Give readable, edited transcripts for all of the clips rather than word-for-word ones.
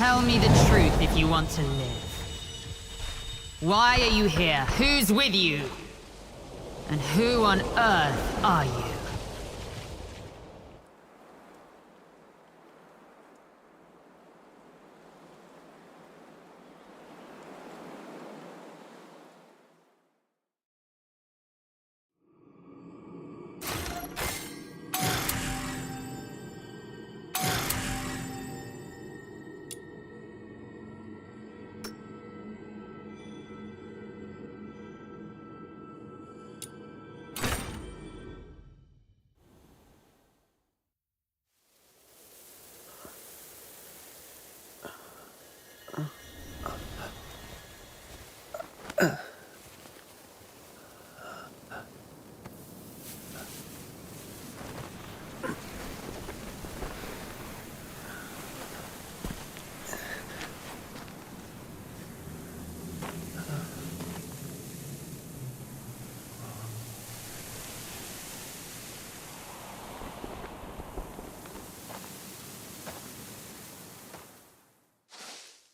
Tell me the truth if you want to live. Why are you here? Who's with you? And who on earth are you?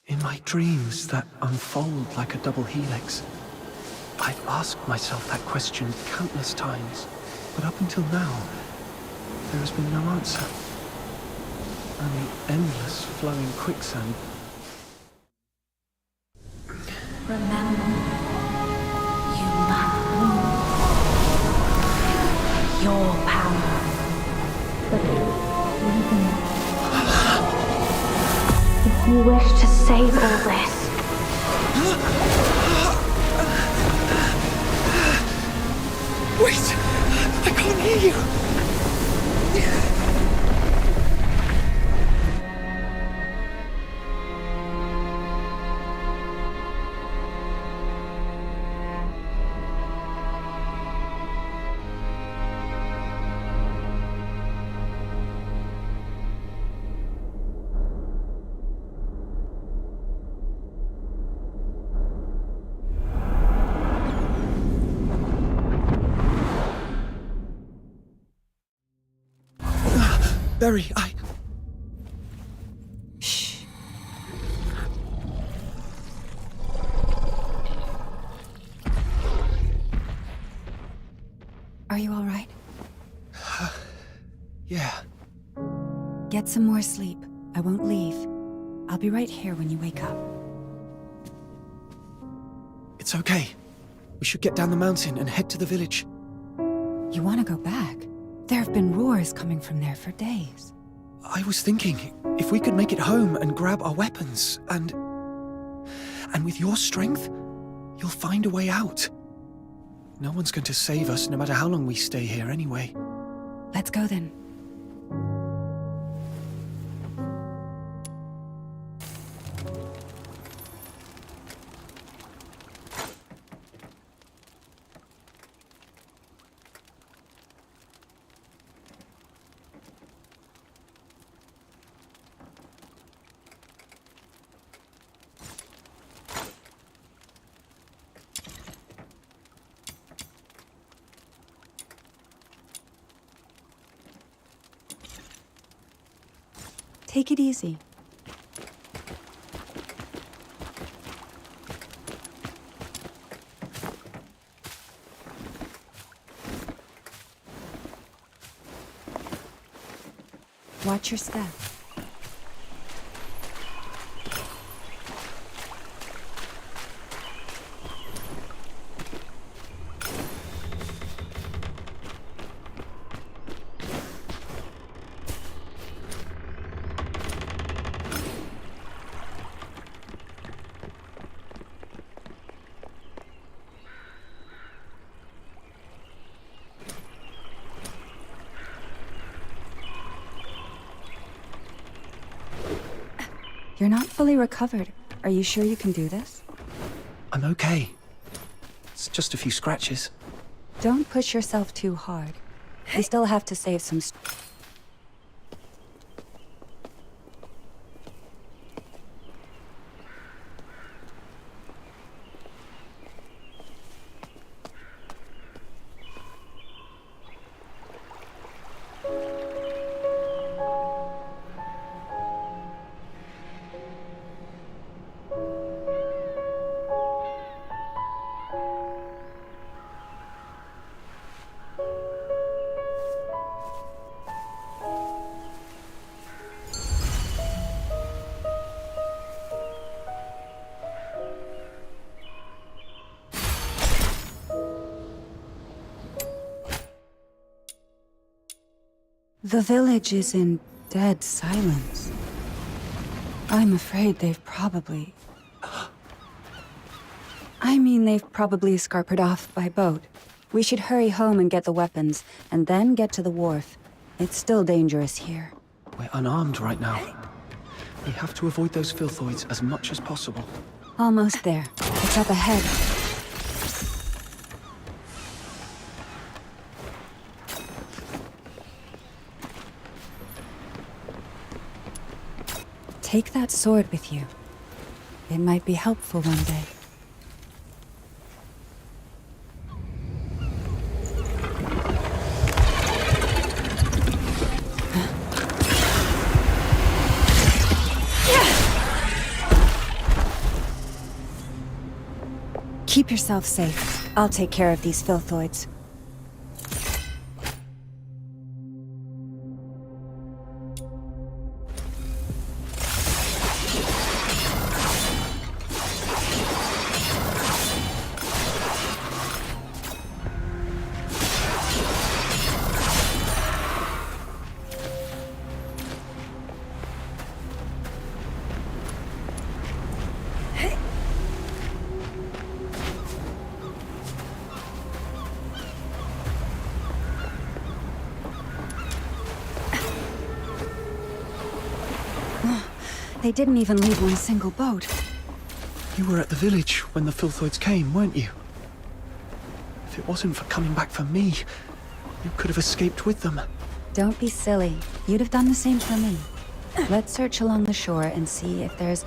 In my dreams that unfold like a double helix, I've asked myself that question countless times, but up until now, there has been no answer. Only endless flowing quicksand. Remember, you must use your power. But even if you wish to save all this, Wait! I can't hear you! Barry, Shh. Are you all right? Yeah. Get some more sleep. I won't leave. I'll be right here when you wake up. It's okay. We should get down the mountain and head to the village. You want to go back? There have been roars coming from there for days. I was thinking, if we could make it home and grab our weapons, and with your strength, you'll find a way out. No one's going to save us no matter how long we stay here anyway. Let's go then. Take it easy. Watch your step. You're not fully recovered. Are you sure you can do this? I'm okay. It's just a few scratches. Don't push yourself too hard. We still have to save some The village is in dead silence. I'm afraid they've probably... they've probably scarpered off by boat. We should hurry home and get the weapons, and then get to the wharf. It's still dangerous here. We're unarmed right now. We have to avoid those filthoids as much as possible. Almost there. It's up ahead. Take that sword with you. It might be helpful one day. Keep yourself safe. I'll take care of these filthoids. They didn't even leave one single boat. You were at the village when the filthoids came, weren't you? If it wasn't for coming back for me, you could have escaped with them. Don't be silly. You'd have done the same for me. Let's search along the shore and see if there's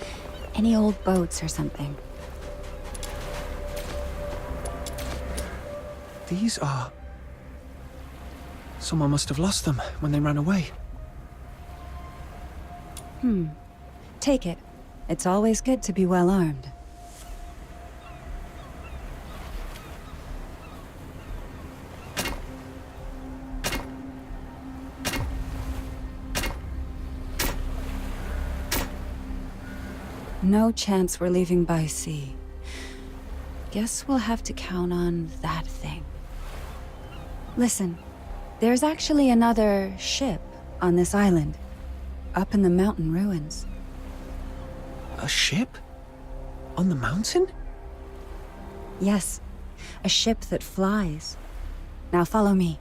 any old boats or something. These are... Someone must have lost them when they ran away. Take it. It's always good to be well armed. No chance we're leaving by sea. Guess we'll have to count on that thing. Listen, there's actually another ship on this island, up in the mountain ruins. A ship? On the mountain? Yes, a ship that flies. Now follow me.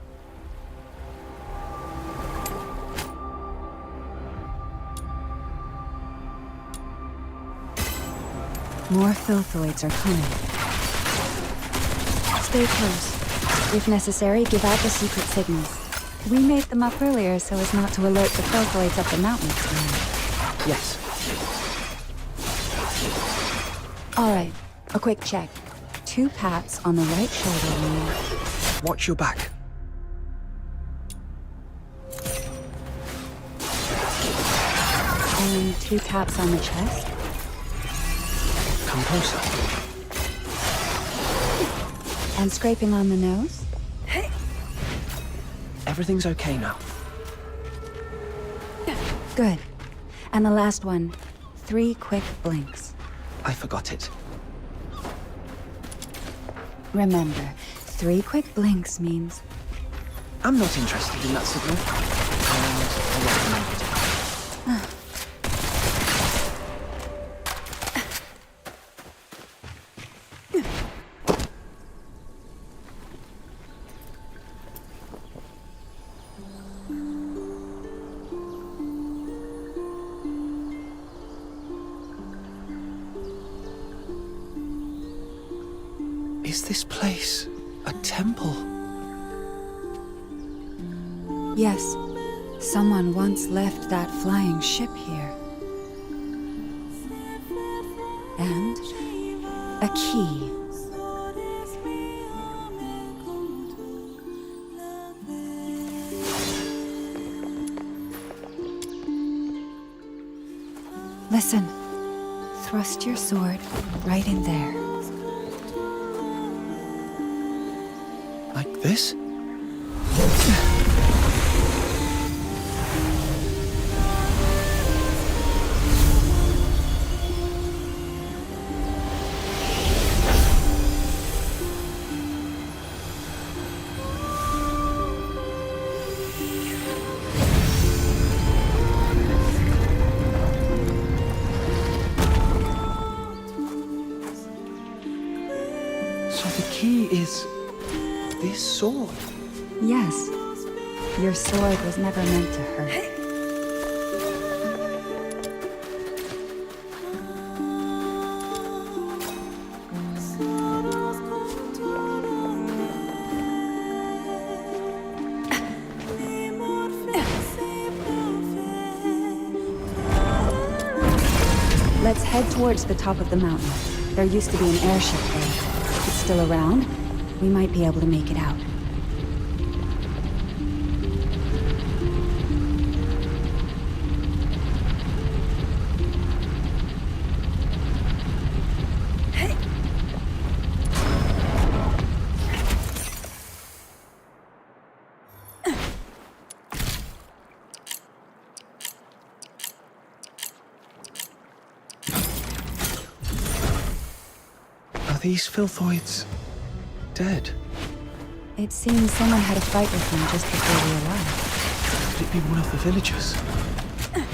More filthoids are coming. Stay close. If necessary, give out the secret signals. We made them up earlier so as not to alert the filthoids up the mountains. Yes. All right, a quick check. 2 pats on the right shoulder. Watch your back. And 2 taps on the chest. Come closer. And scraping on the nose. Everything's okay now. Good. And the last one, 3 quick blinks. I forgot it. Remember, 3 quick blinks means... I'm not interested in that signal. And I won't remember it. Is this place a temple? Yes, someone once left that flying ship here. And a key. Listen. Thrust your sword right in there. Like this? The key is this sword. Yes. Your sword was never meant to hurt. Let's head towards the top of the mountain. There used to be an airship there. If it's still around, we might be able to make it out. Are these filthoids dead? It seems someone had a fight with them just before we arrived. Could it be one of the villagers?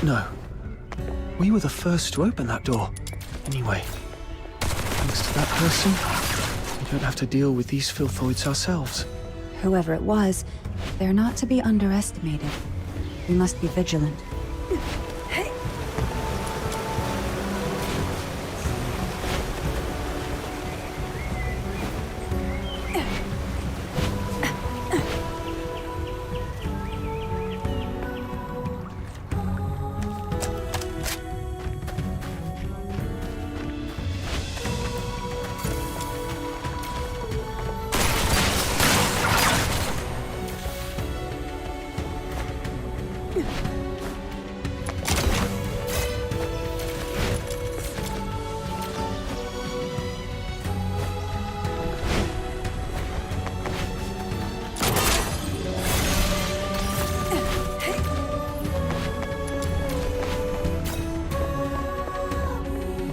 No. We were the first to open that door. Anyway, thanks to that person, we don't have to deal with these filthoids ourselves. Whoever it was, they're not to be underestimated. We must be vigilant.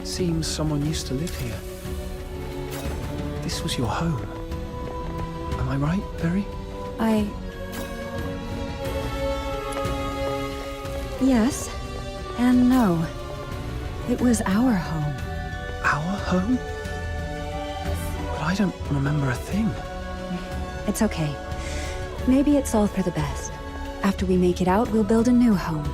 Seems someone used to live here. This was your home. Am I right, Berry? Yes. And no. It was our home. Our home? But I don't remember a thing. It's okay. Maybe it's all for the best. After we make it out, we'll build a new home.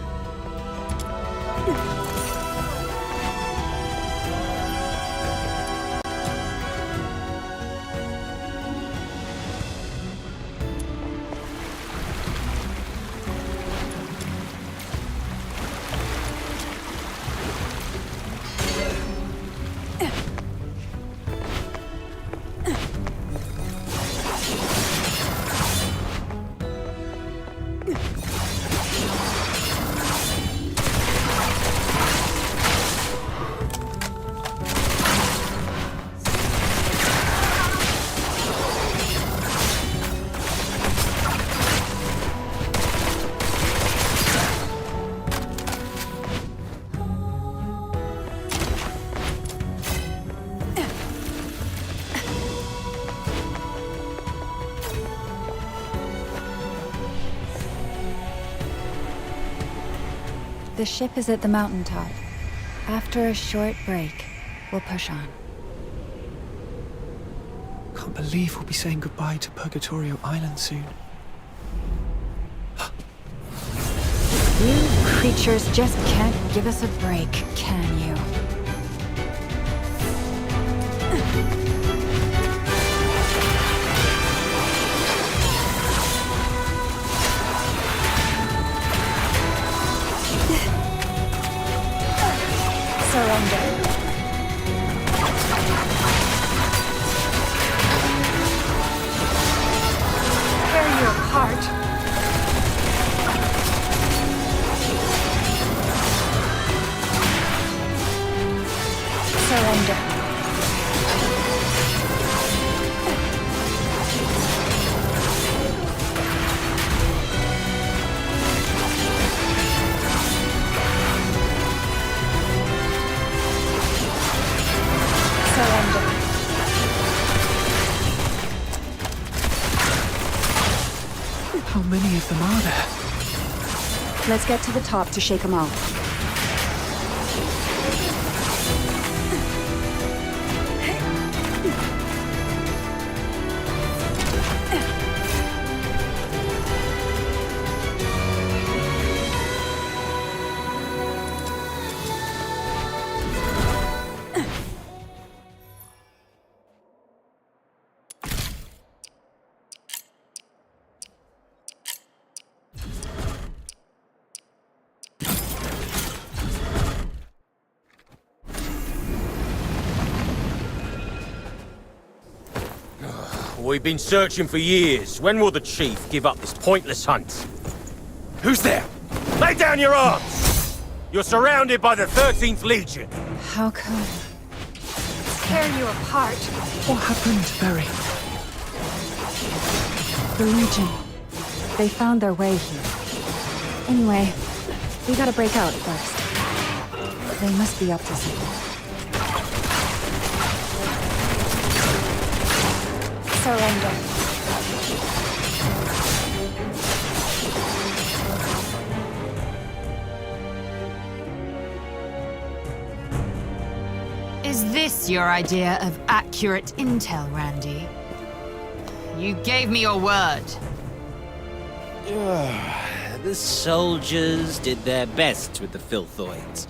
The ship is at the mountaintop. After a short break, we'll push on. Can't believe we'll be saying goodbye to Purgatorio Island soon. You creatures just can't give us a break, can you? Surrender. Tear you apart. Surrender. Surrender. How many of them are there? Let's get to the top to shake them off. We've been searching for years. When will the chief give up this pointless hunt? Who's there? Lay down your arms! You're surrounded by the 13th Legion. How come? Tear you apart. What happened, Berry? The Legion. They found their way here. Anyway, we gotta break out first. They must be up to something. Surrender. Is this your idea of accurate intel, Randy? You gave me your word. The soldiers did their best with the filthoids.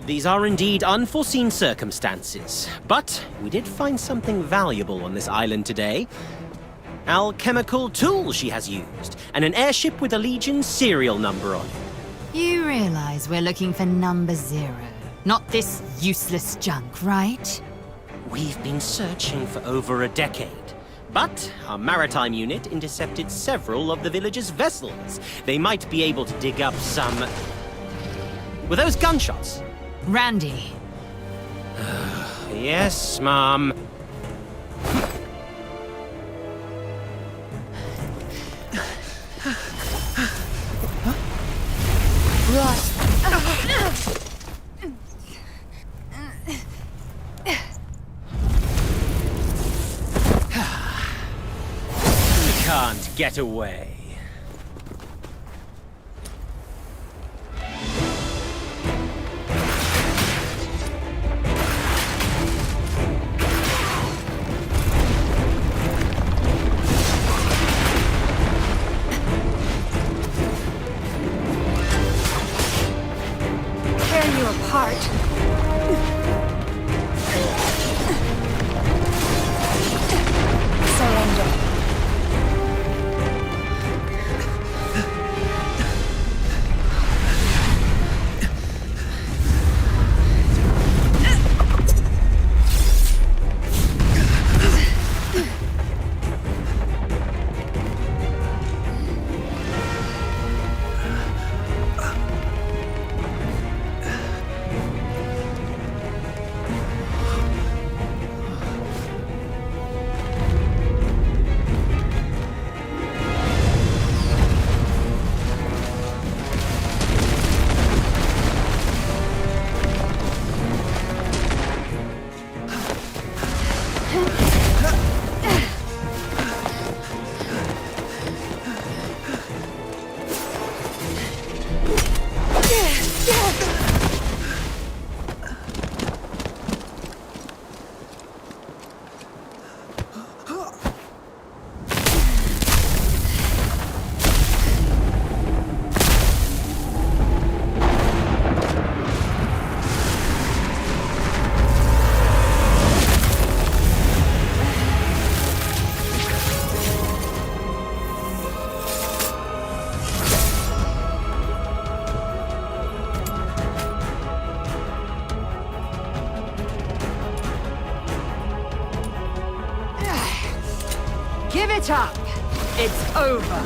These are indeed unforeseen circumstances, but we did find something valuable on this island today. Alchemical tool she has used, and an airship with a Legion serial number on it. You realize we're looking for number 0, not this useless junk, right? We've been searching for over a decade, but our maritime unit intercepted several of the village's vessels. They might be able to dig up some... Were those gunshots? Randy. Yes, Mom. You can't get away. Tear you apart. Surrender. Give it up! It's over!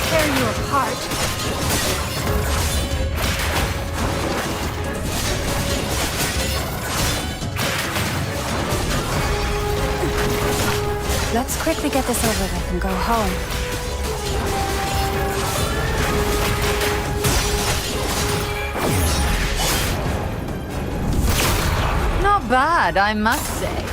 Tear you apart. Let's quickly get this over with and go home. Not bad, I must say.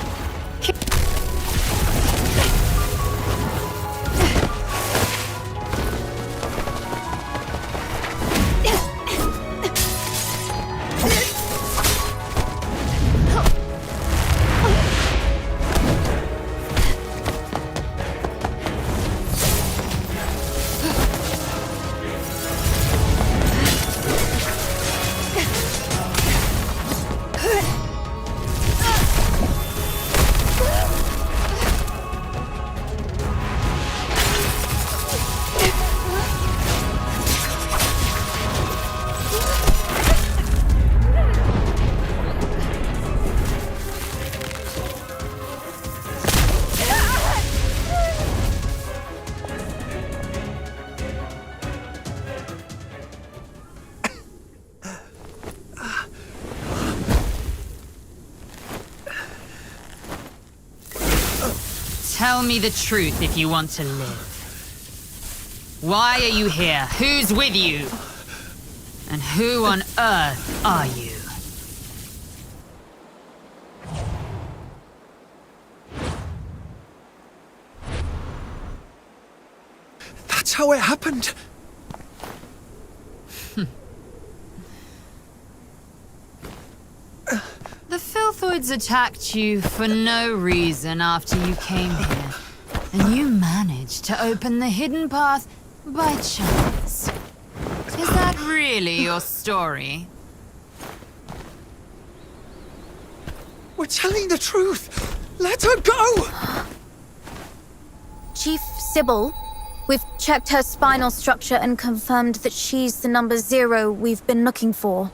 Tell me the truth if you want to live. Why are you here? Who's with you? And who on earth are you? That's how it happened. The Filthoids attacked you for no reason after you came here. And you managed to open the hidden path by chance. Is that really your story? We're telling the truth. Let her go! Chief Sybil, we've checked her spinal structure and confirmed that she's the number 0 we've been looking for.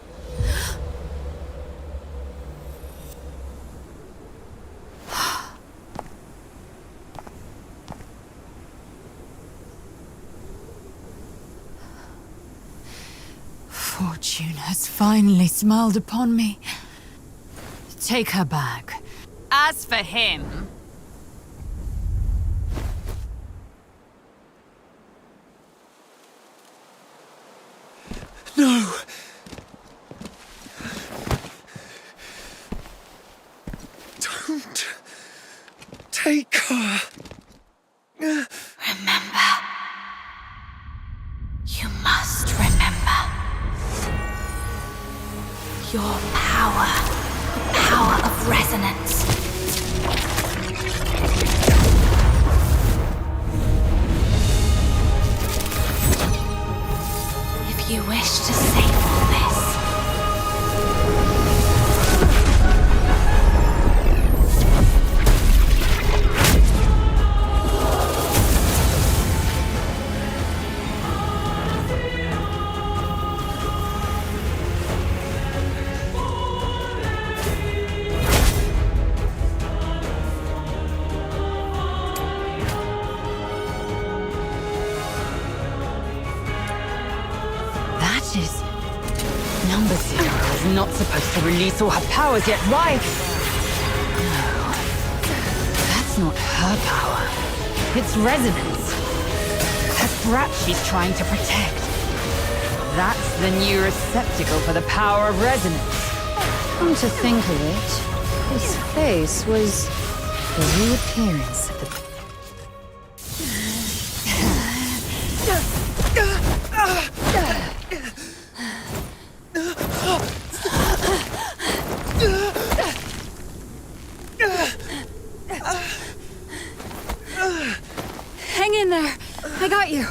Fortune has finally smiled upon me. Take her back. As for him... No! Don't take her. Remember. You must remember. Your power. The power of resonance. If you wish to save all this, Number 0 is not supposed to release all her powers yet. Why? No. That's not her power. It's resonance. That brat she's trying to protect. That's the new receptacle for the power of resonance. Come to think of it, his face was the reappearance of the... Hang in there. I got you.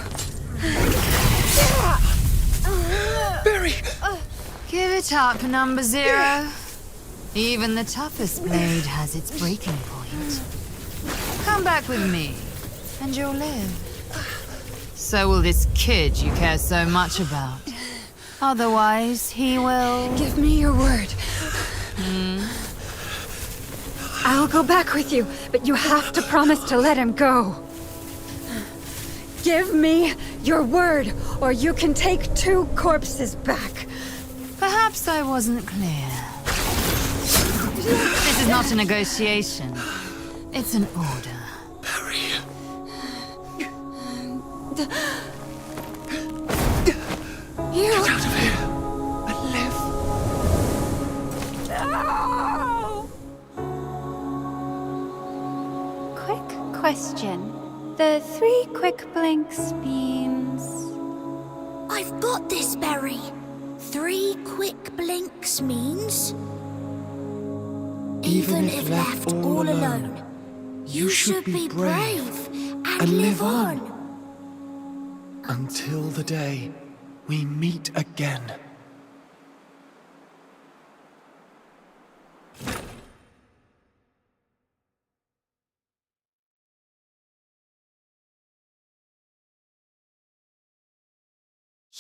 Barry! Give it up, number 0. Even the toughest blade has its breaking point. Come back with me, and you'll live. So will this kid you care so much about. Otherwise, he will... Give me your word. I'll go back with you, but you have to promise to let him go. Give me your word, or you can take 2 corpses back. Perhaps I wasn't clear. This is not a negotiation. It's an order. Barry! You... Get out of here and live. Quick question. The 3 quick blinks means... I've got this, Berry. 3 quick blinks means... Even if left all alone, you should be brave and live on. Until the day we meet again.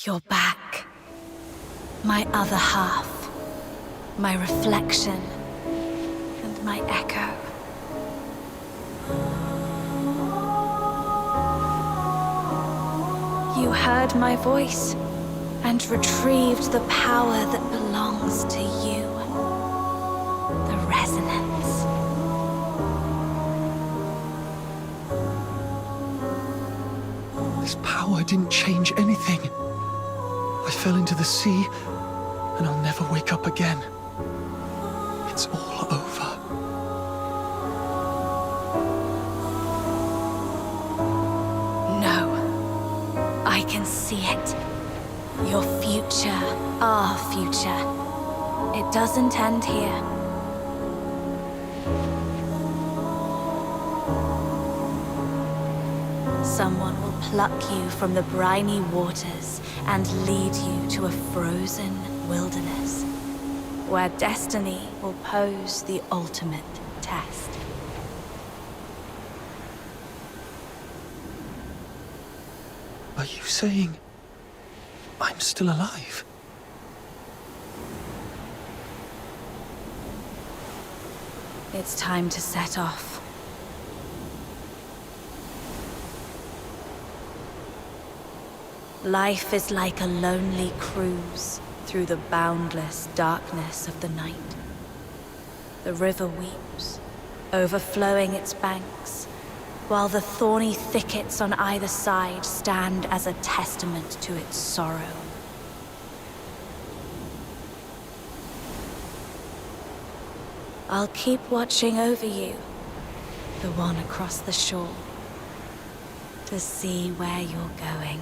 you're back. My other half. My reflection. And my echo. You heard my voice and retrieved the power that belongs to you. The resonance. This power didn't change anything. I fell into the sea, and I'll never wake up again. It's all over. No. I can see it. Your future, our future. It doesn't end here. Someone will pluck you from the briny waters and lead you to a frozen wilderness, where destiny will pose the ultimate test. Are you saying I'm still alive? It's time to set off. Life is like a lonely cruise through the boundless darkness of the night. The river weeps, overflowing its banks, while the thorny thickets on either side stand as a testament to its sorrow. I'll keep watching over you, the one across the shore, to see where you're going.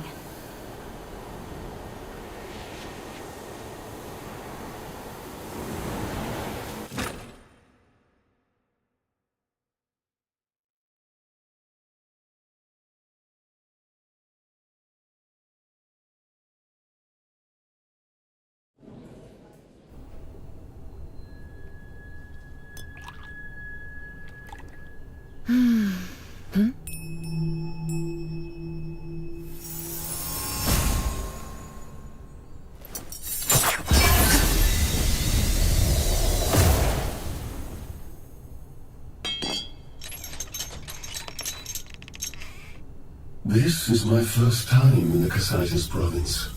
This is my first time in the Cassitis province.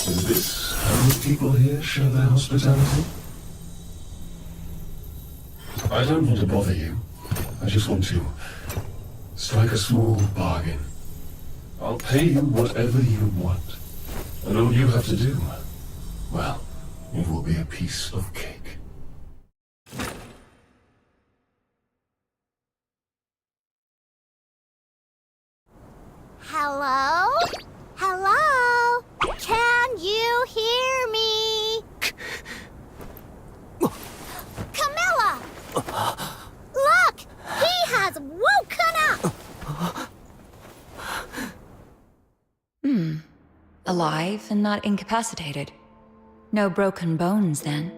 Is this how the people here show their hospitality? I don't want to bother you. I just want to strike a small bargain. I'll pay you whatever you want. And all you have to do, well, it will be a piece of cake. Hello? Hello? Can you hear me? Camilla! Look! He has woken up! Alive and not incapacitated. No broken bones, then.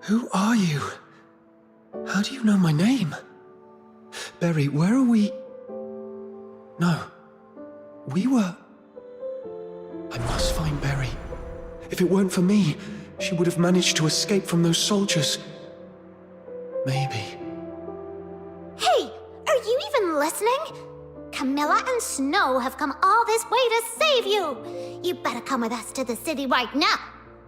Who are you? How do you know my name? Berry, where are we? No. We were... I must find Berry. If it weren't for me, she would have managed to escape from those soldiers. Maybe. Hey! Are you even listening? Camilla and Snow have come all this way to save you! You better come with us to the city right now,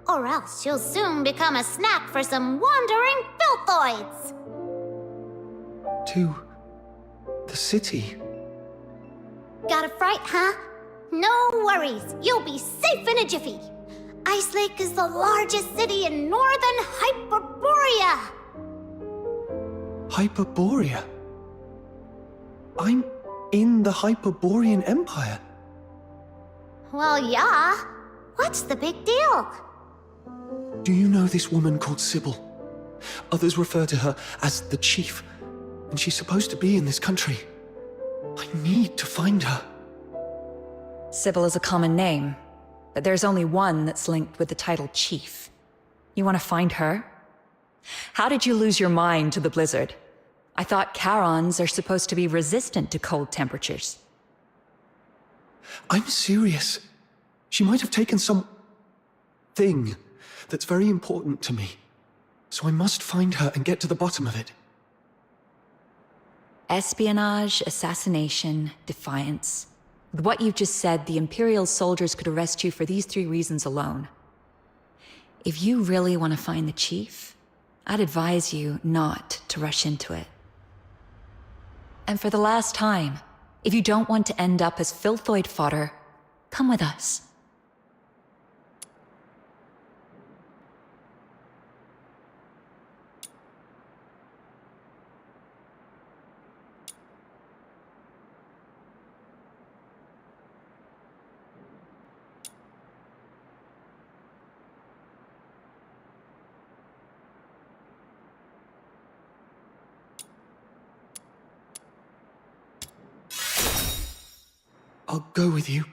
or else you'll soon become a snack for some wandering filthoids! To... the city? Got a fright, huh? No worries, you'll be safe in a jiffy. Ice Lake is the largest city in northern Hyperborea. Hyperborea? I'm in the Hyperborean Empire. Well, yeah. What's the big deal? Do you know this woman called Sybil? Others refer to her as the Chief, and she's supposed to be in this country. I need to find her. Sybil is a common name, but there's only one that's linked with the title Chief. You want to find her? How did you lose your mind to the blizzard? I thought Charons are supposed to be resistant to cold temperatures. I'm serious. She might have taken some... thing that's very important to me. So I must find her and get to the bottom of it. Espionage, assassination, defiance. With what you've just said, the Imperial soldiers could arrest you for these 3 reasons alone. If you really want to find the Chief, I'd advise you not to rush into it. And for the last time, If you don't want to end up as filthoid fodder, come with us. I'll go with you.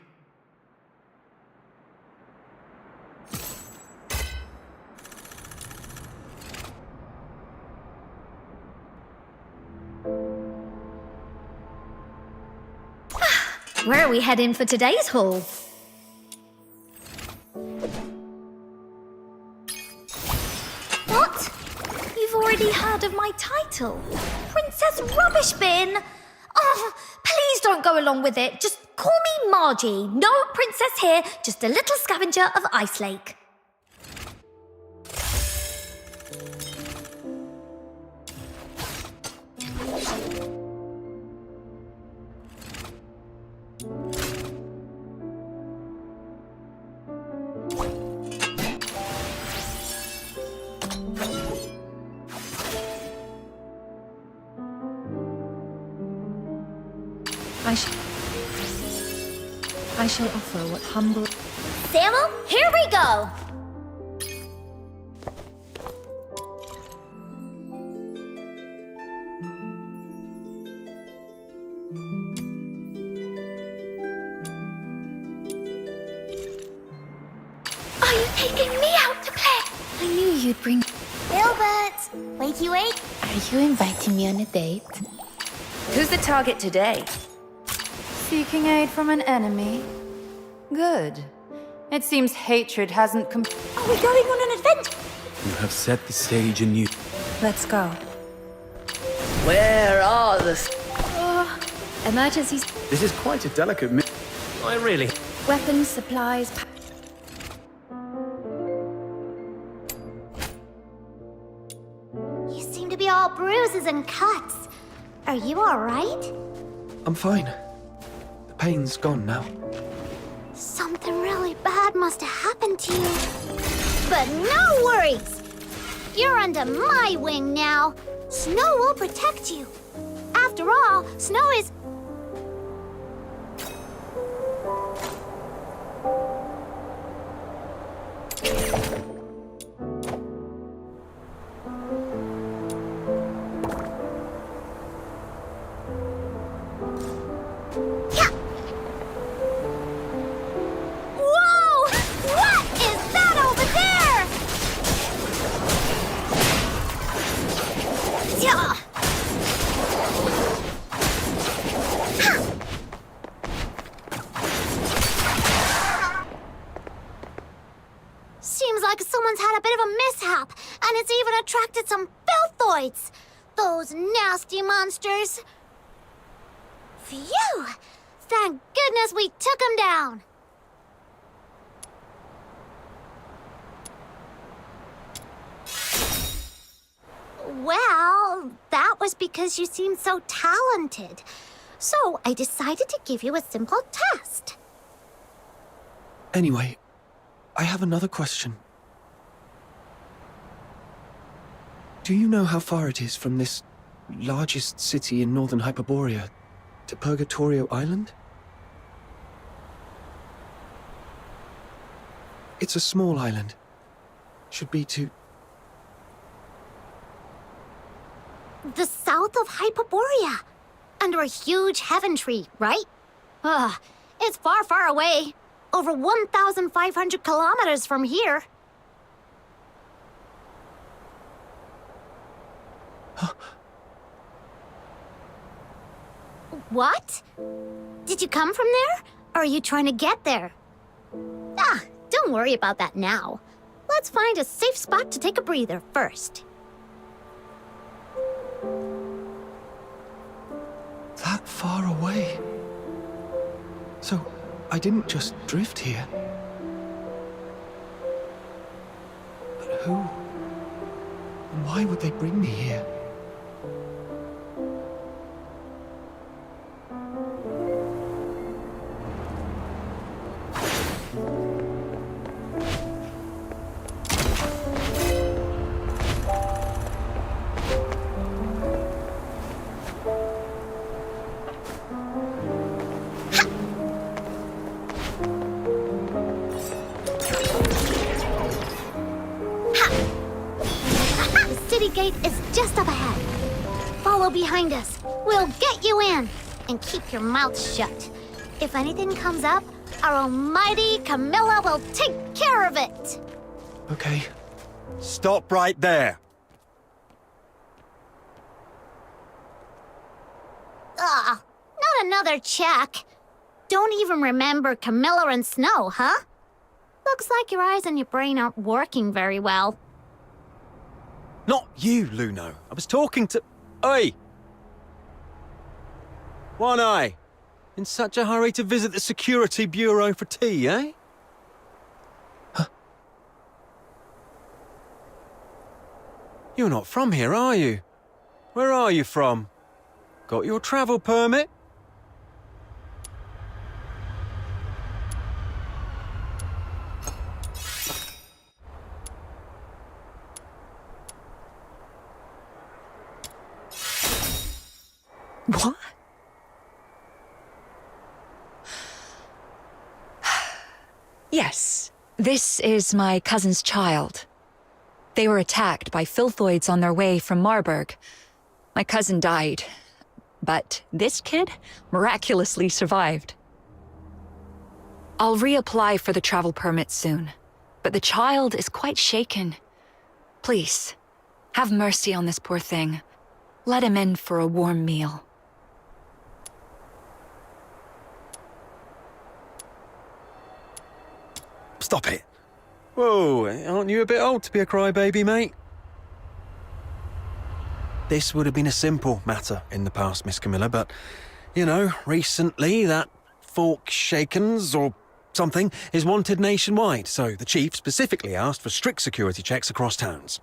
Where are we heading for today's haul? What? You've already heard of my title? Princess Rubbish Bin? Oh, please don't go along with it. Just call me Margie. No princess here, just a little scavenger of Ice Lake. I shall offer what humble... Samuel, here we go! Are you taking me out to play? I knew you'd bring... Gilbert! Wait. Are you inviting me on a date? Who's the target today? Seeking aid from an enemy? Good. It seems hatred hasn't Are we going on an adventure? You have set the stage anew. Let's go. Where are the... Emergencies, This is quite a delicate I really... weapons, supplies... You seem to be all bruises and cuts. Are you alright? I'm fine. The pain's gone now. Something really bad must have happened to you. But no worries! You're under my wing now. Snow will protect you. After all, Snow is... Yeah. Whoa! What is that over there? Yeah. Seems like someone's had a bit of a mishap, and it's even attracted some filthoids. Those nasty monsters. Phew! Thank goodness we took them down. Well, that was because you seemed so talented. So I decided to give you a simple test. Anyway, I have another question. Do you know how far it is from this largest city in northern Hyperborea to Purgatorio Island? It's a small island. Should be to... The south of Hyperborea. Under a huge heaven tree, right? It's far, far away. Over 1,500 kilometers from here. What? Did you come from there? Or are you trying to get there? Don't worry about that now. Let's find a safe spot to take a breather first. That far away? So, I didn't just drift here. But who? And why would they bring me here? city gate is just up ahead. Follow behind us. We'll get you in. And keep your mouth shut. If anything comes up, our almighty Camilla will take care of it. Okay. Stop right there. Not another check. Don't even remember Camilla and Snow, huh? Looks like your eyes and your brain aren't working very well. Not you, Luno. I was talking to... Oi! One Eye. In such a hurry to visit the Security Bureau for tea, eh? Huh? You're not from here, are you? Where are you from? Got your travel permit? What? Yes, this is my cousin's child. They were attacked by filthoids on their way from Marburg. My cousin died, but this kid miraculously survived. I'll reapply for the travel permit soon, but the child is quite shaken. Please, have mercy on this poor thing. Let him in for a warm meal. Stop it. Whoa, aren't you a bit old to be a crybaby, mate? This would have been a simple matter in the past, Miss Camilla, but, you know, recently that fork shakens or something is wanted nationwide, so the chief specifically asked for strict security checks across towns.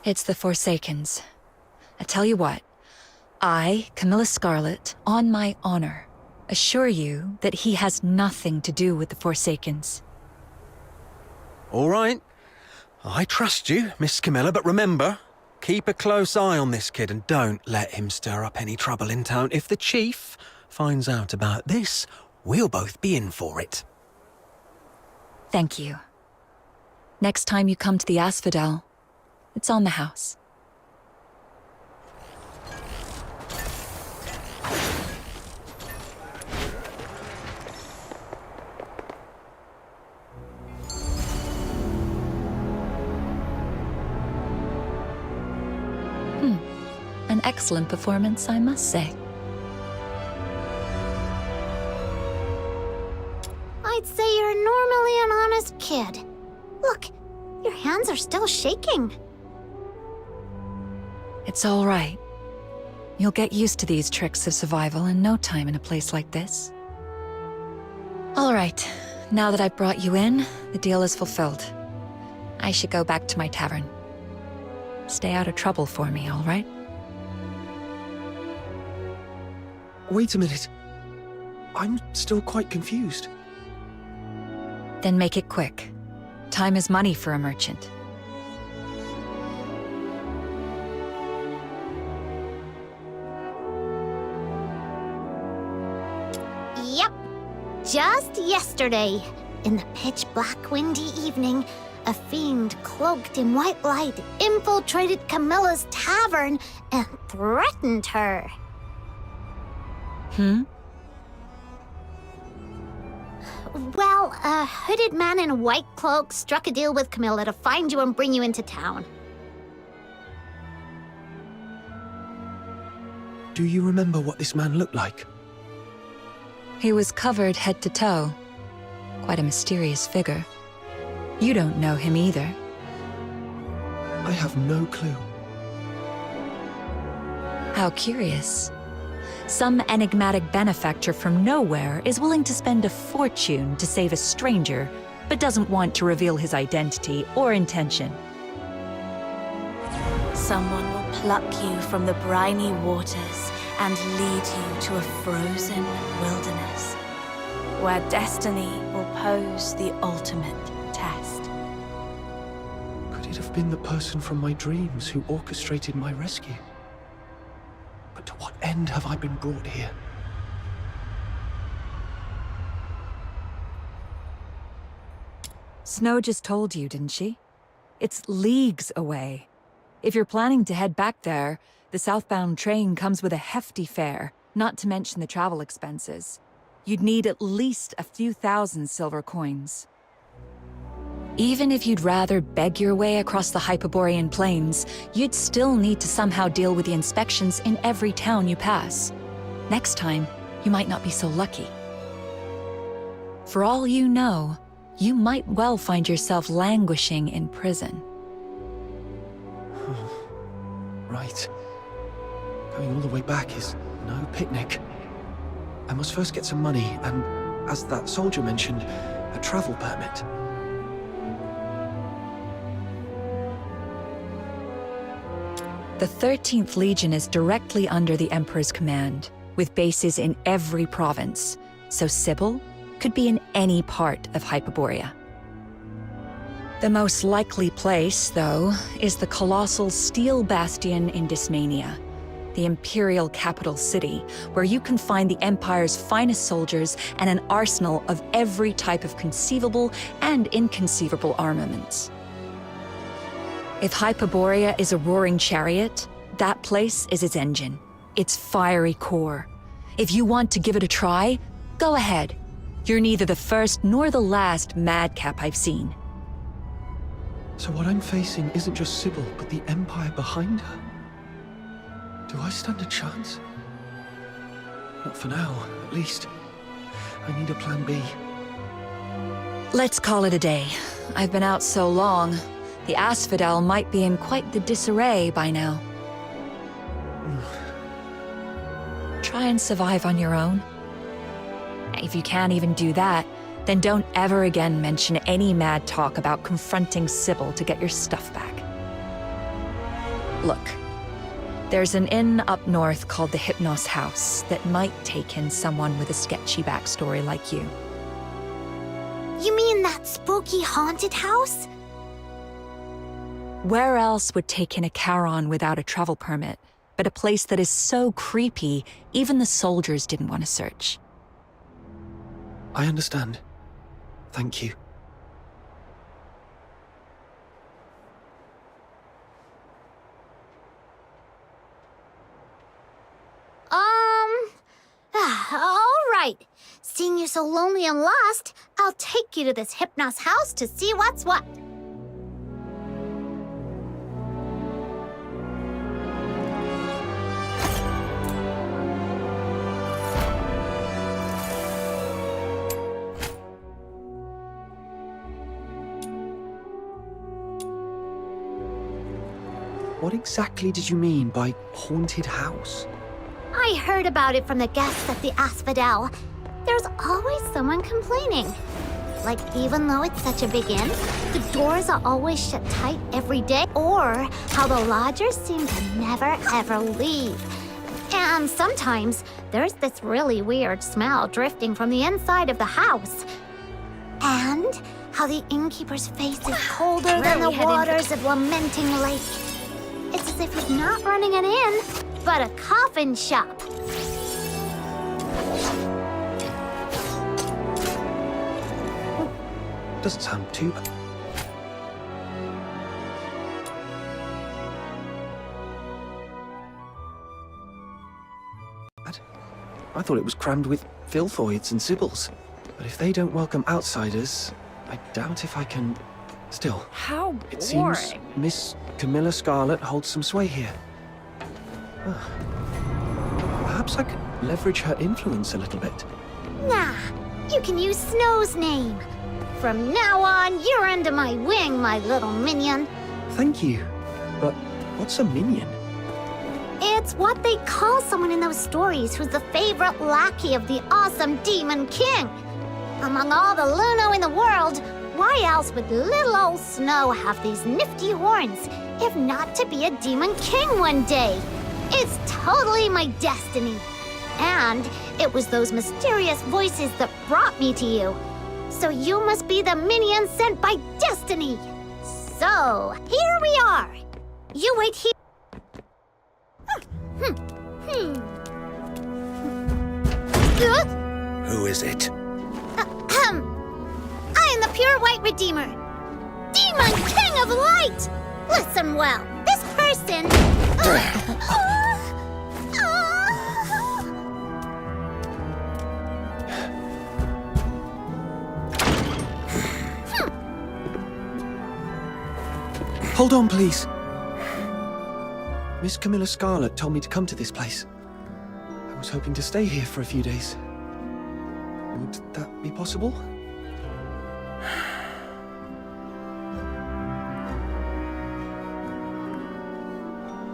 It's the Forsakens. I tell you what, I, Camilla Scarlet, on my honor, assure you that he has nothing to do with the Forsakens. All right. I trust you, Miss Camilla, but remember, keep a close eye on this kid and don't let him stir up any trouble in town. If the chief finds out about this, we'll both be in for it. Thank you. Next time you come to the Asphodel, it's on the house. An excellent performance, I must say. I'd say you're normally an honest kid. Look, your hands are still shaking. It's all right. You'll get used to these tricks of survival in no time in a place like this. All right, now that I've brought you in, the deal is fulfilled. I should go back to my tavern. Stay out of trouble for me, all right? Wait a minute. I'm still quite confused. Then make it quick. Time is money for a merchant. Yep. Just yesterday, in the pitch-black windy evening, a fiend cloaked in white light infiltrated Camilla's tavern and threatened her. Well, a hooded man in a white cloak struck a deal with Camilla to find you and bring you into town. Do you remember what this man looked like? He was covered head to toe. Quite a mysterious figure. You don't know him either. I have no clue. How curious. Some enigmatic benefactor from nowhere is willing to spend a fortune to save a stranger, but doesn't want to reveal his identity or intention. Someone will pluck you from the briny waters and lead you to a frozen wilderness, where destiny will pose the ultimate test. Could it have been the person from my dreams who orchestrated my rescue? But to what end have I been brought here? Snow just told you, didn't she? It's leagues away. If you're planning to head back there, the southbound train comes with a hefty fare, not to mention the travel expenses. You'd need at least a few thousand silver coins. Even if you'd rather beg your way across the Hyperborean plains, you'd still need to somehow deal with the inspections in every town you pass. Next time, you might not be so lucky. For all you know, you might well find yourself languishing in prison. Right. Going all the way back is no picnic. I must first get some money and, as that soldier mentioned, a travel permit. The 13th Legion is directly under the Emperor's command, with bases in every province, so Sybil could be in any part of Hyperborea. The most likely place, though, is the colossal Steel Bastion in Dysmania, the Imperial capital city, where you can find the Empire's finest soldiers and an arsenal of every type of conceivable and inconceivable armaments. If Hyperborea is a roaring chariot, that place is its engine, its fiery core. If you want to give it a try, go ahead. You're neither the first nor the last madcap I've seen. So what I'm facing isn't just Sybil, but the Empire behind her. Do I stand a chance? Not for now, at least. I need a plan B. Let's call it a day. I've been out so long. The Asphodel might be in quite the disarray by now. Try and survive on your own. If you can't even do that, then don't ever again mention any mad talk about confronting Sybil to get your stuff back. Look, there's an inn up north called the Hypnos House that might take in someone with a sketchy backstory like you. You mean that spooky haunted house? Where else would take in a Charon without a travel permit, but a place that is so creepy, even the soldiers didn't want to search? I understand. Thank you. All right. Seeing you so lonely and lost, I'll take you to this Hypnos house to see what's what. What exactly did you mean by haunted house? I heard about it from the guests at the Asphodel. There's always someone complaining. Like, even though it's such a big inn, the doors are always shut tight every day, or how the lodgers seem to never ever leave. And sometimes there's this really weird smell drifting from the inside of the house. And how the innkeeper's face is colder than the waters of Lamenting Lake. It's as if he's not running an inn, but a coffin shop. Doesn't sound too bad. I thought it was crammed with filthoids and Sybils. But if they don't welcome outsiders, I doubt if I can... Still, How it seems boring. Miss Camilla Scarlet holds some sway here. Ah. Perhaps I could leverage her influence a little bit. Nah, you can use Snow's name. From now on, you're under my wing, my little minion. Thank you. But what's a minion? It's what they call someone in those stories who's the favorite lackey of the awesome Demon King. Among all the Luno in the world, why else would little old Snow have these nifty horns, if not to be a Demon King one day? It's totally my destiny. And it was those mysterious voices that brought me to you. So you must be the minion sent by destiny. So, here we are. You wait here. Who is it? I am the pure white redeemer. Demon King of Light! Listen well, this person... Hold on, please. Miss Camilla Scarlet told me to come to this place. I was hoping to stay here for a few days. Would that be possible?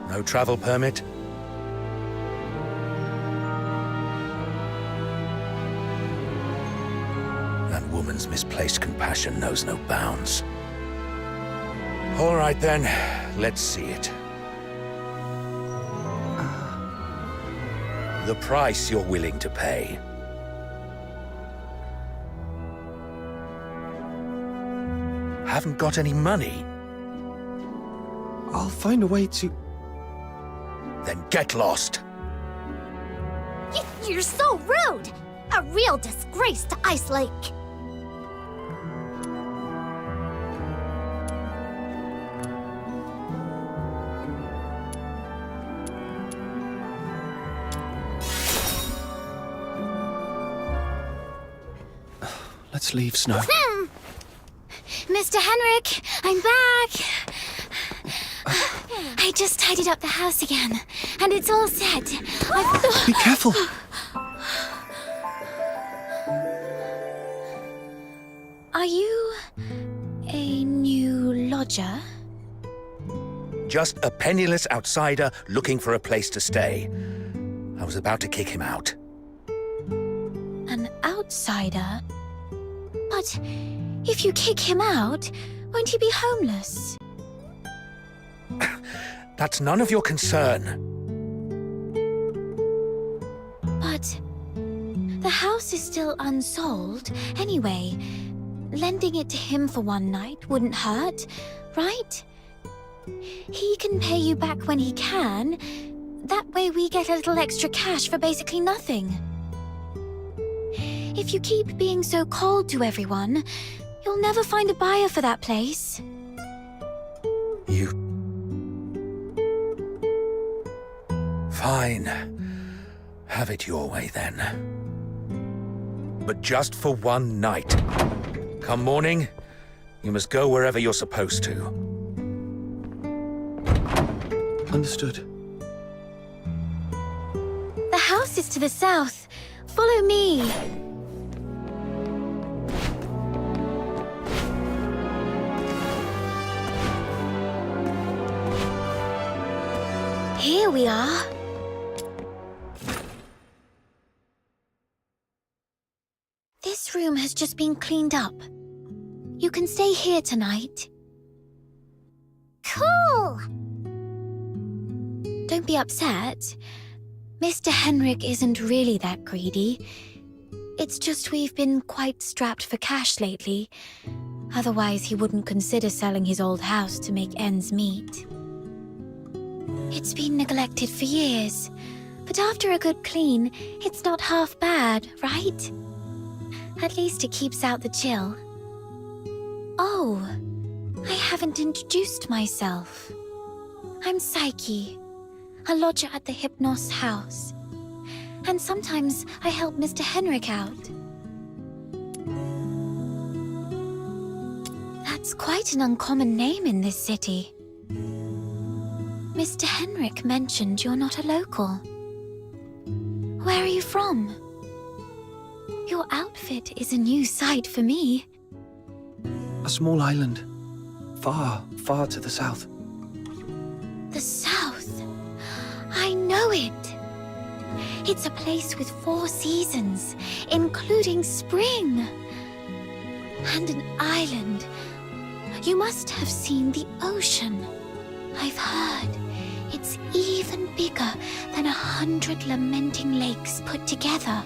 No travel permit? That woman's misplaced compassion knows no bounds. All right then, let's see it. The price you're willing to pay. Haven't got any money? I'll find a way to... Then get lost. You're so rude! A real disgrace to Ice Lake. Let's leave, Snow. Mr. Henrik, I'm back. I just tidied up the house again, and it's all set. Be careful! Are you a new lodger? Just a penniless outsider looking for a place to stay. I was about to kick him out. An outsider? But if you kick him out, won't he be homeless? That's none of your concern. But the house is still unsold. Anyway, lending it to him for one night wouldn't hurt, right? He can pay you back when he can. That way we get a little extra cash for basically nothing. If you keep being so cold to everyone, you'll never find a buyer for that place. You... Fine. Have it your way, then. But just for one night. Come morning, you must go wherever you're supposed to. Understood. The house is to the south. Follow me. Here we are. This room has just been cleaned up. You can stay here tonight. Cool! Don't be upset. Mr. Henrik isn't really that greedy. It's just we've been quite strapped for cash lately. Otherwise, he wouldn't consider selling his old house to make ends meet. It's been neglected for years, but after a good clean, it's not half bad, right? At least it keeps out the chill. Oh, I haven't introduced myself. I'm Psyche, a lodger at the Hypnos house. And sometimes I help Mr. Henrik out. That's quite an uncommon name in this city. Mr. Henrik mentioned you're not a local. Where are you from? Your outfit is a new sight for me. A small island. Far, far to the south. The South. I know it. It's a place with 4 seasons, including spring. And an island. You must have seen the ocean. I've heard it's even bigger than 100 lamenting lakes put together.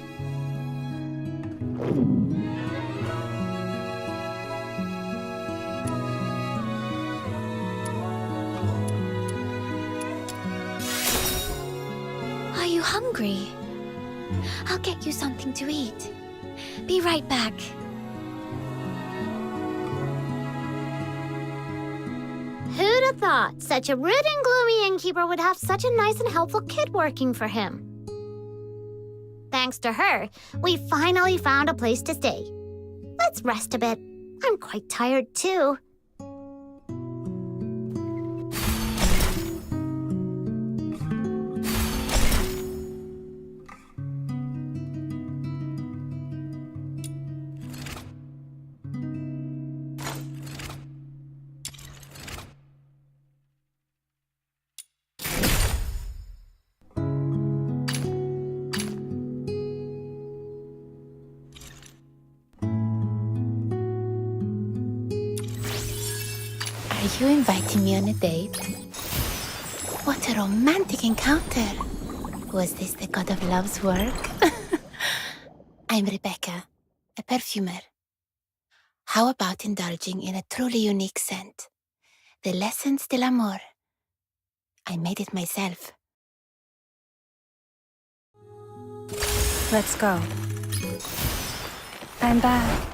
Are you hungry? I'll get you something to eat. Be right back. have thought such a rude and gloomy innkeeper would have such a nice and helpful kid working for him? Thanks to her, we finally found a place to stay. Let's rest a bit. I'm quite tired too. Are you inviting me on a date? What a romantic encounter! Was this the god of love's work? I'm Rebecca, a perfumer. How about indulging in a truly unique scent? The l'essence de l'amour. I made it myself. Let's go. I'm back.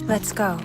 Let's go.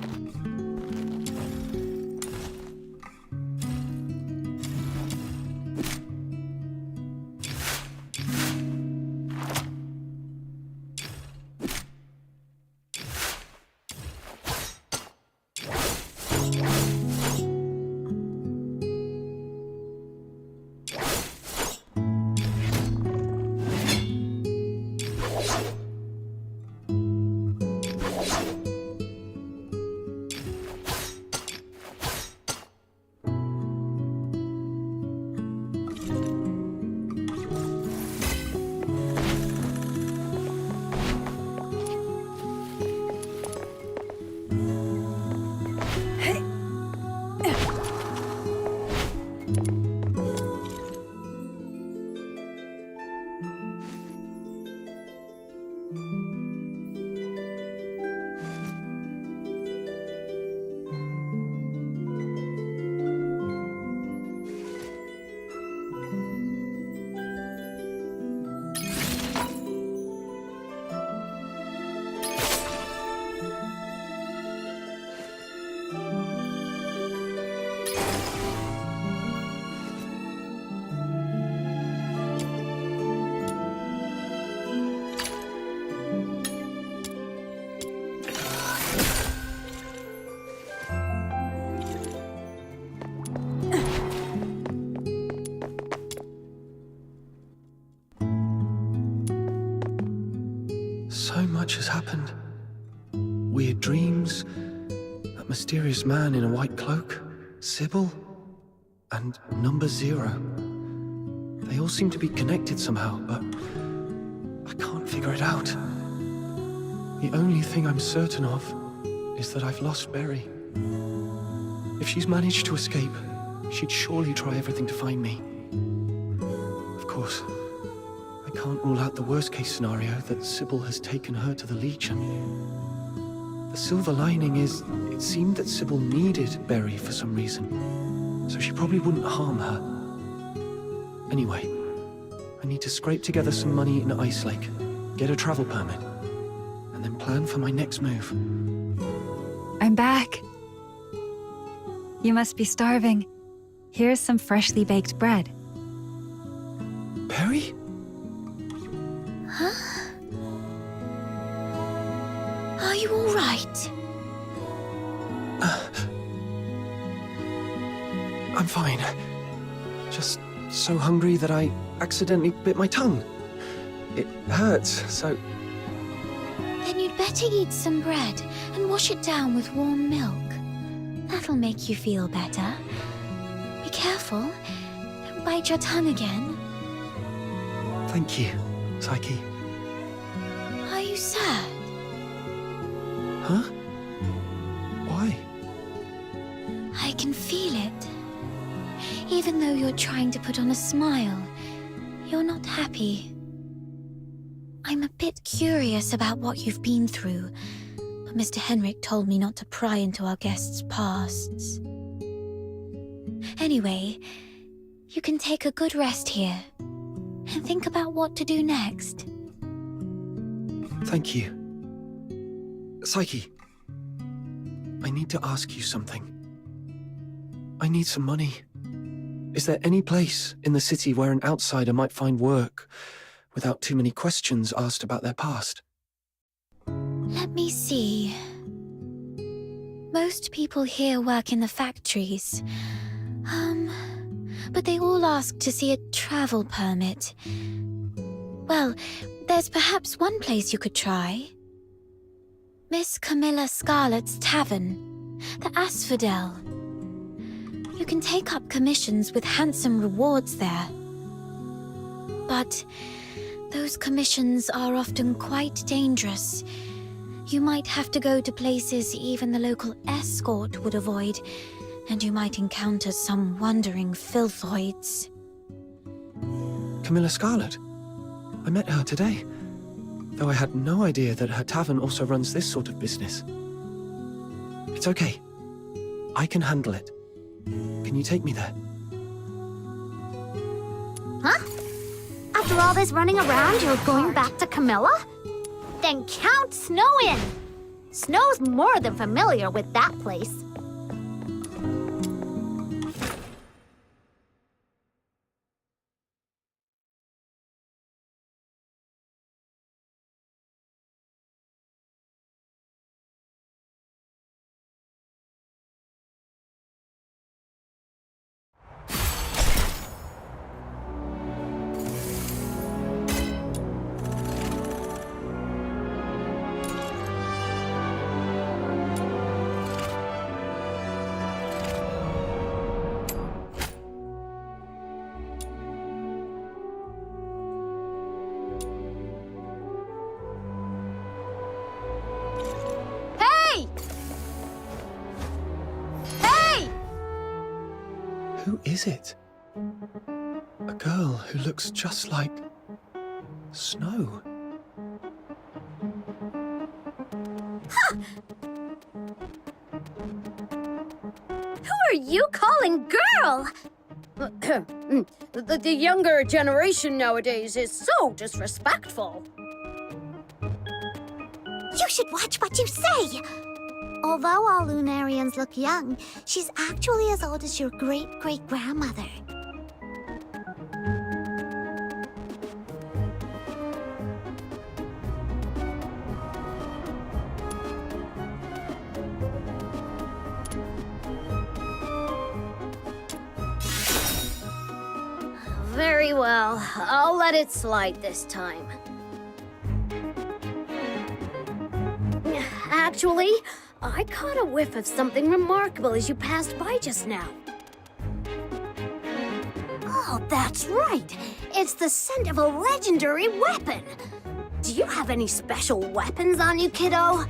So much has happened. Weird dreams, that mysterious man in a white cloak, Sybil, and number 0. They all seem to be connected somehow, but I can't figure it out. The only thing I'm certain of is that I've lost Berry. If she's managed to escape, she'd surely try everything to find me. Of course, I can't rule out the worst-case scenario that Sybil has taken her to the Legion. The silver lining is, it seemed that Sybil needed Berry for some reason, so she probably wouldn't harm her. Anyway, I need to scrape together some money in Ice Lake, get a travel permit, and then plan for my next move. I'm back. You must be starving. Here's some freshly baked bread. Berry? Huh? Are you all right? I'm fine. Just so hungry that I accidentally bit my tongue. It hurts, so... Then you'd better eat some bread and wash it down with warm milk. That'll make you feel better. Be careful. Don't bite your tongue again. Thank you, Psyche. Are you sad? Huh? Why? I can feel it. Even though you're trying to put on a smile, you're not happy. I'm a bit curious about what you've been through, but Mr. Henrik told me not to pry into our guests' pasts. Anyway, you can take a good rest here and think about what to do next. Thank you. Psyche, I need to ask you something. I need some money. Is there any place in the city where an outsider might find work without too many questions asked about their past? Let me see. Most people here work in the factories. But they all ask to see a travel permit. Well, there's perhaps one place you could try. Miss Camilla Scarlet's Tavern, the Asphodel. You can take up commissions with handsome rewards there. But those commissions are often quite dangerous. You might have to go to places even the local escort would avoid, and you might encounter some wandering filthoids. Camilla Scarlet? I met her today, though I had no idea that her tavern also runs this sort of business. It's okay. I can handle it. Can you take me there? Huh? After all this running around, you're going back to Camilla? Then count Snow in! Snow's more than familiar with that place. Who is it? A girl who looks just like... Snow. Who are you calling girl? The younger generation nowadays is so disrespectful. You should watch what you say! Although all Lunarians look young, she's actually as old as your great-great-grandmother. Very well, I'll let it slide this time. Actually, I caught a whiff of something remarkable as you passed by just now. Oh, that's right! It's the scent of a legendary weapon! Do you have any special weapons on you, kiddo?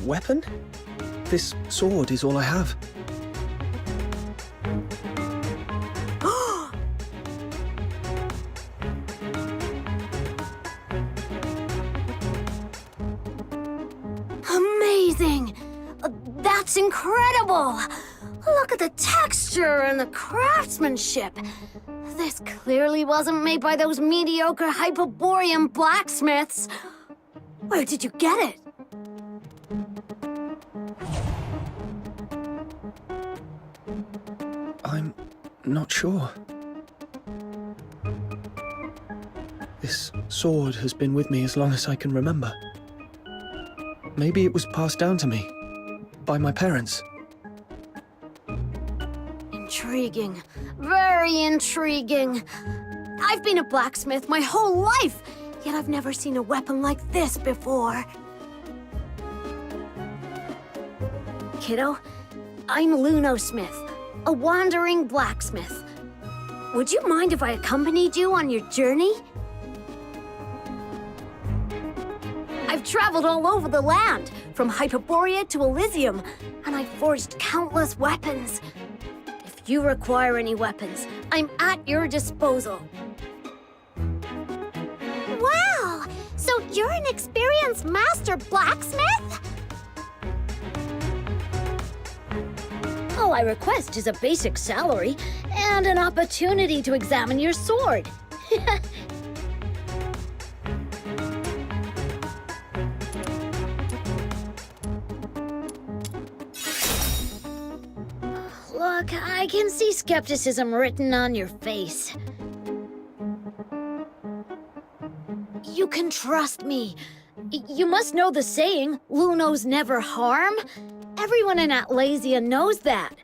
Weapon? This sword is all I have. amazing! That's incredible! Look at the texture and the craftsmanship. This clearly wasn't made by those mediocre Hyperborean blacksmiths. Where did you get it? I'm not sure. This sword has been with me as long as I can remember. Maybe it was passed down to me by my parents. Intriguing. Very intriguing. I've been a blacksmith my whole life, yet I've never seen a weapon like this before. Kiddo, I'm Luno Smith, a wandering blacksmith. Would you mind if I accompanied you on your journey? I've traveled all over the land, from Hyperborea to Elysium, and I've forged countless weapons. If you require any weapons, I'm at your disposal. Wow! So you're an experienced master blacksmith? All I request is a basic salary and an opportunity to examine your sword. Look, I can see skepticism written on your face. You can trust me. You must know the saying, Lunos never harm. Everyone in Atlasia knows that.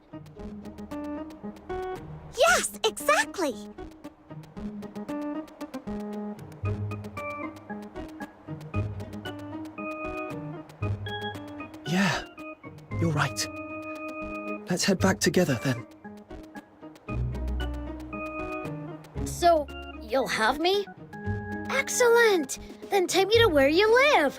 Yes, exactly. Yeah, you're right. Let's head back together then. So, you'll have me? Excellent! Then take me to where you live.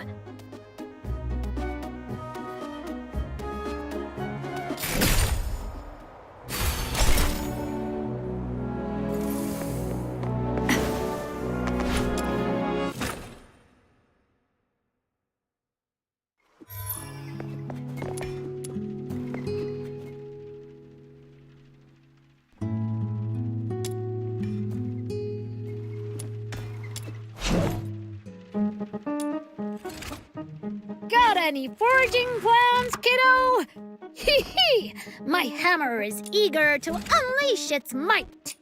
Got any forging plans, kiddo? Hee hee! My hammer is eager to unleash its might.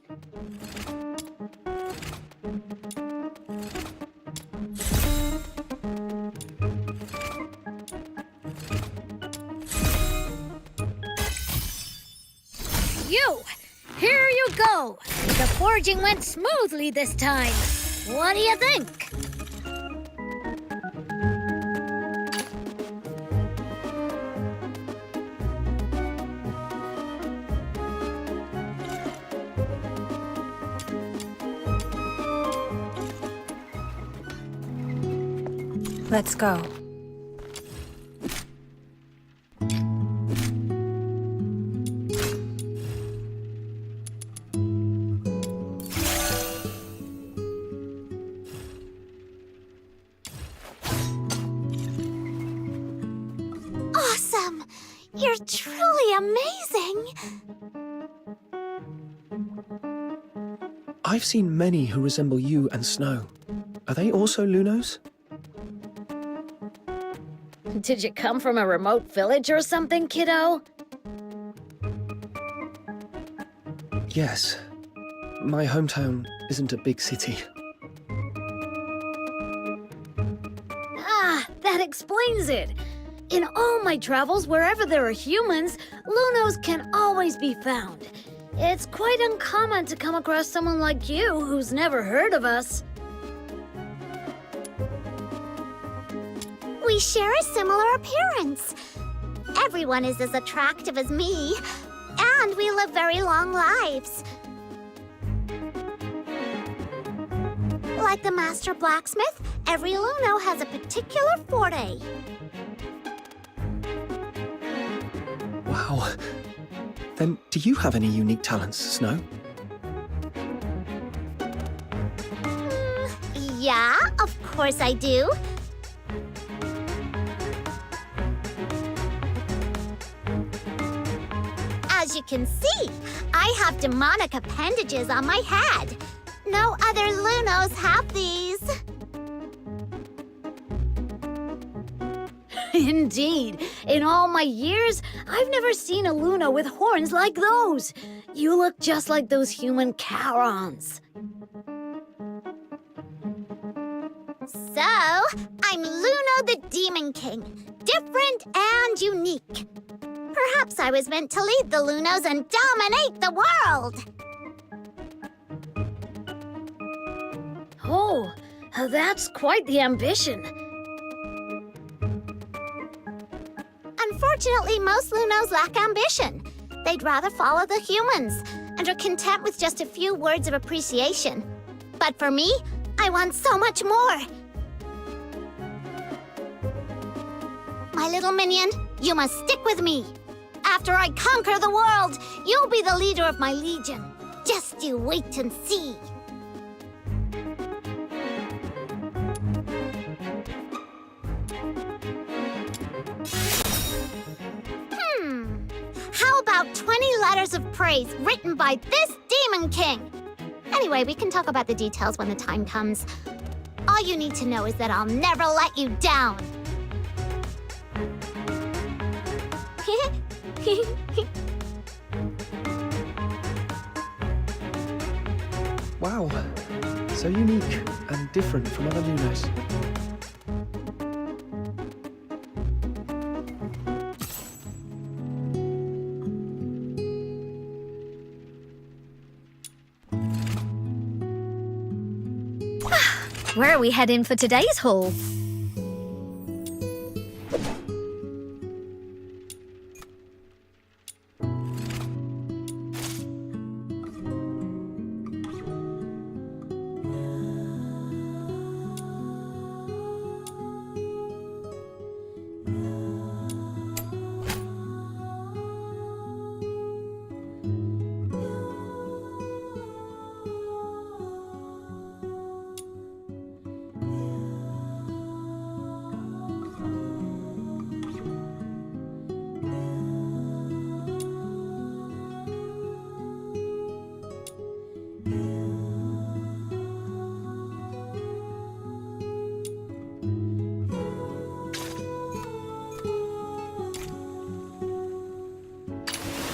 Here you go. The forging went smoothly this time. What do you think? Let's go. Awesome! You're truly amazing! I've seen many who resemble you and Snow. Are they also Lunos? Did you come from a remote village or something, kiddo? Yes. My hometown isn't a big city. Ah, that explains it. In all my travels, wherever there are humans, Lunos can always be found. It's quite uncommon to come across someone like you who's never heard of us. We share a similar appearance. Everyone is as attractive as me, and we live very long lives. Like the master blacksmith, every Luno has a particular forte. Wow. Then do you have any unique talents, Snow? Yeah, of course I do. As you can see, I have demonic appendages on my head. No other Lunos have these. Indeed. In all my years, I've never seen a Luna with horns like those. You look just like those human Charons. So, I'm Luno the Demon King. Different and unique. Perhaps I was meant to lead the Lunos and dominate the world. Oh, that's quite the ambition. Unfortunately, most Lunos lack ambition. They'd rather follow the humans and are content with just a few words of appreciation. But for me, I want so much more. My little minion, you must stick with me. After I conquer the world, you'll be the leader of my legion. Just you wait and see. How about 20 letters of praise written by this Demon King? Anyway, we can talk about the details when the time comes. All you need to know is that I'll never let you down. Wow, so unique and different from other Lunas. Where are we heading for today's haul?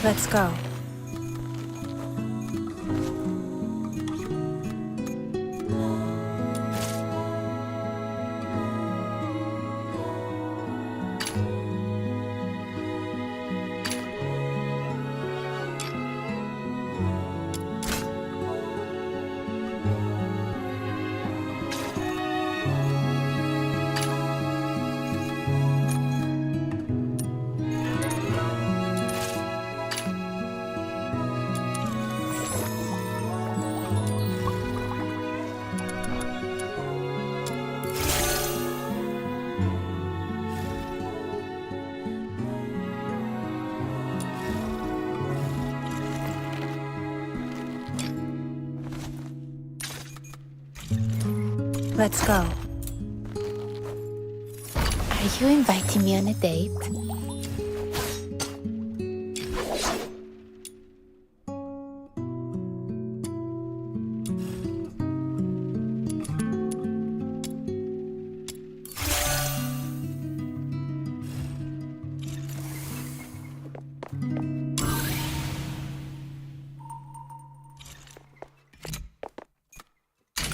Let's go. Let's go. Are you inviting me on a date?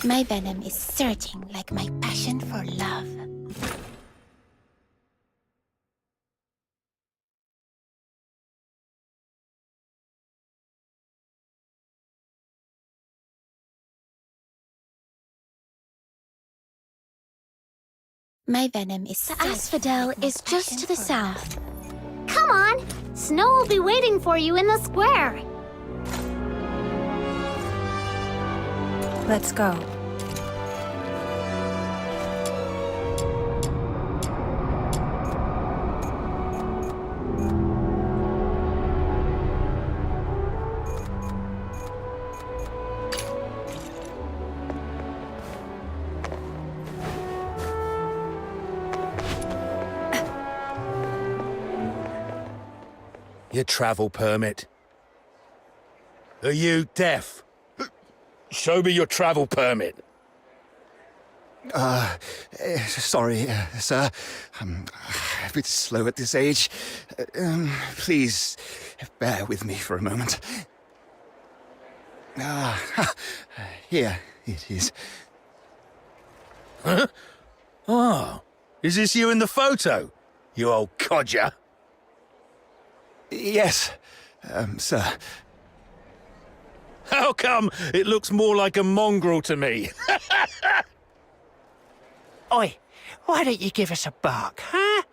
My venom is surging like my passion for love. My venom is The asphodel is just to the south. Come on! Snow will be waiting for you in the square. Let's go. Your travel permit. Are you deaf? Show me your travel permit. Sorry, sir. I'm a bit slow at this age. Please, bear with me for a moment. Here it is. Huh? Oh, is this you in the photo? You old codger. Yes, sir. How come it looks more like a mongrel to me? Oi, why don't you give us a bark, huh?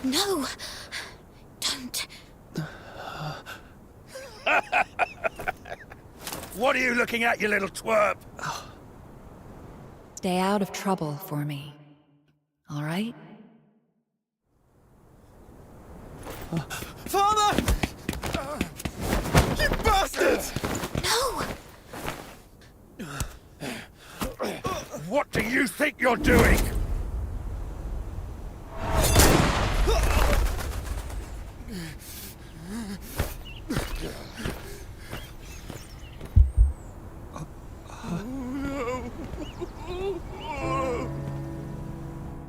No! Don't. What are you looking at, you little twerp? Stay out of trouble for me. All right? Father! You bastards! No! What do you think you're doing?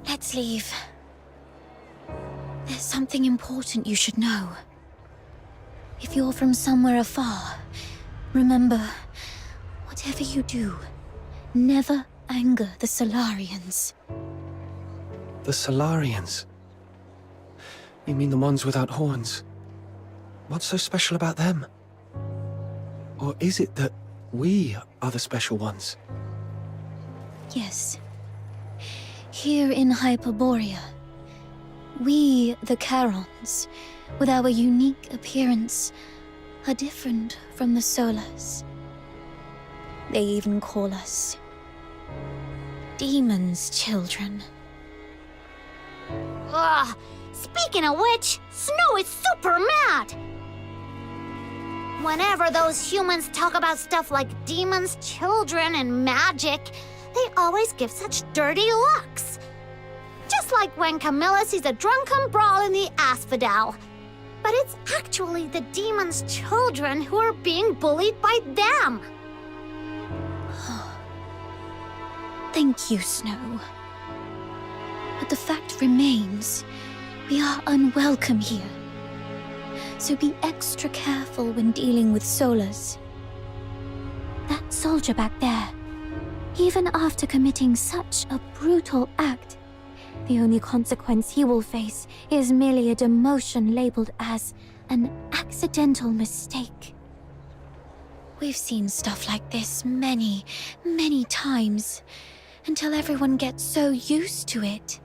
Let's leave. There's something important you should know. If you're from somewhere afar, remember, whatever you do, never anger the Solarians. The Solarians? You mean the ones without horns? What's so special about them? Or is it that we are the special ones? Yes. Here in Hyperborea, we, the Charons, with our unique appearance, are different from the Solars. They even call us Demon's Children. Ugh, speaking of which, Snow is super mad! Whenever those humans talk about stuff like demons, children, and magic, they always give such dirty looks. Just like when Camilla sees a drunken brawl in the Asphodel. But it's actually the demon's children who are being bullied by them. Thank you, Snow. But the fact remains, we are unwelcome here. So be extra careful when dealing with Solars. That soldier back there, even after committing such a brutal act, the only consequence he will face is merely a demotion labeled as an accidental mistake. We've seen stuff like this many, many times, until everyone gets so used to it.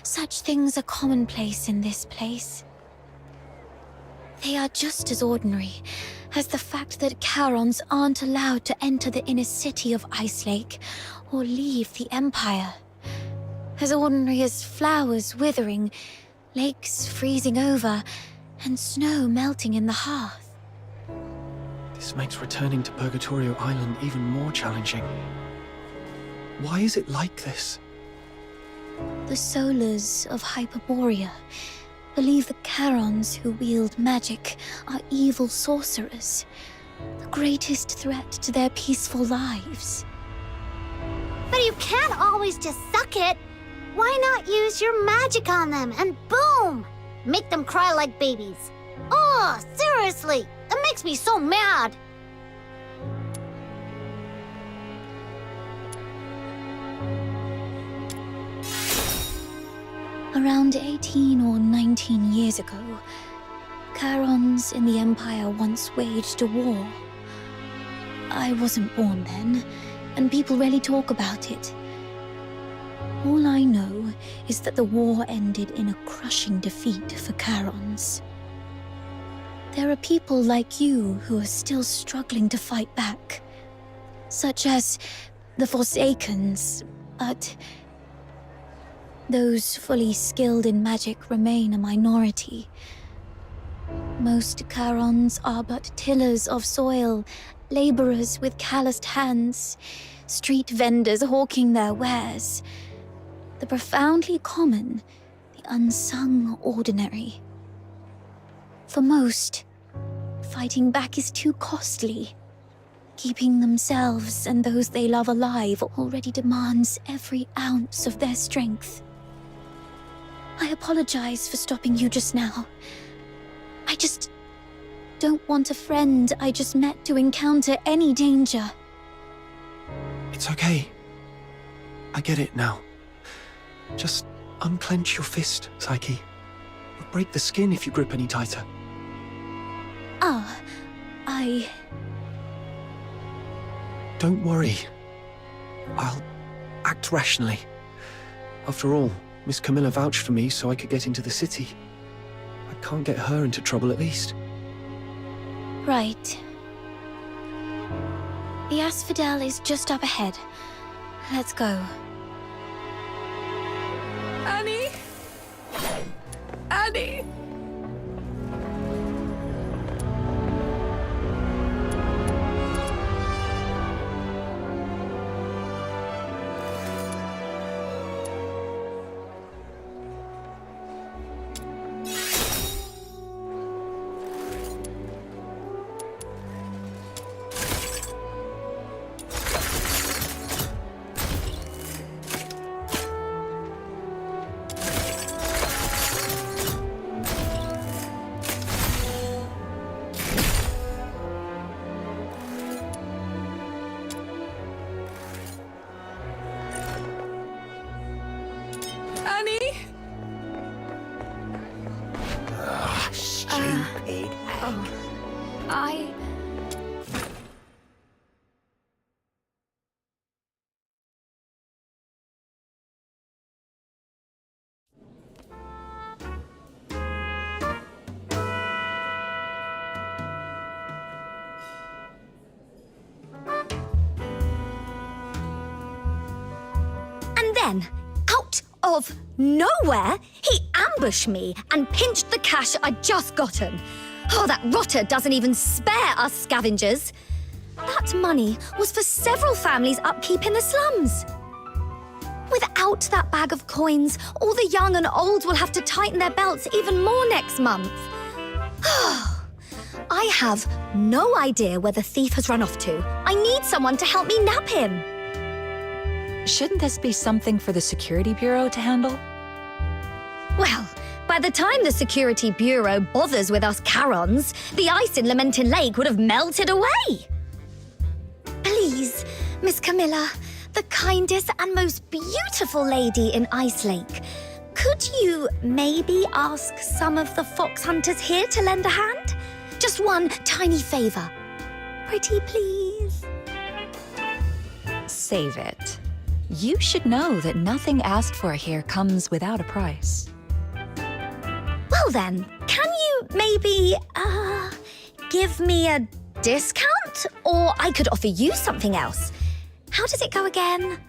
Such things are commonplace in this place. They are just as ordinary as the fact that Charons aren't allowed to enter the inner city of Icelake or leave the Empire. As ordinary as flowers withering, lakes freezing over, and snow melting in the hearth. This makes returning to Purgatorio Island even more challenging. Why is it like this? The Solars of Hyperborea believe the Charons who wield magic are evil sorcerers, the greatest threat to their peaceful lives. But you can't always just suck it. Why not use your magic on them and boom! Make them cry like babies. Oh, seriously, that makes me so mad. Around 18 or 19 years ago, Charons in the Empire once waged a war. I wasn't born then, and people rarely talk about it. All I know is that the war ended in a crushing defeat for Charons. There are people like you who are still struggling to fight back, such as the Forsakens, but those fully skilled in magic remain a minority. Most Charons are but tillers of soil Laborers with calloused hands, street vendors hawking their wares. The profoundly common, the unsung ordinary. For most, fighting back is too costly. Keeping themselves and those they love alive already demands every ounce of their strength. I apologize for stopping you just now. I just don't want a friend I just met to encounter any danger. It's okay. I get it now. Just unclench your fist, Psyche. You'll break the skin if you grip any tighter. Don't worry. I'll act rationally. After all, Miss Camilla vouched for me so I could get into the city. I can't get her into trouble at least. Right. The Asphodel is just up ahead. Let's go. Annie! Annie! Stupid hag. And then, out of nowhere, he ambushed me and pinched the cash I'd just gotten. Oh, that rotter doesn't even spare us scavengers. That money was for several families' upkeep in the slums. Without that bag of coins, all the young and old will have to tighten their belts even more next month. I have no idea where the thief has run off to. I need someone to help me nab him. Shouldn't this be something for the Security Bureau to handle? Well, by the time the Security Bureau bothers with us Charons, the ice in Lamentin Lake would have melted away. Please, Miss Camilla, the kindest and most beautiful lady in Ice Lake, could you maybe ask some of the fox hunters here to lend a hand? Just one tiny favor. Pretty please. Save it. You should know that nothing asked for here comes without a price. Well then, can you maybe, give me a discount? Or I could offer you something else. How does it go again?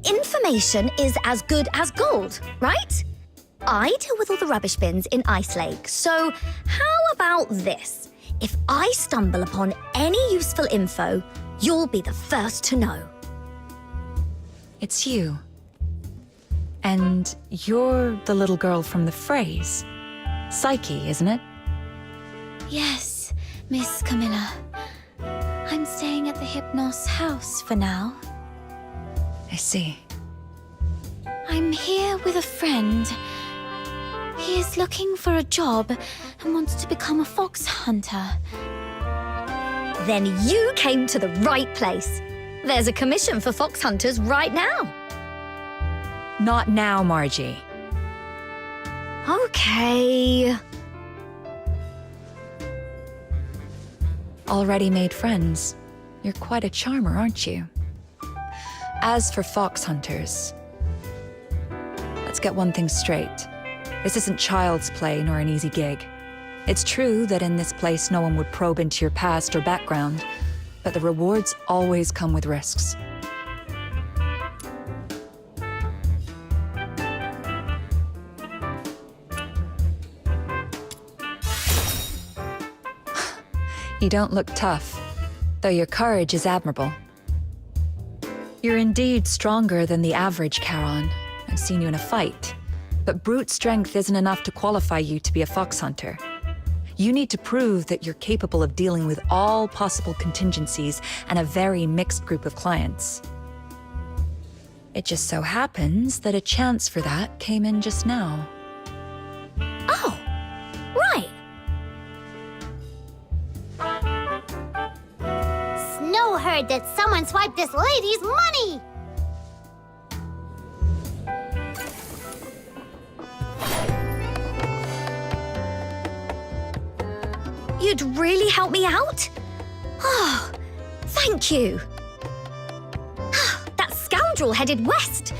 Information is as good as gold, right? I deal with all the rubbish bins in Ice Lake, so how about this? If I stumble upon any useful info, you'll be the first to know. It's you. And you're the little girl from the phrase. Psyche, isn't it? Yes, Miss Camilla. I'm staying at the Hypnos house for now. I see. I'm here with a friend. He is looking for a job and wants to become a fox hunter. Then you came to the right place. There's a commission for fox hunters right now. Not now, Margie. Okay. Already made friends. You're quite a charmer, aren't you? As for fox hunters, let's get one thing straight. This isn't child's play nor an easy gig. It's true that in this place no one would probe into your past or background, but the rewards always come with risks. You don't look tough, though your courage is admirable. You're indeed stronger than the average Charon. I've seen you in a fight. But brute strength isn't enough to qualify you to be a fox hunter. You need to prove that you're capable of dealing with all possible contingencies and a very mixed group of clients. It just so happens that a chance for that came in just now. Oh, right. Snow heard that someone swiped this lady's money! You'd really help me out? Oh, thank you. That scoundrel headed west.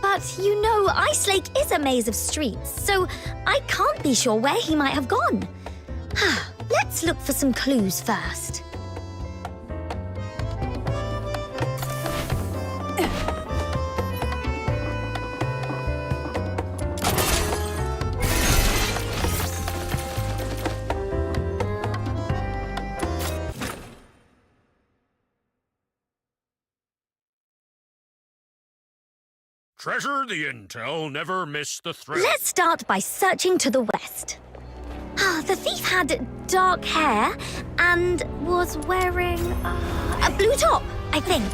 But you know, Ice Lake is a maze of streets, so I can't be sure where he might have gone. Let's look for some clues first. Treasure the intel, never miss the thread. Let's start by searching to the west. The thief had dark hair and was wearing a blue top, I think.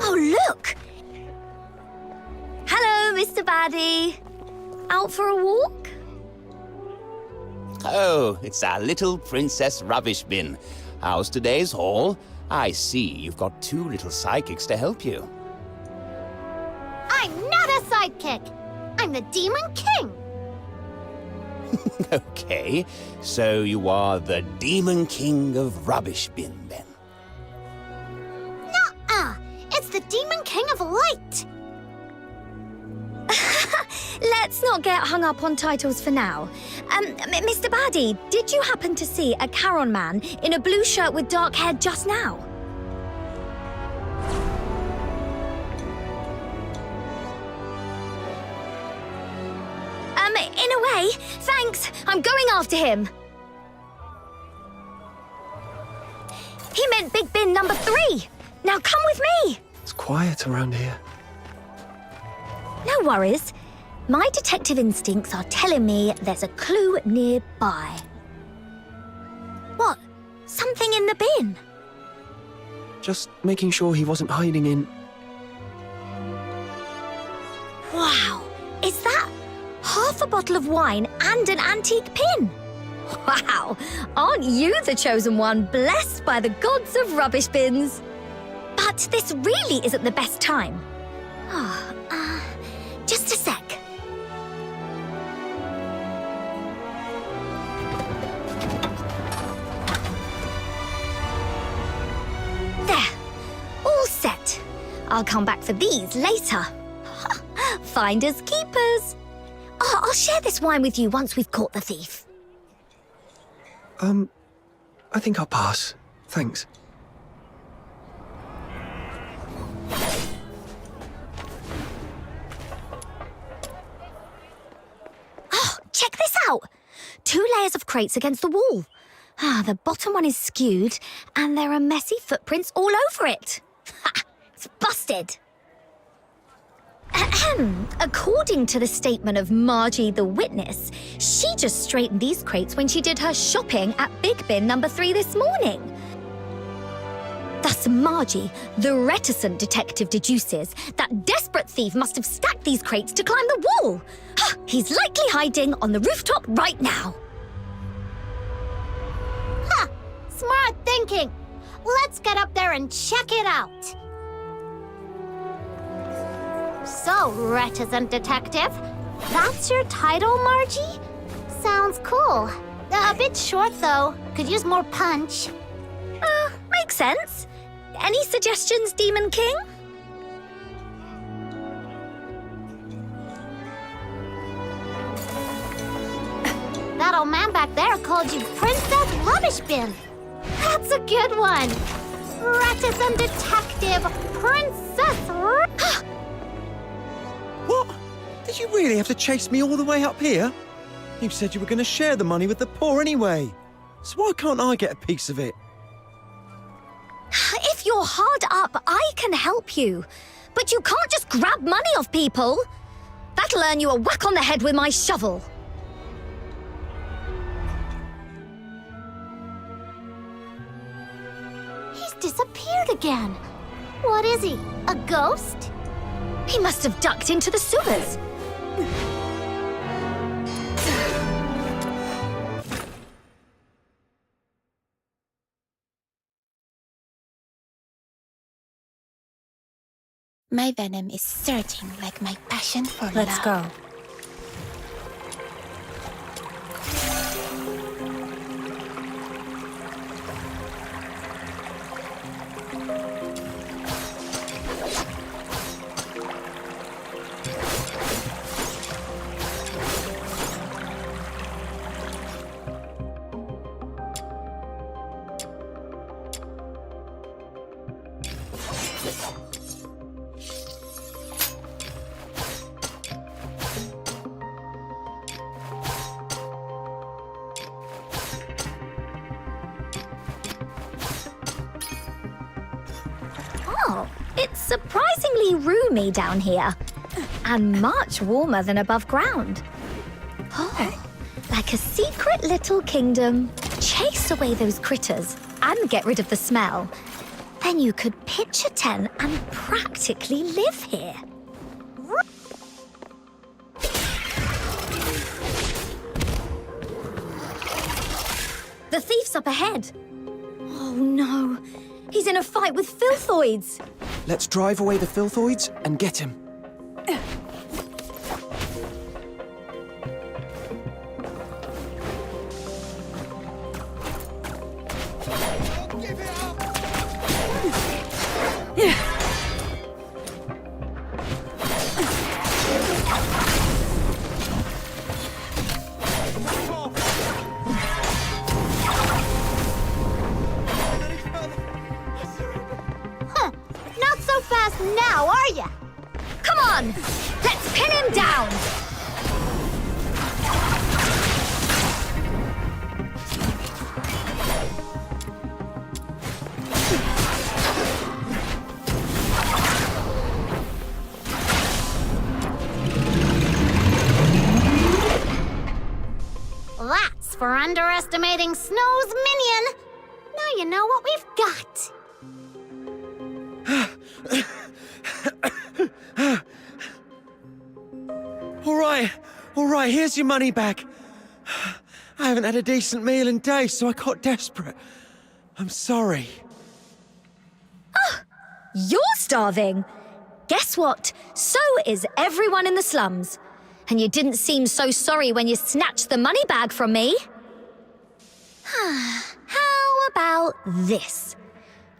Oh, look! Hello, Mr. Baddie. Out for a walk? Oh, it's our little Princess Rubbish Bin. How's today's haul? I see you've got 2 little sidekicks to help you. I'm not a sidekick! I'm the Demon King! Okay, so you are the Demon King of Rubbish Bin, then. Nuh-uh! It's the Demon King of Light! Let's not get hung up on titles for now. Mr. Baddie, did you happen to see a Charon man in a blue shirt with dark hair just now? In a way, thanks. I'm going after him. He meant Big Bin number 3. Now come with me. It's quiet around here. No worries. My detective instincts are telling me there's a clue nearby. What? Something in the bin? Just making sure he wasn't hiding in... Wow. Is that half a bottle of wine and an antique pin? Wow. Aren't you the chosen one, blessed by the gods of rubbish bins? But this really isn't the best time. Just a sec. There. All set. I'll come back for these later. Finders keepers. Oh, I'll share this wine with you once we've caught the thief. I think I'll pass. Thanks. Oh, check this out. 2 layers of crates against the wall. The bottom one is skewed, and there are messy footprints all over it. Ha! It's busted. According to the statement of Margie the witness, she just straightened these crates when she did her shopping at Big Bin number 3 this morning. Thus Margie, the reticent detective, deduces that desperate thief must have stacked these crates to climb the wall. He's likely hiding on the rooftop right now. Ha! Smart thinking! Let's get up there and check it out! So, reticent detective, that's your title, Margie? Sounds cool. A bit short, though. Could use more punch. Makes sense. Any suggestions, Demon King? That old man back there called you Princess Rubbish Bin. That's a good one. Reticent detective, What? Did you really have to chase me all the way up here? You said you were going to share the money with the poor anyway. So why can't I get a piece of it? If you're hard up, I can help you. But you can't just grab money off people. That'll earn you a whack on the head with my shovel. He's disappeared again. What is he? A ghost? He must have ducked into the sewers. My venom is surging like my passion for love. Let's go. Oh, it's surprisingly roomy down here. And much warmer than above ground. Oh, like a secret little kingdom. Chase away those critters and get rid of the smell. Then you could pitch a tent and practically live here. The thief's up ahead. Oh no, he's in a fight with filthoids. Let's drive away the filthoids and get him. Huh. Not so fast now, are ya? Come on, let's pin him down. That's for underestimating Snow's minion. Now you know what we've got. All right, here's your money back. I haven't had a decent meal in days, so I got desperate. I'm sorry. You're starving. Guess what? So is everyone in the slums. And you didn't seem so sorry when you snatched the money bag from me. How about this?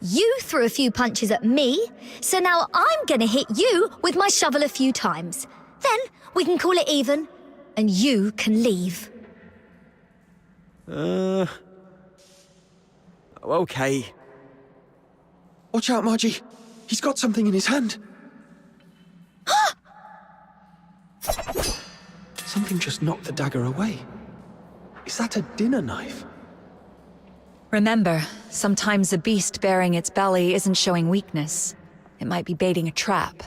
You threw a few punches at me, so now I'm gonna hit you with my shovel a few times. Then we can call it even, and you can leave. Okay. Watch out, Margie. He's got something in his hand. Something just knocked the dagger away. Is that a dinner knife? Remember, sometimes a beast bearing its belly isn't showing weakness. It might be baiting a trap.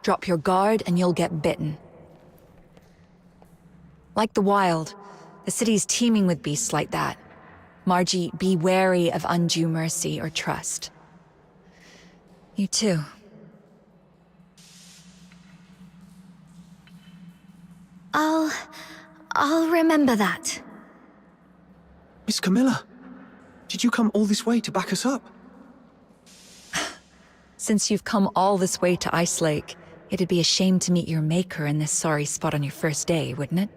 Drop your guard and you'll get bitten. Like the wild, the city's teeming with beasts like that. Margie, be wary of undue mercy or trust. You too. I'll remember that. Miss Camilla, did you come all this way to back us up? Since you've come all this way to Ice Lake, it'd be a shame to meet your maker in this sorry spot on your first day, wouldn't it?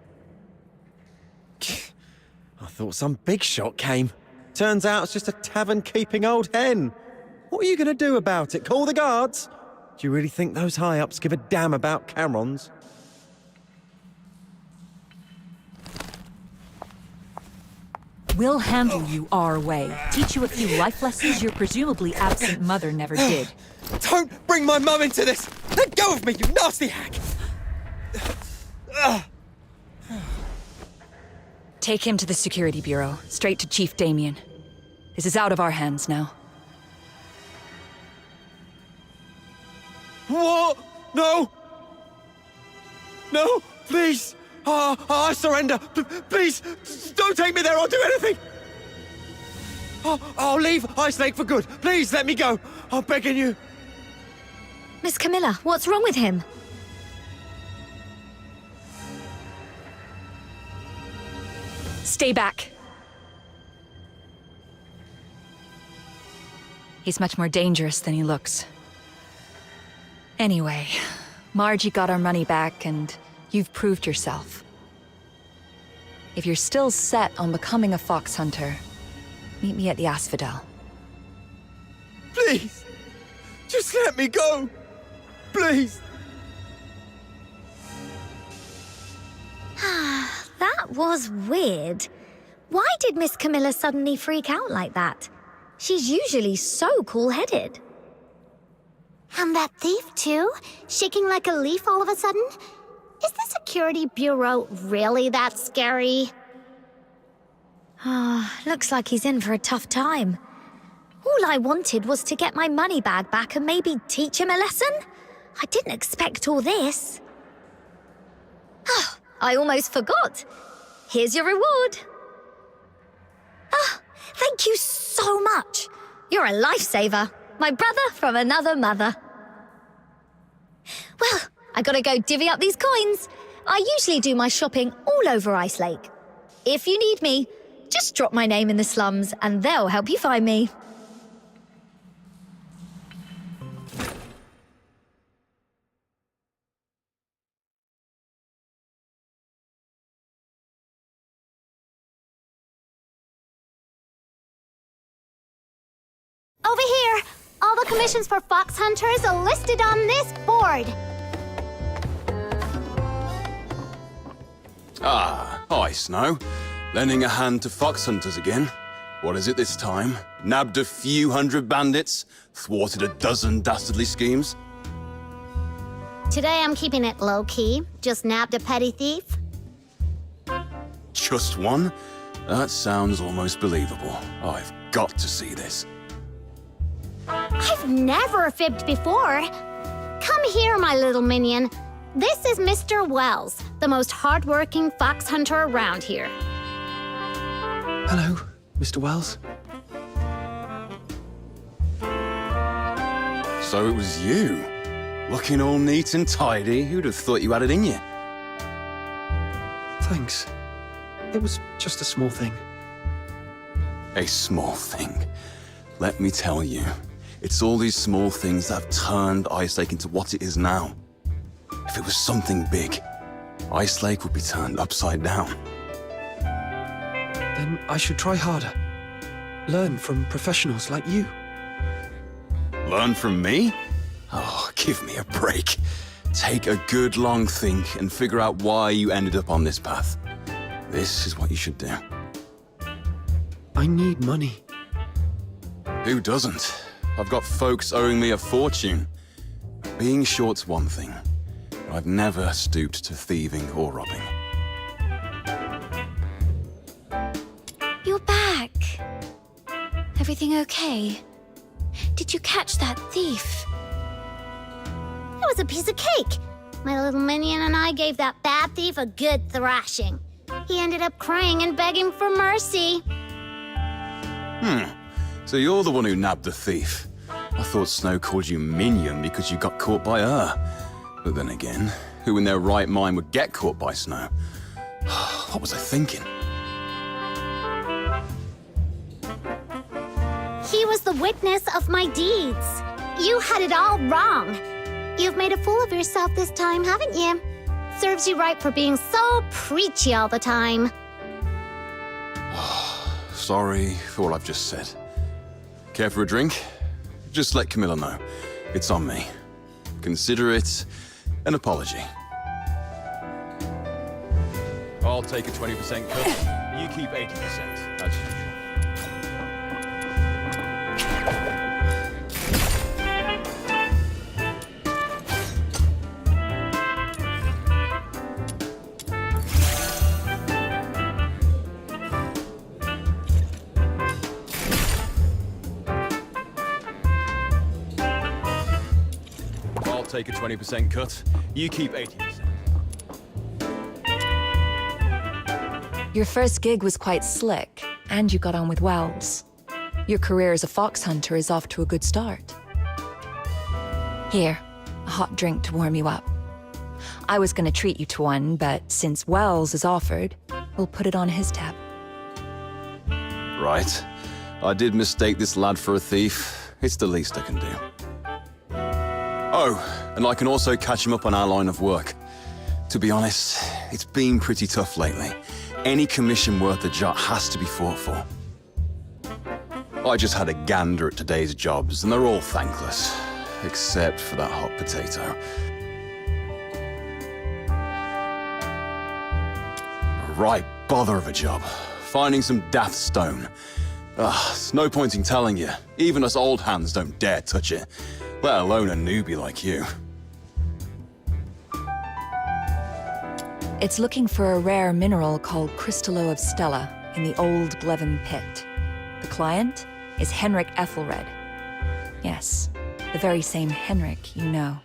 I thought some big shot came. Turns out it's just a tavern-keeping old hen. What are you gonna do about it? Call the guards? Do you really think those high-ups give a damn about Carons? We'll handle you our way. Teach you a few life lessons your presumably absent mother never did. Don't bring my mum into this! Let go of me, you nasty hack! Take him to the Security Bureau, straight to Chief Damien. This is out of our hands now. What? No! No, please! I surrender! Please, don't take me there or do anything! I'll leave Ice Lake for good. Please, let me go. I'm begging you. Miss Camilla, what's wrong with him? Stay back. He's much more dangerous than he looks. Anyway, Margie got our money back, and you've proved yourself. If you're still set on becoming a fox hunter, meet me at the Asphodel. Please, just let me go. Please. That was weird. Why did Miss Camilla suddenly freak out like that? She's usually so cool-headed. And that thief, too? Shaking like a leaf all of a sudden? Is the Security Bureau really that scary? Looks like he's in for a tough time. All I wanted was to get my money bag back and maybe teach him a lesson. I didn't expect all this. I almost forgot. Here's your reward. Thank you so much. You're a lifesaver. My brother from another mother. Well, I gotta go divvy up these coins. I usually do my shopping all over Ice Lake. If you need me, just drop my name in the slums and they'll help you find me. Over here! All the commissions for fox hunters are listed on this board. Hi, Snow. Lending a hand to fox hunters again. What is it this time? Nabbed a few hundred bandits? Thwarted a dozen dastardly schemes? Today I'm keeping it low-key. Just nabbed a petty thief. Just one? That sounds almost believable. I've got to see this. I've never fibbed before. Come here, my little minion. This is Mr. Wells, the most hardworking fox hunter around here. Hello, Mr. Wells. So it was you? Looking all neat and tidy. Who'd have thought you had it in you? Thanks. It was just a small thing. A small thing? Let me tell you. It's all these small things that have turned Ice Lake into what it is now. If it was something big, Ice Lake would be turned upside down. Then I should try harder. Learn from professionals like you. Learn from me? Oh, give me a break. Take a good long think and figure out why you ended up on this path. This is what you should do. I need money. Who doesn't? I've got folks owing me a fortune. Being short's one thing, but I've never stooped to thieving or robbing. You're back. Everything okay? Did you catch that thief? It was a piece of cake. My little minion and I gave that bad thief a good thrashing. He ended up crying and begging for mercy. So you're the one who nabbed the thief. I thought Snow called you minion because you got caught by her. But then again, who in their right mind would get caught by Snow? What was I thinking? He was the witness of my deeds. You had it all wrong. You've made a fool of yourself this time, haven't you? Serves you right for being so preachy all the time. Sorry for what I've just said. Care for a drink? Just let Camilla know. It's on me. Consider it an apology. I'll take a 20% cut. You keep 80%. That's usual. take a 20% cut. You keep 80%. Your first gig was quite slick, and you got on with Wells. Your career as a fox hunter is off to a good start. Here, a hot drink to warm you up. I was gonna treat you to one, but since Wells has offered, we'll put it on his tab. Right. I did mistake this lad for a thief. It's the least I can do. Oh, and I can also catch him up on our line of work. To be honest, it's been pretty tough lately. Any commission worth a jot has to be fought for. I just had a gander at today's jobs, and they're all thankless. Except for that hot potato. A right bother of a job. Finding some daft stone. It's no point in telling you. Even us old hands don't dare touch it. Let alone a newbie like you. It's looking for a rare mineral called Crystallo of Stella in the old Glevin pit. The client is Henrik Ethelred. Yes, the very same Henrik you know.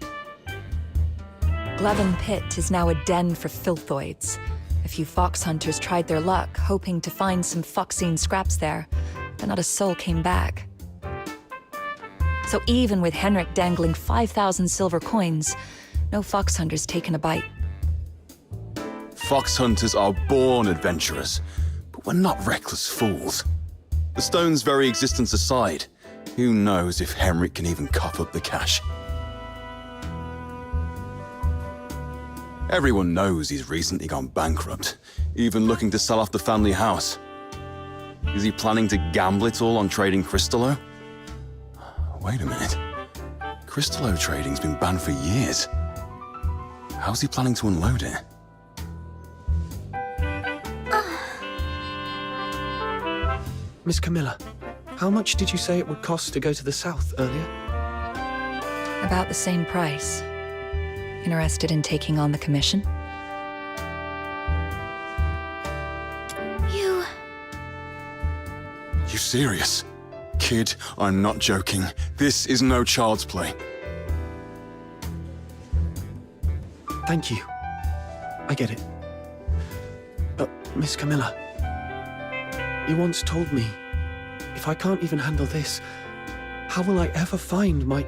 Glevin pit is now a den for filthoids. A few fox hunters tried their luck, hoping to find some foxine scraps there, but not a soul came back. So even with Henrik dangling 5,000 silver coins, no fox hunter's taken a bite. Fox hunters are born adventurers, but we're not reckless fools. The stone's very existence aside, who knows if Henrik can even cough up the cash? Everyone knows he's recently gone bankrupt, even looking to sell off the family house. Is he planning to gamble it all on trading Crystallo? Wait a minute. Crystallo trading's been banned for years. How's he planning to unload it? Miss Camilla, how much did you say it would cost to go to the south earlier? About the same price. Interested in taking on the commission? You serious? Kid, I'm not joking. This is no child's play. Thank you. I get it. Miss Camilla, you once told me, if I can't even handle this, how will I ever find my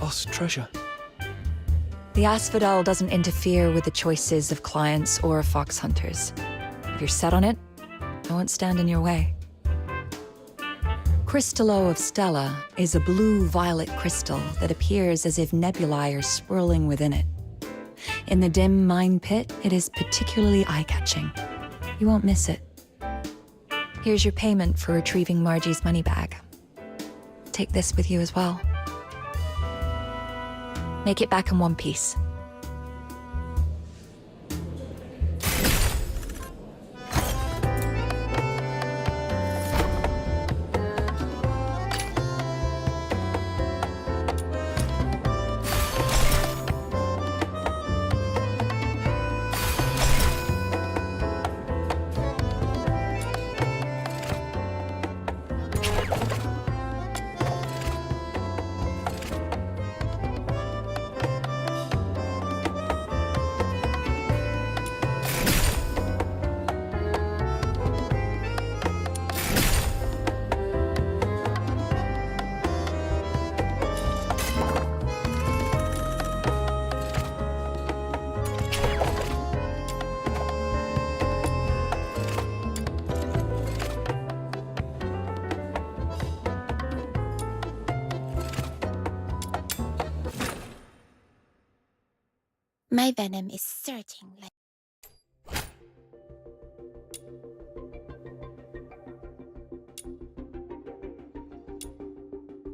lost treasure? The Asphodel doesn't interfere with the choices of clients or fox hunters. If you're set on it, I won't stand in your way. Crystallo of Stella is a blue-violet crystal that appears as if nebulae are swirling within it. In the dim mine pit, it is particularly eye-catching. You won't miss it. Here's your payment for retrieving Margie's money bag. Take this with you as well. Make it back in one piece. My venom is certainly...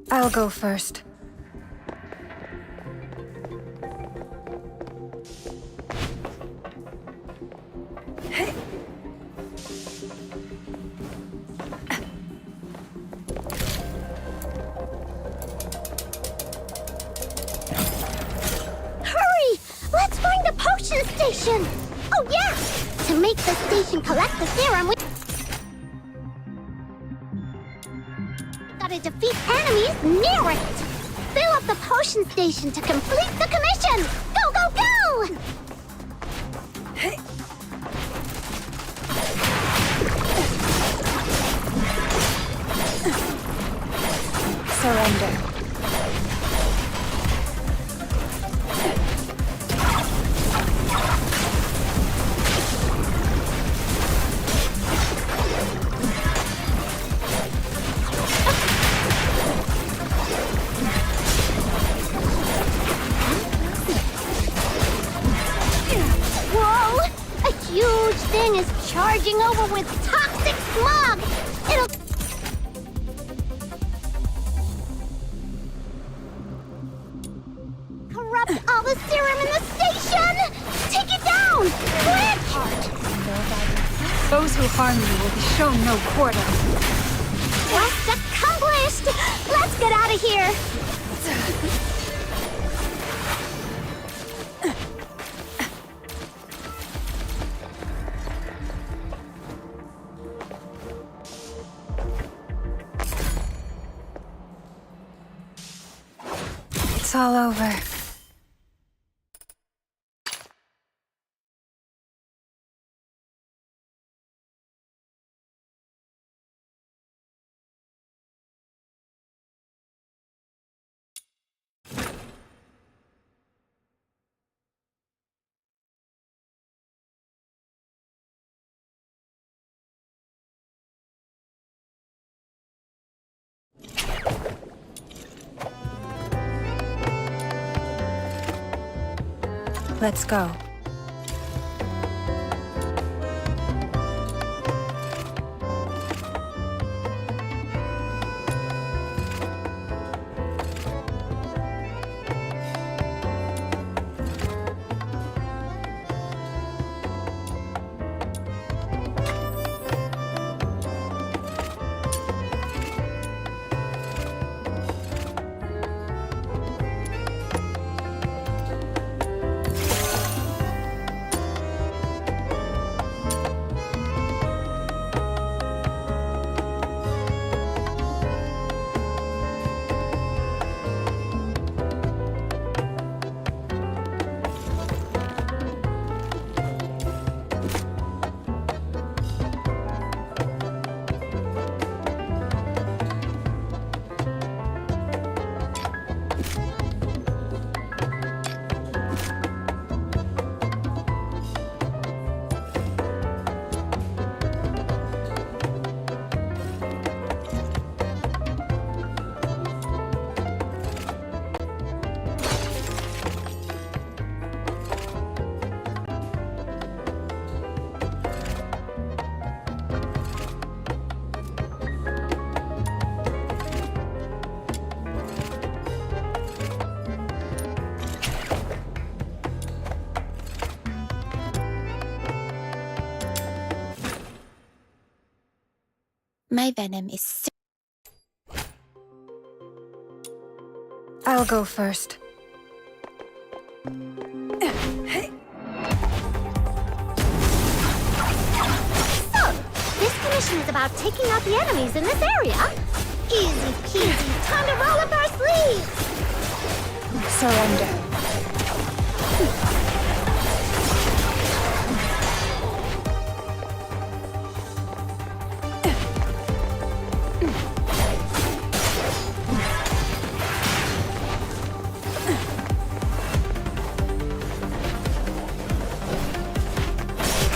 I'll go first. Let's find the potion station! Oh yeah! To make the station collect the serum, we gotta defeat enemies near it! Fill up the potion station to complete the commission! Go, go, go! Surrender. Whoa! A huge thing is charging over with toxic smog! It'll... corrupt all the serum in the station! Take it down! Quick! Those who harm you will be shown no quarter. Quest accomplished! Let's get out of here! It's all over. Let's go. My venom is I'll go first. So, this commission is about taking out the enemies in this area. Easy peasy, time to roll up our sleeves! Surrender.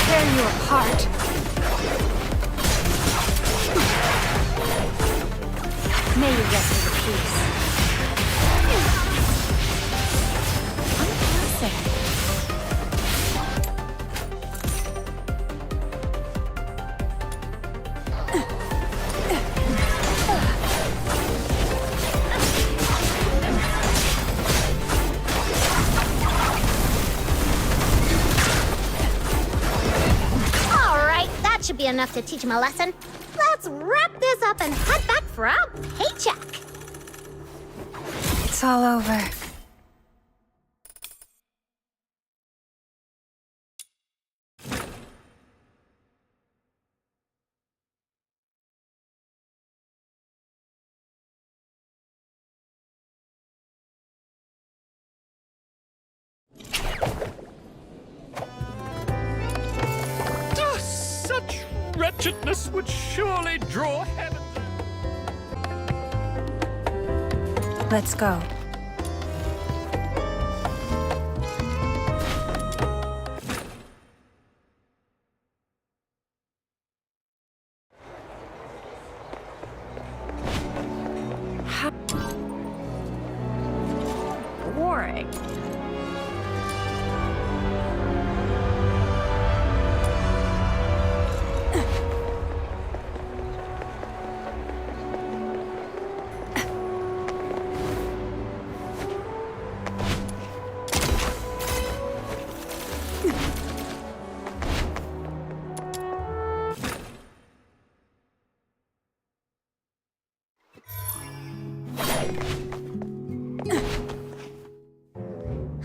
Tear you apart. May you rest in peace. Alright, that should be enough to teach him a lesson. Let's wrap this up and head back for our paycheck. It's all over. wretchedness would surely draw heaven. Let's go. Boring.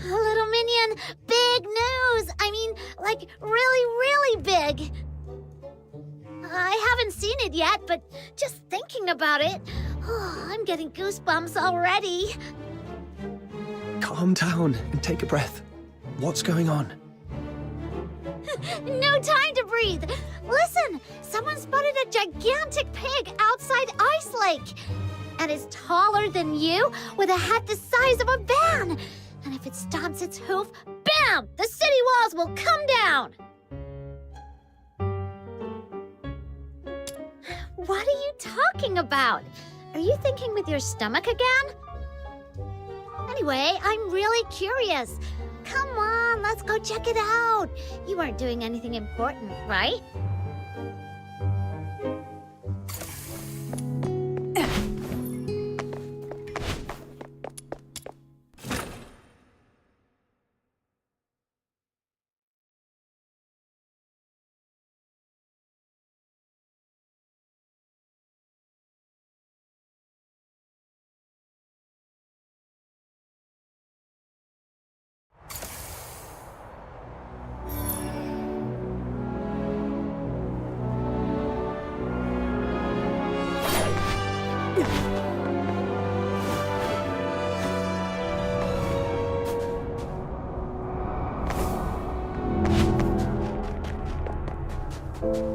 Little minion, big news! I mean, like, really, really big! I haven't seen it yet, but just thinking about it, I'm getting goosebumps already. Calm down and take a breath. What's going on? No time to breathe! Listen! Someone spotted a gigantic pig outside Ice Lake! And it's taller than you, with a head the size of a van! And if it stomps its hoof, bam! The city walls will come down! What are you talking about? Are you thinking with your stomach again? Anyway, I'm really curious. Come on, let's go check it out. You aren't doing anything important, right?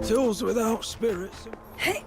Tools without spirits. Hey.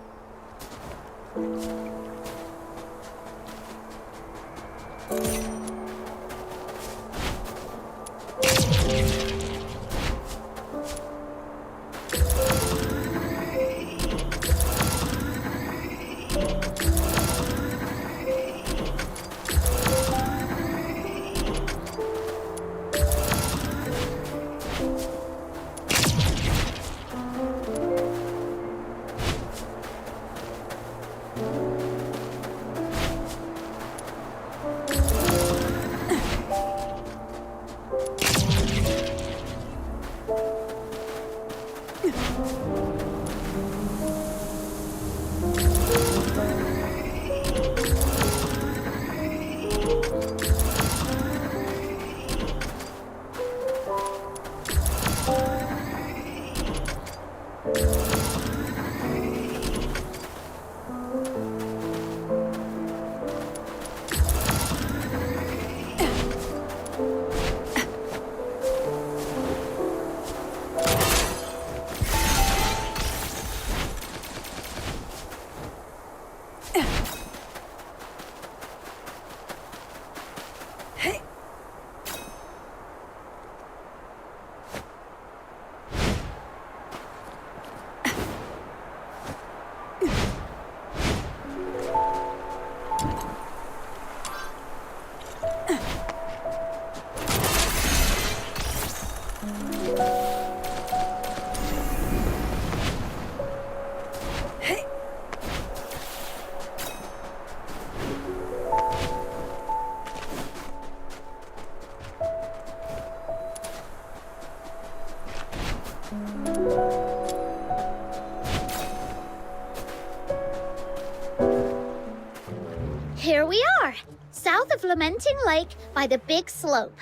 Here we are, south of Lamenting Lake by the big slope.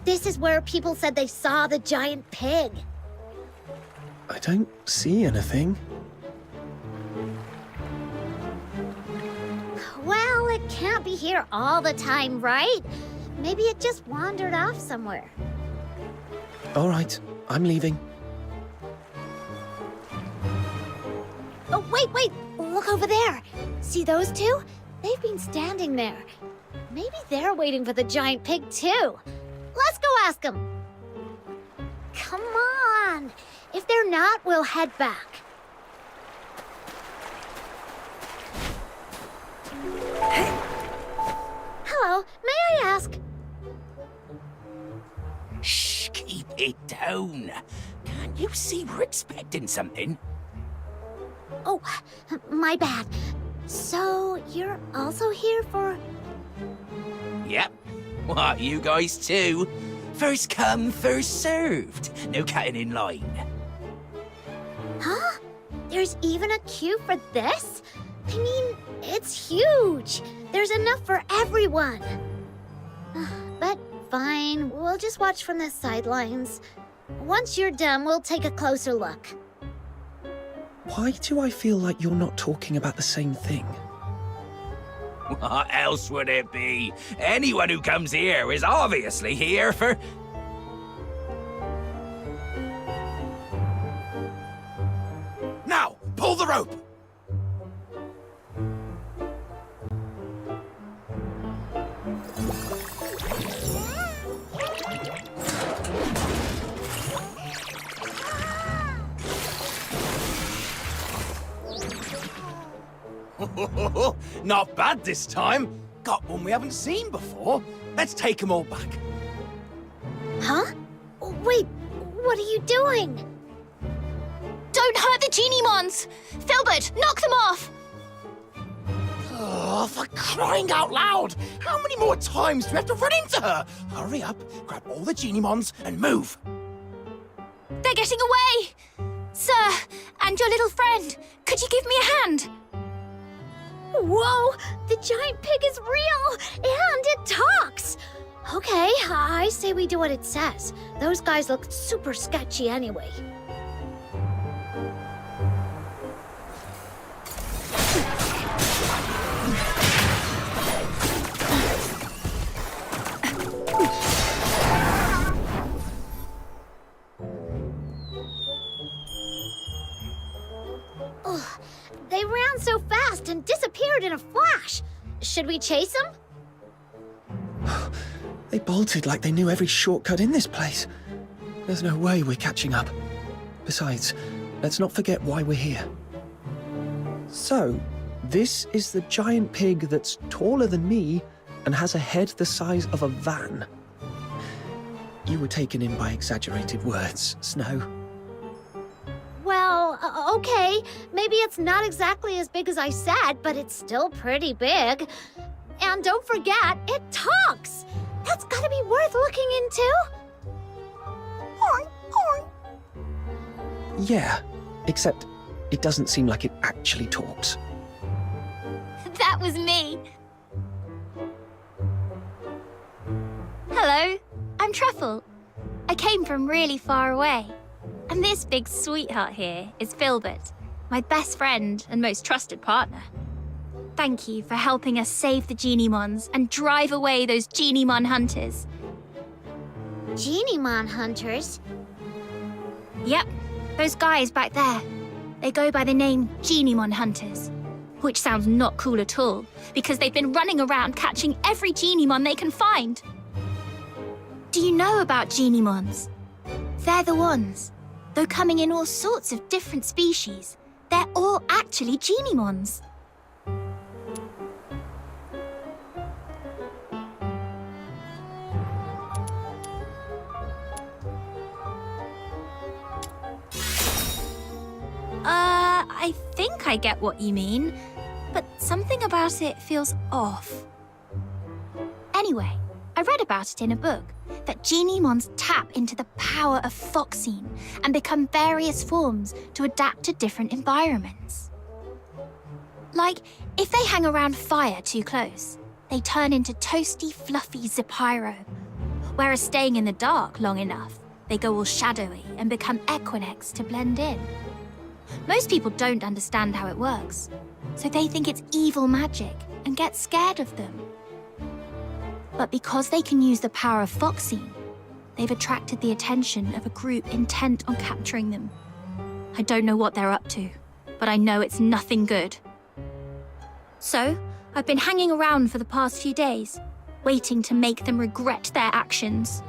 This is where people said they saw the giant pig. I don't see anything. Well, it can't be here all the time, right? Maybe it just wandered off somewhere. All right, I'm leaving. Oh, wait! Look over there. See those two? They've been standing there. Maybe they're waiting for the giant pig, too. Let's go ask them. Come on. If they're not, we'll head back. Hello, may I ask? Shh, keep it down. Can't you see we're expecting something? Oh, my bad. So, you're also here for... Yep. What, you guys too? First come, first served. No cutting in line. Huh? There's even a queue for this? I mean, it's huge. There's enough for everyone. But fine, we'll just watch from the sidelines. Once you're done, we'll take a closer look. Why do I feel like you're not talking about the same thing? What else would it be? Anyone who comes here is obviously here for... Now, pull the rope! Not bad this time. Got one we haven't seen before. Let's take them all back. Huh? Wait, what are you doing? Don't hurt the genie mons! Filbert, knock them off! Oh, for crying out loud! How many more times do we have to run into her? Hurry up, grab all the genie mons and move. They're getting away! Sir, and your little friend, could you give me a hand? Whoa! The giant pig is real! And it talks! Okay, I say we do what it says. Those guys look super sketchy anyway. They ran so fast and disappeared in a flash. Should we chase them? They bolted like they knew every shortcut in this place. There's no way we're catching up. Besides, let's not forget why we're here. So, this is the giant pig that's taller than me and has a head the size of a van. You were taken in by exaggerated words, Snow. Well, okay. Maybe it's not exactly as big as I said, but it's still pretty big. And don't forget, it talks! That's gotta be worth looking into. Yeah, except it doesn't seem like it actually talks. That was me. Hello, I'm Truffle. I came from really far away. And this big sweetheart here is Filbert, my best friend and most trusted partner. Thank you for helping us save the Genie-Mons and drive away those Genie-Mon hunters. Genie-Mon hunters? Yep, those guys back there. They go by the name Genie-Mon hunters, which sounds not cool at all, because they've been running around catching every Genie-Mon they can find. Do you know about Genie-Mons? They're the ones. Though coming in all sorts of different species, they're all actually Genie-Mons. I think I get what you mean, but something about it feels off. Anyway, I read about it in a book, that Genie-Mons tap into the power of Foxine and become various forms to adapt to different environments. Like, if they hang around fire too close, they turn into toasty, fluffy Zepyro. Whereas staying in the dark long enough, they go all shadowy and become Equinix to blend in. Most people don't understand how it works, so they think it's evil magic and get scared of them. But because they can use the power of Foxine, they've attracted the attention of a group intent on capturing them. I don't know what they're up to, but I know it's nothing good. So, I've been hanging around for the past few days, waiting to make them regret their actions.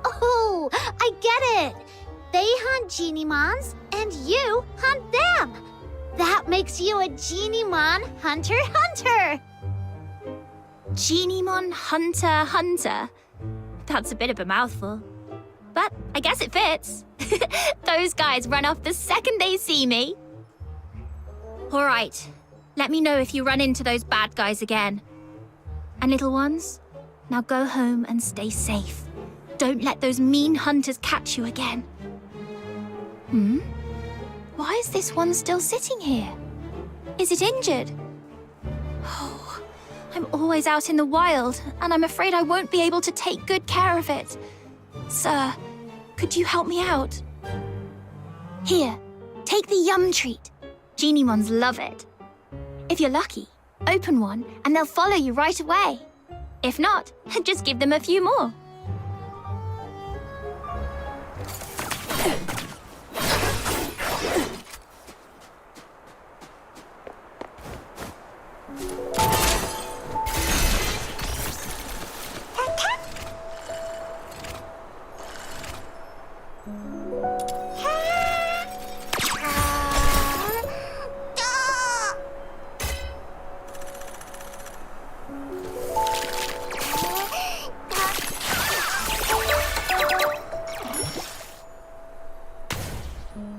Oh, I get it! They hunt Genimons, and you hunt them! That makes you a Genimon hunter-hunter! Genimon hunter-hunter? That's a bit of a mouthful. But I guess it fits. Those guys run off the second they see me. All right, let me know if you run into those bad guys again. And little ones, now go home and stay safe. Don't let those mean hunters catch you again. Why is this one still sitting here? Is it injured? Oh, I'm always out in the wild, and I'm afraid I won't be able to take good care of it. Sir, could you help me out? Here, take the yum treat. Genimons love it. If you're lucky, open one and they'll follow you right away. If not, just give them a few more.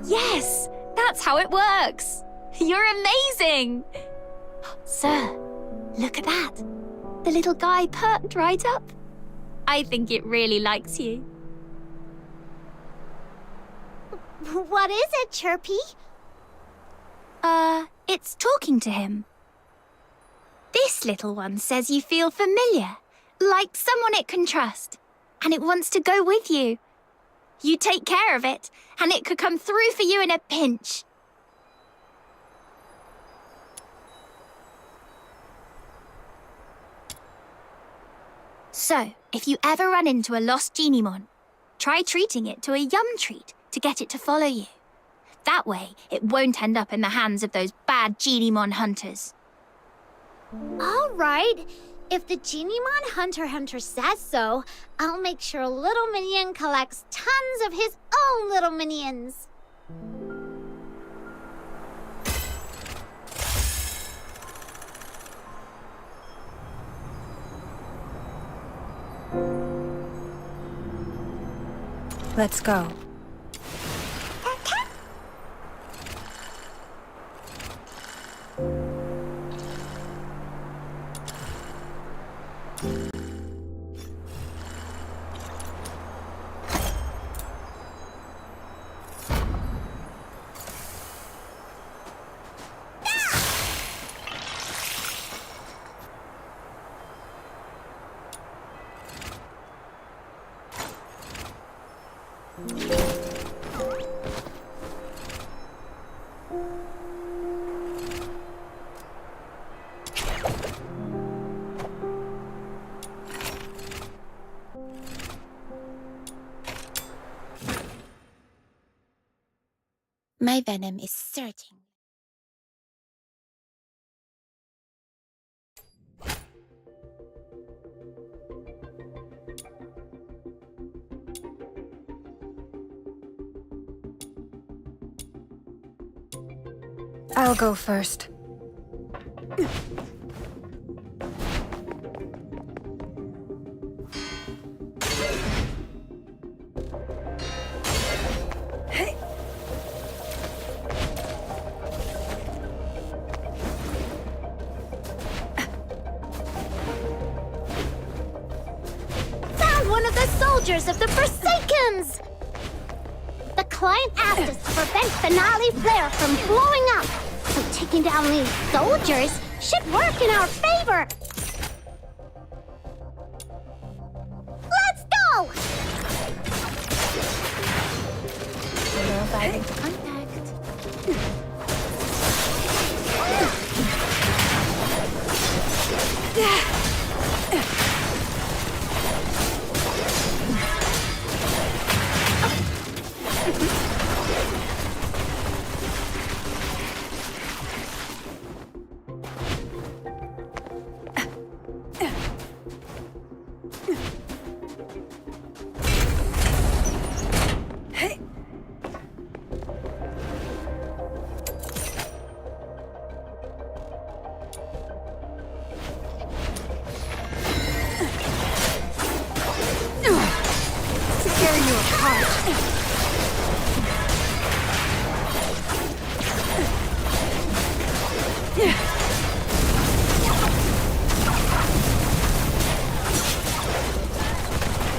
Yes, that's how it works. You're amazing. Sir, look at that. The little guy perked right up. I think it really likes you. What is it, Chirpy? It's talking to him. This little one says you feel familiar, like someone it can trust, and it wants to go with you. You take care of it, and it could come through for you in a pinch. So, if you ever run into a lost Genimon, try treating it to a yum treat to get it to follow you. That way, it won't end up in the hands of those bad Genimon hunters. All right. If the Genimon hunter says so, I'll make sure Little Minion collects tons of his own little minions. Let's go. My venom is certain. I'll go first. Found one of the soldiers of the Forsakens! The client asked us to prevent Finale Flare from blowing up, so taking down these soldiers should work in our favor! Let's go!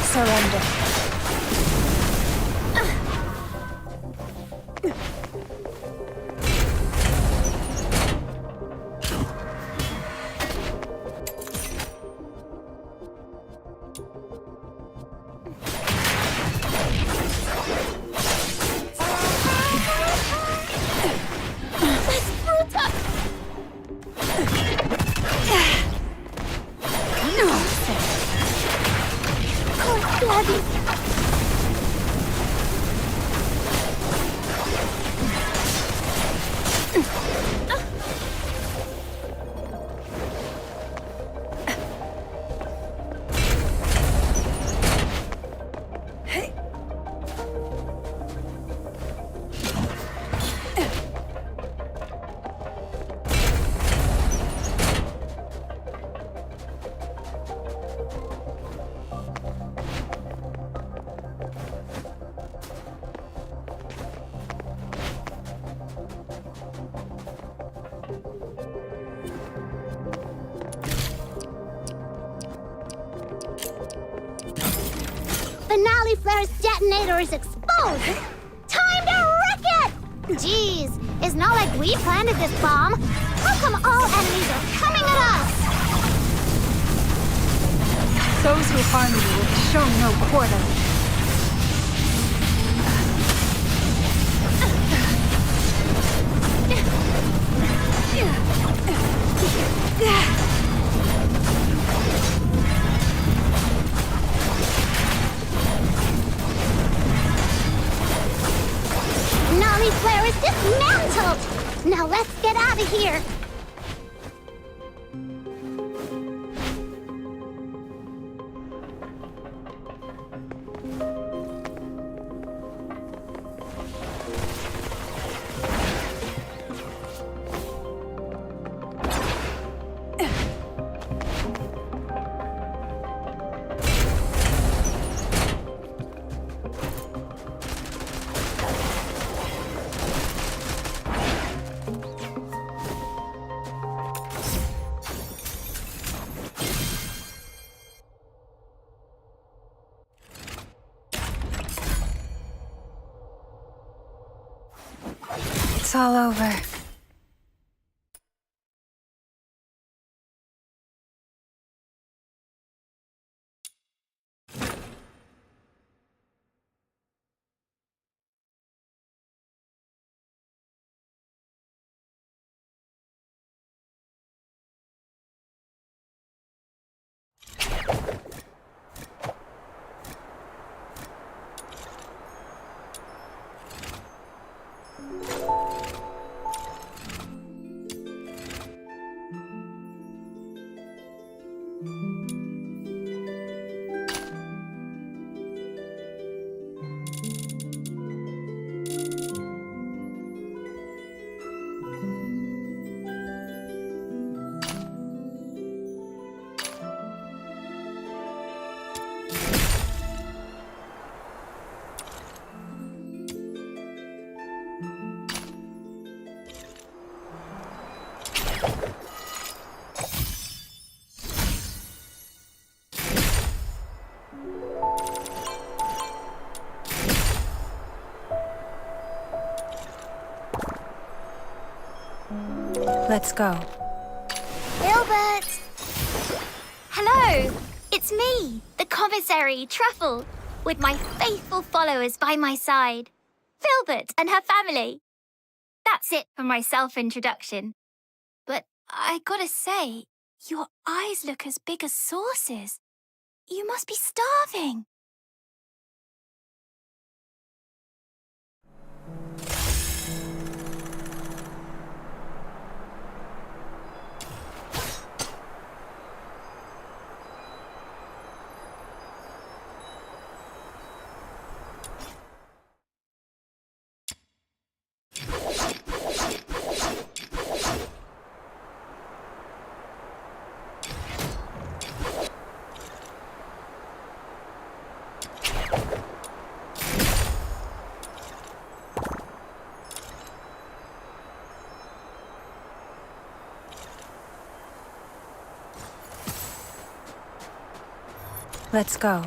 Surrender. Finale Flare's detonator is exposed! Time to wreck it! Jeez, it's not like we planted this bomb. How come all enemies are coming at us? Those who harm you will be shown no quarter. Finale Flare is dismantled! Now let's get out of here! It's all over. Let's go. Filbert! Hello! It's me, the commissary, Truffle, with my faithful followers by my side. Filbert and her family. That's it for my self-introduction. But I gotta say, your eyes look as big as saucers. You must be starving. Let's go.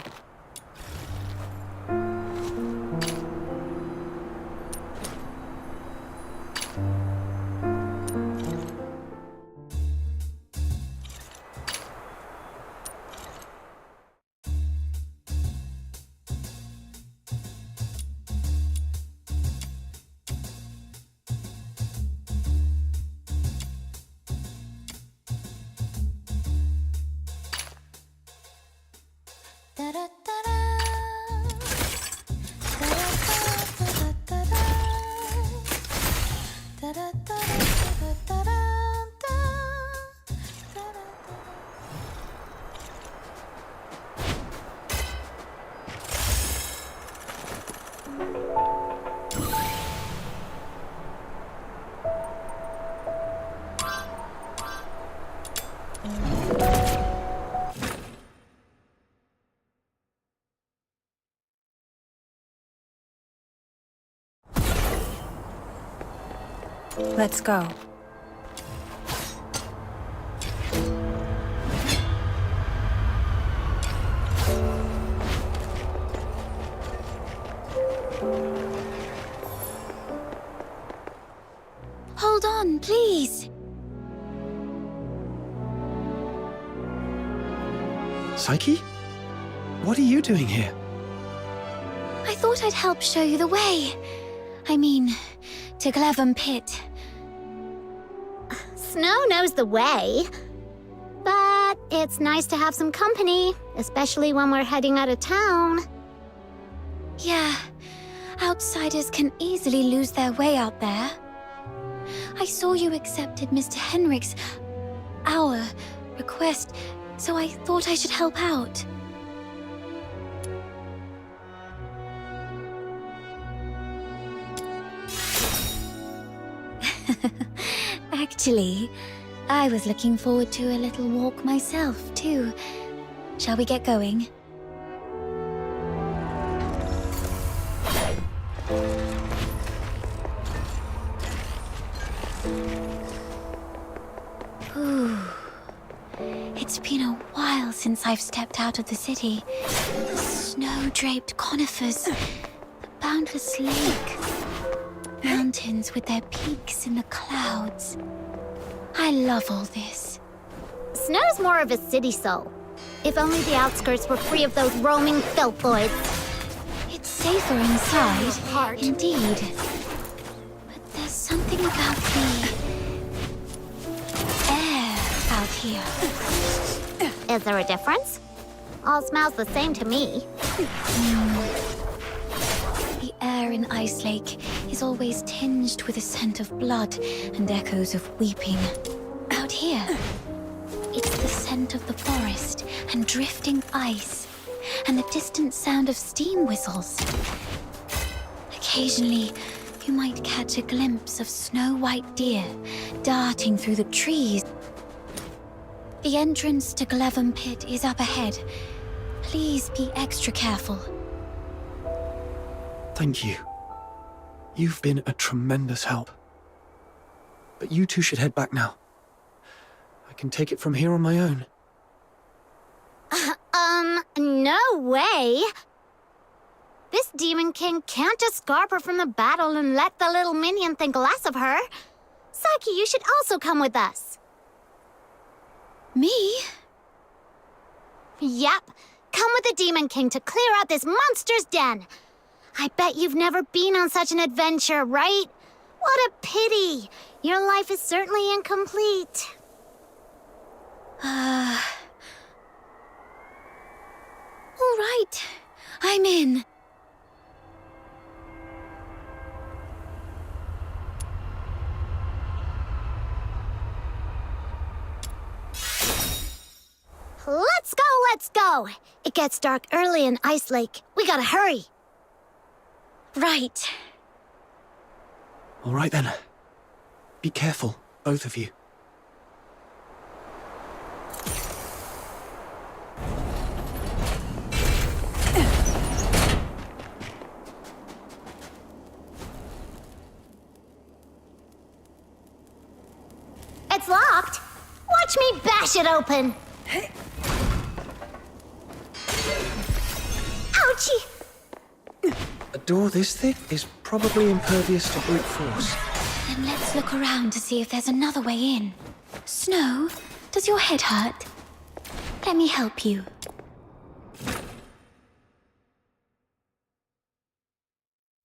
Let's go. Hold on, please. Psyche? What are you doing here? I thought I'd help show you the way. I mean, to Glevum Pit. Snow knows the way. But it's nice to have some company, especially when we're heading out of town. Yeah, outsiders can easily lose their way out there. I saw you accepted Mr. Henrik's, our request, so I thought I should help out. Actually, I was looking forward to a little walk myself, too. Shall we get going? Ooh. It's been a while since I've stepped out of the city. The snow-draped conifers, the boundless lake, mountains with their peaks in the clouds. I love all this. Snow's more of a city soul. If only the outskirts were free of those roaming filthoids. It's safer inside, indeed. But there's something about the air out here. Is there a difference? All smells the same to me. The air in Ice Lake is always tinged with a scent of blood and echoes of weeping. Out here, it's the scent of the forest and drifting ice, and the distant sound of steam whistles. Occasionally, you might catch a glimpse of snow-white deer darting through the trees. The entrance to Glevum Pit is up ahead. Please be extra careful. Thank you. You've been a tremendous help. But you two should head back now. I can take it from here on my own. No way! This Demon King can't just scarp her from the battle and let the little minion think less of her. Psyche, you should also come with us. Me? Yep. Come with the Demon King to clear out this monster's den. I bet you've never been on such an adventure, right? What a pity. Your life is certainly incomplete. All right. I'm in. Let's go, let's go! It gets dark early in Ice Lake. We gotta hurry. Right. All right then. Be careful, both of you. It's locked. Watch me bash it open. Ouchie! A door this thick is probably impervious to brute force. Then let's look around to see if there's another way in. Snow, does your head hurt? Let me help you.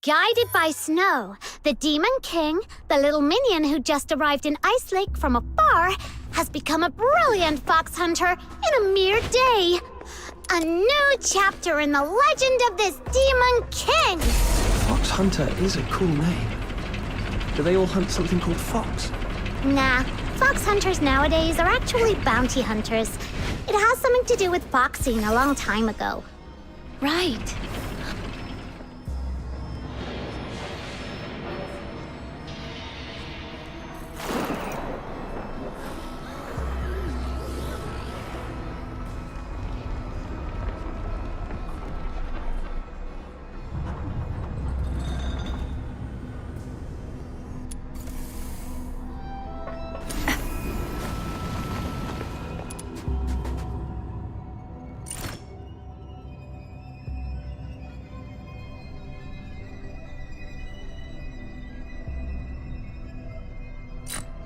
Guided by Snow, the Demon King, the little minion who just arrived in Ice Lake from afar, has become a brilliant fox hunter in a mere day. A new chapter in the legend of this Demon King! Fox Hunter is a cool name. Do they all hunt something called fox? Nah, fox hunters nowadays are actually bounty hunters. It has something to do with foxing a long time ago. Right.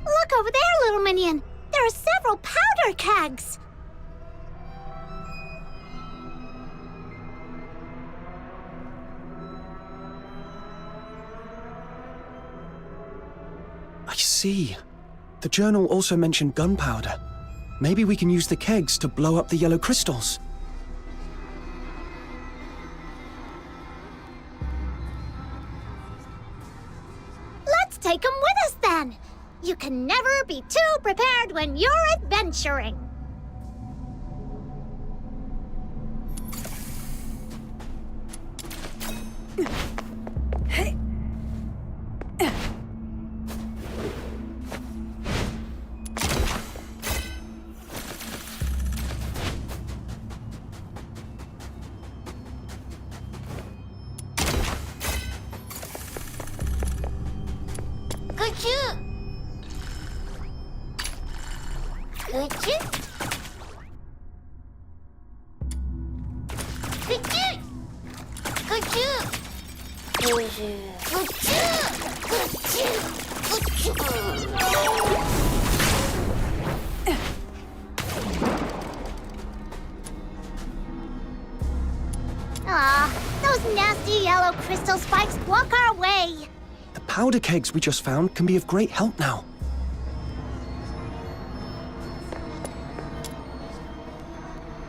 Look over there, little minion! There are several powder kegs! I see. The journal also mentioned gunpowder. Maybe we can use the kegs to blow up the yellow crystals. Let's take them with us then! You can never be too prepared when you're adventuring! Those nasty yellow crystal spikes block our way! The powder kegs we just found can be of great help now.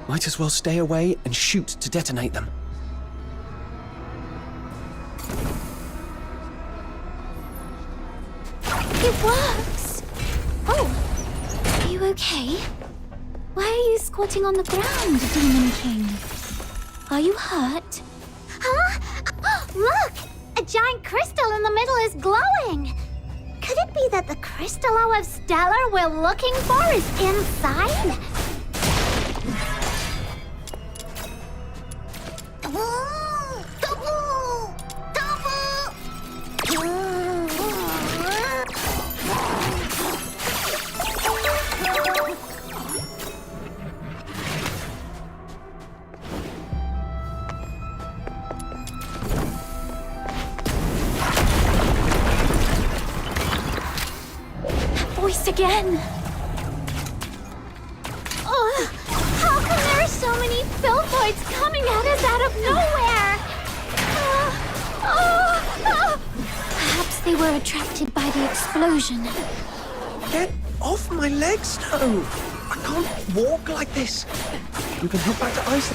Might as well stay away and shoot to detonate them. It works! Oh, are you okay? Why are you squatting on the ground, Demon King? Are you hurt? Huh? Look! A giant crystal in the middle is glowing! Could it be that the Crystallo of Stellar we're looking for is inside? Voice again! Oh, how come there are so many Filthoids coming at us out of nowhere? Perhaps they were attracted by the explosion. Get off my legs, Snow! I can't walk like this. You can head back to Ice.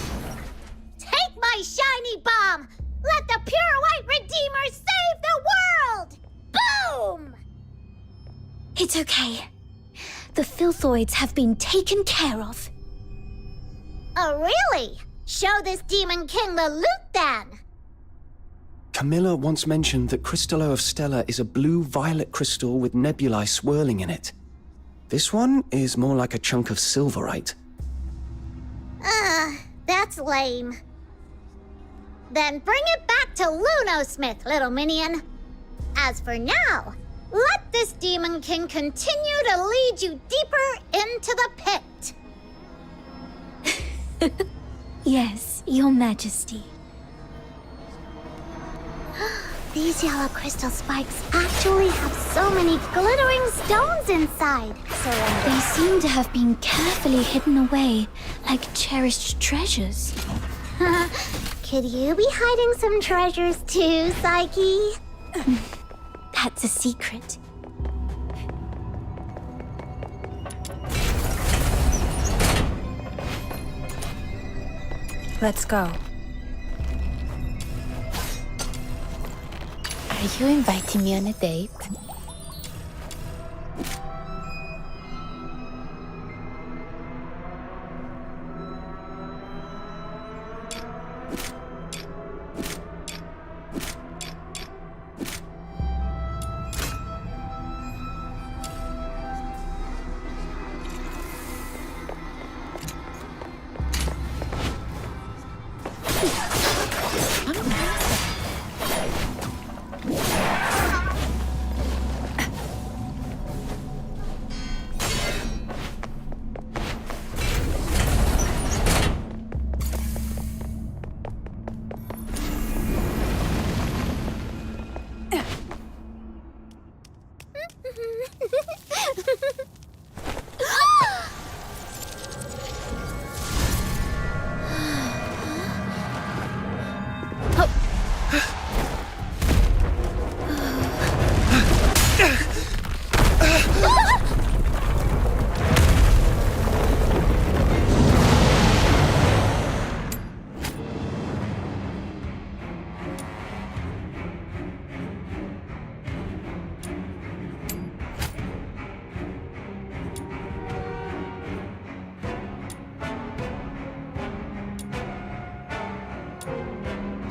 Take my shiny bomb! Let the pure white Redeemer save the world! Boom! It's okay. The Filthoids have been taken care of. Oh, really? Show this Demon King the loot, then! Camilla once mentioned that Crystallo of Stellar is a blue-violet crystal with nebulae swirling in it. This one is more like a chunk of silverite. That's lame. Then bring it back to Lunosmith, little minion. As for now, let this Demon King continue to lead you deeper into the pit. Yes, Your Majesty. These yellow crystal spikes actually have so many glittering stones inside. Surrender. They seem to have been carefully hidden away, like cherished treasures. Could you be hiding some treasures too, Psyche? That's a secret. Let's go. Are you inviting me on a date?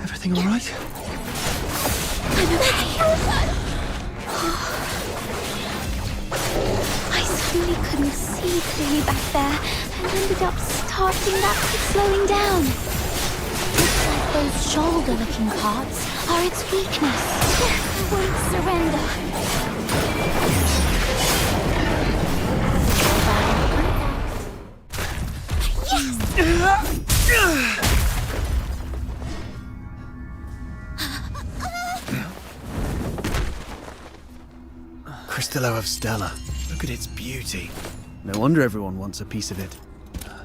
Everything all right? I'm okay. I suddenly couldn't see clearly back there and ended up starting back to slowing down. Looks like those shoulder-looking parts are its weakness. I won't surrender. Yes! Crystallo of Stella. Look at its beauty. No wonder everyone wants a piece of it.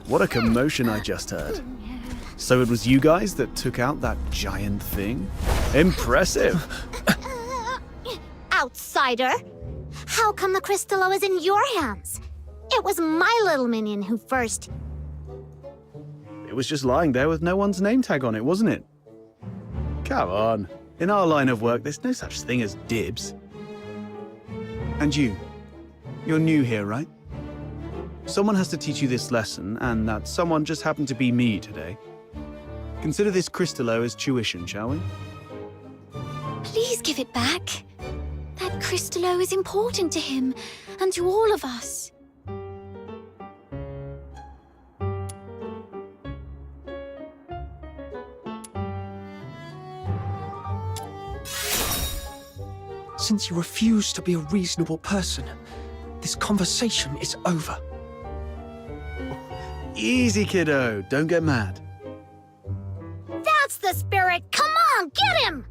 What a commotion I just heard. So it was you guys that took out that giant thing? Impressive! Outsider! How come the Crystallo is in your hands? It was my little minion who first... It was just lying there with no one's name tag on it, wasn't it? Come on. In our line of work, there's no such thing as dibs. And you're new here, right? Someone has to teach you this lesson, and that someone just happened to be me today. Consider this Crystallo as tuition, shall we? Please give it back. That Crystallo is important to him, and to all of us. Since you refuse to be a reasonable person, this conversation is over. Easy, kiddo. Don't get mad. That's the spirit! Come on, get him!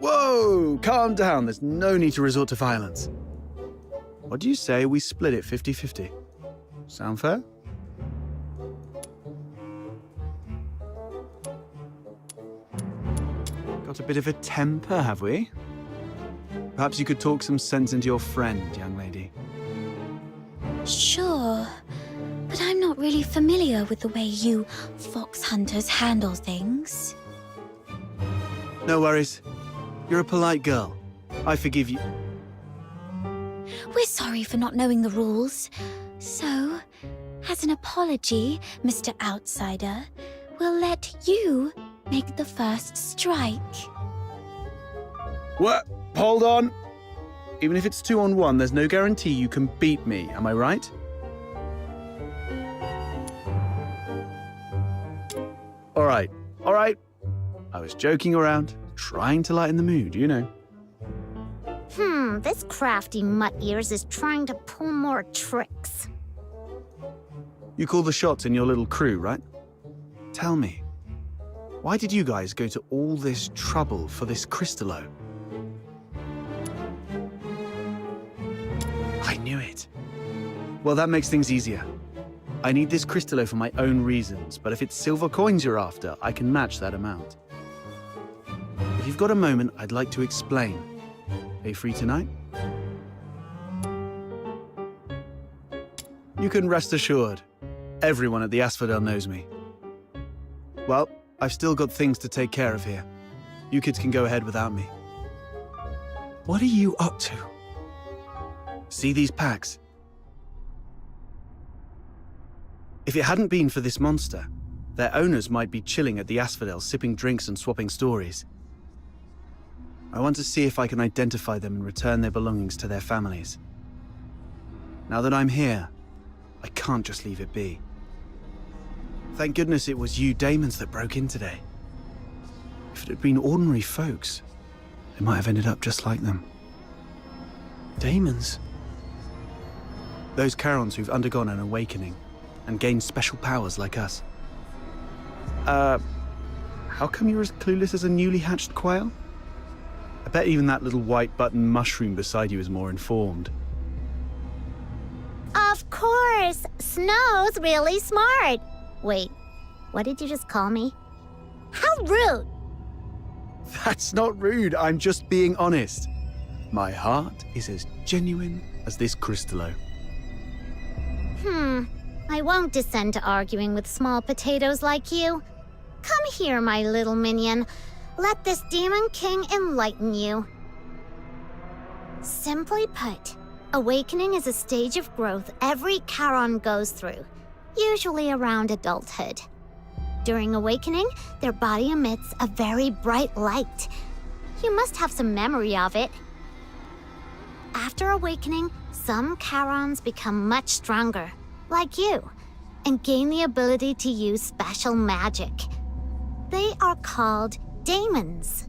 Whoa! Calm down. There's no need to resort to violence. What do you say we split it 50-50? Sound fair? Got a bit of a temper, have we? Perhaps you could talk some sense into your friend, young lady. Sure, but I'm not really familiar with the way you fox hunters handle things. No worries. You're a polite girl. I forgive you. We're sorry for not knowing the rules. So, as an apology, Mr. Outsider, we'll let you make the first strike. What? Hold on. Even if it's 2-on-1, there's no guarantee you can beat me, am I right? All right. I was joking around, trying to lighten the mood, you know. This crafty mutt-ears is trying to pull more tricks. You call the shots in your little crew, right? Tell me, Why did you guys go to all this trouble for this Crystallo? I knew it. Well, that makes things easier. I need this Crystallo for my own reasons, but if it's silver coins you're after, I can match that amount. If you've got a moment, I'd like to explain. Are you free tonight? You can rest assured. Everyone at the Asphodel knows me. Well, I've still got things to take care of here. You kids can go ahead without me. What are you up to? See these packs? If it hadn't been for this monster, their owners might be chilling at the Asphodel, sipping drinks and swapping stories. I want to see if I can identify them and return their belongings to their families. Now that I'm here, I can't just leave it be. Thank goodness it was you Daemons that broke in today. If it had been ordinary folks, they might have ended up just like them. Daemons? Those Charons who've undergone an awakening and gained special powers like us. How come you're as clueless as a newly hatched quail? I bet even that little white button mushroom beside you is more informed. Of course! Snow's really smart! Wait, what did you just call me? How rude! That's not rude, I'm just being honest. My heart is as genuine as this Crystallo. I won't descend to arguing with small potatoes like you. Come here, my little minion. Let this Demon King enlighten you. Simply put, awakening is a stage of growth every Charon goes through, usually around adulthood. During awakening, their body emits a very bright light. You must have some memory of it. After awakening, some Charons become much stronger, like you, and gain the ability to use special magic. They are called Daemons.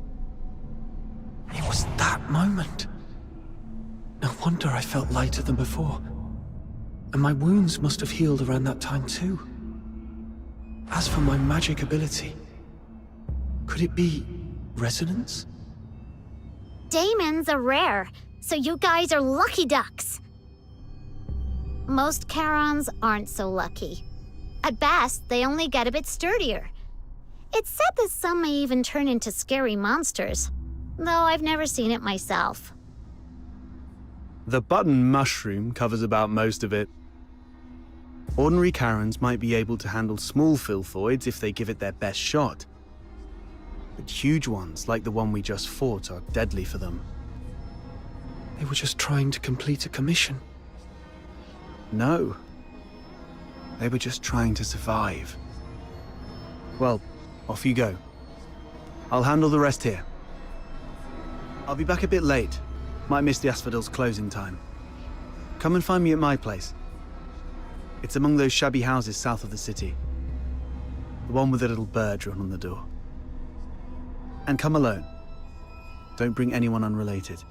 It was that moment. No wonder I felt lighter than before. And my wounds must have healed around that time too. As for my magic ability, could it be resonance? Daemons are rare, so you guys are lucky ducks. Most Charons aren't so lucky. At best, they only get a bit sturdier. It's said that some may even turn into scary monsters, though I've never seen it myself. The button mushroom covers about most of it. Ordinary Charons might be able to handle small filthoids if they give it their best shot. But huge ones, like the one we just fought, are deadly for them. They were just trying to complete a commission. No. They were just trying to survive. Well, off you go. I'll handle the rest here. I'll be back a bit late. Might miss the Asphodel's closing time. Come and find me at my place. It's among those shabby houses south of the city. The one with the little bird drawn on the door. And come alone. Don't bring anyone unrelated.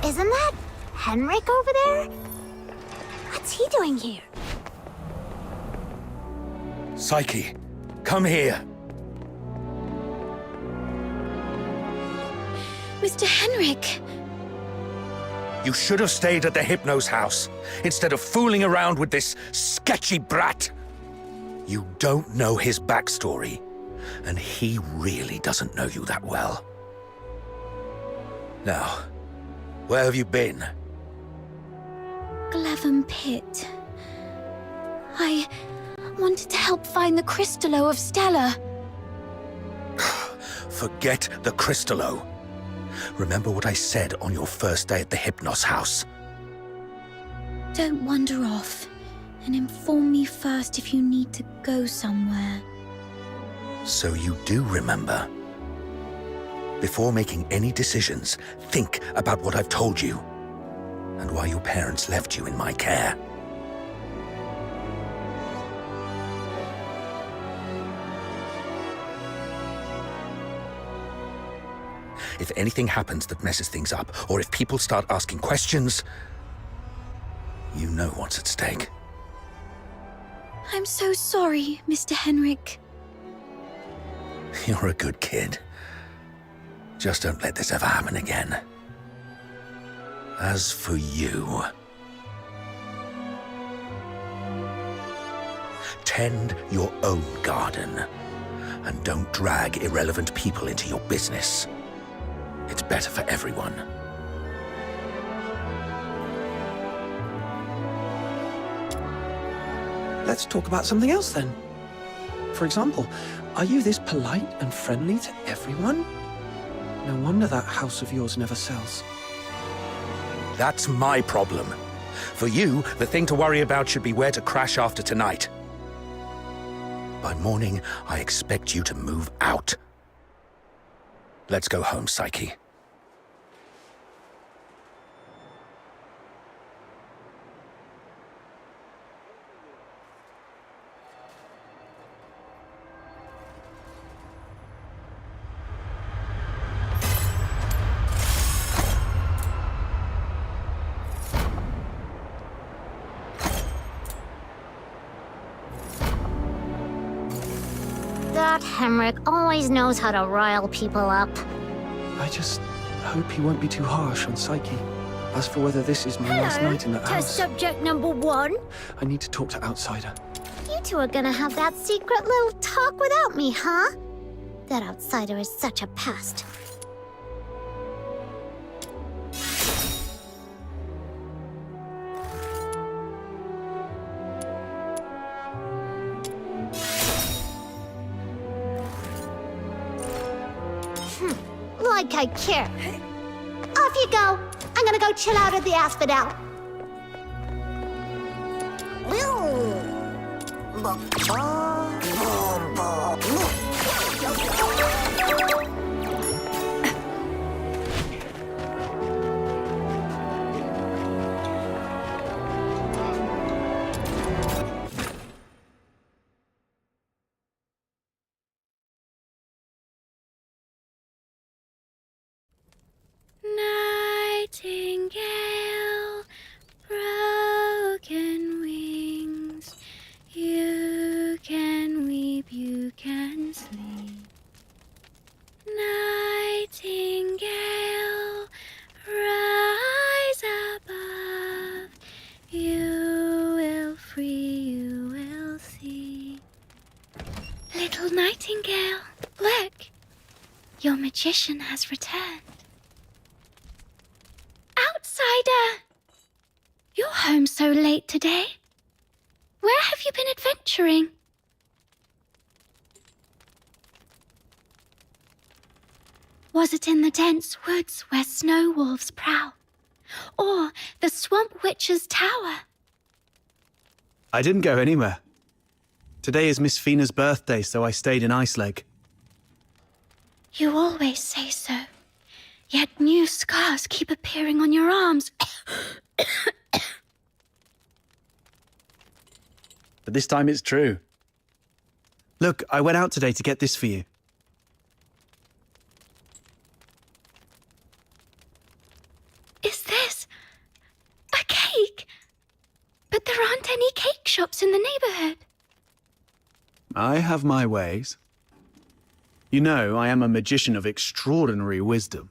Isn't that Henrik over there? What's he doing here? Psyche, come here. Mr. Henrik! You should have stayed at the Hypno's house, instead of fooling around with this sketchy brat. You don't know his backstory, and he really doesn't know you that well. Now, where have you been? Glevum Pit. I wanted to help find the Crystallo of Stella. Forget the Crystallo. Remember what I said on your first day at the Hypnos house. Don't wander off, and inform me first if you need to go somewhere. So you do remember? Before making any decisions, think about what I've told you and why your parents left you in my care. If anything happens that messes things up, or if people start asking questions, you know what's at stake. I'm so sorry, Mr. Henrik. You're a good kid. Just don't let this ever happen again. As for you, tend your own garden, and don't drag irrelevant people into your business. It's better for everyone. Let's talk about something else then. For example, are you this polite and friendly to everyone? No wonder that house of yours never sells. That's my problem. For you, the thing to worry about should be where to crash after tonight. By morning, I expect you to move out. Let's go home, Psyche. That Henrik always knows how to rile people up. I just hope he won't be too harsh on Psyche. As for whether this is my last night in that Test house, subject number 1. I need to talk to Outsider. You two are gonna have that secret little talk without me, huh? That Outsider is such a pest. Like I care. Off you go. I'm gonna go chill out at the Asphodel. Nightingale, broken wings, you can weep, you can sleep. Nightingale, rise above, you will free, you will see. Little nightingale, look, your magician has returned. Outsider! You're home so late today. Where have you been adventuring? Was it in the dense woods where snow wolves prowl? Or the swamp witch's tower? I didn't go anywhere. Today is Miss Fina's birthday, so I stayed in Iceleg. You always say so. Yet new scars keep appearing on your arms. But this time it's true. Look, I went out today to get this for you. Is this a cake? But there aren't any cake shops in the neighborhood. I have my ways. You know, I am a magician of extraordinary wisdom.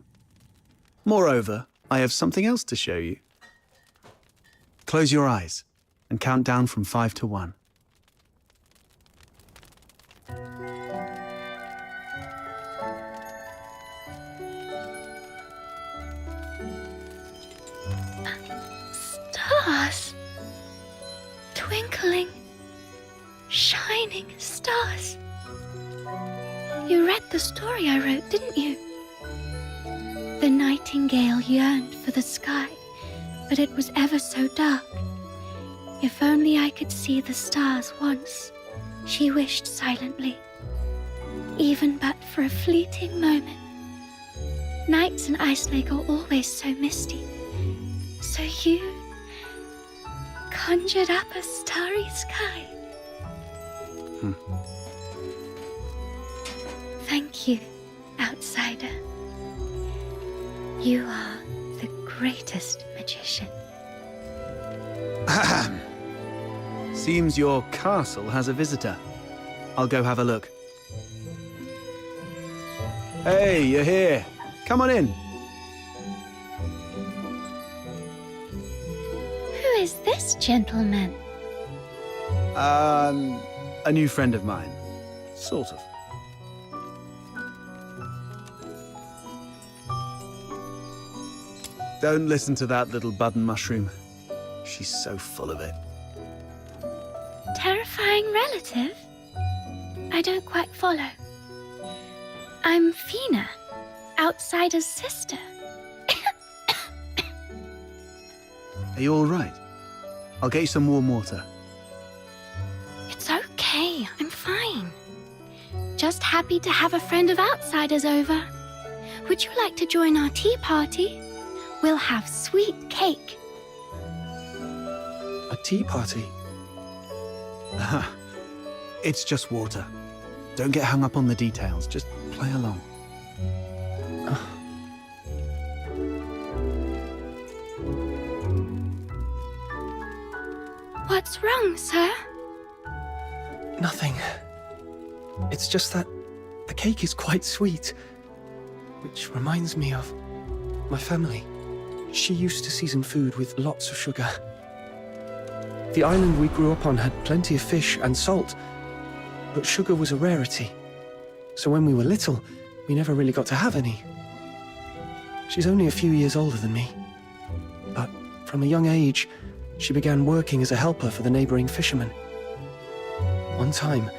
Moreover, I have something else to show you. Close your eyes and count down from 5 to 1. Stars. Twinkling, shining stars. You read the story I wrote, didn't you? The nightingale yearned for the sky, but it was ever so dark. If only I could see the stars once, she wished silently. Even but for a fleeting moment, Nights in Ice Lake are always so misty. So you conjured up a starry sky. Thank you, outsider. You are the greatest magician. Ahem. Seems your castle has a visitor. I'll go have a look. Hey, you're here. Come on in. Who is this gentleman? A new friend of mine. Sort of. Don't listen to that little button mushroom. She's so full of it. Terrifying relative? I don't quite follow. I'm Fina, outsider's sister. Are you all right? I'll get you some warm water. It's okay, I'm fine. Just happy to have a friend of outsiders over. Would you like to join our tea party? We'll have sweet cake. A tea party? It's just water. Don't get hung up on the details. Just play along. What's wrong, sir? Nothing. It's just that the cake is quite sweet. Which reminds me of my family. She used to season food with lots of sugar. The island we grew up on had plenty of fish and salt, but sugar was a rarity. So when we were little, we never really got to have any. She's only a few years older than me. But from a young age, she began working as a helper for the neighboring fishermen. One time,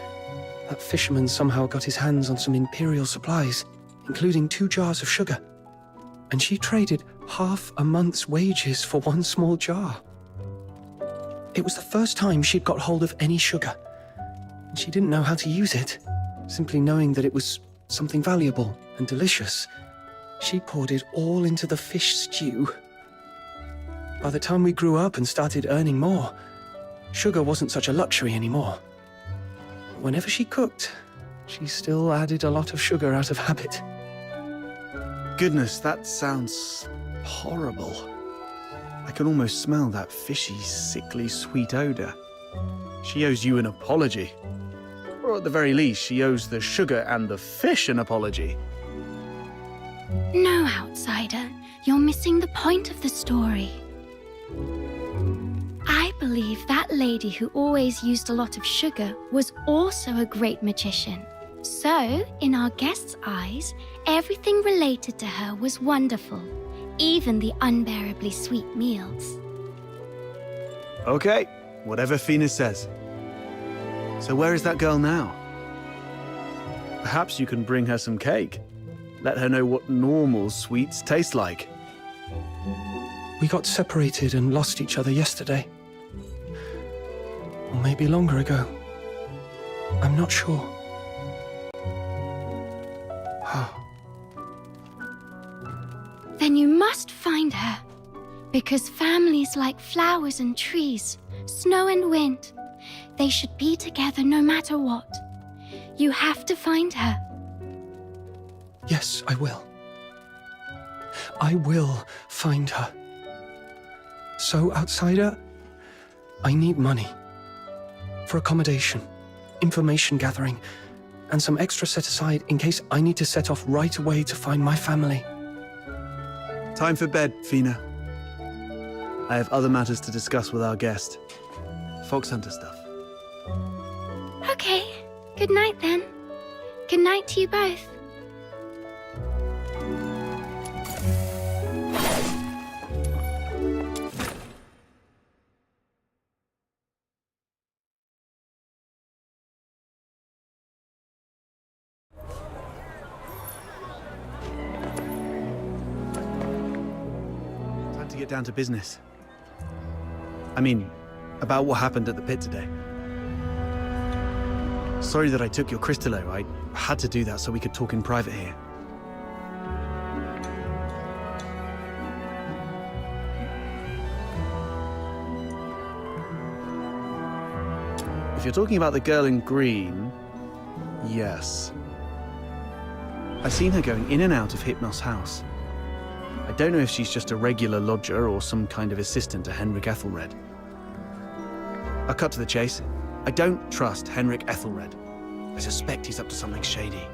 that fisherman somehow got his hands on some imperial supplies, including 2 jars of sugar. And she traded half a month's wages for 1 small jar. It was the first time she'd got hold of any sugar. And she didn't know how to use it. Simply knowing that it was something valuable and delicious, she poured it all into the fish stew. By the time we grew up and started earning more, sugar wasn't such a luxury anymore. Whenever she cooked, she still added a lot of sugar out of habit. Goodness, that sounds horrible. I can almost smell that fishy, sickly, sweet odor. She owes you an apology. Or at the very least, she owes the sugar and the fish an apology. No, outsider. You're missing the point of the story. I believe that lady who always used a lot of sugar was also a great magician. So, in our guest's eyes, everything related to her was wonderful, even the unbearably sweet meals. Okay, whatever Fina says. So where is that girl now? Perhaps you can bring her some cake. Let her know what normal sweets taste like. We got separated and lost each other yesterday. Or maybe longer ago. I'm not sure. Then you must find her. Because families like flowers and trees, snow and wind, they should be together no matter what. You have to find her. Yes, I will. I will find her. So, outsider, I need money. For accommodation, information gathering, and some extra set aside in case I need to set off right away to find my family. Time for bed, Fina. I have other matters to discuss with our guest. Fox hunter stuff. Okay, good night then. Good night to you both. Time to get down to business. I mean, about what happened at the pit today. Sorry that I took your Crystallo. I had to do that so we could talk in private here. If you're talking about the girl in green, yes. I've seen her going in and out of Hypnos' house. I don't know if she's just a regular lodger or some kind of assistant to Henrik Ethelred. I'll cut to the chase. I don't trust Henrik Ethelred. I suspect he's up to something shady.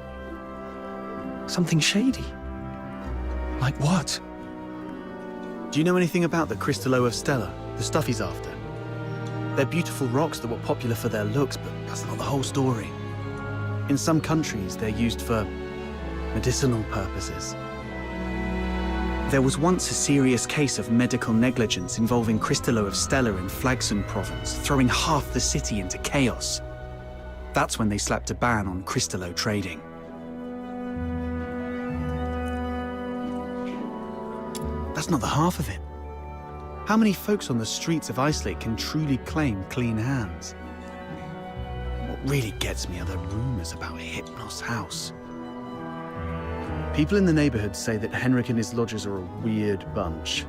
Something shady? Like what? Do you know anything about the Crystallo of Stella, the stuff he's after? They're beautiful rocks that were popular for their looks, but that's not the whole story. In some countries, they're used for medicinal purposes. There was once a serious case of medical negligence involving Crystallo of Stella in Flagsund province, throwing half the city into chaos. That's when they slapped a ban on Crystallo trading. That's not the half of it. How many folks on the streets of Icelake can truly claim clean hands? What really gets me are the rumors about Hypnos' house. People in the neighborhood say that Henrik and his lodgers are a weird bunch.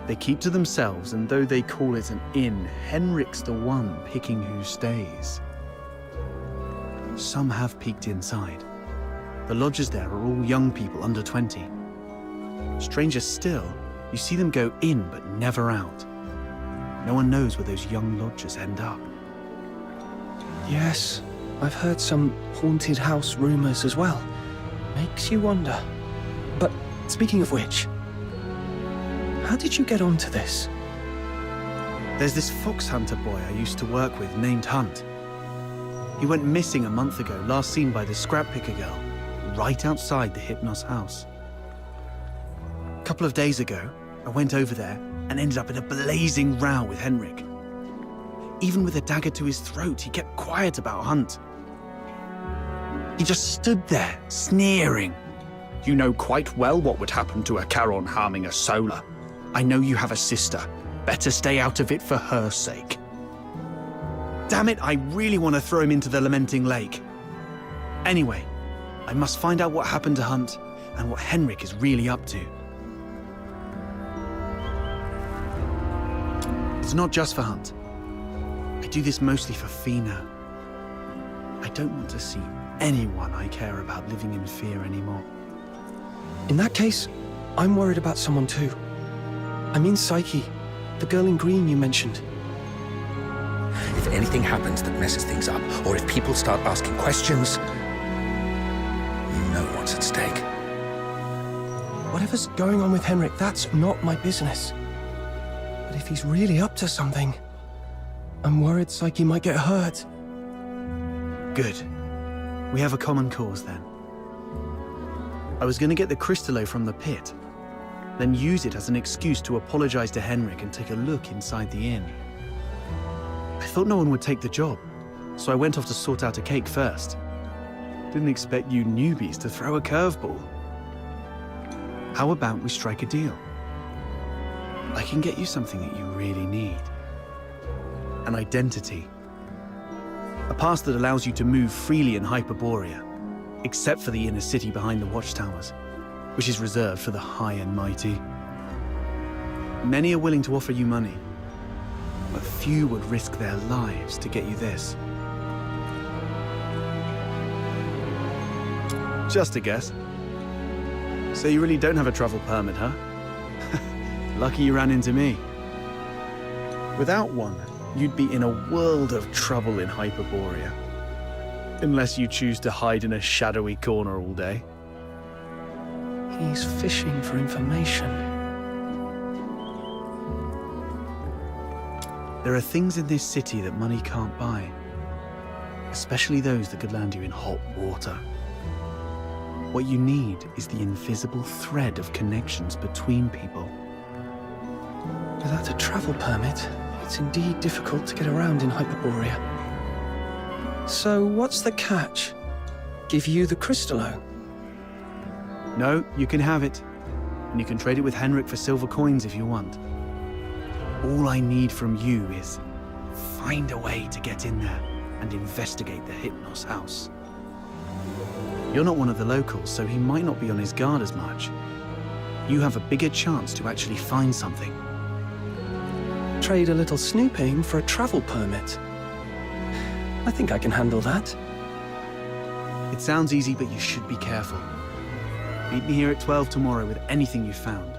They keep to themselves, and though they call it an inn, Henrik's the one picking who stays. Some have peeked inside. The lodgers there are all young people under 20. Stranger still, you see them go in but never out. No one knows where those young lodgers end up. Yes, I've heard some haunted house rumors as well. Makes you wonder. But speaking of which, how did you get onto this? There's this fox hunter boy I used to work with named Hunt. He went missing a month ago, last seen by the scrap picker girl, right outside the Hypnos house. A couple of days ago, I went over there and ended up in a blazing row with Henrik. Even with a dagger to his throat, he kept quiet about Hunt. He just stood there, sneering. You know quite well what would happen to a Charon harming a Solar. I know you have a sister. Better stay out of it for her sake. Damn it, I really want to throw him into the Lamenting Lake. Anyway, I must find out what happened to Hunt and what Henrik is really up to. It's not just for Hunt. I do this mostly for Fina. I don't want to see anyone I care about living in fear anymore. In that case, I'm worried about someone too. I mean Psyche, the girl in green you mentioned. If anything happens that messes things up, or if people start asking questions, you know what's at stake. Whatever's going on with Henrik, that's not my business. But if he's really up to something, I'm worried Psyche might get hurt. Good. We have a common cause then. I was going to get the Crystallo from the pit, then use it as an excuse to apologize to Henrik and take a look inside the inn. I thought no one would take the job, so I went off to sort out a cake first. Didn't expect you newbies to throw a curveball. How about we strike a deal? I can get you something that you really need. An identity. A pass that allows you to move freely in Hyperborea, except for the inner city behind the watchtowers, which is reserved for the high and mighty. Many are willing to offer you money, but few would risk their lives to get you this. Just a guess. So you really don't have a travel permit, huh? Lucky you ran into me. Without one, you'd be in a world of trouble in Hyperborea. Unless you choose to hide in a shadowy corner all day. He's fishing for information. There are things in this city that money can't buy. Especially those that could land you in hot water. What you need is the invisible thread of connections between people. Without a travel permit, it's indeed difficult to get around in Hyperborea. So what's the catch? Give you the Crystallo? No, you can have it. And you can trade it with Henrik for silver coins if you want. All I need from you is find a way to get in there and investigate the Hypnos house. You're not one of the locals, so he might not be on his guard as much. You have a bigger chance to actually find something. Trade a little snooping for a travel permit. I think I can handle that. It sounds easy, but you should be careful. Meet me here at 12 tomorrow with anything you've found.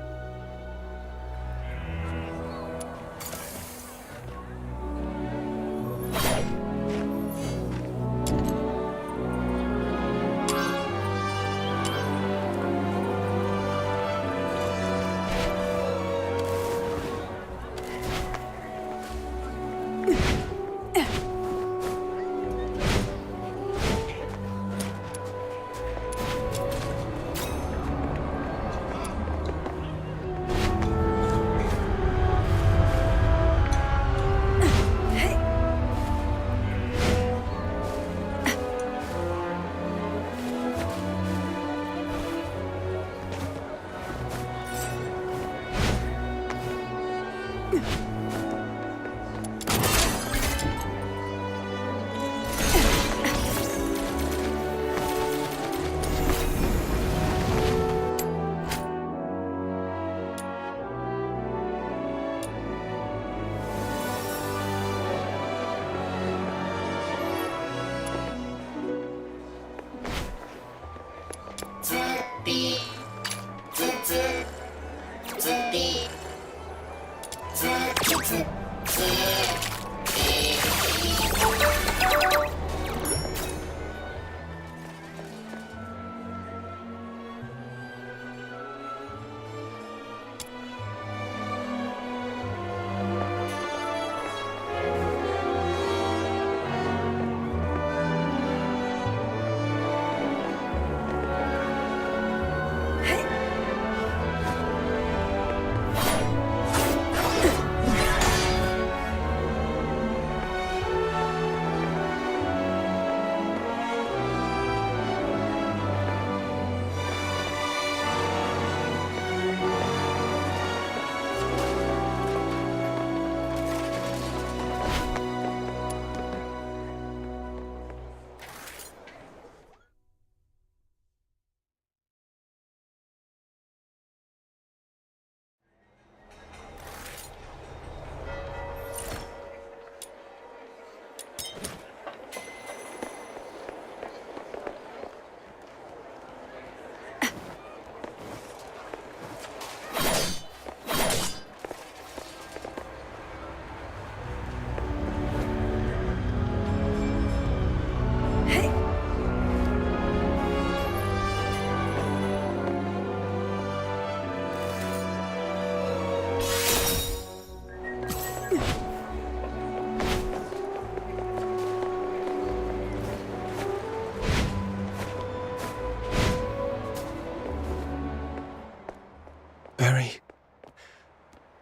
Barry,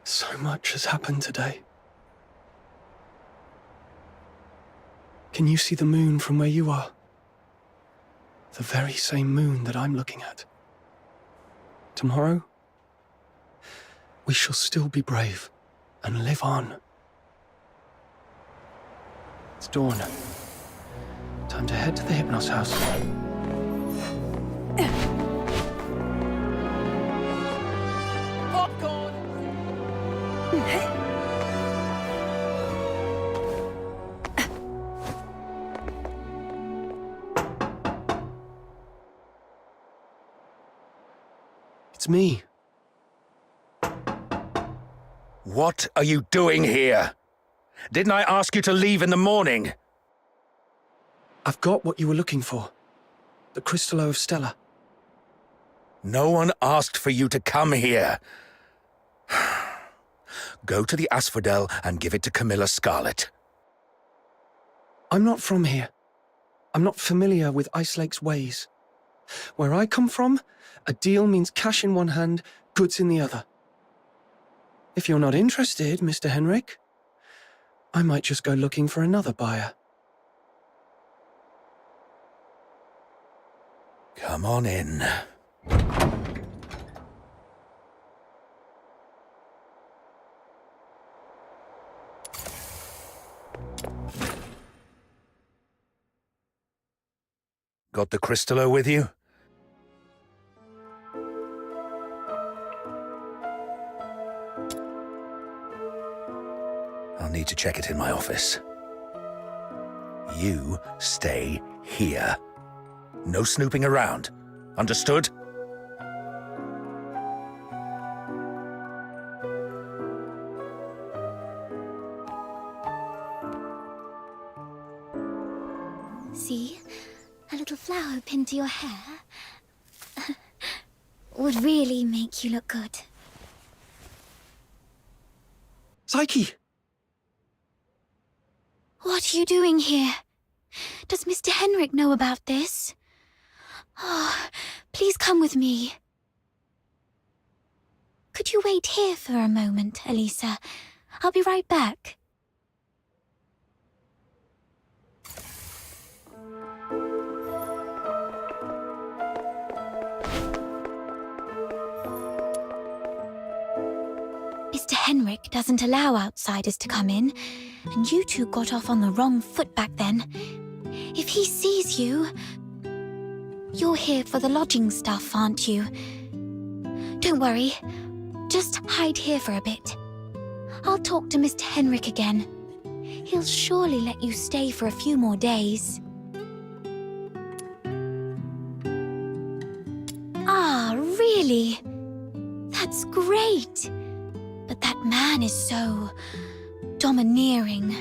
so much has happened today. Can you see the moon from where you are? The very same moon that I'm looking at. Tomorrow, we shall still be brave and live on. It's dawn. Time to head to the Hypnos house. It's me. What are you doing here? Didn't I ask you to leave in the morning? I've got what you were looking for. The Crystallo of Stella. No one asked for you to come here. Go to the Asphodel and give it to Camilla Scarlet. I'm not from here. I'm not familiar with Ice Lake's ways. Where I come from, a deal means cash in one hand, goods in the other. If you're not interested, Mr. Henrik, I might just go looking for another buyer. Come on in. Got the Crystallo with you? I'll need to check it in my office. You stay here. No snooping around. Understood? See? A little flower pinned to your hair would really make you look good. Psyche! What are you doing here? Does Mr. Henrik know about this? Oh, please come with me. Could you wait here for a moment, Elisa? I'll be right back. Mr. Henrik doesn't allow outsiders to come in, and you two got off on the wrong foot back then. If he sees you... You're here for the lodging stuff, aren't you? Don't worry. Just hide here for a bit. I'll talk to Mr. Henrik again. He'll surely let you stay for a few more days. Ah, really? That's great. But that man is so... domineering.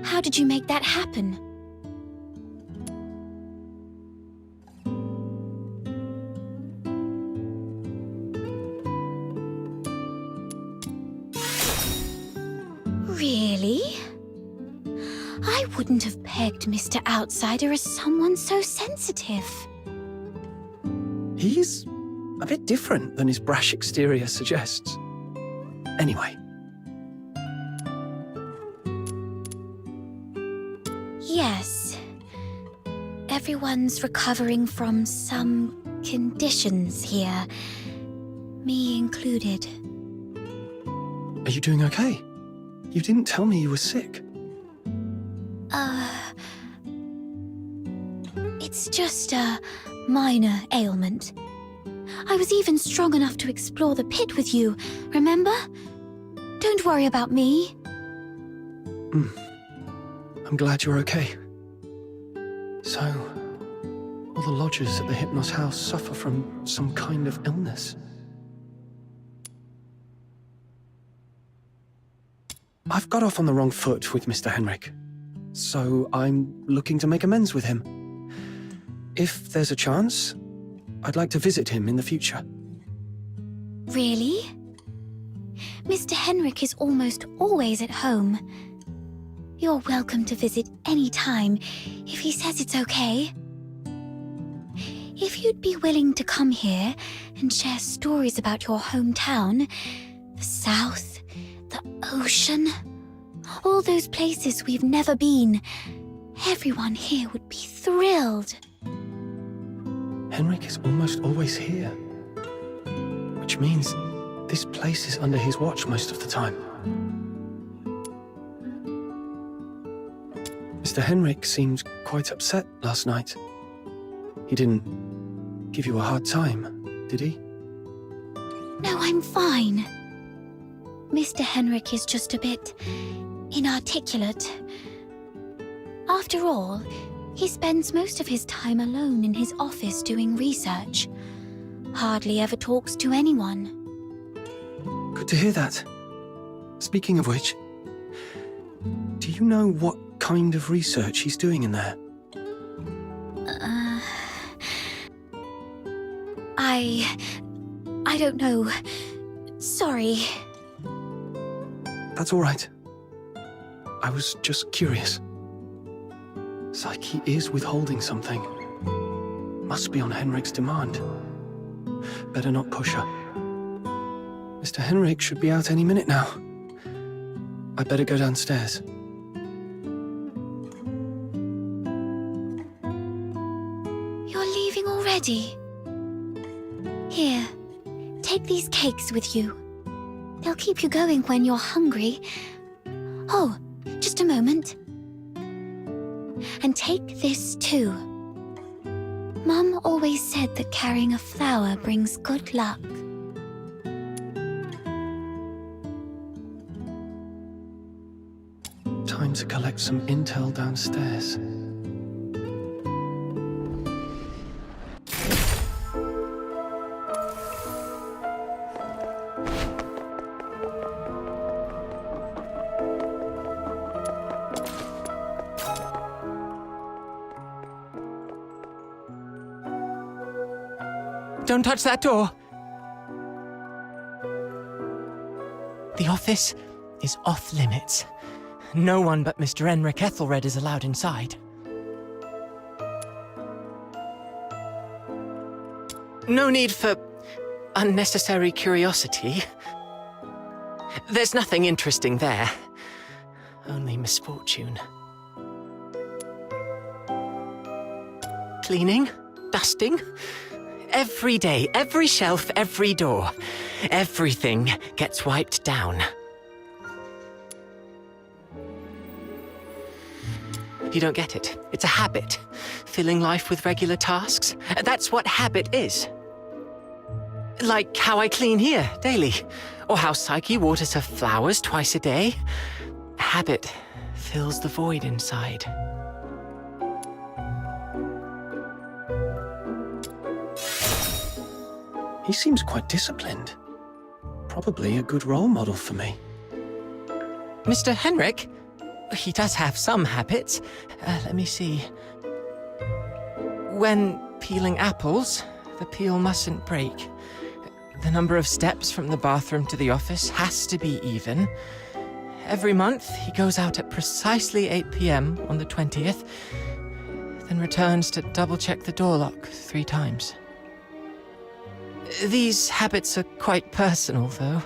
How did you make that happen? Really? I wouldn't have pegged Mr. Outsider as someone so sensitive. He's a bit different than his brash exterior suggests. Anyway. Yes. Everyone's recovering from some conditions here. Me included. Are you doing okay? You didn't tell me you were sick. It's just a minor ailment. I was even strong enough to explore the pit with you, remember? Don't worry about me. I'm glad you're okay. So, all the lodgers at the Hypnos house suffer from some kind of illness. I've got off on the wrong foot with Mr. Henrik, so I'm looking to make amends with him. If there's a chance, I'd like to visit him in the future. Really? Mr. Henrik is almost always at home. You're welcome to visit any time, if he says it's okay. If you'd be willing to come here and share stories about your hometown, the South, the ocean, all those places we've never been, everyone here would be thrilled. Henrik is almost always here, which means this place is under his watch most of the time. Mr. Henrik seemed quite upset last night. He didn't give you a hard time, did he? No, I'm fine. Mr. Henrik is just a bit inarticulate. After all, he spends most of his time alone in his office doing research. Hardly ever talks to anyone. Good to hear that. Speaking of which, do you know what kind of research he's doing in there? I don't know. Sorry. That's all right. I was just curious. Psyche is withholding something. Must be on Henrik's demand. Better not push her. Mr. Henrik should be out any minute now. I better go downstairs. You're leaving already? Here, take these cakes with you. They'll keep you going when you're hungry. Oh, just a moment. And take this too. Mum always said that carrying a flower brings good luck. Time's to collect some intel downstairs. Don't touch that door! The office is off limits. No one but Mr. Enric Ethelred is allowed inside. No need for unnecessary curiosity. There's nothing interesting there. Only misfortune. Cleaning? Dusting? Every day, every shelf, every door. Everything gets wiped down. You don't get it. It's a habit. Filling life with regular tasks. That's what habit is. Like how I clean here daily. Or how Psyche waters her flowers twice a day. Habit fills the void inside. He seems quite disciplined. Probably a good role model for me. Mr. Henrik? He does have some habits. Let me see. When peeling apples, the peel mustn't break. The number of steps from the bathroom to the office has to be even. Every month, he goes out at precisely 8 p.m. on the 20th, then returns to double-check the door lock 3 times. These habits are quite personal, though.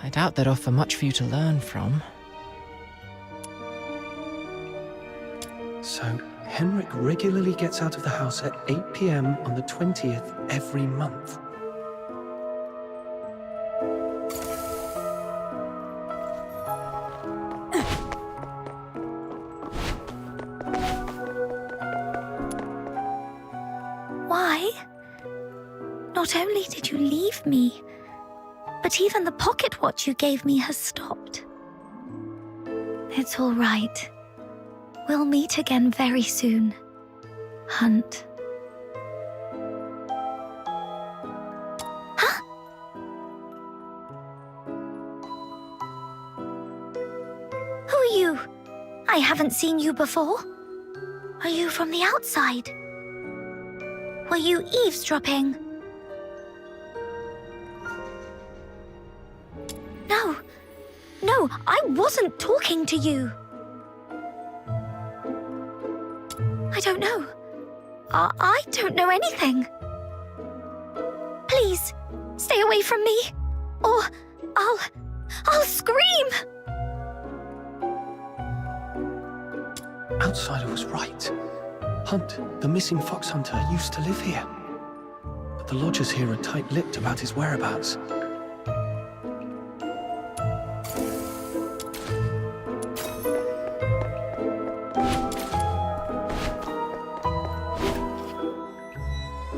I doubt they'd offer much for you to learn from. So, Henrik regularly gets out of the house at 8 p.m. on the 20th every month. Why? Not only did you leave me, but even the pocket watch you gave me has stopped. It's all right. We'll meet again very soon. Hunt. Huh? Who are you? I haven't seen you before. Are you from the outside? Were you eavesdropping? No, I wasn't talking to you. I don't know. I don't know anything. Please, stay away from me, or I'll scream! Outsider was right. Hunt, the missing fox hunter, used to live here. But the lodgers here are tight-lipped about his whereabouts.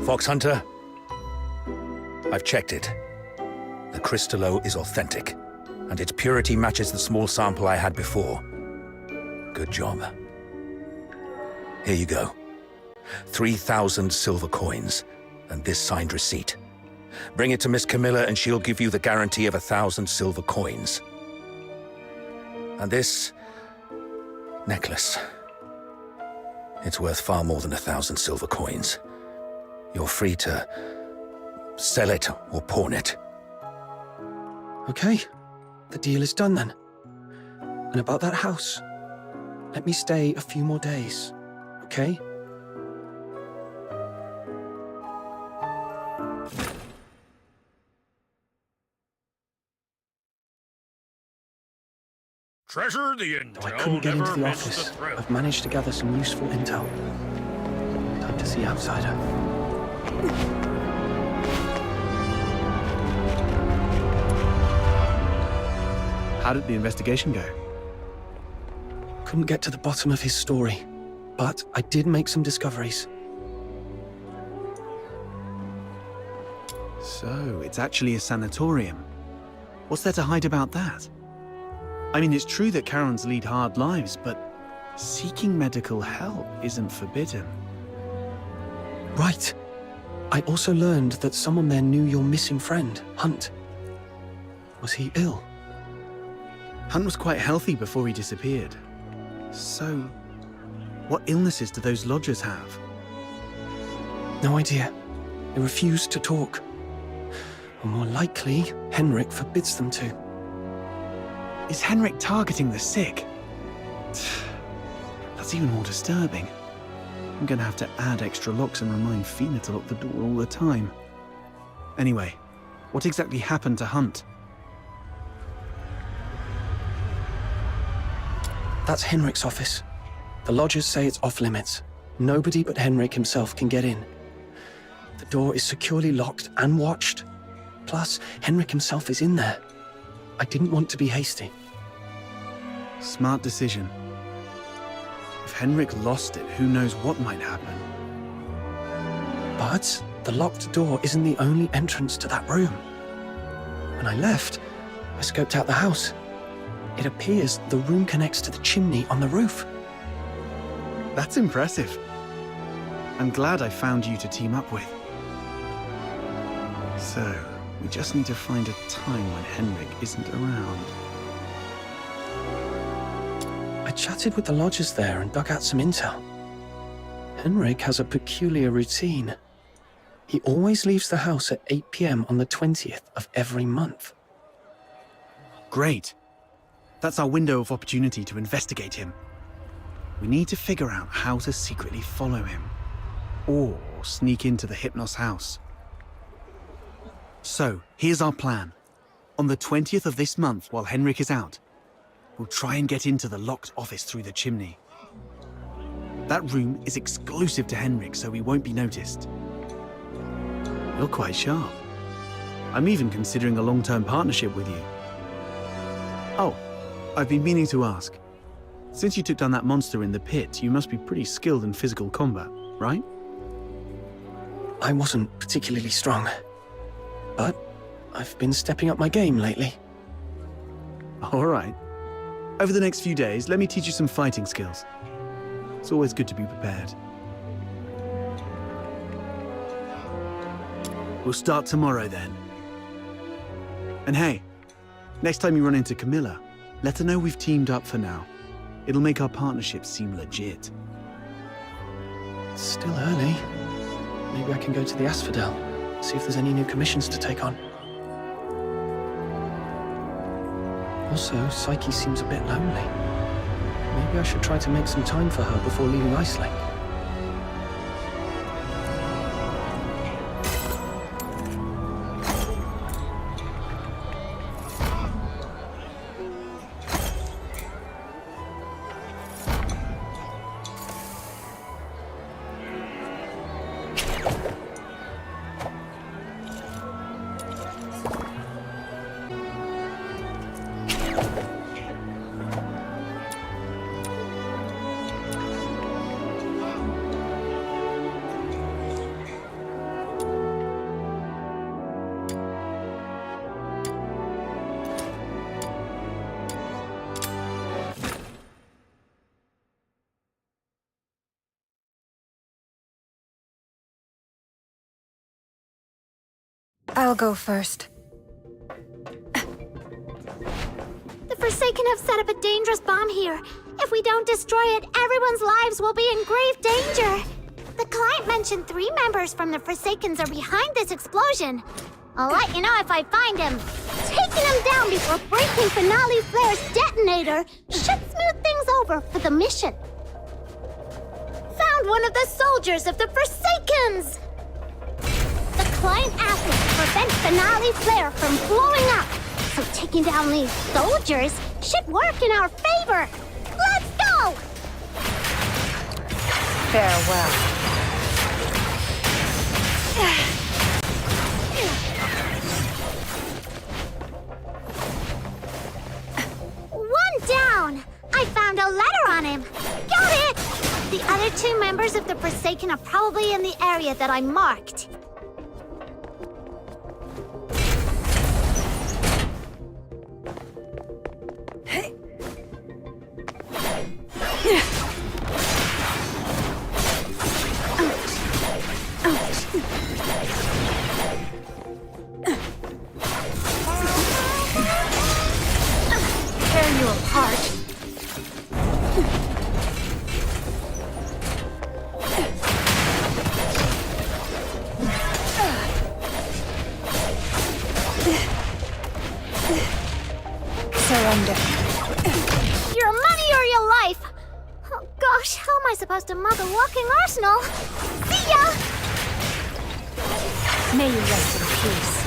Fox Hunter, I've checked it. The Crystallo is authentic, and its purity matches the small sample I had before. Good job. Here you go. 3,000 silver coins, and this signed receipt. Bring it to Miss Camilla and she'll give you the guarantee of 1,000 silver coins. And this necklace. It's worth far more than 1,000 silver coins. You're free to sell it or pawn it. Okay, the deal is done then. And about that house, let me stay a few more days, okay? Treasure the intel. Though I couldn't get into the never office, missed a thrill. I've managed to gather some useful intel. Time to see Outsider. How did the investigation go? Couldn't get to the bottom of his story, but I did make some discoveries. So, it's actually a sanatorium. What's there to hide about that? I mean, it's true that Charons lead hard lives, but seeking medical help isn't forbidden. Right. I also learned that someone there knew your missing friend, Hunt. Was he ill? Hunt was quite healthy before he disappeared. So, what illnesses do those lodgers have? No idea. They refuse to talk. Or more likely, Henrik forbids them to. Is Henrik targeting the sick? That's even more disturbing. I'm gonna have to add extra locks and remind Fina to lock the door all the time. Anyway, what exactly happened to Hunt? That's Henrik's office. The lodgers say it's off limits. Nobody but Henrik himself can get in. The door is securely locked and watched. Plus, Henrik himself is in there. I didn't want to be hasty. Smart decision. If Henrik lost it, who knows what might happen. But the locked door isn't the only entrance to that room. When I left, I scoped out the house. It appears the room connects to the chimney on the roof. That's impressive. I'm glad I found you to team up with. So, we just need to find a time when Henrik isn't around. I chatted with the lodgers there and dug out some intel. Henrik has a peculiar routine. He always leaves the house at 8 p.m. on the 20th of every month. Great. That's our window of opportunity to investigate him. We need to figure out how to secretly follow him. Or sneak into the Hypnos house. So, here's our plan. On the 20th of this month, while Henrik is out, we'll try and get into the locked office through the chimney. That room is exclusive to Henrik, so we won't be noticed. You're quite sharp. I'm even considering a long-term partnership with you. Oh, I've been meaning to ask. Since you took down that monster in the pit, you must be pretty skilled in physical combat, right? I wasn't particularly strong, but I've been stepping up my game lately. All right. Over the next few days, let me teach you some fighting skills. It's always good to be prepared. We'll start tomorrow then. And hey, next time you run into Camilla, let her know we've teamed up for now. It'll make our partnership seem legit. It's still early. Maybe I can go to the Asphodel, see if there's any new commissions to take on. Also, Psyche seems a bit lonely. Maybe I should try to make some time for her before leaving Icelink. I'll go first. The Forsaken have set up a dangerous bomb here. If we don't destroy it, everyone's lives will be in grave danger. The client mentioned 3 members from the Forsakens are behind this explosion. I'll let you know if I find him. Taking him down before breaking Finale Flare's detonator should smooth things over for the mission. Found one of the soldiers of the Forsakens! The client asked me to prevent Finale Flare from blowing up, so taking down these soldiers should work in our favor. Let's go! Farewell. One down! I found a letter on him. Got it! The other 2 members of the Forsaken are probably in the area that I marked. surrender. Your money or your life! Oh gosh, how am I supposed to mug a walking arsenal? See ya! May you rest in peace.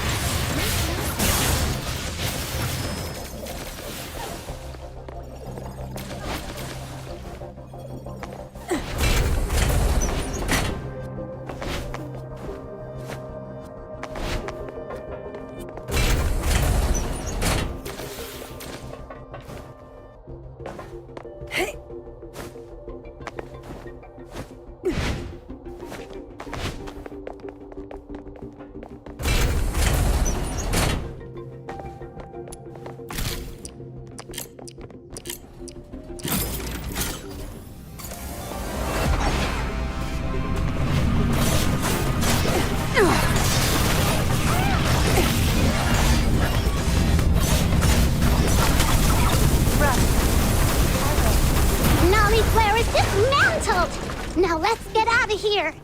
Nolly Flare is dismantled! Now let's get out of here!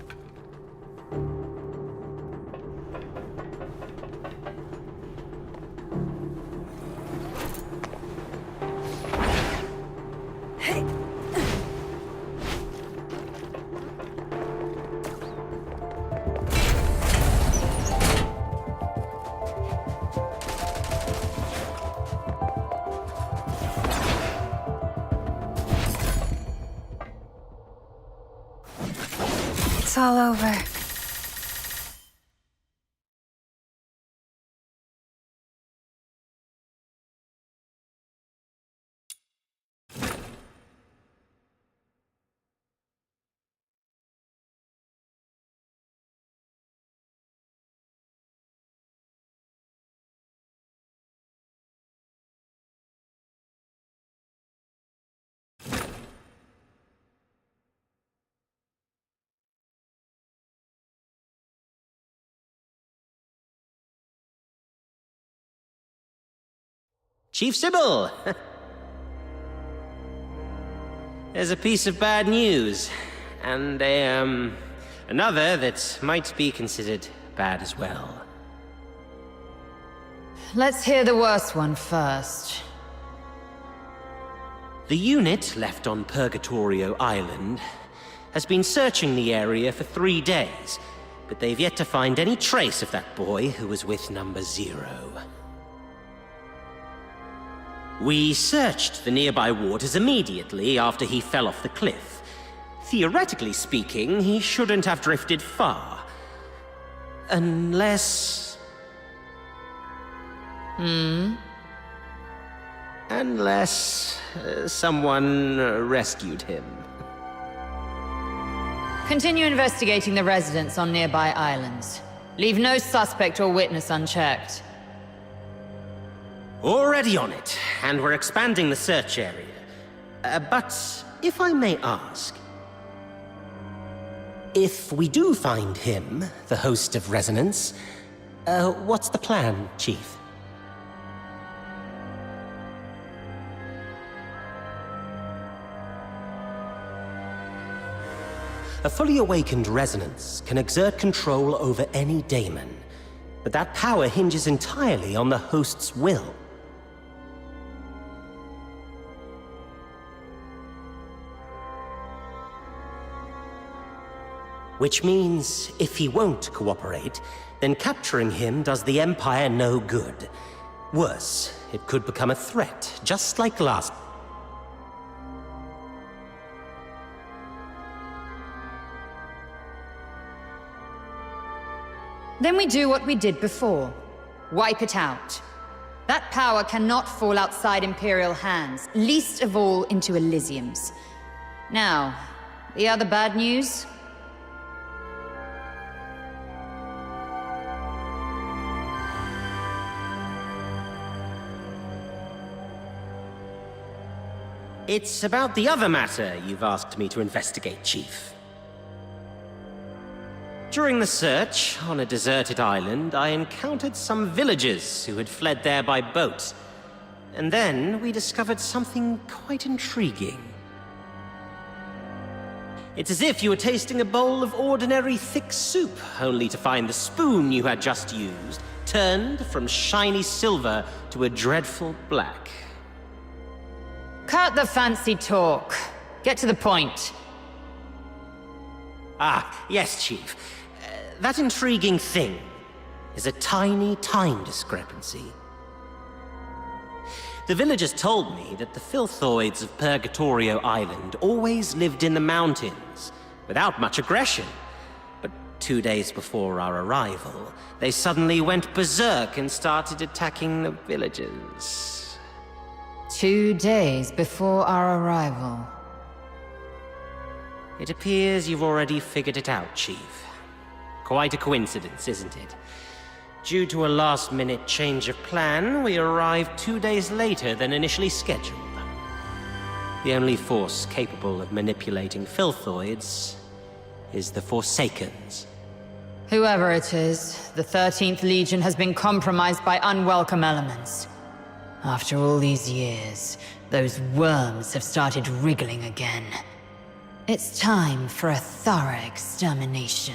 It's all over. Chief Sybil! There's a piece of bad news, and another that might be considered bad as well. Let's hear the worst one first. The unit left on Purgatorio Island has been searching the area for 3 days, but they've yet to find any trace of that boy who was with Number 0. We searched the nearby waters immediately after he fell off the cliff. Theoretically speaking, he shouldn't have drifted far. Unless... Unless someone rescued him. Continue investigating the residents on nearby islands. Leave no suspect or witness unchecked. Already on it, and we're expanding the search area. But if I may ask, if we do find him, the host of Resonance, what's the plan, Chief? A fully awakened Resonance can exert control over any daemon, but that power hinges entirely on the host's will. Which means, if he won't cooperate, then capturing him does the Empire no good. Worse, it could become a threat, just like last. Then we do what we did before. Wipe it out. That power cannot fall outside Imperial hands, least of all into Elysium's. Now, the other bad news? It's about the other matter you've asked me to investigate, Chief. During the search on a deserted island, I encountered some villagers who had fled there by boat. And then we discovered something quite intriguing. It's as if you were tasting a bowl of ordinary thick soup, only to find the spoon you had just used turned from shiny silver to a dreadful black. Cut the fancy talk. Get to the point. Ah, yes, Chief. That intriguing thing is a tiny time discrepancy. The villagers told me that the Filthoids of Purgatorio Island always lived in the mountains, without much aggression. But 2 days before our arrival, they suddenly went berserk and started attacking the villagers. 2 days before our arrival. It appears you've already figured it out, Chief. Quite a coincidence, isn't it? Due to a last-minute change of plan, we arrived 2 days later than initially scheduled. The only force capable of manipulating Filthoids is the Forsakens. Whoever it is, the 13th Legion has been compromised by unwelcome elements. After all these years, those worms have started wriggling again. It's time for a thorough extermination.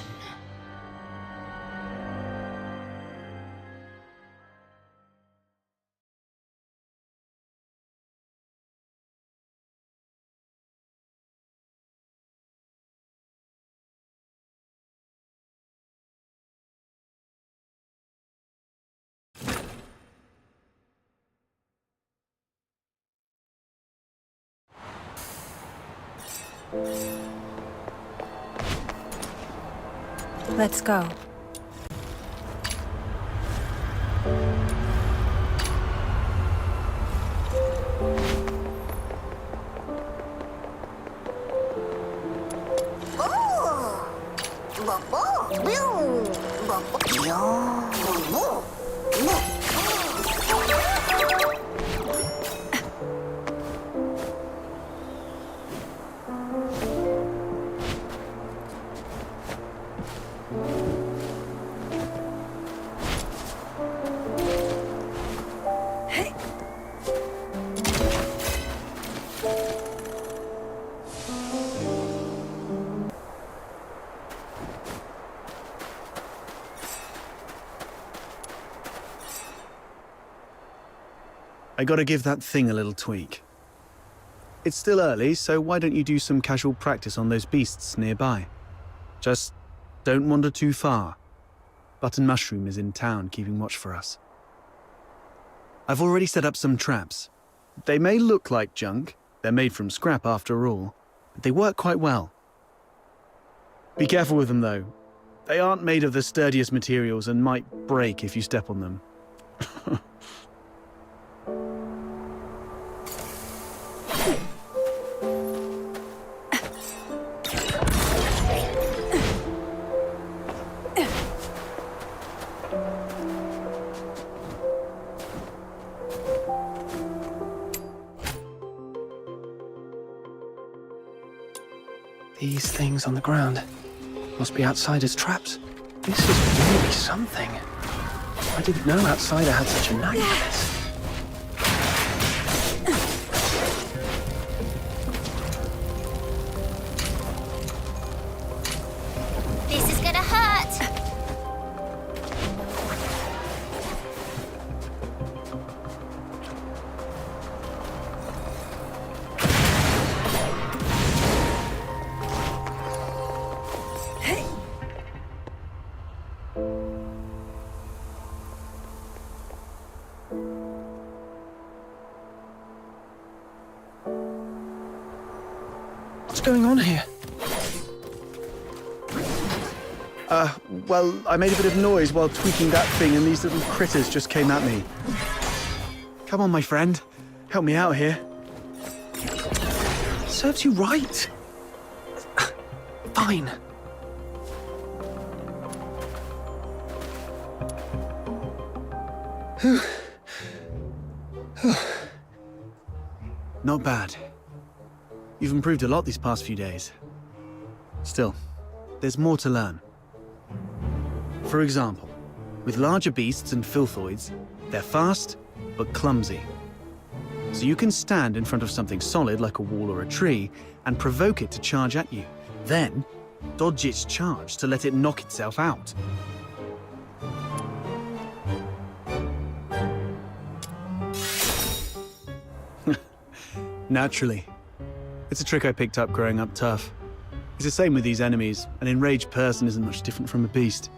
Let's go. I gotta give that thing a little tweak. It's still early, so why don't you do some casual practice on those beasts nearby? Just don't wander too far. Button Mushroom is in town keeping watch for us. I've already set up some traps. They may look like junk, they're made from scrap after all, but they work quite well. Be careful with them though. They aren't made of the sturdiest materials and might break if you step on them. These things on the ground must be outsiders' traps. This is really something. I didn't know Outsider had such a knack for this. This is gonna hurt. What's going on here? Well, I made a bit of noise while tweaking that thing and these little critters just came at me. Come on, my friend. Help me out here. Serves you right. Fine. Not bad. You've improved a lot these past few days. Still, there's more to learn. For example, with larger beasts and filthoids, they're fast, but clumsy. So you can stand in front of something solid like a wall or a tree and provoke it to charge at you. Then, dodge its charge to let it knock itself out. Naturally. It's a trick I picked up growing up tough. It's the same with these enemies. An enraged person isn't much different from a beast.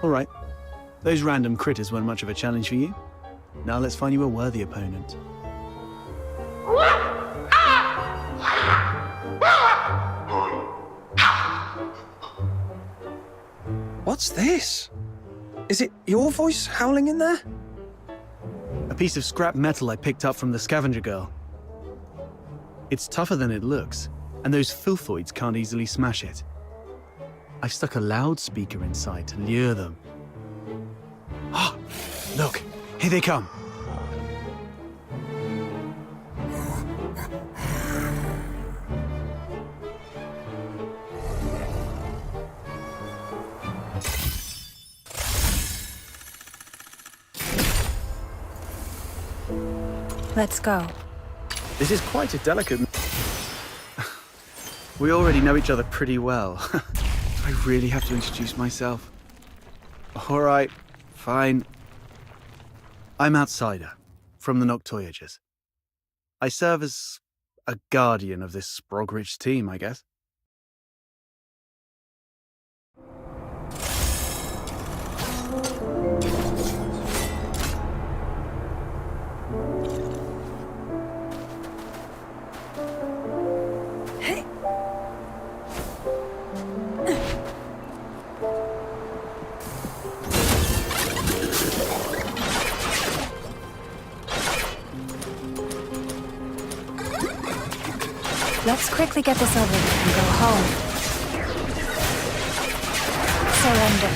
All right. Those random critters weren't much of a challenge for you. Now let's find you a worthy opponent. What's this? Is it your voice howling in there? A piece of scrap metal I picked up from the scavenger girl. It's tougher than it looks, and those filthoids can't easily smash it. I've stuck a loudspeaker inside to lure them. Ah, look, here they come. Let's go. This is quite a delicate... We already know each other pretty well. I really have to introduce myself. All right, fine. I'm Outsider, from the Noctoyagers. I serve as a guardian of this Sprogridge team, I guess. Let's quickly get this over with and go home. Surrender.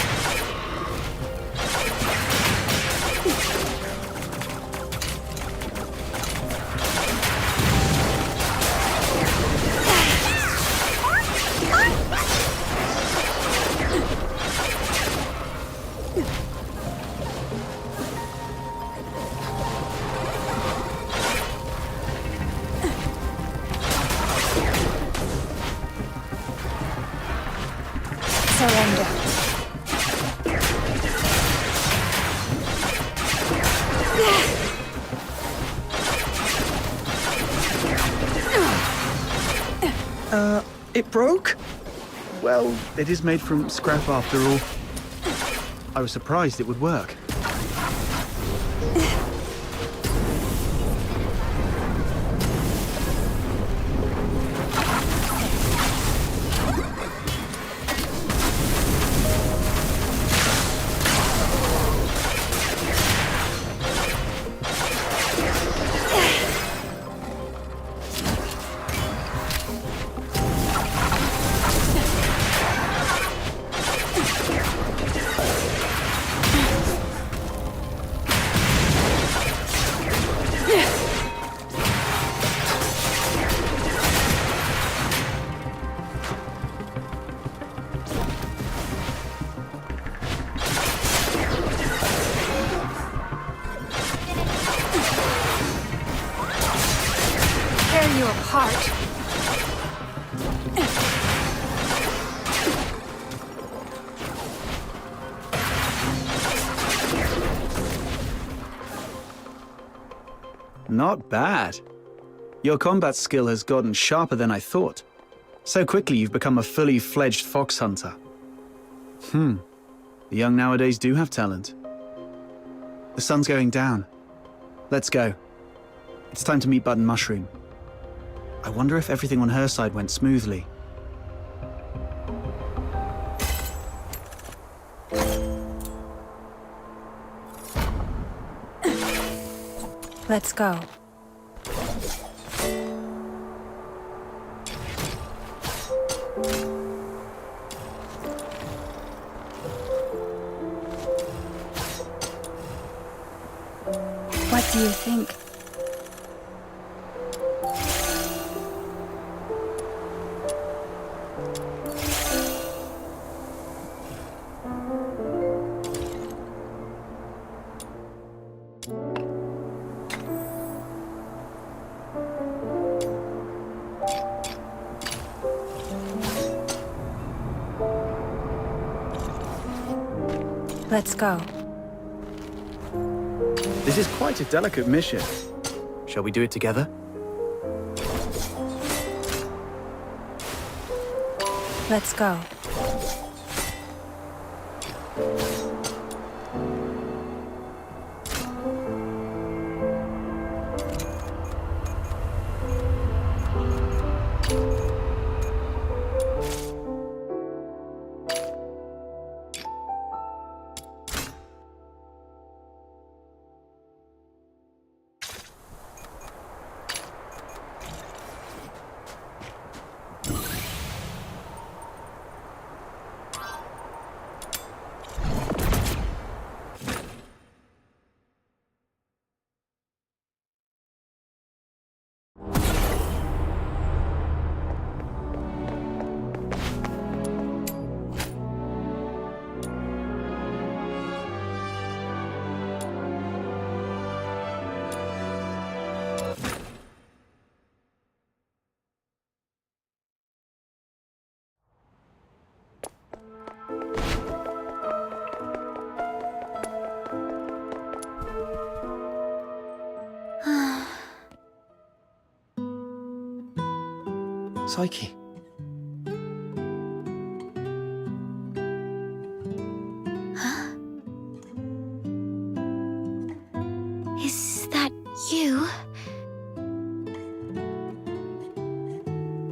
It broke? Well, it is made from scrap after all. I was surprised it would work. Tear you apart. Not bad. Your combat skill has gotten sharper than I thought. So quickly you've become a fully fledged fox hunter. The young nowadays do have talent. The sun's going down. Let's go. It's time to meet Button Mushroom. I wonder if everything on her side went smoothly. Let's go. What do you think? Let's go. This is quite a delicate mission. Shall we do it together? Let's go. Psyche. Huh? Is that you?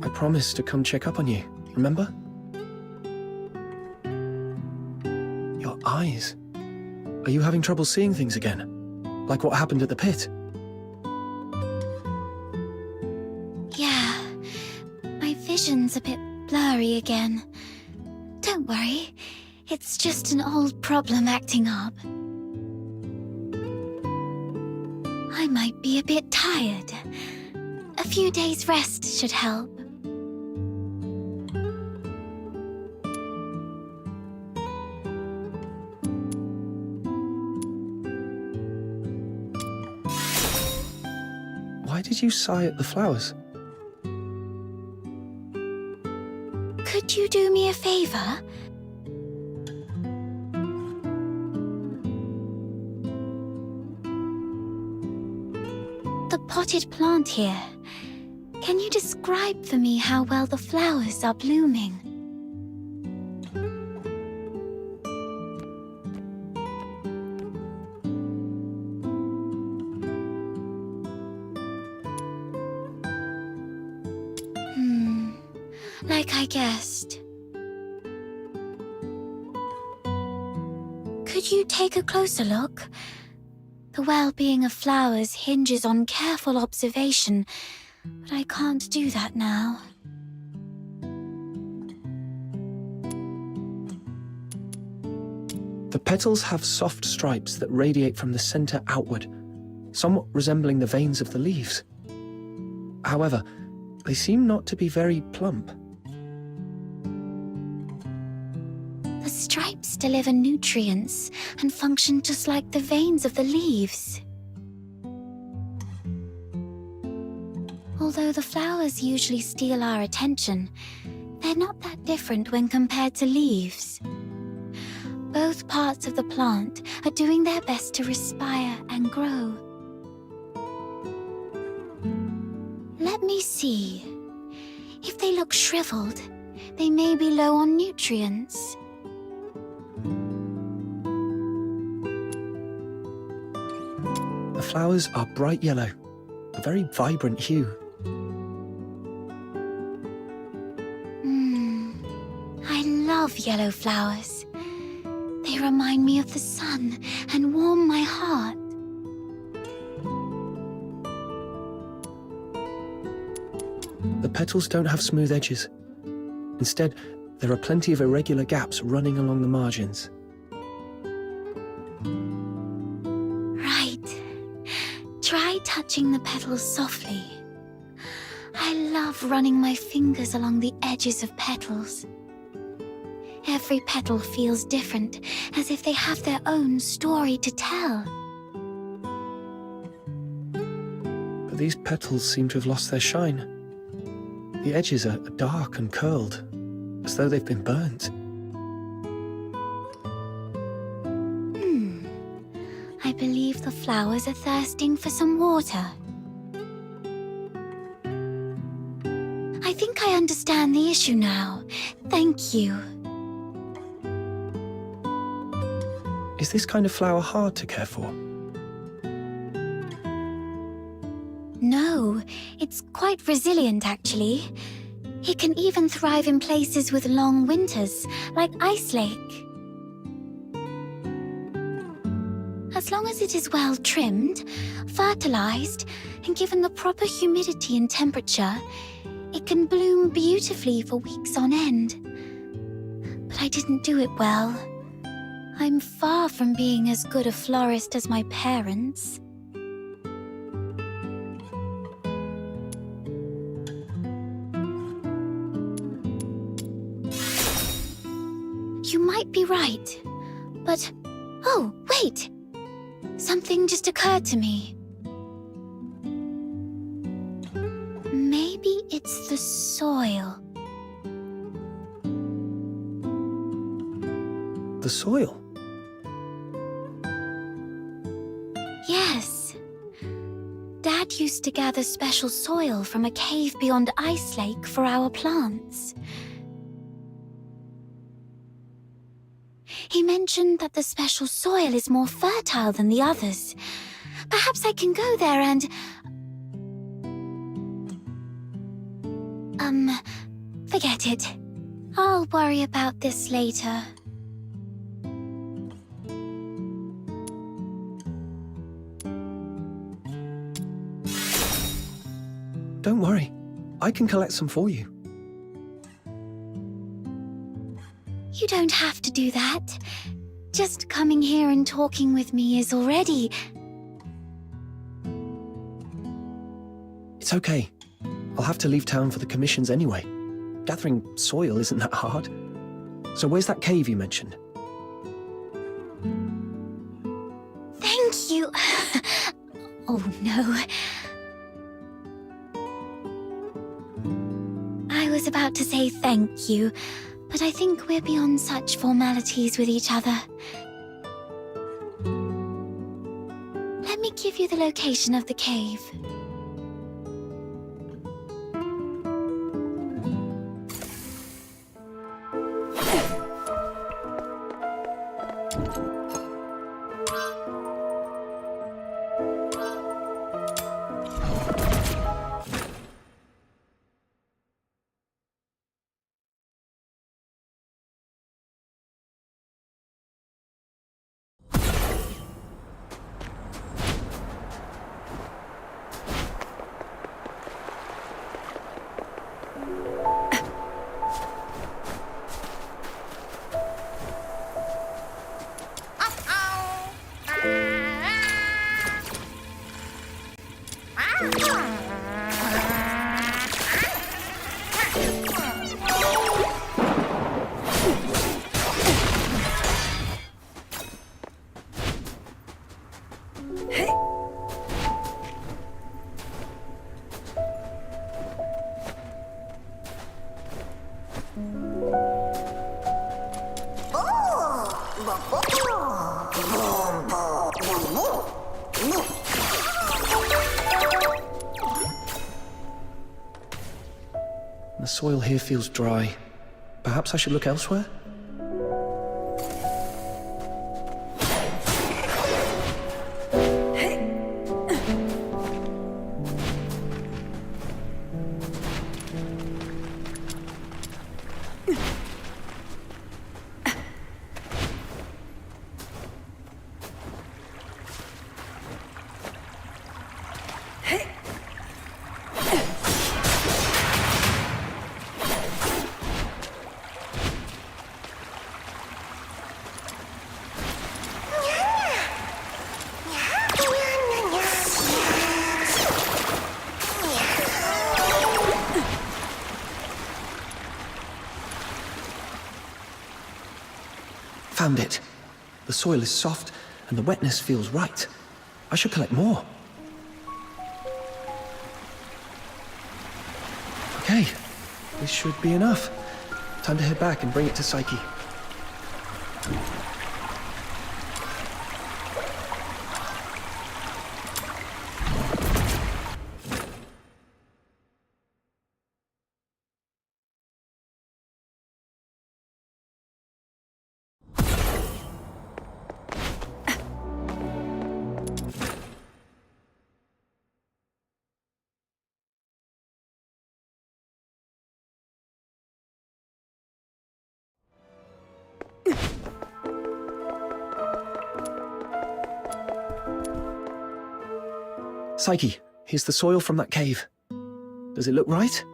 I promised to come check up on you, remember? Your eyes. Are you having trouble seeing things again? Like what happened at the pit? Yeah. My vision's a bit blurry again. Don't worry. It's just an old problem acting up. I might be a bit tired. A few days rest should help. Why did you sigh at the flowers? Could you do me a favor? The potted plant here. Can you describe for me how well the flowers are blooming? Like I guessed. Could you take a closer look? The well-being of flowers hinges on careful observation, but I can't do that now. The petals have soft stripes that radiate from the center outward, somewhat resembling the veins of the leaves. However, they seem not to be very plump. The stripes deliver nutrients and function just like the veins of the leaves. Although the flowers usually steal our attention, they're not that different when compared to leaves. Both parts of the plant are doing their best to respire and grow. Let me see. If they look shriveled, they may be low on nutrients. The flowers are bright yellow, a very vibrant hue. I love yellow flowers. They remind me of the sun and warm my heart. The petals don't have smooth edges. Instead, there are plenty of irregular gaps running along the margins. Right. Try touching the petals softly. I love running my fingers along the edges of petals. Every petal feels different, as if they have their own story to tell. But these petals seem to have lost their shine. The edges are dark and curled, as though they've been burnt. I believe the flowers are thirsting for some water. I think I understand the issue now. Thank you. Is this kind of flower hard to care for? No, it's quite resilient actually. It can even thrive in places with long winters, like Ice Lake. As long as it is well trimmed, fertilized, and given the proper humidity and temperature, it can bloom beautifully for weeks on end. But I didn't do it well. I'm far from being as good a florist as my parents. You might be right, but... Oh, wait! Something just occurred to me. Maybe it's the soil. The soil? Yes. Dad used to gather special soil from a cave beyond Ice Lake for our plants. He mentioned that the special soil is more fertile than the others. Perhaps I can go there and... forget it. I'll worry about this later. Don't worry. I can collect some for you. You don't have to do that. Just coming here and talking with me is already... It's okay. I'll have to leave town for the commissions anyway. Gathering soil isn't that hard. So where's that cave you mentioned? Thank you. Oh no. I was about to say thank you, but I think we're beyond such formalities with each other. Let me give you the location of the cave. The soil here feels dry. Perhaps I should look elsewhere? Found it. The soil is soft and the wetness feels right. I should collect more. Okay, this should be enough. Time to head back and bring it to Psyche. Psyche, here's the soil from that cave. Does it look right?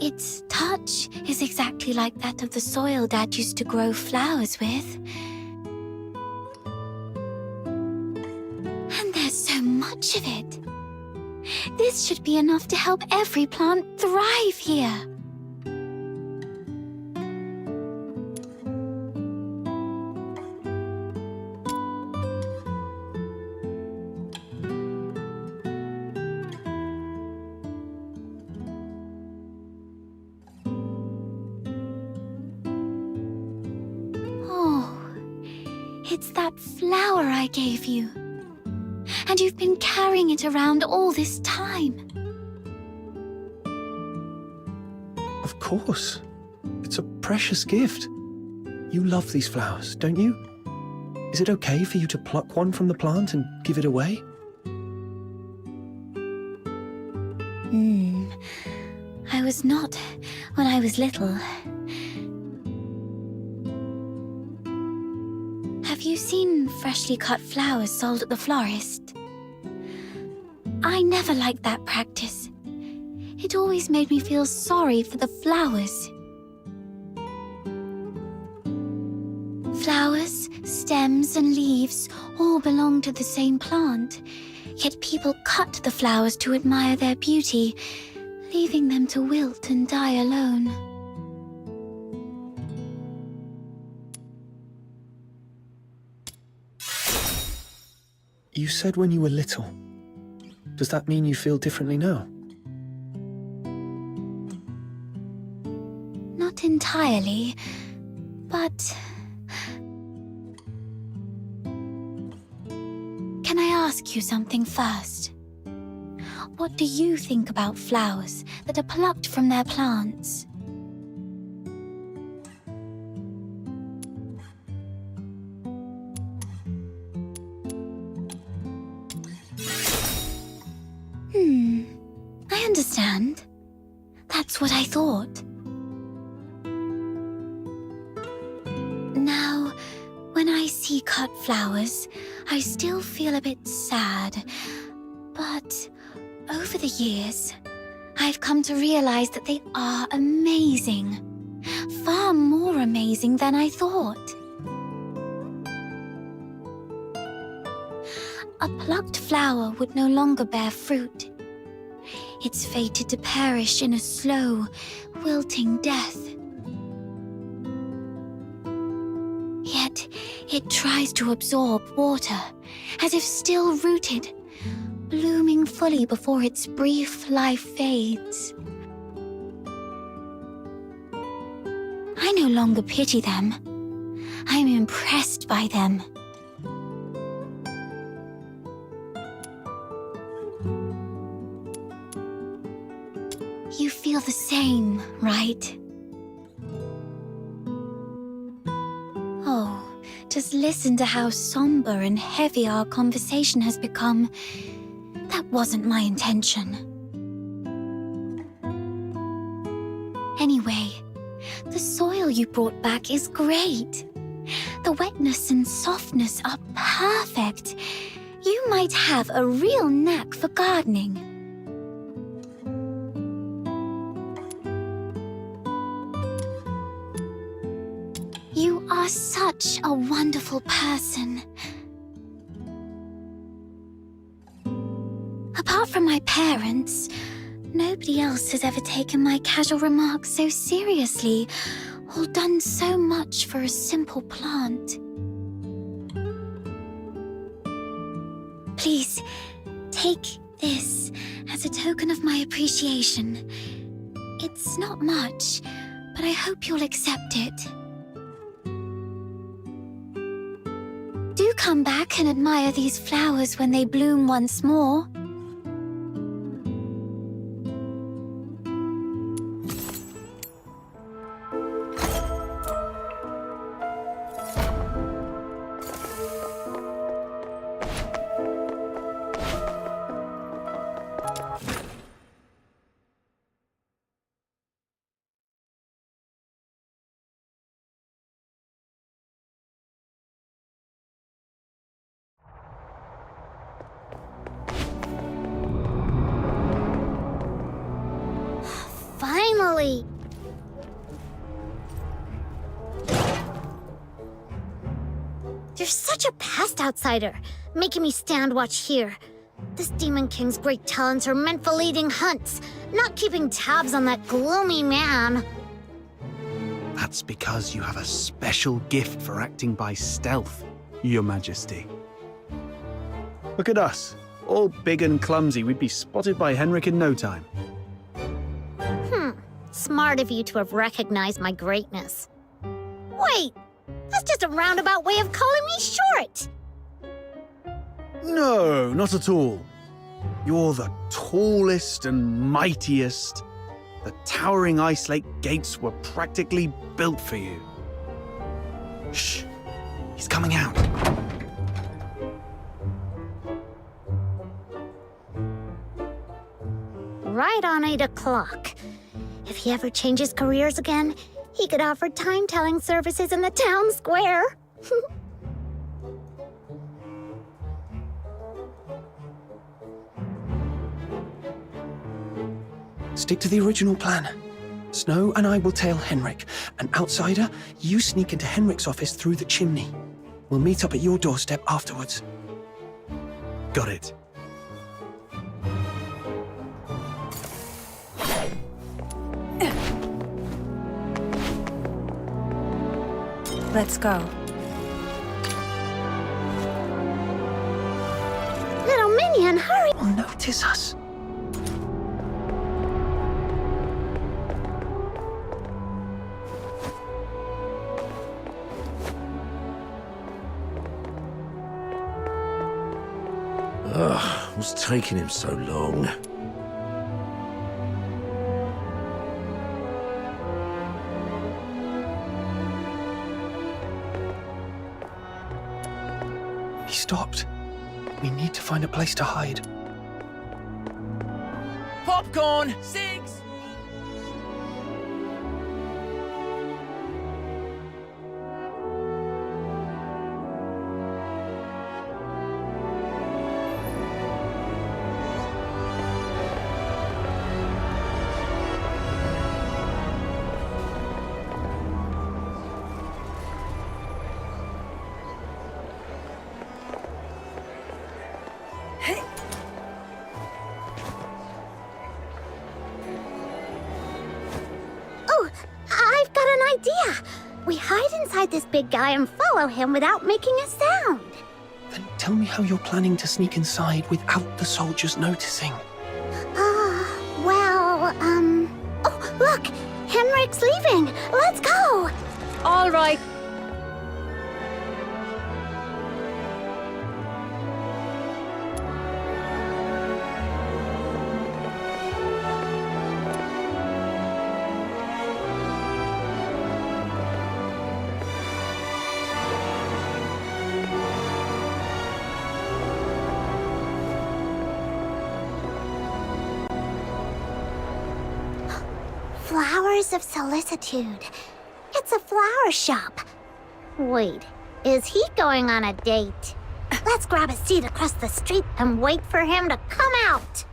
Its touch is exactly like that of the soil Dad used to grow flowers with. And there's so much of it. This should be enough to help every plant thrive here. It's that flower I gave you. And you've been carrying it around all this time. Of course. It's a precious gift. You love these flowers, don't you? Is it okay for you to pluck one from the plant and give it away? I was not when I was little. Have you seen freshly cut flowers sold at the florist? I never liked that practice. It always made me feel sorry for the flowers. Flowers, stems, and leaves all belong to the same plant, yet people cut the flowers to admire their beauty, leaving them to wilt and die alone. You said when you were little. Does that mean you feel differently now? Not entirely, but... Can I ask you something first? What do you think about flowers that are plucked from their plants? I understand. That's what I thought. Now, when I see cut flowers, I still feel a bit sad. But over the years, I've come to realize that they are amazing. Far more amazing than I thought. A plucked flower would no longer bear fruit. It's fated to perish in a slow, wilting death. Yet, it tries to absorb water, as if still rooted, blooming fully before its brief life fades. I no longer pity them. I am impressed by them. You feel the same, right? Oh, just listen to how somber and heavy our conversation has become. That wasn't my intention. Anyway, the soil you brought back is great. The wetness and softness are perfect. You might have a real knack for gardening. You are such a wonderful person. Apart from my parents, nobody else has ever taken my casual remarks so seriously or done so much for a simple plant. Please, take this as a token of my appreciation. It's not much, but I hope you'll accept it. Do come back and admire these flowers when they bloom once more. finally! You're such a pest outsider, making me stand watch here. This Demon King's great talents are meant for leading hunts, not keeping tabs on that gloomy man. That's because you have a special gift for acting by stealth, Your Majesty. Look at us, all big and clumsy. We'd be spotted by Henrik in no time. Smart of you to have recognized my greatness. Wait! That's just a roundabout way of calling me short! No, not at all. You're the tallest and mightiest. The towering Ice Lake gates were practically built for you. Shh! He's coming out. Right on 8 o'clock. If he ever changes careers again, he could offer time-telling services in the town square. Stick to the original plan. Snow and I will tail Henrik. An outsider, you sneak into Henrik's office through the chimney. We'll meet up at your doorstep afterwards. Got it. Let's go. Little minion, hurry! He'll notice us. Ugh, what's taking him so long? He stopped. We need to find a place to hide. Popcorn! Cigs! Oh, I've got an idea. We hide inside this big guy and follow him without making a sound. Then tell me how you're planning to sneak inside without the soldiers noticing. Oh, look! Henrik's leaving! Let's go! All right. Flowers of Solicitude. It's a flower shop. Wait, is he going on a date? Let's grab a seat across the street and wait for him to come out.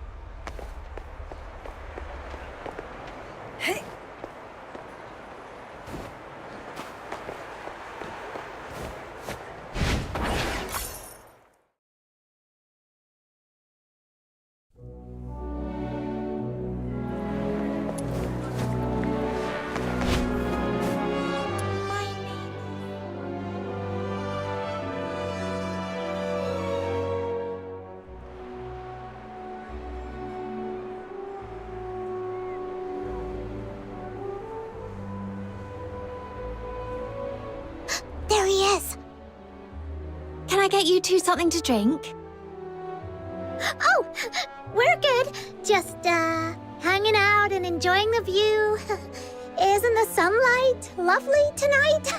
There he is. Can I get you two something to drink? Oh, we're good. Just, hanging out and enjoying the view. Isn't the sunlight lovely tonight?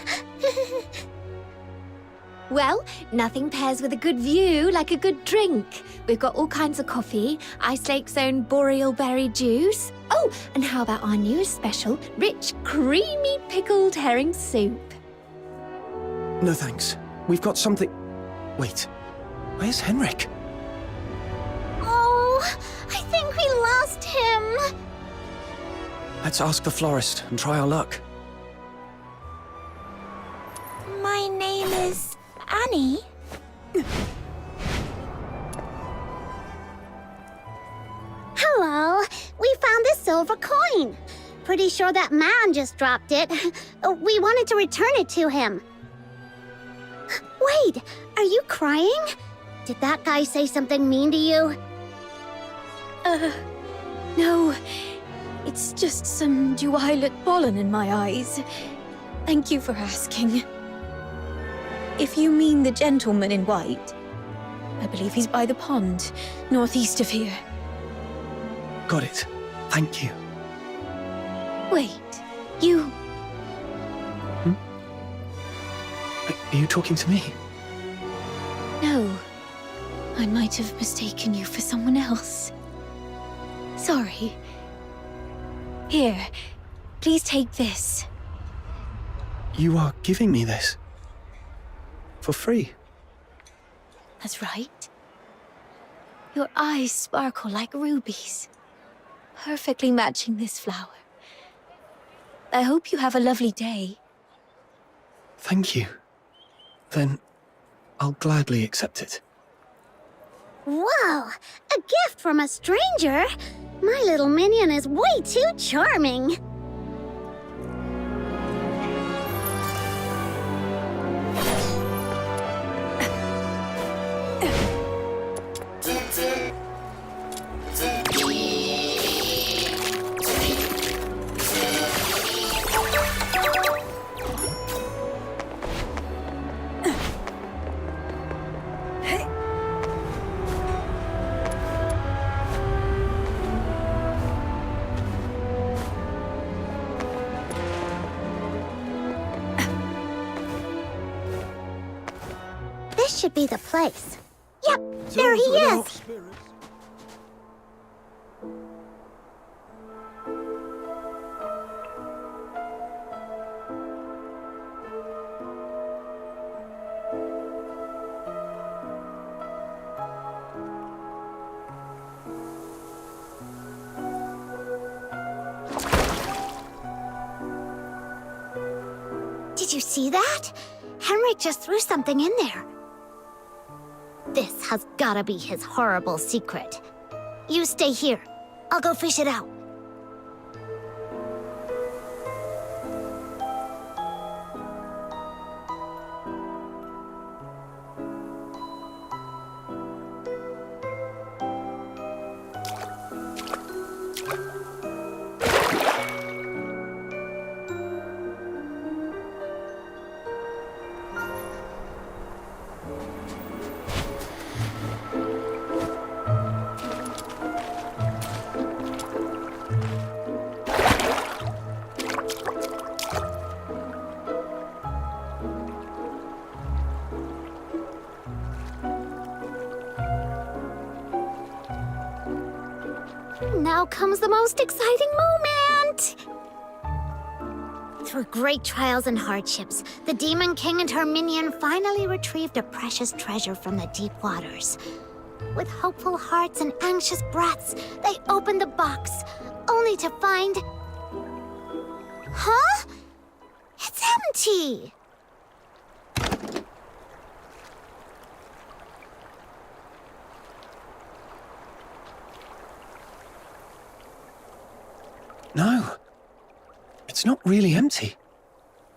Well, nothing pairs with a good view like a good drink. We've got all kinds of coffee, Ice Lake's own boreal berry juice. Oh, and how about our newest special, rich, creamy pickled herring soup? No thanks. We've got something... Wait, where's Henrik? Oh, I think we lost him. Let's ask the florist and try our luck. My name is Annie. Hello. We found this silver coin. Pretty sure that man just dropped it. We wanted to return it to him. Wait, are you crying? Did that guy say something mean to you? No. It's just some duet pollen in my eyes. Thank you for asking. If you mean the gentleman in white, I believe he's by the pond, northeast of here. Got it. Thank you. Wait, you... Are you talking to me? No. I might have mistaken you for someone else. Sorry. Here, please take this. You are giving me this? For free? That's right. Your eyes sparkle like rubies, perfectly matching this flower. I hope you have a lovely day. Thank you. Then I'll gladly accept it. Wow, a gift from a stranger? My little minion is way too charming. This should be the place. Yep, there he is. Did you see that? Henrik just threw something in there. This has gotta be his horrible secret. You stay here. I'll go fish it out. Now comes the most exciting moment! Through great trials and hardships, the Demon King and her minion finally retrieved a precious treasure from the deep waters. With hopeful hearts and anxious breaths, they opened the box, only to find... Huh? It's empty! No. It's not really empty.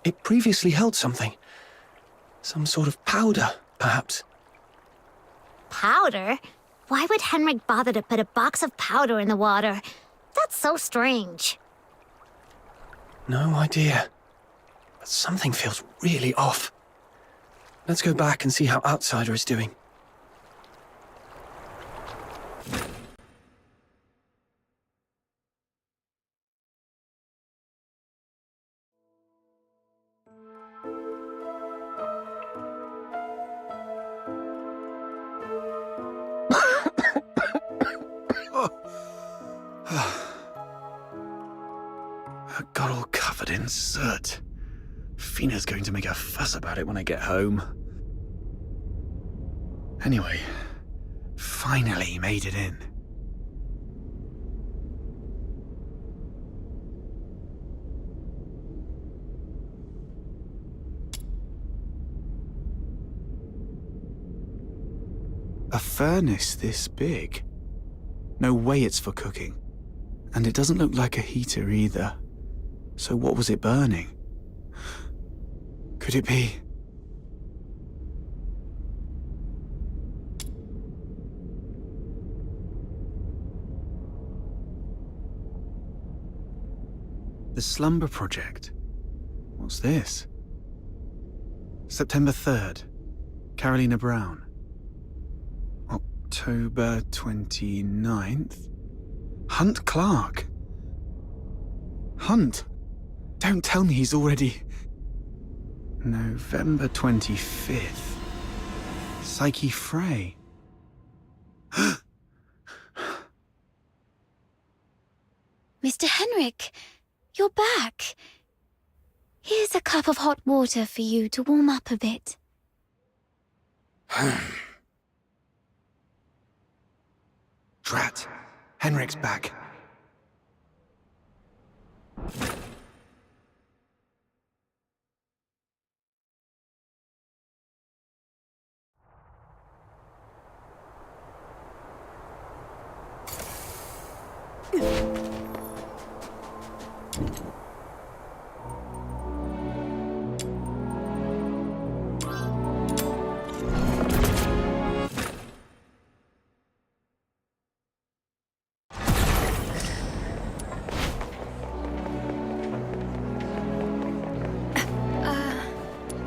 It previously held something. Some sort of powder, perhaps. Powder? Why would Henrik bother to put a box of powder in the water? That's so strange. No idea. But something feels really off. Let's go back and see how Outsider is doing. I got all covered in soot. Fina's going to make a fuss about it when I get home. Anyway, finally made it in. A furnace this big? No way it's for cooking. And it doesn't look like a heater either. So what was it burning? Could it be... The Slumber Project. What's this? September 3rd. Carolina Brown. October 29th. Hunt Clark. Hunt? Don't tell me he's already... November 25th. Psyche Frey. Mr. Henrik, you're back. Here's a cup of hot water for you to warm up a bit. Drat. Henrik's back.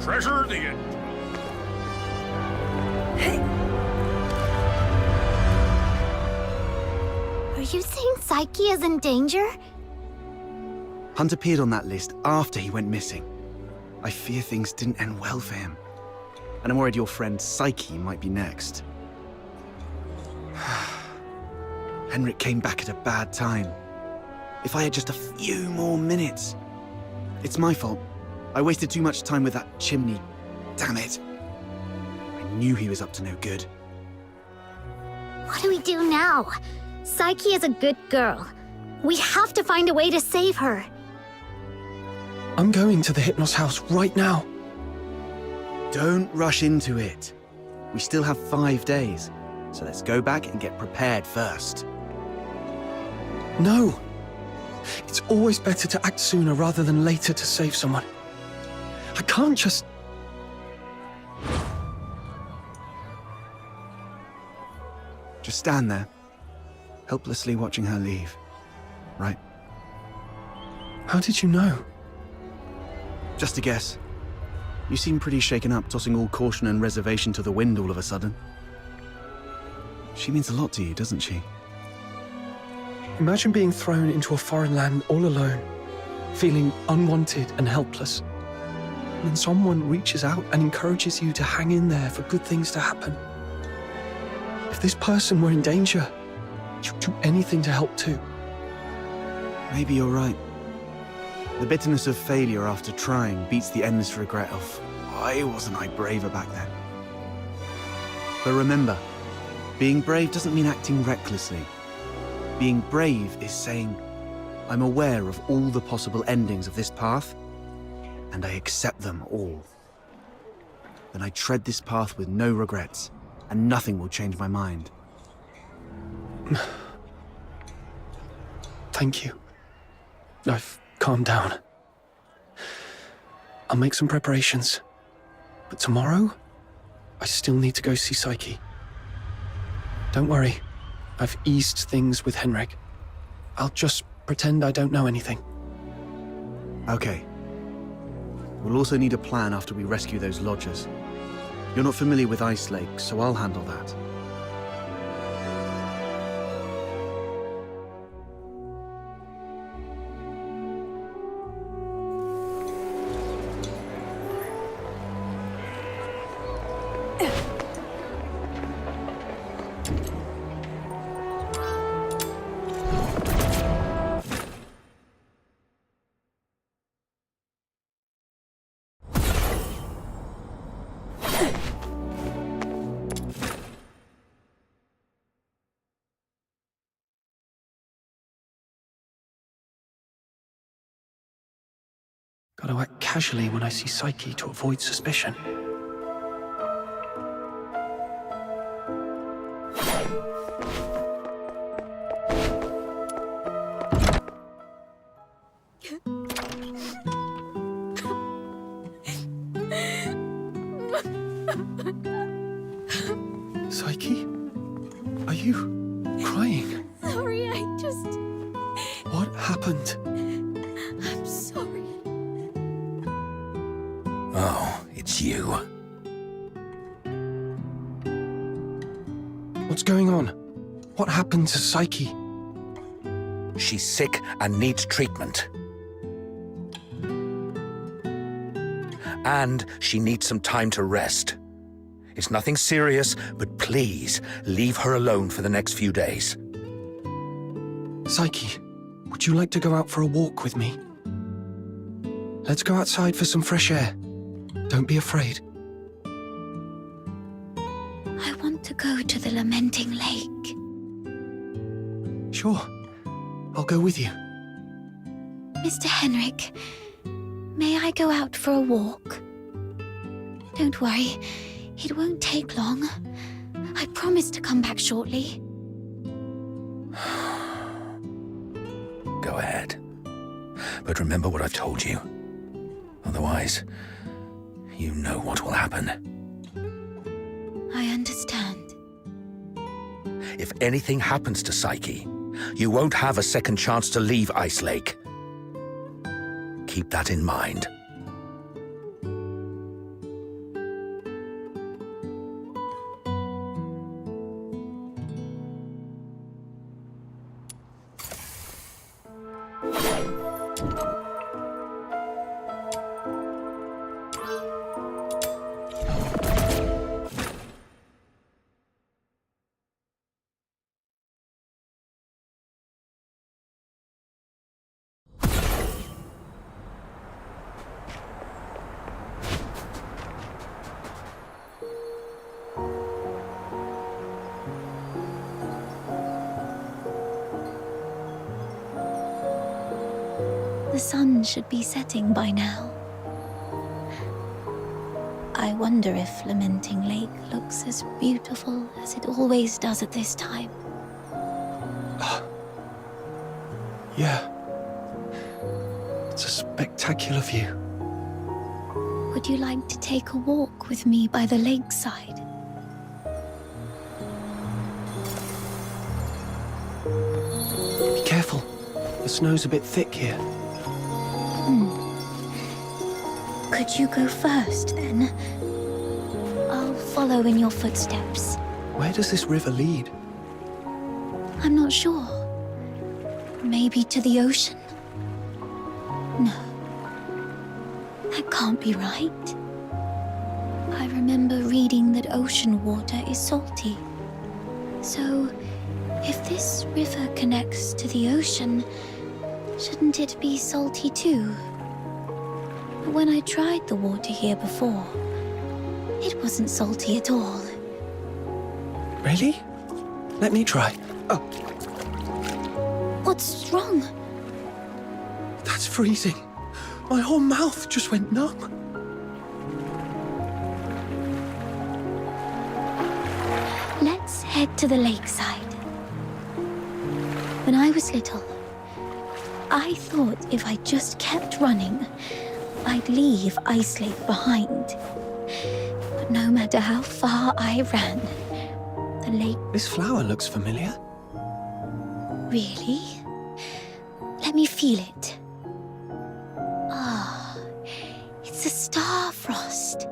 Treasure the end. Are you saying Psyche is in danger? Hunt appeared on that list after he went missing. I fear things didn't end well for him. And I'm worried your friend Psyche might be next. Henrik came back at a bad time. If I had just a few more minutes. It's my fault. I wasted too much time with that chimney. Damn it. I knew he was up to no good. What do we do now? Psyche is a good girl. We have to find a way to save her. I'm going to the Hypnos house right now. Don't rush into it. We still have 5 days, so let's go back and get prepared first. No. It's always better to act sooner rather than later to save someone. I can't just... Just stand there, helplessly watching her leave. Right? How did you know? Just a guess. You seem pretty shaken up, tossing all caution and reservation to the wind all of a sudden. She means a lot to you, doesn't she? Imagine being thrown into a foreign land all alone, feeling unwanted and helpless. And then someone reaches out and encourages you to hang in there for good things to happen. If this person were in danger, you'd do anything to help too. Maybe you're right. The bitterness of failure after trying beats the endless regret of, why wasn't I braver back then? But remember, being brave doesn't mean acting recklessly. Being brave is saying, I'm aware of all the possible endings of this path, and I accept them all. Then I tread this path with no regrets, and nothing will change my mind. Thank you. I've calmed down. I'll make some preparations. But tomorrow, I still need to go see Psyche. Don't worry. I've eased things with Henrik. I'll just pretend I don't know anything. Okay. We'll also need a plan after we rescue those lodgers. You're not familiar with Ice Lake, so I'll handle that. Gotta act casually when I see Psyche to avoid suspicion. Psyche? Are you crying? Sorry, I just... What happened? I'm sorry. Oh, it's you. What's going on? What happened to Psyche? She's sick and needs treatment. And she needs some time to rest. It's nothing serious, but please leave her alone for the next few days. Psyche, would you like to go out for a walk with me? Let's go outside for some fresh air. Don't be afraid. I want to go to the Lamenting Lake. Sure. I'll go with you. Mr. Henrik, may I go out for a walk? Don't worry, it won't take long. I promise to come back shortly. Go ahead. But remember what I've told you. Otherwise, you know what will happen. I understand. If anything happens to Psyche, you won't have a second chance to leave Ice Lake. Keep that in mind. The sun should be setting by now. I wonder if Lamenting Lake looks as beautiful as it always does at this time. Yeah. It's a spectacular view. Would you like to take a walk with me by the lakeside? Be careful. The snow's a bit thick here. Could you go first, then? I'll follow in your footsteps. Where does this river lead? I'm not sure. Maybe to the ocean? No. That can't be right. I remember reading that ocean water is salty. So, if this river connects to the ocean, shouldn't it be salty too? But when I tried the water here before, it wasn't salty at all. Really? Let me try. Oh, What's wrong? that's freezing. My whole mouth just went numb. Let's head to the lakeside. When I was little, I thought if I just kept running, I'd leave Ice Lake behind. But no matter how far I ran, the lake... This flower looks familiar. Really? Let me feel it. Ah, it's a star frost.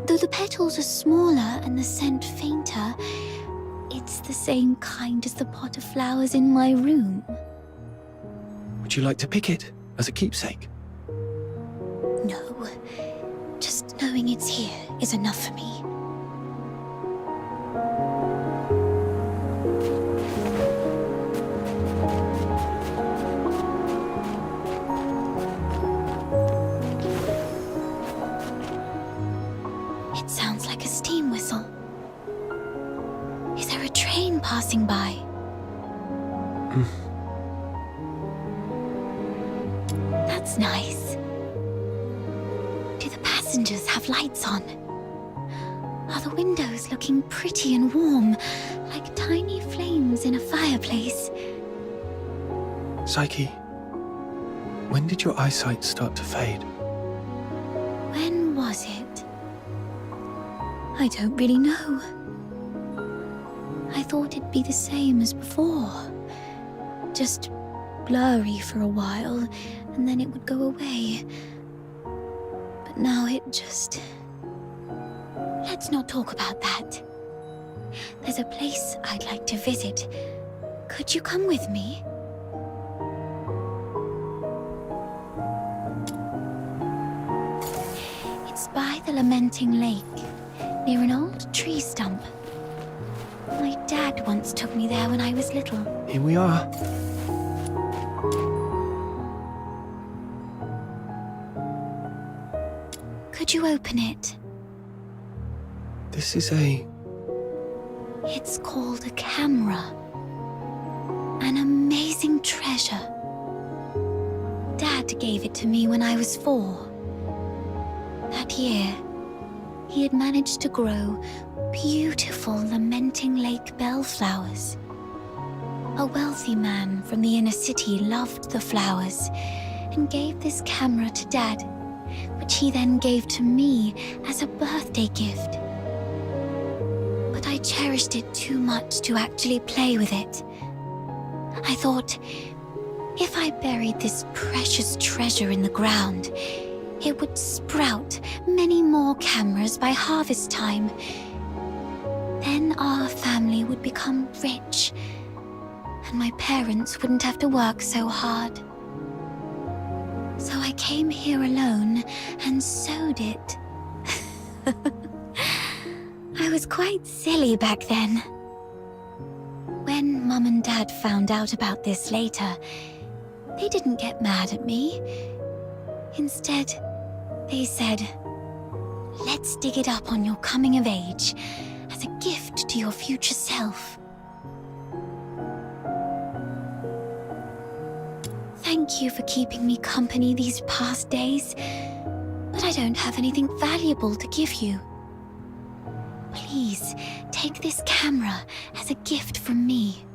Though the petals are smaller and the scent fainter, it's the same kind as the pot of flowers in my room. Would you like to pick it as a keepsake? No, just knowing it's here is enough for me. It sounds like a steam whistle. Is there a train passing by? That's nice. Do the passengers have lights on? Are the windows looking pretty and warm, like tiny flames in a fireplace? Psyche, when did your eyesight start to fade? When was it? I don't really know. I thought it'd be the same as before. Just blurry for a while, and then it would go away. But now it just... Let's not talk about that. There's a place I'd like to visit. Could you come with me? It's by the Lamenting Lake, near an old tree stump. My dad once took me there when I was little. Here we are. Could you open it? This is a... It's called a camera. An amazing treasure. Dad gave it to me when I was 4. That year, he had managed to grow beautiful Lamenting Lake bellflowers. A wealthy man from the inner city loved the flowers and gave this camera to Dad, which he then gave to me as a birthday gift. But I cherished it too much to actually play with it. I thought, if I buried this precious treasure in the ground, it would sprout many more cameras by harvest time. Then our family would become rich, and my parents wouldn't have to work so hard. So I came here alone and sewed it. I was quite silly back then. When Mum and Dad found out about this later, they didn't get mad at me. Instead, they said, "Let's dig it up on your coming of age as a gift to your future self." Thank you for keeping me company these past days, but I don't have anything valuable to give you. Please, take this camera as a gift from me.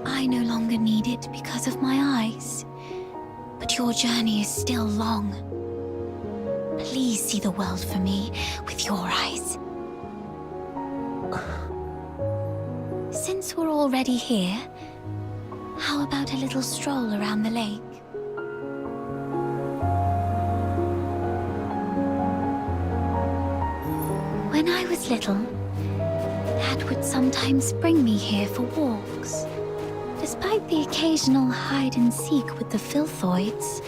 I no longer need it because of my eyes, but your journey is still long. Please see the world for me with your eyes. Since we're already here, how about a little stroll around the lake? When I was little, Dad would sometimes bring me here for walks. Despite the occasional hide and seek with the Filthoids,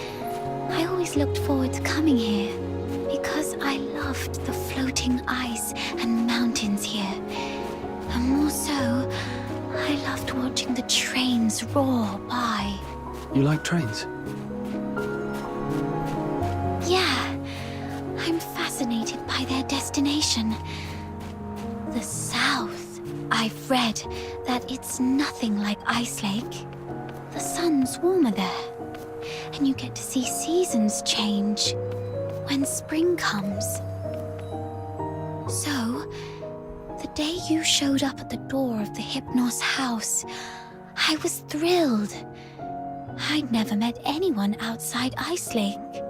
I always looked forward to coming here because I loved the floating ice and mountains here. And more so, I loved watching the trains roar by. You like trains? Yeah, I'm fascinated by their destination. The South. I've read that it's nothing like Ice Lake. The sun's warmer there, and you get to see seasons change when spring comes. So, the day you showed up at the door of the Hypnos house, I was thrilled. I'd never met anyone outside Ice Lake.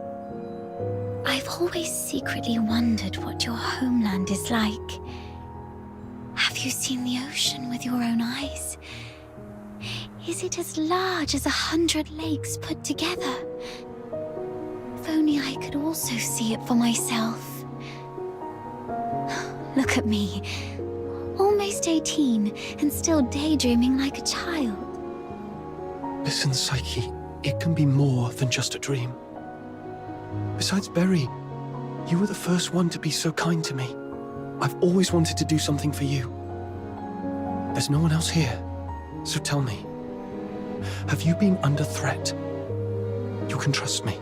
I've always secretly wondered what your homeland is like. Have you seen the ocean with your own eyes? Is it as large as 100 lakes put together? If only I could also see it for myself. Look at me, almost 18 and still daydreaming like a child. Listen, Psyche, it can be more than just a dream. Besides Berry, you were the first one to be so kind to me. I've always wanted to do something for you. There's no one else here, so tell me, have you been under threat? You can trust me.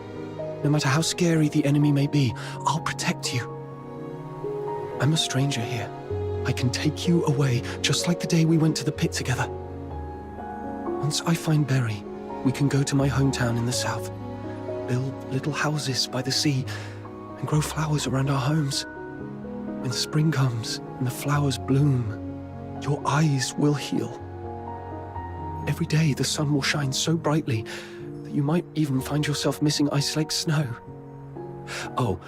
No matter how scary the enemy may be, I'll protect you. I'm a stranger here. I can take you away, just like the day we went to the pit together. Once I find Berry, we can go to my hometown in the south, build little houses by the sea, and grow flowers around our homes. When spring comes and the flowers bloom, your eyes will heal. Every day the sun will shine so brightly that you might even find yourself missing Ice Lake snow. Oh,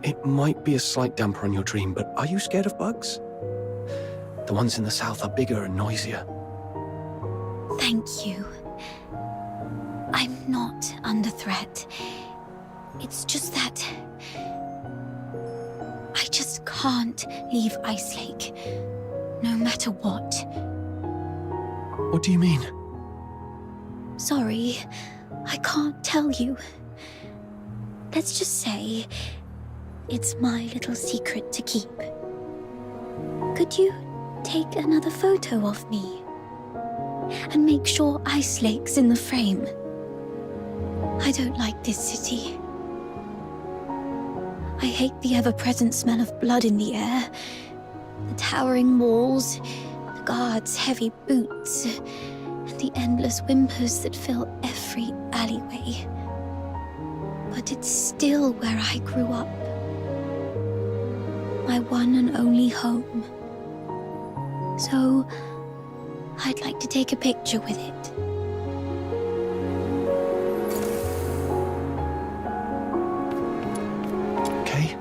it might be a slight damper on your dream, but are you scared of bugs? The ones in the south are bigger and noisier. Thank you. I'm not under threat. It's just that I just can't leave Ice Lake, no matter what. What do you mean? Sorry, I can't tell you. Let's just say it's my little secret to keep. Could you take another photo of me? And make sure Ice Lake's in the frame. I don't like this city. I hate the ever-present smell of blood in the air, the towering walls, the guards' heavy boots, and the endless whimpers that fill every alleyway. But it's still where I grew up. My one and only home. So, I'd like to take a picture with it. Okay.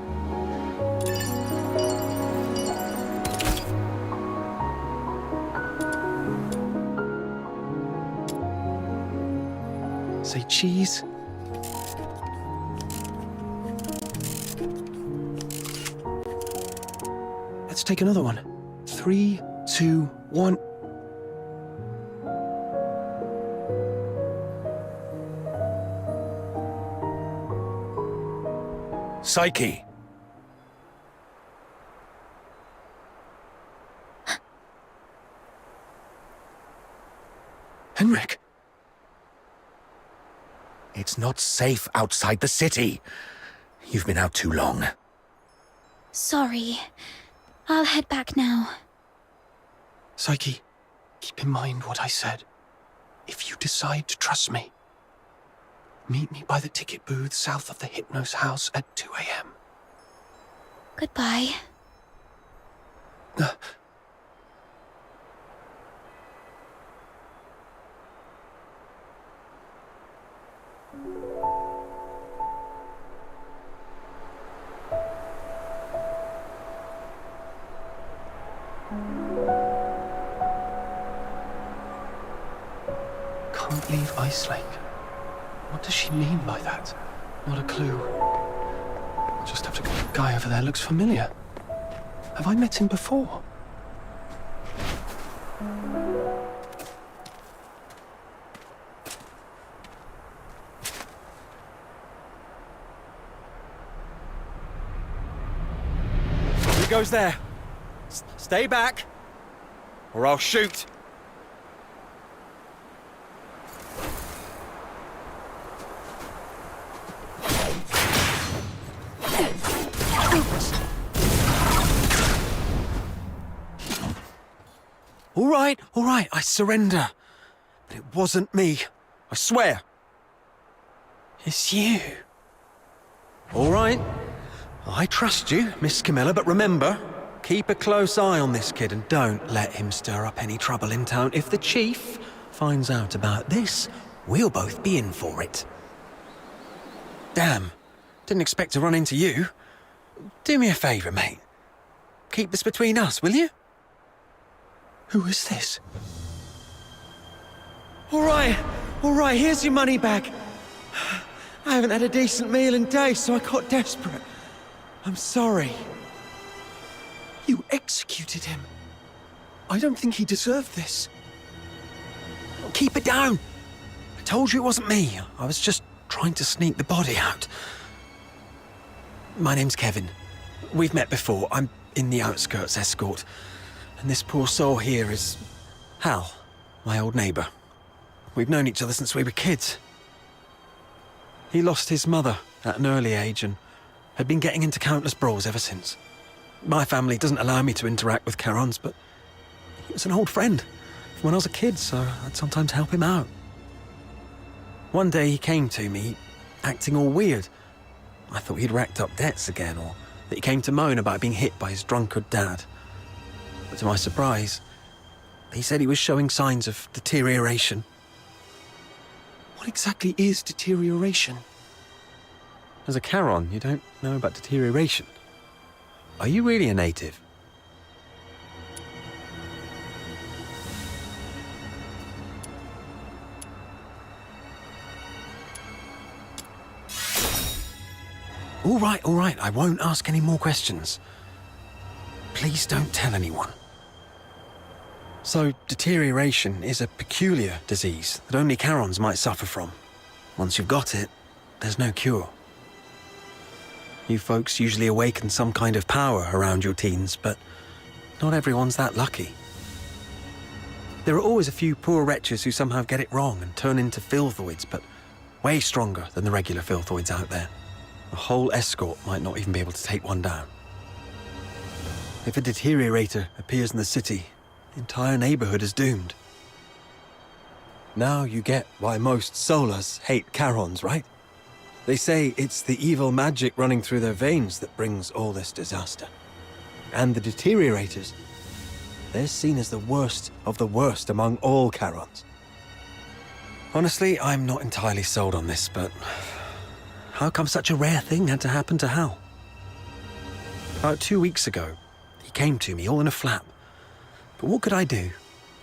Say cheese. Let's take another one. 3, 2, 1. Psyche! Henrik! It's not safe outside the city. You've been out too long. Sorry. I'll head back now. Psyche, keep in mind what I said. If you decide to trust me, meet me by the ticket booth south of the Hypnos house at 2 a.m. Goodbye. Can't leave Ice Lake. What does she mean by that? Not a clue. I'll just have to go. The guy over there looks familiar. Have I met him before? Who goes there? Stay back, or I'll shoot. All right, I surrender. But it wasn't me. I swear. It's you. All right. I trust you, Miss Camilla, but remember, keep a close eye on this kid and don't let him stir up any trouble in town. If the chief finds out about this, we'll both be in for it. Damn. Didn't expect to run into you. Do me a favour, mate. Keep this between us, will you? Who is this? All right, here's your money back. I haven't had a decent meal in days, so I got desperate. I'm sorry. You executed him. I don't think he deserved this. Keep it down. I told you it wasn't me. I was just trying to sneak the body out. My name's Kevin. We've met before. I'm in the outskirts escort. And this poor soul here is Hal, my old neighbour. We've known each other since we were kids. He lost his mother at an early age and had been getting into countless brawls ever since. My family doesn't allow me to interact with Charons, but he was an old friend from when I was a kid, so I'd sometimes help him out. One day he came to me, acting all weird. I thought he'd racked up debts again, or that he came to moan about being hit by his drunkard dad. But to my surprise, he said he was showing signs of deterioration. What exactly is deterioration? As a Charon, you don't know about deterioration. Are you really a native? All right, I won't ask any more questions. Please don't tell anyone. So, deterioration is a peculiar disease that only Charons might suffer from. Once you've got it, there's no cure. You folks usually awaken some kind of power around your teens, but not everyone's that lucky. There are always a few poor wretches who somehow get it wrong and turn into filthoids, but way stronger than the regular filthoids out there. A whole escort might not even be able to take one down. If a deteriorator appears in the city, the entire neighborhood is doomed. Now you get why most Solars hate Charons, right? They say it's the evil magic running through their veins that brings all this disaster. And the deteriorators, they're seen as the worst of the worst among all Charons. Honestly, I'm not entirely sold on this, but how come such a rare thing had to happen to Hal? About 2 weeks ago, he came to me all in a flap. But what could I do?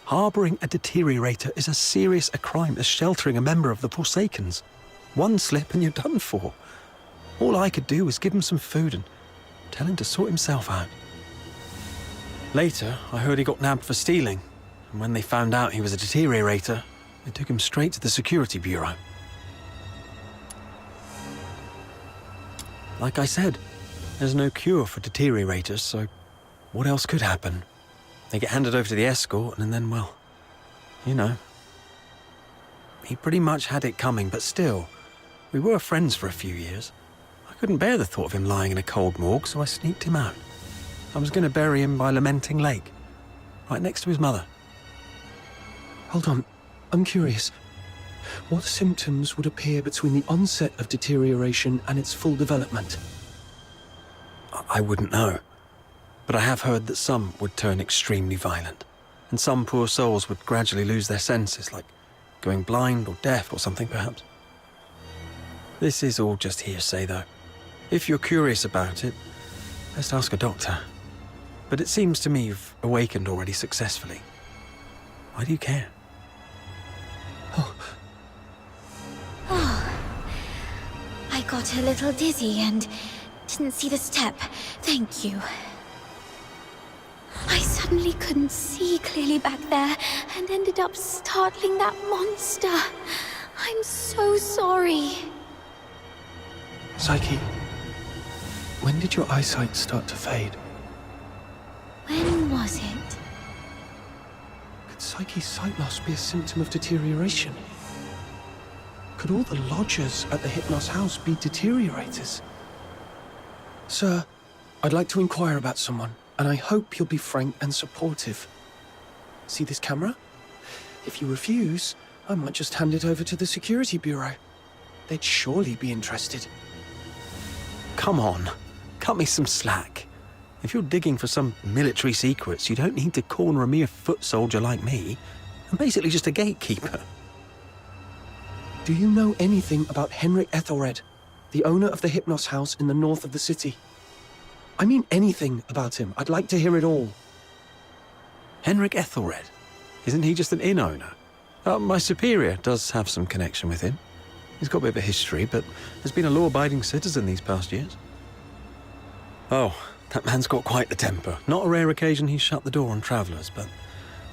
Harboring a deteriorator is as serious a crime as sheltering a member of the Forsakens. One slip and you're done for. All I could do was give him some food and tell him to sort himself out. Later, I heard he got nabbed for stealing, and when they found out he was a deteriorator, they took him straight to the Security Bureau. Like I said, there's no cure for deteriorators, so what else could happen? They get handed over to the escort, and then, well, you know. He pretty much had it coming, but still, we were friends for a few years. I couldn't bear the thought of him lying in a cold morgue, so I sneaked him out. I was going to bury him by Lamenting Lake, right next to his mother. Hold on, I'm curious. What symptoms would appear between the onset of deterioration and its full development? I wouldn't know. But I have heard that some would turn extremely violent, and some poor souls would gradually lose their senses, like going blind or deaf or something, perhaps. This is all just hearsay, though. If you're curious about it, best ask a doctor. But it seems to me you've awakened already successfully. Why do you care? I got a little dizzy and didn't see the step. Thank you. I suddenly couldn't see clearly back there and ended up startling that monster. I'm so sorry. Psyche, when did your eyesight start to fade? When was it? Could Psyche's sight loss be a symptom of deterioration? Could all the lodgers at the Hypnos house be deteriorators? Sir, I'd like to inquire about someone, and I hope you'll be frank and supportive. See this camera? If you refuse, I might just hand it over to the Security Bureau. They'd surely be interested. Come on, cut me some slack. If you're digging for some military secrets, you don't need to corner a mere foot soldier like me. I'm basically just a gatekeeper. Do you know anything about Henrik Ethelred, the owner of the Hypnos house in the north of the city? I mean anything about him. I'd like to hear it all. Henrik Ethelred? Isn't he just an inn owner? My superior does have some connection with him. He's got a bit of a history, but has been a law-abiding citizen these past years. Oh, that man's got quite the temper. Not a rare occasion he's shut the door on travellers, but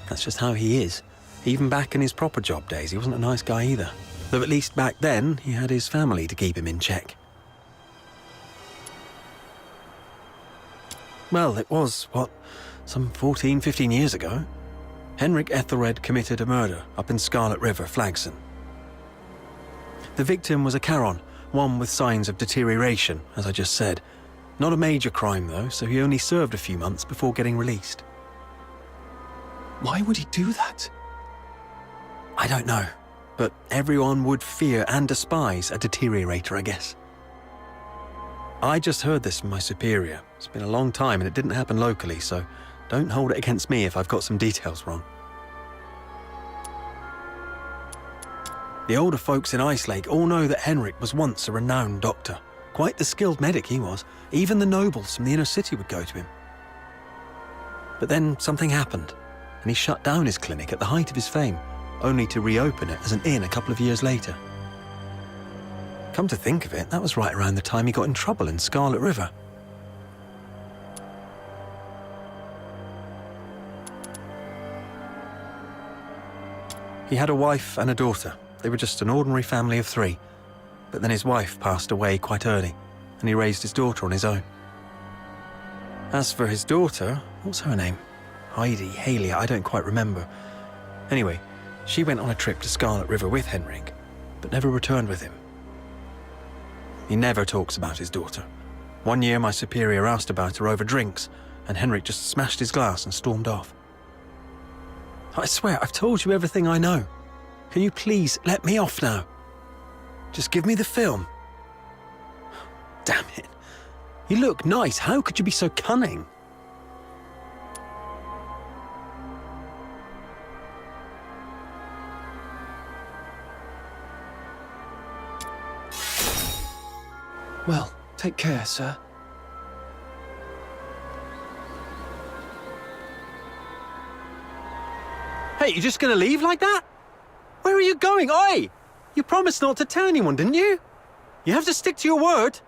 that's just how he is. Even back in his proper job days, he wasn't a nice guy either. Though at least back then, he had his family to keep him in check. Well, it was, some 14, 15 years ago. Henrik Ethelred committed a murder up in Scarlet River, Flagson. The victim was a Charon, one with signs of deterioration, as I just said. Not a major crime, though, so he only served a few months before getting released. Why would he do that? I don't know, but everyone would fear and despise a deteriorator, I guess. I just heard this from my superior. It's been a long time and it didn't happen locally, so don't hold it against me if I've got some details wrong. The older folks in Ice Lake all know that Henrik was once a renowned doctor, Quite the skilled medic he was. Even the nobles from the inner city would go to him. But then something happened, and he shut down his clinic at the height of his fame, only to reopen it as an inn a couple of years later. Come to think of it, that was right around the time he got in trouble in Scarlet River. He had a wife and a daughter. They were just an ordinary family of 3. But then his wife passed away quite early, and he raised his daughter on his own. As for his daughter, what's her name? Heidi, Haley, I don't quite remember. Anyway, she went on a trip to Scarlet River with Henrik, but never returned with him. He never talks about his daughter. One year my superior asked about her over drinks, and Henrik just smashed his glass and stormed off. I swear, I've told you everything I know. Can you please let me off now? Just give me the film. Damn it. You look nice. How could you be so cunning? Well, take care, sir. Hey, you just gonna leave like that? Where are you going? Oi! You promised not to tell anyone, didn't you? You have to stick to your word.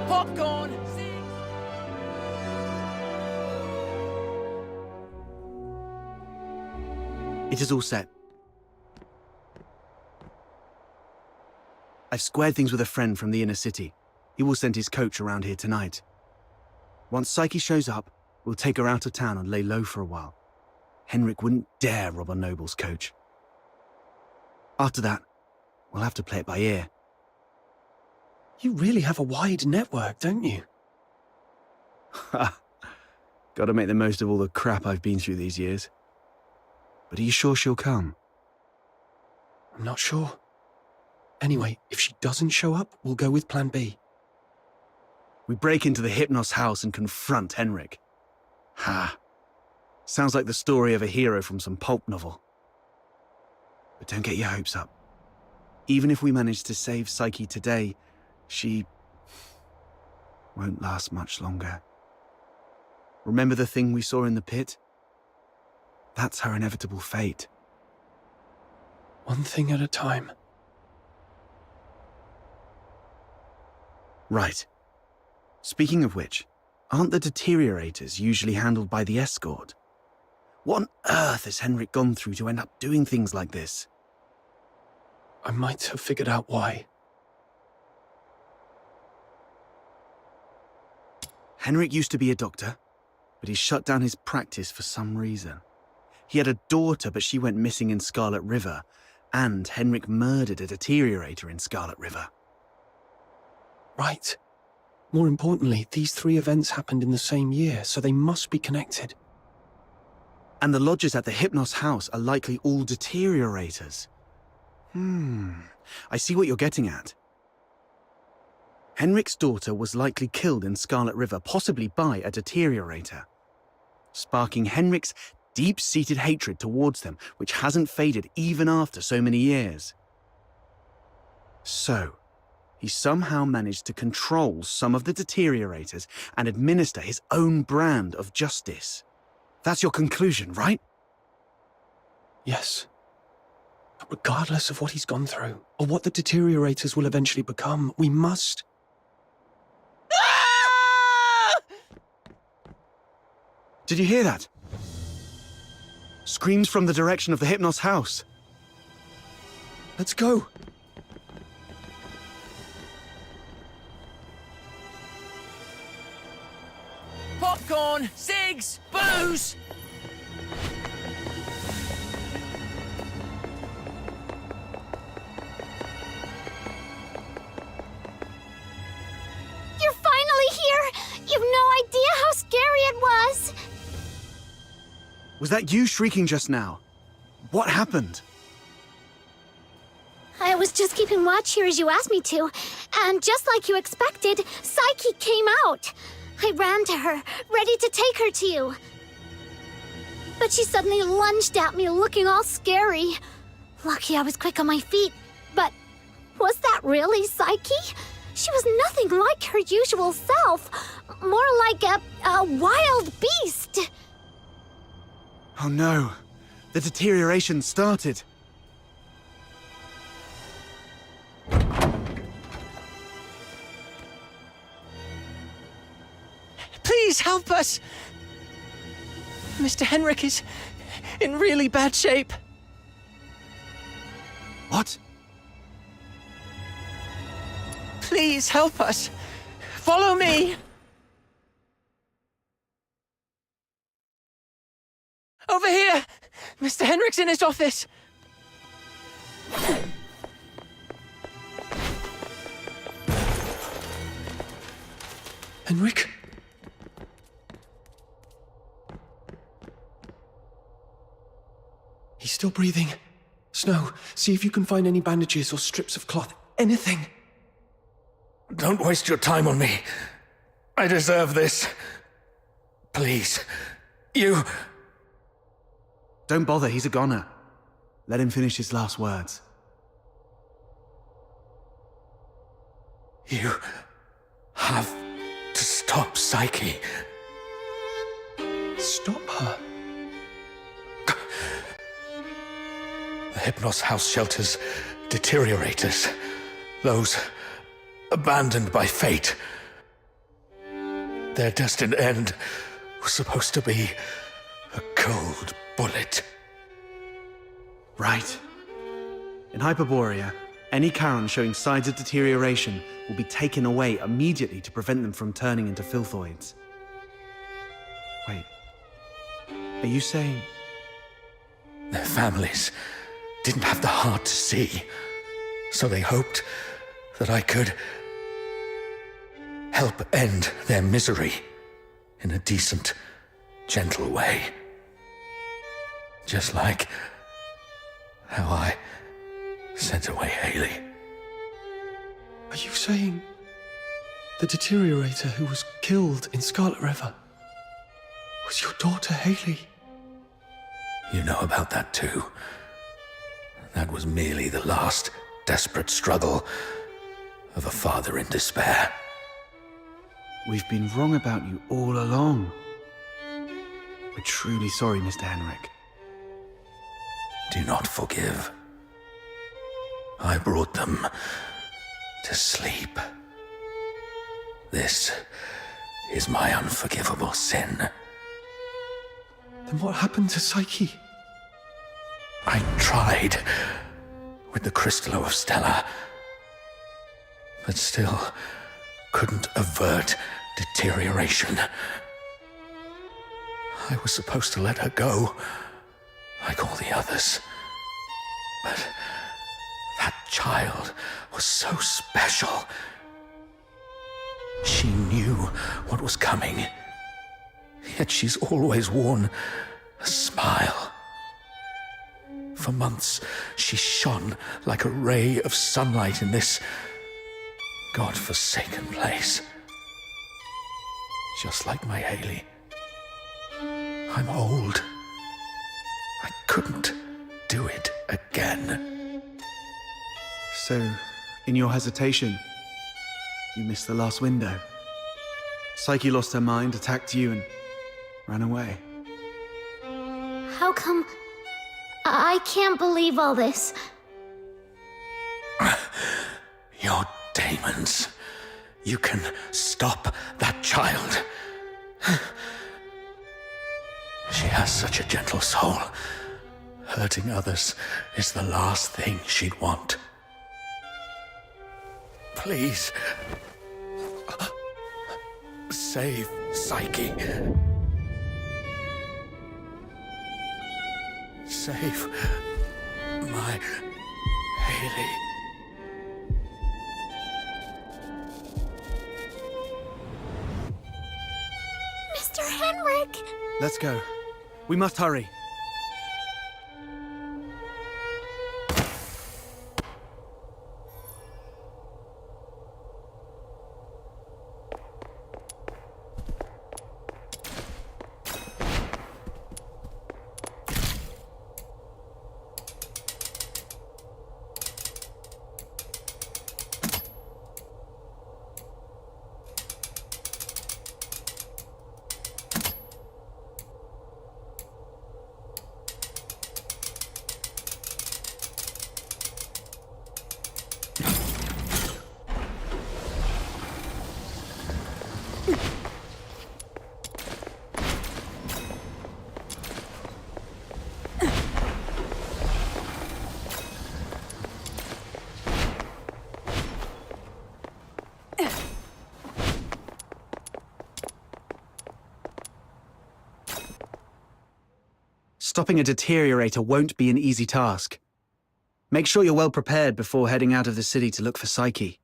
Popcorn! It is all set. I've squared things with a friend from the inner city. He will send his coach around here tonight. Once Psyche shows up, we'll take her out of town and lay low for a while. Henrik wouldn't dare rob a noble's coach. After that, we'll have to play it by ear. You really have a wide network, don't you? Ha! Gotta make the most of all the crap I've been through these years. But are you sure she'll come? I'm not sure. Anyway, if she doesn't show up, we'll go with plan B. We break into the Hypnos house and confront Henrik. Ha! Sounds like the story of a hero from some pulp novel. But don't get your hopes up. Even if we manage to save Psyche today, she won't last much longer. Remember the thing we saw in the pit? That's her inevitable fate. One thing at a time. Right. Speaking of which, aren't the deteriorators usually handled by the escort? What on earth has Henrik gone through to end up doing things like this? I might have figured out why. Henrik used to be a doctor, but he shut down his practice for some reason. He had a daughter, but she went missing in Scarlet River, and Henrik murdered a deteriorator in Scarlet River. Right. More importantly, these 3 events happened in the same year, so they must be connected. And the lodgers at the Hypnos house are likely all deteriorators. I see what you're getting at. Henrik's daughter was likely killed in Scarlet River, possibly by a deteriorator, sparking Henrik's deep-seated hatred towards them, which hasn't faded even after so many years. So, he somehow managed to control some of the deteriorators and administer his own brand of justice. That's your conclusion, right? Yes. But regardless of what he's gone through, or what the deteriorators will eventually become, we must... Did you hear that? Screams from the direction of the Hypnos house. Let's go. Popcorn, cigs, booze! You're finally here! You've no idea how scary it was! Was that you shrieking just now? What happened? I was just keeping watch here as you asked me to, and just like you expected, Psyche came out. I ran to her, ready to take her to you. But she suddenly lunged at me, looking all scary. Lucky I was quick on my feet, but was that really Psyche? She was nothing like her usual self, more like a wild beast. Oh no, the deterioration started. Please help us! Mr. Henrik is in really bad shape. What? Please help us. Follow me. Over here! Mr. Henrik's in his office. Henrik? He's still breathing. Snow, see if you can find any bandages or strips of cloth. Anything. Don't waste your time on me. I deserve this. Please. You... Don't bother, he's a goner. Let him finish his last words. You have to stop Psyche. Stop her? The Hypnos house shelters deteriorators. Those abandoned by fate. Their destined end was supposed to be a cold bullet. Right. In Hyperborea, any Charon showing signs of deterioration will be taken away immediately to prevent them from turning into filthoids. Wait. Are you saying... Their families didn't have the heart to see, so they hoped that I could help end their misery in a decent, gentle way. Just like how I sent away Haley. Are you saying the deteriorator who was killed in Scarlet River was your daughter Haley? You know about that too. That was merely the last desperate struggle of a father in despair. We've been wrong about you all along. We're truly sorry, Mr. Henrik. Do not forgive. I brought them to sleep. This is my unforgivable sin. Then what happened to Psyche? I tried with the Crystallo of Stella, but still couldn't avert deterioration. I was supposed to let her go, like all the others. But that child was so special. She knew what was coming, yet she's always worn a smile. For months, she shone like a ray of sunlight in this God-forsaken place. Just like my Haley. I'm old. I couldn't do it again. So, in your hesitation, you missed the last window. Psyche lost her mind, attacked you, and ran away. How come... I can't believe all this. Your demons. You can stop that child. She has such a gentle soul. Hurting others is the last thing she'd want. Please. Save Psyche. Save my Haley. Mr. Henrik! Let's go. We must hurry. Stopping a deteriorator won't be an easy task. Make sure you're well prepared before heading out of the city to look for Psyche.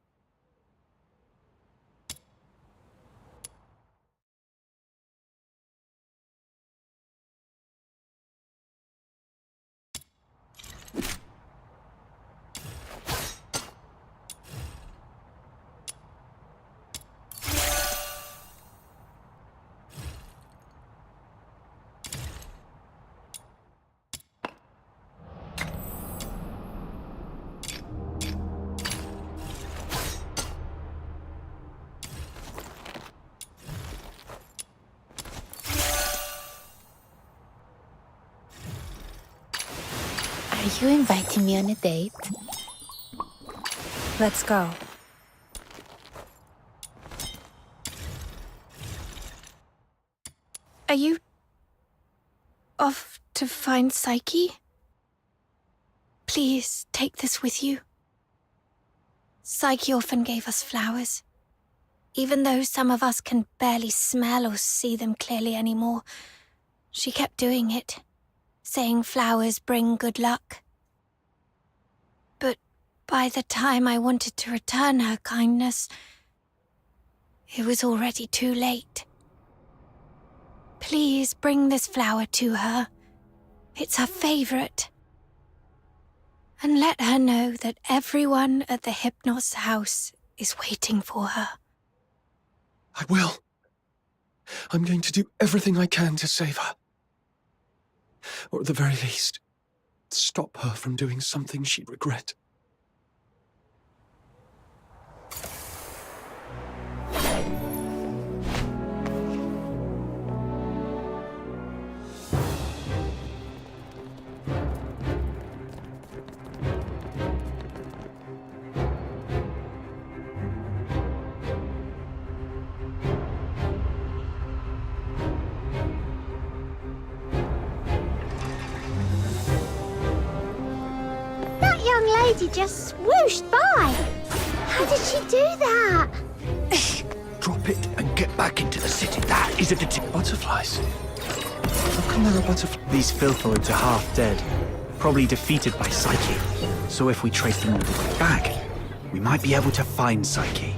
Are you inviting me on a date? Let's go. Are you off to find Psyche? Please take this with you. Psyche often gave us flowers. Even though some of us can barely smell or see them clearly anymore, she kept doing it, saying flowers bring good luck. But by the time I wanted to return her kindness, it was already too late. Please bring this flower to her. It's her favorite. And let her know that everyone at the Hypnos house is waiting for her. I will. I'm going to do everything I can to save her. Or at the very least, stop her from doing something she'd regret. Lady just swooshed by. How did she do that? Drop it and get back into the city. That is a Butterflies? How come there are butterflies? These filthoids are half dead, probably defeated by Psyche. So if we trace them all the way back, we might be able to find Psyche.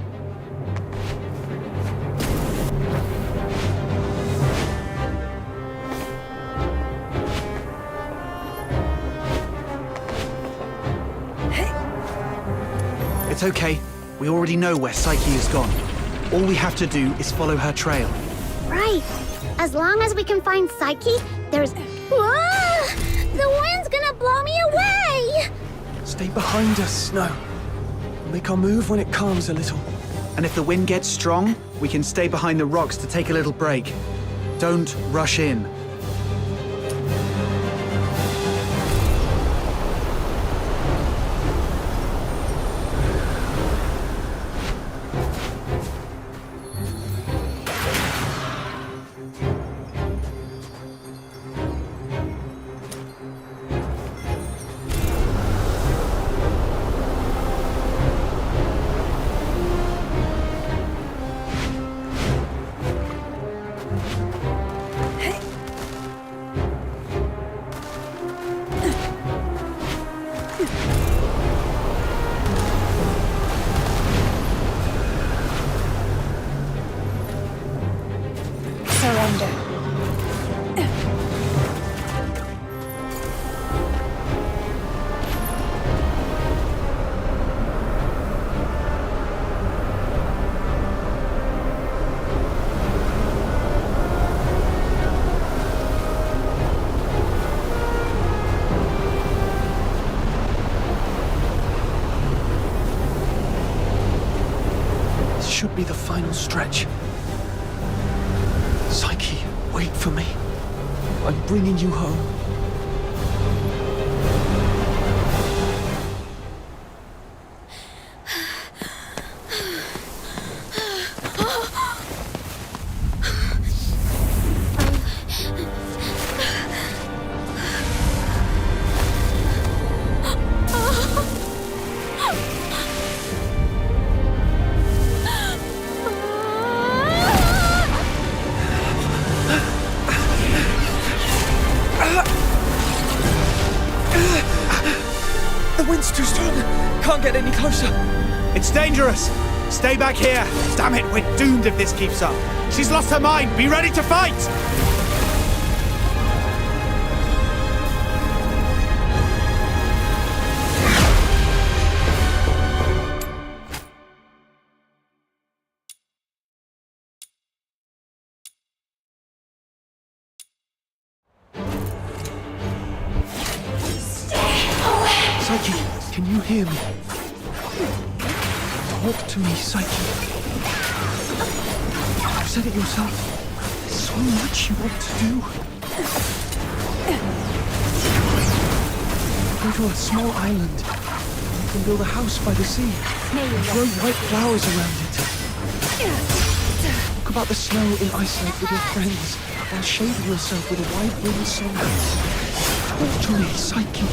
It's okay. We already know where Psyche has gone. All we have to do is follow her trail. Right. As long as we can find Psyche, there's... Whoa! The wind's gonna blow me away! Stay behind us, Snow. We'll make our move when it calms a little. And if the wind gets strong, we can stay behind the rocks to take a little break. Don't rush in. should be the final stretch. Psyche, wait for me. I'm bringing you home. It's dangerous! Stay back here! Damn it, we're doomed if this keeps up! She's lost her mind! Be ready to fight! Psyche, can you hear me? Talk to me, Psyche. You said it yourself. There's so much you want to do. Go to a small island. You can build a house by the sea. And grow white flowers around it. Talk about the snow in Iceland with your friends while shaving yourself with a wide-brimmed sunhat. Talk to me, Psyche.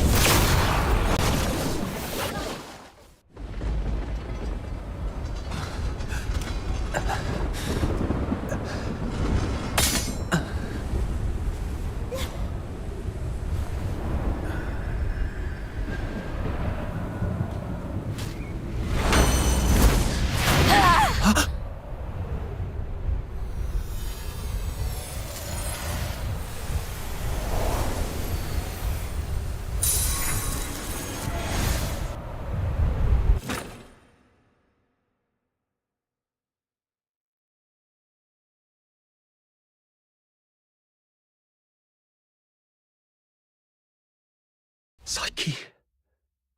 Psyche,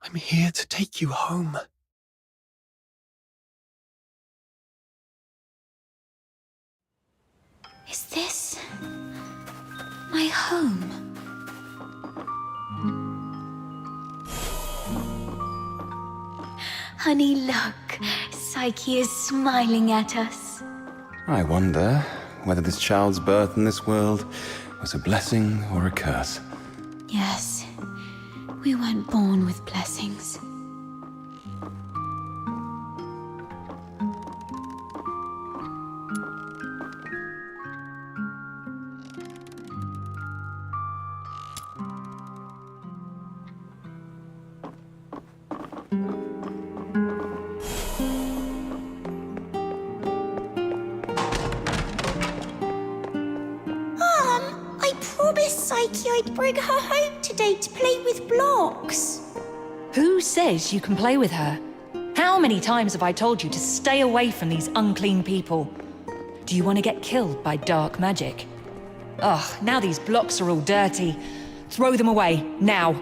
I'm here to take you home. Is this my home? Honey, look. Psyche is smiling at us. I wonder whether this child's birth in this world was a blessing or a curse. Yes, we weren't born with blessings. I promised Psyche I'd bring her home today to play with blocks. Who says you can play with her? How many times have I told you to stay away from these unclean people? Do you want to get killed by dark magic? Ugh, now these blocks are all dirty. Throw them away, now.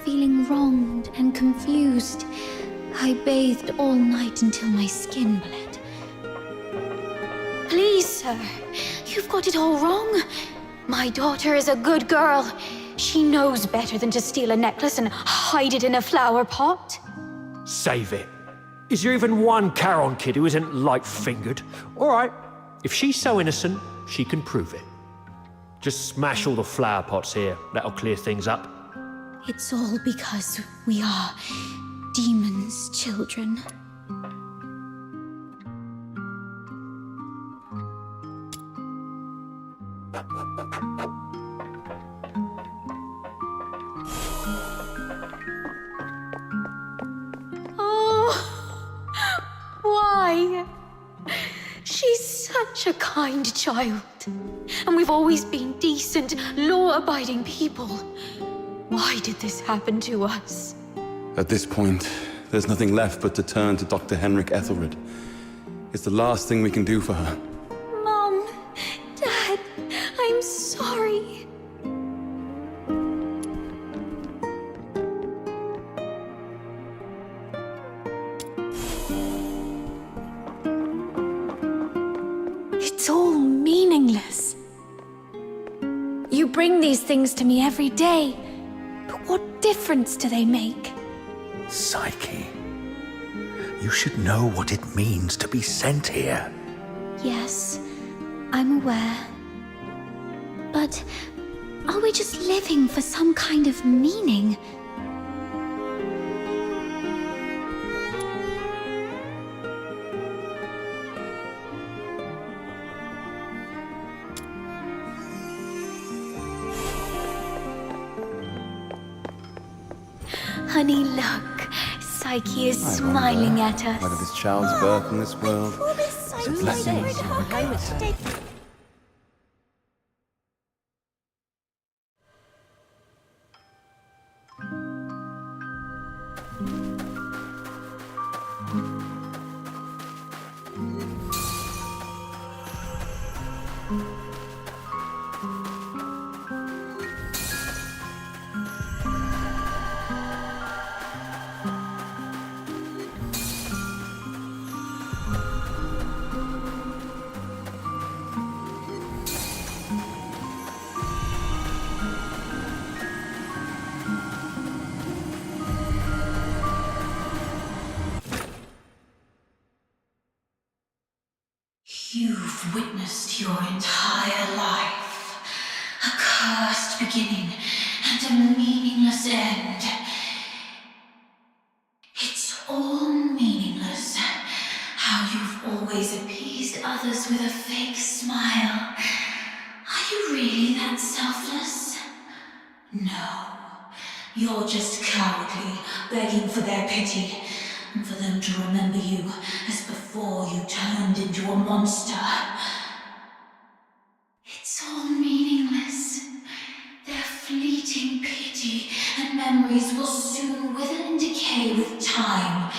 Feeling wronged and confused, I bathed all night until my skin bled. Please, sir, you've got it all wrong. My daughter is a good girl. She knows better than to steal a necklace and hide it in a flower pot. Save it. Is there even one Charon kid who isn't light-fingered? All right, if she's so innocent, she can prove it. Just smash all the flower pots here. That'll clear things up. It's all because we are demons' children. Oh, why? She's such a kind child. And we've always been decent, law-abiding people. Why did this happen to us? At this point, there's nothing left but to turn to Dr. Henrik Ethelred. It's the last thing we can do for her. Mom, Dad, I'm sorry. It's all meaningless. You bring these things to me every day, but what difference do they make? Psyche, you should know what it means to be sent here. Yes, I'm aware. But are we just living for some kind of meaning? Honey, look. Psyche is smiling at us. Whether this child's birth in this world is a blessing or a curse. You've witnessed your entire life. A cursed beginning and a meaningless end. It's all meaningless. How you've always appeased others with a fake smile. Are you really that selfless? No. You're just cowardly, begging for their pity. And for them to remember you as before you turned into a monster. It's all meaningless. Their fleeting pity and memories will soon wither and decay with time,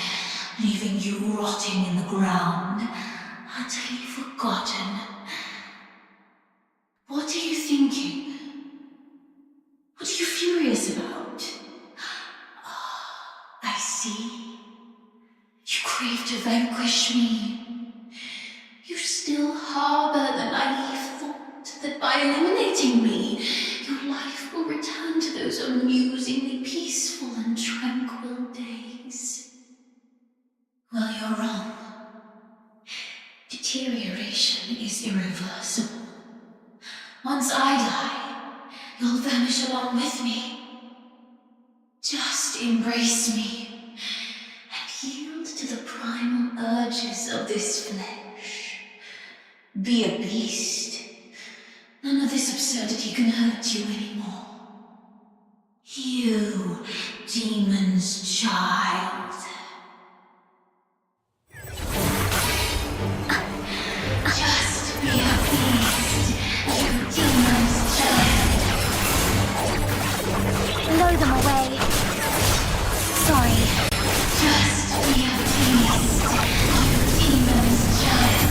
leaving you rotting in the ground, utterly forgotten. What are you thinking? What are you furious about? I see. You crave to vanquish me. You still harbor the naive thought that by eliminating me, your life will return to those amusingly peaceful and tranquil days. Well, you're wrong. Deterioration is irreversible. Once I die, you'll vanish along with me. Just embrace me. Yield to the primal urges of this flesh. Be a beast. None of this absurdity can hurt you anymore. You, demon's child. Just be a beast, you demon's child. Blow them away. Sorry. Just be a beast, you demon's child.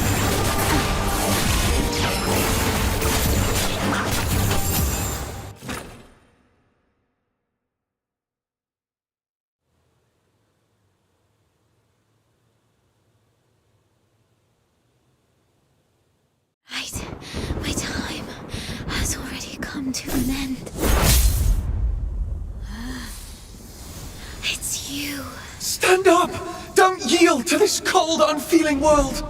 My time has already come to an end. It's you. Stand up! Don't yield to this cold, unfeeling world!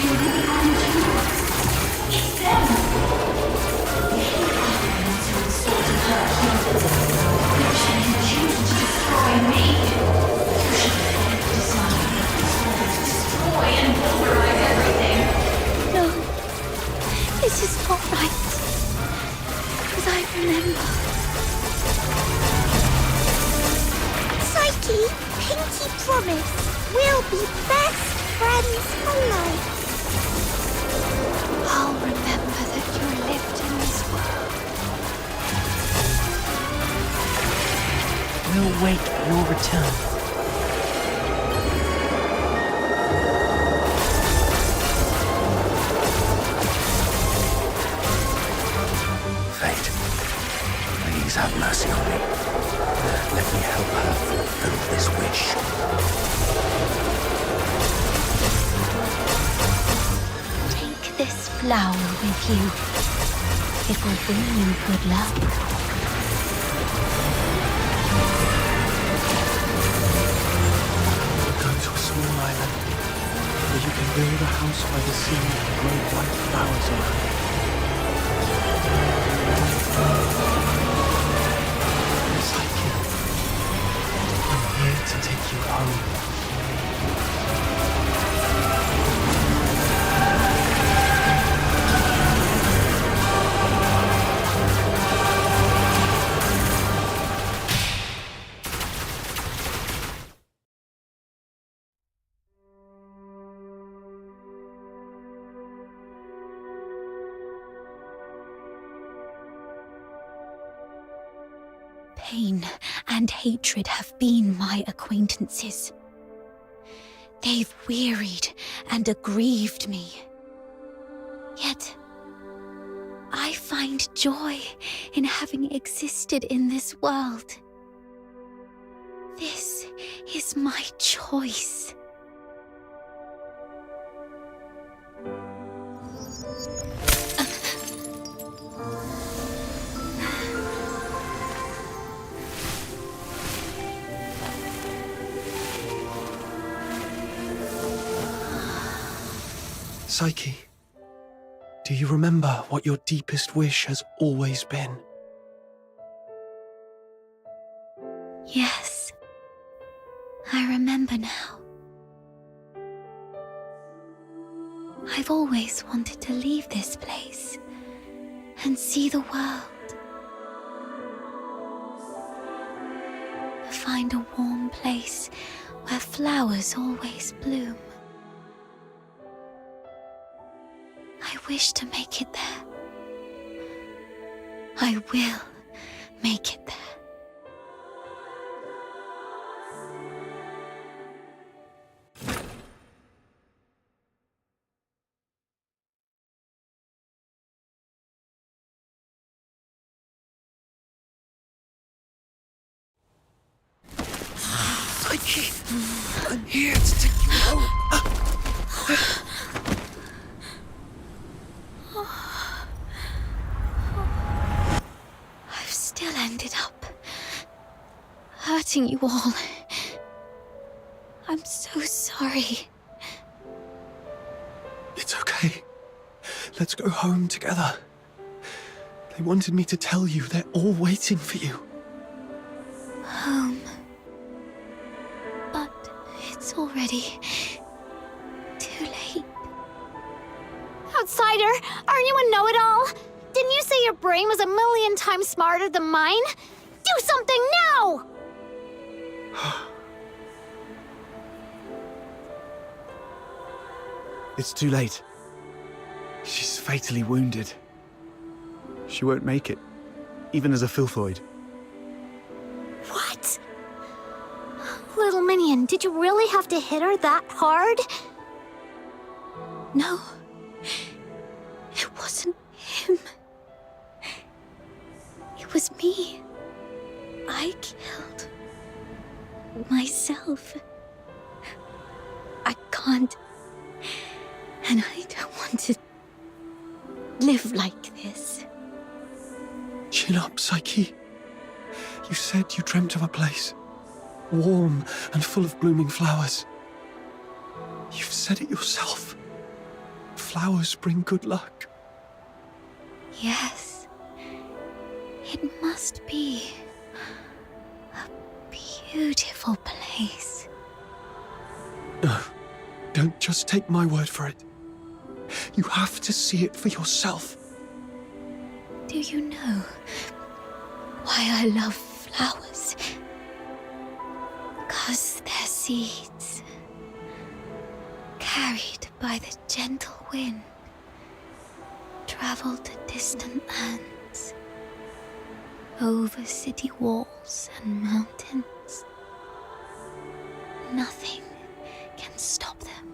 You really want to This is not right. As I remember. Psyche, pinky promise. We'll be best friends for life. I'll remember that you lived in this world. We'll wait your return. Fate, please have mercy on me. Let me help her fulfill this wish. Take this flower with you. It will bring you good luck. Go to a small island where you can build a house by the sea and grow white flowers around it. Psyche, I'm here to take you home. Pain and hatred have been my acquaintances. They've wearied and aggrieved me. Yet, I find joy in having existed in this world. This is my choice. Psyche, do you remember what your deepest wish has always been? Yes, I remember now. I've always wanted to leave this place and see the world. Find a warm place where flowers always bloom. I wish to make it there. I will make it there. Psyche, I'm here to take you home. I've still ended up hurting you all. I'm so sorry. It's okay. Let's go home together. They wanted me to tell you they're all waiting for you. Home. But it's already too late. Outsider, aren't you a know-it-all? Didn't you say your brain was 1,000,000 times smarter than mine? Do something now! It's too late. She's fatally wounded. She won't make it, even as a Filthoid. What? Little minion, did you really have to hit her that hard? No. It wasn't him. It was me. I killed myself. I can't. And I don't want to live like this. Chin up, Psyche. You said you dreamt of a place, warm and full of blooming flowers. You've said it yourself. Flowers bring good luck. Yes. It must be a beautiful place. No, don't just take my word for it. You have to see it for yourself. Do you know why I love flowers? 'Cause they're seeds, carried by the gentle wind, travel to distant lands, over city walls and mountains. Nothing can stop them.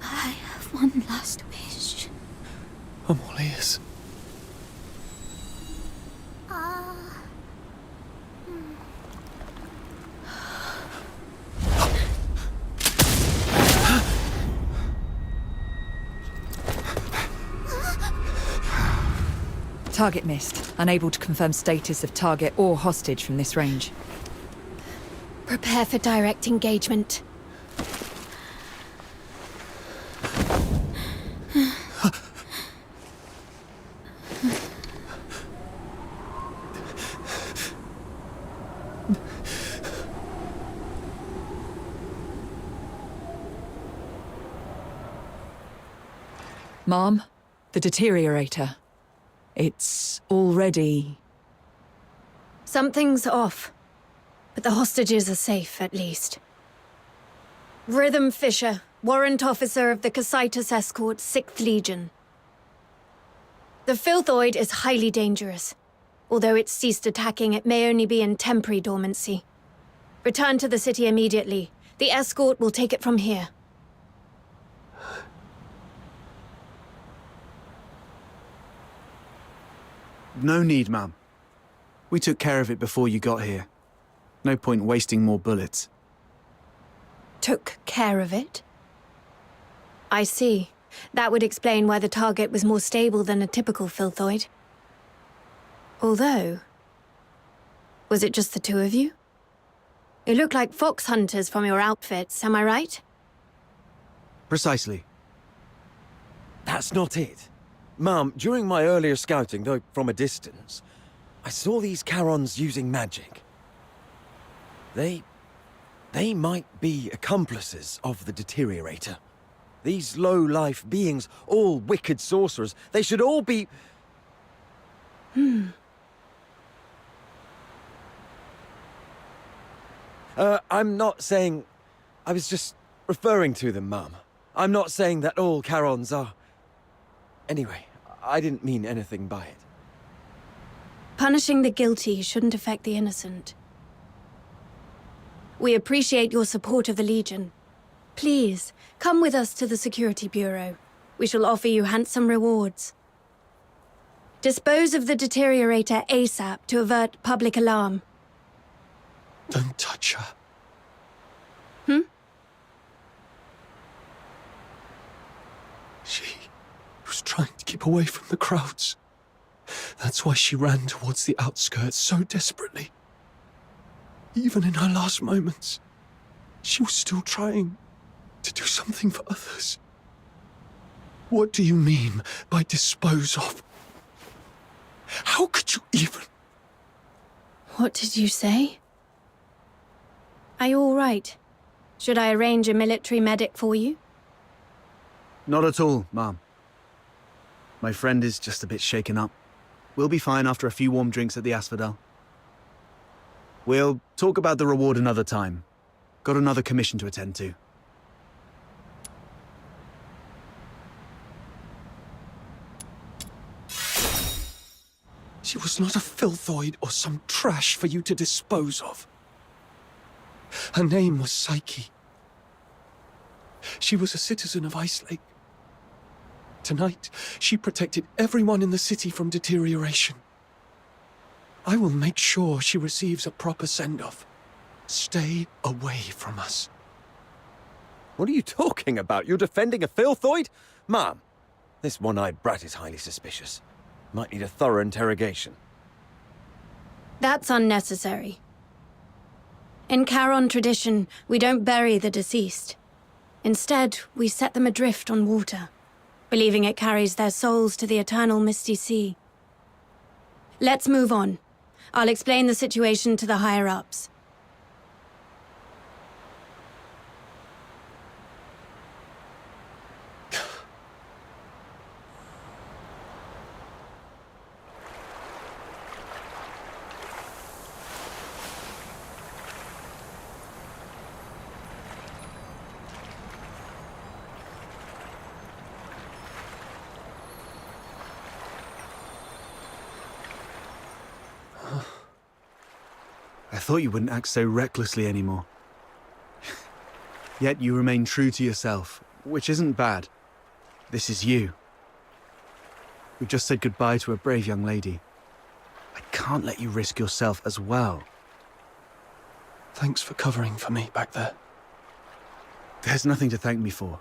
I have one last wish. I'm all ears. Target missed. Unable to confirm status of target or hostage from this range. Prepare for direct engagement. Mom, the deteriorator. It's already... Something's off. But the hostages are safe, at least. Rhythm Fisher, warrant officer of the Cocytus Escort, 6th Legion. The Filthoid is highly dangerous. Although it's ceased attacking, it may only be in temporary dormancy. Return to the city immediately. The escort will take it from here. No need, ma'am. We took care of it before you got here. No point wasting more bullets. Took care of it? I see. That would explain why the target was more stable than a typical Filthoid. Although... was it just the two of you? You look like fox hunters from your outfits, am I right? Precisely. That's not it. Mum, during my earlier scouting, though from a distance, I saw these Charons using magic. They might be accomplices of the deteriorator. These low-life beings, all wicked sorcerers, they should all be... I'm not saying... I was just referring to them, Mum. I'm not saying that all Charons are... Anyway, I didn't mean anything by it. Punishing the guilty shouldn't affect the innocent. We appreciate your support of the Legion. Please, come with us to the Security Bureau. We shall offer you handsome rewards. Dispose of the deteriorator ASAP to avert public alarm. Don't touch her. She was trying to keep away from the crowds. That's why she ran towards the outskirts so desperately. Even in her last moments, she was still trying to do something for others. What do you mean by dispose of? How could you even... What did you say? Are you all right? Should I arrange a military medic for you? Not at all, ma'am. My friend is just a bit shaken up. We'll be fine after a few warm drinks at the Asphodel. We'll talk about the reward another time. Got another commission to attend to. She was not a Filthoid or some trash for you to dispose of. Her name was Psyche. She was a citizen of Ice Lake. Tonight, she protected everyone in the city from deterioration. I will make sure she receives a proper send-off. Stay away from us. What are you talking about? You're defending a Filthoid? Ma'am, this one-eyed brat is highly suspicious. Might need a thorough interrogation. That's unnecessary. In Charon tradition, we don't bury the deceased. Instead, we set them adrift on water, believing it carries their souls to the eternal misty sea. Let's move on. I'll explain the situation to the higher-ups. thought you wouldn't act so recklessly anymore. Yet you remain true to yourself, which isn't bad. This is you. You just said goodbye to a brave young lady. I can't let you risk yourself as well. Thanks for covering for me back there. There's nothing to thank me for.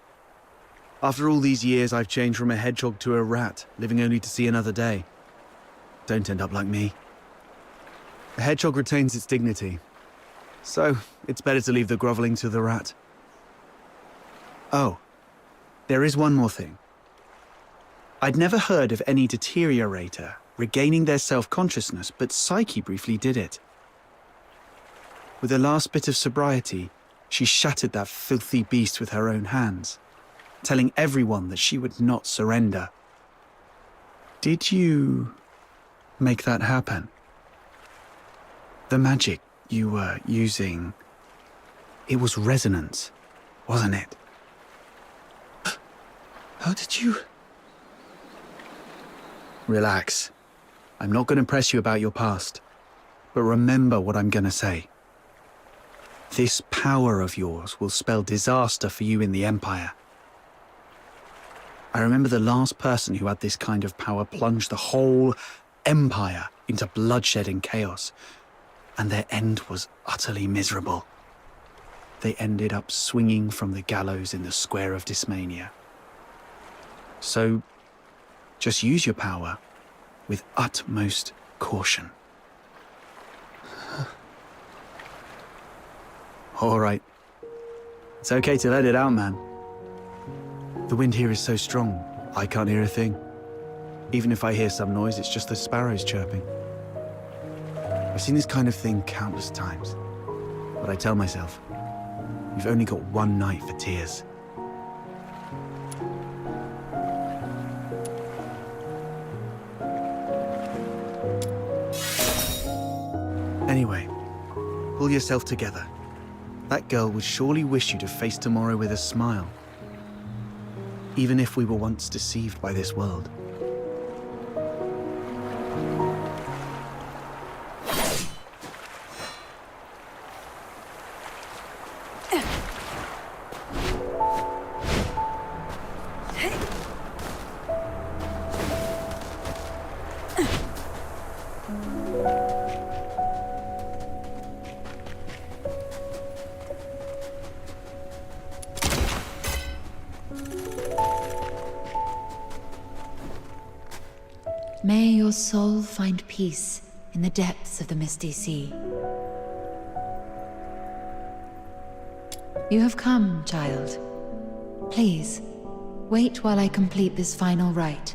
After all these years, I've changed from a hedgehog to a rat, living only to see another day. Don't end up like me. The hedgehog retains its dignity, so it's better to leave the groveling to the rat. Oh, there is one more thing. I'd never heard of any deteriorator regaining their self-consciousness, but Psyche briefly did it. With the last bit of sobriety, she shattered that filthy beast with her own hands, telling everyone that she would not surrender. Did you make that happen? The magic you were using, it was resonance, wasn't it? How did you... Relax. I'm not going to press you about your past, but remember what I'm going to say. This power of yours will spell disaster for you in the Empire. I remember the last person who had this kind of power plunged the whole Empire into bloodshed and chaos, and their end was utterly miserable. They ended up swinging from the gallows in the Square of Dysmania. So, just use your power with utmost caution. All right. It's okay to let it out, man. The wind here is so strong, I can't hear a thing. Even if I hear some noise, it's just the sparrows chirping. I've seen this kind of thing countless times, but I tell myself, you've only got one night for tears. Anyway, pull yourself together. That girl would surely wish you to face tomorrow with a smile. Even if we were once deceived by this world. May your soul find peace in the depths of the misty sea. You have come, child. Please, wait while I complete this final rite.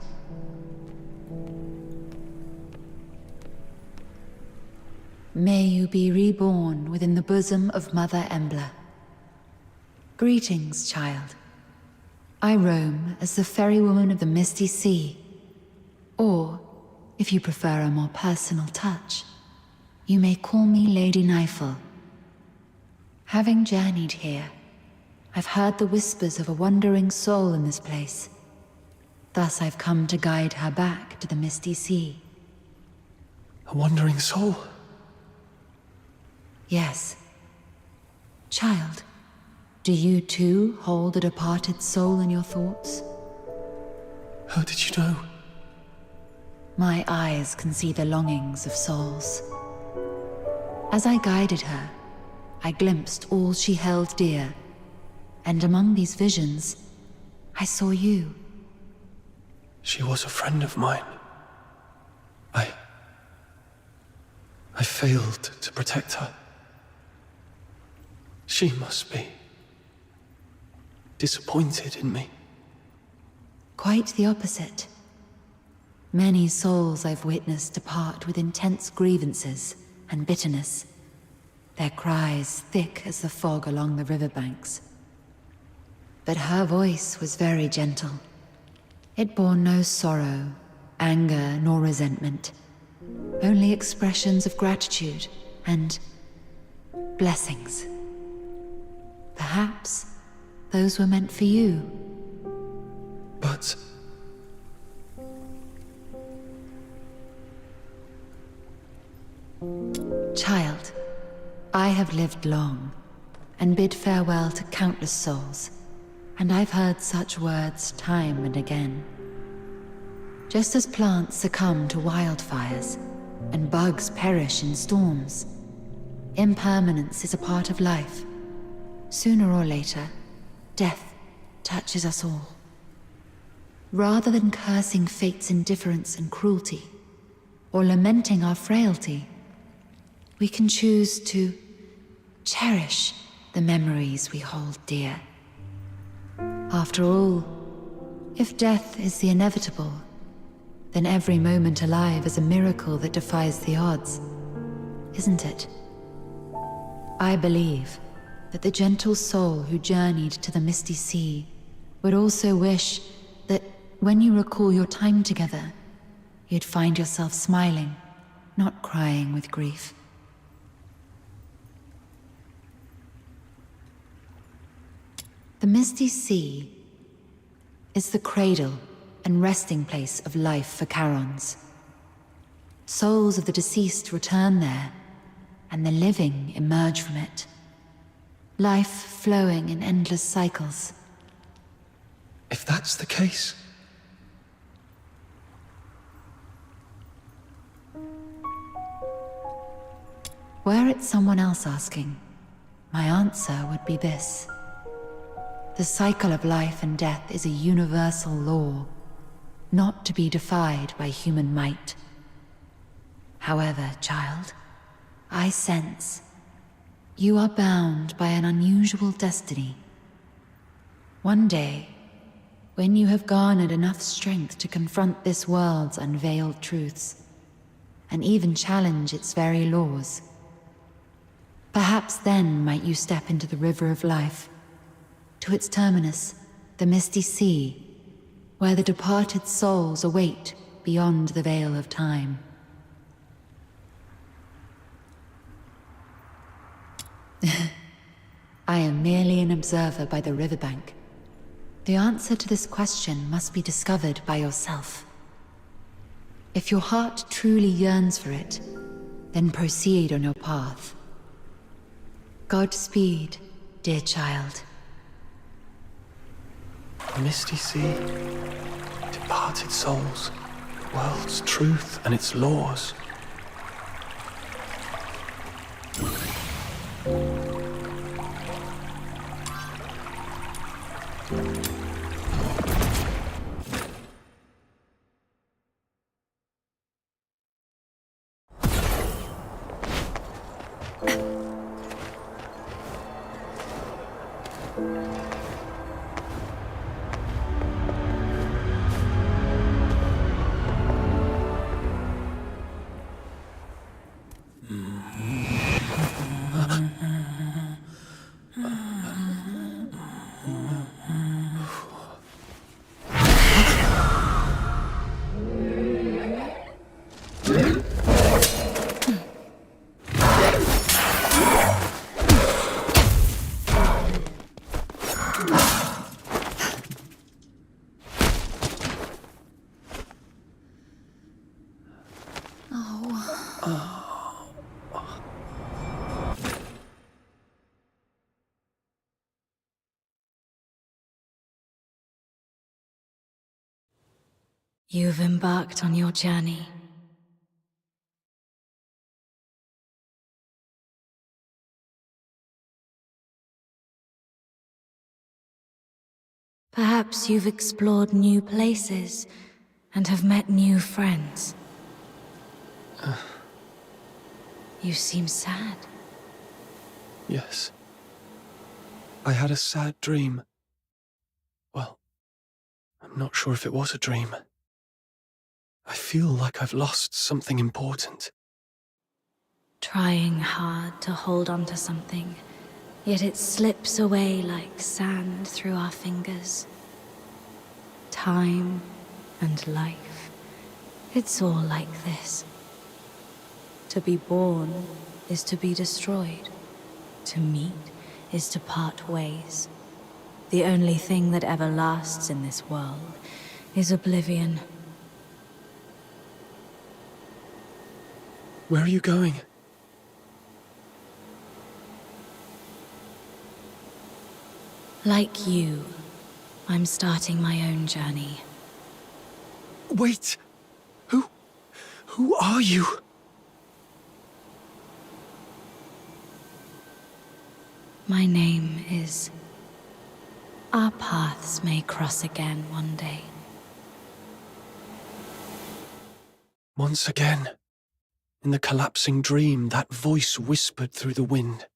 May you be reborn within the bosom of Mother Embla. Greetings, child. I roam as the ferrywoman of the misty sea. Or, if you prefer a more personal touch, you may call me Lady Nightfall. Having journeyed here, I've heard the whispers of a wandering soul in this place. Thus I've come to guide her back to the misty sea. A wandering soul? Yes. Child, do you too hold a departed soul in your thoughts? How did you know? My eyes can see the longings of souls. As I guided her, I glimpsed all she held dear, and among these visions, I saw you. She was a friend of mine. I failed to protect her. She must be disappointed in me. Quite the opposite. Many souls I've witnessed depart with intense grievances and bitterness, their cries thick as the fog along the riverbanks. But her voice was very gentle. It bore no sorrow, anger, nor resentment, only expressions of gratitude and blessings. Perhaps those were meant for you. But... Child, I have lived long, and bid farewell to countless souls, and I've heard such words time and again. Just as plants succumb to wildfires, and bugs perish in storms, impermanence is a part of life. Sooner or later, death touches us all. Rather than cursing fate's indifference and cruelty, or lamenting our frailty, we can choose to cherish the memories we hold dear. After all, if death is the inevitable, then every moment alive is a miracle that defies the odds, isn't it? I believe that the gentle soul who journeyed to the Misty Sea would also wish that when you recall your time together, you'd find yourself smiling, not crying with grief. The Misty Sea is the cradle and resting place of life for Charons. Souls of the deceased return there, and the living emerge from it. Life flowing in endless cycles. If that's the case... Were it someone else asking, my answer would be this. The cycle of life and death is a universal law, not to be defied by human might. However, child, I sense you are bound by an unusual destiny. One day, when you have garnered enough strength to confront this world's unveiled truths, and even challenge its very laws, perhaps then might you step into the river of life, to its terminus, the Misty Sea, where the departed souls await beyond the veil of time. I am merely an observer by the riverbank. The answer to this question must be discovered by yourself. If your heart truly yearns for it, then proceed on your path. Godspeed, dear child. Misty Sea, departed souls, the world's truth and its laws. You've embarked on your journey. Perhaps you've explored new places and have met new friends. You seem sad. Yes. I had a sad dream. Well, I'm not sure if it was a dream. I feel like I've lost something important. Trying hard to hold on to something, yet it slips away like sand through our fingers. Time and life, it's all like this. To be born is to be destroyed. To meet is to part ways. The only thing that ever lasts in this world is oblivion. Where are you going? Like you, I'm starting my own journey. Wait! Who are you? My name is... Our paths may cross again one day. Once again, in the collapsing dream, that voice whispered through the wind.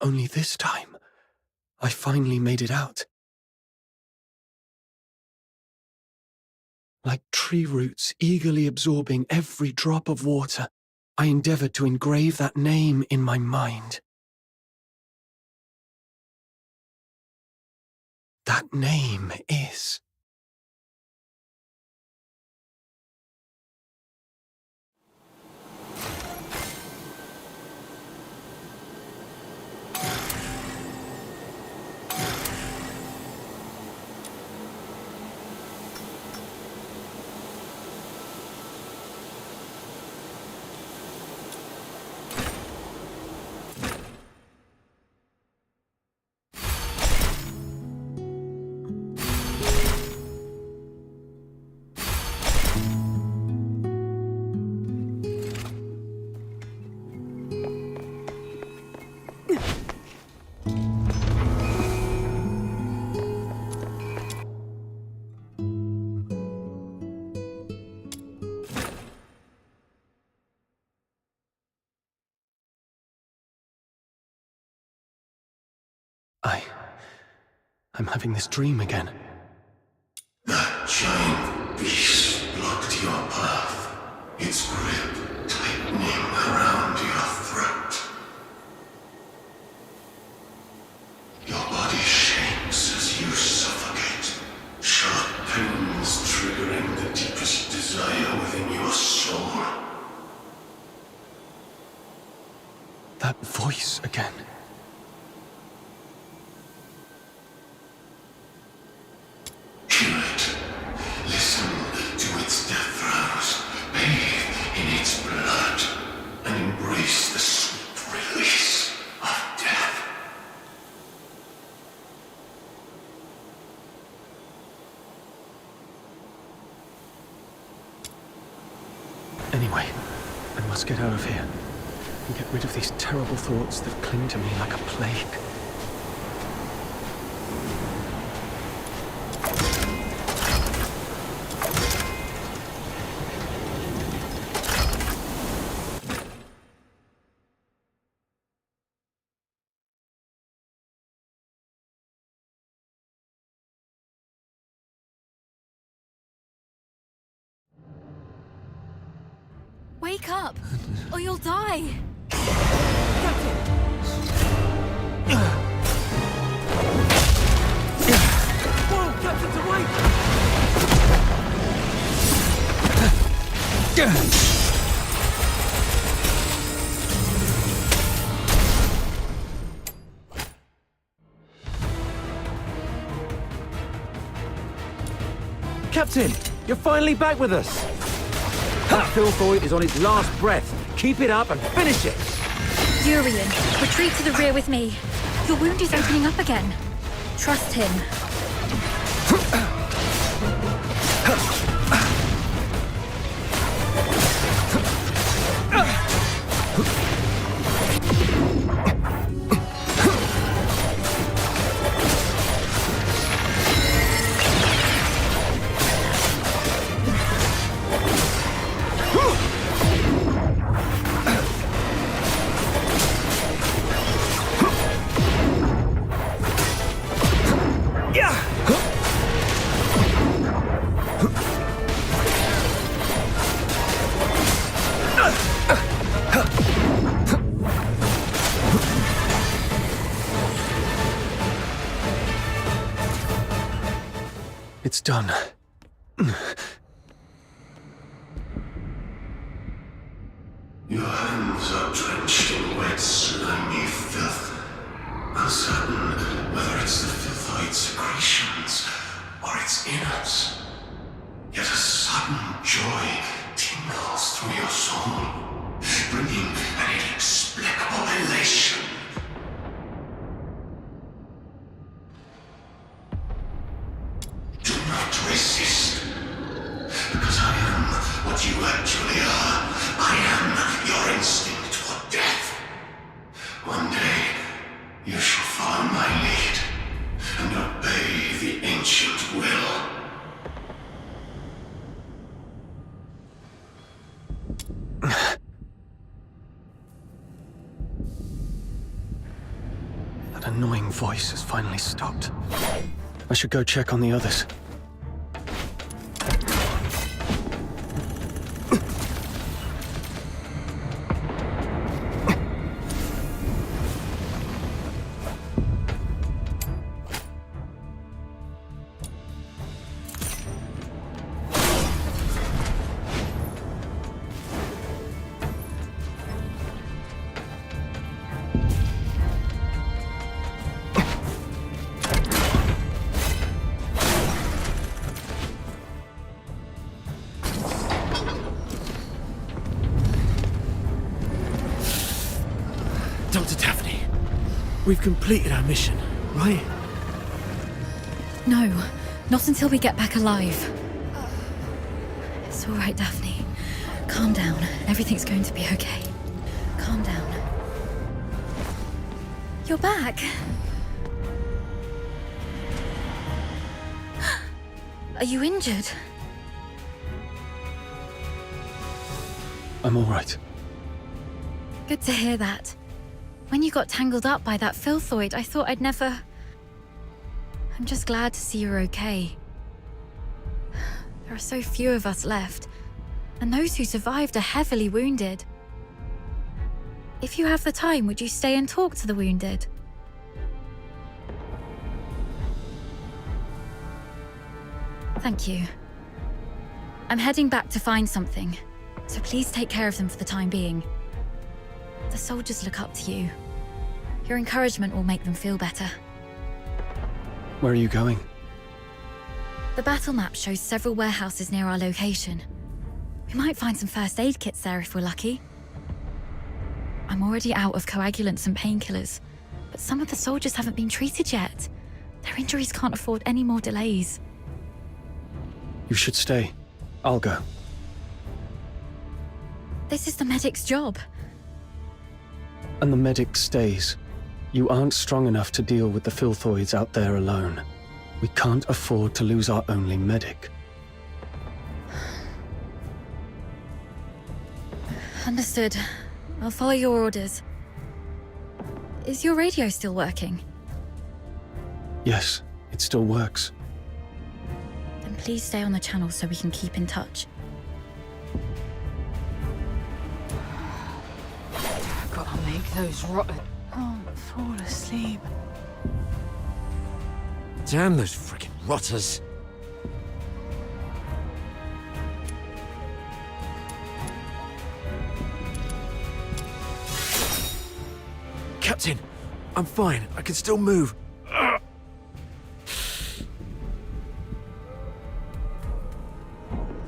Only this time, I finally made it out. Like tree roots eagerly absorbing every drop of water, I endeavored to engrave that name in my mind. That name is... I'm having this dream again. That giant beast blocked your path, its grip tightening around your throat. Your body shakes as you suffocate, sharp pains triggering the deepest desire within your soul. That voice again. Hear it. Listen to its death throes. Bathe in its blood and embrace the sweet release of death. Anyway, I must get out of here and get rid of these terrible thoughts that cling to me like a plague. Wake up, or you'll die! Whoa, Captain's awake! Captain, you're finally back with us! That Filthoid is on its last breath. Keep it up and finish it! Urian, retreat to the rear with me. Your wound is opening up again. Trust him. It's done. Your hands are drenched in wet, slimy filth. Uncertain whether it's the Filthoid secretions or its innards. Yet a sudden joy tingles through your soul, bringing an inexplicable elation what you actually are. I am your instinct for death. One day, you shall follow my lead and obey the ancient will. That annoying voice has finally stopped. I should go check on the others. Dr. Daphne, we've completed our mission, right? No, not until we get back alive. It's all right, Daphne. Calm down. Everything's going to be okay. Calm down. You're back. Are you injured? I'm all right. Good to hear that. When you got tangled up by that filthoid, I thought I'd never... I'm just glad to see you're okay. There are so few of us left, and those who survived are heavily wounded. If you have the time, would you stay and talk to the wounded? Thank you. I'm heading back to find something, so please take care of them for the time being. The soldiers look up to you. Your encouragement will make them feel better. Where are you going? The battle map shows several warehouses near our location. We might find some first aid kits there if we're lucky. I'm already out of coagulants and painkillers, but some of the soldiers haven't been treated yet. Their injuries can't afford any more delays. You should stay. I'll go. This is the medic's job. And the medic stays. You aren't strong enough to deal with the filthoids out there alone. We can't afford to lose our only medic. Understood. I'll follow your orders. Is your radio still working? Yes, it still works. Then please stay on the channel so we can keep in touch. Gotta make those rotten. Can't fall asleep. Damn those freaking rotters. Captain, I'm fine. I can still move.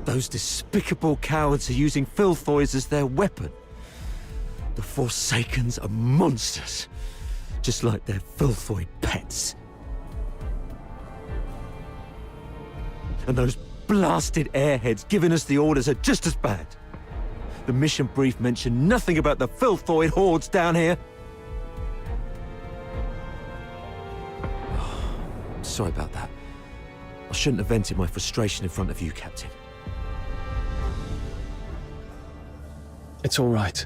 Those despicable cowards are using filthoids as their weapon. The Forsakens are monsters, just like their filthoid pets. And those blasted airheads giving us the orders are just as bad. The mission brief mentioned nothing about the filthoid hordes down here. Sorry about that. I shouldn't have vented my frustration in front of you, Captain. It's all right.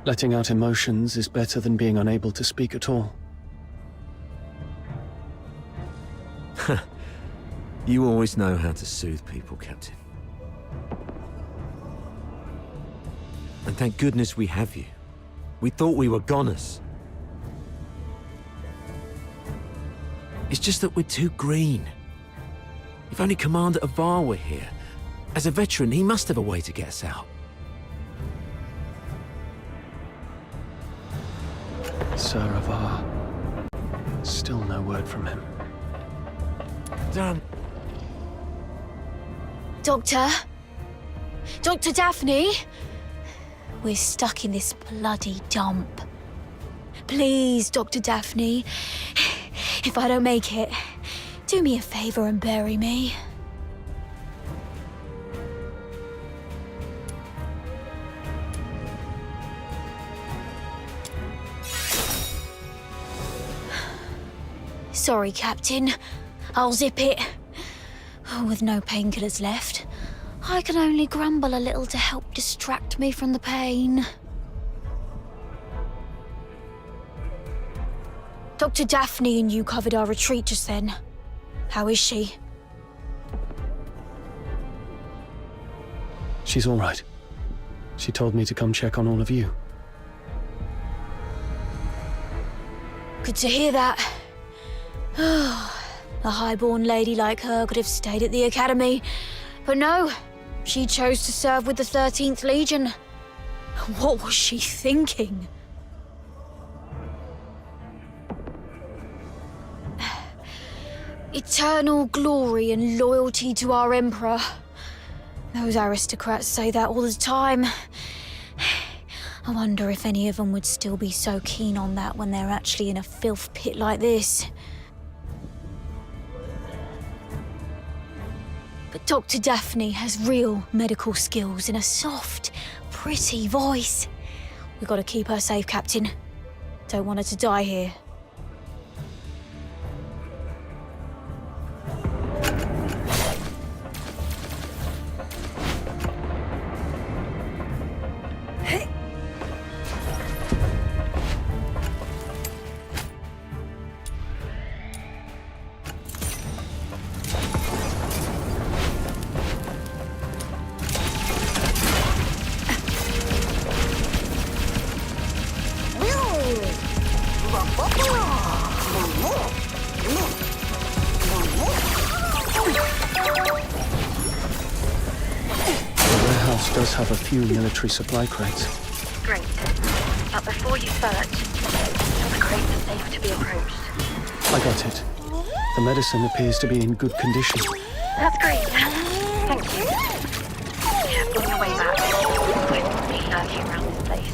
Letting out emotions is better than being unable to speak at all. You always know how to soothe people, Captain. And thank goodness we have you. We thought we were goners. It's just that we're too green. If only Commander Avar were here. As a veteran, he must have a way to get us out. Sir Avar. Still no word from him. Damn. Doctor? Dr. Daphne? We're stuck in this bloody dump. Please, Dr. Daphne. If I don't make it, do me a favor and bury me. Sorry, Captain. I'll zip it. Oh, with no painkillers left, I can only grumble a little to help distract me from the pain. Dr. Daphne and you covered our retreat just then. How is she? She's all right. She told me to come check on all of you. Good to hear that. A highborn lady like her could have stayed at the academy. But no, she chose to serve with the 13th Legion. What was she thinking? Eternal glory and loyalty to our Emperor. Those aristocrats say that all the time. I wonder if any of them would still be so keen on that when they're actually in a filth pit like this. But Dr. Daphne has real medical skills and a soft, pretty voice. We've got to keep her safe, Captain. Don't want her to die here. Does have a few military supply crates. Great. But before you search, ensure the crates are safe to be approached. I got it. The medicine appears to be in good condition. That's great. Thank you. On your way back, I'll be lurking around this place.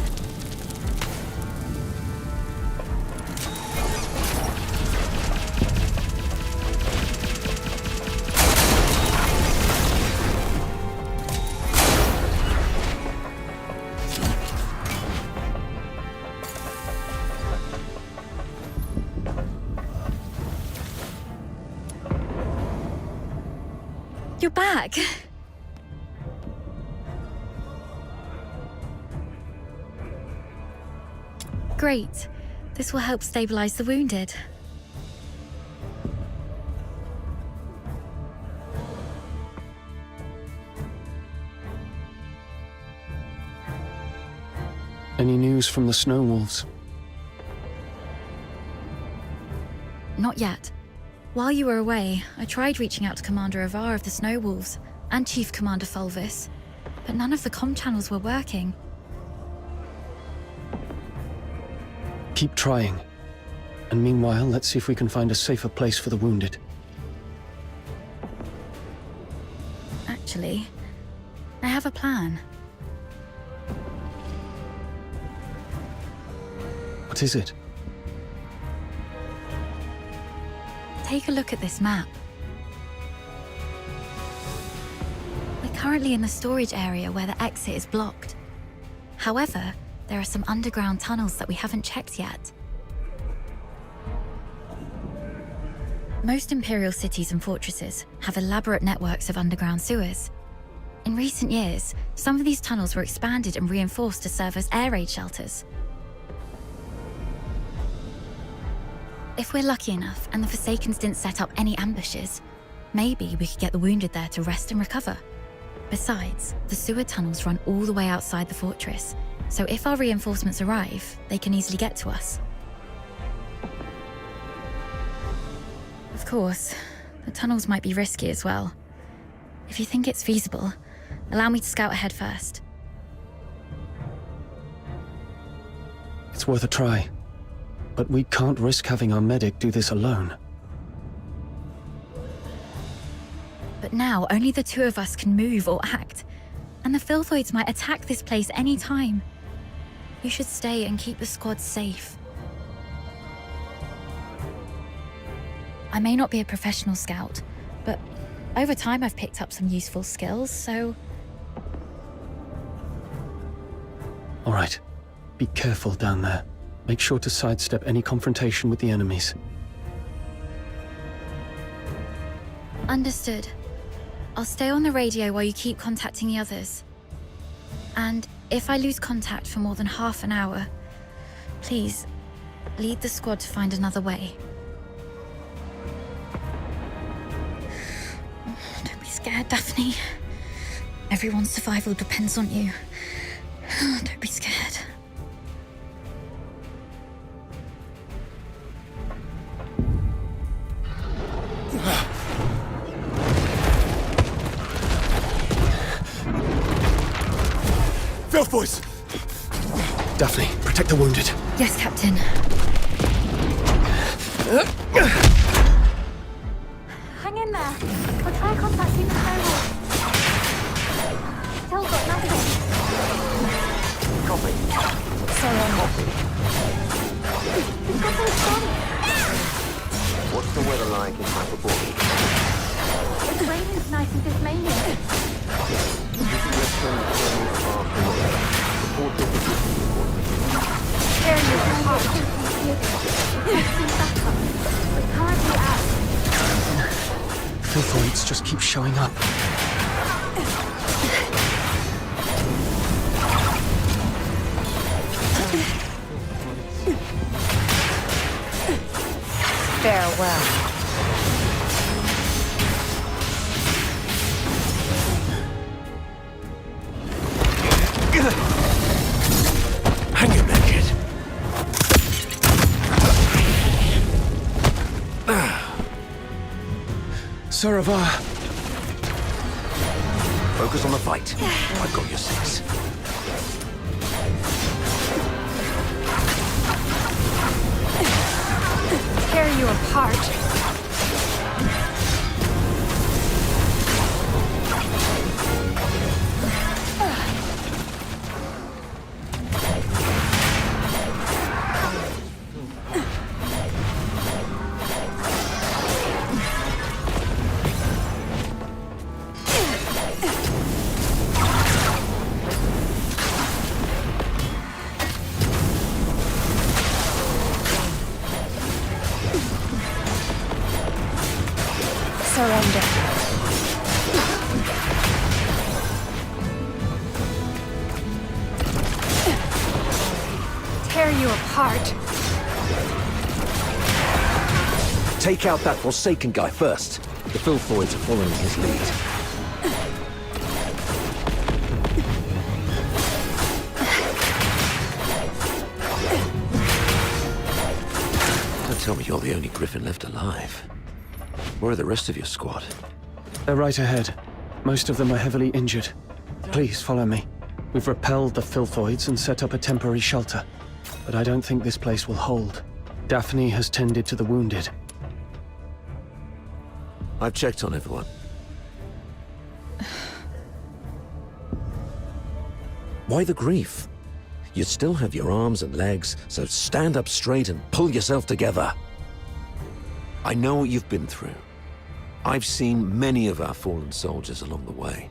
You're back. Great. This will help stabilize the wounded. Any news from the Snow Wolves? Not yet. While you were away, I tried reaching out to Commander Avar of the Snow Wolves and Chief Commander Fulvis, but none of the comm channels were working. Keep trying. And meanwhile, let's see if we can find a safer place for the wounded. Actually, I have a plan. What is it? Take a look at this map. We're currently in the storage area where the exit is blocked. However, there are some underground tunnels that we haven't checked yet. Most Imperial cities and fortresses have elaborate networks of underground sewers. In recent years, some of these tunnels were expanded and reinforced to serve as air raid shelters. If we're lucky enough and the Forsakens didn't set up any ambushes, maybe we could get the wounded there to rest and recover. Besides, the sewer tunnels run all the way outside the fortress, so if our reinforcements arrive, they can easily get to us. Of course, the tunnels might be risky as well. If you think it's feasible, allow me to scout ahead first. It's worth a try. But we can't risk having our medic do this alone. But now, only the two of us can move or act. And the Filthoids might attack this place any time. You should stay and keep the squad safe. I may not be a professional scout, but over time I've picked up some useful skills, so... All right. Be careful down there. Make sure to sidestep any confrontation with the enemies. Understood. I'll stay on the radio while you keep contacting the others. And if I lose contact for more than half an hour, please, lead the squad to find another way. Don't be scared, Daphne. Everyone's survival depends on you. Don't be scared. Filth Boys! Daphne, protect the wounded. Yes, Captain. Hang in there. I'll try contacting the snowball. Still got nothing. Copy. Copy. It's got so strong. What's the weather like in Hyperborea? It's raining tonight in Tasmania. Area is hot. We're currently out. Filthoids just keep showing up. Farewell. Hang in there, kid. Sauravar. Focus on the fight. I've got your six. Tear you apart. Surrender. Tear you apart. Take out that Forsaken guy first. The Filthoids are following his lead. Don't tell me you're the only Griffin left alive. Where are the rest of your squad? They're right ahead. Most of them are heavily injured. Please follow me. We've repelled the Filthoids and set up a temporary shelter. But I don't think this place will hold. Daphne has tended to the wounded. I've checked on everyone. Why the grief? You still have your arms and legs, so stand up straight and pull yourself together. I know what you've been through. I've seen many of our fallen soldiers along the way.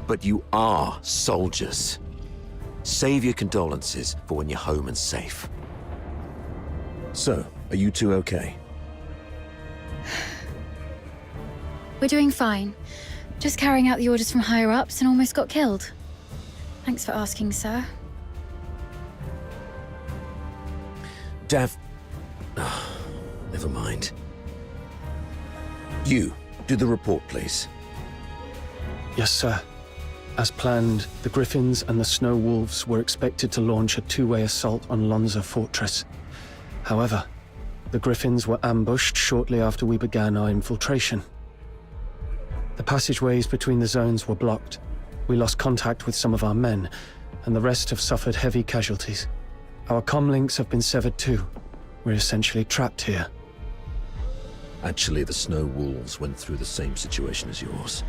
But you are soldiers. Save your condolences for when you're home and safe. So, are you two okay? We're doing fine. Just carrying out the orders from higher-ups and almost got killed. Thanks for asking, sir. Dav... never mind. You, do the report, please. Yes, sir. As planned, the Griffins and the Snow Wolves were expected to launch a two-way assault on Lonza Fortress. However, the Griffins were ambushed shortly after we began our infiltration. The passageways between the zones were blocked. We lost contact with some of our men, and the rest have suffered heavy casualties. Our comlinks have been severed too. We're essentially trapped here. Actually, the Snow Wolves went through the same situation as yours.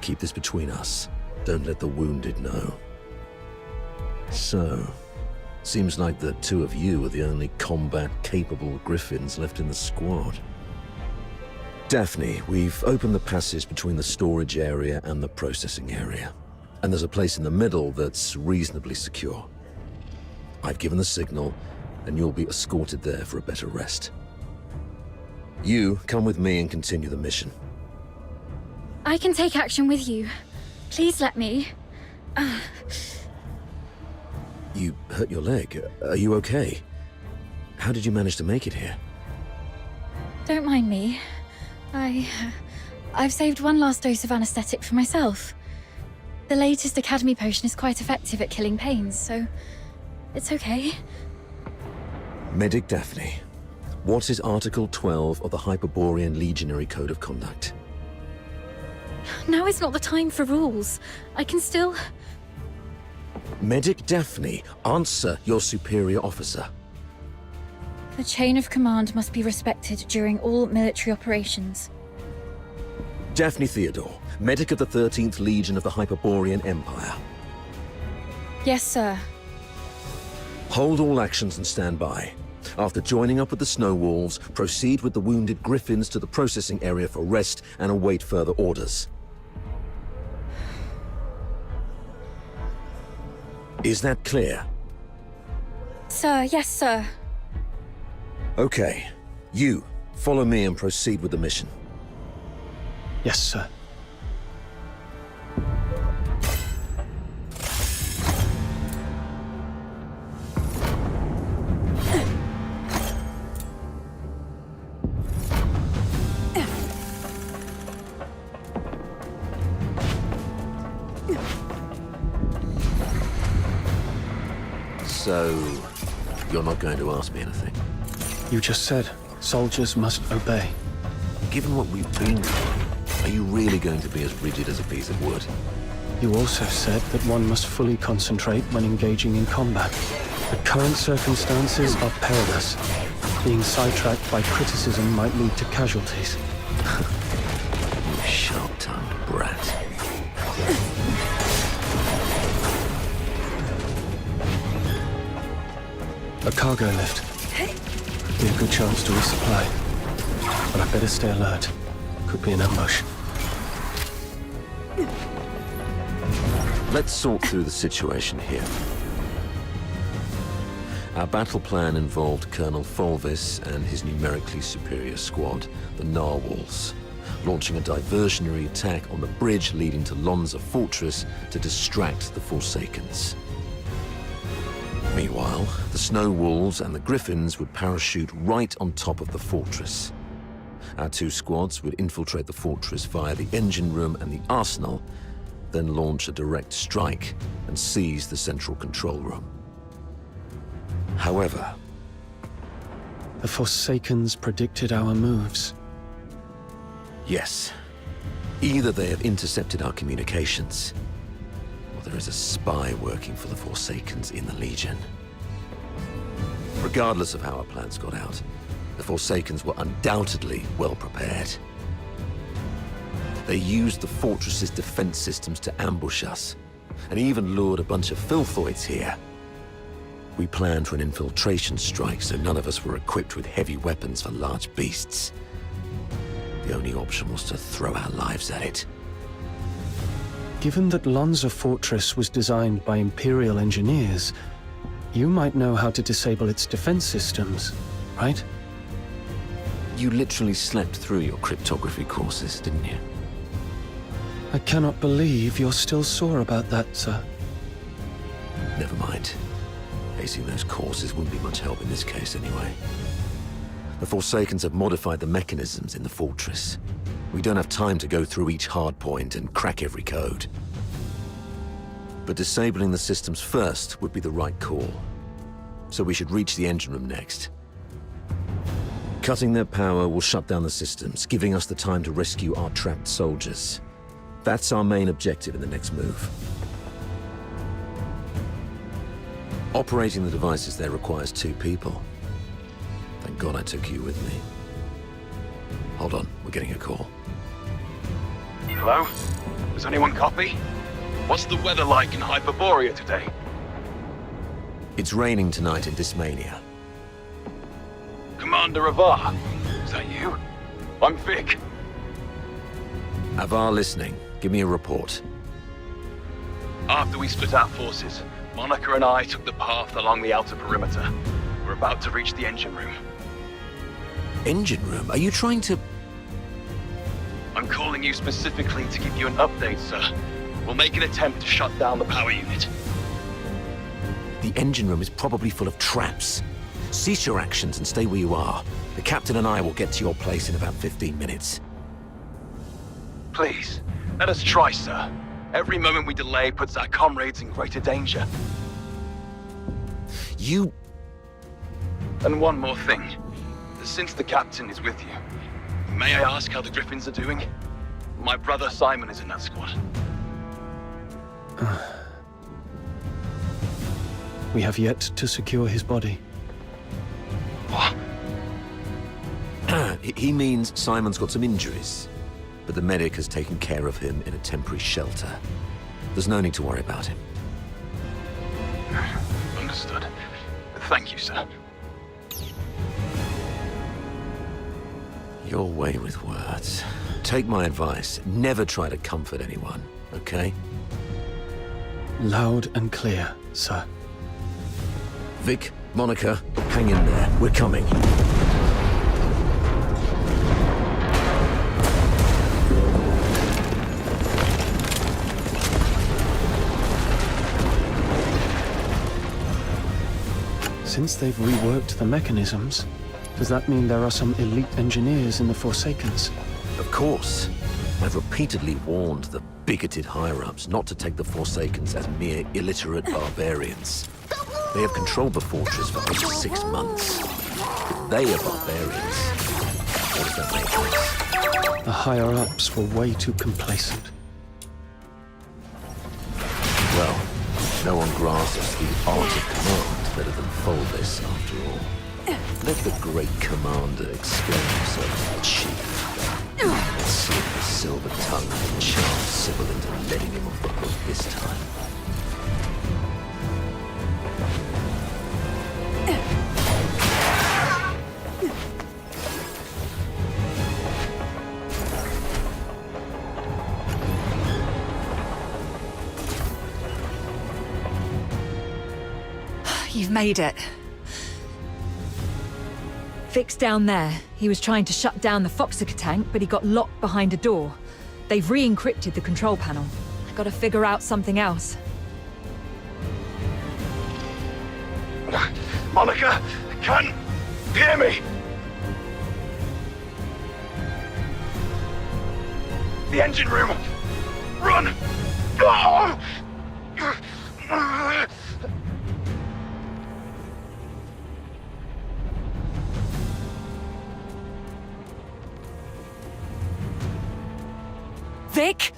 Keep this between us. Don't let the wounded know. So, seems like the two of you are the only combat-capable Griffins left in the squad. Daphne, we've opened the passage between the storage area and the processing area. And there's a place in the middle that's reasonably secure. I've given the signal, and you'll be escorted there for a better rest. You come with me and continue the mission. I can take action with you. Please let me. You hurt your leg. Are you okay? How did you manage to make it here? Don't mind me. I've saved one last dose of anesthetic for myself. The latest Academy potion is quite effective at killing pains, so it's okay. Medic Daphne, what is Article 12 of the Hyperborean Legionary Code of Conduct? Now is not the time for rules. I can still... Medic Daphne, answer your superior officer. The chain of command must be respected during all military operations. Daphne Theodore, medic of the 13th Legion of the Hyperborean Empire. Yes, sir. Hold all actions and stand by. After joining up with the Snow Wolves, proceed with the wounded Griffins to the processing area for rest and await further orders. Is that clear? Sir, yes, sir. Okay. You, follow me and proceed with the mission. Yes, sir. So, you're not going to ask me anything? You just said soldiers must obey. Given what we've been through, are you really going to be as rigid as a piece of wood? You also said that one must fully concentrate when engaging in combat. The current circumstances are perilous. Being sidetracked by criticism might lead to casualties. You sharp-tongued brat. A cargo lift. Could be a good chance to resupply. But I better stay alert. Could be an ambush. Let's sort through the situation here. Our battle plan involved Colonel Fulvis and his numerically superior squad, the Narwhals, launching a diversionary attack on the bridge leading to Lonza Fortress to distract the Forsakens. Meanwhile, the Snow Wolves and the Griffins would parachute right on top of the fortress. Our two squads would infiltrate the fortress via the engine room and the arsenal, then launch a direct strike and seize the central control room. However, the Forsakens predicted our moves. Yes. Either they have intercepted our communications, or there is a spy working for the Forsakens in the Legion. Regardless of how our plans got out, the Forsakens were undoubtedly well prepared. They used the fortress's defense systems to ambush us, and even lured a bunch of filthoids here. We planned for an infiltration strike, so none of us were equipped with heavy weapons for large beasts. The only option was to throw our lives at it. Given that Lonza Fortress was designed by Imperial engineers, you might know how to disable its defense systems, right? You literally slept through your cryptography courses, didn't you? I cannot believe you're still sore about that, sir. Never mind. Acing those courses wouldn't be much help in this case anyway. The Forsakens have modified the mechanisms in the fortress. We don't have time to go through each hardpoint and crack every code. But disabling the systems first would be the right call. So we should reach the engine room next. Cutting their power will shut down the systems, giving us the time to rescue our trapped soldiers. That's our main objective in the next move. Operating the devices there requires 2 people. Thank God I took you with me. Hold on, we're getting a call. Hello? Does anyone copy? What's the weather like in Hyperborea today? It's raining tonight in Dismania. Commander Avar, is that you? I'm Vic. Avar listening. Give me a report. After we split our forces, Monica and I took the path along the outer perimeter. We're about to reach the engine room. Engine room? Are you trying to... I'm calling you specifically to give you an update, sir. We'll make an attempt to shut down the power unit. The engine room is probably full of traps. Cease your actions and stay where you are. The captain and I will get to your place in about 15 minutes. Please, let us try, sir. Every moment we delay puts our comrades in greater danger. You... And one more thing. Since the captain is with you, may I ask how the Griffins are doing? My brother Simon is in that squad. We have yet to secure his body. What? He means Simon's got some injuries, but the medic has taken care of him in a temporary shelter. There's no need to worry about him. Understood. Thank you, sir. Your way with words. Take my advice. Never try to comfort anyone, okay? Loud and clear, sir. Vic, Monica, hang in there. We're coming. Since they've reworked the mechanisms, does that mean there are some elite engineers in the Forsakens? Of course. I've repeatedly warned the bigoted higher-ups not to take the Forsakens as mere illiterate barbarians. They have controlled the fortress for over 6 months. If they are barbarians, what does that make us? The higher-ups were way too complacent. Well, no one grasps the art of command better than Fulvis, after all. Let the great commander explain himself to the chief. Let's see if the silver tongue can charm Sybil into letting him off the hook this time. You've made it. Vic's down there. He was trying to shut down the Foxica tank, but he got locked behind a door. They've re-encrypted the control panel. I gotta figure out something else. Monica, can you hear me? The engine room! Run! Oh! Vic?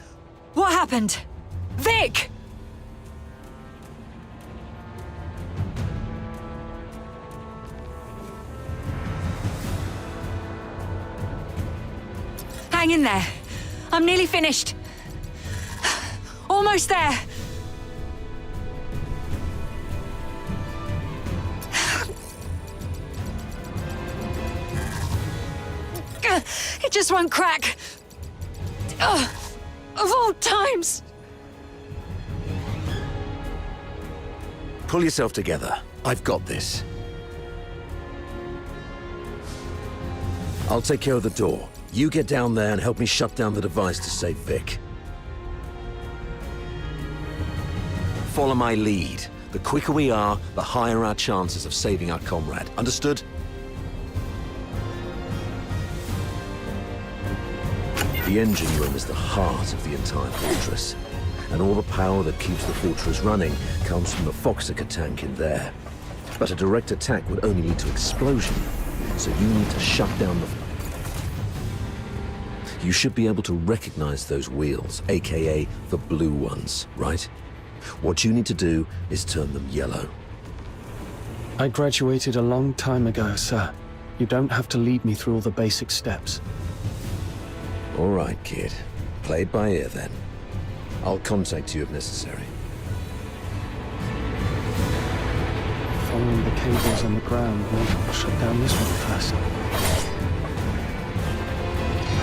What happened? Vic! Hang in there. I'm nearly finished. Almost there. It just won't crack. Of all times! Pull yourself together. I've got this. I'll take care of the door. You get down there and help me shut down the device to save Vic. Follow my lead. The quicker we are, the higher our chances of saving our comrade. Understood? The engine room is the heart of the entire fortress, and all the power that keeps the fortress running comes from the Foxica tank in there. But a direct attack would only lead to explosion, so you need to shut down the... You should be able to recognize those wheels, aka the blue ones, right? What you need to do is turn them yellow. I graduated a long time ago, sir. You don't have to lead me through all the basic steps. All right, kid. Play it by ear, then. I'll contact you if necessary. Following the cables on the ground, we'll shut down this one first.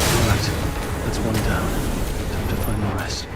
All right, that's one down. Time to find the rest.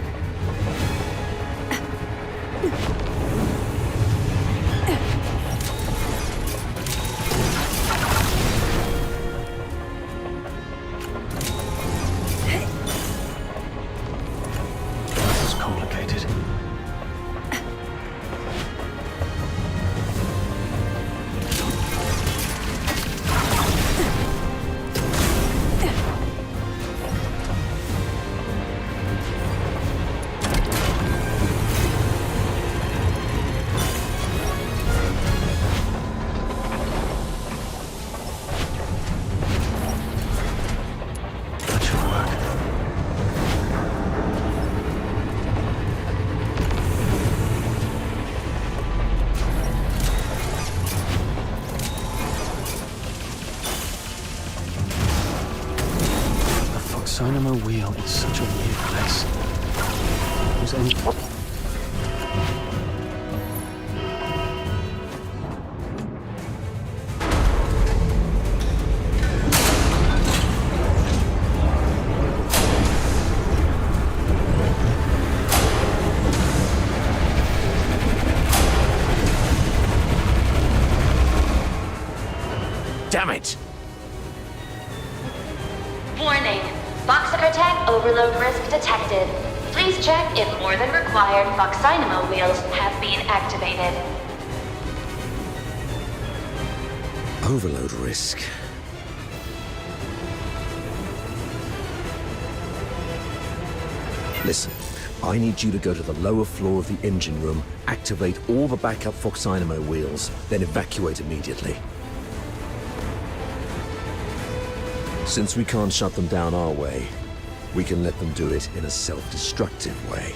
Foxynamo Wheel is such a weird place. Was any... Damn it! Warning. Foxaker tank overload risk detected. Please check if more than required Foxynamo wheels have been activated. Overload risk. Listen, I need you to go to the lower floor of the engine room, activate all the backup Foxynamo wheels, then evacuate immediately. Since we can't shut them down our way, we can let them do it in a self-destructive way.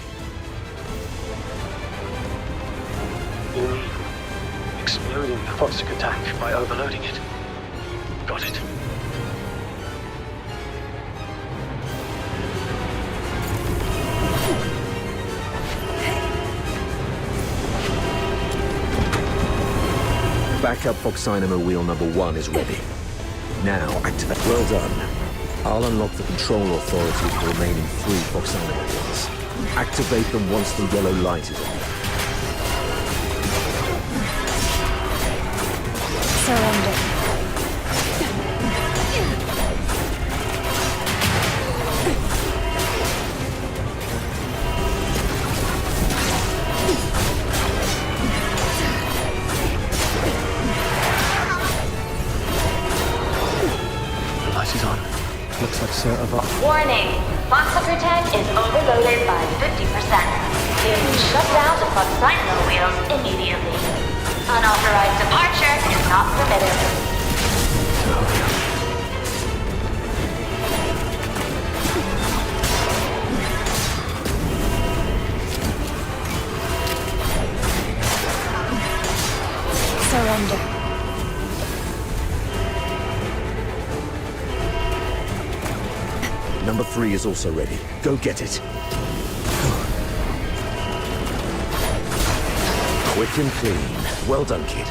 You mean exploding the Foxyker tank by overloading it? Got it. Backup Foxynamo wheel number 1 is ready. Now activate. Well done. I'll unlock the control authority for the remaining 3 Foxynamo wheels. Activate them once the yellow light is on. Surrender. Looks like Sir Avar. Warning. Foxaker tank is overloaded by 50%. Please shut down the Foxynamo wheels immediately. Unauthorized departure is not permitted. Surrender. Number 3 is also ready. Go get it. Quick and clean. Well done, kid.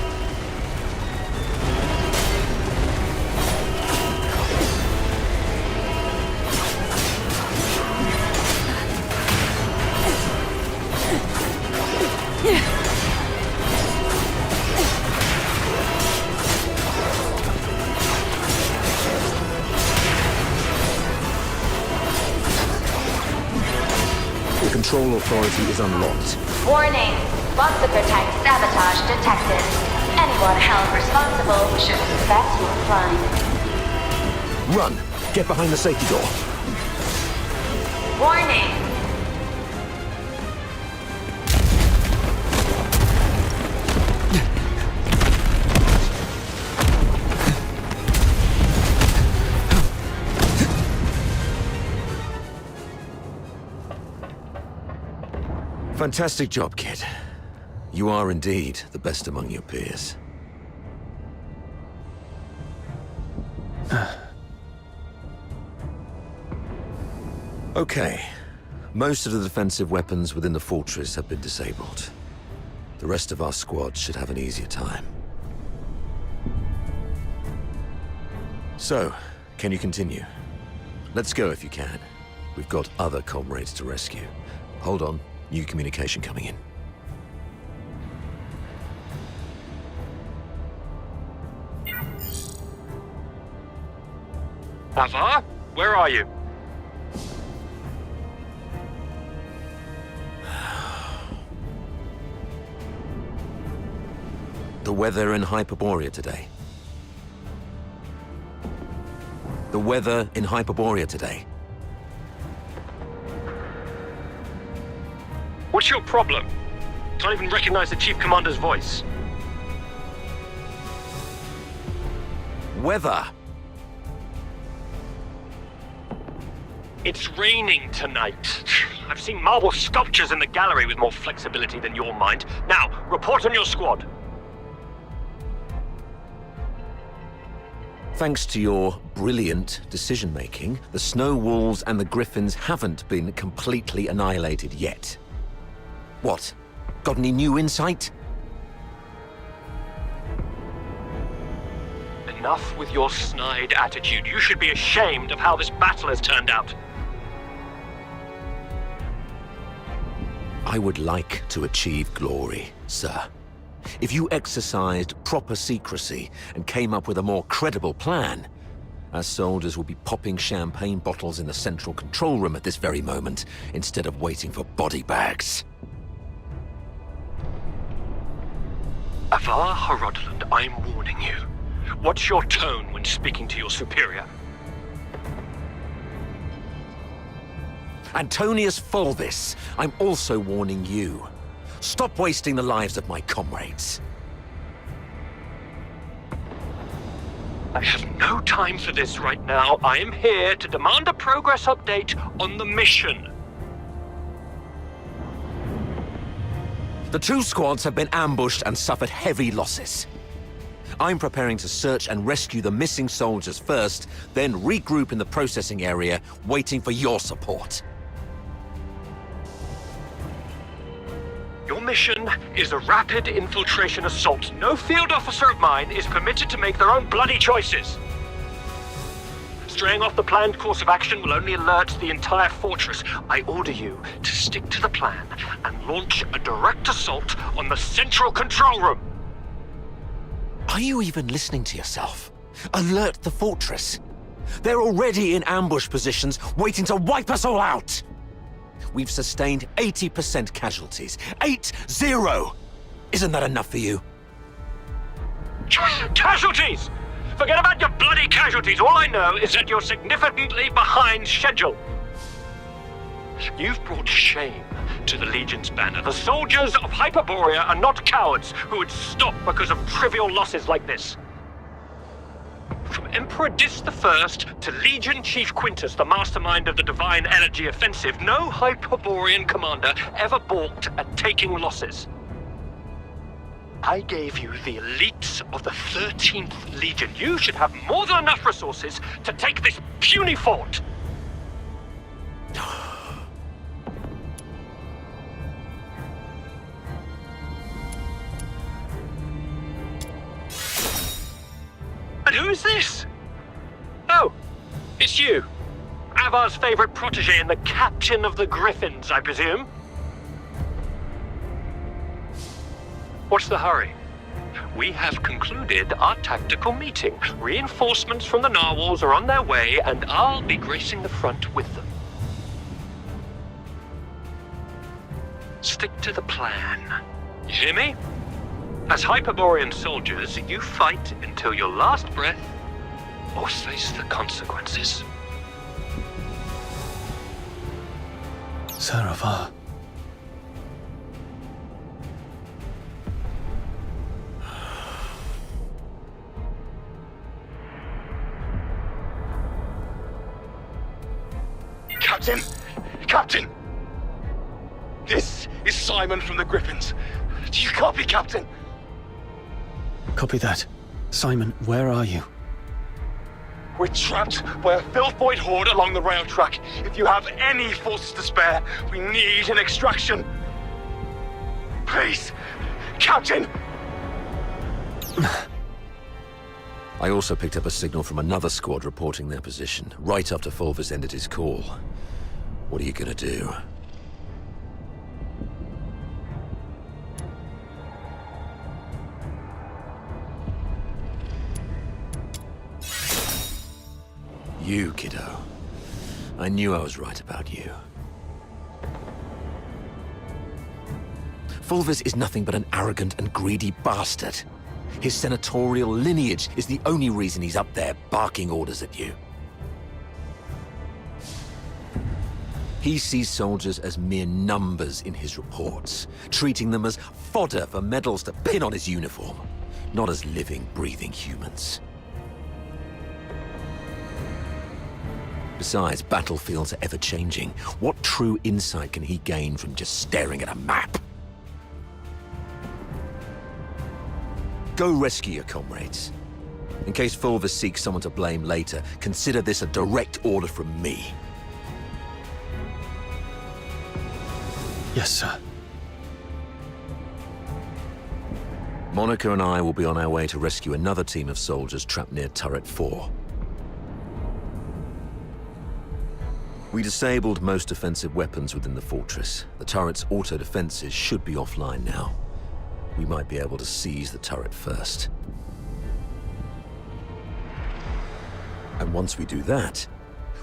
Control authority is unlocked. Warning. Foxaker tank sabotage detected. Anyone held responsible should suspect your crime. Run! Get behind the safety door. Warning. Fantastic job, kid. You are indeed the best among your peers. Okay. Most of the defensive weapons within the fortress have been disabled. The rest of our squad should have an easier time. So, can you continue? Let's go if you can. We've got other comrades to rescue. Hold on. New communication coming in. Avar? Where are you? The weather in Hyperborea today. The weather in Hyperborea today. What's your problem? Can't even recognize the Chief Commander's voice. Weather. It's raining tonight. I've seen marble sculptures in the gallery with more flexibility than your mind. Now, report on your squad. Thanks to your brilliant decision-making, the Snow Wolves and the Griffins haven't been completely annihilated yet. What? Got any new insight? Enough with your snide attitude. You should be ashamed of how this battle has turned out. I would like to achieve glory, sir. If you exercised proper secrecy and came up with a more credible plan, our soldiers would be popping champagne bottles in the central control room at this very moment, instead of waiting for body bags. Avar Horodland, I'm warning you. What's your tone when speaking to your superior? Antonius Fulvis, I'm also warning you. Stop wasting the lives of my comrades. I have no time for this right now. I am here to demand a progress update on the mission. The two squads have been ambushed and suffered heavy losses. I'm preparing to search and rescue the missing soldiers first, then regroup in the processing area, waiting for your support. Your mission is a rapid infiltration assault. No field officer of mine is permitted to make their own bloody choices. Straying off the planned course of action will only alert the entire fortress. I order you to stick to the plan and launch a direct assault on the central control room. Are you even listening to yourself? Alert the fortress. They're already in ambush positions, waiting to wipe us all out. We've sustained 80% casualties. 8-0! Isn't that enough for you? Casualties! Forget about your bloody casualties. All I know is that you're significantly behind schedule. You've brought shame to the Legion's banner. The soldiers of Hyperborea are not cowards who would stop because of trivial losses like this. From Emperor Dis I to Legion Chief Quintus, the mastermind of the Divine Elegy Offensive, no Hyperborean commander ever balked at taking losses. I gave you the elites of the 13th Legion. You should have more than enough resources to take this puny fort. And who is this? Oh, it's you. Avar's favorite protege and the captain of the Griffins, I presume? What's the hurry? We have concluded our tactical meeting. Reinforcements from the narwhals are on their way, and I'll be gracing the front with them. Stick to the plan. You hear me? As Hyperborean soldiers, you fight until your last breath, or face the consequences. Sir Avar. Captain! Captain! This is Simon from the Griffins. Do you copy, Captain? Copy that. Simon, where are you? We're trapped by a filth-void horde along the rail track. If you have any forces to spare, we need an extraction. Please, Captain! I also picked up a signal from another squad reporting their position, right after Fulvis ended his call. What are you gonna do? You, kiddo. I knew I was right about you. Fulvis is nothing but an arrogant and greedy bastard. His senatorial lineage is the only reason he's up there barking orders at you. He sees soldiers as mere numbers in his reports, treating them as fodder for medals to pin on his uniform, not as living, breathing humans. Besides, battlefields are ever-changing. What true insight can he gain from just staring at a map? Go rescue your comrades. In case Fulvus seeks someone to blame later, consider this a direct order from me. Yes, sir. Monica and I will be on our way to rescue another team of soldiers trapped near Turret 4. We disabled most defensive weapons within the fortress. The turret's auto-defenses should be offline now. We might be able to seize the turret first. And once we do that,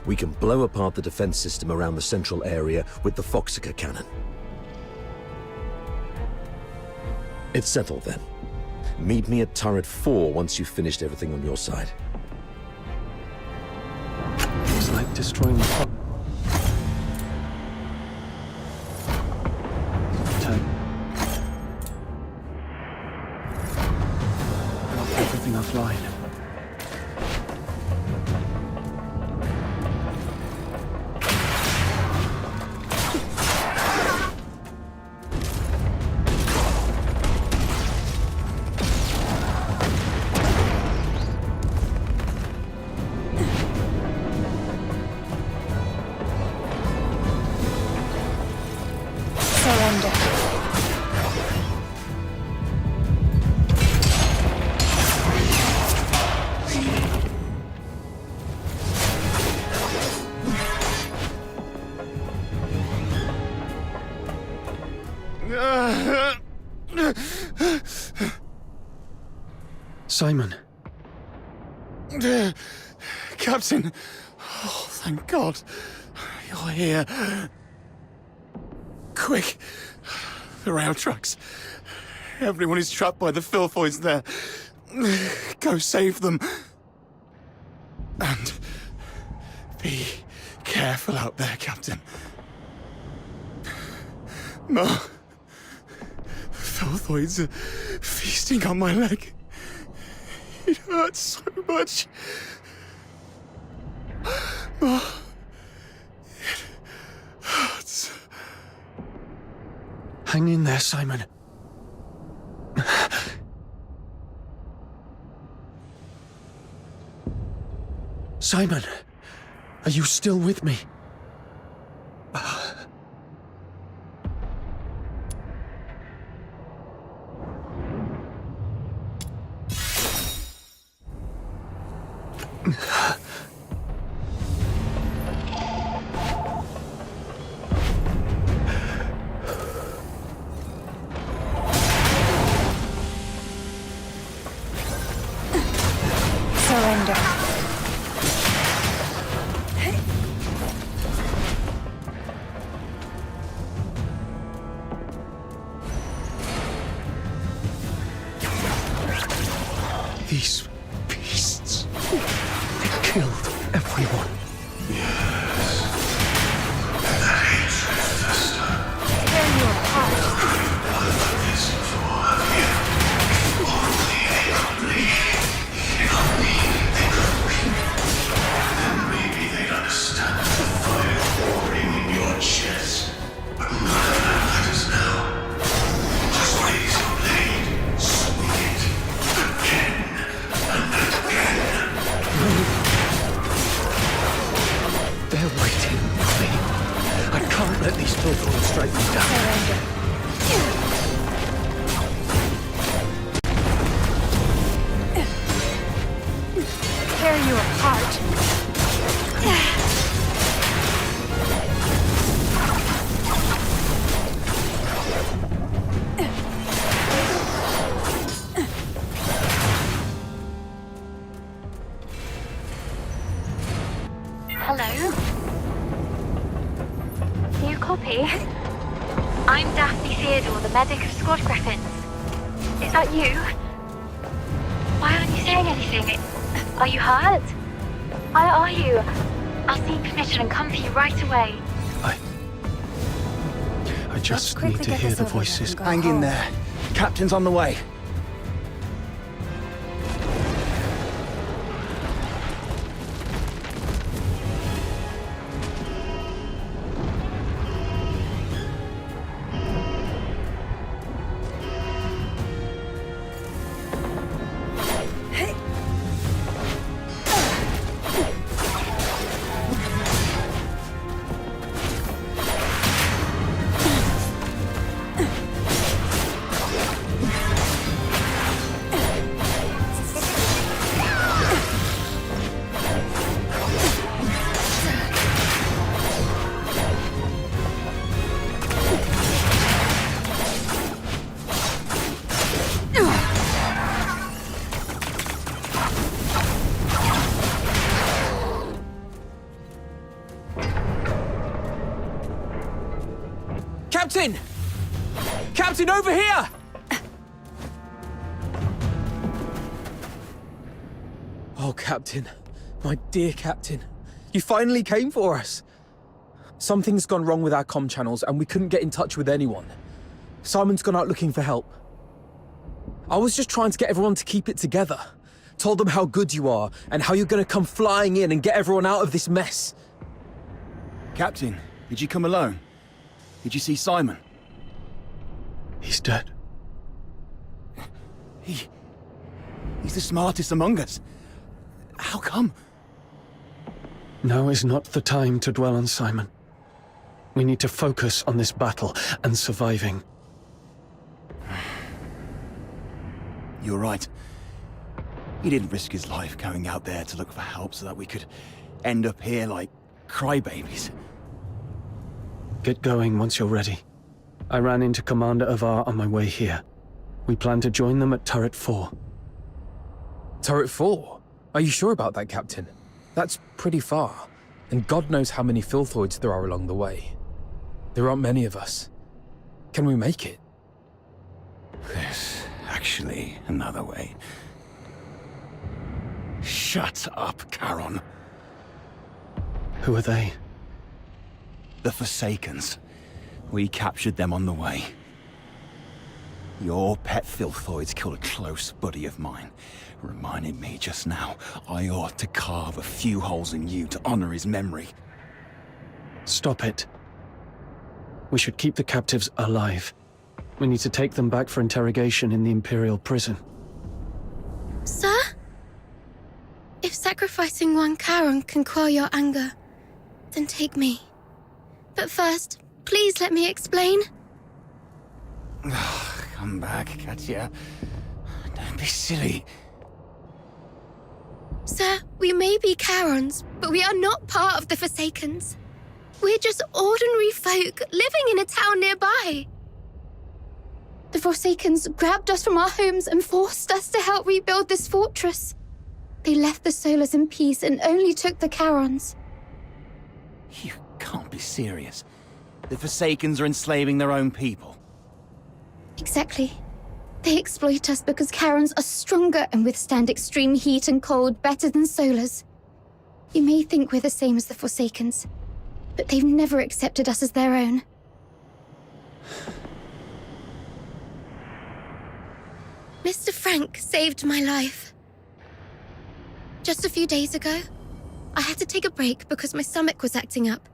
we can blow apart the defense system around the central area with the Foxica cannon. It's settled then. Meet me at Turret 4 once you've finished everything on your side. It's like destroying the turn. Lock everything offline. Simon. Captain! Oh, thank God. You're here. Quick! The rail trucks. Everyone is trapped by the filthoids there. Go save them. And be careful out there, Captain. No. Filthoids are feasting on my leg. It hurts so much. Oh, it hurts. Hang in there, Simon. Simon, are you still with me? These beasts, they killed everyone. Yes. That hatred festered. Tear you apart. Blood like this before, have you? If only they could bleed. If only they could weep. Then maybe they'd understand the fire roaring in your chest. But none of that matters now. Just raise your blade, swing it again and again. They're waiting for me. I can't let these filthoids strike me down. Tear you apart. Hello? Do you copy? I'm Daphne Theodore, the medic of Squad Griffins. Is that you? Why aren't you saying anything? Are you hurt? Where are you? I'll seek permission and come for you right away. I just need to hear the voices. Hang in there. Captain's on the way. Captain! Captain, over here! Oh, Captain. My dear Captain. You finally came for us. Something's gone wrong with our comm channels and we couldn't get in touch with anyone. Simon's gone out looking for help. I was just trying to get everyone to keep it together. Told them how good you are and how you're going to come flying in and get everyone out of this mess. Captain, did you come alone? Did you see Simon? He's dead. He's the smartest among us. How come? Now is not the time to dwell on Simon. We need to focus on this battle and surviving. You're right. He didn't risk his life going out there to look for help so that we could end up here like crybabies. Get going once you're ready. I ran into Commander Avar on my way here. We plan to join them at Turret 4. Turret 4? Are you sure about that, Captain? That's pretty far, and God knows how many filthoids there are along the way. There aren't many of us. Can we make it? There's actually another way. Shut up, Charon. Who are they? The Forsakens. We captured them on the way. Your pet filthoids killed a close buddy of mine. Reminded me just now I ought to carve a few holes in you to honor his memory. Stop it. We should keep the captives alive. We need to take them back for interrogation in the Imperial prison. Sir? If sacrificing one Charon can quell your anger, then take me. But first, please let me explain. Come back, Katya. Don't be silly. Sir, we may be Charons, but we are not part of the Forsakens. We're just ordinary folk living in a town nearby. The Forsakens grabbed us from our homes and forced us to help rebuild this fortress. They left the Solars in peace and only took the Charons. You can't be serious. The Forsakens are enslaving their own people. Exactly. They exploit us because Charons are stronger and withstand extreme heat and cold better than Solars. You may think we're the same as the Forsakens, but they've never accepted us as their own. Mr. Frank saved my life. Just a few days ago, I had to take a break because my stomach was acting up.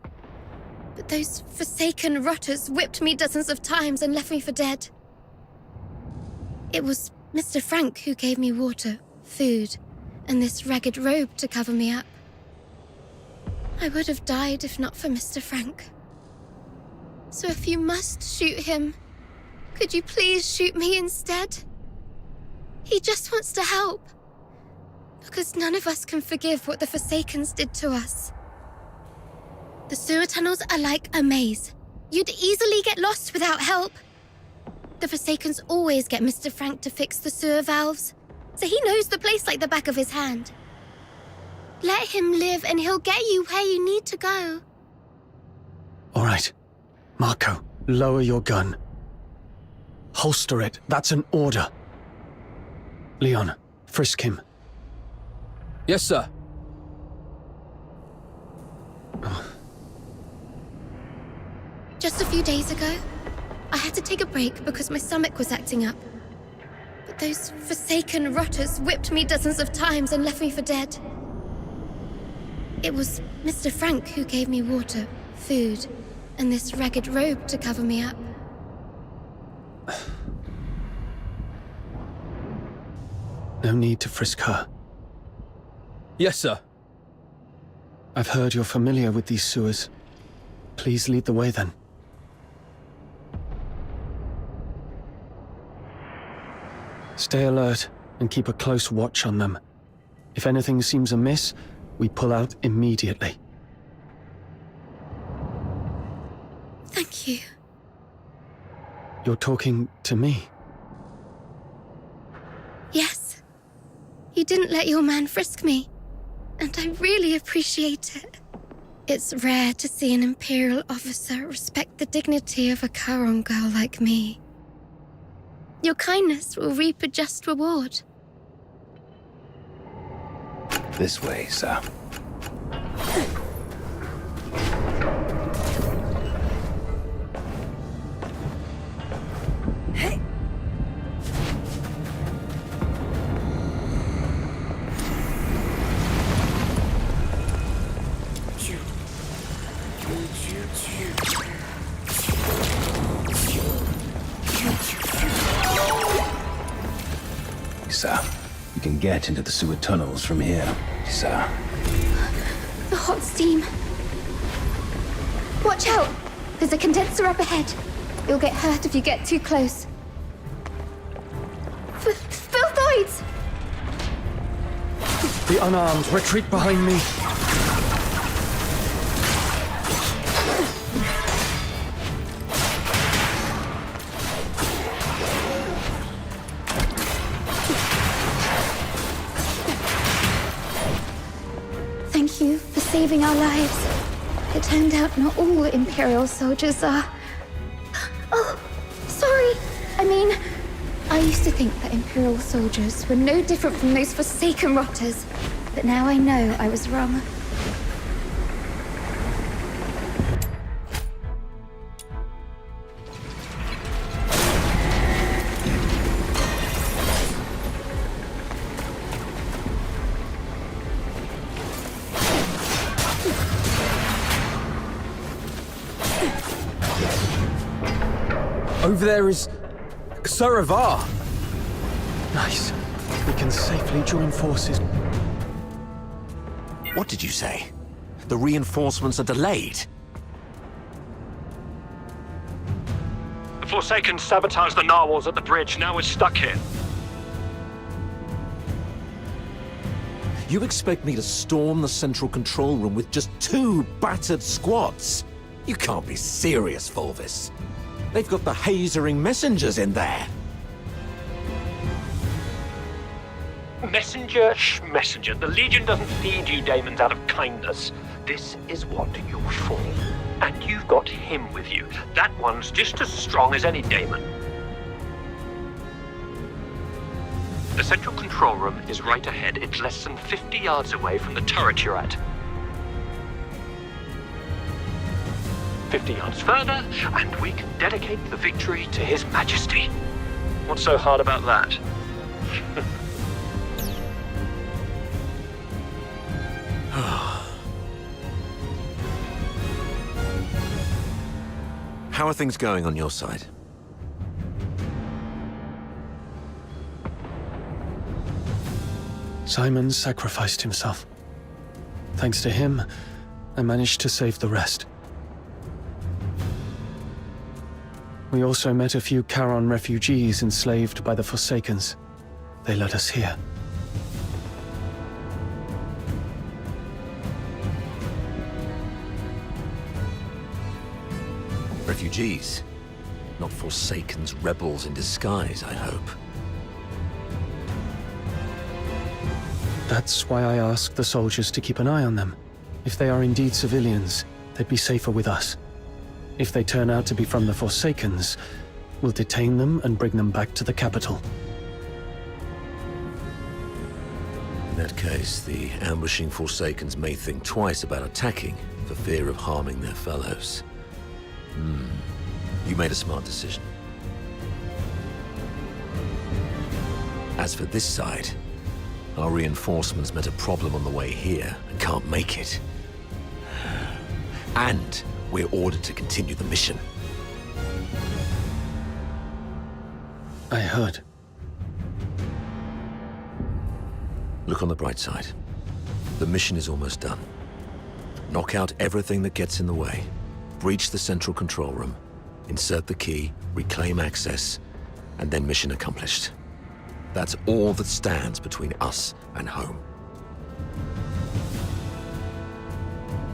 But those Forsaken rotters whipped me dozens of times and left me for dead. It was Mr. Frank who gave me water, food, and this ragged robe to cover me up. I would have died if not for Mr. Frank. So if you must shoot him, could you please shoot me instead? He just wants to help. Because none of us can forgive what the Forsakens did to us. The sewer tunnels are like a maze. You'd easily get lost without help. The Forsakens always get Mr. Frank to fix the sewer valves, so he knows the place like the back of his hand. Let him live and he'll get you where you need to go. All right. Marco, lower your gun. Holster it. That's an order. Leon, frisk him. Yes, sir. Just a few days ago, I had to take a break because my stomach was acting up. But those Forsaken rotters whipped me dozens of times and left me for dead. It was Mr. Frank who gave me water, food, and this ragged robe to cover me up. No need to frisk her. Yes, sir. I've heard you're familiar with these sewers. Please lead the way then. Stay alert and keep a close watch on them. If anything seems amiss, we pull out immediately. Thank you. You're talking to me? Yes. You didn't let your man frisk me, and I really appreciate it. It's rare to see an Imperial officer respect the dignity of a Charon girl like me. Your kindness will reap a just reward. This way, sir. Sir, you can get into the sewer tunnels from here, sir. The hot steam. Watch out! There's a condenser up ahead. You'll get hurt if you get too close. Filthoids! The unarmed, retreat behind me. Thank you for saving our lives. It turned out not all Imperial soldiers are... Oh, sorry. I used to think that Imperial soldiers were no different from those forsaken rotters. But now I know I was wrong. Over there is... Sir Avar. Nice. We can safely join forces. What did you say? The reinforcements are delayed? The Forsaken sabotaged the narwhals at the bridge. Now we're stuck here. You expect me to storm the central control room with just 2 battered squads? You can't be serious, Fulvis. They've got the hazering messengers in there. Messenger. The Legion doesn't feed you daemons out of kindness. This is what you're for. And you've got him with you. That one's just as strong as any daemon. The central control room is right ahead. It's less than 50 yards away from the turret you're at. 50 yards further, and we can dedicate the victory to His Majesty. What's so hard about that? How are things going on your side? Simon sacrificed himself. Thanks to him, I managed to save the rest. We also met a few Charon refugees enslaved by the Forsakens. They led us here. Refugees? Not Forsakens, rebels in disguise, I hope. That's why I asked the soldiers to keep an eye on them. If they are indeed civilians, they'd be safer with us. If they turn out to be from the Forsakens, we'll detain them and bring them back to the capital. In that case, the ambushing Forsakens may think twice about attacking for fear of harming their fellows. You made a smart decision. As for this side, our reinforcements met a problem on the way here and can't make it. And we're ordered to continue the mission. I heard. Look on the bright side. The mission is almost done. Knock out everything that gets in the way. Breach the central control room. Insert the key, reclaim access, and then mission accomplished. That's all that stands between us and home.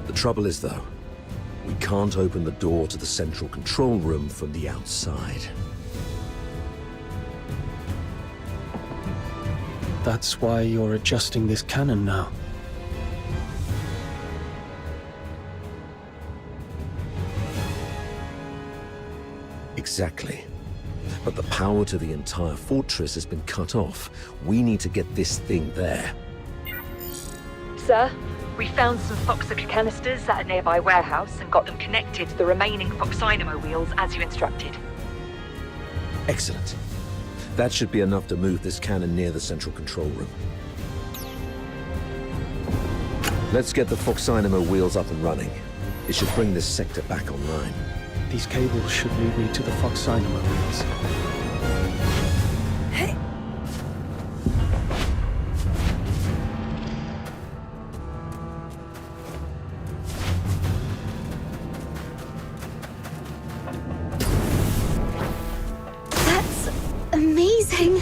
The trouble is, though, we can't open the door to the central control room from the outside. That's why you're adjusting this cannon now. Exactly. But the power to the entire fortress has been cut off. We need to get this thing there. Sir, we found some Foxaca canisters at a nearby warehouse and got them connected to the remaining Foxynamo wheels as you instructed. Excellent. That should be enough to move this cannon near the central control room. Let's get the Foxynamo wheels up and running. It should bring this sector back online. These cables should lead me to the Foxynamo wheels. That's amazing.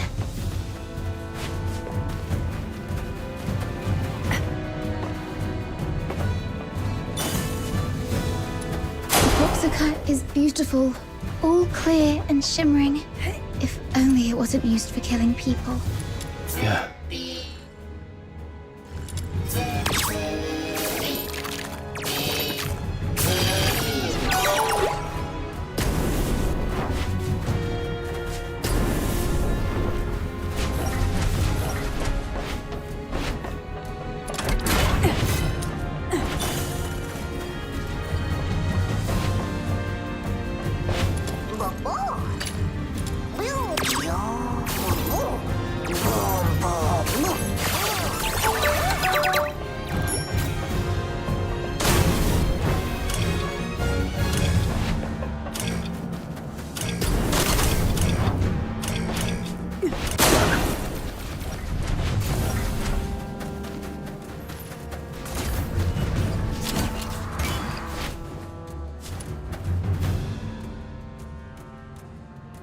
Foxaca is beautiful, all clear and shimmering. If only it wasn't used for killing people. Yeah.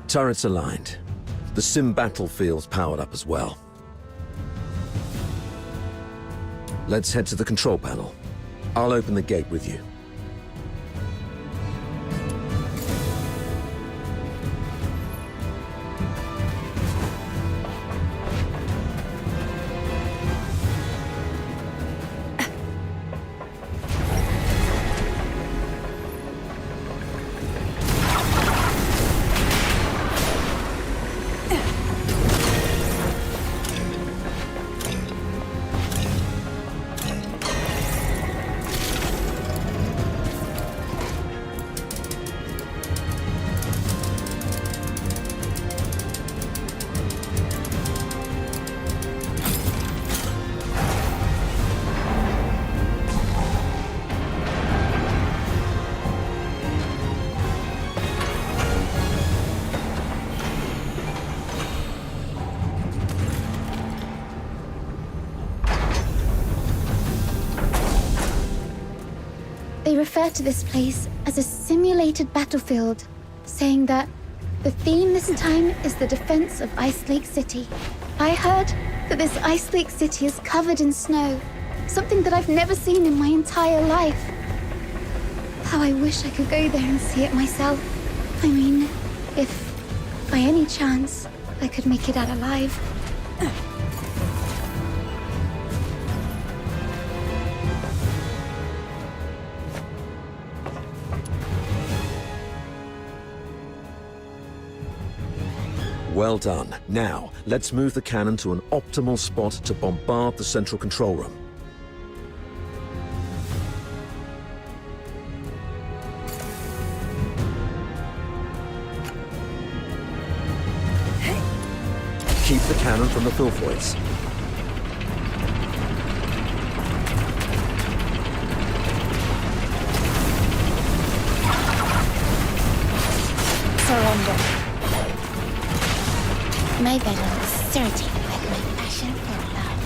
Turrets aligned. The sim battlefield's powered up as well. Let's head to the control panel. I'll open the gate with you. They refer to this place as a simulated battlefield, saying that the theme this time is the defense of Ice Lake City. I heard that this Ice Lake City is covered in snow, something that I've never seen in my entire life. How I wish I could go there and see it myself. I mean, if by any chance I could make it out alive. Well done. Now, let's move the cannon to an optimal spot to bombard the central control room. Keep the cannon from the Filfoids. Surrender. My venom is surging with my passion for love.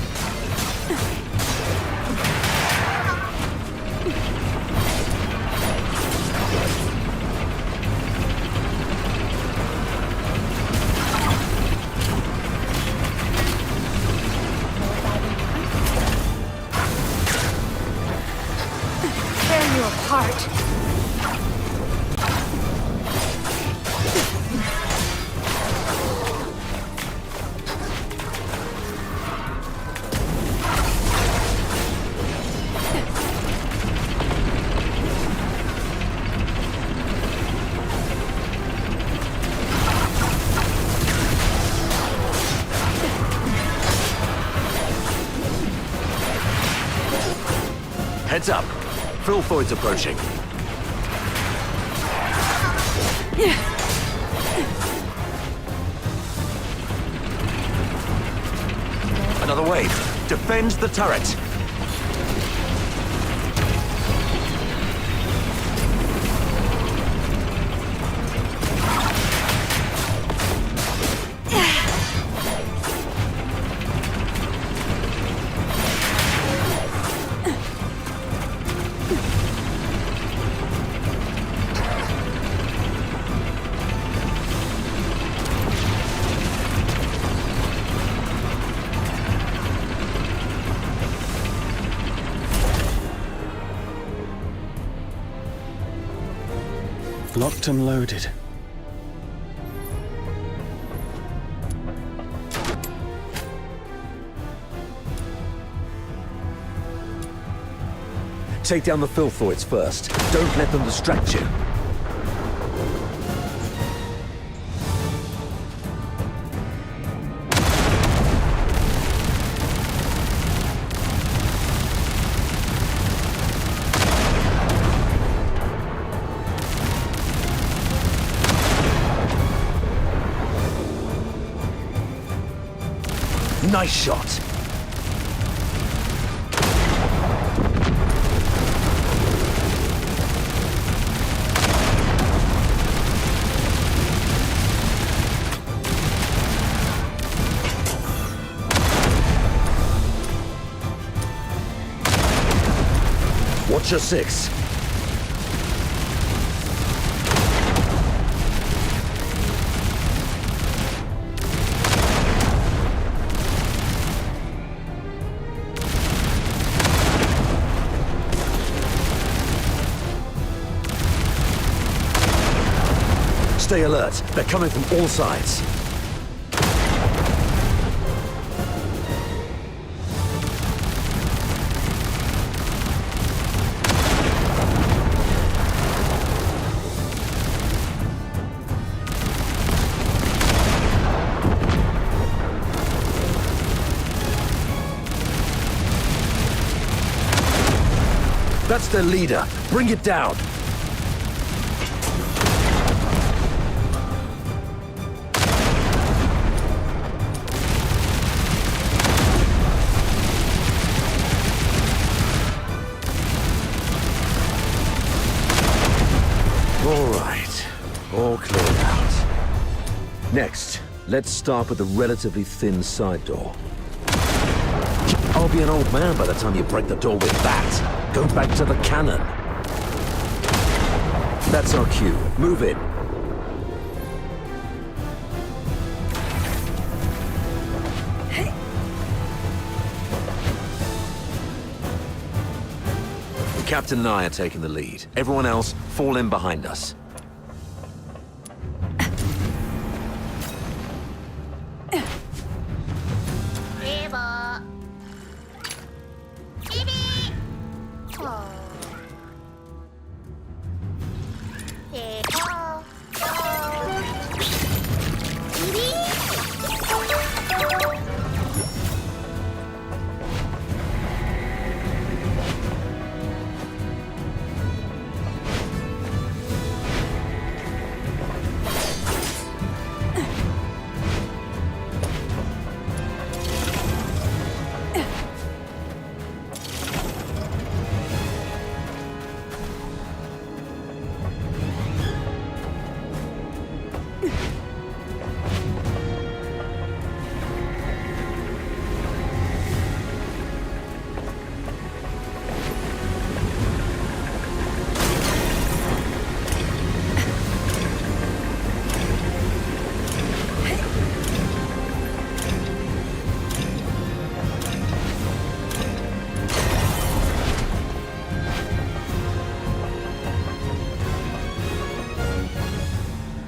Tear you apart. filthoids approaching. Another wave. Defends the turret. Locked and loaded. Take down the filthoids first. Don't let them distract you. Nice shot. Watch your six. Stay alert. They're coming from all sides. That's their leader. Bring it down. All cleared out. Next, let's start with the relatively thin side door. I'll be an old man by the time you break the door with that. Go back to the cannon. That's our cue. Move in. The captain and I are taking the lead. Everyone else, fall in behind us.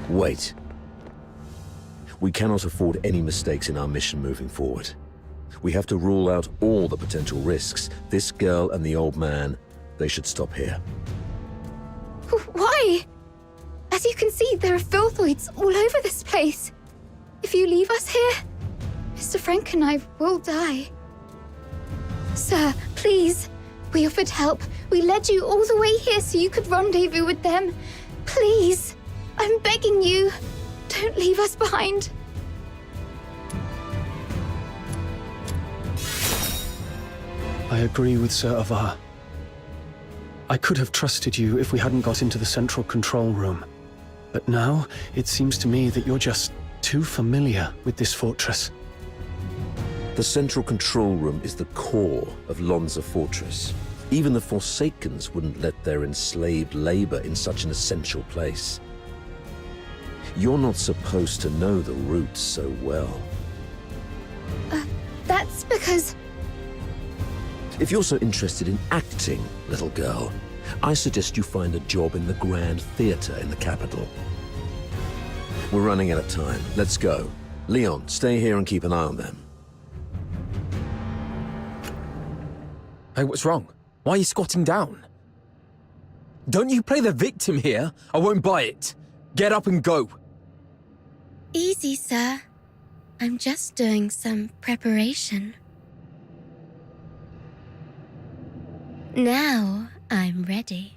Wait. We cannot afford any mistakes in our mission moving forward. We have to rule out all the potential risks. This girl and the old man, they should stop here. Why? As you can see, there are filthoids all over this place. If you leave us here, Mr. Frank and I will die. Sir, please, We offered help. We led you all the way here so you could rendezvous with them. Please, I'm begging you, don't leave us behind. I agree with Sir Avar. I could have trusted you if we hadn't got into the central control room. But now, it seems to me that you're just too familiar with this fortress. The central control room is the core of Lonza Fortress. Even the Forsakens wouldn't let their enslaved labor in such an essential place. You're not supposed to know the routes so well. That's because... If you're so interested in acting, little girl, I suggest you find a job in the Grand Theatre in the capital. We're running out of time. Let's go. Leon, stay here and keep an eye on them. Hey, what's wrong? Why are you squatting down? Don't you play the victim here. I won't buy it. Get up and go. Easy, sir. I'm just doing some preparation. Now I'm ready.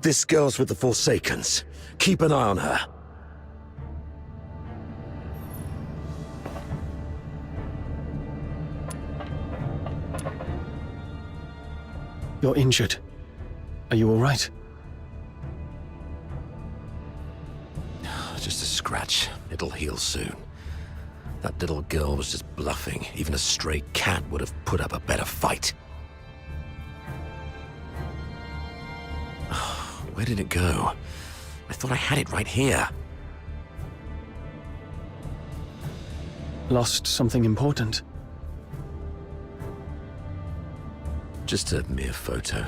This girl's with the Forsakens. Keep an eye on her. You're injured. Are you all right? Just a scratch. It'll heal soon. That little girl was just bluffing. Even a stray cat would have put up a better fight. Where did it go? I thought I had it right here. Lost something important? Just a mere photo.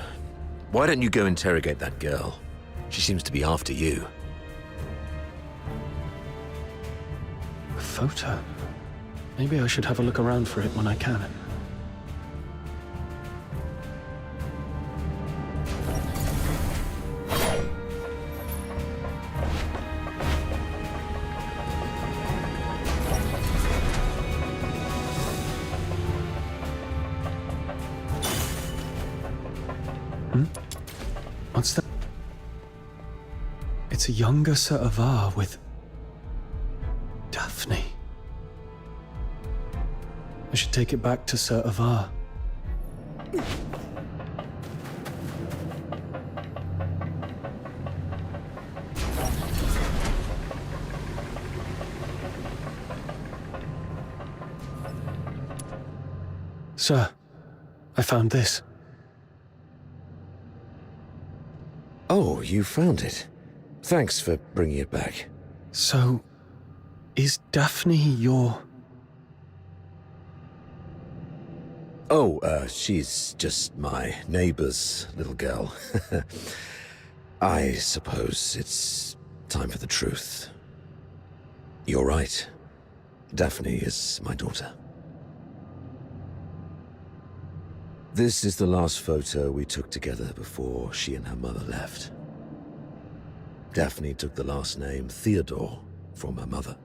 Why don't you go interrogate that girl? She seems to be after you. A photo? Maybe I should have a look around for it when I can. What's that? It's a younger Sir Avar with... Daphne. I should take it back to Sir Avar. Sir, I found this. Oh, you found it. Thanks for bringing it back. So, is Daphne your... Oh, she's just my neighbor's little girl. I suppose it's time for the truth. You're right. Daphne is my daughter. This is the last photo we took together before she and her mother left. Daphne took the last name Theodore from her mother.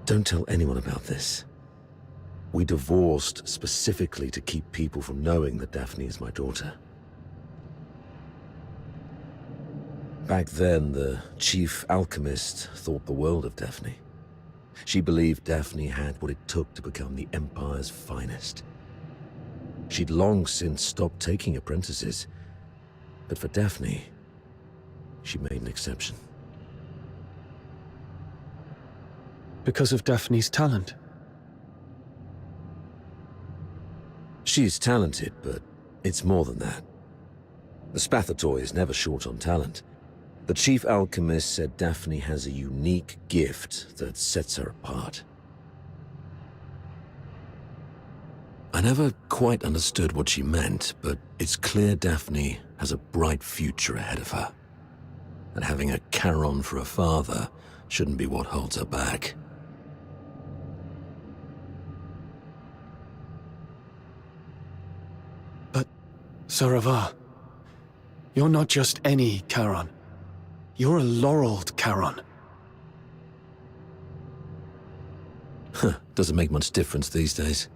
Don't tell anyone about this. We divorced specifically to keep people from knowing that Daphne is my daughter. Back then, the chief alchemist thought the world of Daphne. She believed Daphne had what it took to become the Empire's finest. She'd long since stopped taking apprentices, but for Daphne, she made an exception. Because of Daphne's talent? She's talented, but it's more than that. The Spathatoi is never short on talent. The chief alchemist said Daphne has a unique gift that sets her apart. never quite understood what she meant, but it's clear Daphne has a bright future ahead of her. And having a Charon for a father shouldn't be what holds her back. But, Sauravar, you're not just any Charon. You're a laureled Charon. Doesn't make much difference these days.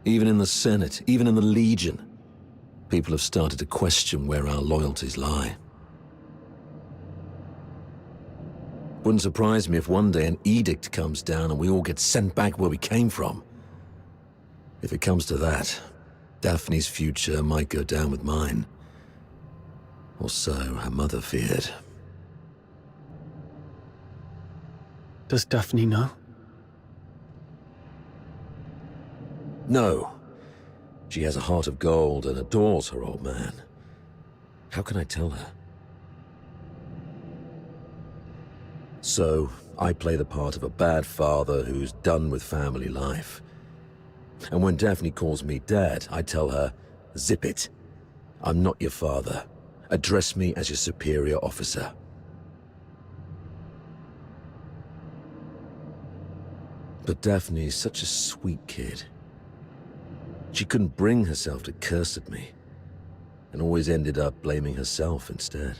Even in the Senate, even in the Legion, people have started to question where our loyalties lie. Wouldn't surprise me if one day an edict comes down and we all get sent back where we came from. If it comes to that, Daphne's future might go down with mine. Or so her mother feared. Does Daphne know? No. She has a heart of gold and adores her old man. How can I tell her? So, I play the part of a bad father who's done with family life. And when Daphne calls me Dad, I tell her, zip it. I'm not your father. Address me as your superior officer. But Daphne's such a sweet kid. She couldn't bring herself to curse at me, and always ended up blaming herself instead.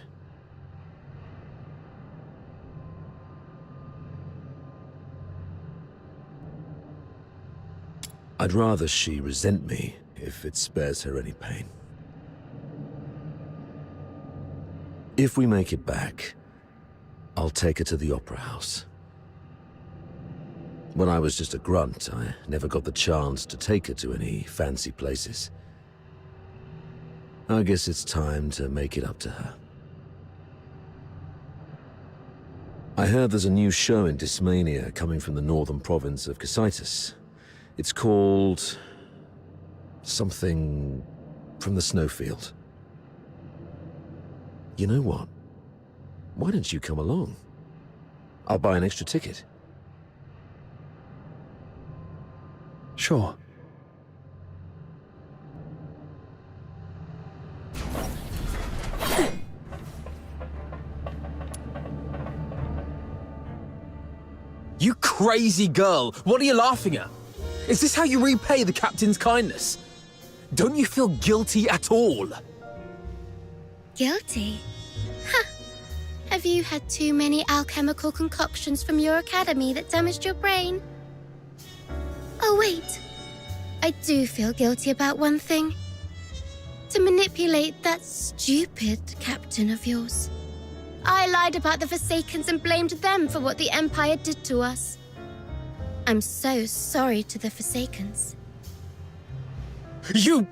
I'd rather she resent me if it spares her any pain. If we make it back, I'll take her to the Opera House. When I was just a grunt, I never got the chance to take her to any fancy places. I guess it's time to make it up to her. I heard there's a new show in Dysmania coming from the northern province of Cocytus. It's called something from the snowfield. You know what? Why don't you come along? I'll buy an extra ticket. Sure. You crazy girl! What are you laughing at? Is this how you repay the captain's kindness? Don't you feel guilty at all? Guilty? Huh. Have you had too many alchemical concoctions from your academy that damaged your brain? Oh, wait. I do feel guilty about one thing. To manipulate that stupid captain of yours. I lied about the Forsakens and blamed them for what the Empire did to us. I'm so sorry to the Forsakens. You...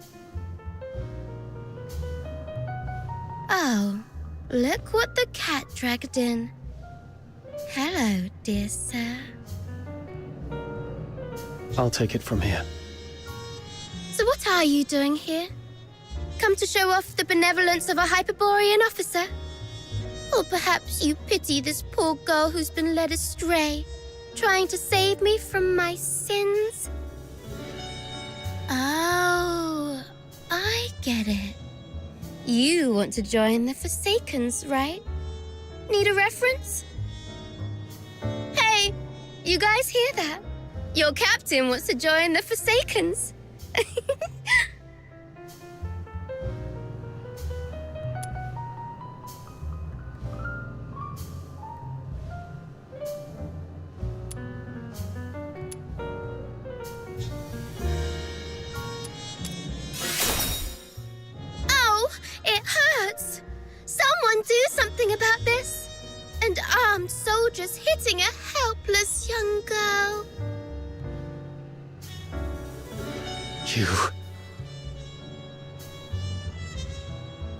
Oh, look what the cat dragged in. Hello, dear sir. I'll take it from here. So what are you doing here? Come to show off the benevolence of a Hyperborean officer? Or perhaps you pity this poor girl who's been led astray, trying to save me from my sins? Oh, I get it. You want to join the Forsakens, right? Need a reference? Hey, you guys hear that? Your captain wants to join the Forsakens. Oh, it hurts. Someone do something about this. And armed soldiers hitting a helpless young girl. You...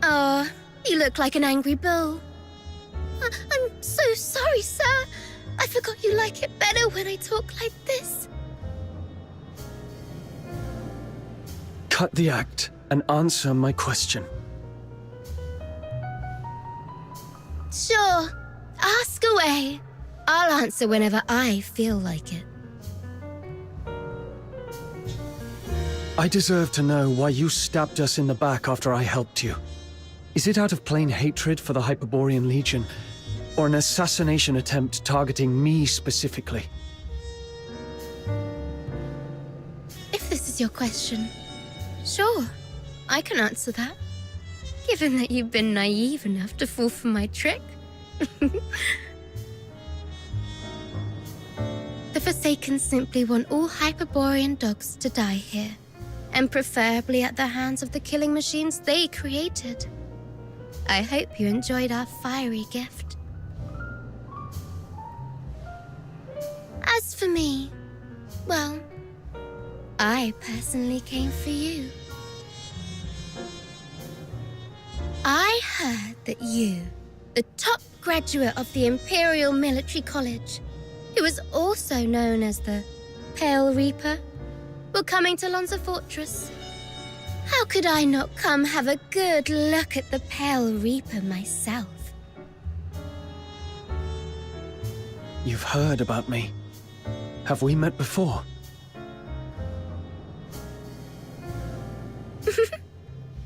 Oh, you look like an angry bull. I'm so sorry, sir. I forgot you like it better when I talk like this. Cut the act and answer my question. Sure, ask away. I'll answer whenever I feel like it. I deserve to know why you stabbed us in the back after I helped you. Is it out of plain hatred for the Hyperborean Legion, or an assassination attempt targeting me specifically? If this is your question, sure, I can answer that. Given that you've been naive enough to fall for my trick. The Forsaken simply want all Hyperborean dogs to die here, and preferably at the hands of the killing machines they created. I hope you enjoyed our fiery gift. As for me, well, I personally came for you. I heard that you, the top graduate of the Imperial Military College, who was also known as the Pale Reaper, were coming to Lonza Fortress. How could I not come have a good look at the Pale Reaper myself? You've heard about me. Have we met before?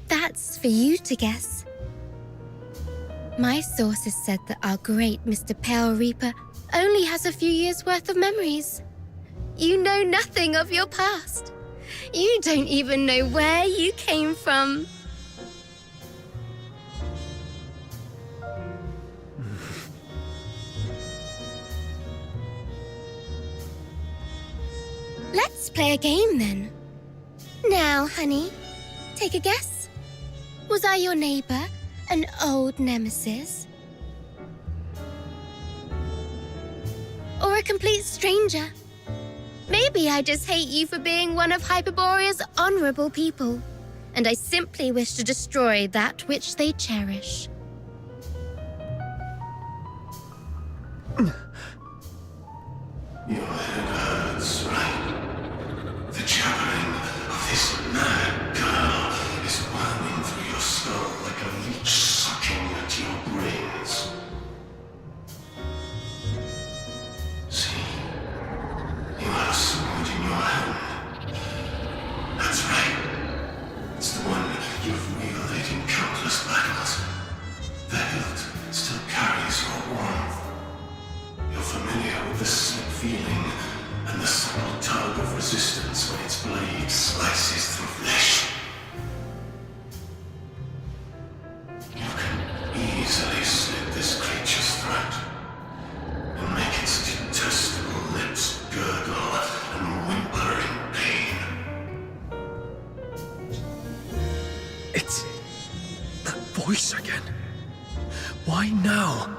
That's for you to guess. My sources said that our great Mr. Pale Reaper only has a few years' worth of memories. You know nothing of your past. You don't even know where you came from. Let's play a game then. Now, honey, take a guess. Was I your neighbor, an old nemesis? Or a complete stranger? Maybe I just hate you for being one of Hyperborea's honorable people, and I simply wish to destroy that which they cherish. Your head hurts, right? The jabbering of this mad girl is worming through your skull like a leech sucking at your brains. See, you have a sword in your hand. That's right. It's the one you've wielded in countless battles. The hilt still carries your warmth. You're familiar with the slip feeling and the subtle tug of resistance when its blade slices through flesh. You can easily slit this creature's throat and make its detestable lips gurgle and whimper in pain. It's that voice again. Why now?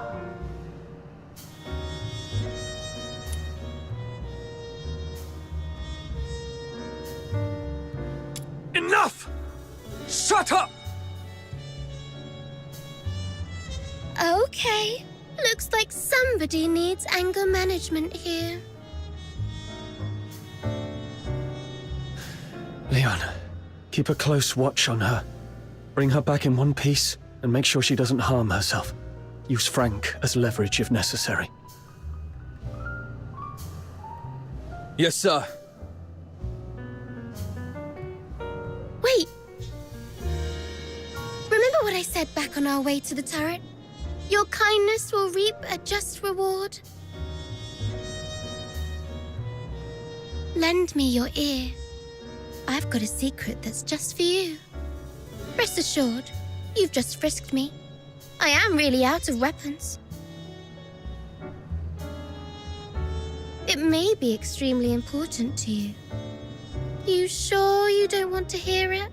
Enough! Shut up! Okay, looks like somebody needs anger management here. Leon, keep a close watch on her. Bring her back in one piece and make sure she doesn't harm herself. Use Frank as leverage if necessary. Yes, sir. Wait! Remember what I said back on our way to the turret? Your kindness will reap a just reward. Lend me your ear. I've got a secret that's just for you. Rest assured, you've just frisked me. I am really out of weapons. It may be extremely important to you. You sure you don't want to hear it?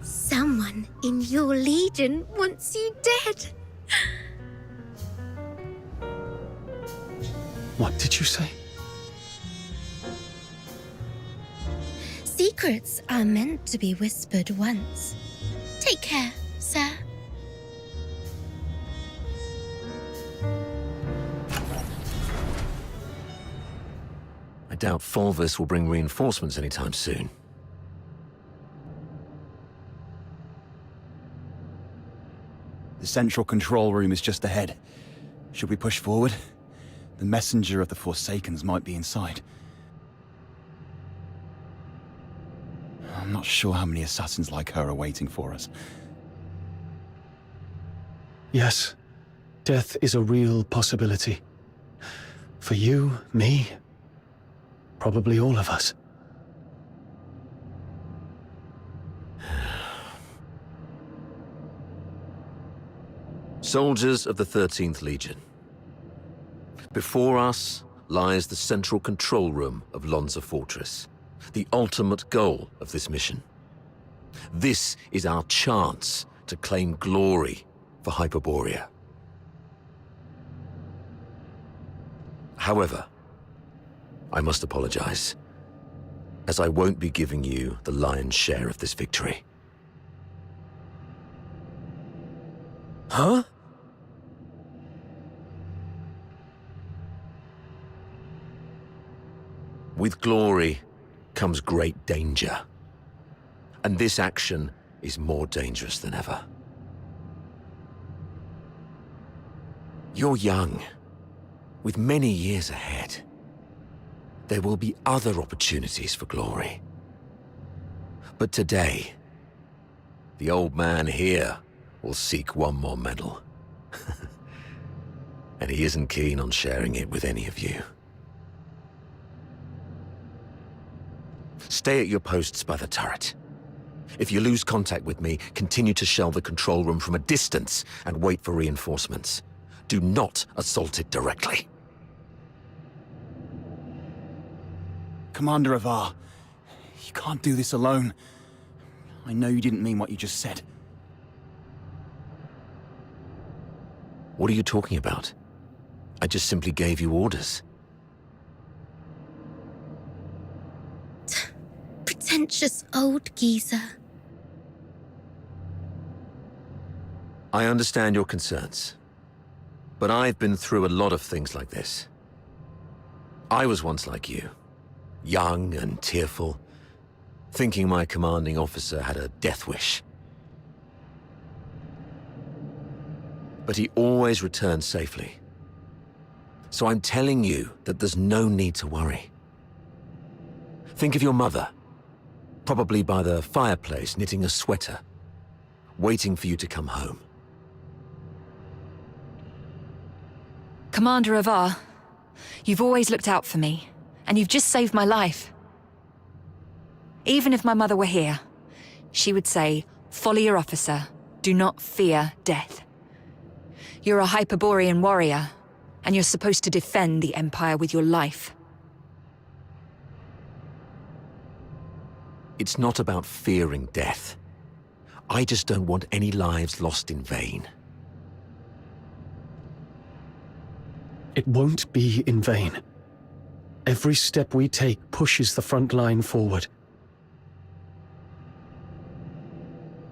Someone in your legion wants you dead. What did you say? Secrets are meant to be whispered once. Take care, sir. I doubt Fulvis will bring reinforcements anytime soon. The central control room is just ahead. Should we push forward? The messenger of the Forsakens might be inside. I'm not sure how many assassins like her are waiting for us. Yes, death is a real possibility. For you, me, probably all of us. Soldiers of the 13th Legion. Before us lies the central control room of Lonza Fortress, the ultimate goal of this mission. This is our chance to claim glory for Hyperborea. However, I must apologize, as I won't be giving you the lion's share of this victory. Huh? With glory comes great danger. And this action is more dangerous than ever. You're young, with many years ahead. There will be other opportunities for glory. But today, the old man here will seek one more medal. And he isn't keen on sharing it with any of you. Stay at your posts by the turret. If you lose contact with me, continue to shell the control room from a distance and wait for reinforcements. Do not assault it directly. Commander Avar, you can't do this alone. I know you didn't mean what you just said. What are you talking about? I just simply gave you orders. Pretentious old geezer. I understand your concerns, but I've been through a lot of things like this. I was once like you, young and tearful, thinking my commanding officer had a death wish. But he always returned safely. So I'm telling you that there's no need to worry. Think of your mother, probably by the fireplace knitting a sweater, waiting for you to come home. Commander Avar, you've always looked out for me, and you've just saved my life. Even if my mother were here, she would say, "Follow your officer, do not fear death." You're a Hyperborean warrior, and you're supposed to defend the Empire with your life. It's not about fearing death. I just don't want any lives lost in vain. It won't be in vain. Every step we take pushes the front line forward.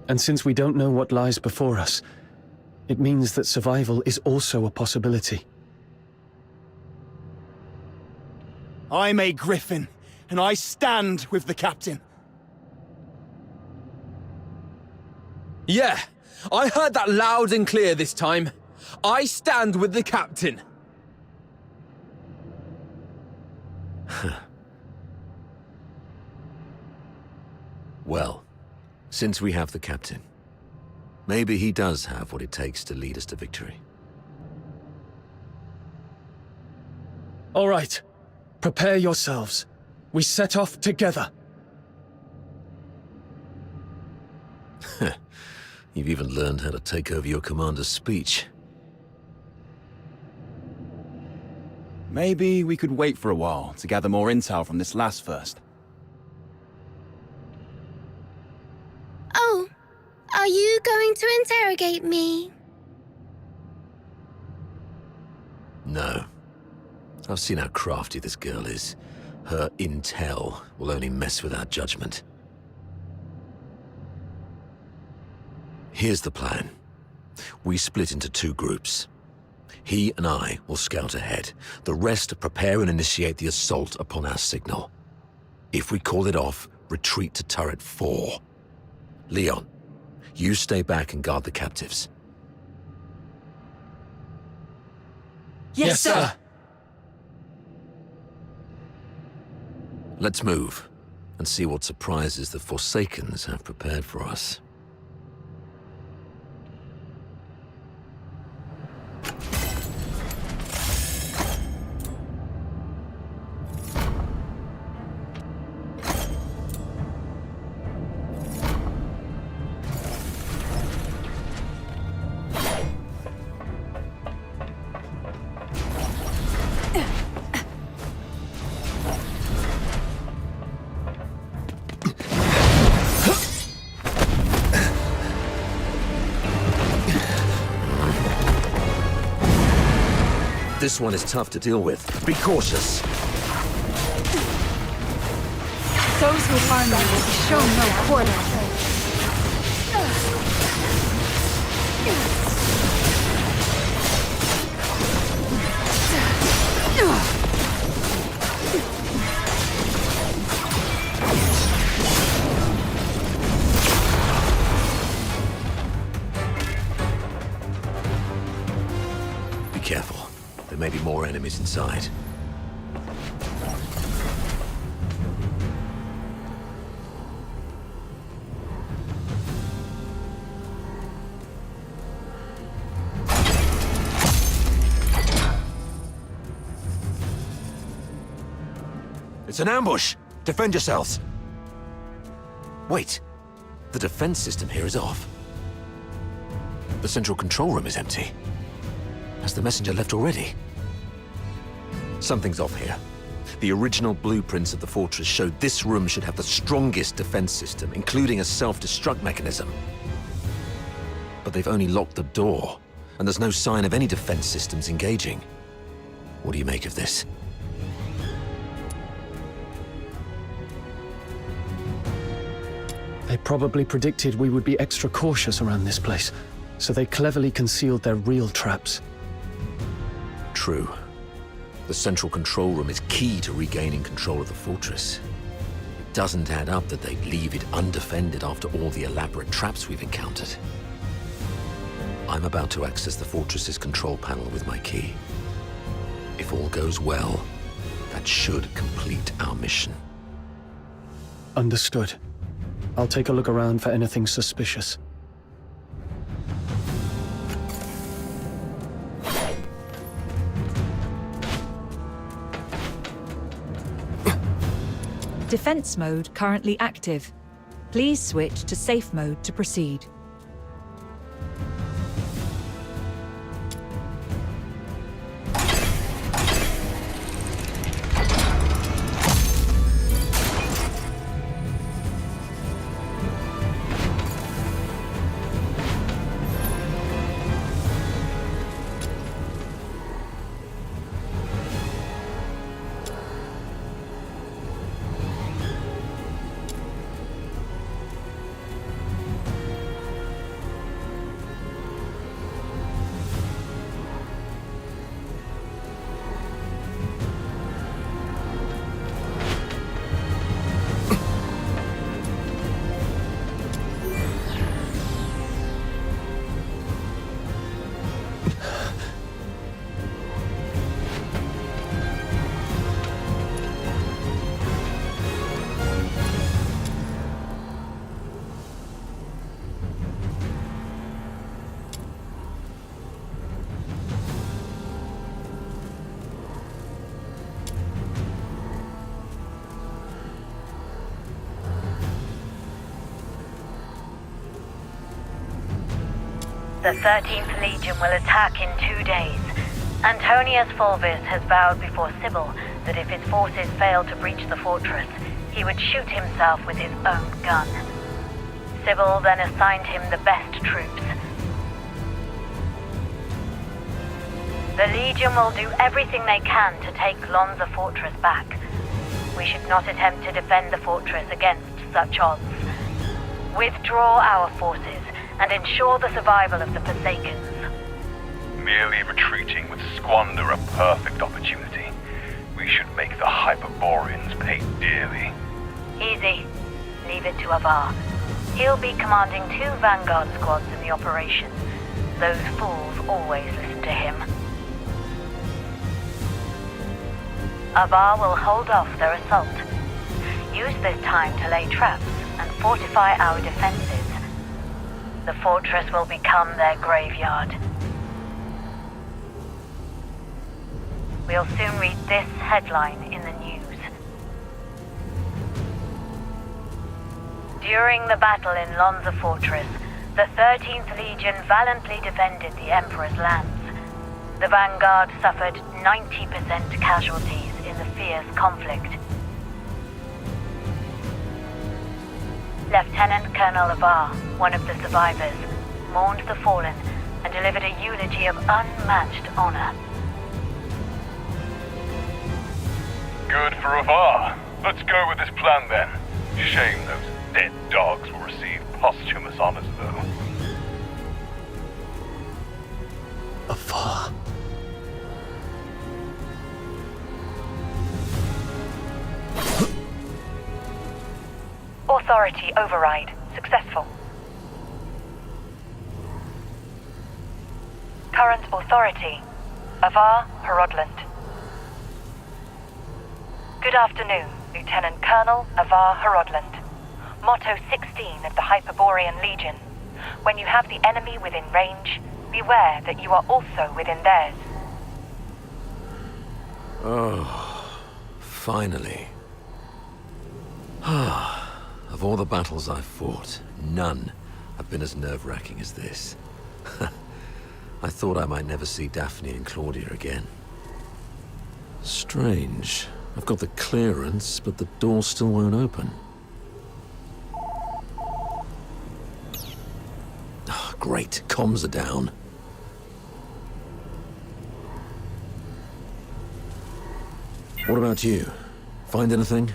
And since we don't know what lies before us, it means that survival is also a possibility. I'm a Griffin, and I stand with the captain. Yeah, I heard that loud and clear this time. I stand with the captain. Well, since we have the captain, maybe he does have what it takes to lead us to victory. All right, prepare yourselves. We set off together. You've even learned how to take over your commander's speech. Maybe we could wait for a while to gather more intel from this last first. Oh, are you going to interrogate me? No. I've seen how crafty this girl is. Her intel will only mess with our judgment. Here's the plan. We split into two groups. He and I will scout ahead. The rest prepare and initiate the assault upon our signal. If we call it off, retreat to turret 4. Leon, you stay back and guard the captives. Yes, sir. Let's move and see what surprises the Forsakens have prepared for us. This one is tough to deal with. Be cautious. Those who harm me will be shown no quarter. Be careful. There may be more enemies inside. It's an ambush! Defend yourselves! Wait. The defense system here is off. The central control room is empty. Has the messenger left already? Something's off here. The original blueprints of the fortress showed this room should have the strongest defense system, including a self-destruct mechanism. But they've only locked the door, and there's no sign of any defense systems engaging. What do you make of this? They probably predicted we would be extra cautious around this place, so they cleverly concealed their real traps. True. The central control room is key to regaining control of the fortress. It doesn't add up that they'd leave it undefended after all the elaborate traps we've encountered. I'm about to access the fortress's control panel with my key. If all goes well, that should complete our mission. Understood. I'll take a look around for anything suspicious. Defense mode currently active. Please switch to safe mode to proceed. The 13th Legion will attack in 2 days. Antonius Fulvis has vowed before Sybil that if his forces fail to breach the fortress, he would shoot himself with his own gun. Sybil then assigned him the best troops. The Legion will do everything they can to take Lonza Fortress back. We should not attempt to defend the fortress against such odds. Withdraw our forces and ensure the survival of the Forsakens. Merely retreating would squander a perfect opportunity. We should make the Hyperboreans pay dearly. Easy. Leave it to Avar. He'll be commanding 2 Vanguard squads in the operation. Those fools always listen to him. Avar will hold off their assault. Use this time to lay traps and fortify our defenses. The fortress will become their graveyard. We'll soon read this headline in the news. During the battle in Lonza Fortress, the 13th Legion valiantly defended the Emperor's lands. The Vanguard suffered 90% casualties in the fierce conflict. Lieutenant Colonel Avar, one of the survivors, mourned the fallen and delivered a eulogy of unmatched honor. Good for Avar. Let's go with this plan then. Shame those dead dogs will receive posthumous honors, though. Avar. Authority override successful. Current authority, Avar Horodland. Good afternoon, Lieutenant Colonel Avar Horodland. Motto 16 of the Hyperborean Legion. When you have the enemy within range, beware that you are also within theirs. Oh, finally. Of all the battles I've fought, none have been as nerve-wracking as this. I thought I might never see Daphne and Claudia again. Strange. I've got the clearance, but the door still won't open. Oh, great, comms are down. What about you? Find anything?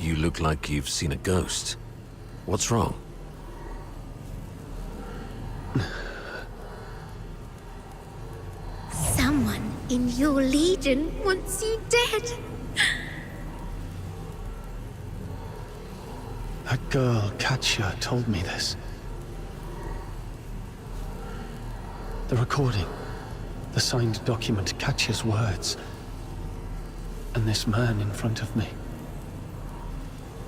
You look like you've seen a ghost. What's wrong? Someone in your legion wants you dead. That girl, Katya, told me this. The recording. The signed document, Katya's words. And this man in front of me.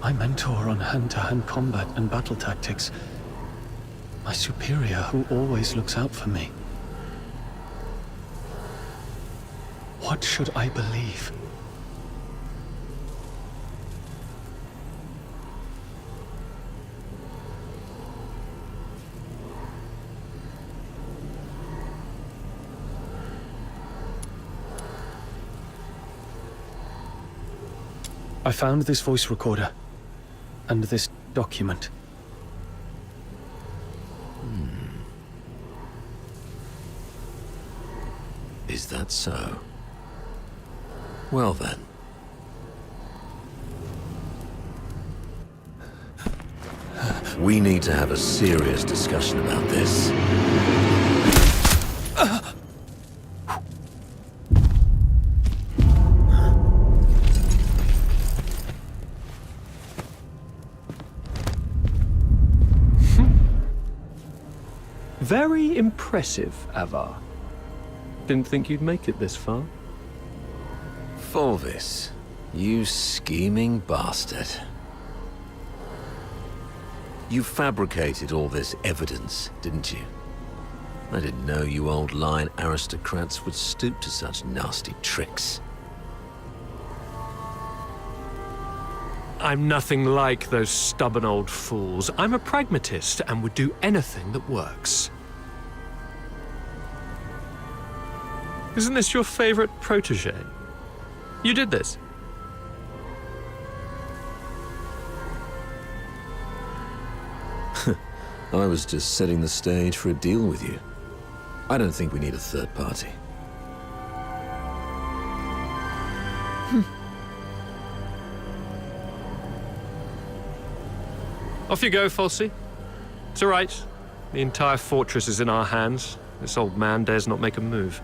My mentor on hand-to-hand combat and battle tactics. My superior who always looks out for me. What should I believe? I found this voice recorder. And this document. Is that so? Well then. We need to have a serious discussion about this. Very impressive, Avar. Didn't think you'd make it this far. Fulvis, you scheming bastard. You fabricated all this evidence, didn't you? I didn't know you old lion aristocrats would stoop to such nasty tricks. I'm nothing like those stubborn old fools. I'm a pragmatist and would do anything that works. Isn't this your favorite protege? You did this. I was just setting the stage for a deal with you. I don't think we need a third party. Off you go, Falsey. It's all right. The entire fortress is in our hands. This old man dares not make a move.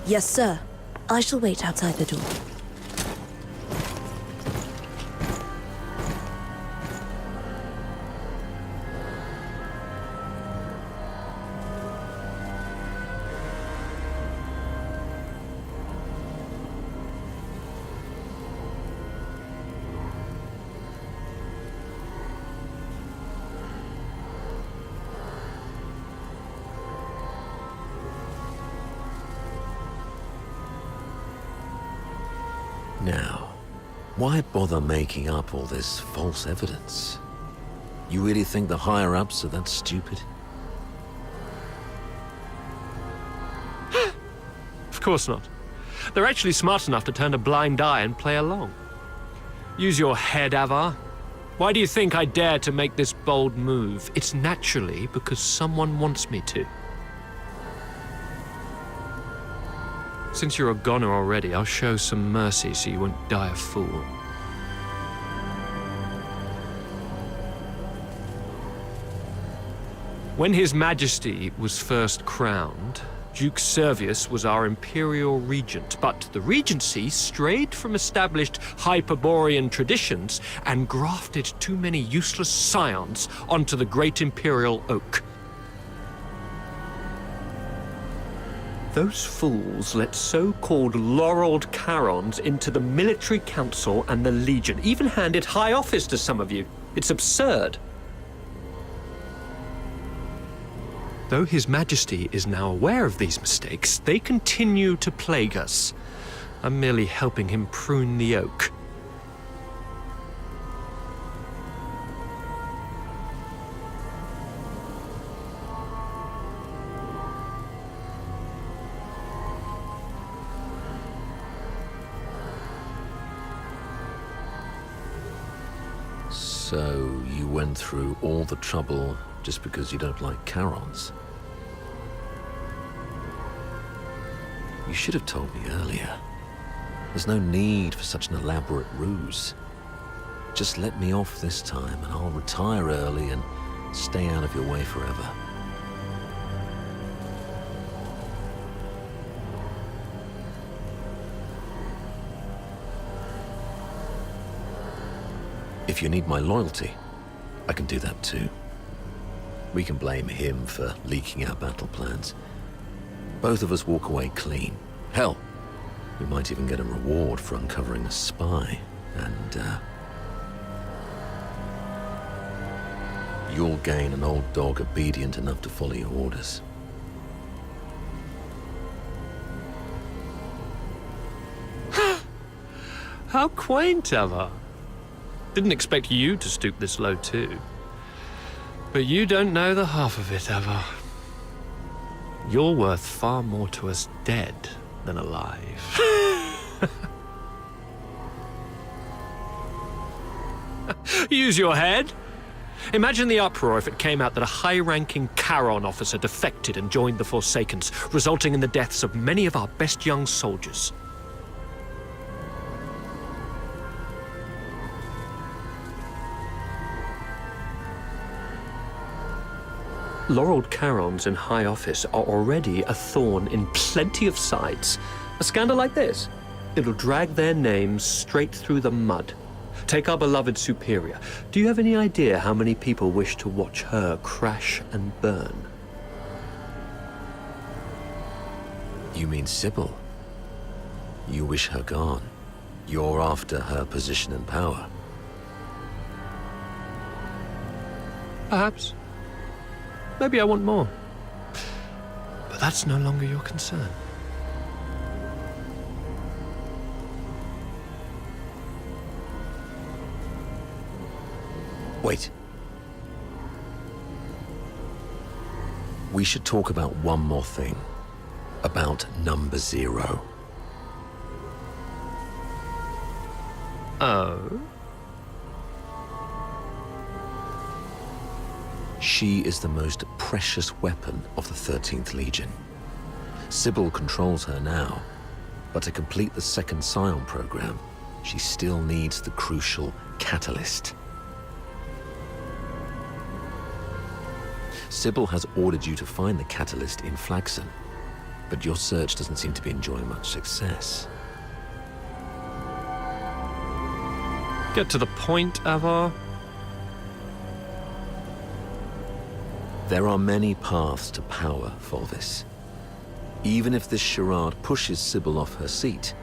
Yes, sir. I shall wait outside the door. Now, why bother making up all this false evidence? You really think the higher-ups are that stupid? Of course not. They're actually smart enough to turn a blind eye and play along. Use your head, Avar. Why do you think I dare to make this bold move? It's naturally because someone wants me to. Since you're a goner already, I'll show some mercy so you won't die a fool. When His Majesty was first crowned, Duke Servius was our imperial regent, but the regency strayed from established Hyperborean traditions and grafted too many useless scions onto the great imperial oak. Those fools let so-called laureled Charons into the military council and the Legion, even handed high office to some of you. It's absurd. Though His Majesty is now aware of these mistakes, they continue to plague us. I'm merely helping him prune the oak. So, you went through all the trouble just because you don't like Charons? You should have told me earlier. There's no need for such an elaborate ruse. Just let me off this time and I'll retire early and stay out of your way forever. If you need my loyalty, I can do that too. We can blame him for leaking our battle plans. Both of us walk away clean. Hell, we might even get a reward for uncovering a spy, and you'll gain an old dog obedient enough to follow your orders. How quaint, Avar. Didn't expect you to stoop this low too. But you don't know the half of it, Avar. You're worth far more to us dead than alive. Use your head. Imagine the uproar if it came out that a high-ranking Charon officer defected and joined the Forsakens, resulting in the deaths of many of our best young soldiers. Laureled Charons in high office are already a thorn in plenty of sides. A scandal like this, it'll drag their names straight through the mud. Take our beloved Superior. Do you have any idea how many people wish to watch her crash and burn? You mean Sybil? You wish her gone. You're after her position and power. Perhaps. Maybe I want more. But that's no longer your concern. Wait. We should talk about one more thing. About number 0. Oh? She is the most precious weapon of the 13th Legion. Sybil controls her now, but to complete the second Scion program, she still needs the crucial catalyst. Sybil has ordered you to find the catalyst in Flaxen, but your search doesn't seem to be enjoying much success. Get to the point, Avar. There are many paths to power, Fulvis. Even if this charade pushes Sybil off her seat,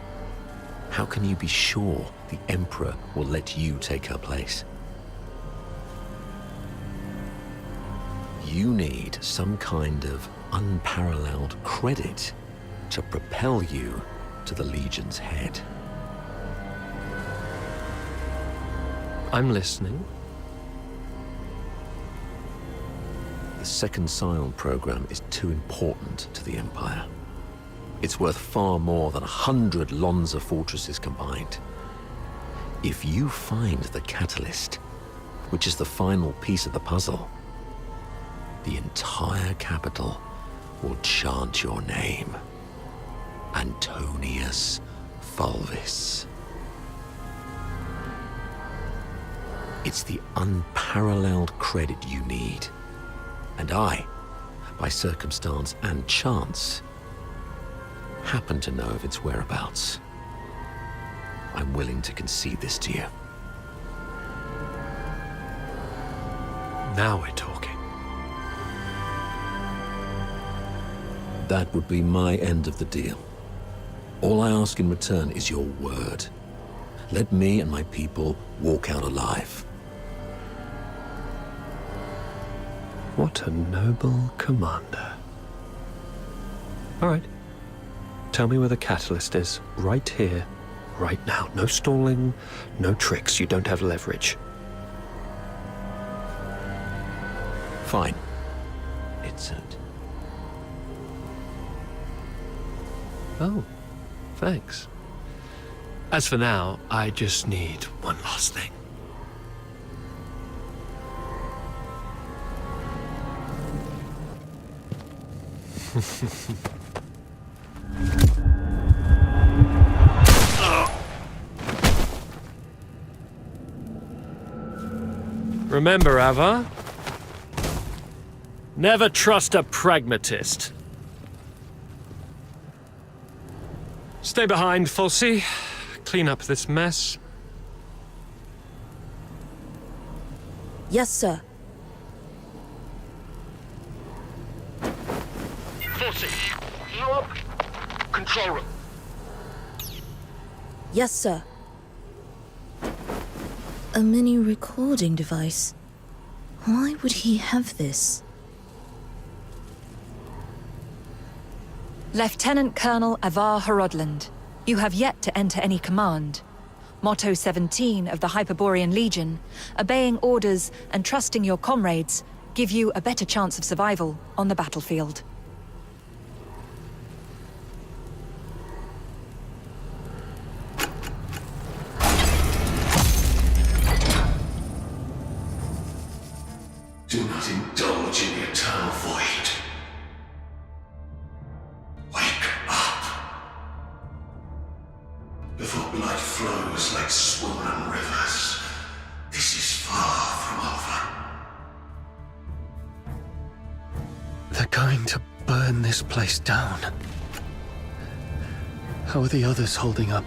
how can you be sure the Emperor will let you take her place? You need some kind of unparalleled credit to propel you to the Legion's head. I'm listening. The second Scion program is too important to the Empire. It's worth far more than 100 Lonza fortresses combined. If you find the catalyst, which is the final piece of the puzzle, the entire capital will chant your name. Antonius Fulvis. It's the unparalleled credit you need. And I, by circumstance and chance, happen to know of its whereabouts. I'm willing to concede this to you. Now we're talking. That would be my end of the deal. All I ask in return is your word. Let me and my people walk out alive. What a noble commander. All right. Tell me where the catalyst is. Right here, right now. No stalling, no tricks. You don't have leverage. Fine. It's it. Oh, thanks. As for now, I just need one last thing. Remember, Ava? Never trust a pragmatist. Stay behind, Fulci. Clean up this mess. Yes, sir. Fulci, you up? Control room. Yes, sir. A mini recording device. Why would he have this? Lieutenant Colonel Avar Horodland, you have yet to enter any command. Motto 17 of the Hyperborean Legion, obeying orders and trusting your comrades, give you a better chance of survival on the battlefield. Do not indulge in the eternal void. Wake up. Before blood flows like swollen rivers, this is far from over. They're going to burn this place down. How are the others holding up?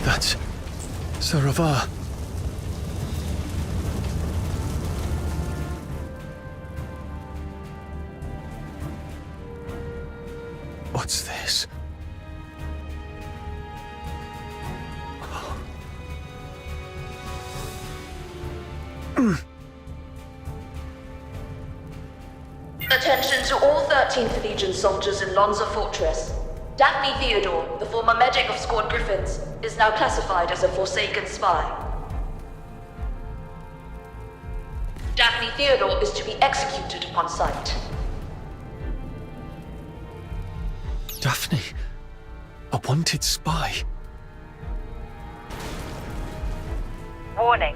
That's Sir Avar. What's this? Attention to all 13th Legion soldiers in Lonza Fortress. Daphne Theodore, the former medic of Squad Griffins, is now classified as a Forsaken spy. Daphne Theodore is to be executed upon sight. Daphne, a wanted spy. Warning.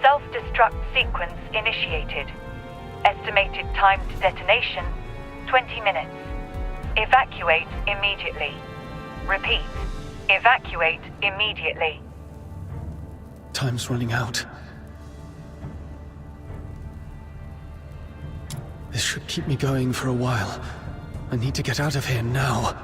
Self-destruct sequence initiated. Estimated time to detonation, 20 minutes. Evacuate immediately. Repeat. Evacuate immediately. Time's running out. This should keep me going for a while. I need to get out of here now.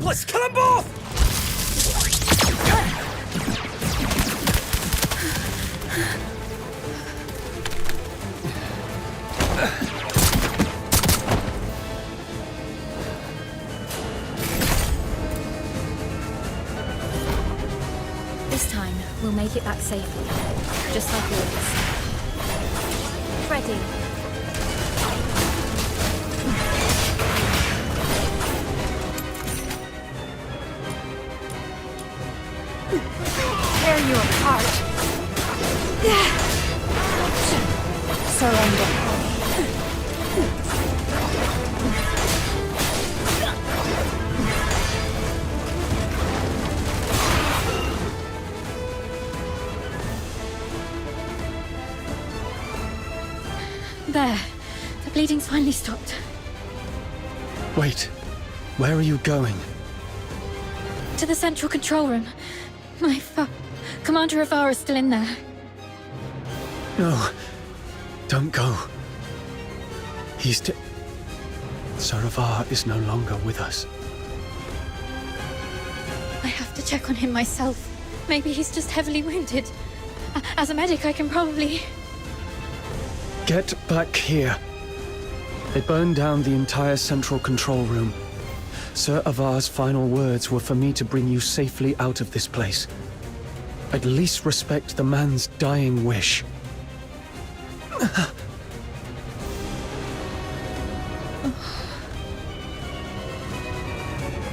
Let's kill them both! This time, we'll make it back safely. Just like always. Ready. Tear you apart. Surrender. There. The bleeding's finally stopped. Wait, where are you going? To the central control room. Commander Avara's still in there. No, don't go. He's Sir Avar is no longer with us. I have to check on him myself. Maybe he's just heavily wounded. As a medic, I can probably... Get back here. They burned down the entire central control room. Sir Avar's final words were for me to bring you safely out of this place. At least respect the man's dying wish.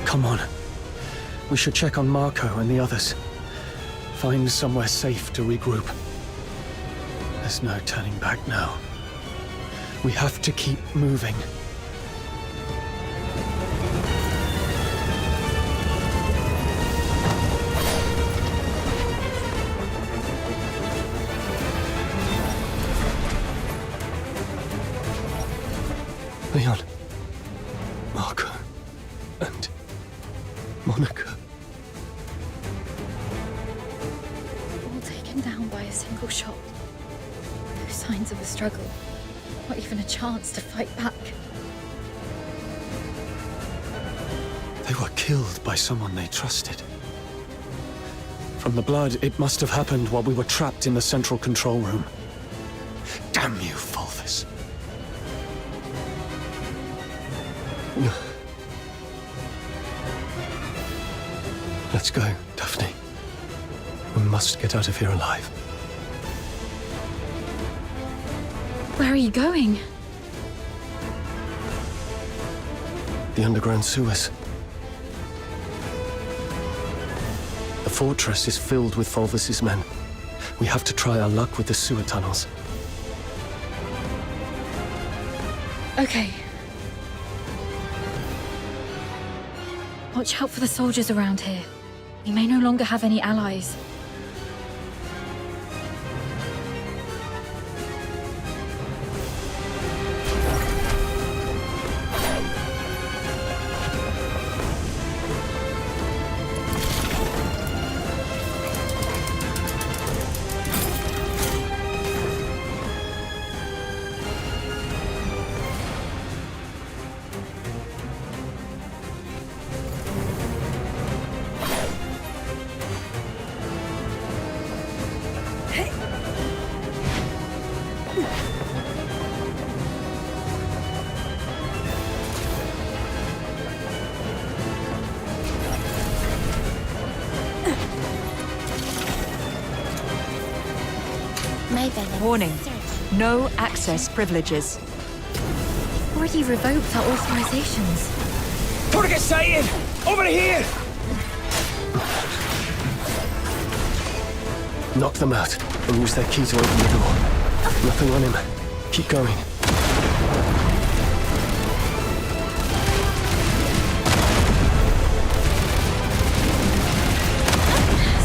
Come on. We should check on Marco and the others. Find somewhere safe to regroup. There's no turning back now. We have to keep moving. Leon, Marco, and Monica. All taken down by a single shot. No signs of a struggle. Not even a chance to fight back. They were killed by someone they trusted. From the blood, it must have happened while we were trapped in the central control room. Damn you, Fulvis. No. Let's go, Daphne. We must get out of here alive. Where are you going? The underground sewers. The fortress is filled with Fulvis's men. We have to try our luck with the sewer tunnels. Okay. Watch out for the soldiers around here. We may no longer have any allies. Warning. No access privileges. Already revoked our authorizations. Target sighted! Over here! Knock them out and use their key to open the door. Nothing on him. Keep going.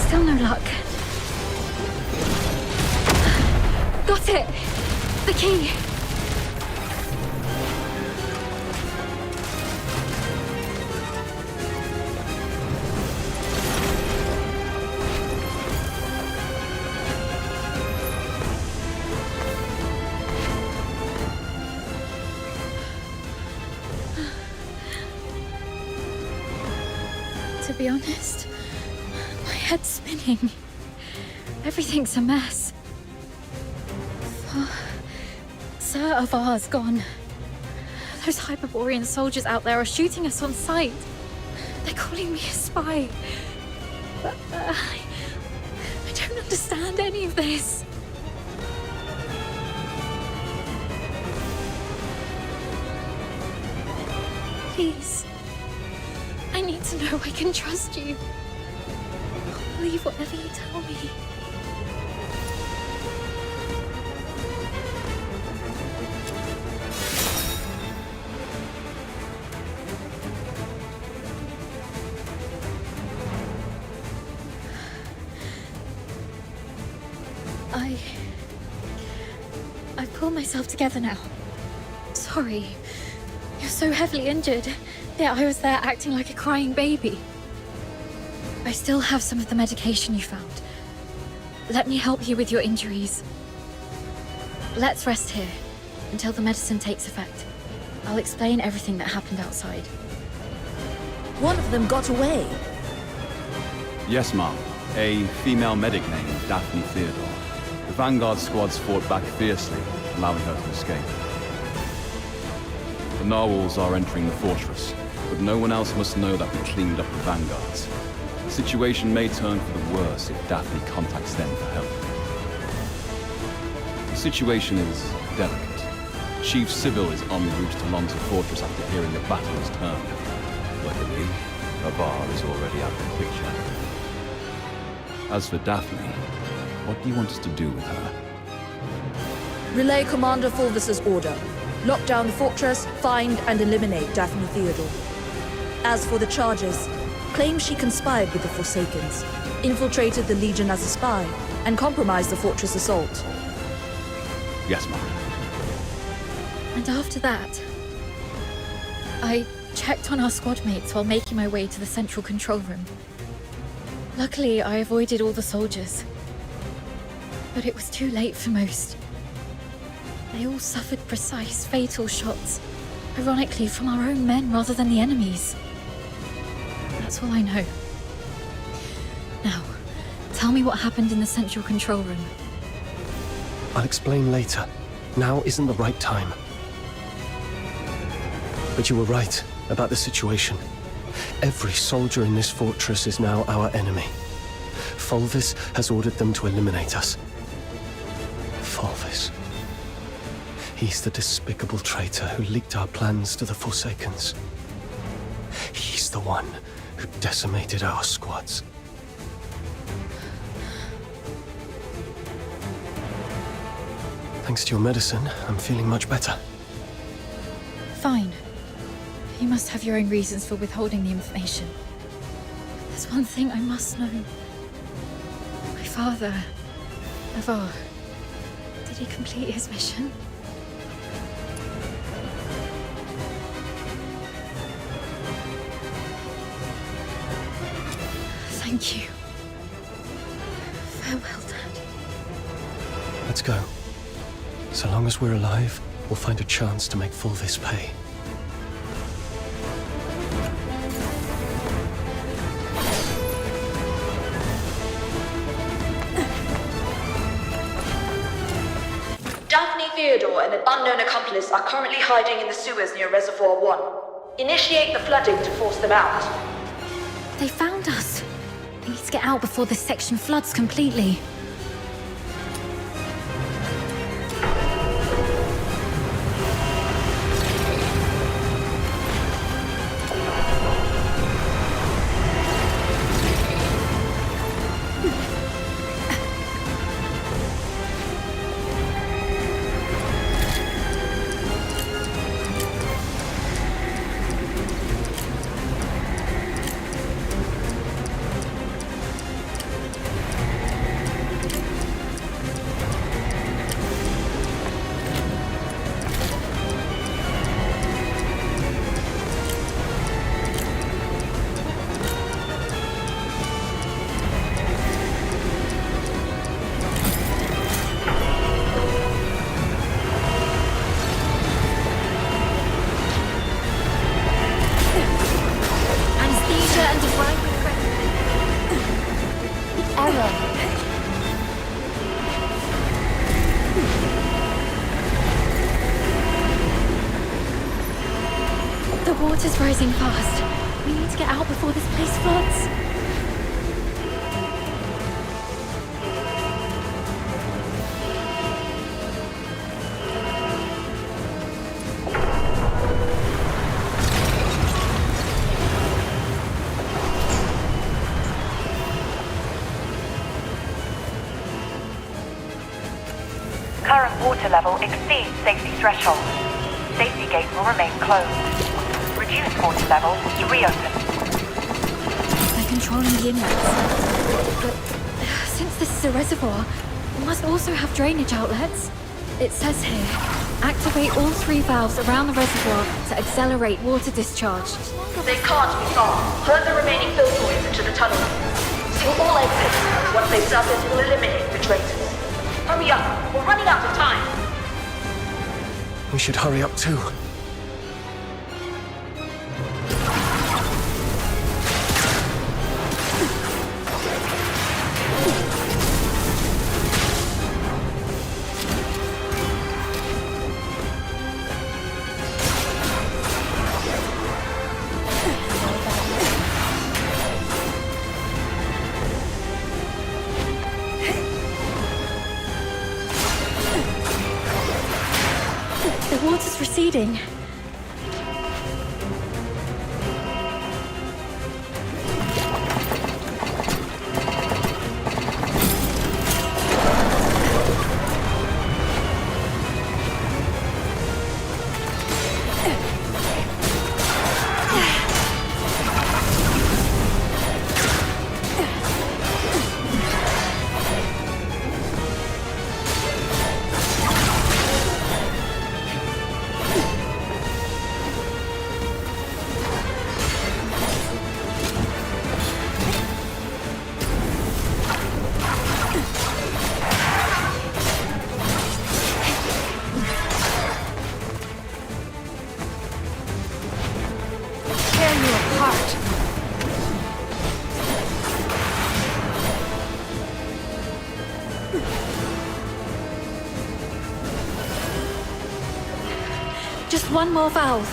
Still no luck. Got it! The key! be honest. My head's spinning. Everything's a mess. Sir Avar's gone. Those Hyperborean soldiers out there are shooting us on sight. They're calling me a spy. But I don't understand any of this. Please. I need to know I can trust you. I'll believe whatever you tell me. I've pulled myself together now. Sorry. You're so heavily injured. Yeah, I was there acting like a crying baby. I still have some of the medication you found. Let me help you with your injuries. Let's rest here until the medicine takes effect. I'll explain everything that happened outside. One of them got away. Yes, ma'am. A female medic named Daphne Theodore. The Vanguard squads fought back fiercely, allowing her to escape. The narwhals are entering the fortress, but no one else must know that we cleaned up the Vanguards. The situation may turn for the worse if Daphne contacts them for help. The situation is delicate. Chief Sybil is en route to Lonza Fortress after hearing the battle has turned. Luckily, Avar is already out of the picture. As for Daphne, what do you want us to do with her? Relay Commander Fulvis's order. Lock down the fortress, find and eliminate Daphne Theodore. As for the charges, claim she conspired with the Forsakens, infiltrated the Legion as a spy, and compromised the fortress assault. Yes, ma'am. And after that, I checked on our squad mates while making my way to the central control room. Luckily, I avoided all the soldiers. But it was too late for most. They all suffered precise, fatal shots. Ironically, from our own men rather than the enemy's. That's all I know. Now, tell me what happened in the central control room. I'll explain later. Now isn't the right time. But you were right about the situation. Every soldier in this fortress is now our enemy. Fulvis has ordered them to eliminate us. Fulvis. He's the despicable traitor who leaked our plans to the Forsakens. He's the one who decimated our squads. Thanks to your medicine, I'm feeling much better. Fine. You must have your own reasons for withholding the information. There's one thing I must know. My father, Avar, did he complete his mission? Thank you. Farewell, Dad. Let's go. So long as we're alive, we'll find a chance to make Fulvis pay. Daphne Theodore and an unknown accomplice are currently hiding in the sewers near Reservoir 1. Initiate the flooding to force them out. They found us. We need to get out before this section floods completely. water's rising fast. We need to get out before this place floods. Current water level exceeds safety threshold. Safety gates will remain closed. Reduced water level to reopen. They're controlling the inlets. But since this is a reservoir, it must also have drainage outlets. It says here, activate all 3 valves around the reservoir to accelerate water discharge. They can't be far. Herd the remaining filthroids into the tunnel. Seal all exits. Once they've done this, we'll eliminate the traitors. Hurry up! We're running out of time! We should hurry up too. The water's receding. Just one more valve.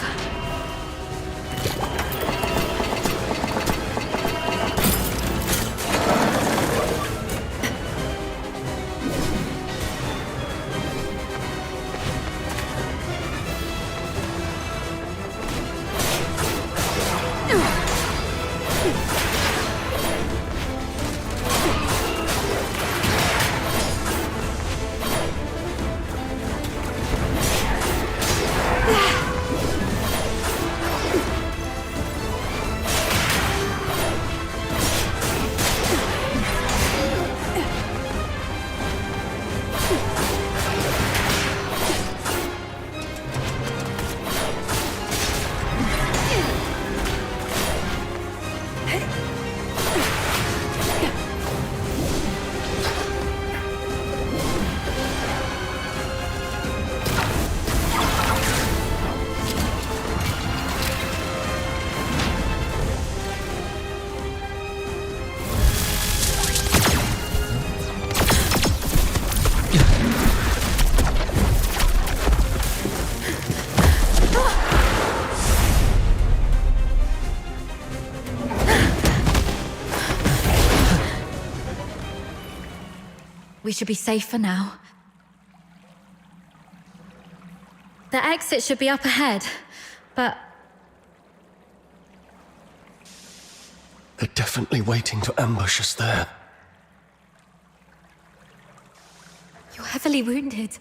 We should be safe for now. The exit should be up ahead, but... They're definitely waiting to ambush us there. You're heavily wounded.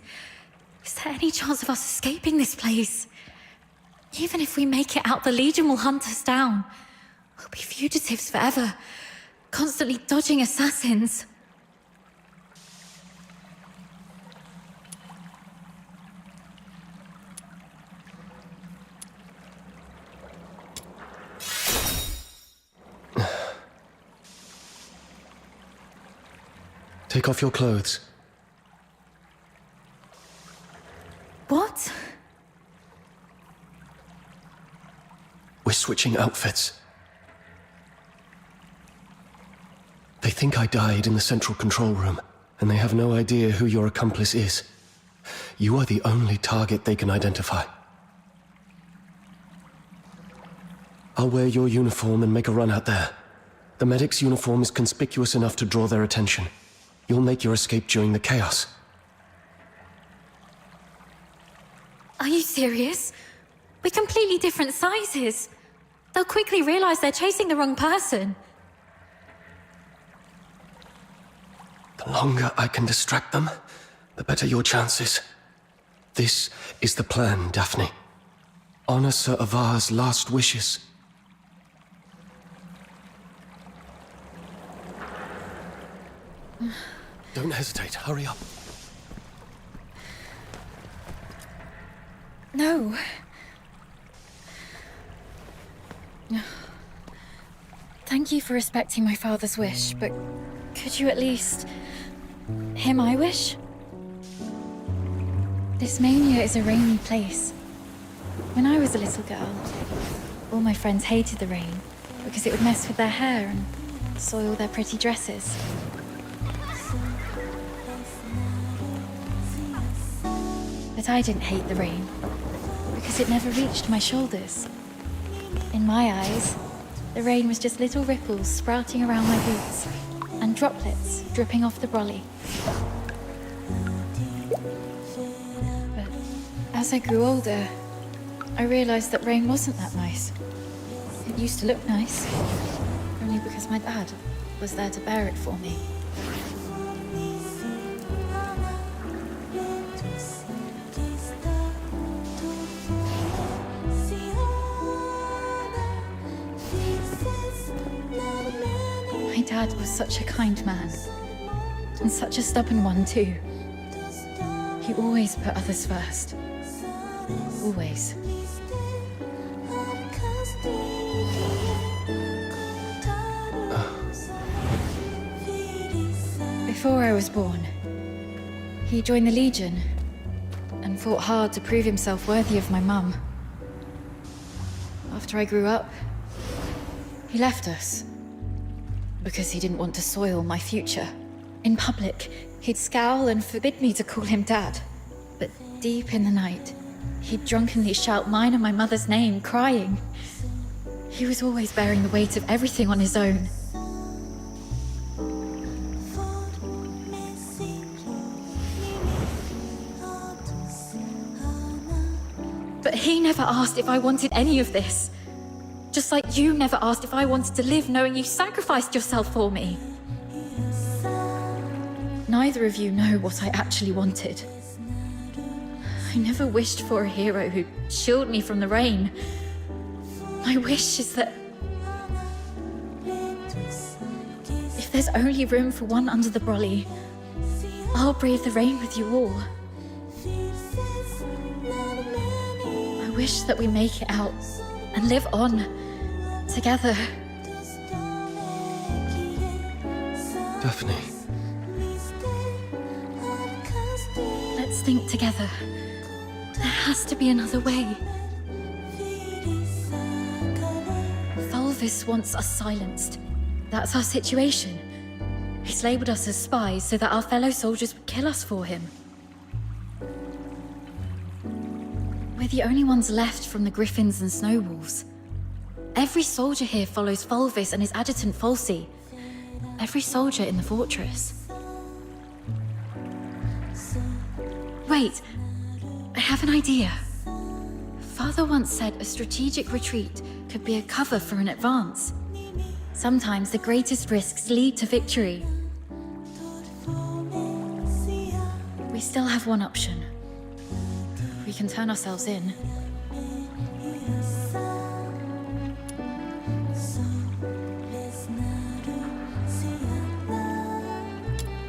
Is there any chance of us escaping this place? Even if we make it out, the Legion will hunt us down. We'll be fugitives forever, constantly dodging assassins. Take off your clothes. What? We're switching outfits. They think I died in the central control room, and they have no idea who your accomplice is. You are the only target they can identify. I'll wear your uniform and make a run out there. The medic's uniform is conspicuous enough to draw their attention. You'll make your escape during the chaos. Are you serious? We're completely different sizes. They'll quickly realize they're chasing the wrong person. The longer I can distract them, the better your chances. This is the plan, Daphne. Honor Sir Avar's last wishes. Don't hesitate, hurry up. No. Thank you for respecting my father's wish, but could you at least hear my wish? This mania is a rainy place. When I was a little girl, all my friends hated the rain because it would mess with their hair and soil their pretty dresses. But I didn't hate the rain because it never reached my shoulders. In my eyes, the rain was just little ripples sprouting around my boots and droplets dripping off the brolly. But as I grew older, I realized that rain wasn't that nice. It used to look nice, only because my dad was there to bear it for me. My dad was such a kind man, and such a stubborn one too. He always put others first. Always. Before I was born, he joined the Legion and fought hard to prove himself worthy of my mum. After I grew up, he left us because he didn't want to soil my future. In public, he'd scowl and forbid me to call him Dad. But deep in the night, he'd drunkenly shout mine and my mother's name, crying. He was always bearing the weight of everything on his own. But he never asked if I wanted any of this. Just like you never asked if I wanted to live knowing you sacrificed yourself for me. Neither of you know what I actually wanted. I never wished for a hero who'd shield me from the rain. My wish is that if there's only room for one under the brolly, I'll brave the rain with you all. I wish that we make it out and live on together. Daphne. Let's think together. There has to be another way. Fulvis wants us silenced. That's our situation. He's labeled us as spies so that our fellow soldiers would kill us for him. We're the only ones left from the Griffins and Snowwolves. Every soldier here follows Fulvis and his adjutant Falsey. Every soldier in the fortress. Wait, I have an idea. Father once said a strategic retreat could be a cover for an advance. Sometimes the greatest risks lead to victory. We still have one option. We can turn ourselves in.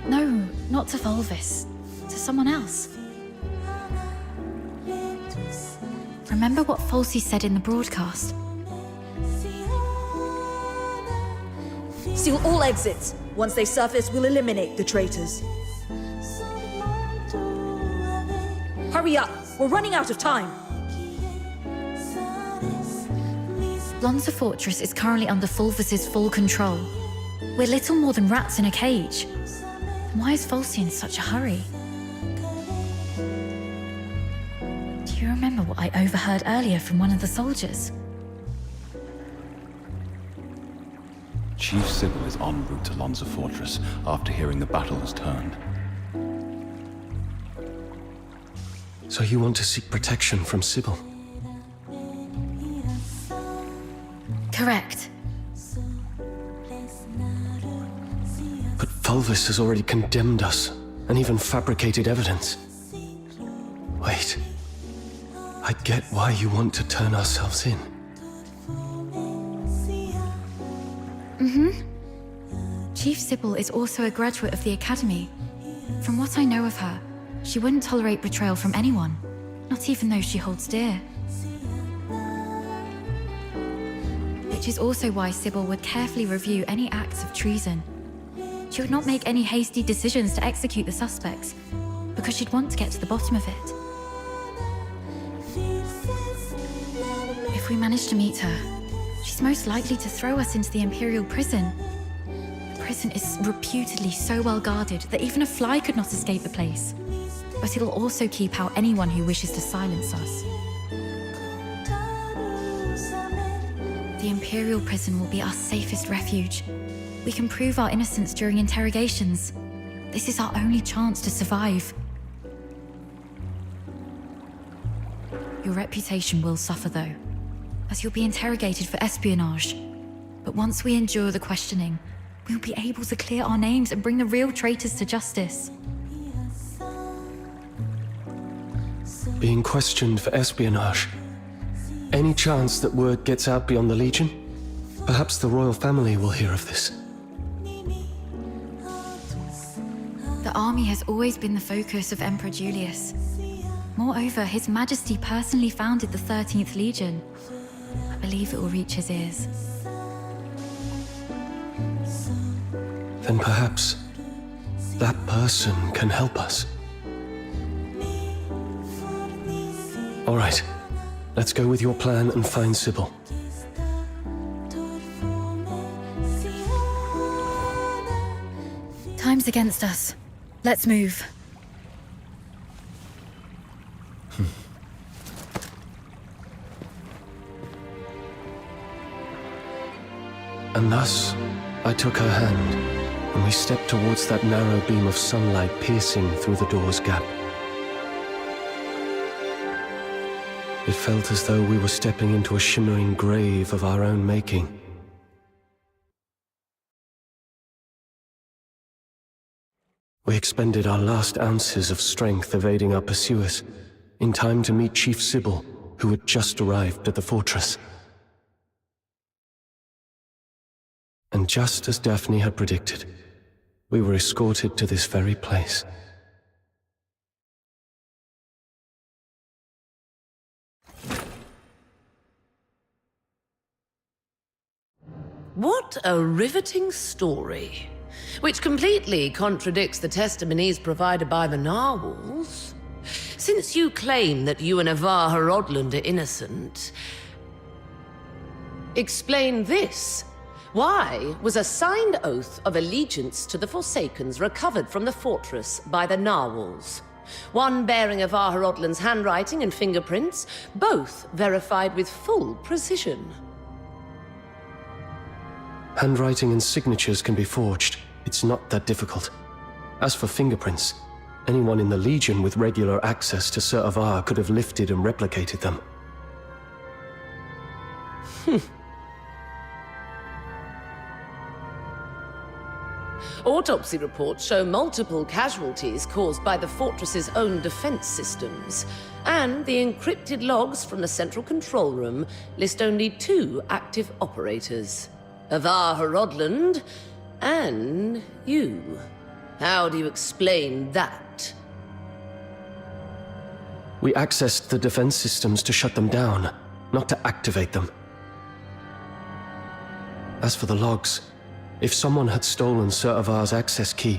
No, not to Fulvis. To someone else. Remember what Falsey said in the broadcast? Seal all exits. Once they surface, we'll eliminate the traitors. Hurry up! We're running out of time! Lonza Fortress is currently under Fulvis's full control. We're little more than rats in a cage. Why is Falsey in such a hurry? Do you remember what I overheard earlier from one of the soldiers? Chief Sybil is en route to Lonza Fortress after hearing the battle has turned. So you want to seek protection from Sybil? Correct. But Fulvis has already condemned us, and even fabricated evidence. Wait. I get why you want to turn ourselves in. Chief Sybil is also a graduate of the Academy. From what I know of her, she wouldn't tolerate betrayal from anyone, not even those she holds dear. Which is also why Sybil would carefully review any acts of treason. She would not make any hasty decisions to execute the suspects, because she'd want to get to the bottom of it. If we manage to meet her, she's most likely to throw us into the Imperial prison. The prison is reputedly so well guarded that even a fly could not escape the place. But it'll also keep out anyone who wishes to silence us. The Imperial prison will be our safest refuge. We can prove our innocence during interrogations. This is our only chance to survive. Your reputation will suffer, though, as you'll be interrogated for espionage. But once we endure the questioning, we'll be able to clear our names and bring the real traitors to justice. Being questioned for espionage. Any chance that word gets out beyond the Legion? Perhaps the royal family will hear of this. The army has always been the focus of Emperor Julius. Moreover, His Majesty personally founded the 13th Legion. I believe it will reach his ears. Then perhaps that person can help us. All right, let's go with your plan and find Sybil. Time's against us. Let's move. And thus, I took her hand, and we stepped towards that narrow beam of sunlight piercing through the door's gap. It felt as though we were stepping into a shimmering grave of our own making. We expended our last ounces of strength evading our pursuers, in time to meet Chief Sybil, who had just arrived at the fortress. And just as Daphne had predicted, we were escorted to this very place. What a riveting story, which completely contradicts the testimonies provided by the narwhals. Since you claim that you and Avar Horodland are innocent, explain this. Why was a signed oath of allegiance to the Forsakens recovered from the fortress by the narwhals? One bearing Avar Horodland's handwriting and fingerprints, both verified with full precision. Handwriting and signatures can be forged. It's not that difficult. As for fingerprints, anyone in the Legion with regular access to Sir Avar could have lifted and replicated them. Autopsy reports show multiple casualties caused by the fortress's own defense systems, and the encrypted logs from the central control room list only 2 active operators. Avar Horodland and you. How do you explain that? We accessed the defense systems to shut them down, not to activate them. As for the logs, if someone had stolen Sir Avar's access key,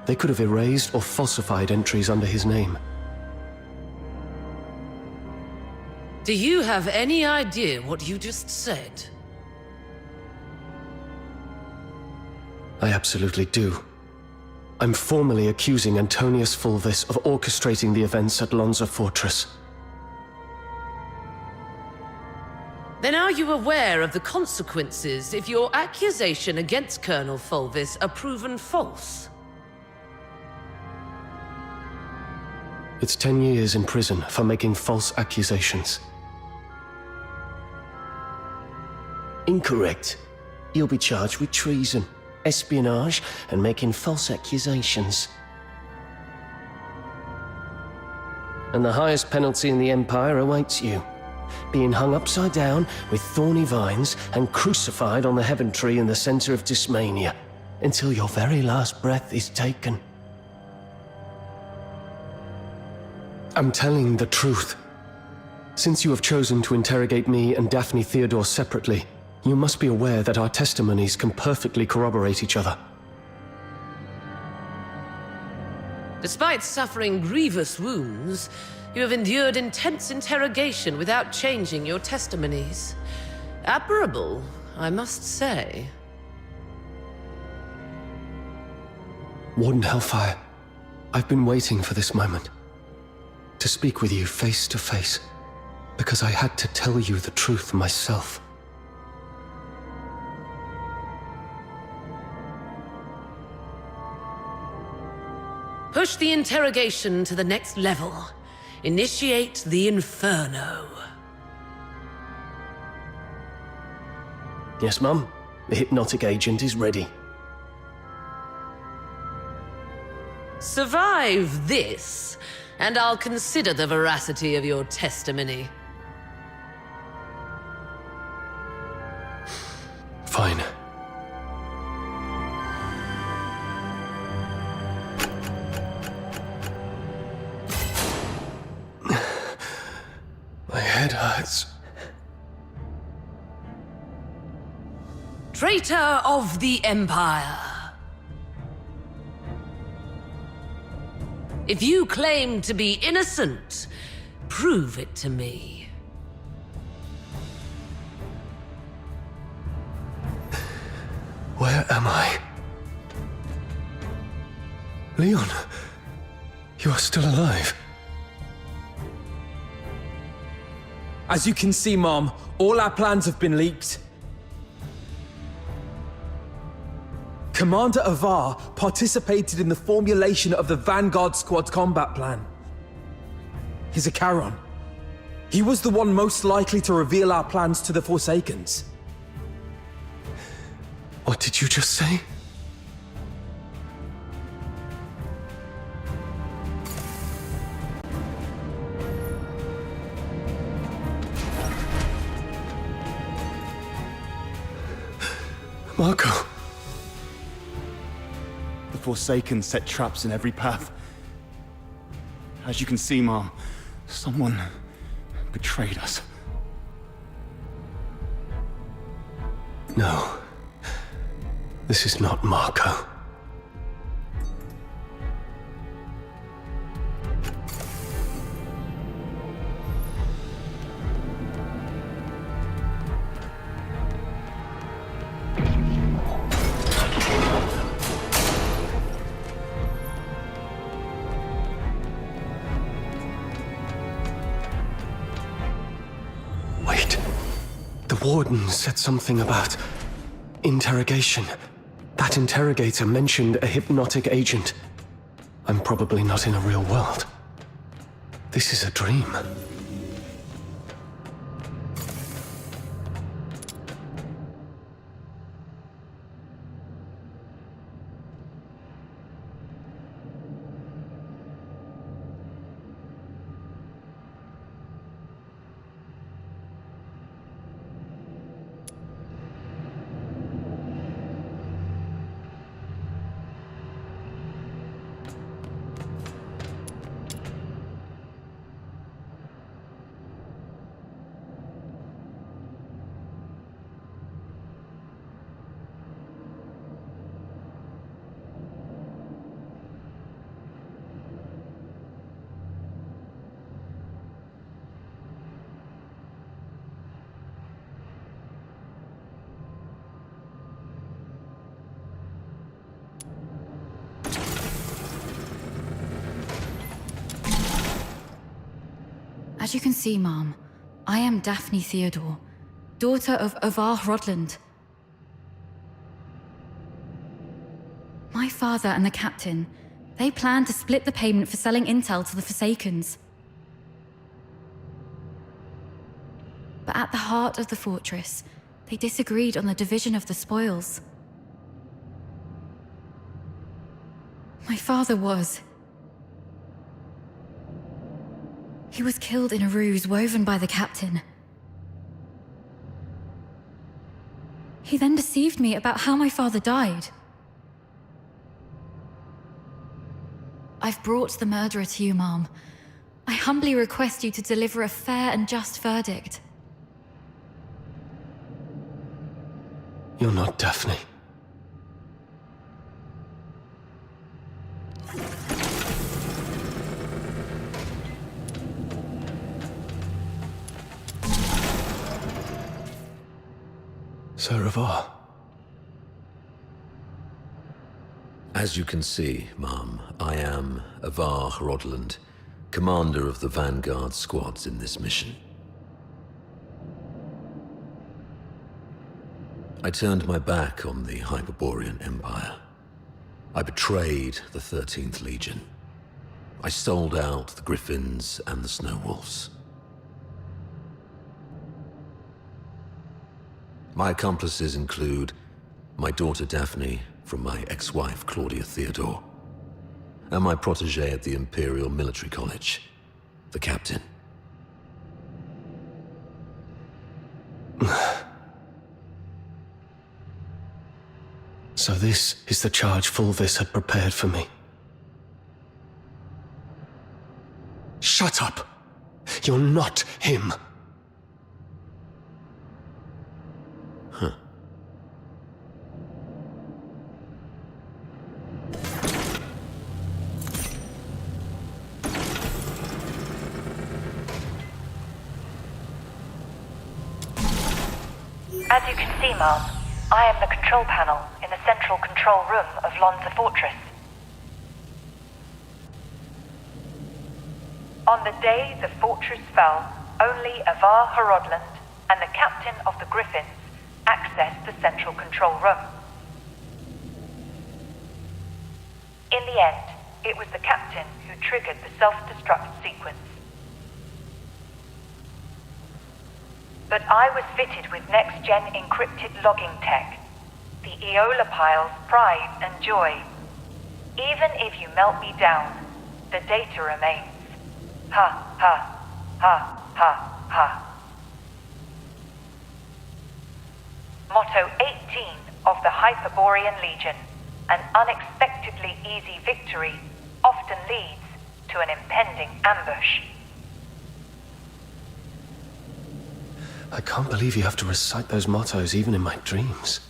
they could have erased or falsified entries under his name. Do you have any idea what you just said? I absolutely do. I'm formally accusing Antonius Fulvis of orchestrating the events at Lonza Fortress. Then are you aware of the consequences if your accusation against Colonel Fulvis are proven false? It's 10 years in prison for making false accusations. Incorrect. You'll be charged with treason, espionage, and making false accusations. And the highest penalty in the Empire awaits you. Being hung upside down with thorny vines and crucified on the heaven tree in the center of Dismania until your very last breath is taken. I'm telling the truth. Since you have chosen to interrogate me and Daphne Theodore separately, you must be aware that our testimonies can perfectly corroborate each other. Despite suffering grievous wounds, you have endured intense interrogation without changing your testimonies. Admirable, I must say. Warden Hellfire, I've been waiting for this moment. To speak with you face to face, because I had to tell you the truth myself. Push the interrogation to the next level. Initiate the Inferno. Yes, Mum. The hypnotic agent is ready. Survive this, and I'll consider the veracity of your testimony. Fine. My head hurts. Traitor of the Empire. If you claim to be innocent, prove it to me. Where am I? Leon, you are still alive. As you can see, Mom, all our plans have been leaked. Commander Avar participated in the formulation of the Vanguard Squad's combat plan. He's a Charon. He was the one most likely to reveal our plans to the Forsakens. What did you just say? Marco. The Forsaken set traps in every path. As you can see, Mom, someone betrayed us. No. This is not Marco. Wait. The Warden said something about interrogation. That interrogator mentioned a hypnotic agent. I'm probably not in a real world. This is a dream. As you can see, Mom, I am Daphne Theodore, daughter of Avar Rodland. My father and the captain, they planned to split the payment for selling intel to the Forsakens. But at the heart of the fortress, they disagreed on the division of the spoils. My father was. He was killed in a ruse woven by the captain. He then deceived me about how my father died. I've brought the murderer to you, Mom. I humbly request you to deliver a fair and just verdict. You're not Daphne. Sir Avar. As you can see, Mom, I am Avar Rodland, commander of the Vanguard squads in this mission. I turned my back on the Hyperborean Empire. I betrayed the 13th Legion. I sold out the Griffins and the Snow Wolves. My accomplices include my daughter Daphne from my ex-wife Claudia Theodore, and my protege at the Imperial Military College, the captain. So this is the charge Fulvis had prepared for me. Shut up! You're not him! Huh. As you can see, Mom, I am the control panel in the central control room of Lonza Fortress. On the day the fortress fell, only Avar Rodland and the captain of the Griffins accessed the central control room. In the end, it was the captain who triggered the self-destruct sequence. But I was fitted with next-gen encrypted logging tech, the Eola Pile's pride and joy. Even if you melt me down, the data remains. Ha, ha, ha, ha, ha. Motto 18 of the Hyperborean Legion: an unexpectedly easy victory often leads to an impending ambush. I can't believe you have to recite those mottos even in my dreams.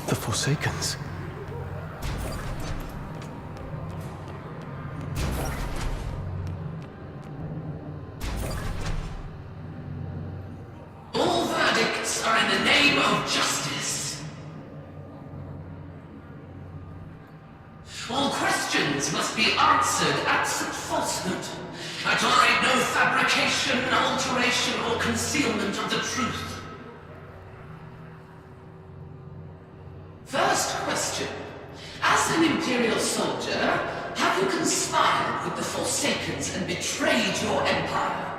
The Forsakens. All verdicts are in the name of justice. All questions must be answered absent falsehood. I tolerate no fabrication, alteration, or concealment of the truth. First question. As an Imperial soldier, have you conspired with the Forsakens and betrayed your empire?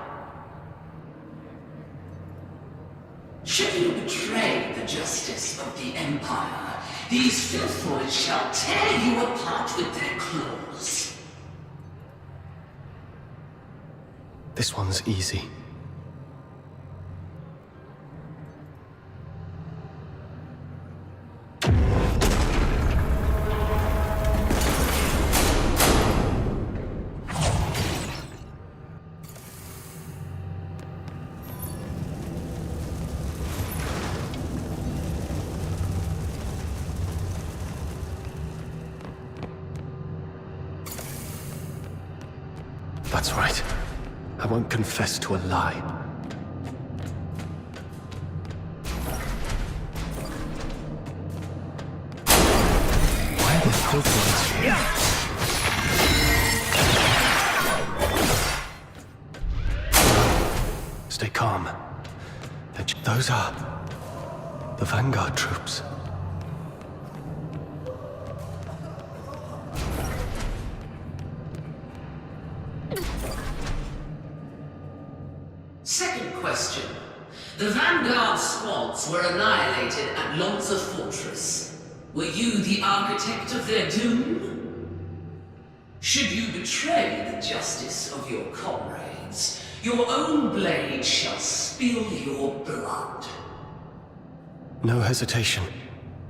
Should you betray the justice of the Empire, these filthoids shall tear you apart with their claws. This one's easy. That's right. I won't confess to a lie. Why are there filthy ones? Stay calm. Those are the Vanguard troops. Second question. The Vanguard squads were annihilated at Lonza Fortress. Were you the architect of their doom? Should you betray the justice of your comrades, your own blade shall spill your blood. No hesitation.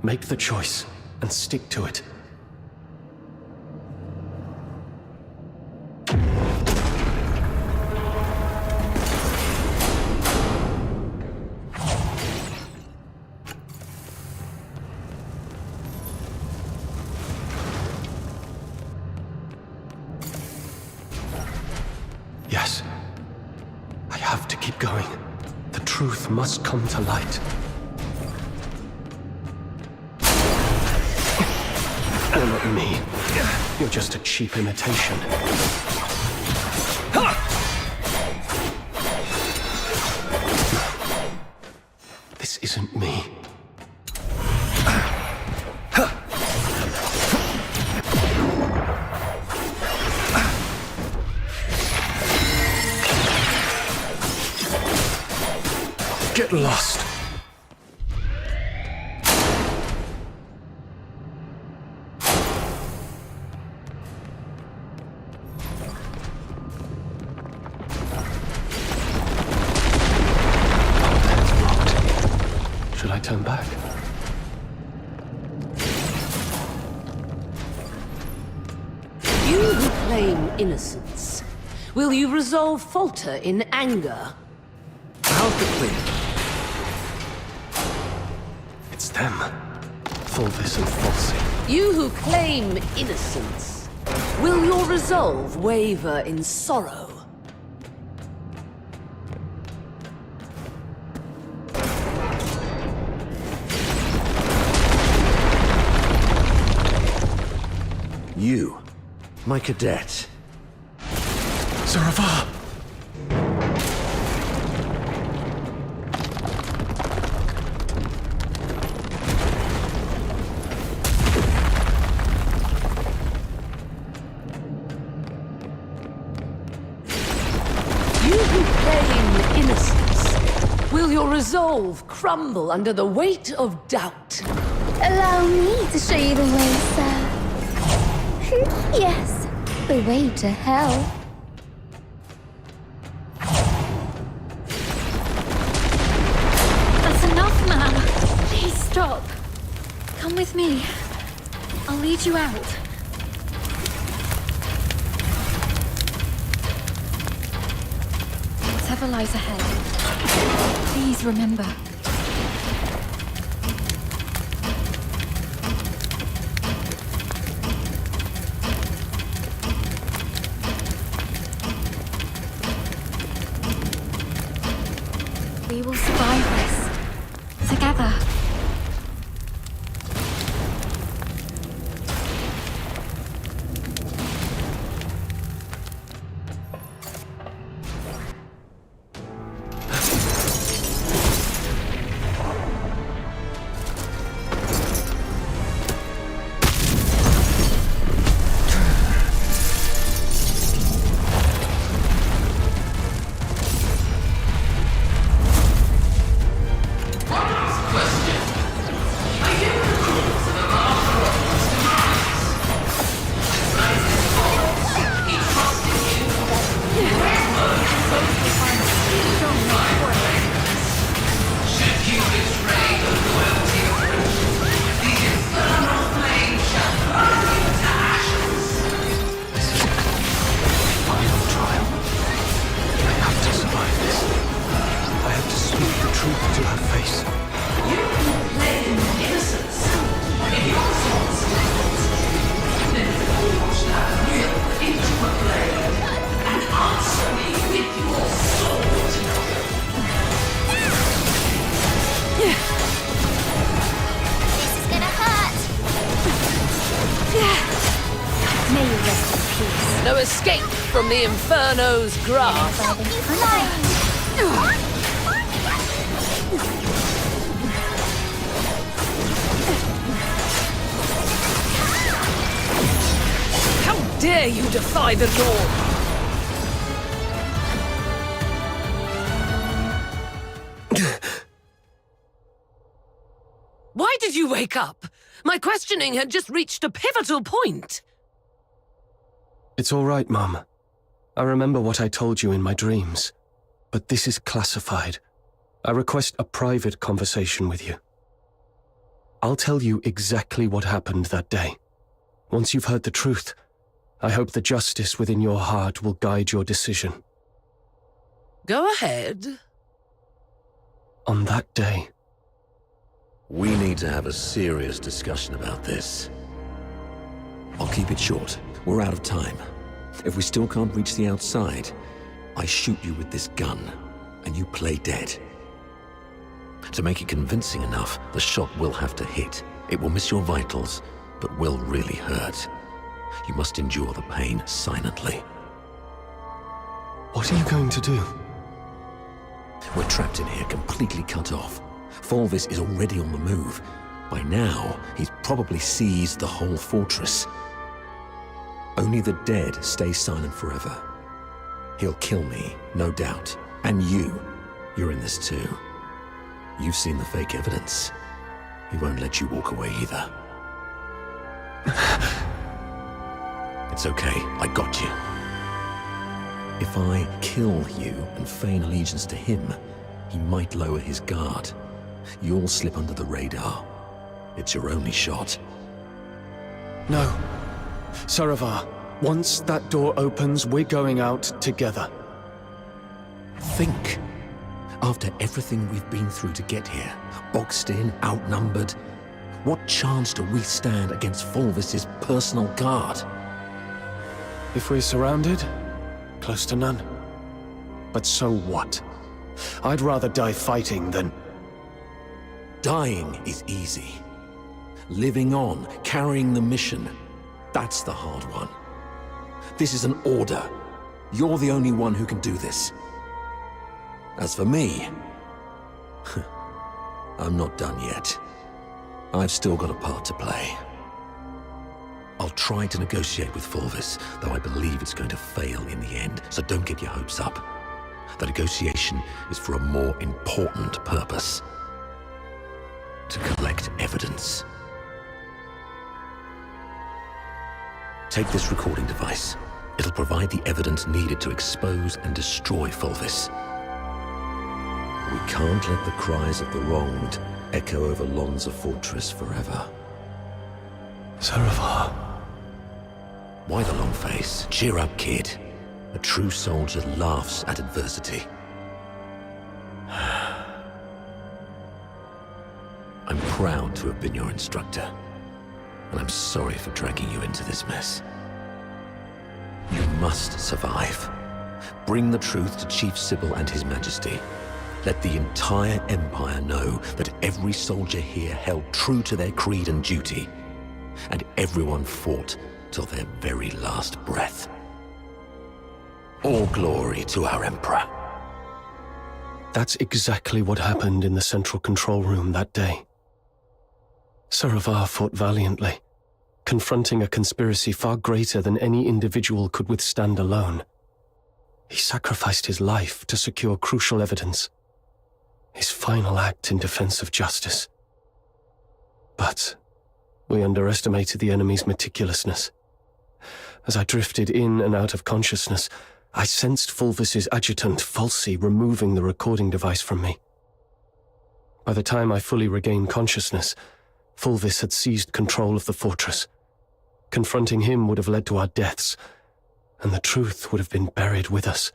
Make the choice and stick to it. Yes. I have to keep going. The truth must come to light. You're not me. You're just a cheap imitation. This isn't me. Get lost. Should I turn back? You who claim innocence, will you resolve falter in anger? How quickly? It's them. Fulvis and Falsey. You who claim innocence, will your resolve waver in sorrow? You, my cadet. Zaravar! You who claim innocence, will your resolve crumble under the weight of doubt? Allow me to show you the way, sir. Yes, the way to hell. That's enough, man. Please stop. Come with me. I'll lead you out. Whatever lies ahead, please remember. We will survive this. Together. the Inferno's grasp. How dare you defy the law? Why did you wake up? My questioning had just reached a pivotal point. It's all right, Mum. I remember what I told you in my dreams. But this is classified. I request a private conversation with you. I'll tell you exactly what happened that day. Once you've heard the truth, I hope the justice within your heart will guide your decision. Go ahead. On that day... We need to have a serious discussion about this. I'll keep it short. We're out of time. If we still can't reach the outside, I shoot you with this gun, and you play dead. To make it convincing enough, the shot will have to hit. It will miss your vitals, but will really hurt. You must endure the pain silently. What are you going to do? We're trapped in here, completely cut off. Fulvis is already on the move. By now, he's probably seized the whole fortress. Only the dead stay silent forever. He'll kill me, no doubt. And you're in this too. You've seen the fake evidence. He won't let you walk away either. It's okay, I got you. If I kill you and feign allegiance to him, he might lower his guard. You'll slip under the radar. It's your only shot. No. Saravar, once that door opens, we're going out together. Think. After everything we've been through to get here, boxed in, outnumbered, what chance do we stand against Fulvis's personal guard? If we're surrounded, close to none. But so what? I'd rather die fighting than... Dying is easy. Living on, carrying the mission, that's the hard one. This is an order. You're the only one who can do this. As for me, I'm not done yet. I've still got a part to play. I'll try to negotiate with Fulvis, though I believe it's going to fail in the end, so don't get your hopes up. The negotiation is for a more important purpose. To collect evidence. Take this recording device. It'll provide the evidence needed to expose and destroy Fulvis. We can't let the cries of the wronged echo over Lonza Fortress forever. Saravar. Why the long face? Cheer up, kid. A true soldier laughs at adversity. I'm proud to have been your instructor, and I'm sorry for dragging you into this mess. You must survive. Bring the truth to Chief Sybil and His Majesty. Let the entire Empire know that every soldier here held true to their creed and duty, and everyone fought till their very last breath. All glory to our Emperor. That's exactly what happened in the central control room that day. Saravar fought valiantly, confronting a conspiracy far greater than any individual could withstand alone. He sacrificed his life to secure crucial evidence, his final act in defense of justice. But we underestimated the enemy's meticulousness. As I drifted in and out of consciousness, I sensed Fulvis's adjutant, Falsey, removing the recording device from me. By the time I fully regained consciousness, Fulvis had seized control of the fortress. Confronting him would have led to our deaths, and the truth would have been buried with us.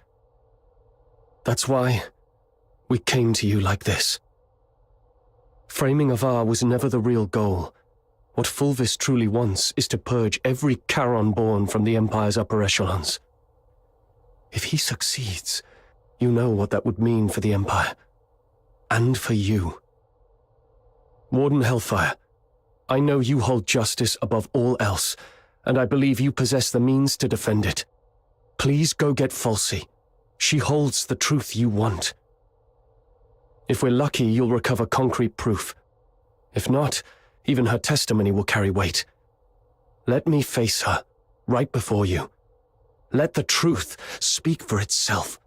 That's why we came to you like this. Framing Avar was never the real goal. What Fulvis truly wants is to purge every Charon born from the Empire's upper echelons. If he succeeds, you know what that would mean for the Empire. And for you. Warden Hellfire, I know you hold justice above all else, and I believe you possess the means to defend it. Please go get Falsey. She holds the truth you want. If we're lucky, you'll recover concrete proof. If not, even her testimony will carry weight. Let me face her, right before you. Let the truth speak for itself.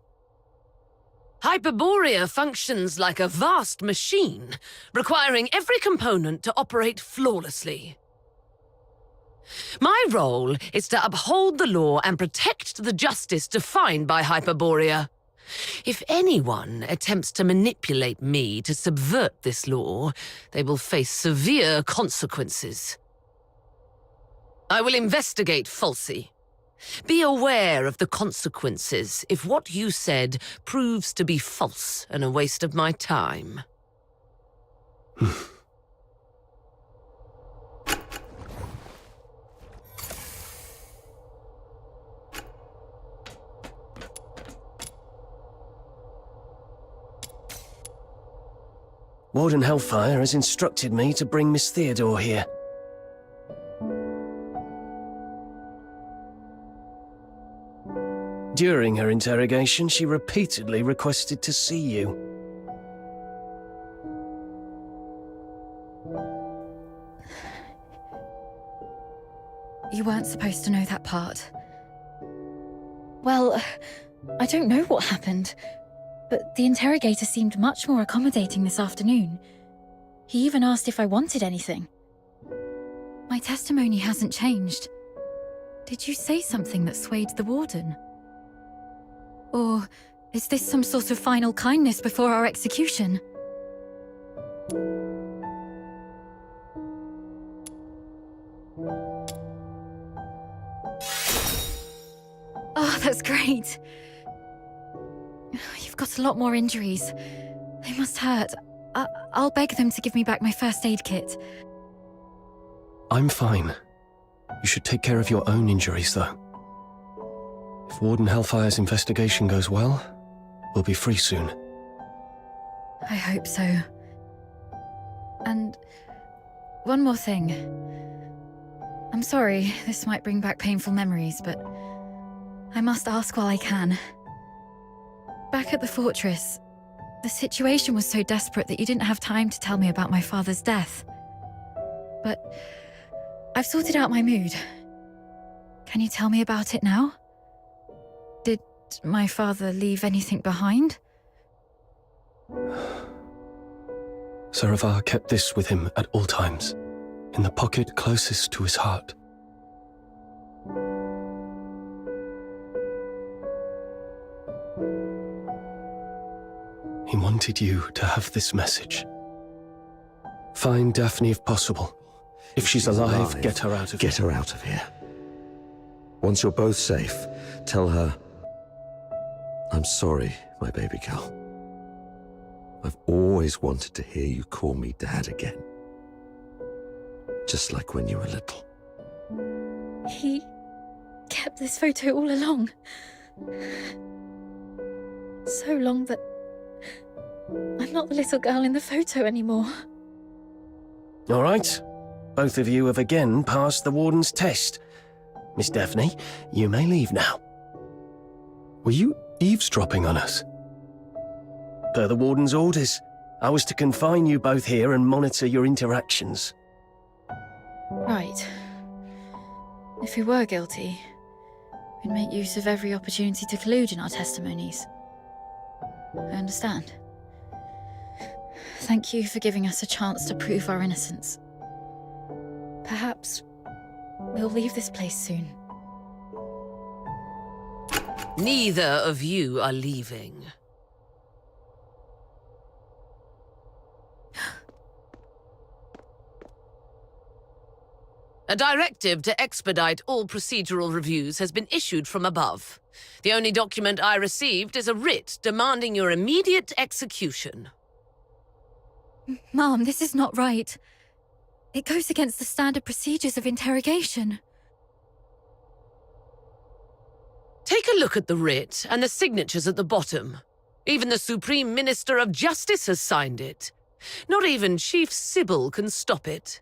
Hyperborea functions like a vast machine, requiring every component to operate flawlessly. My role is to uphold the law and protect the justice defined by Hyperborea. If anyone attempts to manipulate me to subvert this law, they will face severe consequences. I will investigate Falsey. Be aware of the consequences if what you said proves to be false and a waste of my time. Warden Hellfire has instructed me to bring Miss Theodore here. During her interrogation, she repeatedly requested to see you. You weren't supposed to know that part. Well, I don't know what happened, but the interrogator seemed much more accommodating this afternoon. He even asked if I wanted anything. My testimony hasn't changed. Did you say something that swayed the warden? Or is this some sort of final kindness before our execution? Oh, that's great. You've got a lot more injuries. They must hurt. I'll beg them to give me back my first aid kit. I'm fine. You should take care of your own injuries, though. If Warden Hellfire's investigation goes well, we'll be free soon. I hope so. And one more thing. I'm sorry, this might bring back painful memories, but I must ask while I can. Back at the fortress, the situation was so desperate that you didn't have time to tell me about my father's death. But I've sorted out my mood. Can you tell me about it now? Did my father leave anything behind? Saravar kept this with him at all times, in the pocket closest to his heart. He wanted you to have this message. Find Daphne if possible. If she's alive, get her out of here. Get her out of here. Once you're both safe, tell her, I'm sorry, my baby girl. I've always wanted to hear you call me Dad again. Just like when you were little. He kept this photo all along. So long that I'm not the little girl in the photo anymore. All right. Both of you have again passed the Warden's test. Miss Daphne, you may leave now. Were you eavesdropping on us? Per the Warden's orders, I was to confine you both here and monitor your interactions. Right. If we were guilty, we'd make use of every opportunity to collude in our testimonies. I understand. Thank you for giving us a chance to prove our innocence. Perhaps we'll leave this place soon. Neither of you are leaving. A directive to expedite all procedural reviews has been issued from above. The only document I received is a writ demanding your immediate execution. Mom, this is not right. It goes against the standard procedures of interrogation. Take a look at the writ and the signatures at the bottom. Even the Supreme Minister of Justice has signed it. Not even Chief Sybil can stop it.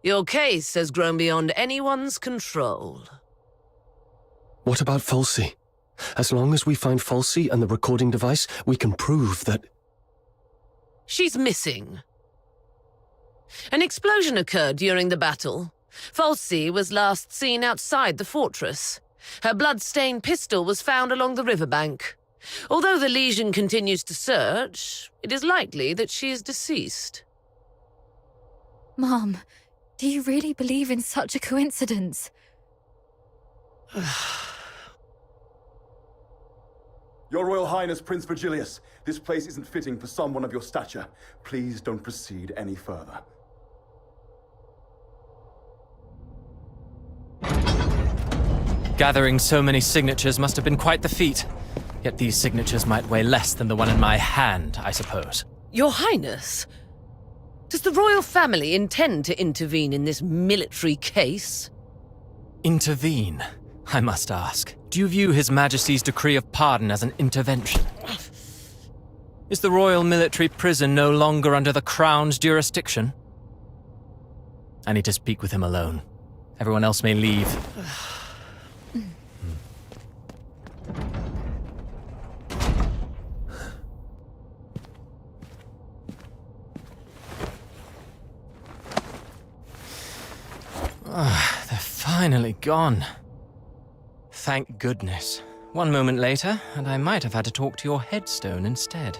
Your case has grown beyond anyone's control. What about Falsey? As long as we find Falsey and the recording device, we can prove that... She's missing. An explosion occurred during the battle. Falsey was last seen outside the fortress. Her blood-stained pistol was found along the riverbank. Although the Legion continues to search, it is likely that she is deceased. Mom, do you really believe in such a coincidence? Your Royal Highness, Prince Virgilius, this place isn't fitting for someone of your stature. Please don't proceed any further. Gathering so many signatures must have been quite the feat. Yet these signatures might weigh less than the one in my hand, I suppose. Your Highness, does the royal family intend to intervene in this military case? Intervene, I must ask. Do you view His Majesty's decree of pardon as an intervention? Is the royal military prison no longer under the Crown's jurisdiction? I need to speak with him alone. Everyone else may leave. They're finally gone. Thank goodness. One moment later, and I might have had to talk to your headstone instead.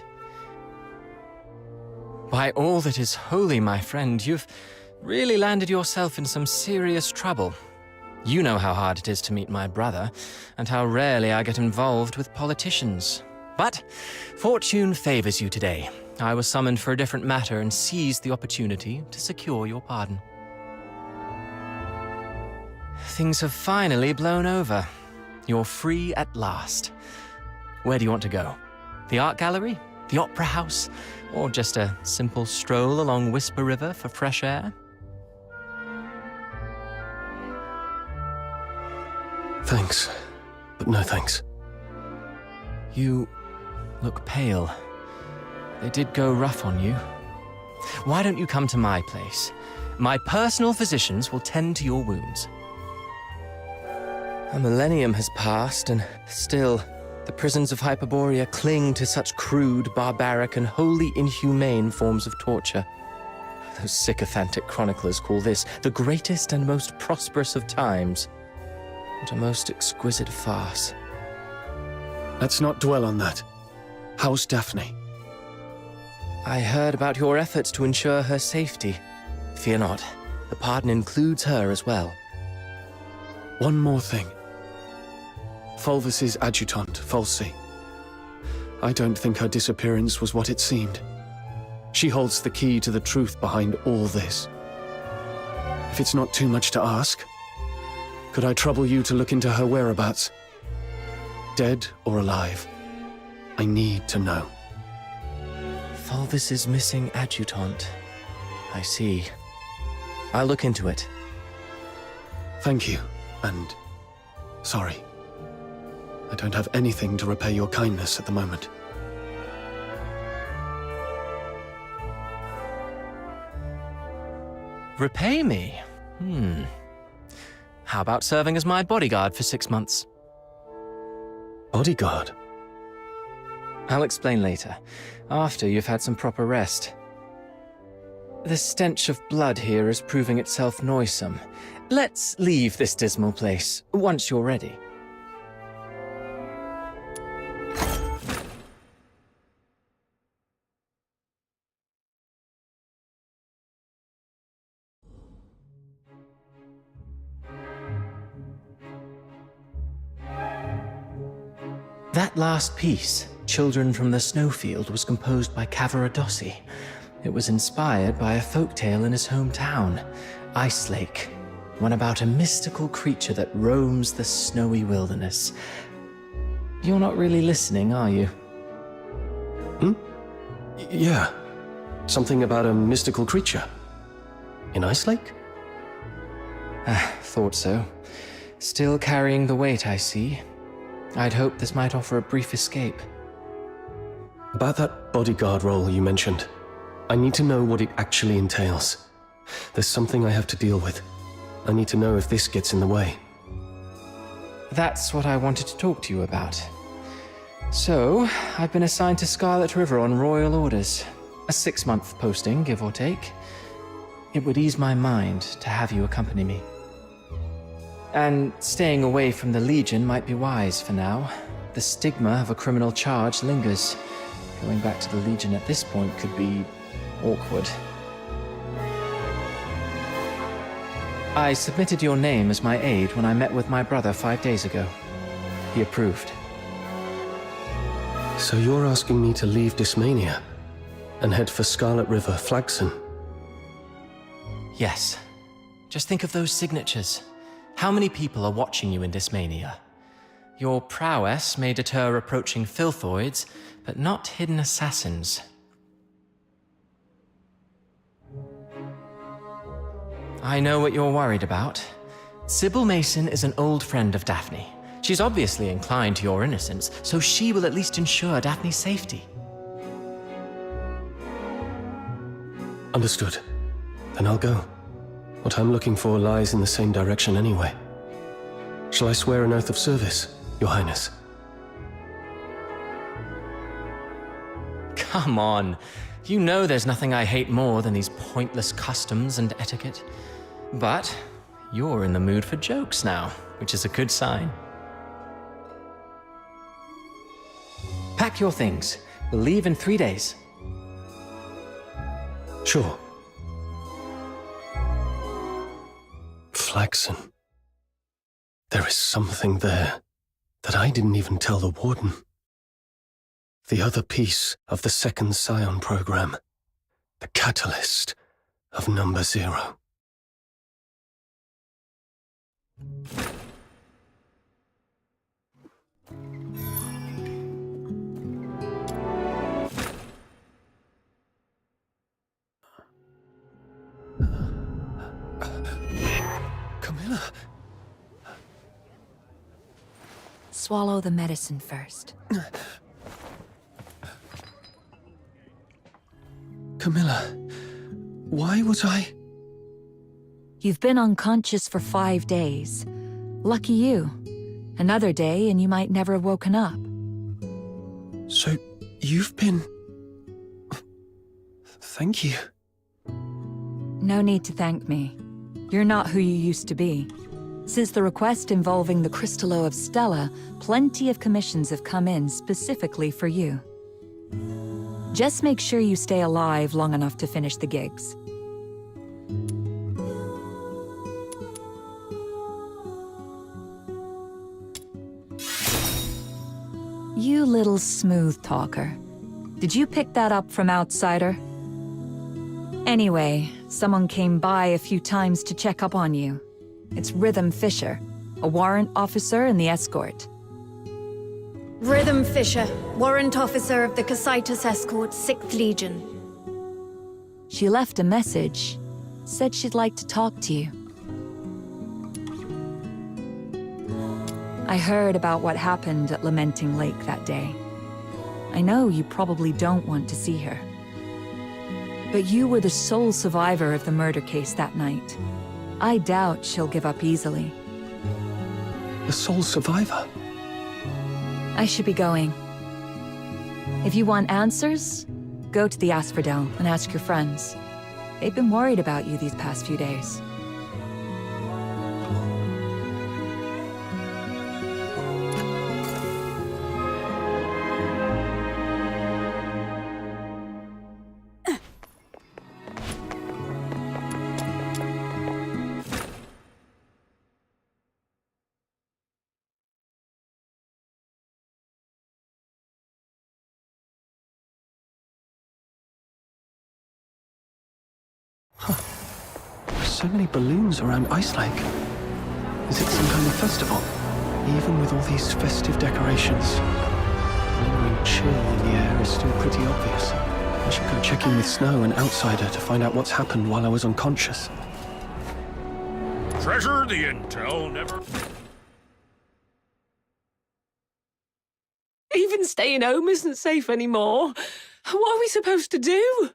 By all that is holy, my friend, you've really landed yourself in some serious trouble. You know how hard it is to meet my brother, and how rarely I get involved with politicians. But fortune favors you today. I was summoned for a different matter and seized the opportunity to secure your pardon. Things have finally blown over. You're free at last. Where do you want to go? The art gallery? The opera house? Or just a simple stroll along Whisper River for fresh air? Thanks, but no thanks. You look pale. They did go rough on you. Why don't you come to my place? My personal physicians will tend to your wounds. A millennium has passed, and still, the prisons of Hyperborea cling to such crude, barbaric, and wholly inhumane forms of torture. Those sycophantic chroniclers call this the greatest and most prosperous of times. What a most exquisite farce. Let's not dwell on that. How's Daphne? I heard about your efforts to ensure her safety. Fear not, the pardon includes her as well. One more thing. Fulvis's adjutant, Falsey. I don't think her disappearance was what it seemed. She holds the key to the truth behind all this. If it's not too much to ask, could I trouble you to look into her whereabouts? Dead or alive? I need to know. Fulvis's missing adjutant. I see. I'll look into it. Thank you, and sorry. I don't have anything to repay your kindness at the moment. Repay me? How about serving as my bodyguard for 6 months? Bodyguard? I'll explain later, after you've had some proper rest. The stench of blood here is proving itself noisome. Let's leave this dismal place, once you're ready. That last piece, Children from the Snowfield, was composed by Cavaradossi. It was inspired by a folktale in his hometown, Ice Lake, one about a mystical creature that roams the snowy wilderness. You're not really listening, are you? Yeah. Something about a mystical creature. In Ice Lake? Thought so. Still carrying the weight, I see. I'd hoped this might offer a brief escape. About that bodyguard role you mentioned, I need to know what it actually entails. There's something I have to deal with. I need to know if this gets in the way. that's what I wanted to talk to you about. So, I've been assigned to Scarlet River on royal orders. A 6-month posting, give or take. It would ease my mind to have you accompany me. And staying away from the Legion might be wise for now. The stigma of a criminal charge lingers. Going back to the Legion at this point could be awkward. I submitted your name as my aide when I met with my brother 5 days ago. He approved. So you're asking me to leave Dysmania and head for Scarlet River, Flagson? Yes. Just think of those signatures. How many people are watching you in Dysmania? Your prowess may deter approaching filthoids, but not hidden assassins. I know what you're worried about. Sybil Mason is an old friend of Daphne. She's obviously inclined to your innocence, so she will at least ensure Daphne's safety. Understood. Then I'll go. What I'm looking for lies in the same direction anyway. Shall I swear an oath of service, Your Highness? Come on. You know there's nothing I hate more than these pointless customs and etiquette. But you're in the mood for jokes now, which is a good sign. Pack your things. We'll leave in 3 days. Sure. Flagson. There is something there that I didn't even tell the Warden. The other piece of the second Scion program. The catalyst of Number 0. Camilla. Swallow the medicine first. Camilla, why was I... You've been unconscious for 5 days. Lucky you. Another day and you might never have woken up. So, you've been... Thank you. No need to thank me. You're not who you used to be. Since the request involving the Crystallo of Stella, plenty of commissions have come in specifically for you. Just make sure you stay alive long enough to finish the gigs. You little smooth talker. Did you pick that up from Outsider? Anyway, someone came by a few times to check up on you. It's Rhythm Fisher, a warrant officer in the escort. Rhythm Fisher, warrant officer of the Cassitus Escort, 6th Legion. She left a message. Said she'd like to talk to you. I heard about what happened at Lamenting Lake that day. I know you probably don't want to see her. But you were the sole survivor of the murder case that night. I doubt she'll give up easily. The sole survivor? I should be going. If you want answers, go to the Asphodel and ask your friends. They've been worried about you these past few days. So many balloons around Ice Lake. Is it some kind of festival? Even with all these festive decorations. The lingering chill in the air is still pretty obvious. I should go check in with Snow and Outsider to find out what's happened while I was unconscious. Treasure the intel, never... Even staying home isn't safe anymore. What are we supposed to do?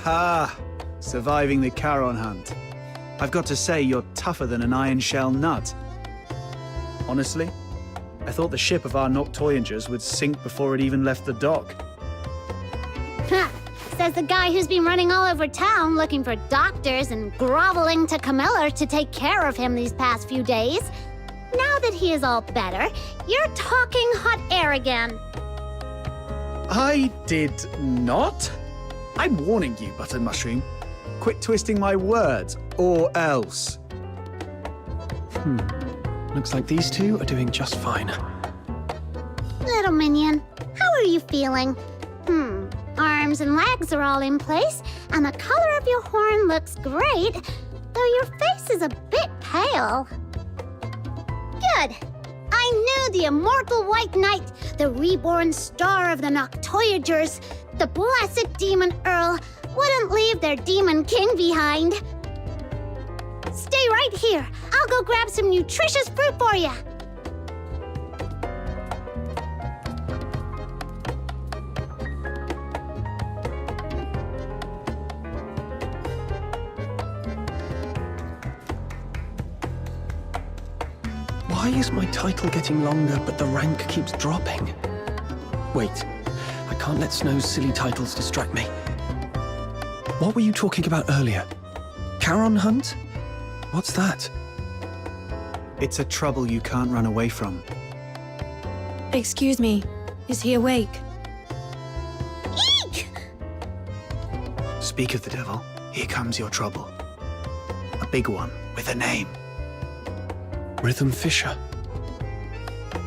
Aha! Surviving the Charon hunt. I've got to say, you're tougher than an iron shell nut. Honestly, I thought the ship of our Noctoyangers would sink before it even left the dock. Says the guy who's been running all over town looking for doctors and groveling to Camilla to take care of him these past few days. Now that he is all better, you're talking hot air again. I did not? I'm warning you, Butter Mushroom. Quit twisting my words, or else. Looks like these two are doing just fine. Little minion, how are you feeling? Arms and legs are all in place, and the color of your horn looks great, though your face is a bit pale. Good. I knew the immortal White Knight, the reborn star of the Noctoyagers, the blessed Demon Earl, wouldn't leave their Demon King behind. Stay right here. I'll go grab some nutritious fruit for you. Why is my title getting longer, but the rank keeps dropping? Wait, I can't let Snow's silly titles distract me. What were you talking about earlier? Charon hunt? What's that? It's a trouble you can't run away from. Excuse me, is he awake? Eek! Speak of the devil, here comes your trouble. A big one, with a name. Rhythm Fisher.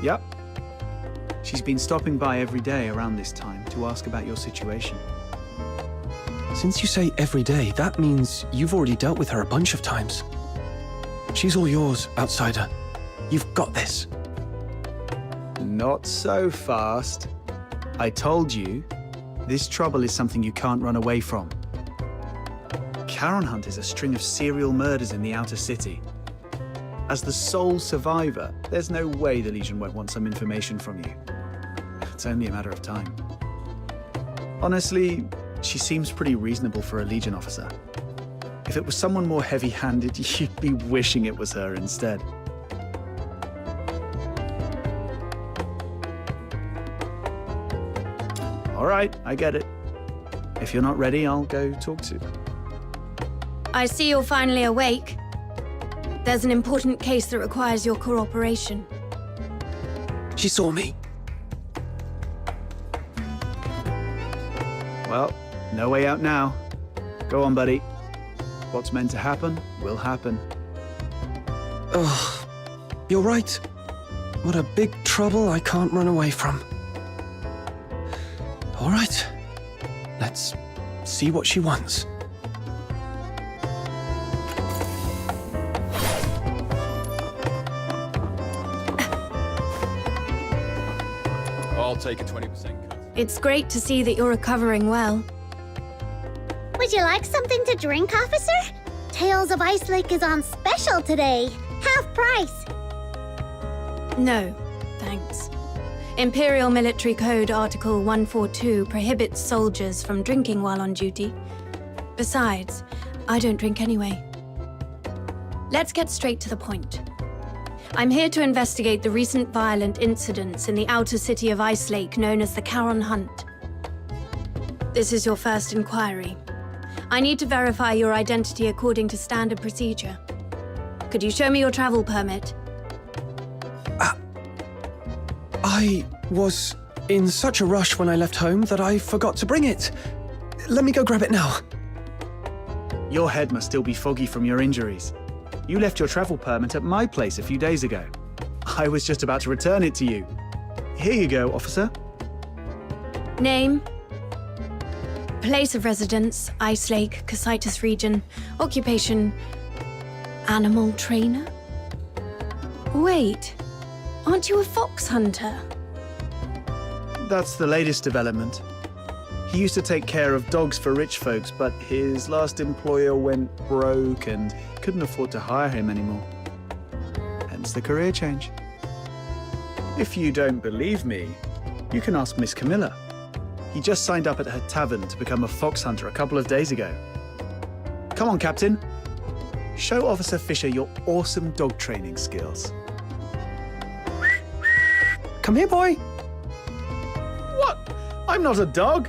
Yep. She's been stopping by every day around this time to ask about your situation. Since you say every day, that means you've already dealt with her a bunch of times. She's all yours, outsider. You've got this. Not so fast. I told you, this trouble is something you can't run away from. Charon Hunt is a string of serial murders in the outer city. As the sole survivor, there's no way the Legion won't want some information from you. It's only a matter of time. Honestly, she seems pretty reasonable for a Legion officer. If it was someone more heavy-handed, you'd be wishing it was her instead. All right, I get it. If you're not ready, I'll go talk to. I see you're finally awake. There's an important case that requires your cooperation. She saw me. Well, no way out now. Go on, buddy. What's meant to happen will happen. Ugh, you're right. What a big trouble I can't run away from. All right, let's see what she wants. I'll take a 20% cut. It's great to see that you're recovering well. Would you like something to drink, officer? Tales of Ice Lake is on special today. Half price. No, thanks. Imperial Military Code Article 142 prohibits soldiers from drinking while on duty. Besides, I don't drink anyway. Let's get straight to the point. I'm here to investigate the recent violent incidents in the outer city of Ice Lake known as the Charon Hunt. This is your first inquiry. I need to verify your identity according to standard procedure. Could you show me your travel permit? I was in such a rush when I left home that I forgot to bring it. Let me go grab it now. Your head must still be foggy from your injuries. You left your travel permit at my place a few days ago. I was just about to return it to you. Here you go, officer. Name? Place of residence, Ice Lake, Cocytus region. Occupation, animal trainer? Wait, aren't you a fox hunter? That's the latest development. He used to take care of dogs for rich folks, but his last employer went broke and couldn't afford to hire him anymore. Hence the career change. If you don't believe me, you can ask Miss Camilla. He just signed up at her tavern to become a fox hunter a couple of days ago. Come on, Captain. Show Officer Fisher your awesome dog training skills. Come here, boy. What? I'm not a dog.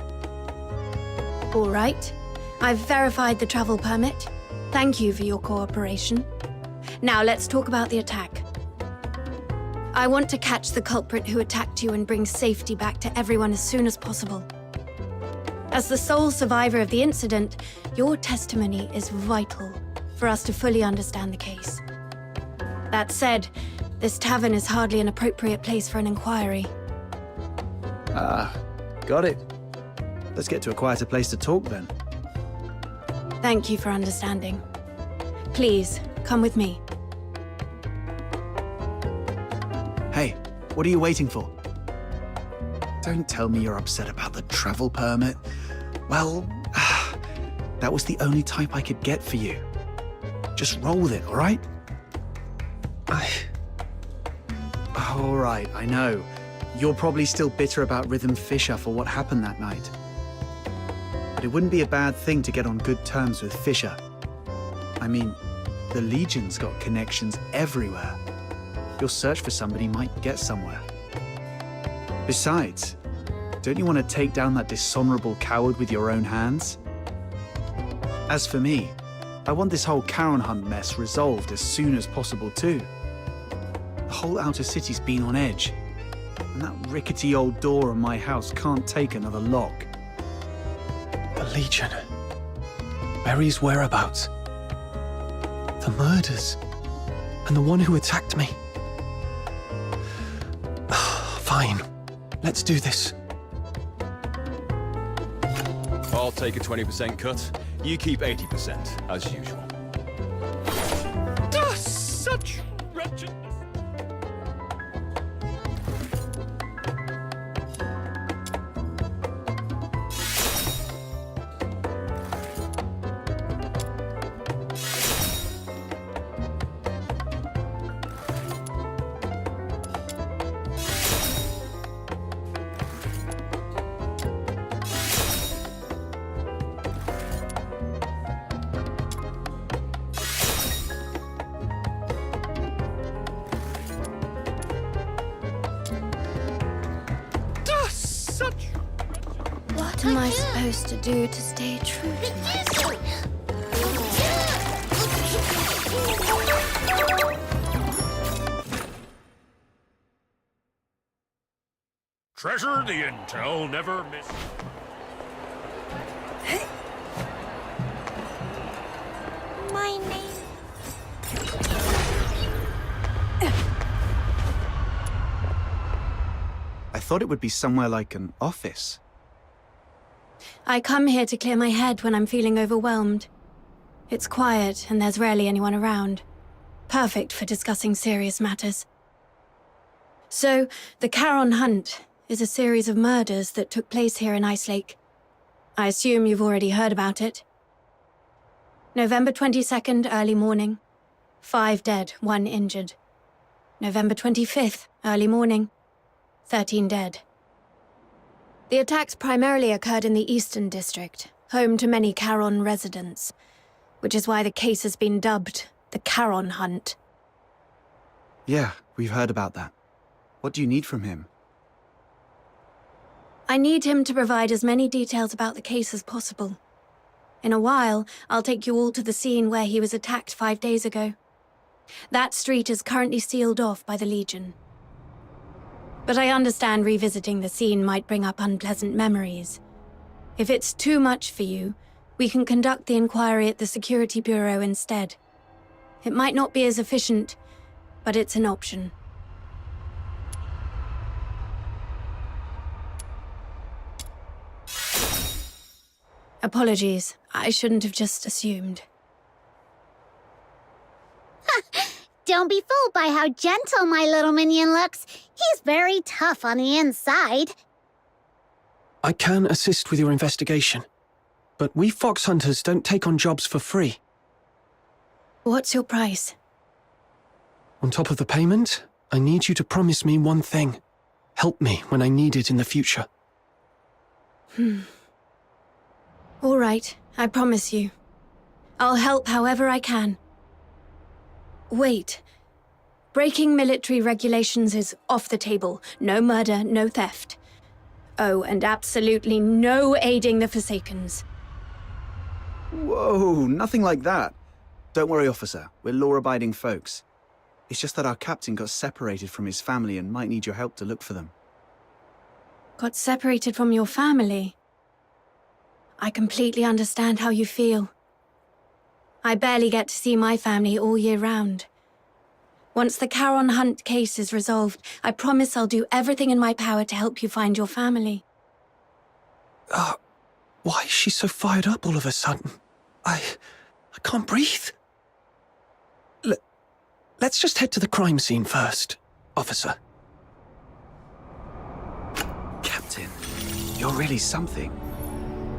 All right. I've verified the travel permit. Thank you for your cooperation. Now let's talk about the attack. I want to catch the culprit who attacked you and bring safety back to everyone as soon as possible. As the sole survivor of the incident, your testimony is vital for us to fully understand the case. That said, this tavern is hardly an appropriate place for an inquiry. Got it. Let's get to a quieter place to talk then. Thank you for understanding. Please, come with me. Hey, what are you waiting for? Don't tell me you're upset about the travel permit. Well, that was the only type I could get for you. Just roll with it, all right? All right, I know. You're probably still bitter about Rhythm Fisher for what happened that night. But it wouldn't be a bad thing to get on good terms with Fisher. I mean, the Legion's got connections everywhere. Your search for somebody might get somewhere. Besides, don't you want to take down that dishonorable coward with your own hands? As for me, I want this whole Charon Hunt mess resolved as soon as possible too. The whole outer city's been on edge, and that rickety old door on my house can't take another lock. The Legion. Berry's whereabouts. The murders. And the one who attacked me. Fine. Let's do this. I'll take a 20% cut. You keep 80%, as usual. Such wretchedness. What am I supposed to do to stay true to myself? Treasure the intel, never miss. My name. I thought it would be somewhere like an office. I come here to clear my head when I'm feeling overwhelmed. It's quiet and there's rarely anyone around. Perfect for discussing serious matters. So, the Charon Hunt is a series of murders that took place here in Ice Lake. I assume you've already heard about it. November 22nd, early morning. 5 dead, 1 injured. November 25th, early morning. 13 dead. The attacks primarily occurred in the Eastern District, home to many Charon residents, which is why the case has been dubbed the Charon Hunt. Yeah, we've heard about that. What do you need from him? I need him to provide as many details about the case as possible. In a while, I'll take you all to the scene where he was attacked 5 days ago. That street is currently sealed off by the Legion. But I understand revisiting the scene might bring up unpleasant memories. If it's too much for you, we can conduct the inquiry at the Security Bureau instead. It might not be as efficient, but it's an option. Apologies, I shouldn't have just assumed. Don't be fooled by how gentle my little minion looks. He's very tough on the inside. I can assist with your investigation, but we fox hunters don't take on jobs for free. What's your price? On top of the payment, I need you to promise me one thing. Help me when I need it in the future. All right, I promise you. I'll help however I can. Wait. Breaking military regulations is off the table. No murder, no theft. Oh, and absolutely no aiding the Forsakens. Whoa, nothing like that. Don't worry, officer. We're law-abiding folks. It's just that our captain got separated from his family and might need your help to look for them. Got separated from your family? I completely understand how you feel. I barely get to see my family all year round. Once the Charon Hunt case is resolved, I promise I'll do everything in my power to help you find your family. Why is she so fired up all of a sudden? I can't breathe. Let's just head to the crime scene first, officer. Captain, you're really something.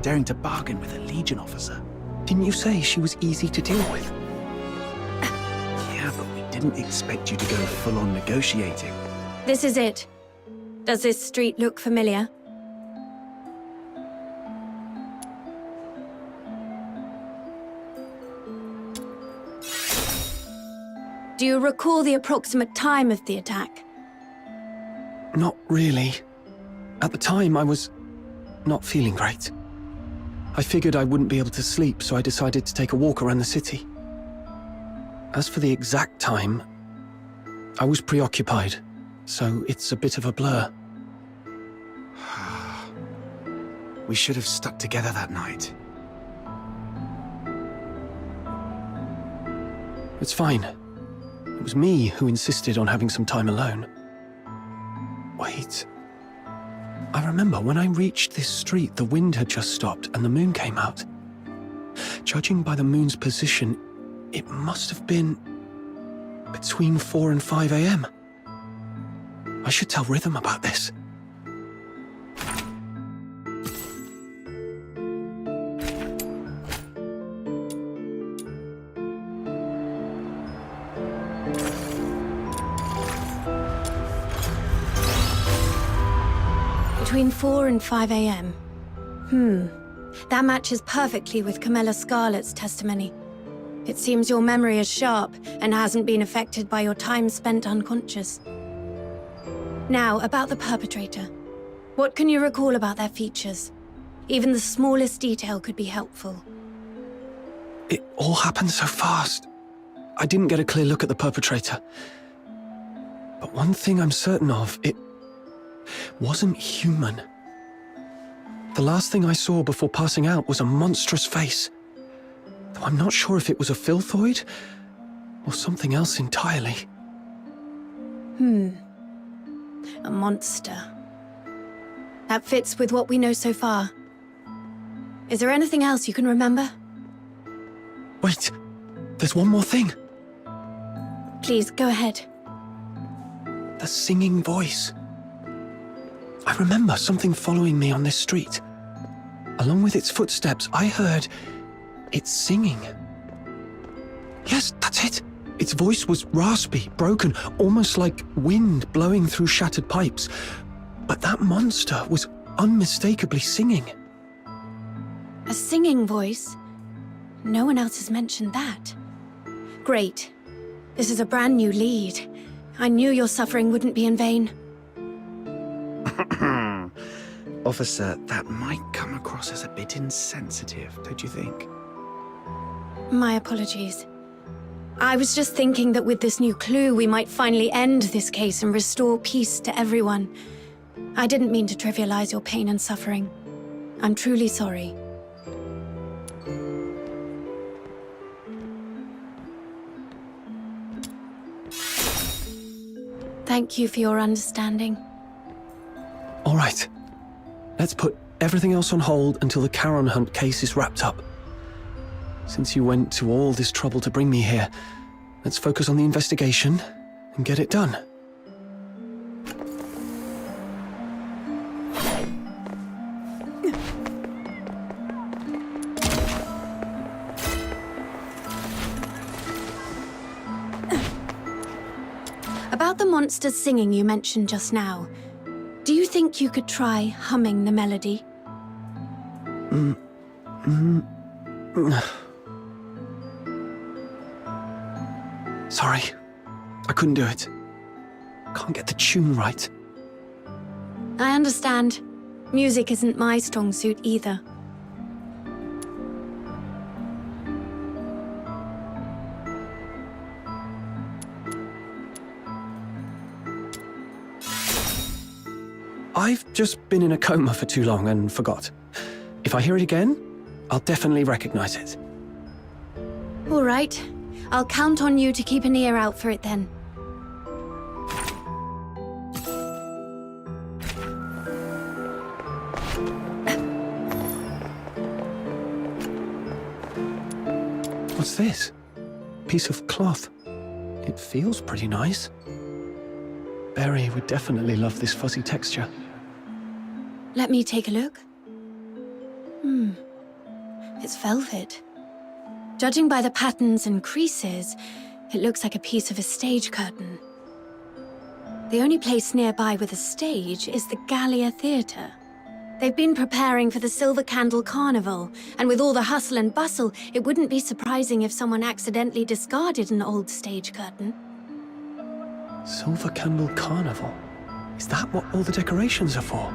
Daring to bargain with a Legion officer. Didn't you say she was easy to deal with? Yeah, but we didn't expect you to go full-on negotiating. This is it. Does this street look familiar? Do you recall the approximate time of the attack? Not really. At the time, I was not feeling great. I figured I wouldn't be able to sleep, so I decided to take a walk around the city. As for the exact time, I was preoccupied, so it's a bit of a blur. We should have stuck together that night. It's fine. It was me who insisted on having some time alone. Wait. I remember when I reached this street, the wind had just stopped and the moon came out. Judging by the moon's position, it must have been between 4 and 5 a.m. I should tell Rhythm about this. Between 4 and 5 a.m. That matches perfectly with Camilla Scarlet's testimony. It seems your memory is sharp and hasn't been affected by your time spent unconscious. Now, about the perpetrator. What can you recall about their features? Even the smallest detail could be helpful. It all happened so fast. I didn't get a clear look at the perpetrator. But one thing I'm certain of, it wasn't human. The last thing I saw before passing out was a monstrous face. Though I'm not sure if it was a filthoid or something else entirely. A monster. That fits with what we know so far. Is there anything else you can remember? Wait, there's one more thing. Please, go ahead. The singing voice. I remember something following me on this street. Along with its footsteps, I heard it singing. Yes, that's it. Its voice was raspy, broken, almost like wind blowing through shattered pipes. But that monster was unmistakably singing. A singing voice? No one else has mentioned that. Great. This is a brand new lead. I knew your suffering wouldn't be in vain. Officer, that might come across as a bit insensitive, don't you think? My apologies. I was just thinking that with this new clue, we might finally end this case and restore peace to everyone. I didn't mean to trivialize your pain and suffering. I'm truly sorry. Thank you for your understanding. All right. Let's put everything else on hold until the Charon Hunt case is wrapped up. Since you went to all this trouble to bring me here, let's focus on the investigation and get it done. About the monster's singing you mentioned just now, do you think you could try humming the melody? Sorry, I couldn't do it. Can't get the tune right. I understand. Music isn't my strong suit either. I've just been in a coma for too long and forgot. If I hear it again, I'll definitely recognize it. All right. I'll count on you to keep an ear out for it then. What's this? Piece of cloth. It feels pretty nice. Barry would definitely love this fuzzy texture. Let me take a look. It's velvet. Judging by the patterns and creases, it looks like a piece of a stage curtain. The only place nearby with a stage is the Gallia Theatre. They've been preparing for the Silver Candle Carnival, and with all the hustle and bustle, it wouldn't be surprising if someone accidentally discarded an old stage curtain. Silver Candle Carnival? Is that what all the decorations are for?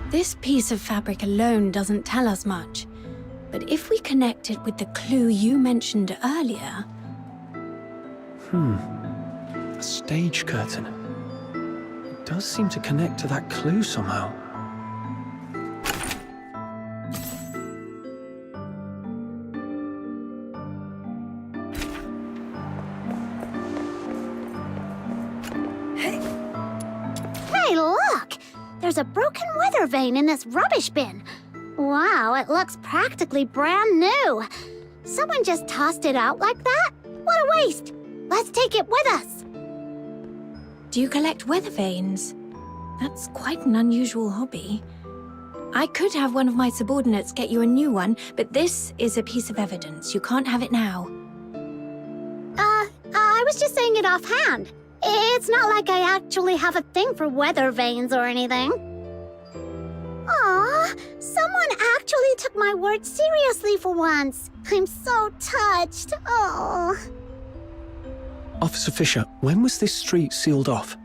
This piece of fabric alone doesn't tell us much, but if we connect it with the clue you mentioned earlier... A stage curtain. It does seem to connect to that clue somehow. Hey, look! There's a broken weather vane in this rubbish bin. Wow, it looks practically brand new. Someone just tossed it out like that? What a waste! Let's take it with us. Do you collect weather vanes? That's quite an unusual hobby. I could have one of my subordinates get you a new one, but this is a piece of evidence. You can't have it now. I was just saying it offhand. It's not like I actually have a thing for weather vanes or anything. Aw, someone actually took my words seriously for once. I'm so touched. Oh. Officer Fisher, when was this street sealed off?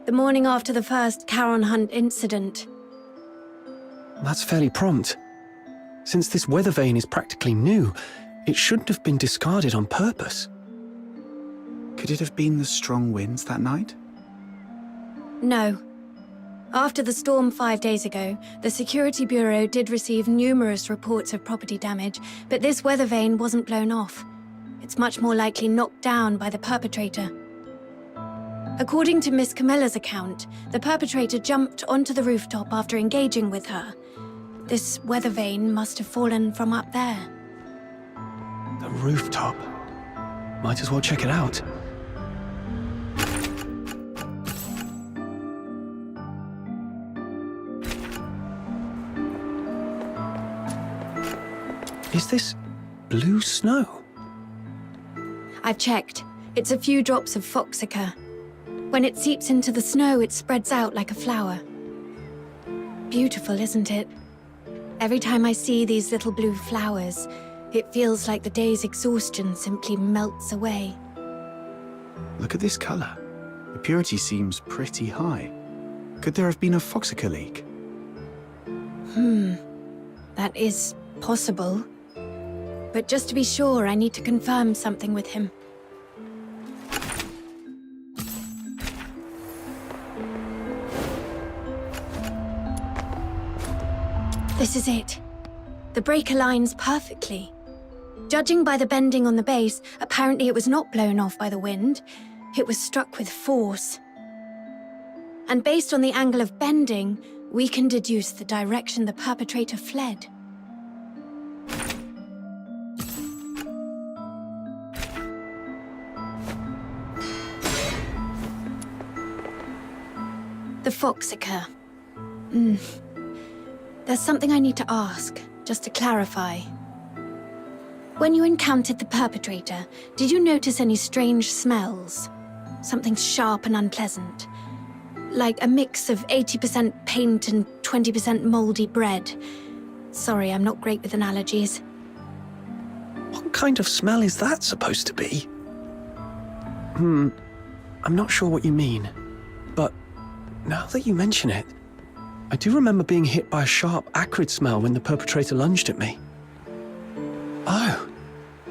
The morning after the first Charon Hunt incident. That's fairly prompt. Since this weather vane is practically new, it shouldn't have been discarded on purpose. Could it have been the strong winds that night? No. After the storm 5 days ago, the Security Bureau did receive numerous reports of property damage, but this weather vane wasn't blown off. It's much more likely knocked down by the perpetrator. According to Miss Camilla's account, the perpetrator jumped onto the rooftop after engaging with her. This weather vane must have fallen from up there. The rooftop. Might as well check it out. Is this blue snow? I've checked. It's a few drops of foxica. When it seeps into the snow, it spreads out like a flower. Beautiful, isn't it? Every time I see these little blue flowers, it feels like the day's exhaustion simply melts away. Look at this color. The purity seems pretty high. Could there have been a foxica leak? That is possible. But just to be sure, I need to confirm something with him. This is it. The break aligns perfectly. Judging by the bending on the base, apparently it was not blown off by the wind. It was struck with force. And based on the angle of bending, we can deduce the direction the perpetrator fled. The foxica. There's something I need to ask, just to clarify. When you encountered the perpetrator, did you notice any strange smells? Something sharp and unpleasant? Like a mix of 80% paint and 20% moldy bread. Sorry, I'm not great with analogies. What kind of smell is that supposed to be? I'm not sure what you mean, but now that you mention it, I do remember being hit by a sharp, acrid smell when the perpetrator lunged at me. Oh,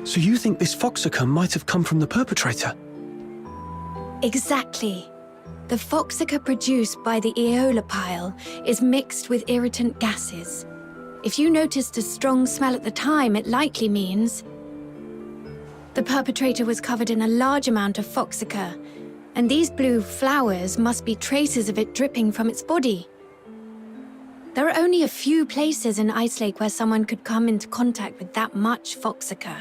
so you think this foxicum might have come from the perpetrator? Exactly. The foxica produced by the Aeola pile is mixed with irritant gases. If you noticed a strong smell at the time, it likely means the perpetrator was covered in a large amount of foxica, and these blue flowers must be traces of it dripping from its body. There are only a few places in Ice Lake where someone could come into contact with that much foxica.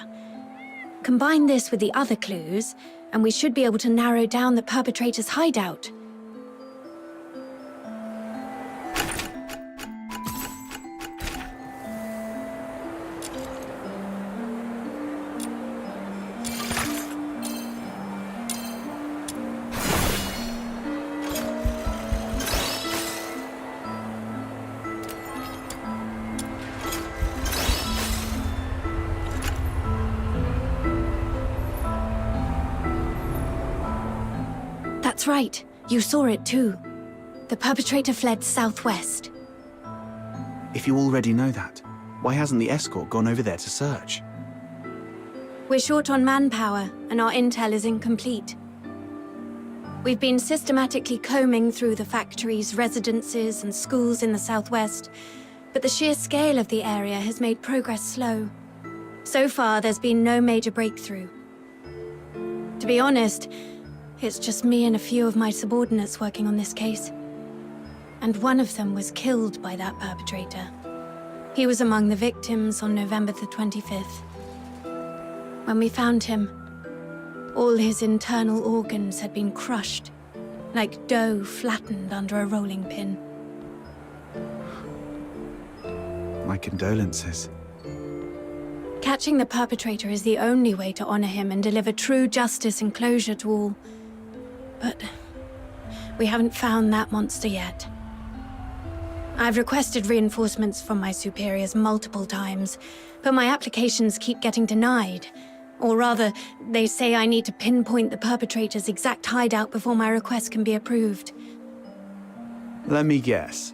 Combine this with the other clues, and we should be able to narrow down the perpetrator's hideout. That's right. You saw it too. The perpetrator fled southwest. If you already know that, why hasn't the escort gone over there to search? We're short on manpower, and our intel is incomplete. We've been systematically combing through the factories, residences, and schools in the southwest, but the sheer scale of the area has made progress slow. So far, there's been no major breakthrough. To be honest, it's just me and a few of my subordinates working on this case. And one of them was killed by that perpetrator. He was among the victims on November the 25th. When we found him, all his internal organs had been crushed, like dough flattened under a rolling pin. My condolences. Catching the perpetrator is the only way to honor him and deliver true justice and closure to all. But we haven't found that monster yet. I've requested reinforcements from my superiors multiple times, but my applications keep getting denied. Or rather, they say I need to pinpoint the perpetrator's exact hideout before my request can be approved. Let me guess.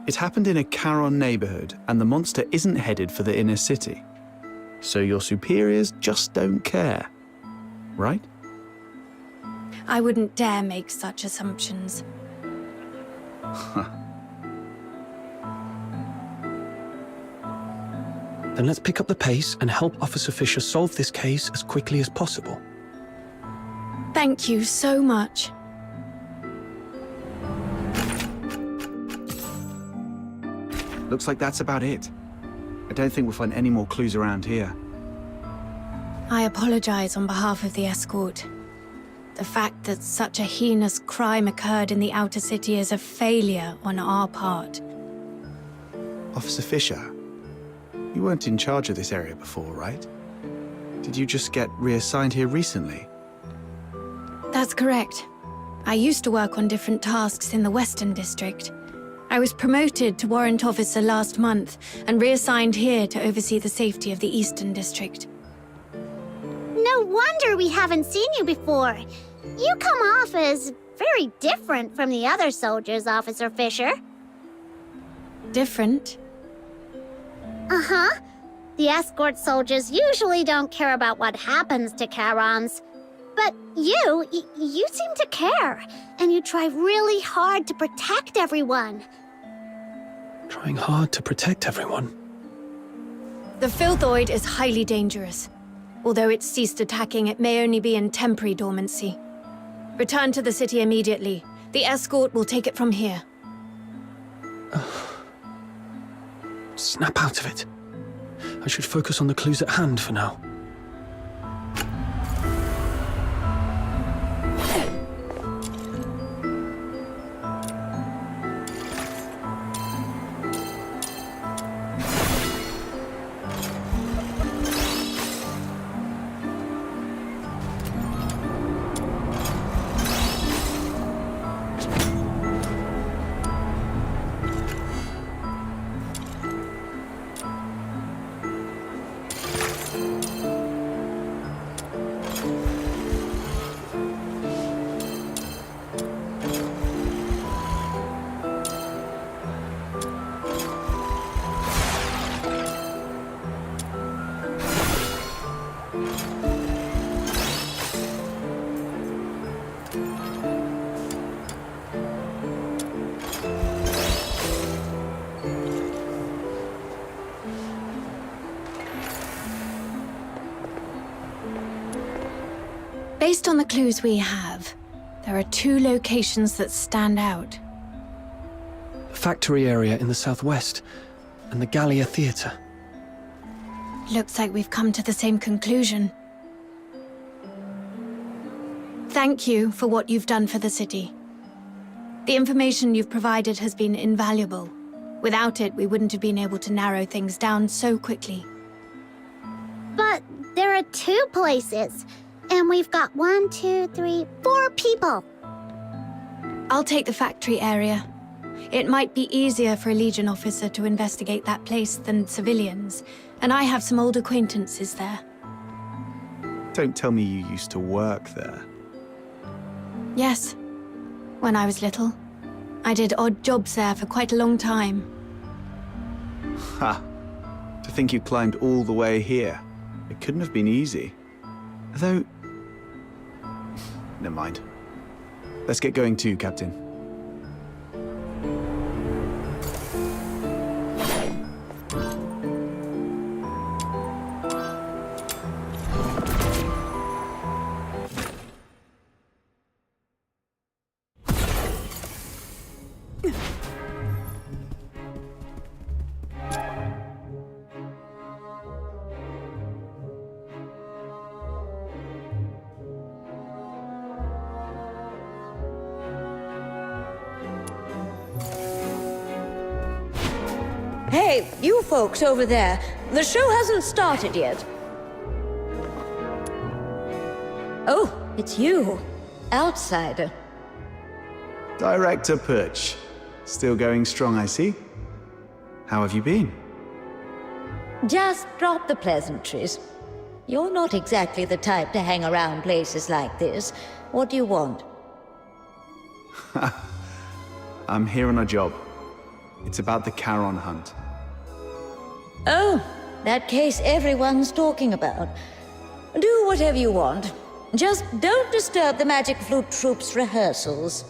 It happened in a Charon neighborhood, and the monster isn't headed for the inner city. So your superiors just don't care, right? I wouldn't dare make such assumptions. Then let's pick up the pace and help Officer Fisher solve this case as quickly as possible. Thank you so much. Looks like that's about it. I don't think we'll find any more clues around here. I apologize on behalf of the escort. The fact that such a heinous crime occurred in the outer city is a failure on our part. Officer Fisher, you weren't in charge of this area before, right? Did you just get reassigned here recently? That's correct. I used to work on different tasks in the Western District. I was promoted to Warrant Officer last month and reassigned here to oversee the safety of the Eastern District. No wonder we haven't seen you before. You come off as very different from the other soldiers, Officer Fisher. Different? Uh-huh. The escort soldiers usually don't care about what happens to Charons. But you seem to care, and you try really hard to protect everyone. Trying hard to protect everyone? The Filthoid is highly dangerous. Although it's ceased attacking, it may only be in temporary dormancy. Return to the city immediately. The escort will take it from here. Snap out of it. I should focus on the clues at hand for now. Based on the clues we have, there are 2 locations that stand out. The factory area in the southwest, and the Gallia Theatre. Looks like we've come to the same conclusion. Thank you for what you've done for the city. The information you've provided has been invaluable. Without it, we wouldn't have been able to narrow things down so quickly. But there are 2 places, and we've got 1, 2, 3, 4 people. I'll take the factory area. It might be easier for a Legion officer to investigate that place than civilians, and I have some old acquaintances there. Don't tell me you used to work there. Yes. When I was little, I did odd jobs there for quite a long time. Ha! To think you climbed all the way here. It couldn't have been easy. Though... Never mind. Let's get going too, Captain. Hey, you folks over there. The show hasn't started yet. Oh, it's you. Outsider. Director Perch. Still going strong, I see. How have you been? Just drop the pleasantries. You're not exactly the type to hang around places like this. What do you want? I'm here on a job. It's about the Charon hunt. Oh, that case everyone's talking about. Do whatever you want. Just don't disturb the Magic Flute Troop's rehearsals.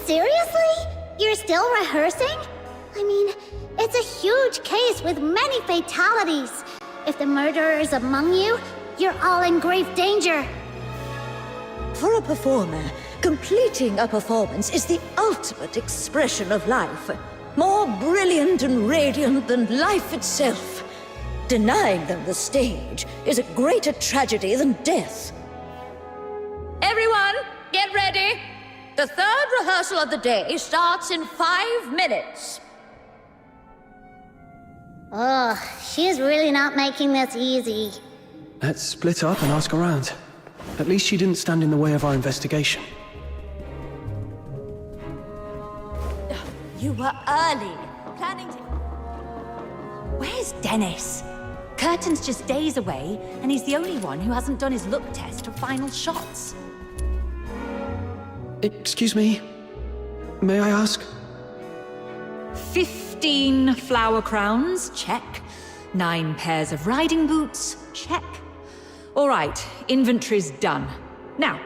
Seriously? You're still rehearsing? I mean, it's a huge case with many fatalities. If the murderer is among you, you're all in grave danger. For a performer, completing a performance is the ultimate expression of life. More brilliant and radiant than life itself. Denying them the stage is a greater tragedy than death. Everyone, get ready! The 3rd rehearsal of the day starts in 5 minutes. Oh, she's really not making this easy. Let's split up and ask around. At least she didn't stand in the way of our investigation. You were early. Planning to... Where's Dennis? Curtin's just days away, and he's the only one who hasn't done his look test or final shots. Excuse me. May I ask? 15 flower crowns, check. 9 pairs of riding boots, check. All right, inventory's done. Now,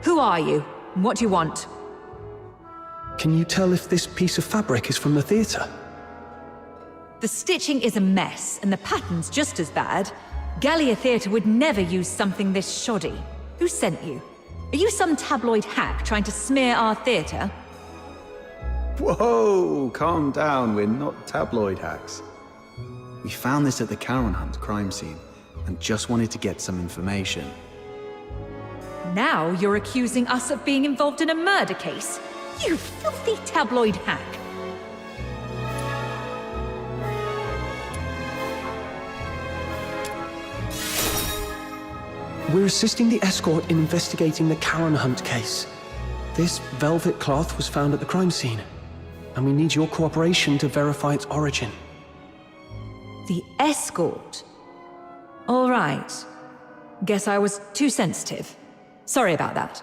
who are you? And what do you want? Can you tell if this piece of fabric is from the theatre? The stitching is a mess, and the pattern's just as bad. Gallia Theatre would never use something this shoddy. Who sent you? Are you some tabloid hack trying to smear our theatre? Whoa, calm down, we're not tabloid hacks. We found this at the Charon Hunt crime scene, and just wanted to get some information. Now you're accusing us of being involved in a murder case? You filthy tabloid hack! We're assisting the escort in investigating the Charon Hunt case. This velvet cloth was found at the crime scene, and we need your cooperation to verify its origin. The escort? All right. Guess I was too sensitive. Sorry about that.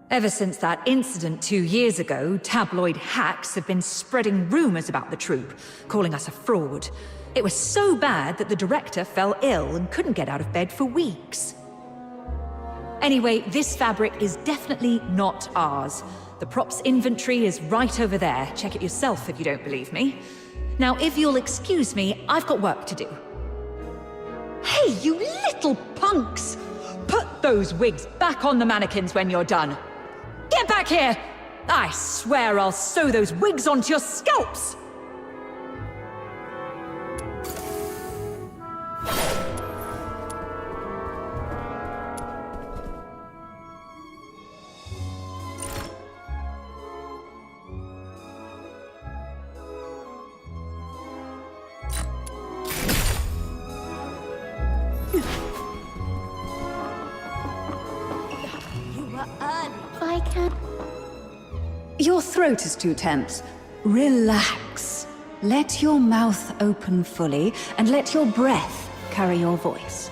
Ever since that incident 2 years ago, tabloid hacks have been spreading rumors about the troupe, calling us a fraud. It was so bad that the director fell ill and couldn't get out of bed for weeks. Anyway, this fabric is definitely not ours. The props inventory is right over there. Check it yourself if you don't believe me. Now, if you'll excuse me, I've got work to do. Hey, you little punks! Put those wigs back on the mannequins when you're done. Get back here! I swear I'll sew those wigs onto your scalps! I can't. Your throat is too tense. Relax. Let your mouth open fully and let your breath carry your voice.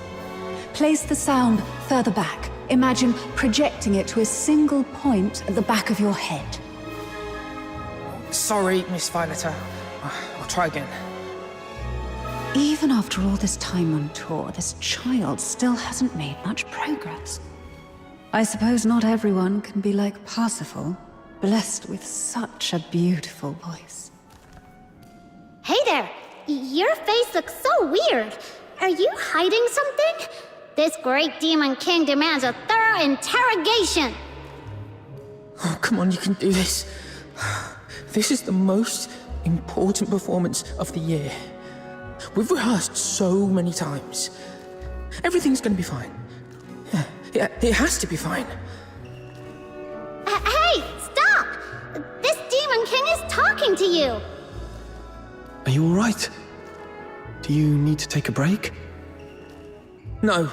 Place the sound further back. Imagine projecting it to a single point at the back of your head. Sorry, Miss Violetta. I'll try again. Even after all this time on tour, this child still hasn't made much progress. I suppose not everyone can be like Parsifal, blessed with such a beautiful voice. Hey there! Your face looks so weird. Are you hiding something? This great demon king demands a thorough interrogation. Oh, come on, you can do this. This is the most important performance of the year. We've rehearsed so many times. Everything's gonna be fine. Yeah, it has to be fine. Hey, stop! This demon king is talking to you. Are you all right? Do you need to take a break? No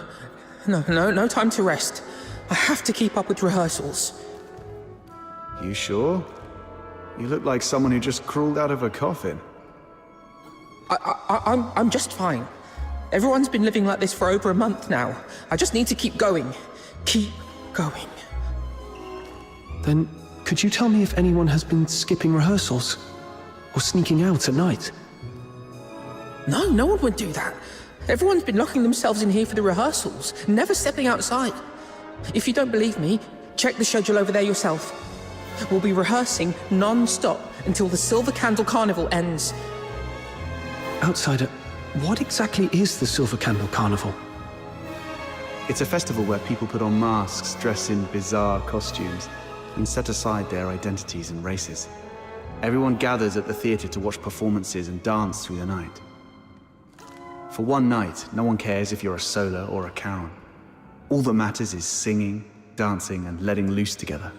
time to rest. I have to keep up with rehearsals. You sure? You look like someone who just crawled out of a coffin. I'm just fine. Everyone's been living like this for over a month now. I just need to keep going. Keep going. Then, could you tell me if anyone has been skipping rehearsals? Or sneaking out at night? No one would do that. Everyone's been locking themselves in here for the rehearsals, never stepping outside. If you don't believe me, check the schedule over there yourself. We'll be rehearsing non-stop until the Silver Candle Carnival ends. Outsider, what exactly is the Silver Candle Carnival? It's a festival where people put on masks, dress in bizarre costumes, and set aside their identities and races. Everyone gathers at the theatre to watch performances and dance through the night. For one night, no one cares if you're a Solar or a Charon. All that matters is singing, dancing, and letting loose together.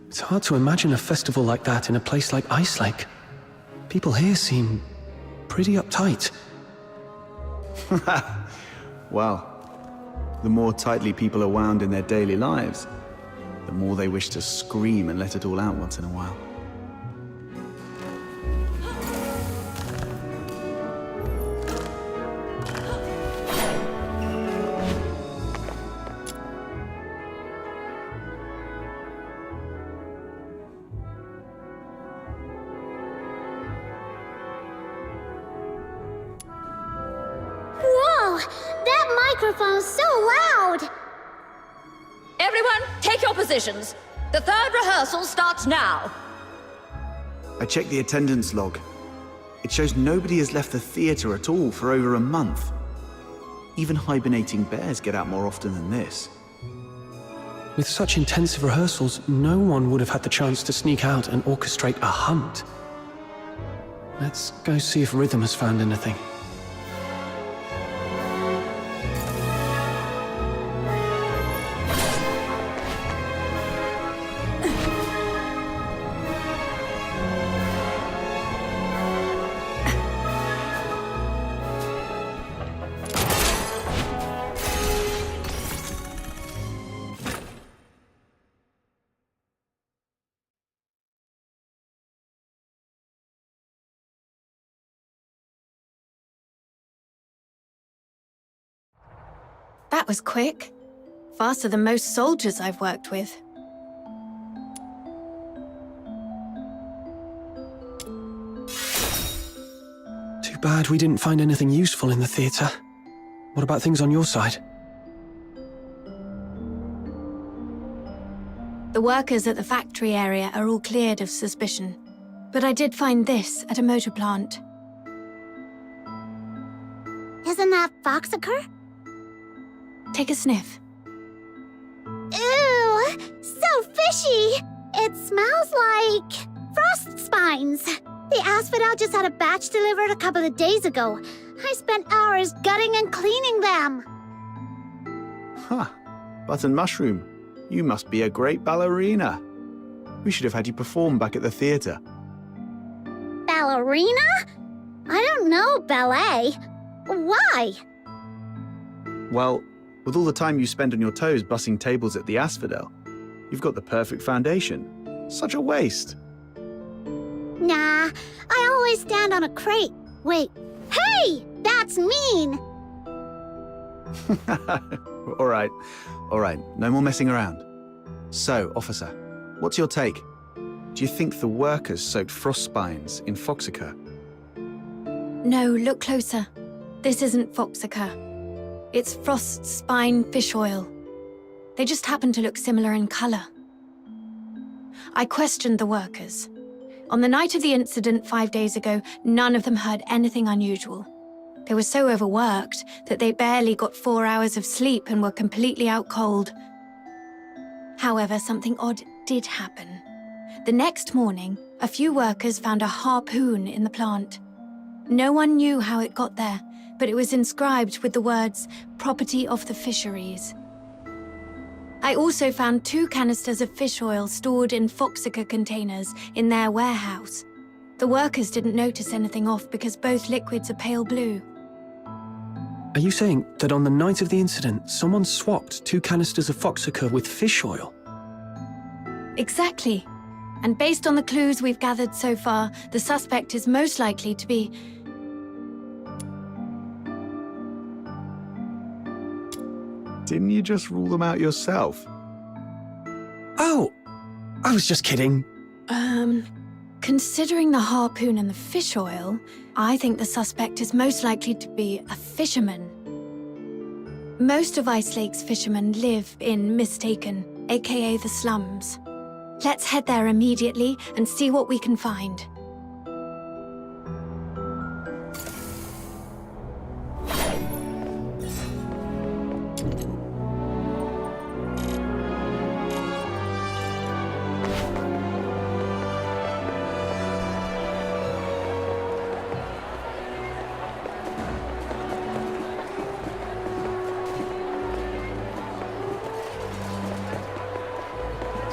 It's hard to imagine a festival like that in a place like Ice Lake. People here seem pretty uptight. Well, the more tightly people are wound in their daily lives, the more they wish to scream and let it all out once in a while. Whoa! That microphone's so loud! Everyone, take your positions. The third rehearsal starts now. I checked the attendance log. It shows nobody has left the theatre at all for over a month. Even hibernating bears get out more often than this. With such intensive rehearsals, no one would have had the chance to sneak out and orchestrate a hunt. Let's go see if Rhythm has found anything. That was quick. Faster than most soldiers I've worked with. Too bad we didn't find anything useful in the theatre. What about things on your side? The workers at the factory area are all cleared of suspicion. But I did find this at a motor plant. Isn't that Foxacre? Take a sniff. Ew! So fishy! It smells like frost spines. The asphodel just had a batch delivered a couple of days ago. I spent hours gutting and cleaning them. Huh. Button Mushroom, you must be a great ballerina. We should have had you perform back at the theatre. Ballerina? I don't know ballet. Why? Well, with all the time you spend on your toes bussing tables at the Asphodel, you've got the perfect foundation. Such a waste. Nah, I always stand on a crate. Wait, hey! That's mean! All right, no more messing around. So, officer, what's your take? Do you think the workers soaked frost spines in Foxica? No, look closer. This isn't Foxica. It's frost spine fish oil. They just happen to look similar in colour. I questioned the workers. On the night of the incident 5 days ago, none of them heard anything unusual. They were so overworked that they barely got 4 hours of sleep and were completely out cold. However, something odd did happen. The next morning, a few workers found a harpoon in the plant. No one knew how it got there, but it was inscribed with the words, "Property of the Fisheries." I also found 2 canisters of fish oil stored in Foxica containers in their warehouse. The workers didn't notice anything off because both liquids are pale blue. Are you saying that on the night of the incident, someone swapped 2 canisters of Foxica with fish oil? Exactly. And based on the clues we've gathered so far, the suspect is most likely to be... Didn't you just rule them out yourself? Oh, I was just kidding. Considering the harpoon and the fish oil, I think the suspect is most likely to be a fisherman. Most of Ice Lake's fishermen live in Mistaken, aka the slums. Let's head there immediately and see what we can find.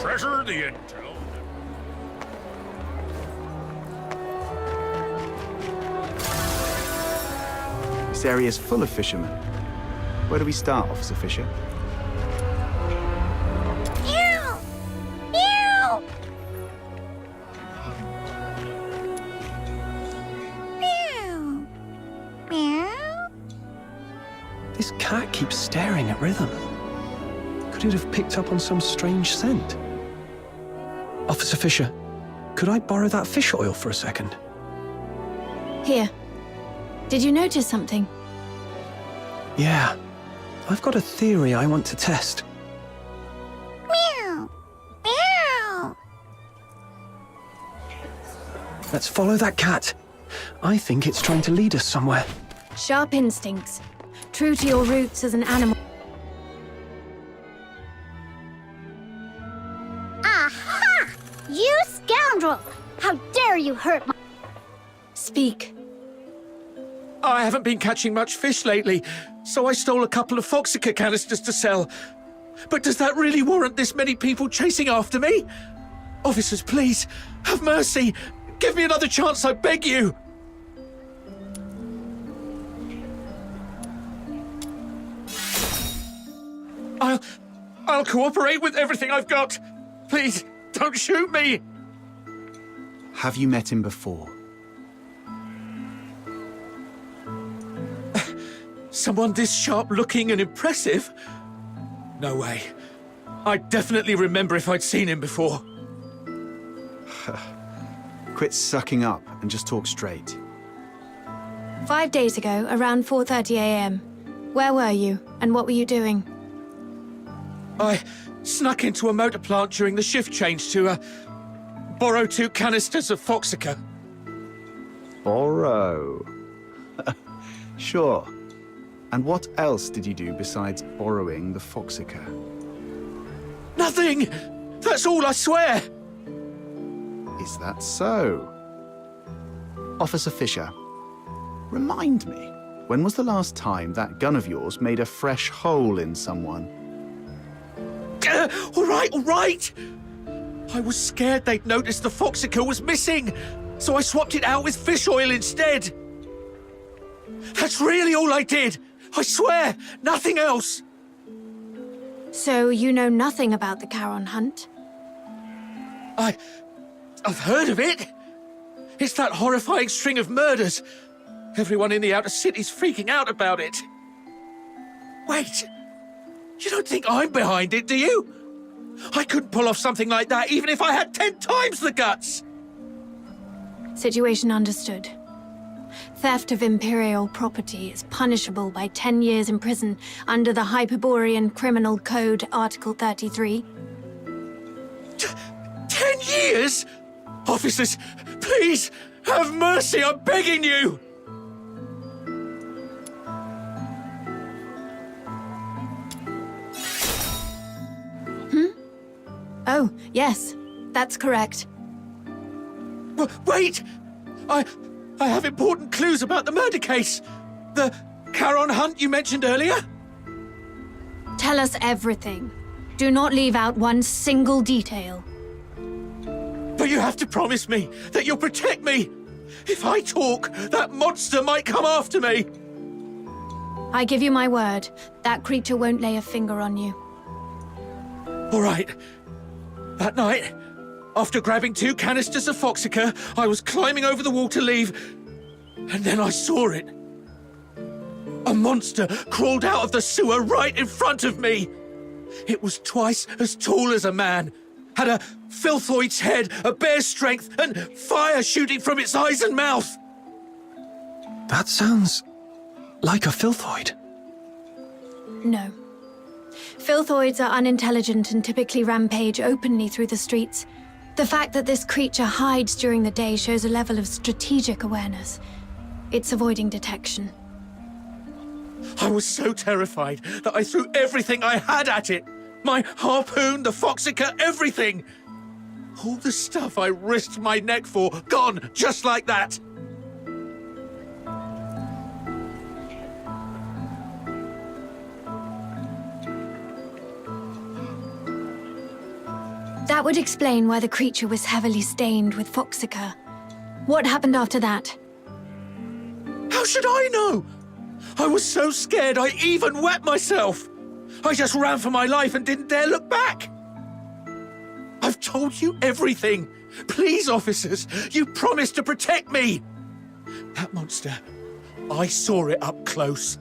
Treasure the intel. This area's full of fishermen. Where do we start, Officer Fisher? Ew! Ew! Meow. Meow. This cat keeps staring at Rhythm. Could it have picked up on some strange scent? Officer Fisher, could I borrow that fish oil for a second? Here. Did you notice something? Yeah. I've got a theory I want to test. Meow. Meow. Let's follow that cat. I think it's trying to lead us somewhere. Sharp instincts. True to your roots as an animal. Aha! You scoundrel! How dare you hurt my... Speak. I haven't been catching much fish lately, so I stole a couple of Foxica canisters to sell. But does that really warrant this many people chasing after me? Officers, please, have mercy. Give me another chance, I beg you. I'll cooperate with everything I've got. Please, don't shoot me. Have you met him before? Someone this sharp-looking and impressive? No way. I'd definitely remember if I'd seen him before. Quit sucking up and just talk straight. 5 days ago, around 4:30 a.m. Where were you, and what were you doing? I snuck into a motor plant during the shift change to, borrow 2 canisters of Foxica. Borrow. Sure. And what else did you do besides borrowing the Foxica? Nothing! That's all, I swear! Is that so? Officer Fisher, remind me, when was the last time that gun of yours made a fresh hole in someone? All right! I was scared they'd noticed the Foxica was missing, so I swapped it out with fish oil instead. That's really all I did! I swear, nothing else! So you know nothing about the Charon hunt? I've heard of it. It's that horrifying string of murders. Everyone in the outer city's freaking out about it. Wait, you don't think I'm behind it, do you? I couldn't pull off something like that even if I had 10 times the guts! Situation understood. Theft of Imperial property is punishable by 10 years in prison under the Hyperborean Criminal Code, Article 33. 10 years? Officers, please, have mercy, I'm begging you! Oh, yes, that's correct. Wait! I have important clues about the murder case. The Charon hunt you mentioned earlier? Tell us everything. Do not leave out one single detail. But you have to promise me that you'll protect me. If I talk, that monster might come after me. I give you my word, that creature won't lay a finger on you. All right. That night, after grabbing 2 canisters of Foxica, I was climbing over the wall to leave, and then I saw it. A monster crawled out of the sewer right in front of me. It was twice as tall as a man, had a filthoid's head, a bear's strength, and fire shooting from its eyes and mouth. That sounds like a filthoid. No. Filthoids are unintelligent and typically rampage openly through the streets. The fact that this creature hides during the day shows a level of strategic awareness. It's avoiding detection. I was so terrified that I threw everything I had at it. My harpoon, the Foxica, everything. All the stuff I risked my neck for, gone just like that. That would explain why the creature was heavily stained with Foxica. What happened after that? How should I know? I was so scared I even wet myself. I just ran for my life and didn't dare look back. I've told you everything. Please, officers, you promised to protect me. That monster, I saw it up close.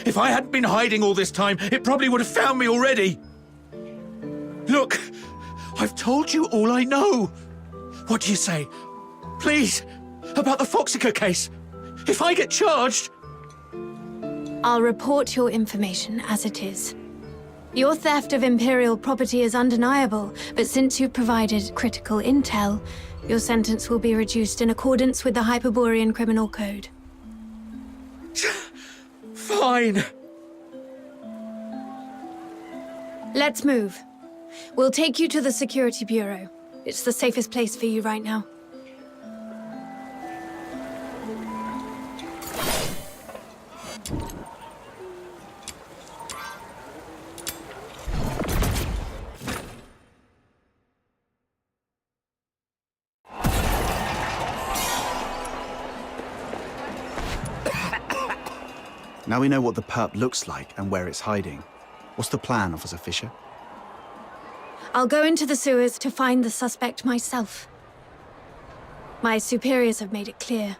If I hadn't been hiding all this time, it probably would have found me already. Look, I've told you all I know. What do you say? Please, about the Foxica case. If I get charged... I'll report your information as it is. Your theft of Imperial property is undeniable, but since you've provided critical intel, your sentence will be reduced in accordance with the Hyperborean Criminal Code. Fine. Let's move. We'll take you to the Security Bureau. It's the safest place for you right now. Now we know what the perp looks like and where it's hiding. What's the plan, Officer Fisher? I'll go into the sewers to find the suspect myself. My superiors have made it clear.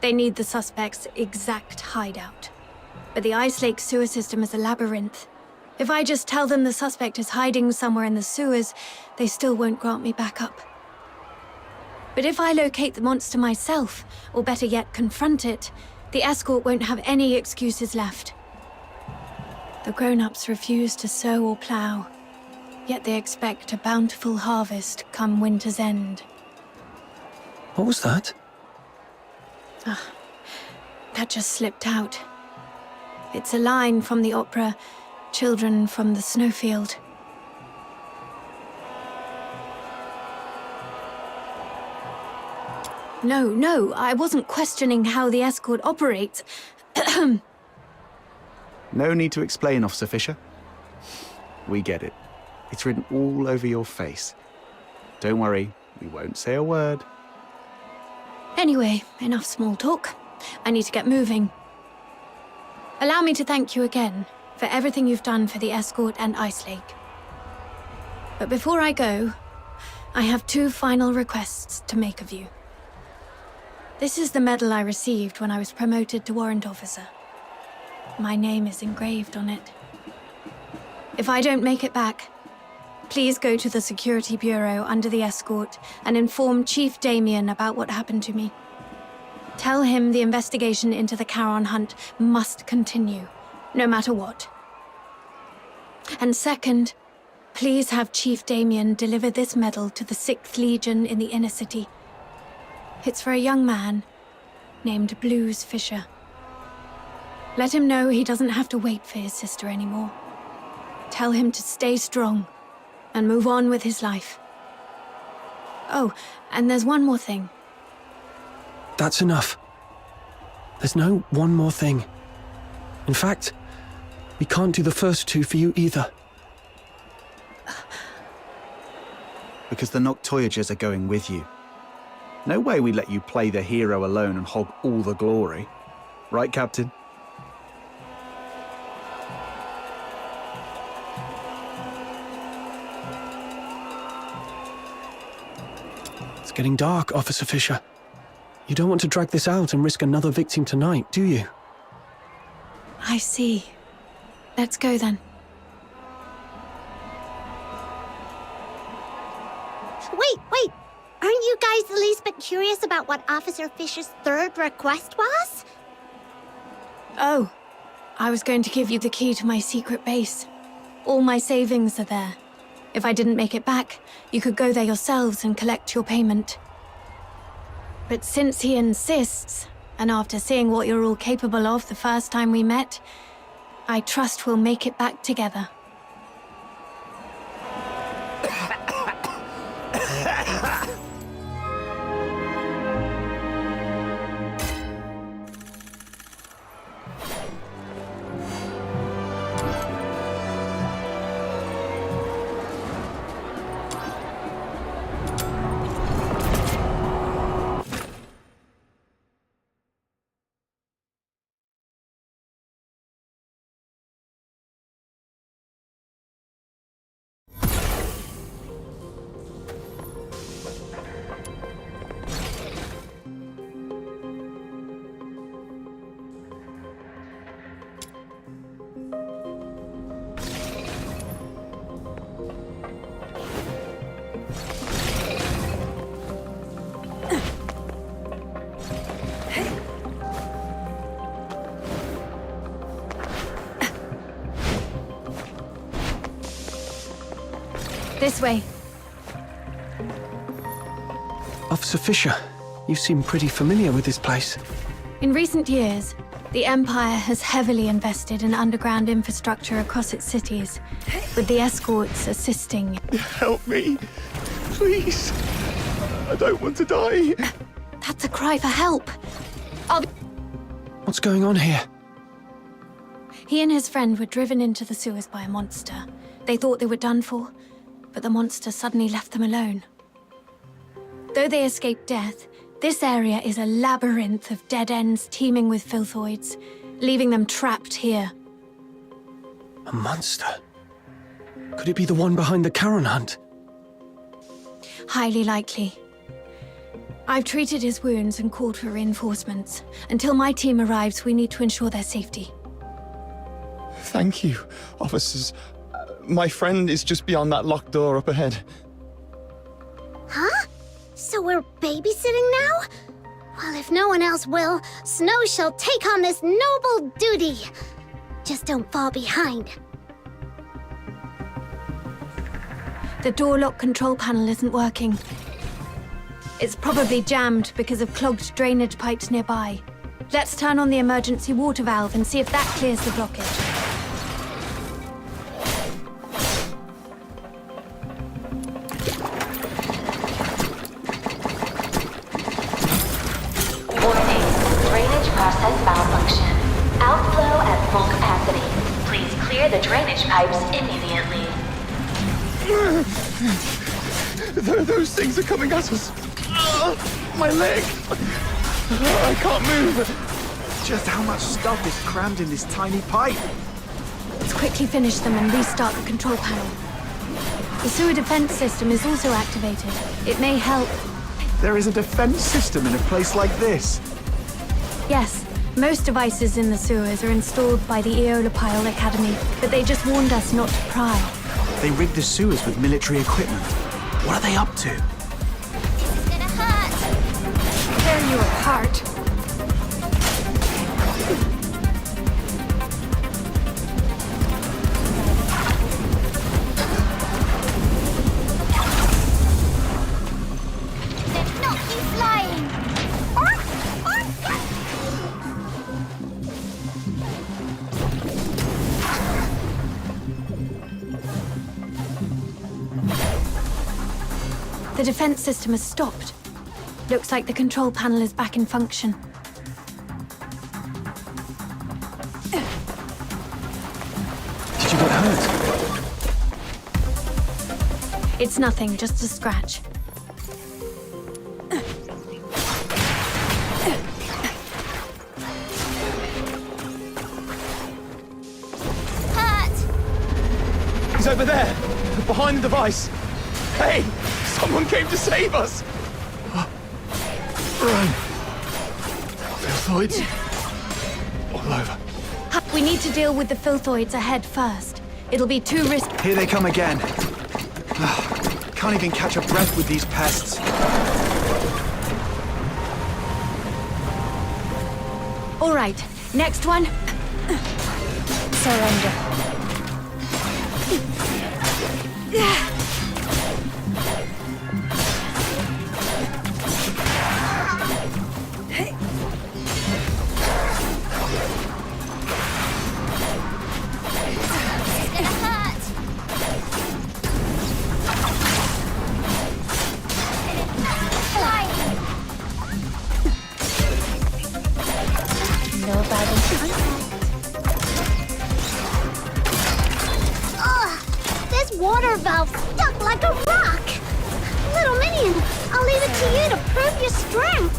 They need the suspect's exact hideout. But the Ice Lake sewer system is a labyrinth. If I just tell them the suspect is hiding somewhere in the sewers, they still won't grant me backup. But if I locate the monster myself, or better yet, confront it, the escort won't have any excuses left. The grown-ups refuse to sow or plow, yet they expect a bountiful harvest come winter's end. What was that? That just slipped out. It's a line from the opera, Children from the Snowfield. No, I wasn't questioning how the escort operates. No need to explain, Officer Fisher. We get it. It's written all over your face. Don't worry, we won't say a word. Anyway, enough small talk. I need to get moving. Allow me to thank you again for everything you've done for the escort and Ice Lake. But before I go, I have 2 final requests to make of you. This is the medal I received when I was promoted to warrant officer. My name is engraved on it. If I don't make it back, please go to the Security Bureau under the escort and inform Chief Damien about what happened to me. Tell him the investigation into the Charon hunt must continue, no matter what. And second, please have Chief Damien deliver this medal to the 6th Legion in the inner city. It's for a young man named Blues Fisher. Let him know he doesn't have to wait for his sister anymore. Tell him to stay strong and move on with his life. Oh, and there's one more thing. That's enough. There's no one more thing. In fact, we can't do the first 2 for you either. Because the Noctoyagers are going with you. No way we let you play the hero alone and hog all the glory. Right, Captain? It's getting dark, Officer Fisher. You don't want to drag this out and risk another victim tonight, do you? I see. Let's go then. Wait! Aren't you guys the least bit curious about what Officer Fisher's 3rd request was? Oh, I was going to give you the key to my secret base. All my savings are there. If I didn't make it back, you could go there yourselves and collect your payment. But since he insists, and after seeing what you're all capable of the first time we met, I trust we'll make it back together. This way. Officer Fisher, you seem pretty familiar with this place. In recent years, the Empire has heavily invested in underground infrastructure across its cities, with the escorts assisting. Help me, please. I don't want to die. That's a cry for help. What's going on here? He and his friend were driven into the sewers by a monster. They thought they were done for, but the monster suddenly left them alone. Though they escaped death, this area is a labyrinth of dead ends teeming with filthoids, leaving them trapped here. A monster? Could it be the one behind the Charon hunt? Highly likely. I've treated his wounds and called for reinforcements. Until my team arrives, we need to ensure their safety. Thank you, officers. My friend is just beyond that locked door up ahead. Huh? So we're babysitting now? Well, if no one else will, Snow shall take on this noble duty. Just don't fall behind. The door lock control panel isn't working. It's probably jammed because of clogged drainage pipes nearby. Let's turn on the emergency water valve and see if that clears the blockage. Warning. Drainage process malfunction. Outflow at full capacity. Please clear the drainage pipes immediately. Those things are coming at us. My leg. I can't move. Just how much stuff is crammed in this tiny pipe? Let's quickly finish them and restart the control panel. The sewer defense system is also activated. It may help. There is a defense system in a place like this. Yes, most devices in the sewers are installed by the Eolopile Academy, but they just warned us not to pry. They rigged the sewers with military equipment. What are they up to? This is gonna hurt. Tear you apart. Gonna knock you flying. The defense system has stopped. Looks like the control panel is back in function. Did you get hurt? It's nothing, just a scratch. He's over there, behind the device. Hey, someone came to save us. Run. Filthoids. All over. We need to deal with the filthoids ahead first. It'll be too risky. Here they come again. Can't even catch a breath with these pests. All right, next one. Surrender. This water valve stuck like a rock. Little minion, I'll leave it to you to prove your strength.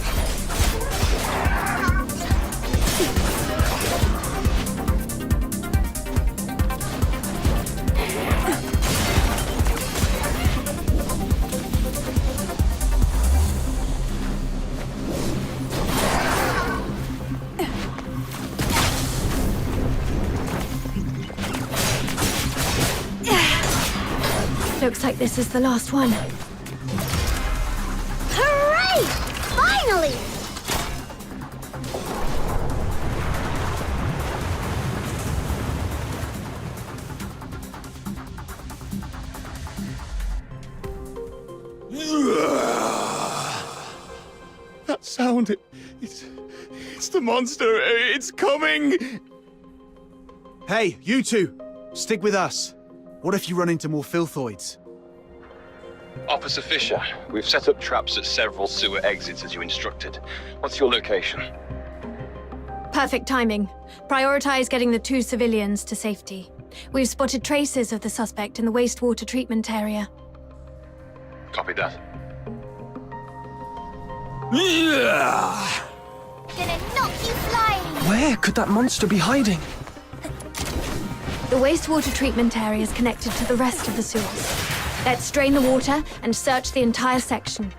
Looks like this is the last one. Hooray! Finally! That sound, it's the monster. It's coming. Hey, you two, stick with us. What if you run into more filthoids? Officer Fisher, we've set up traps at several sewer exits as you instructed. What's your location? Perfect timing. Prioritize getting the 2 civilians to safety. We've spotted traces of the suspect in the wastewater treatment area. Copy that. Gonna knock you flying. Where could that monster be hiding? The wastewater treatment area is connected to the rest of the sewers. Let's drain the water and search the entire section.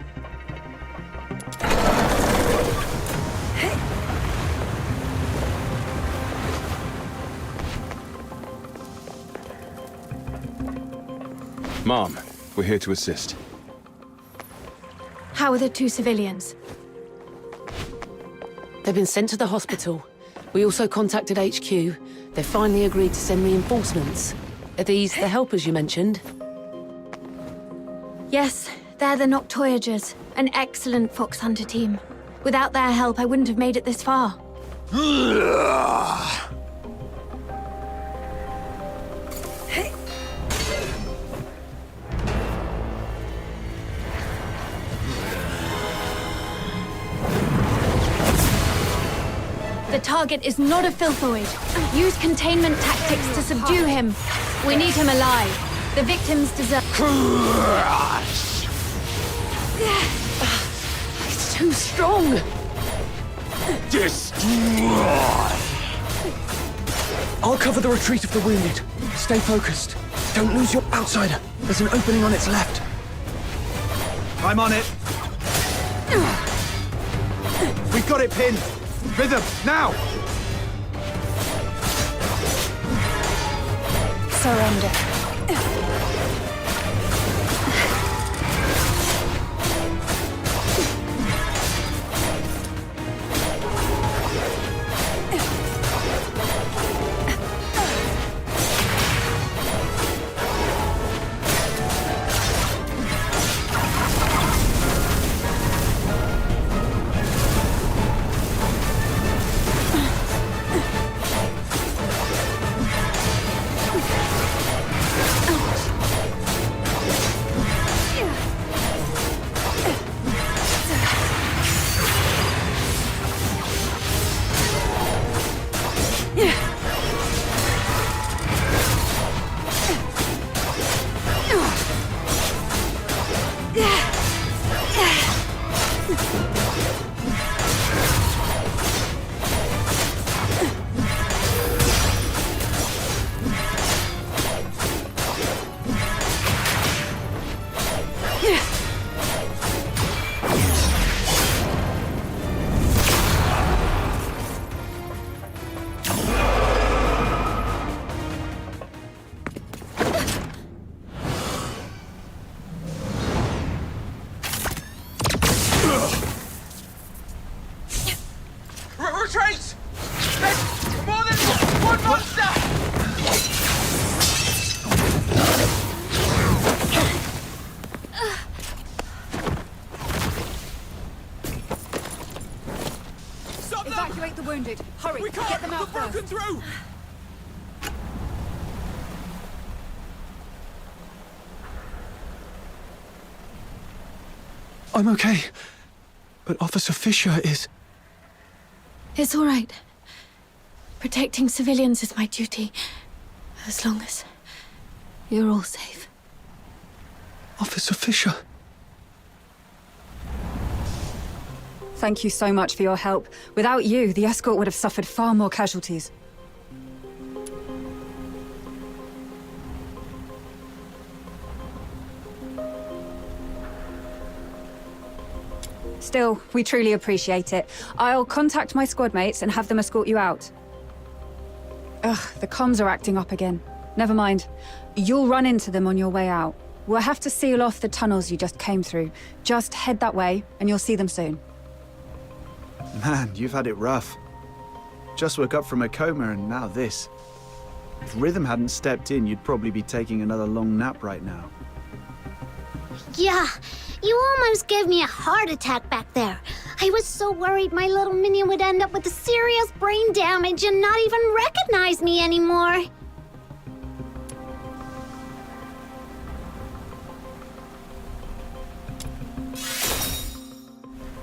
Mom, we're here to assist. How are the 2 civilians? They've been sent to the hospital. We also contacted HQ. They've finally agreed to send reinforcements. Are these the helpers you mentioned? Yes, they're the Noctoyagers, an excellent fox hunter team. Without their help, I wouldn't have made it this far. The target is not a Filthoid. Use containment tactics to subdue him. We need him alive. The victims deserve... It's too strong. I'll cover the retreat of the wounded. Stay focused. Don't lose your outsider. There's an opening on its left. I'm on it. We've got it pinned. Rhythm, now! Surrender. Retreat! There's more than one monster! Stop them! Evacuate the wounded. Hurry, We can't! get them out We've broken first. through! I'm okay. But Officer Fisher is... It's all right. Protecting civilians is my duty. As long as you're all safe. Officer Fisher? Thank you so much for your help. Without you, the escort would have suffered far more casualties. Still, we truly appreciate it. I'll contact my squad mates and have them escort you out. Ugh, the comms are acting up again. Never mind. You'll run into them on your way out. We'll have to seal off the tunnels you just came through. Just head that way, and you'll see them soon. Man, you've had it rough. Just woke up from a coma and now this. If Rhythm hadn't stepped in, you'd probably be taking another long nap right now. Yeah, you almost gave me a heart attack back there. I was so worried my little minion would end up with serious brain damage and not even recognize me anymore.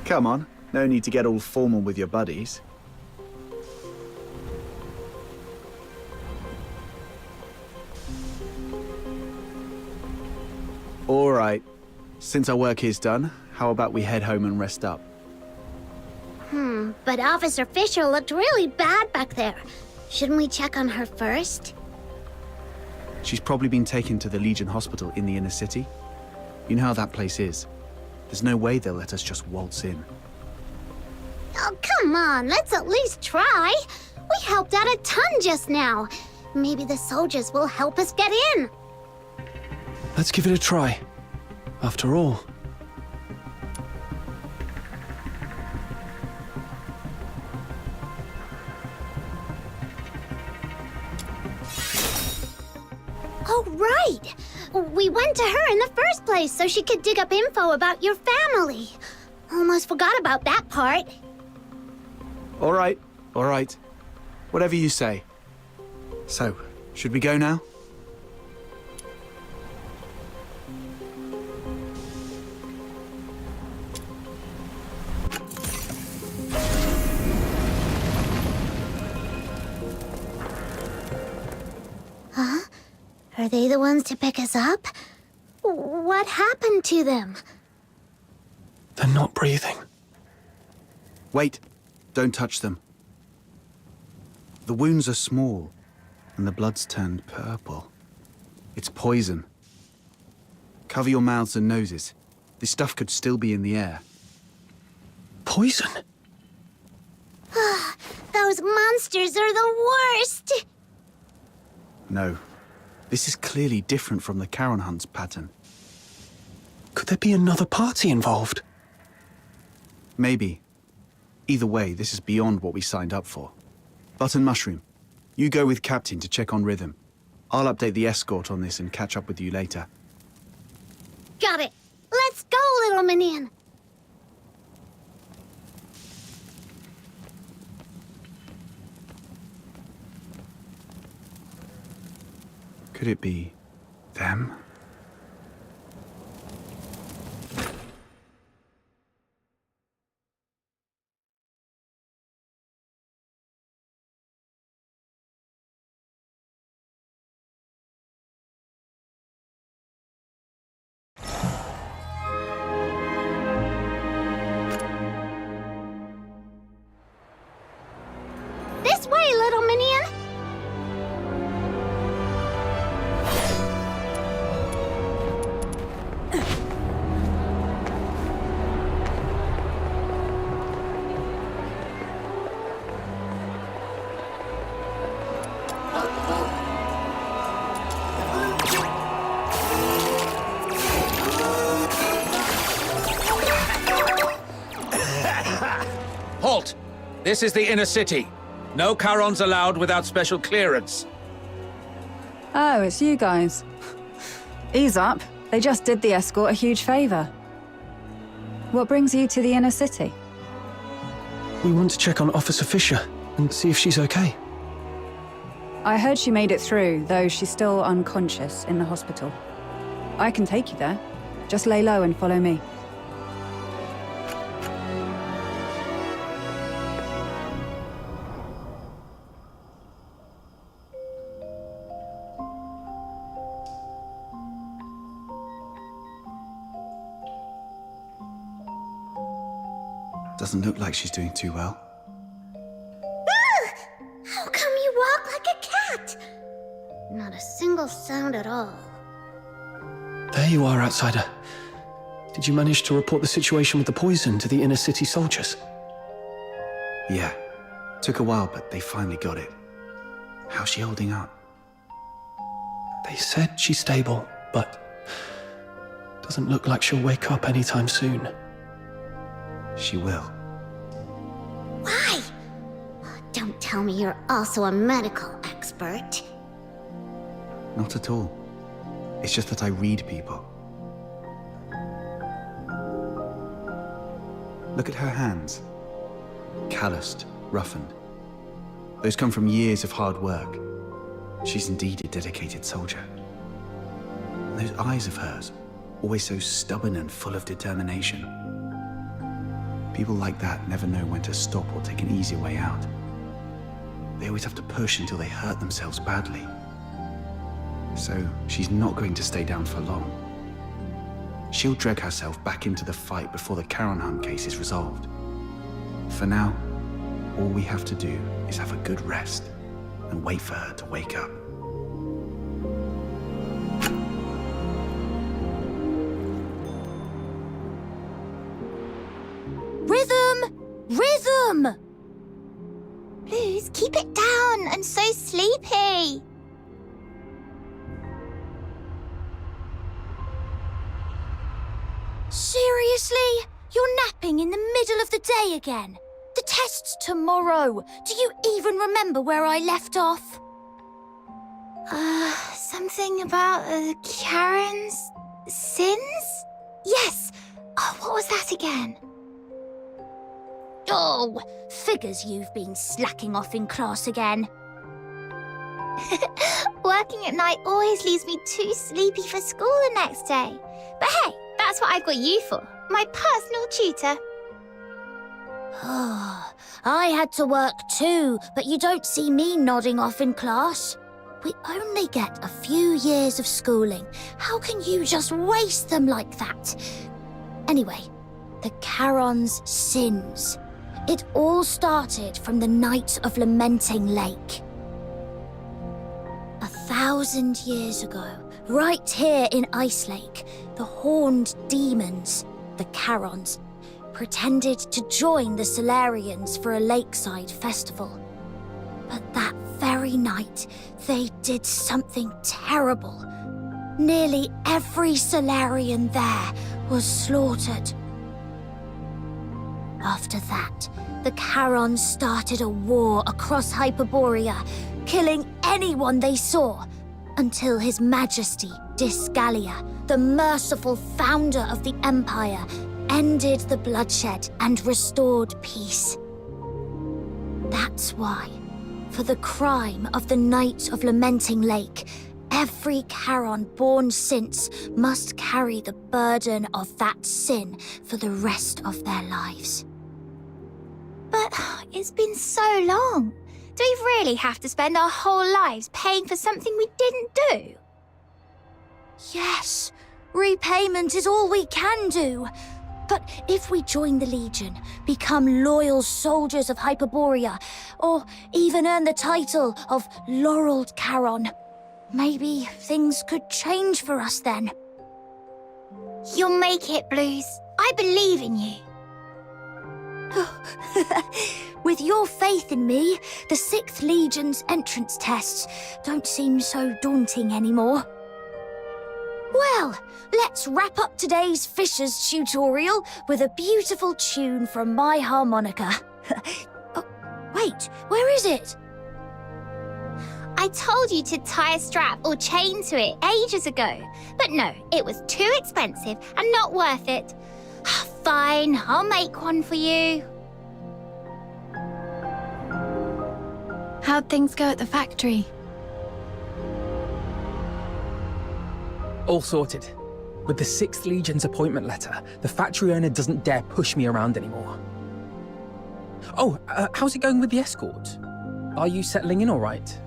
Come on, no need to get all formal with your buddies. All right. Since our work is done, how about we head home and rest up? But Officer Fisher looked really bad back there. Shouldn't we check on her first? She's probably been taken to the Legion Hospital in the inner city. You know how that place is. There's no way they'll let us just waltz in. Oh, come on, let's at least try. We helped out a ton just now. Maybe the soldiers will help us get in. Let's give it a try. After all. Oh, right. We went to her in the first place so she could dig up info about your family. Almost forgot about that part. All right, All right. Whatever you say. So, should we go now? Huh? Are they the ones to pick us up? What happened to them? They're not breathing. Wait. Don't touch them. The wounds are small, and the blood's turned purple. It's poison. Cover your mouths and noses. This stuff could still be in the air. Poison? Those monsters are the worst! No. This is clearly different from the Charon Hunt's pattern. Could there be another party involved? Maybe. Either way, this is beyond what we signed up for. Button Mushroom, you go with Captain to check on Rhythm. I'll update the escort on this and catch up with you later. Got it! Let's go, little minion! Could it be them? This way, little minion! Halt! This is the inner city. No Charons allowed without special clearance. Oh, it's you guys. Ease up. They just did the escort a huge favor. What brings you to the inner city? We want to check on Officer Fisher and see if she's okay. I heard she made it through, though she's still unconscious in the hospital. I can take you there. Just lay low and follow me. Doesn't look like she's doing too well. How come you walk like a cat? Not a single sound at all. There you are, outsider. Did you manage to report the situation with the poison to the inner city soldiers? Yeah. Took a while, but they finally got it. How's she holding up? They said she's stable, but doesn't look like she'll wake up anytime soon. She will. Why? Don't tell me you're also a medical expert. Not at all. It's just that I read people. Look at her hands. Calloused, roughened. Those come from years of hard work. She's indeed a dedicated soldier. And those eyes of hers, always so stubborn and full of determination. People like that never know when to stop or take an easier way out. They always have to push until they hurt themselves badly. So she's not going to stay down for long. She'll drag herself back into the fight before the Charon Hunt case is resolved. For now, all we have to do is have a good rest and wait for her to wake up. Rhythm! Rhythm! Please keep it down. I'm so sleepy. Seriously? You're napping in the middle of the day again? The test's tomorrow. Do you even remember where I left off? Something about Karen's sins? Yes. Oh, what was that again? Oh, figures you've been slacking off in class again. Working at night always leaves me too sleepy for school the next day. But hey, that's what I've got you for, my personal tutor. I had to work too, but you don't see me nodding off in class. We only get a few years of schooling. How can you just waste them like that? Anyway, the Charon's sins. It all started from the night of Lamenting Lake. 1,000 years ago, right here in Ice Lake, the horned demons, the Charons, pretended to join the Solarians for a lakeside festival. But that very night, they did something terrible. Nearly every Solarian there was slaughtered. After that, the Charons started a war across Hyperborea, killing anyone they saw, until His Majesty Disgalia, the merciful founder of the Empire, ended the bloodshed and restored peace. That's why, for the crime of the Night of Lamenting Lake, every Charon born since must carry the burden of that sin for the rest of their lives. But it's been so long. Do we really have to spend our whole lives paying for something we didn't do? Yes, repayment is all we can do. But if we join the Legion, become loyal soldiers of Hyperborea, or even earn the title of Laureled Charon, maybe things could change for us then. You'll make it, Blues. I believe in you. With your faith in me, the 6th Legion's entrance tests don't seem so daunting anymore. Well, let's wrap up today's Fisher's tutorial with a beautiful tune from my harmonica. Oh, wait, where is it? I told you to tie a strap or chain to it ages ago. But no, it was too expensive and not worth it. Fine, I'll make one for you. How'd things go at the factory? All sorted. With the 6th Legion's appointment letter, the factory owner doesn't dare push me around anymore. Oh, how's it going with the escort? Are you settling in all right?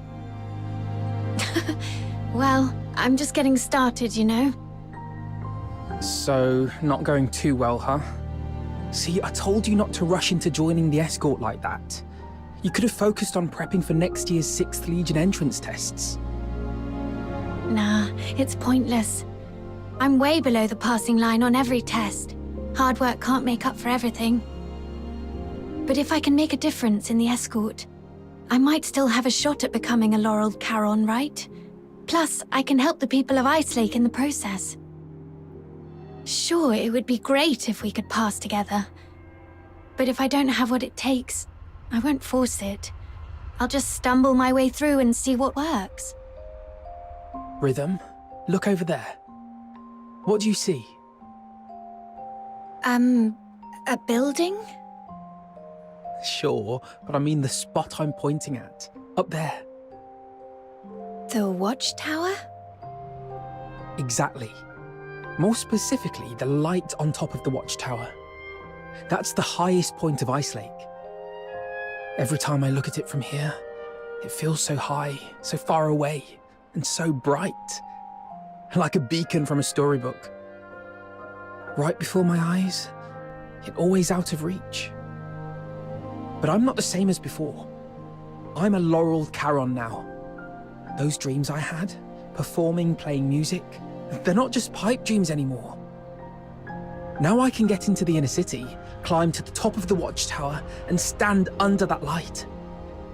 Well, I'm just getting started, you know. So, not going too well, huh? See, I told you not to rush into joining the escort like that. You could have focused on prepping for next year's 6th Legion entrance tests. Nah, it's pointless. I'm way below the passing line on every test. Hard work can't make up for everything. But if I can make a difference in the escort, I might still have a shot at becoming a Laureled Charon, right? Plus, I can help the people of Ice Lake in the process. Sure, it would be great if we could pass together. But if I don't have what it takes, I won't force it. I'll just stumble my way through and see what works. Rhythm, look over there. What do you see? A building? Sure, but I mean the spot I'm pointing at. Up there. The watchtower? Exactly. More specifically, the light on top of the watchtower. That's the highest point of Ice Lake. Every time I look at it from here, it feels so high, so far away, and so bright. Like a beacon from a storybook. Right before my eyes, yet always out of reach. But I'm not the same as before. I'm a Laureled Charon now. Those dreams I had, performing, playing music, they're not just pipe dreams anymore. Now I can get into the inner city, climb to the top of the watchtower, and stand under that light.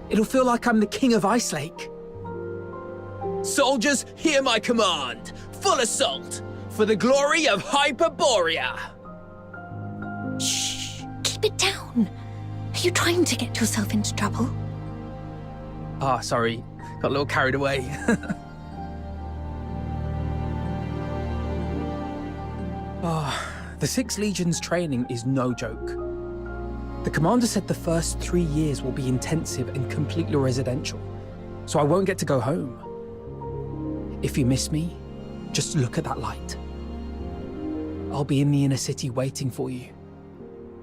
It'll feel like I'm the king of Ice Lake. Soldiers, hear my command! Full assault! For the glory of Hyperborea! Shh! Keep it down! Are you trying to get yourself into trouble? Ah, sorry. Got a little carried away. The 6th Legion's training is no joke. The commander said the first 3 years will be intensive and completely residential, so I won't get to go home. If you miss me, just look at that light. I'll be in the inner city waiting for you.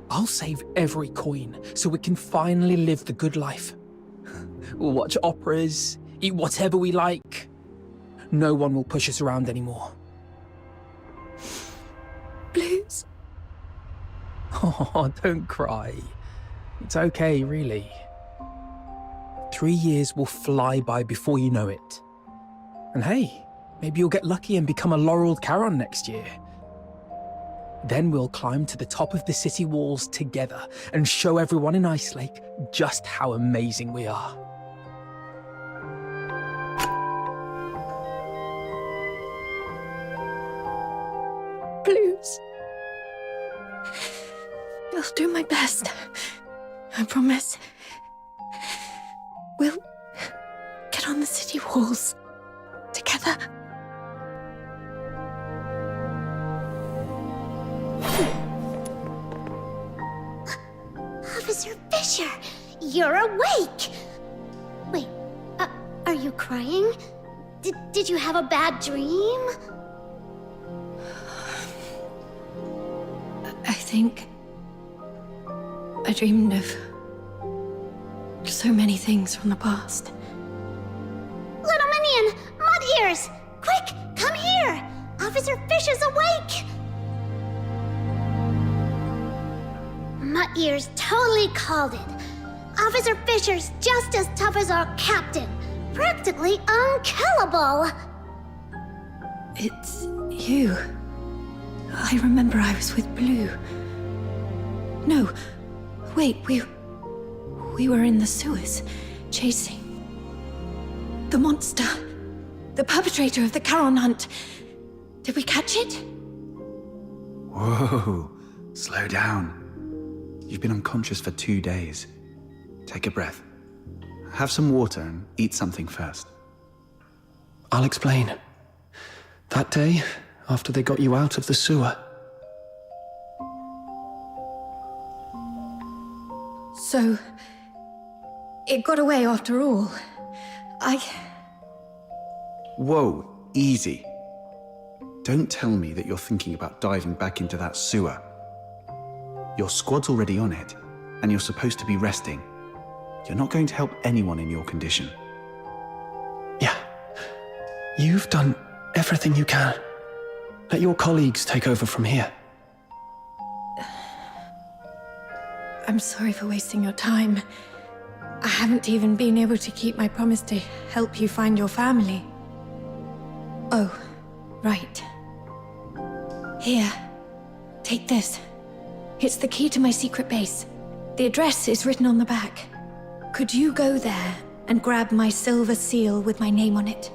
I'll save every coin so we can finally live the good life. We'll watch operas, eat whatever we like. No one will push us around anymore. Blues. Oh, don't cry. It's okay, really. 3 years will fly by before you know it. And hey, maybe you'll get lucky and become a laureled Charon next year. Then we'll climb to the top of the city walls together and show everyone in Ice Lake just how amazing we are. Blues. I'll do my best. I promise. We'll get on the city walls together. Officer Fisher, you're awake! Wait, are you crying? Did you have a bad dream? I think I dreamed of so many things from the past. Little Minion, Mud Ears! Quick, come here! Officer Fisher's awake! Mud Ears totally called it. Officer Fisher's just as tough as our captain. Practically unkillable. It's you. I remember I was with Blue. No, wait, we were in the sewers, chasing the monster, the perpetrator of the Charon hunt. Did we catch it? Whoa, slow down. You've been unconscious for 2 days. Take a breath. Have some water and eat something first. I'll explain. That day, after they got you out of the sewer. So, it got away after all. Whoa, easy. Don't tell me that you're thinking about diving back into that sewer. Your squad's already on it, and you're supposed to be resting. You're not going to help anyone in your condition. Yeah. You've done everything you can. Let your colleagues take over from here. I'm sorry for wasting your time. I haven't even been able to keep my promise to help you find your family. Oh, right. Here, take this. It's the key to my secret base. The address is written on the back. Could you go there and grab my silver seal with my name on it?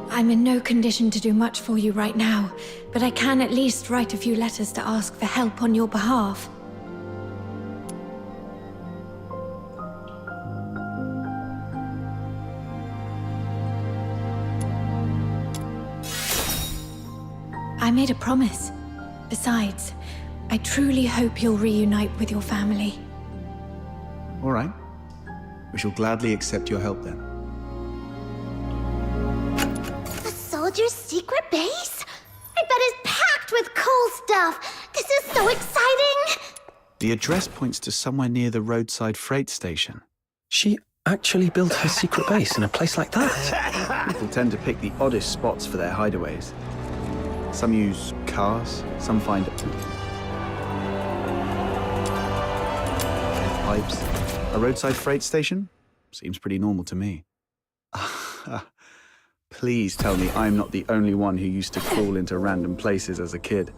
I'm in no condition to do much for you right now, but I can at least write a few letters to ask for help on your behalf. I made a promise. Besides, I truly hope you'll reunite with your family. All right. We shall gladly accept your help then. A soldier's secret base? I bet it's packed with cool stuff. This is so exciting. The address points to somewhere near the roadside freight station. She actually built her secret base in a place like that? People tend to pick the oddest spots for their hideaways. Some use cars, some find pipes. A roadside freight station? Seems pretty normal to me. Please tell me I'm not the only one who used to crawl into random places as a kid.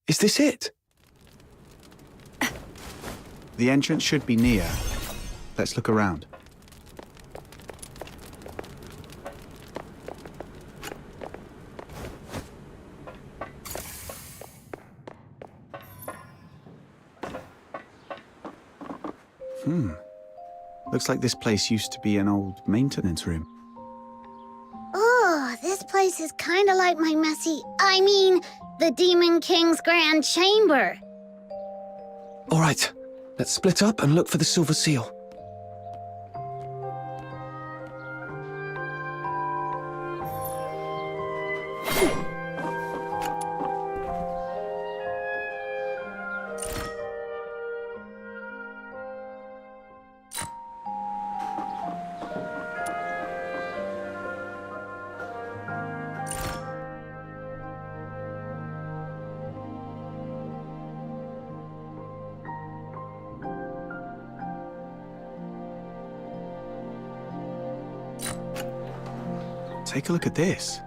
Is this it? The entrance should be near. Let's look around. Looks like this place used to be an old maintenance room. Oh, this place is kind of like my the Demon King's Grand Chamber. All right, let's split up and look for the Silver Seal. Take a look at this.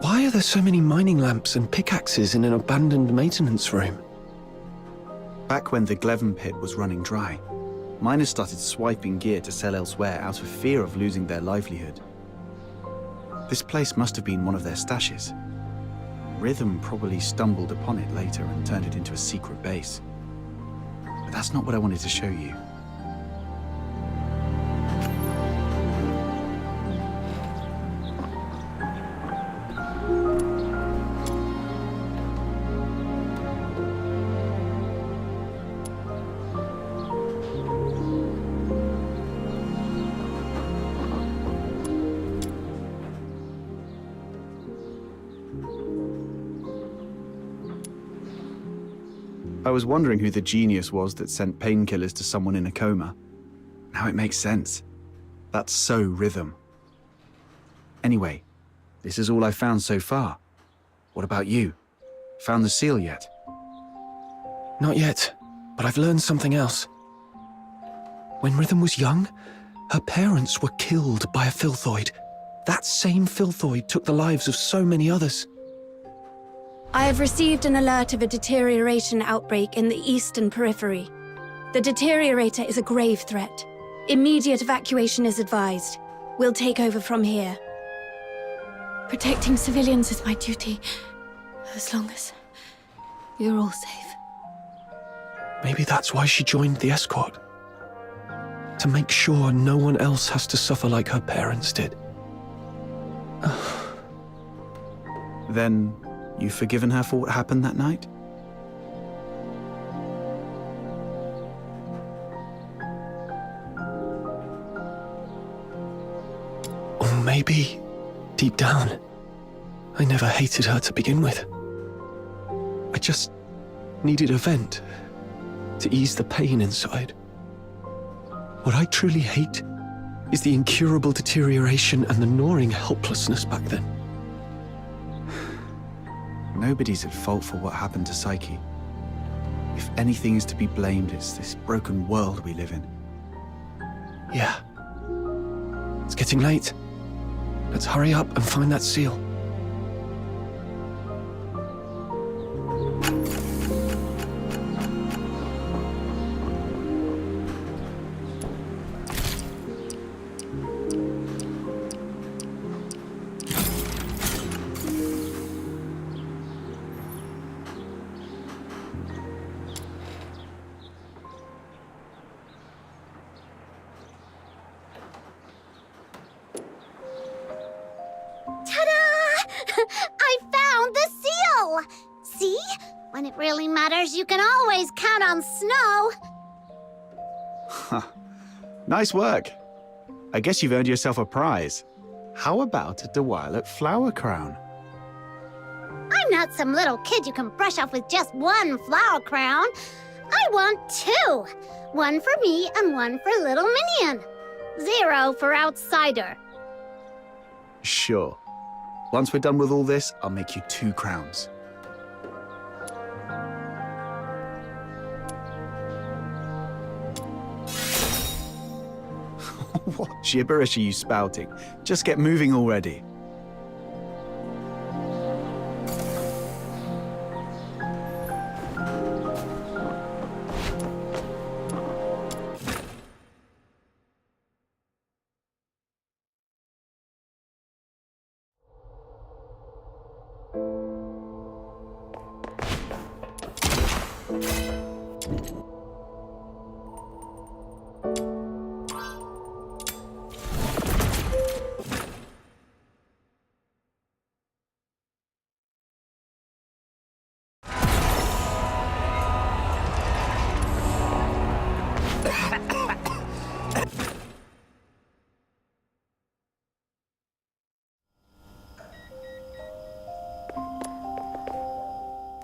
Why are there so many mining lamps and pickaxes in an abandoned maintenance room? Back when the Gleven pit was running dry, miners started swiping gear to sell elsewhere out of fear of losing their livelihood. This place must have been one of their stashes. Rhythm probably stumbled upon it later and turned it into a secret base. But that's not what I wanted to show you. I was wondering who the genius was that sent painkillers to someone in a coma. Now it makes sense. That's so Rhythm. Anyway, this is all I've found so far. What about you? Found the seal yet? Not yet, but I've learned something else. When Rhythm was young, her parents were killed by a filthoid. That same filthoid took the lives of so many others. I have received an alert of a deterioration outbreak in the eastern periphery. The deteriorator is a grave threat. Immediate evacuation is advised. We'll take over from here. Protecting civilians is my duty, as long as you're all safe. Maybe that's why she joined the escort. To make sure no one else has to suffer like her parents did. Then, you've forgiven her for what happened that night? Or maybe, deep down, I never hated her to begin with. I just needed a vent to ease the pain inside. What I truly hate is the incurable deterioration and the gnawing helplessness back then. Nobody's at fault for what happened to Psyche. If anything is to be blamed, it's this broken world we live in. Yeah. It's getting late. Let's hurry up and find that seal. I found the seal! See? When it really matters, you can always count on snow. Nice work. I guess you've earned yourself a prize. How about a Duet flower crown? I'm not some little kid you can brush off with just one flower crown. I want two. One for me and one for little Minion. 0 for outsider. Sure. Once we're done with all this, I'll make you 2 crowns. What gibberish are you spouting? Just get moving already.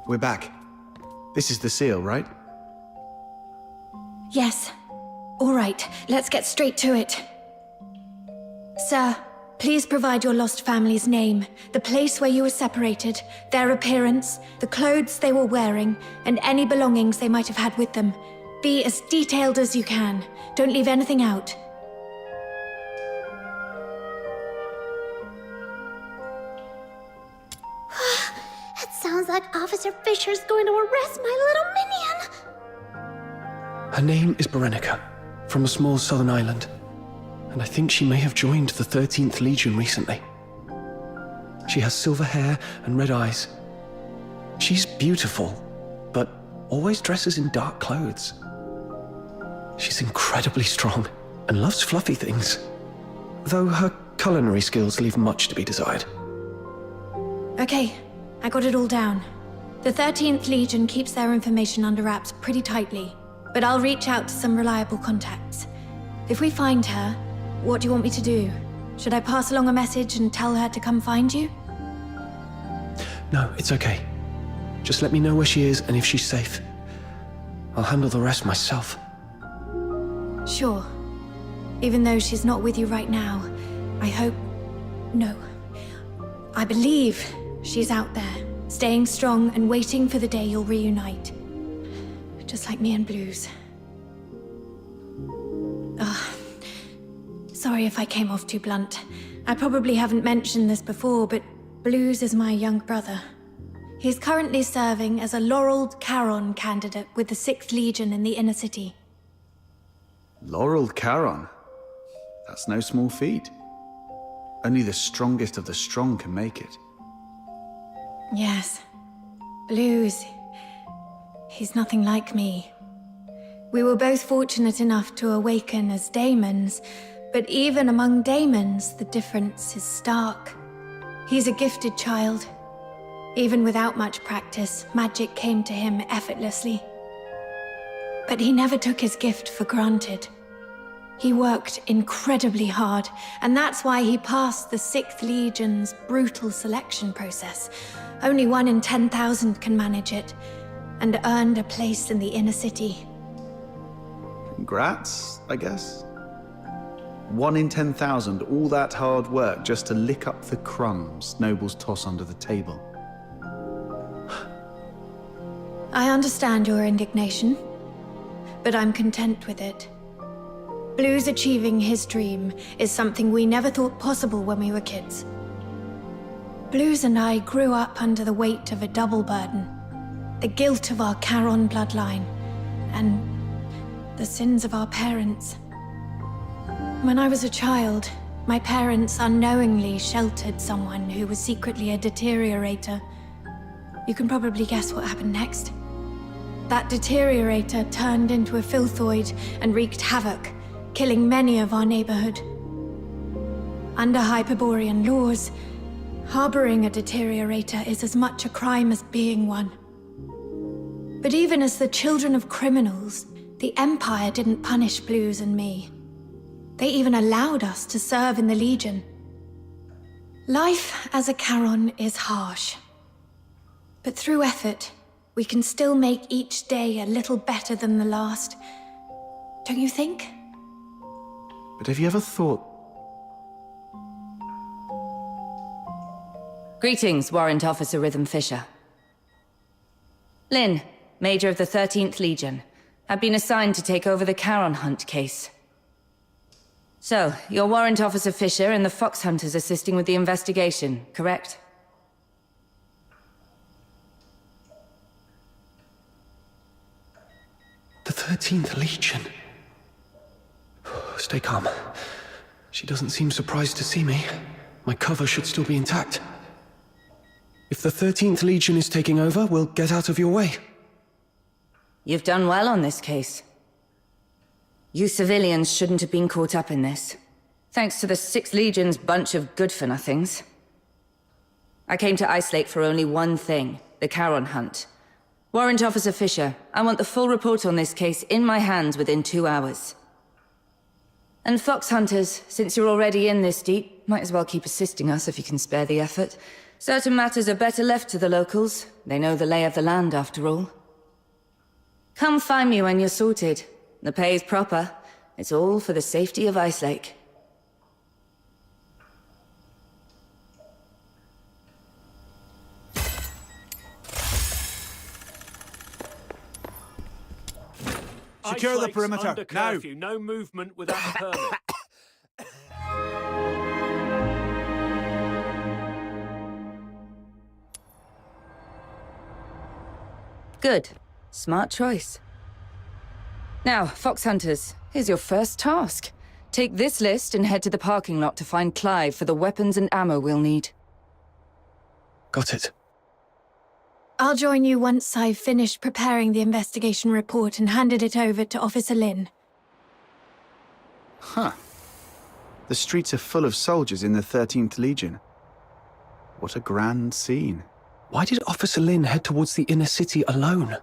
We're back. This is the seal, right? Yes. All right, let's get straight to it. Sir, please provide your lost family's name, the place where you were separated, their appearance, the clothes they were wearing, and any belongings they might have had with them. Be as detailed as you can. Don't leave anything out. Sounds like Officer Fisher's going to arrest my little minion. Her name is Berenica, from a small southern island. And I think she may have joined the 13th Legion recently. She has silver hair and red eyes. She's beautiful, but always dresses in dark clothes. She's incredibly strong and loves fluffy things, though her culinary skills leave much to be desired. Okay, I got it all down. The 13th Legion keeps their information under wraps pretty tightly, but I'll reach out to some reliable contacts. If we find her, what do you want me to do? Should I pass along a message and tell her to come find you? No, it's okay. Just let me know where she is and if she's safe. I'll handle the rest myself. Sure. Even though she's not with you right now, I hope... No. I believe she's out there, staying strong and waiting for the day you'll reunite. Just like me and Blues. Sorry if I came off too blunt. I probably haven't mentioned this before, but Blues is my young brother. He's currently serving as a laureled Charon candidate with the 6th Legion in the inner city. Laureled Charon? That's no small feat. Only the strongest of the strong can make it. Yes. Blues. He's nothing like me. We were both fortunate enough to awaken as daemons, but even among daemons, the difference is stark. He's a gifted child. Even without much practice, magic came to him effortlessly. But he never took his gift for granted. He worked incredibly hard, and that's why he passed the 6th Legion's brutal selection process. Only 1 in 10,000 can manage it, and earned a place in the inner city. Congrats, I guess. 1 in 10,000, all that hard work just to lick up the crumbs nobles toss under the table. I understand your indignation, but I'm content with it. Blues achieving his dream is something we never thought possible when we were kids. Blues and I grew up under the weight of a double burden. The guilt of our Charon bloodline, and the sins of our parents. When I was a child, my parents unknowingly sheltered someone who was secretly a deteriorator. You can probably guess what happened next. That deteriorator turned into a filthoid and wreaked havoc, killing many of our neighborhood. Under Hyperborean laws, harboring a deteriorator is as much a crime as being one. But even as the children of criminals, the Empire didn't punish Blues and me. They even allowed us to serve in the Legion. Life as a Charon is harsh. But through effort, we can still make each day a little better than the last. Don't you think? But have you ever thought... Greetings, Warrant Officer Rhythm Fisher. Lynn, Major of the 13th Legion. I've been assigned to take over the Charon Hunt case. So, you're Warrant Officer Fisher and the Fox Hunters assisting with the investigation, correct? The 13th Legion. Stay calm. She doesn't seem surprised to see me. My cover should still be intact. If the 13th Legion is taking over, we'll get out of your way. You've done well on this case. You civilians shouldn't have been caught up in this. Thanks to the 6th Legion's bunch of good-for-nothings. I came to Ice Lake for only one thing, the Charon hunt. Warrant Officer Fisher, I want the full report on this case in my hands within 2 hours. And Fox Hunters, since you're already in this deep, might as well keep assisting us if you can spare the effort. Certain matters are better left to the locals. They know the lay of the land, after all. Come find me when you're sorted. The pay's proper. It's all for the safety of Ice Lake. Secure the perimeter, under now! curfew. No movement without a permit. Good. Smart choice. Now, Fox Hunters, here's your first task. Take this list and head to the parking lot to find Clive for the weapons and ammo we'll need. Got it. I'll join you once I've finished preparing the investigation report and handed it over to Officer Lin. Huh. The streets are full of soldiers in the 13th Legion. What a grand scene. Why did Officer Lin head towards the inner city alone?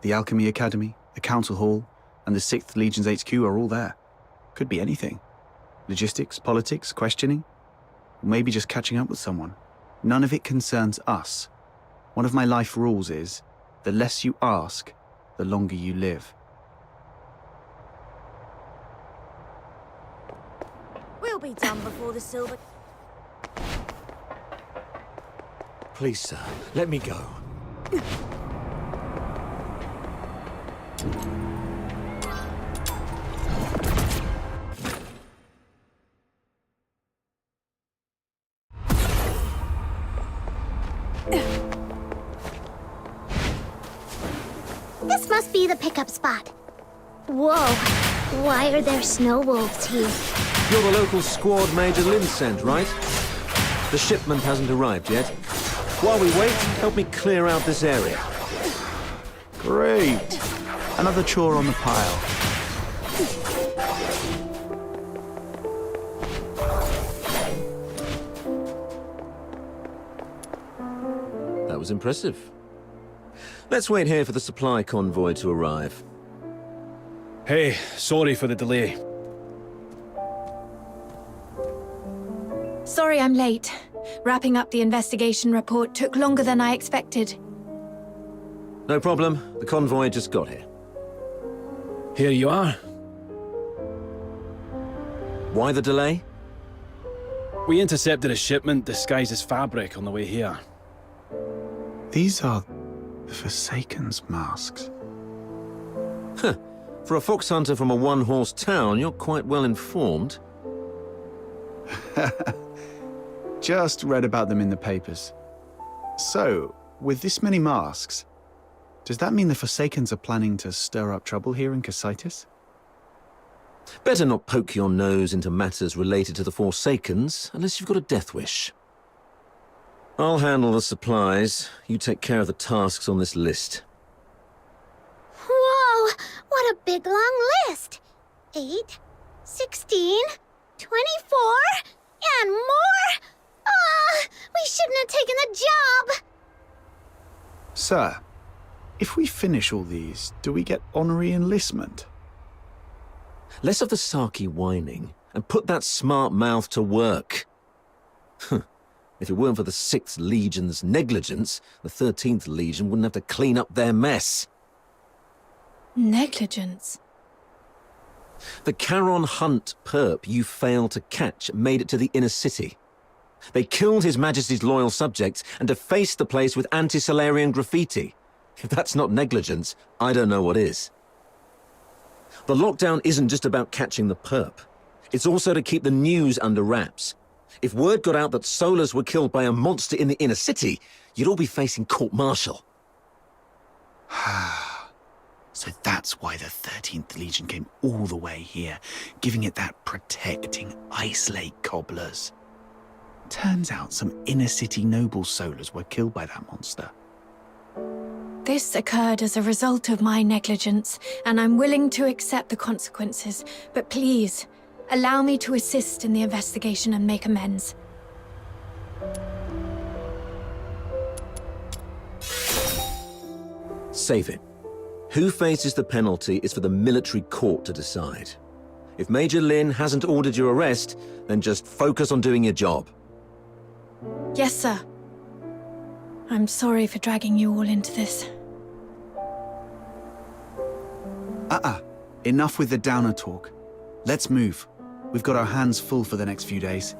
The Alchemy Academy, the Council Hall, and the 6th Legion's HQ are all there. Could be anything. Logistics, politics, questioning. Or maybe just catching up with someone. None of it concerns us. One of my life rules is, the less you ask, the longer you live. We'll be done before the silver... Please, sir, let me go. This must be the pickup spot. Whoa, why are there snow wolves here? You're the local squad Major Lynn sent, right? The shipment hasn't arrived yet. While we wait, help me clear out this area. Great. Another chore on the pile. That was impressive. Let's wait here for the supply convoy to arrive. Hey, sorry for the delay. Sorry I'm late. Wrapping up the investigation report took longer than I expected. No problem. The convoy just got here. Here you are. Why the delay? We intercepted a shipment disguised as fabric on the way here. These are the Forsaken's masks. Huh. For a fox hunter from a one-horse town, you're quite well informed. Just read about them in the papers. So, with this many masks, does that mean the Forsakens are planning to stir up trouble here in Cocytus? Better not poke your nose into matters related to the Forsakens, unless you've got a death wish. I'll handle the supplies. You take care of the tasks on this list. Whoa, what a big long list. 8, 16, 24, and more? We shouldn't have taken the job! Sir, if we finish all these, do we get honorary enlistment? Less of the sarky whining, and put that smart mouth to work. If it weren't for the 6th Legion's negligence, the 13th Legion wouldn't have to clean up their mess. Negligence? The Charon Hunt perp you failed to catch made it to the inner city. They killed His Majesty's loyal subjects and defaced the place with anti-Solarian graffiti. If that's not negligence, I don't know what is. The lockdown isn't just about catching the perp. It's also to keep the news under wraps. If word got out that Solars were killed by a monster in the inner city, you'd all be facing court-martial. So that's why the 13th Legion came all the way here, giving it that protecting Ice Lake cobblers. Turns out some inner city noble Solars were killed by that monster. This occurred as a result of my negligence, and I'm willing to accept the consequences. But please, allow me to assist in the investigation and make amends. Save it. Who faces the penalty is for the military court to decide. If Major Lin hasn't ordered your arrest, then just focus on doing your job. Yes, sir. I'm sorry for dragging you all into this. Enough with the downer talk. Let's move. We've got our hands full for the next few days.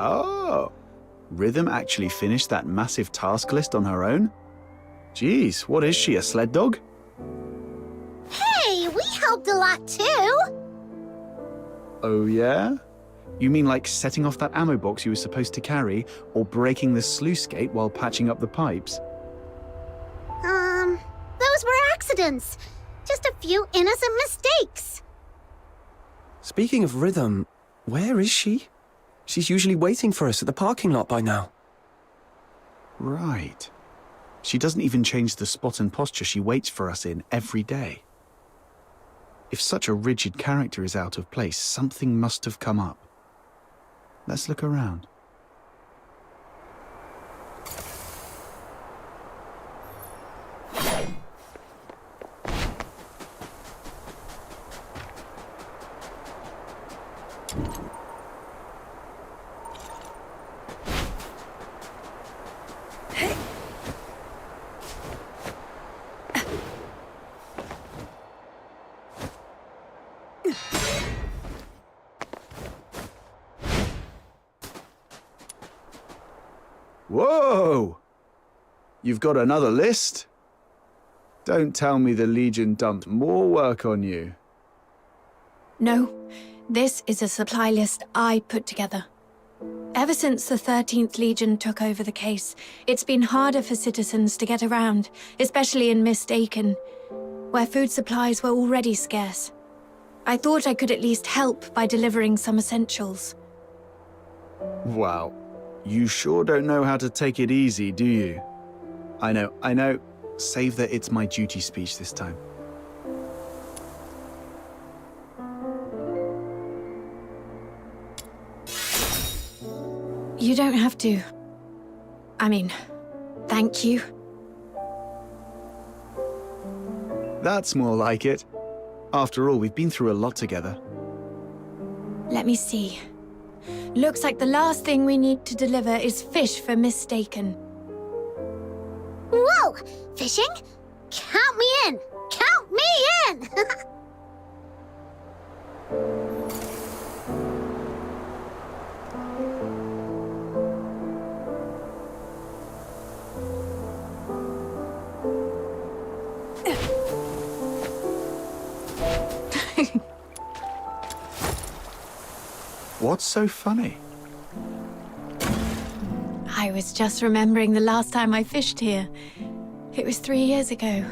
Oh, Rhythm actually finished that massive task list on her own? Geez, what is she, a sled dog? Hey, we helped a lot too! Oh yeah? You mean like setting off that ammo box you were supposed to carry, or breaking the sluice gate while patching up the pipes? Those were accidents. Just a few innocent mistakes. Speaking of Rhythm, where is she? She's usually waiting for us at the parking lot by now. Right. She doesn't even change the spot and posture she waits for us in every day. If such a rigid character is out of place, something must have come up. Let's look around. Whoa! You've got another list? Don't tell me the Legion dumped more work on you. No, this is a supply list I put together. Ever since the 13th Legion took over the case, it's been harder for citizens to get around, especially in Mistaken, where food supplies were already scarce. I thought I could at least help by delivering some essentials. Wow. You sure don't know how to take it easy, do you? I know. Save the "it's my duty" speech this time. You don't have to. I mean, thank you. That's more like it. After all, we've been through a lot together. Let me see. Looks like the last thing we need to deliver is fish for Mistaken. Whoa! Fishing? Count me in! Count me in! What's so funny? I was just remembering the last time I fished here. It was 3 years ago,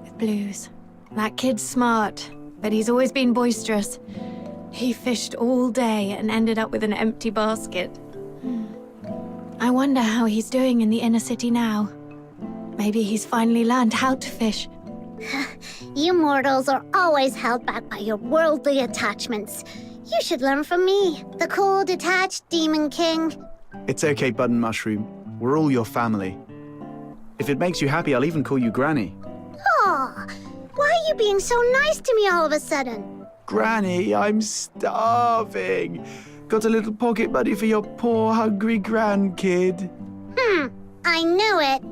with Blues. That kid's smart, but he's always been boisterous. He fished all day and ended up with an empty basket. I wonder how he's doing in the inner city now. Maybe he's finally learned how to fish. You mortals are always held back by your worldly attachments. You should learn from me, the cool, detached Demon King. It's okay, Button Mushroom. We're all your family. If it makes you happy, I'll even call you Granny. Aw, why are you being so nice to me all of a sudden? Granny, I'm starving. Got a little pocket money for your poor, hungry grandkid. I knew it.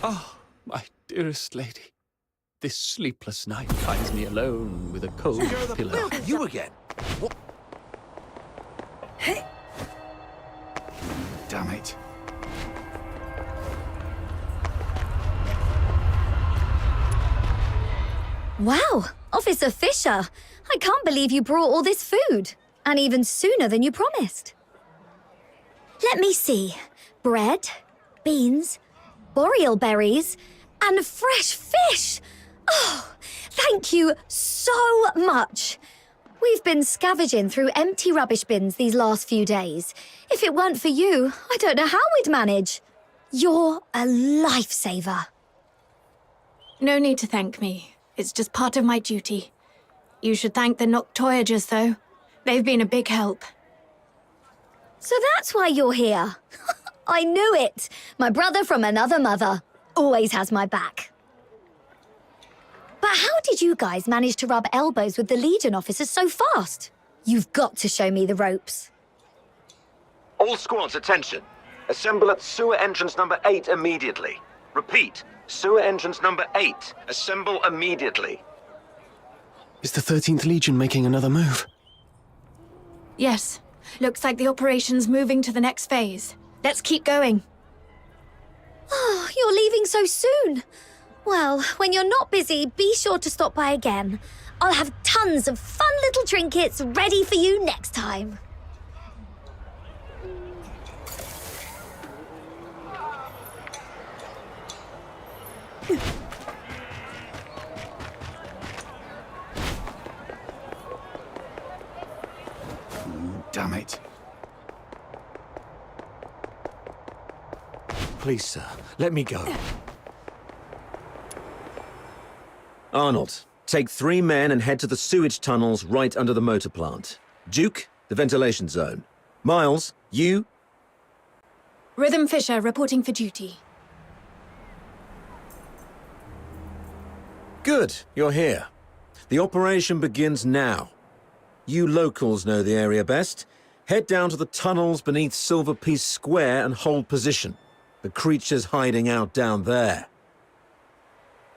Oh, my dearest lady. This sleepless night finds me alone with a cold pillow. You again? What? Damn it. Wow, Officer Fisher. I can't believe you brought all this food. And even sooner than you promised. Let me see. Bread, beans, boreal berries, and fresh fish. Oh, thank you so much. We've been scavenging through empty rubbish bins these last few days. If it weren't for you, I don't know how we'd manage. You're a lifesaver. No need to thank me. It's just part of my duty. You should thank the Noctoyagers, though. They've been a big help. So that's why you're here. I knew it. My brother from another mother always has my back. But how did you guys manage to rub elbows with the Legion officers so fast? You've got to show me the ropes. All squads, attention. Assemble at sewer entrance number 8 immediately. Repeat, sewer entrance number 8. Assemble immediately. Is the 13th Legion making another move? Yes. Looks like the operation's moving to the next phase. Let's keep going. Oh, you're leaving so soon. Well, when you're not busy, be sure to stop by again. I'll have tons of fun little trinkets ready for you next time. Damn it. Please, sir, let me go. Arnold, take 3 men and head to the sewage tunnels right under the motor plant. Duke, the ventilation zone. Miles, you... Rhythm Fisher reporting for duty. Good, you're here. The operation begins now. You locals know the area best. Head down to the tunnels beneath Silver Piece Square and hold position. The creature's hiding out down there.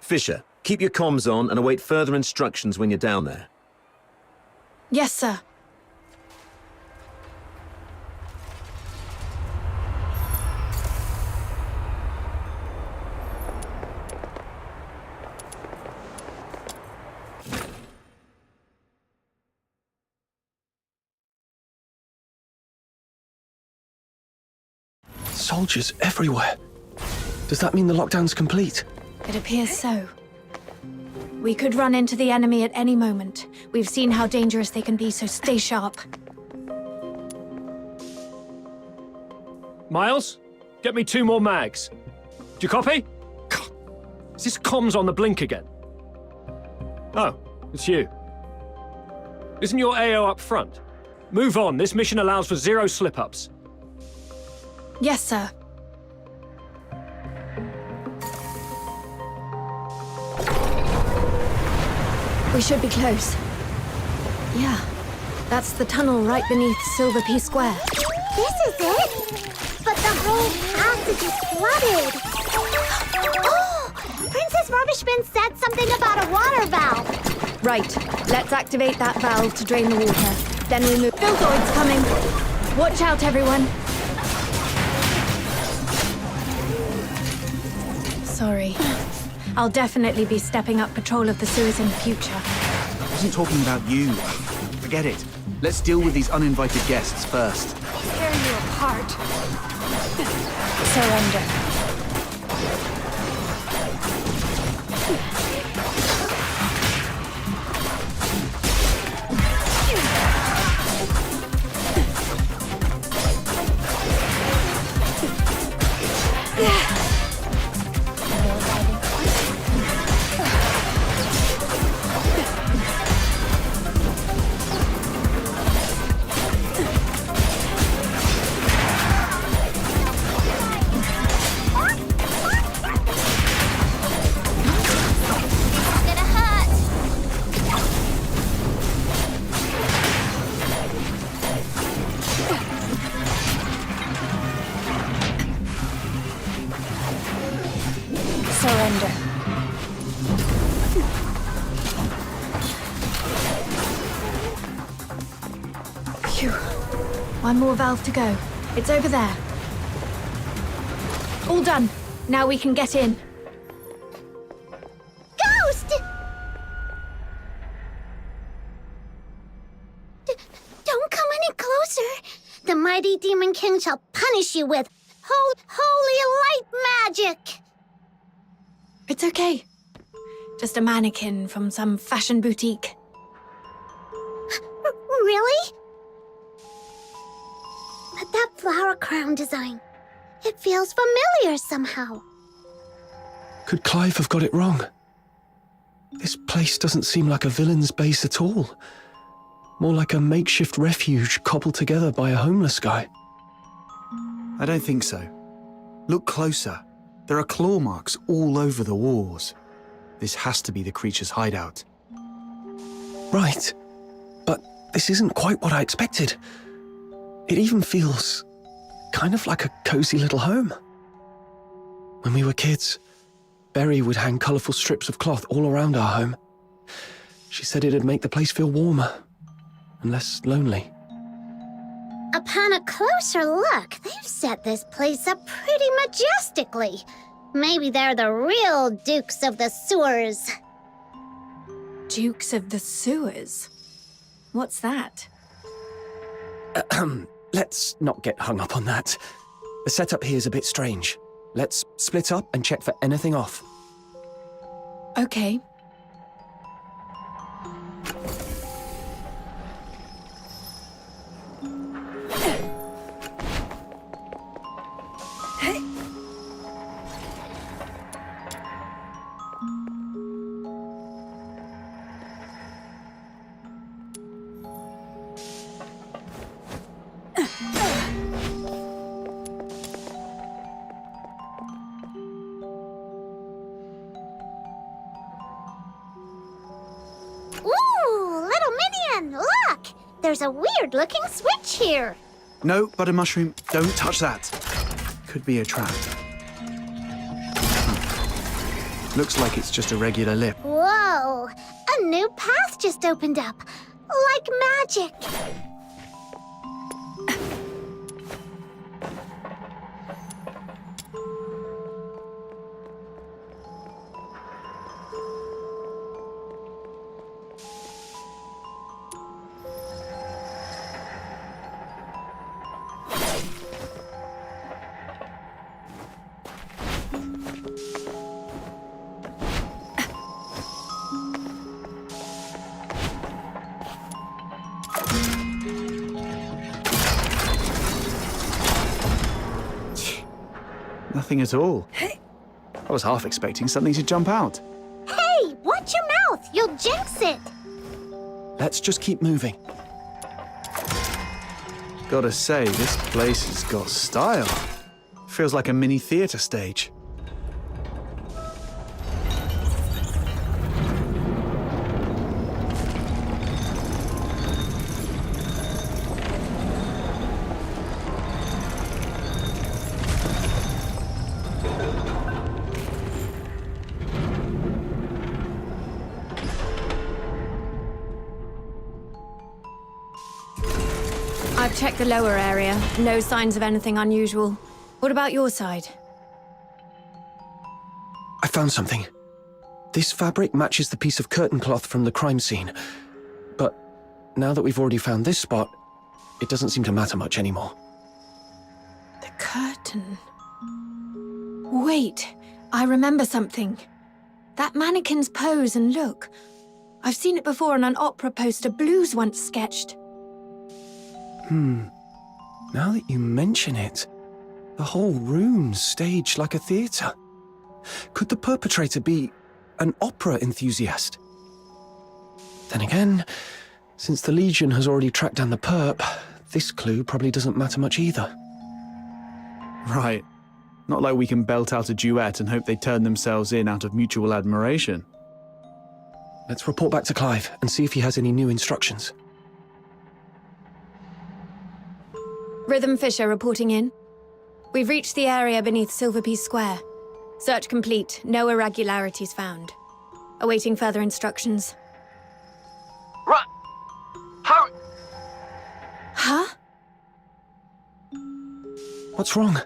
Fisher, keep your comms on and await further instructions when you're down there. Yes, sir. Soldiers everywhere. Does that mean the lockdown's complete? It appears so. We could run into the enemy at any moment. We've seen how dangerous they can be, so stay sharp. Miles, get me 2 more mags. Do you copy? Is this comms on the blink again? Oh, it's you. Isn't your AO up front? Move on. This mission allows for 0 slip-ups. Yes, sir. We should be close. Yeah, that's the tunnel right beneath Silver Piece Square. This is it? But the whole passage is flooded. Oh! Princess Rubbish Bin said something about a water valve. Right, let's activate that valve to drain the water. Then we move. Filzoids coming. Watch out, everyone. Sorry. I'll definitely be stepping up patrol of the sewers in the future. I wasn't talking about you. Forget it. Let's deal with these uninvited guests first. Tear you apart. Surrender. surrender. Phew. One more valve to go. It's over there. All done. Now we can get in. Ghost! Don't come any closer. The mighty Demon King shall punish you with holy light magic. It's okay. Just a mannequin from some fashion boutique. Really? But that flower crown design, it feels familiar somehow. Could Clive have got it wrong? This place doesn't seem like a villain's base at all. More like a makeshift refuge cobbled together by a homeless guy. I don't think so. Look closer. There are claw marks all over the walls. This has to be the creature's hideout. Right. But this isn't quite what I expected. It even feels kind of like a cozy little home. When we were kids, Berry would hang colourful strips of cloth all around our home. She said it'd make the place feel warmer and less lonely. Upon a closer look, they've set this place up pretty majestically. Maybe they're the real Dukes of the Sewers. Dukes of the Sewers? What's that? Let's not get hung up on that. The setup here is a bit strange. Let's split up and check for anything off. Okay. Ooh, little minion, look! There's a weird-looking switch here. No, Butter Mushroom, don't touch that. Could be a trap. Looks like it's just a regular lip. Whoa! A new path just opened up. Like magic. Nothing at all. I was half expecting something to jump out. Hey, watch your mouth! You'll jinx it! Let's just keep moving. Gotta say, this place has got style. Feels like a mini theatre stage. I've checked the lower area. No signs of anything unusual. What about your side? I found something. This fabric matches the piece of curtain cloth from the crime scene. But now that we've already found this spot, it doesn't seem to matter much anymore. The curtain. Wait, I remember something. That mannequin's pose and look. I've seen it before on an opera poster Blues once sketched. Now that you mention it, the whole room's staged like a theatre. Could the perpetrator be an opera enthusiast? Then again, since the Legion has already tracked down the perp, this clue probably doesn't matter much either. Right. Not like we can belt out a duet and hope they turn themselves in out of mutual admiration. Let's report back to Clive and see if he has any new instructions. Rhythm Fisher reporting in. We've reached the area beneath Silverpiece Square. Search complete. No irregularities found. Awaiting further instructions. Right. Hurry! Huh? What's wrong?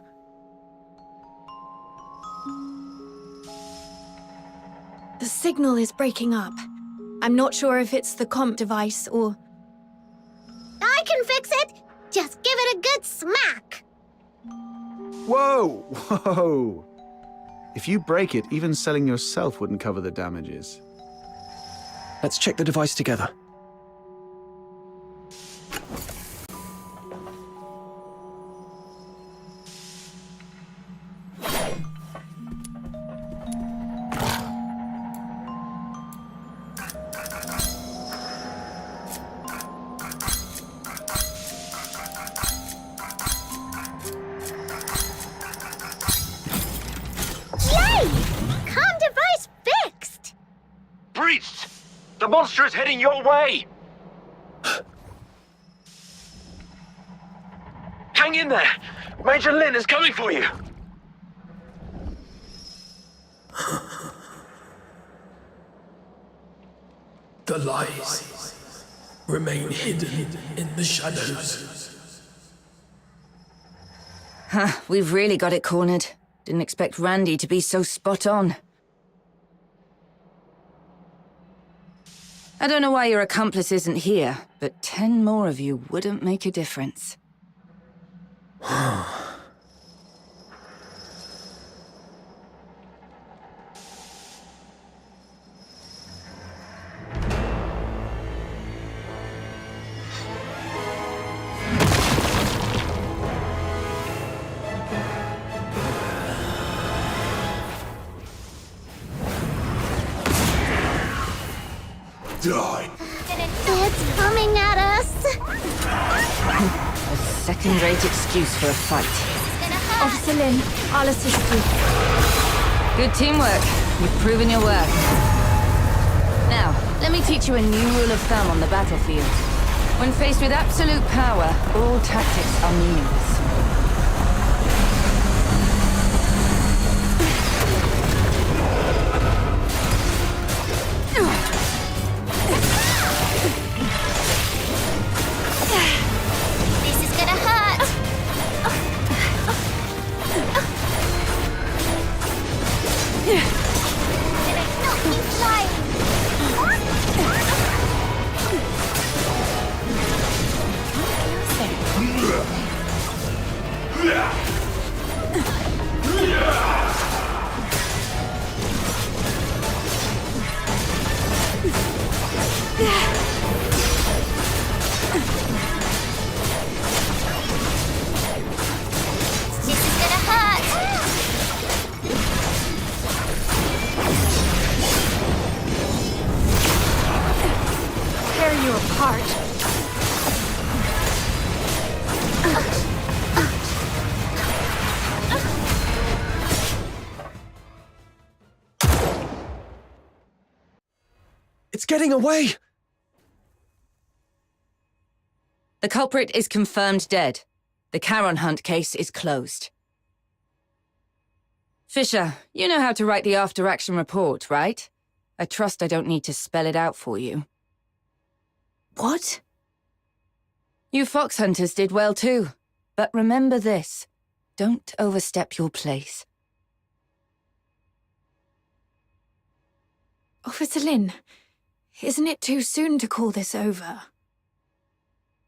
The signal is breaking up. I'm not sure if it's the comp device or... I can fix it! Just give it a good smack! Whoa! Whoa! If you break it, even selling yourself wouldn't cover the damages. Let's check the device together. Breached! The monster is heading your way! Hang in there! Major Lin is coming for you! The lies remain hidden in the shadows. Huh, we've really got it cornered. Didn't expect Randy to be so spot on. I don't know why your accomplice isn't here, but 10 more of you wouldn't make a difference. Die. It's coming at us! A second-rate excuse for a fight. Officer Lin, I'll assist you. Good teamwork. You've proven your worth. Now, let me teach you a new rule of thumb on the battlefield. When faced with absolute power, all tactics are meaningless. This is gonna hurt! Did I not keep flying? This is gonna hurt! Tear you apart. It's getting away! The culprit is confirmed dead. The Charon Hunt case is closed. Fisher, you know how to write the after-action report, right? I trust I don't need to spell it out for you. What? You fox hunters did well too. But remember this. Don't overstep your place. Officer Lin, isn't it too soon to call this over?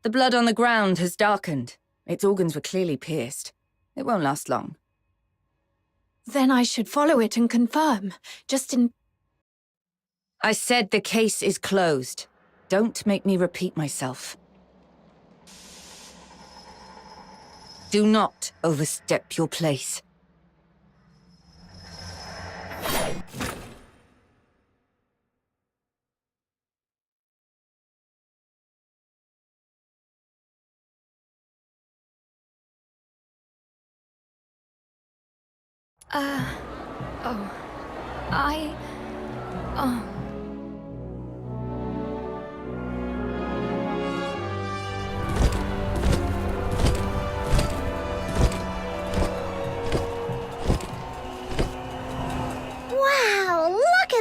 The blood on the ground has darkened. Its organs were clearly pierced. It won't last long. Then I should follow it and confirm, just in... I said the case is closed. Don't make me repeat myself. Do not overstep your place. Oh.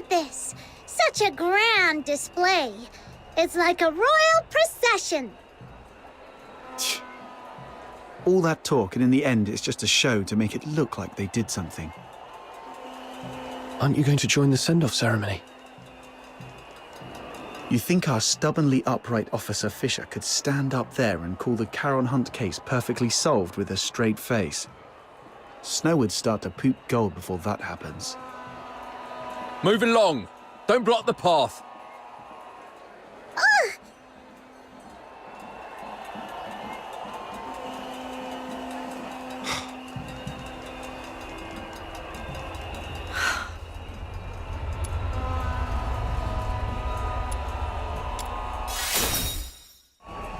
at this! Such a grand display. It's like a royal procession. All that talk, and in the end, it's just a show to make it look like they did something. Aren't you going to join the send-off ceremony? You think our stubbornly upright Officer Fisher could stand up there and call the Charon Hunt case perfectly solved with a straight face? Snow would start to poop gold before that happens. Move along! Don't block the path! Ugh!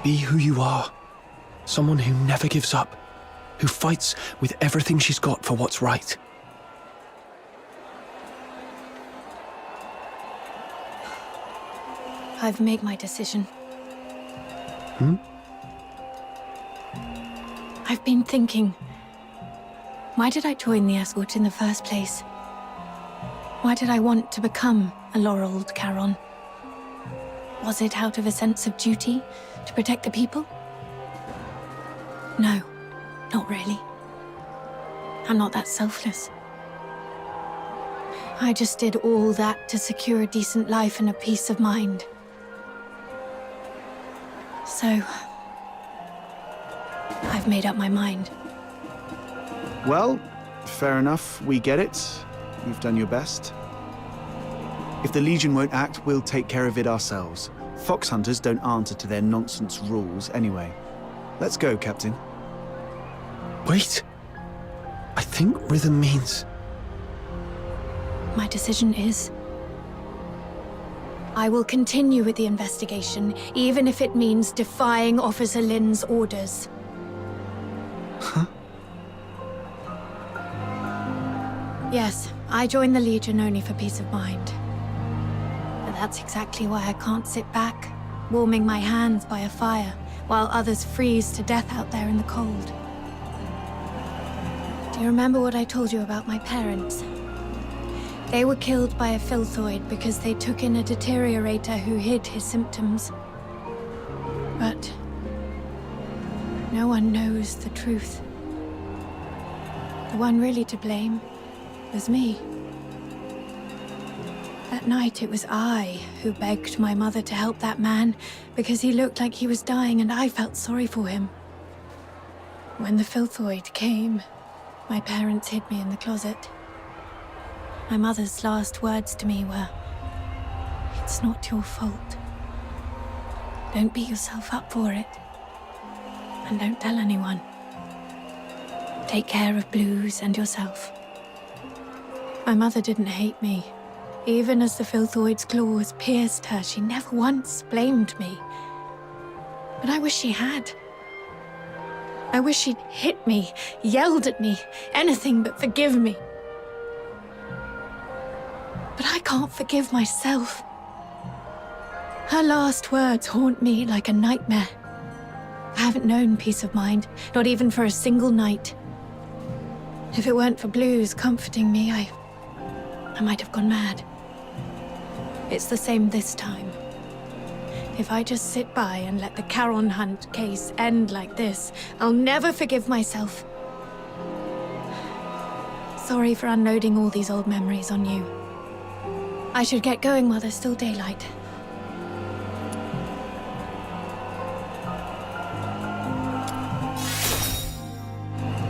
Be who you are. Someone who never gives up. Who fights with everything she's got for what's right. I've made my decision. I've been thinking, why did I join the escort in the first place? Why did I want to become a laureled Charon? Was it out of a sense of duty to protect the people? No, not really. I'm not that selfless. I just did all that to secure a decent life and a peace of mind. So, I've made up my mind. Well, fair enough, we get it. You've done your best. If the Legion won't act, we'll take care of it ourselves. Fox hunters don't answer to their nonsense rules anyway. Let's go, Captain. Wait. I think rhythm means... My decision is... I will continue with the investigation, even if it means defying Officer Lin's orders. Huh? Yes, I joined the Legion only for peace of mind. But that's exactly why I can't sit back, warming my hands by a fire, while others freeze to death out there in the cold. Do you remember what I told you about my parents? They were killed by a filthoid because they took in a deteriorator who hid his symptoms. But no one knows the truth. The one really to blame was me. That night it was I who begged my mother to help that man because he looked like he was dying and I felt sorry for him. When the filthoid came, my parents hid me in the closet. My mother's last words to me were, "It's not your fault. Don't beat yourself up for it. And don't tell anyone. Take care of Blues and yourself." My mother didn't hate me. Even as the filthoid's claws pierced her, she never once blamed me. But I wish she had. I wish she'd hit me, yelled at me, anything but forgive me. But I can't forgive myself. Her last words haunt me like a nightmare. I haven't known peace of mind, not even for a single night. If it weren't for Blues comforting me, I might have gone mad. It's the same this time. If I just sit by and let the Charon Hunt case end like this, I'll never forgive myself. Sorry for unloading all these old memories on you. I should get going while there's still daylight.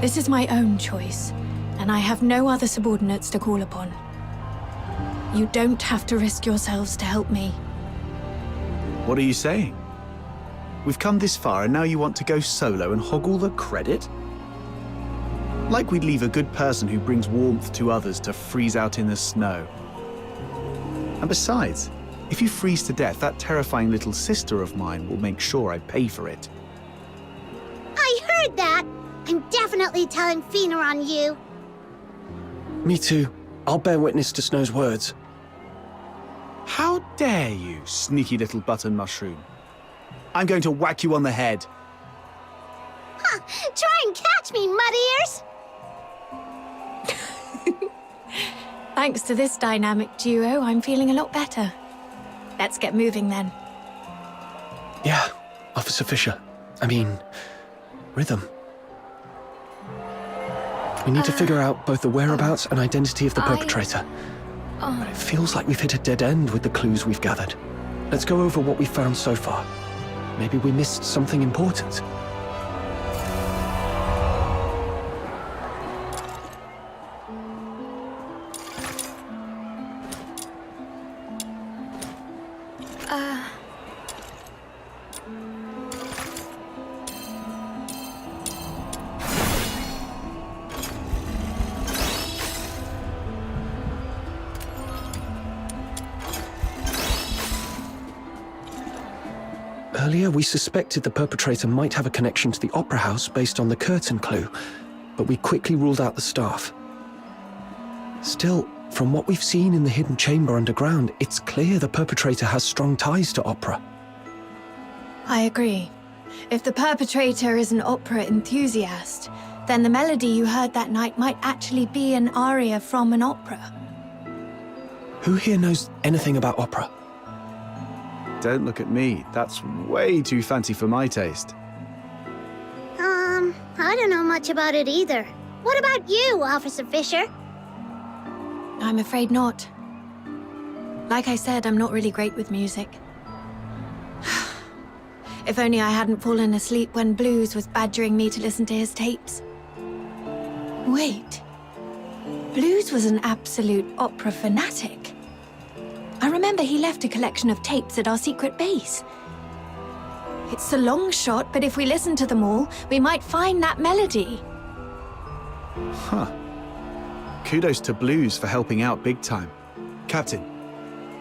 This is my own choice, and I have no other subordinates to call upon. You don't have to risk yourselves to help me. What are you saying? We've come this far and now you want to go solo and hog all the credit? Like we'd leave a good person who brings warmth to others to freeze out in the snow. And besides, if you freeze to death, that terrifying little sister of mine will make sure I pay for it. I heard that! I'm definitely telling Fina on you. Me too. I'll bear witness to Snow's words. How dare you, sneaky little button mushroom? I'm going to whack you on the head. Huh, try and catch me, mud ears! Thanks to this dynamic duo, I'm feeling a lot better. Let's get moving then. Yeah, Officer Fisher. I mean, Rhythm. We need to figure out both the whereabouts and identity of the perpetrator. But it feels like we've hit a dead end with the clues we've gathered. Let's go over what we've found so far. Maybe we missed something important. Earlier, we suspected the perpetrator might have a connection to the Opera House based on the curtain clue, but we quickly ruled out the staff. Still, from what we've seen in the hidden chamber underground, it's clear the perpetrator has strong ties to opera. I agree. If the perpetrator is an opera enthusiast, then the melody you heard that night might actually be an aria from an opera. Who here knows anything about opera? Don't look at me. That's way too fancy for my taste. I don't know much about it either. What about you, Officer Fisher? I'm afraid not. Like I said, I'm not really great with music. If only I hadn't fallen asleep when Blues was badgering me to listen to his tapes. Wait. Blues was an absolute opera fanatic. I remember he left a collection of tapes at our secret base. It's a long shot, but if we listen to them all, we might find that melody. Huh. Kudos to Blues for helping out big time. Captain,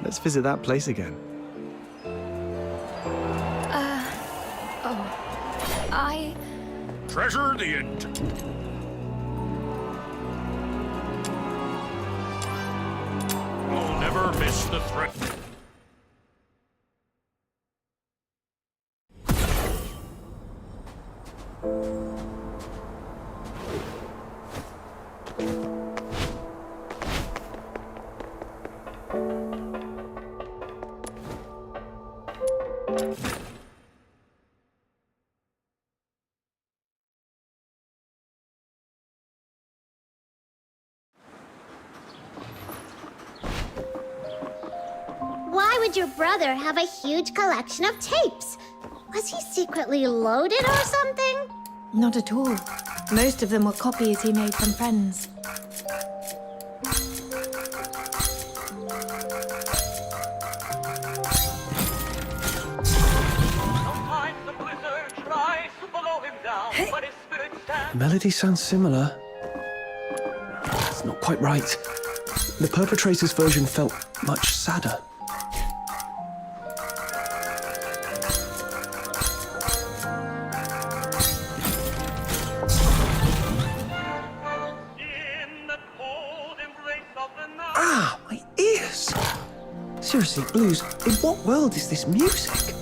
let's visit that place again. Treasure the end. I'll never miss the threat. Why would your brother have a huge collection of tapes? Was he secretly loaded or something? Not at all. Most of them were copies he made from friends. The melody sounds similar. It's not quite right. The perpetrator's version felt much sadder. Ah, my ears! Seriously, Blues, in what world is this music?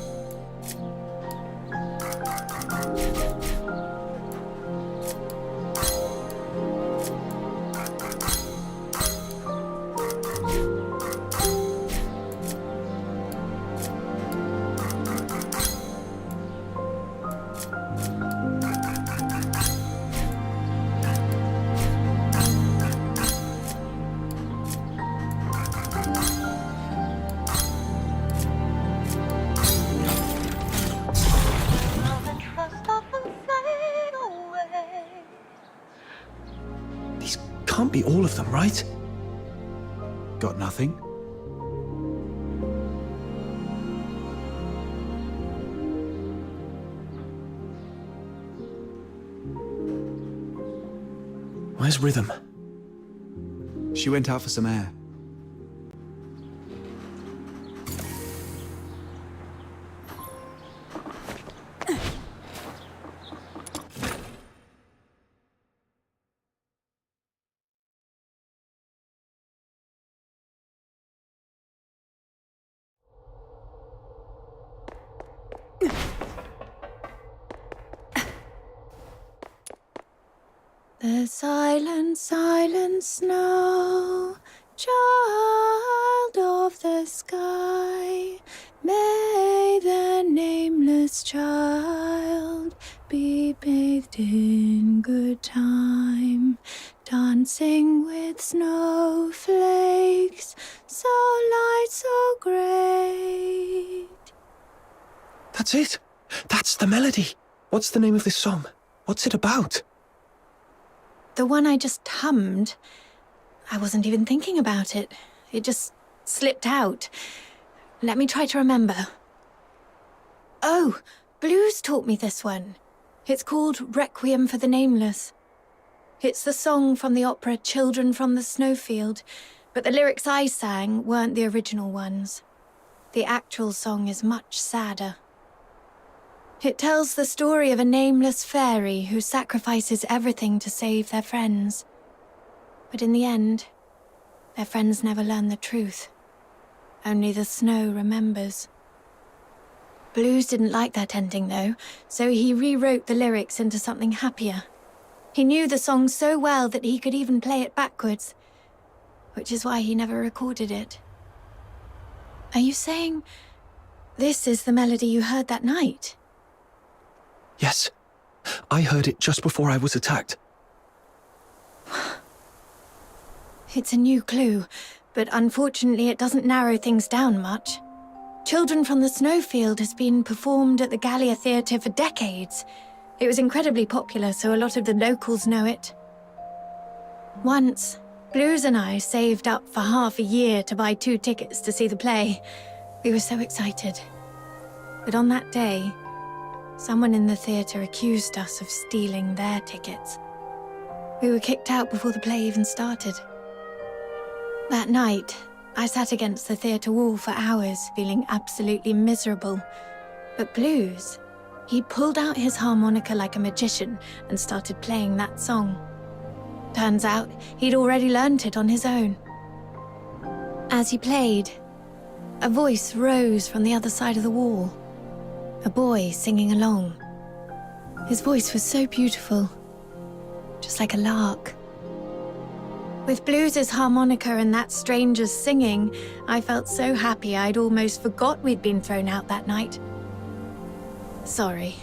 Can't be all of them, right? Got nothing? Where's Rhythm? She went out for some air. The silent, silent snow Child of the sky, may the nameless child be bathed in good time, dancing with snowflakes, so light, so great. That's it. That's the melody. What's the name of this song? What's it about? The one I just hummed, I wasn't even thinking about it. It just slipped out. Let me try to remember. Oh, Blues taught me this one. It's called Requiem for the Nameless. It's the song from the opera Children from the Snowfield, but the lyrics I sang weren't the original ones. The actual song is much sadder. It tells the story of a nameless fairy who sacrifices everything to save their friends. But in the end, their friends never learn the truth. Only the snow remembers. Blues didn't like that ending, though, so he rewrote the lyrics into something happier. He knew the song so well that he could even play it backwards, which is why he never recorded it. Are you saying this is the melody you heard that night? Yes. I heard it just before I was attacked. It's a new clue, but unfortunately it doesn't narrow things down much. Children from the Snowfield has been performed at the Gallia Theatre for decades. It was incredibly popular, so a lot of the locals know it. Once, Blues and I saved up for half a year to buy 2 tickets to see the play. We were so excited. But on that day, someone in the theatre accused us of stealing their tickets. We were kicked out before the play even started. That night, I sat against the theatre wall for hours, feeling absolutely miserable. But Blues, he pulled out his harmonica like a magician and started playing that song. Turns out, he'd already learnt it on his own. As he played, a voice rose from the other side of the wall. A boy singing along. His voice was so beautiful, just like a lark. With Blues' harmonica and that stranger's singing, I felt so happy I'd almost forgot we'd been thrown out that night. Sorry.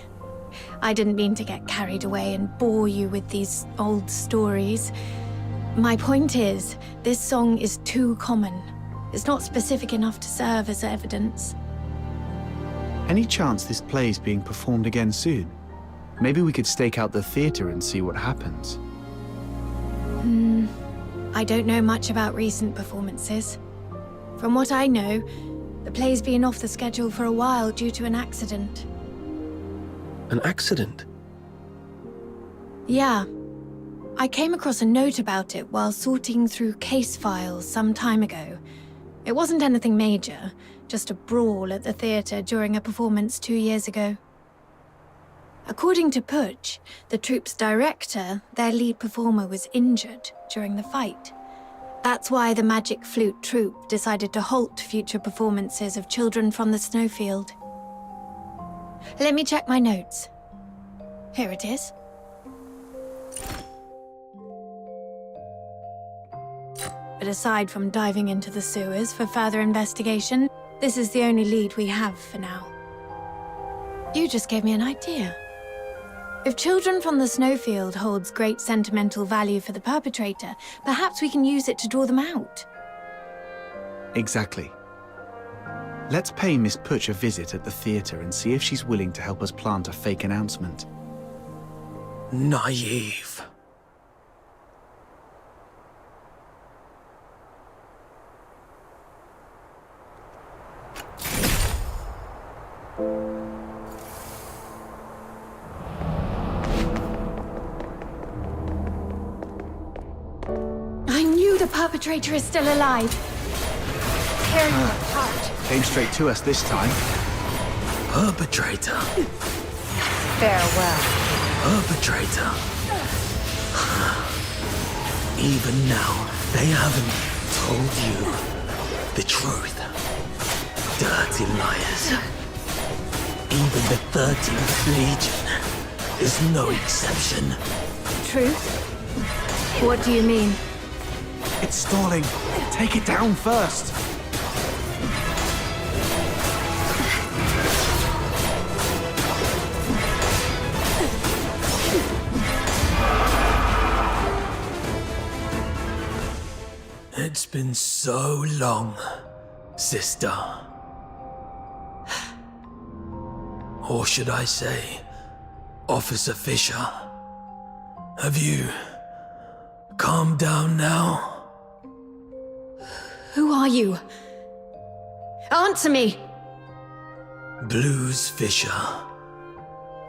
I didn't mean to get carried away and bore you with these old stories. My point is, this song is too common. It's not specific enough to serve as evidence. Any chance this play's being performed again soon? Maybe we could stake out the theatre and see what happens. I don't know much about recent performances. From what I know, the play's been off the schedule for a while due to an accident. An accident? Yeah. I came across a note about it while sorting through case files some time ago. It wasn't anything major, just a brawl at the theatre during a performance 2 years ago. According to Putsch, the troupe's director, their lead performer was injured during the fight. That's why the Magic Flute troupe decided to halt future performances of Children from the Snowfield. Let me check my notes. Here it is. But aside from diving into the sewers for further investigation, this is the only lead we have for now. You just gave me an idea. If Children from the Snowfield holds great sentimental value for the perpetrator, perhaps we can use it to draw them out. Exactly. Let's pay Miss Putsch a visit at the theatre and see if she's willing to help us plant a fake announcement. Naive. I knew the perpetrator is still alive. Tearing you apart. Came straight to us this time. Perpetrator. Farewell. Perpetrator. Even now, they haven't told you the truth. Dirty liars. Even the 13th Legion is no exception. Truth? What do you mean? It's stalling. Take it down first. It's been so long, sister. Or should I say, Officer Fisher? Have you calmed down now? Who are you? Answer me! Blues Fisher,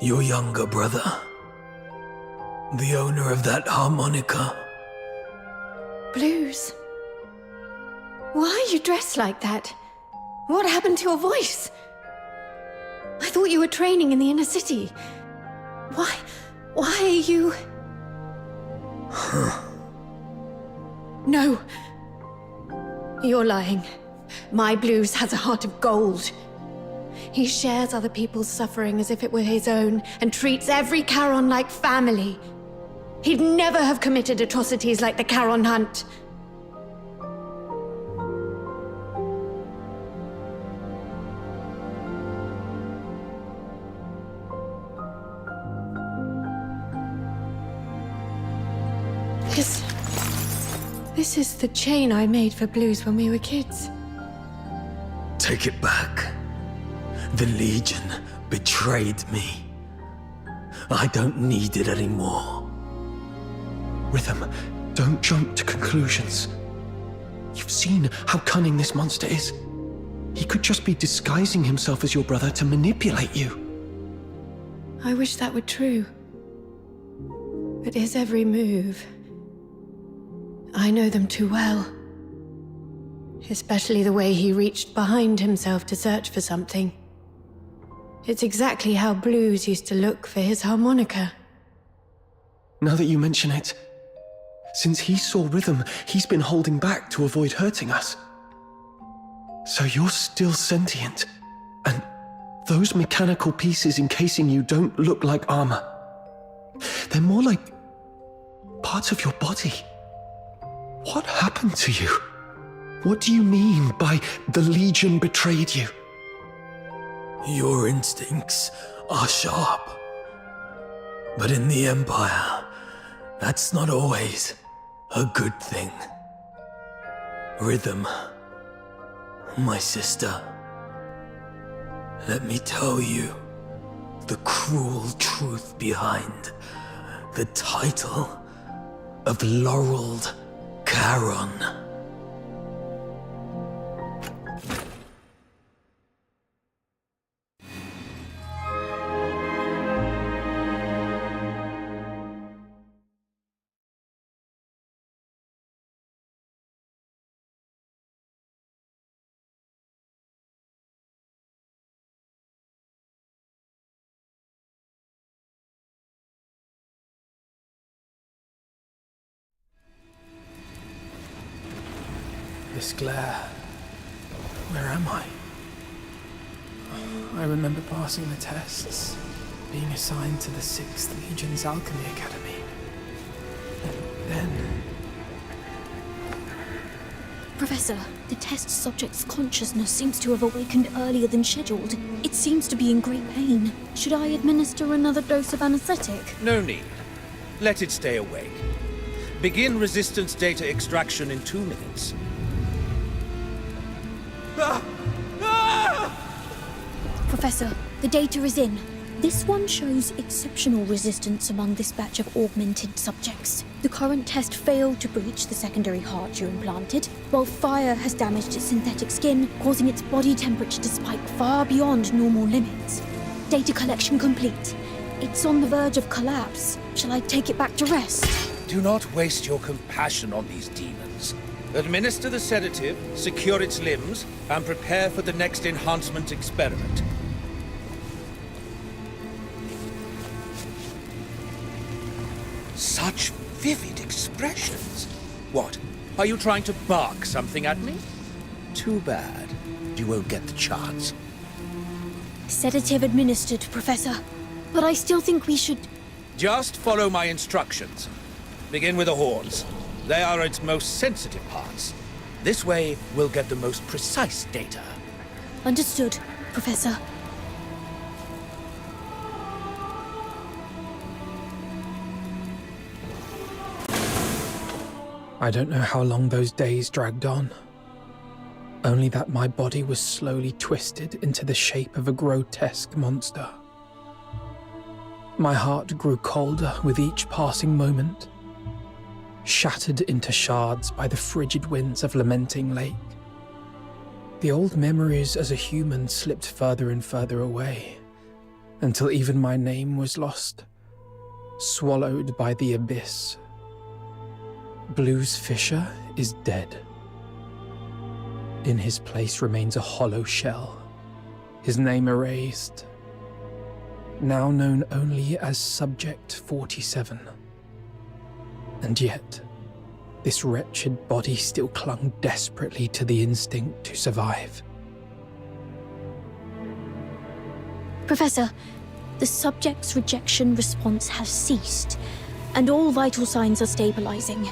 your younger brother. The owner of that harmonica. Blues? Why are you dressed like that? What happened to your voice? I thought you were training in the inner city. Why are you... No. You're lying. My Blues has a heart of gold. He shares other people's suffering as if it were his own, and treats every Charon like family. He'd never have committed atrocities like the Charon Hunt. This is the chain I made for Blues when we were kids. Take it back. The Legion betrayed me. I don't need it anymore. Rhythm, don't jump to conclusions. You've seen how cunning this monster is. He could just be disguising himself as your brother to manipulate you. I wish that were true. But his every move... I know them too well. Especially the way he reached behind himself to search for something. It's exactly how Blues used to look for his harmonica. Now that you mention it, since he saw Rhythm, he's been holding back to avoid hurting us. So you're still sentient, and those mechanical pieces encasing you don't look like armor. They're more like parts of your body. What happened to you? What do you mean by the Legion betrayed you? Your instincts are sharp. But in the Empire, that's not always a good thing. Rhythm, my sister, let me tell you the cruel truth behind the title of Laureled Charon. This glare. Where am I? I remember passing the tests, being assigned to the 6th Legion's Alchemy Academy. And then... Professor, the test subject's consciousness seems to have awakened earlier than scheduled. It seems to be in great pain. Should I administer another dose of anesthetic? No need. Let it stay awake. Begin resistance data extraction in 2 minutes. Professor, the data is in. This one shows exceptional resistance among this batch of augmented subjects. The current test failed to breach the secondary heart you implanted, while fire has damaged its synthetic skin, causing its body temperature to spike far beyond normal limits. Data collection complete. It's on the verge of collapse. Shall I take it back to rest? Do not waste your compassion on these demons. Administer the sedative, secure its limbs, and prepare for the next enhancement experiment. Such vivid expressions. What? Are you trying to bark something at me? Too bad. You won't get the chance. Sedative administered, Professor. But I still think we should... Just follow my instructions. Begin with the horns. They are its most sensitive parts. This way, we'll get the most precise data. Understood, Professor. I don't know how long those days dragged on. Only that my body was slowly twisted into the shape of a grotesque monster. My heart grew colder with each passing moment, shattered into shards by the frigid winds of Lamenting Lake. The old memories as a human slipped further and further away, until even my name was lost, swallowed by the abyss. Blues Fisher is dead. In his place remains a hollow shell, his name erased, now known only as Subject 47. And yet, this wretched body still clung desperately to the instinct to survive. Professor, the subject's rejection response has ceased, and all vital signs are stabilizing.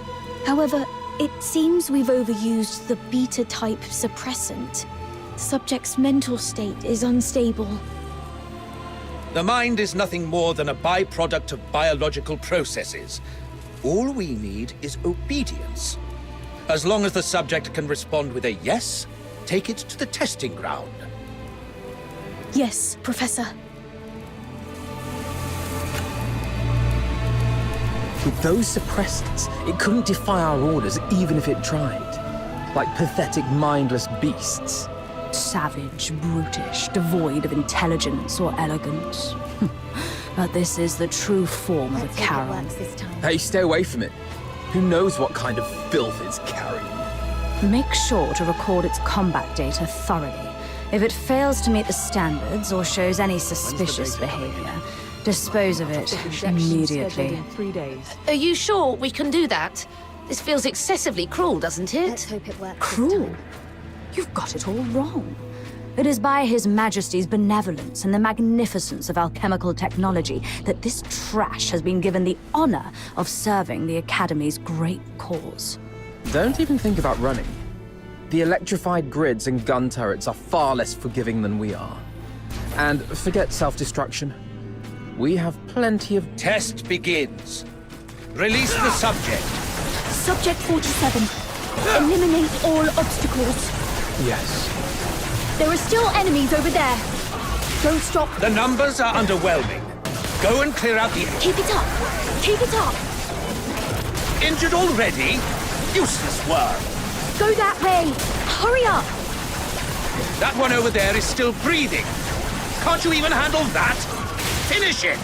However, it seems we've overused the beta-type suppressant. The subject's mental state is unstable. The mind is nothing more than a byproduct of biological processes. All we need is obedience. As long as the subject can respond with a yes, take it to the testing ground. Yes, Professor. With those suppressants, it couldn't defy our orders even if it tried. Like pathetic, mindless beasts. Savage, brutish, devoid of intelligence or elegance. But this is the true form of a Charon. Hey, stay away from it. Who knows what kind of filth it's carrying? Make sure to record its combat data thoroughly. If it fails to meet the standards or shows any suspicious behavior, dispose of it immediately. Are you sure we can do that? This feels excessively cruel, doesn't it? Let's hope it works. Cruel? You've got it all wrong. It is by His Majesty's benevolence and the magnificence of alchemical technology that this trash has been given the honor of serving the Academy's great cause. Don't even think about running. The electrified grids and gun turrets are far less forgiving than we are. And forget self-destruction. We have plenty of... Test begins. Release the subject. Subject 47. Eliminate all obstacles. Yes. There are still enemies over there. Don't stop. The numbers are underwhelming. Go and clear out the... Keep it up. Keep it up. Injured already? Useless work. Go that way. Hurry up. That one over there is still breathing. Can't you even handle that? Finish it!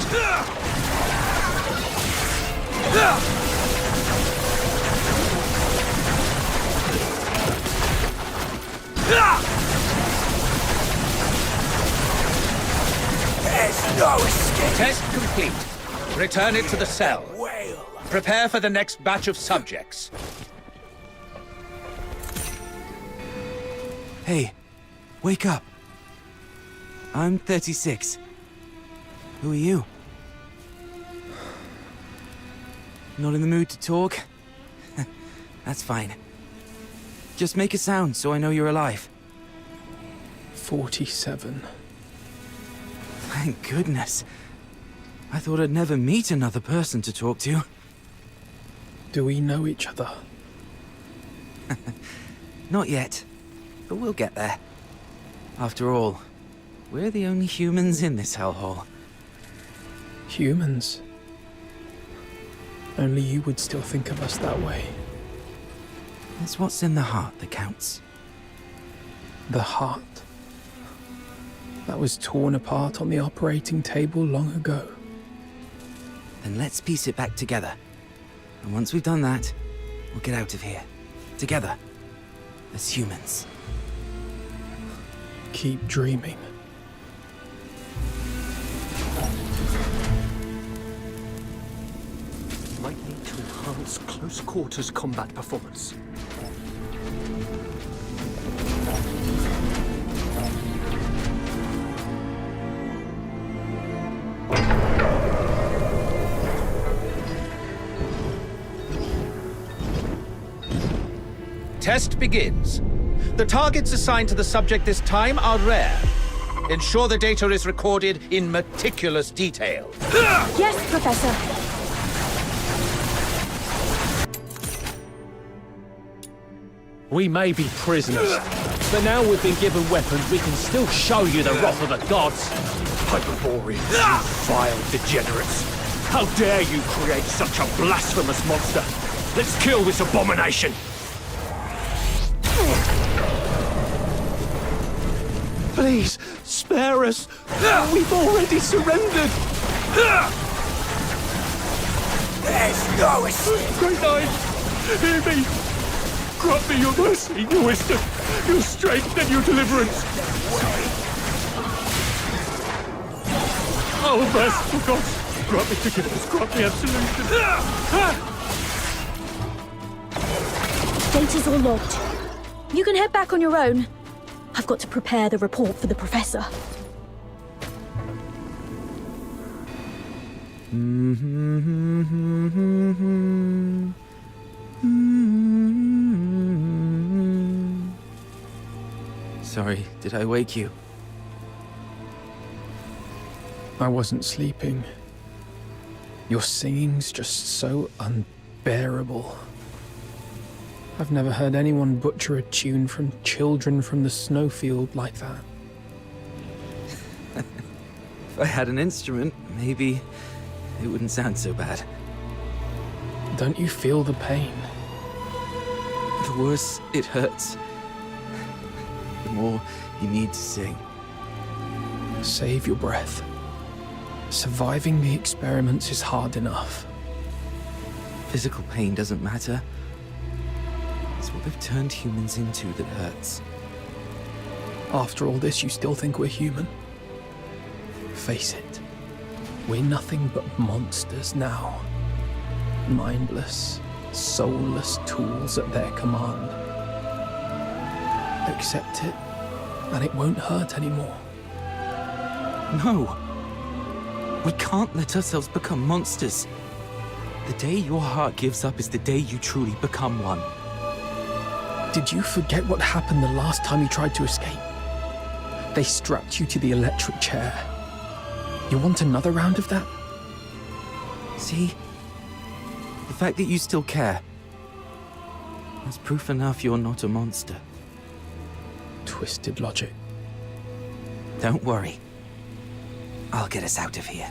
There's no escape. Test complete. Return it to the cell. Prepare for the next batch of subjects. Hey, wake up. I'm 36. Who are you? Not in the mood to talk? That's fine. Just make a sound so I know you're alive. 47. Thank goodness. I thought I'd never meet another person to talk to. Do we know each other? Not yet, but we'll get there. After all, we're the only humans in this hellhole. Humans? Only you would still think of us that way. It's what's in the heart that counts. The heart. That was torn apart on the operating table long ago. Then let's piece it back together. And once we've done that, we'll get out of here. Together. As humans. Keep dreaming. Might need to enhance close quarters combat performance. Test begins. The targets assigned to the subject this time are rare. Ensure the data is recorded in meticulous detail. Yes, Professor. We may be prisoners, but now we've been given weapons, we can still show you the wrath of the gods. Hyperboreans, you vile degenerates. How dare you create such a blasphemous monster? Let's kill this abomination! Please, spare us. We've already surrendered. There's no escape. Great Knight, hear me. Grant me your mercy, your wisdom, your strength, and your deliverance. Oh, merciful gods, grant me forgiveness, grant me absolution. Data's all logged. You can head back on your own. I've got to prepare the report for the Professor. Sorry, did I wake you? I wasn't sleeping. Your singing's just so unbearable. I've never heard anyone butcher a tune from Children from the Snowfield like that. If I had an instrument, maybe it wouldn't sound so bad. Don't you feel the pain? The worse it hurts, the more you need to sing. Save your breath. Surviving the experiments is hard enough. Physical pain doesn't matter. It's what they've turned humans into that hurts. After all this, you still think we're human? Face it, we're nothing but monsters now. Mindless, soulless tools at their command. Accept it, and it won't hurt anymore. No! We can't let ourselves become monsters. The day your heart gives up is the day you truly become one. Did you forget what happened the last time you tried to escape? They strapped you to the electric chair. You want another round of that? See? The fact that you still care. That's proof enough you're not a monster. Twisted logic. Don't worry. I'll get us out of here.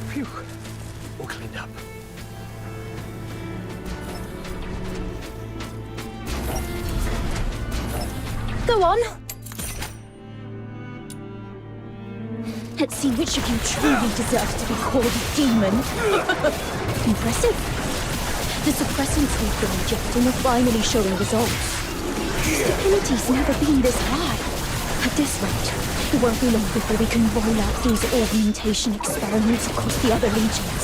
Phew. All cleaned up. Go on. Let's see which of you truly deserves to be called a demon. Impressive. The suppressants we've been injecting are finally showing results. Stability's never been this high. At this rate, it won't be long before we can roll out these augmentation experiments across the other legions.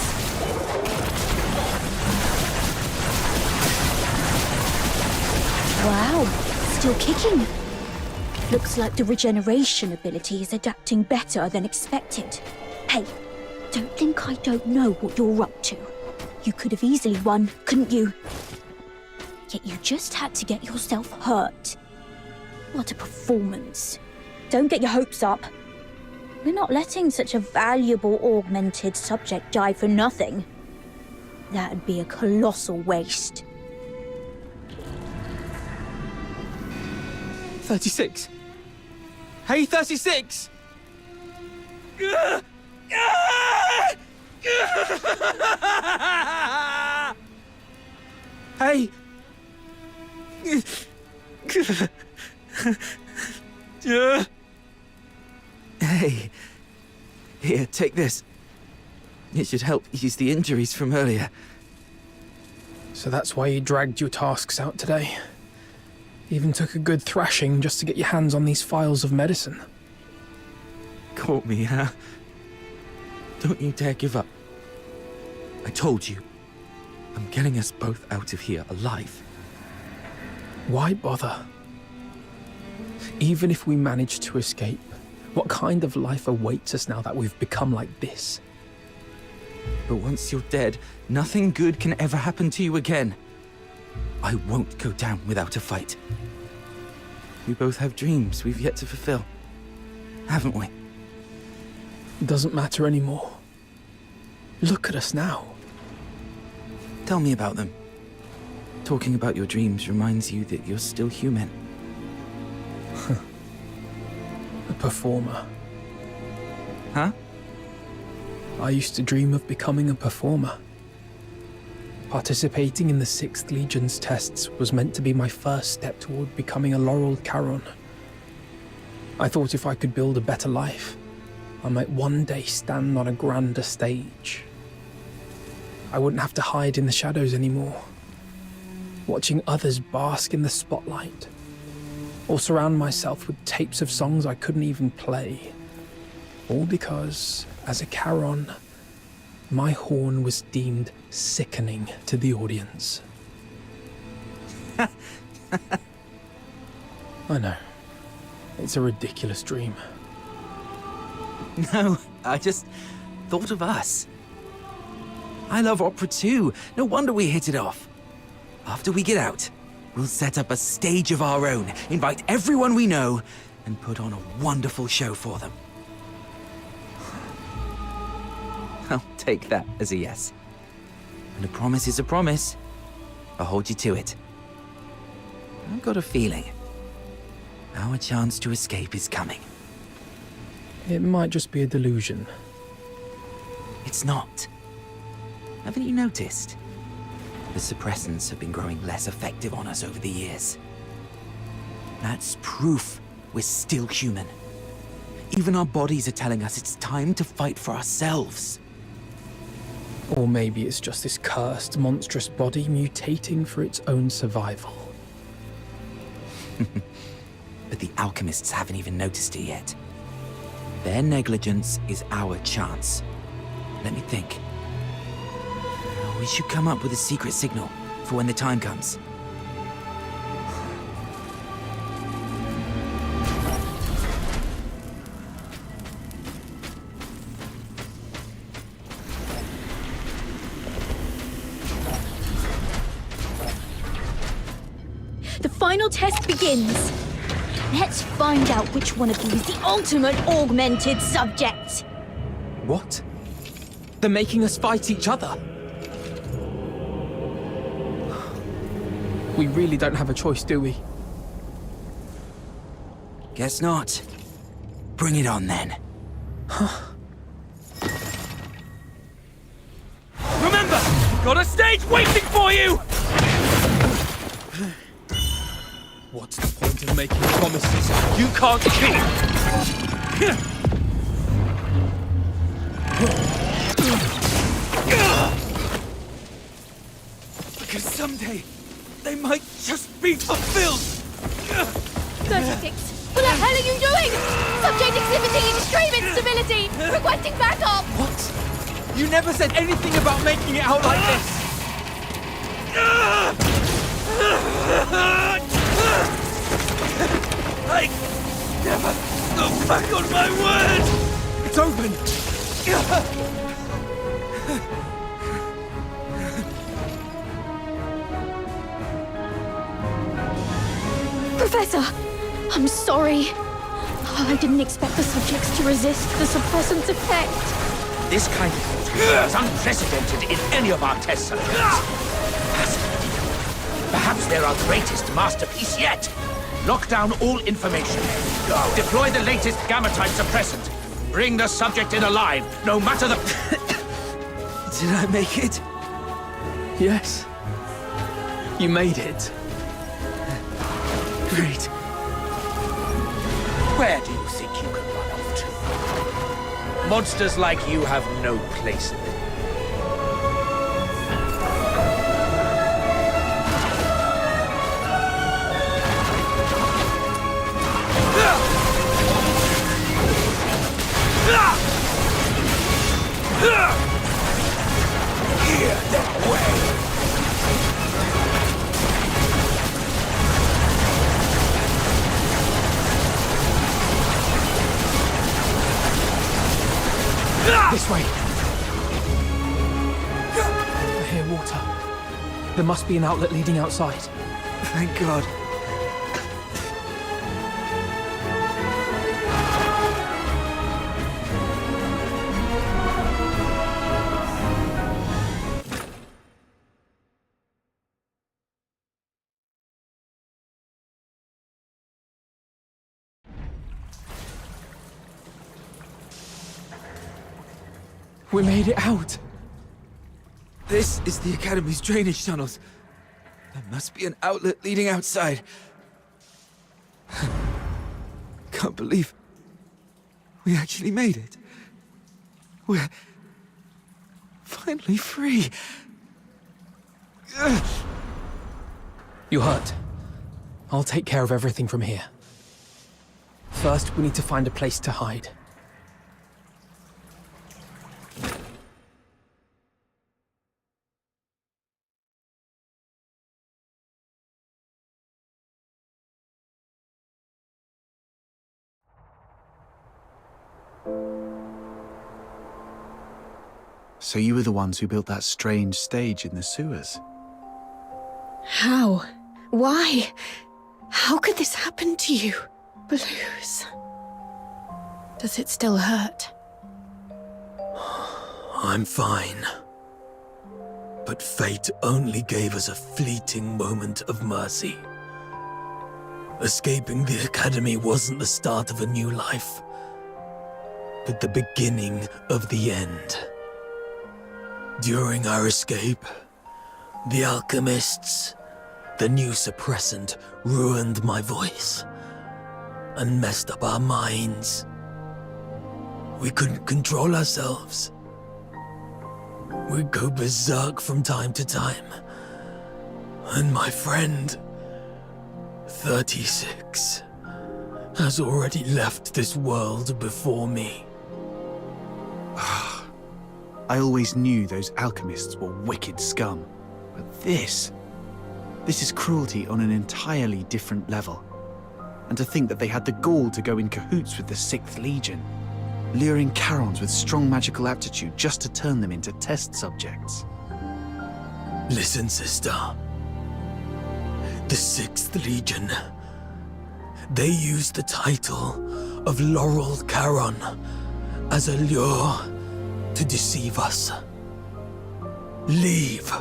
Wow, still kicking. Looks like the regeneration ability is adapting better than expected. Hey, don't think I don't know what you're up to. You could have easily won, couldn't you? Yet you just had to get yourself hurt. What a performance. Don't get your hopes up. We're not letting such a valuable augmented subject die for nothing. That'd be a colossal waste. 36. Hey, 36! Hey! Hey, here, take this. It should help ease the injuries from earlier. So that's why you dragged your tasks out today. Even took a good thrashing just to get your hands on these files of medicine. Caught me, huh? Don't you dare give up. I told you. I'm getting us both out of here alive. Why bother? Even if we manage to escape, what kind of life awaits us now that we've become like this? But once you're dead, nothing good can ever happen to you again. I won't go down without a fight. We both have dreams we've yet to fulfill, haven't we? It doesn't matter anymore. Look at us now. Tell me about them. Talking about your dreams reminds you that you're still human. A performer. Huh? I used to dream of becoming a performer. Participating in the 6th Legion's tests was meant to be my first step toward becoming a laureled Charon. I thought if I could build a better life, I might one day stand on a grander stage. I wouldn't have to hide in the shadows anymore, watching others bask in the spotlight, or surround myself with tapes of songs I couldn't even play. All because, as a Charon, my horn was deemed sickening to the audience. I know. It's a ridiculous dream. No, I just thought of us. I love opera too. No wonder we hit it off. After we get out, we'll set up a stage of our own, invite everyone we know, and put on a wonderful show for them. I'll take that as a yes. And a promise is a promise. I'll hold you to it. I've got a feeling our chance to escape is coming. It might just be a delusion. It's not. Haven't you noticed? The suppressants have been growing less effective on us over the years. That's proof we're still human. Even our bodies are telling us it's time to fight for ourselves. Or maybe it's just this cursed, monstrous body mutating for its own survival. But the alchemists haven't even noticed it yet. Their negligence is our chance. Let me think. We should come up with a secret signal for when the time comes. The final test begins. Let's find out which one of you is the ultimate augmented subject. What? They're making us fight each other? We really don't have a choice, do we? Guess not. Bring it on then. Remember, we've got a stage waiting for you! What's the point of making promises you can't keep? Because someday, they might just be fulfilled! 36! What the hell are you doing? Subject exhibiting extreme instability! Requesting backup! What? You never said anything about making it out like this! I never go back on my word! It's open! Professor, I'm sorry. I didn't expect the subjects to resist the suppressant's effect. This kind of force is unprecedented in any of our test subjects. Fascinating. Perhaps they're our greatest masterpiece yet. Lock down all information. Deploy the latest gamma-type suppressant. Bring the subject in alive, no matter the... Did I make it? Yes. You made it. Great. Where do you think you can run off to? Monsters like you have no place in it. Hear that way! This way. There must be an outlet leading outside. Thank God. We made it out. This is the Academy's drainage tunnels. There must be an outlet leading outside. Can't believe we actually made it. We're finally free. You hurt. I'll take care of everything from here. First, we need to find a place to hide. So you were the ones who built that strange stage in the sewers? How? Why? How could this happen to you? Blues. Does it still hurt? I'm fine. But fate only gave us a fleeting moment of mercy. Escaping the Academy wasn't the start of a new life, but the beginning of the end. During our escape, the alchemists, the new suppressant, ruined my voice and messed up our minds. We couldn't control ourselves. We'd go berserk from time to time. And my friend, 36, has already left this world before me. I always knew those alchemists were wicked scum. But this is cruelty on an entirely different level. And to think that they had the gall to go in cahoots with the 6th Legion, luring Charons with strong magical aptitude just to turn them into test subjects. Listen, sister. The 6th Legion. They used the title of Laurel Charon as a lure to deceive us. Leave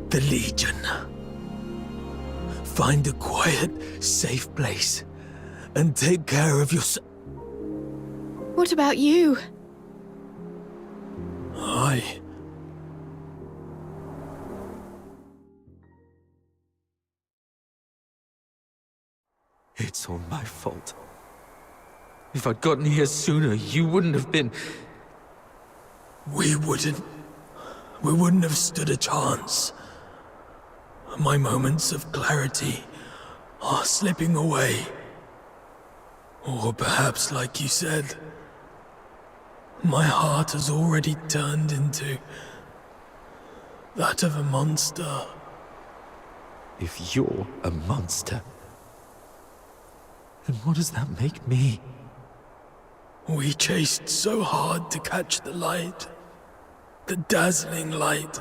the Legion. Find a quiet, safe place and take care of yourself. What about you? It's all my fault. If I'd gotten here sooner, you wouldn't have been... We wouldn't have stood a chance. My moments of clarity are slipping away. Or perhaps, like you said, my heart has already turned into that of a monster. If you're a monster, then what does that make me? We chased so hard to catch the light, the dazzling light,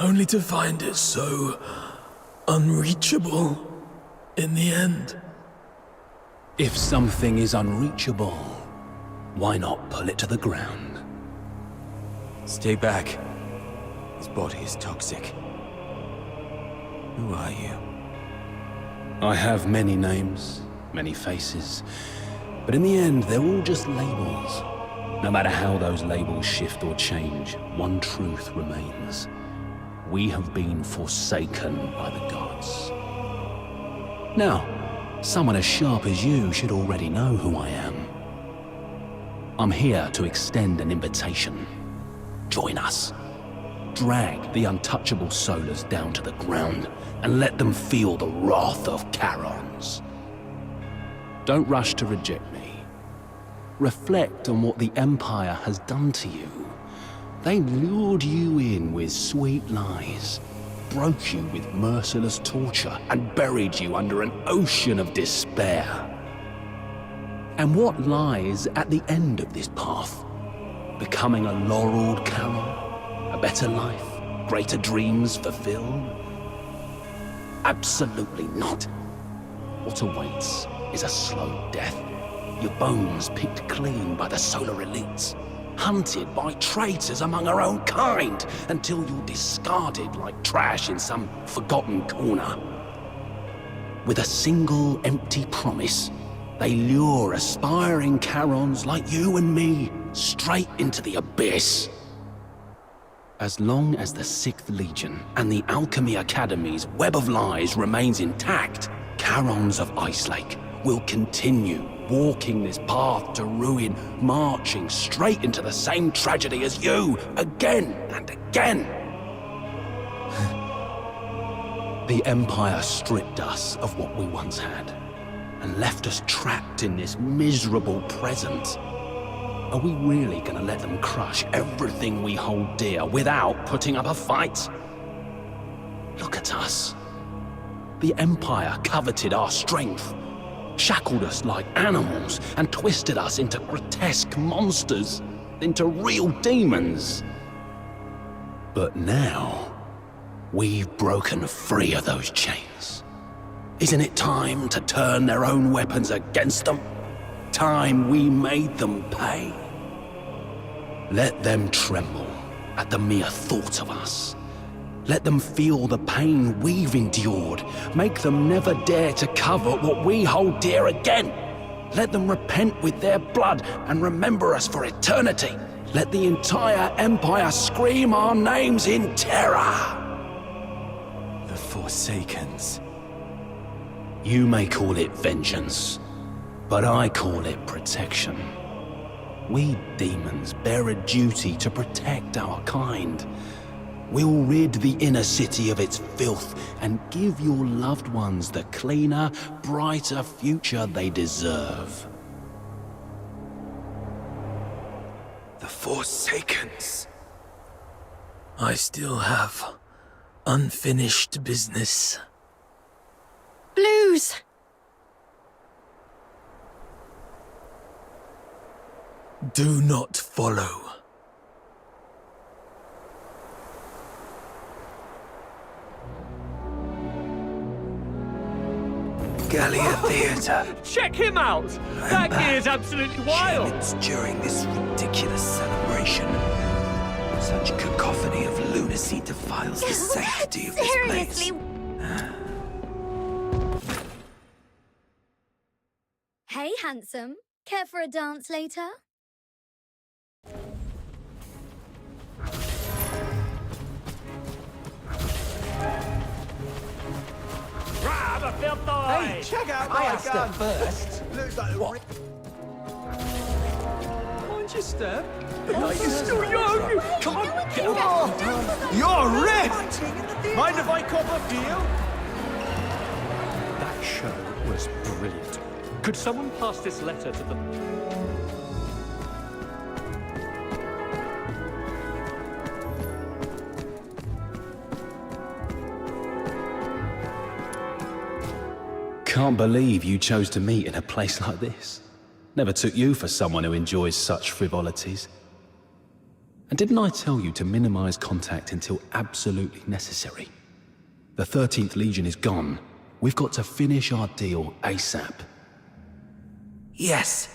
only to find it so unreachable in the end. If something is unreachable, why not pull it to the ground? Stay back. His body is toxic. Who are you? I have many names, many faces, but in the end, they're all just labels. No matter how those labels shift or change, one truth remains. We have been forsaken by the gods. Now, someone as sharp as you should already know who I am. I'm here to extend an invitation. Join us. Drag the untouchable Solars down to the ground and let them feel the wrath of Charons. Don't rush to reject me. Reflect on what the Empire has done to you. They lured you in with sweet lies, broke you with merciless torture, and buried you under an ocean of despair. And what lies at the end of this path? Becoming a laureled Charon? A better life? Greater dreams fulfilled? Absolutely not. What awaits is a slow death. Your bones picked clean by the solar elites. Hunted by traitors among our own kind until you're discarded like trash in some forgotten corner. With a single empty promise, they lure aspiring Charons like you and me straight into the abyss. As long as the 6th Legion and the Alchemy Academy's web of lies remains intact, Charons of Icelake will continue walking this path to ruin, marching straight into the same tragedy as you, again and again. The Empire stripped us of what we once had, and left us trapped in this miserable present. Are we really gonna let them crush everything we hold dear without putting up a fight? Look at us. The Empire coveted our strength, shackled us like animals, and twisted us into grotesque monsters, into real demons. But now, we've broken free of those chains. Isn't it time to turn their own weapons against them? Time we made them pay. Let them tremble at the mere thought of us. Let them feel the pain we've endured. Make them never dare to covet what we hold dear again. Let them repent with their blood and remember us for eternity. Let the entire Empire scream our names in terror. The Forsakens. You may call it vengeance, but I call it protection. We demons bear a duty to protect our kind. We'll rid the inner city of its filth and give your loved ones the cleaner, brighter future they deserve. The Forsakens. I still have unfinished business. Blues! Do not follow. Gallia Theatre. Check him out! That gear's absolutely wild! It's during this ridiculous celebration. Such cacophony of lunacy defiles the sanctity of this place. Seriously? Hey, handsome. Care for a dance later? Grab a filthy! Hey, check out my asked gun. her first. Looks like what? Mind your step. You're still young! Come on, get on! You're ripped! Mind if I cop a feel? That show was brilliant. Could someone pass this letter to them? Can't believe you chose to meet in a place like this. Never took you for someone who enjoys such frivolities. And didn't I tell you to minimize contact until absolutely necessary? The 13th Legion is gone. We've got to finish our deal ASAP. Yes,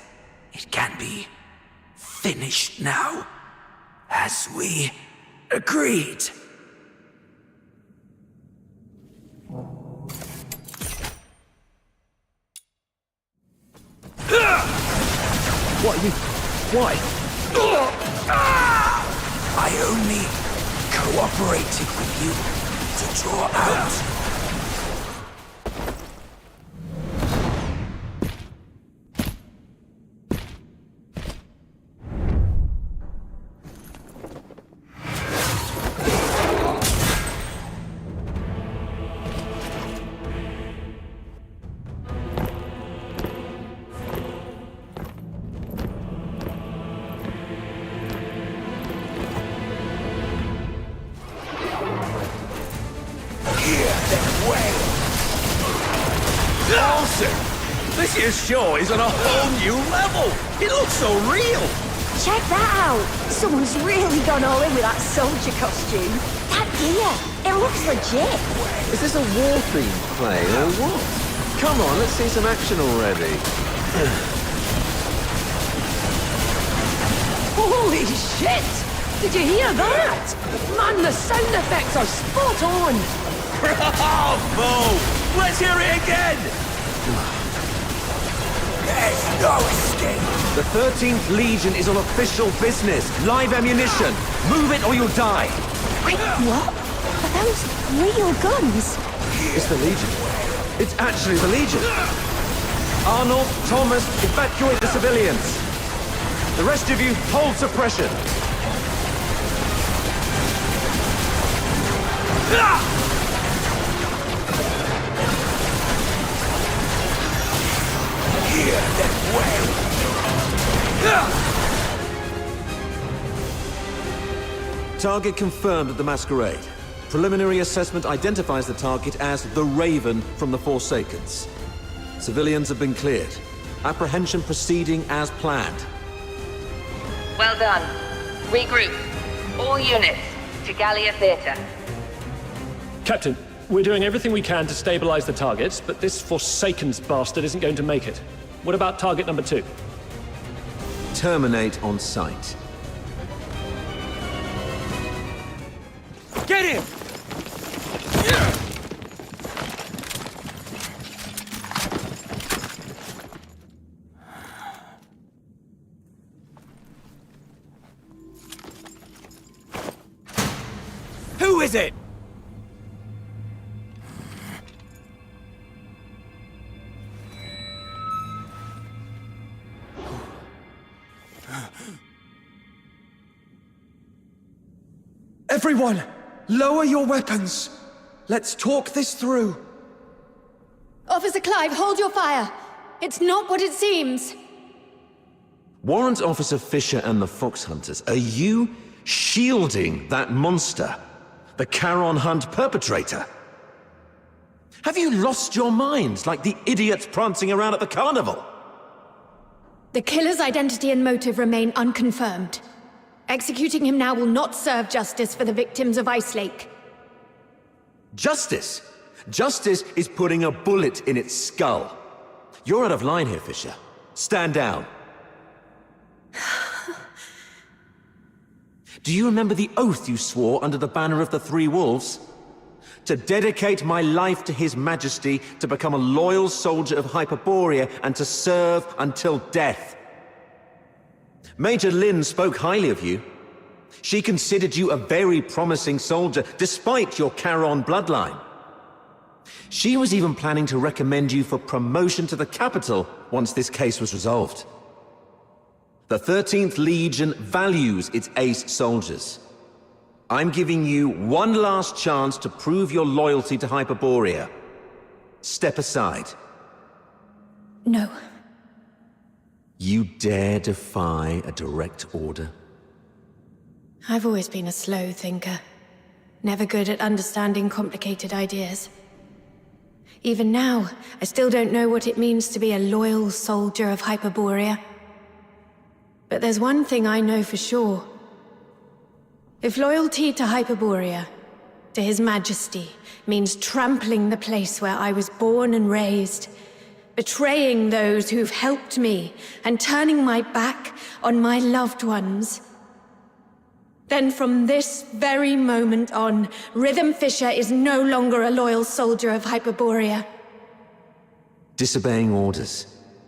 it can be finished now, as we agreed. What are you... Why? I only cooperated with you to draw out. Awesome! This year's show is on a whole new level! It looks so real! Check that out! Someone's really gone all in with that soldier costume. That gear, it looks legit. Is this a war-themed play or what? Come on, let's see some action already. Holy shit! Did you hear that? Man, the sound effects are spot on! Bravo! Let's hear it again! There's no escape! The 13th Legion is on official business. Live ammunition. Move it or you'll die. Wait, what? Are those real guns? It's the Legion. It's actually the Legion. Arnold, Thomas, evacuate the civilians. The rest of you, hold suppression. Hear that way! Target confirmed at the Masquerade. Preliminary assessment identifies the target as the Raven from the Forsakens. Civilians have been cleared. Apprehension proceeding as planned. Well done. Regroup. All units to Gallia Theatre. Captain, we're doing everything we can to stabilize the targets, but this Forsakens bastard isn't going to make it. What about target number 2? Terminate on sight. Get him! Who is it? Everyone, lower your weapons. Let's talk this through. Officer Clive, hold your fire. It's not what it seems. Warrant Officer Fisher and the Fox Hunters, are you shielding that monster? The Charon Hunt perpetrator? Have you lost your minds like the idiots prancing around at the carnival? The killer's identity and motive remain unconfirmed. Executing him now will not serve justice for the victims of Ice Lake. Justice? Justice is putting a bullet in its skull. You're out of line here, Fisher. Stand down. Do you remember the oath you swore under the banner of the Three Wolves? To dedicate my life to His Majesty, to become a loyal soldier of Hyperborea, and to serve until death. Major Lynn spoke highly of you. She considered you a very promising soldier, despite your Charon bloodline. She was even planning to recommend you for promotion to the capital once this case was resolved. The 13th Legion values its ace soldiers. I'm giving you one last chance to prove your loyalty to Hyperborea. Step aside. No. You dare defy a direct order? I've always been a slow thinker. Never good at understanding complicated ideas. Even now, I still don't know what it means to be a loyal soldier of Hyperborea. But there's one thing I know for sure. If loyalty to Hyperborea, to His Majesty, means trampling the place where I was born and raised, betraying those who've helped me, and turning my back on my loved ones, then from this very moment on, Rhythm Fisher is no longer a loyal soldier of Hyperborea. Disobeying orders,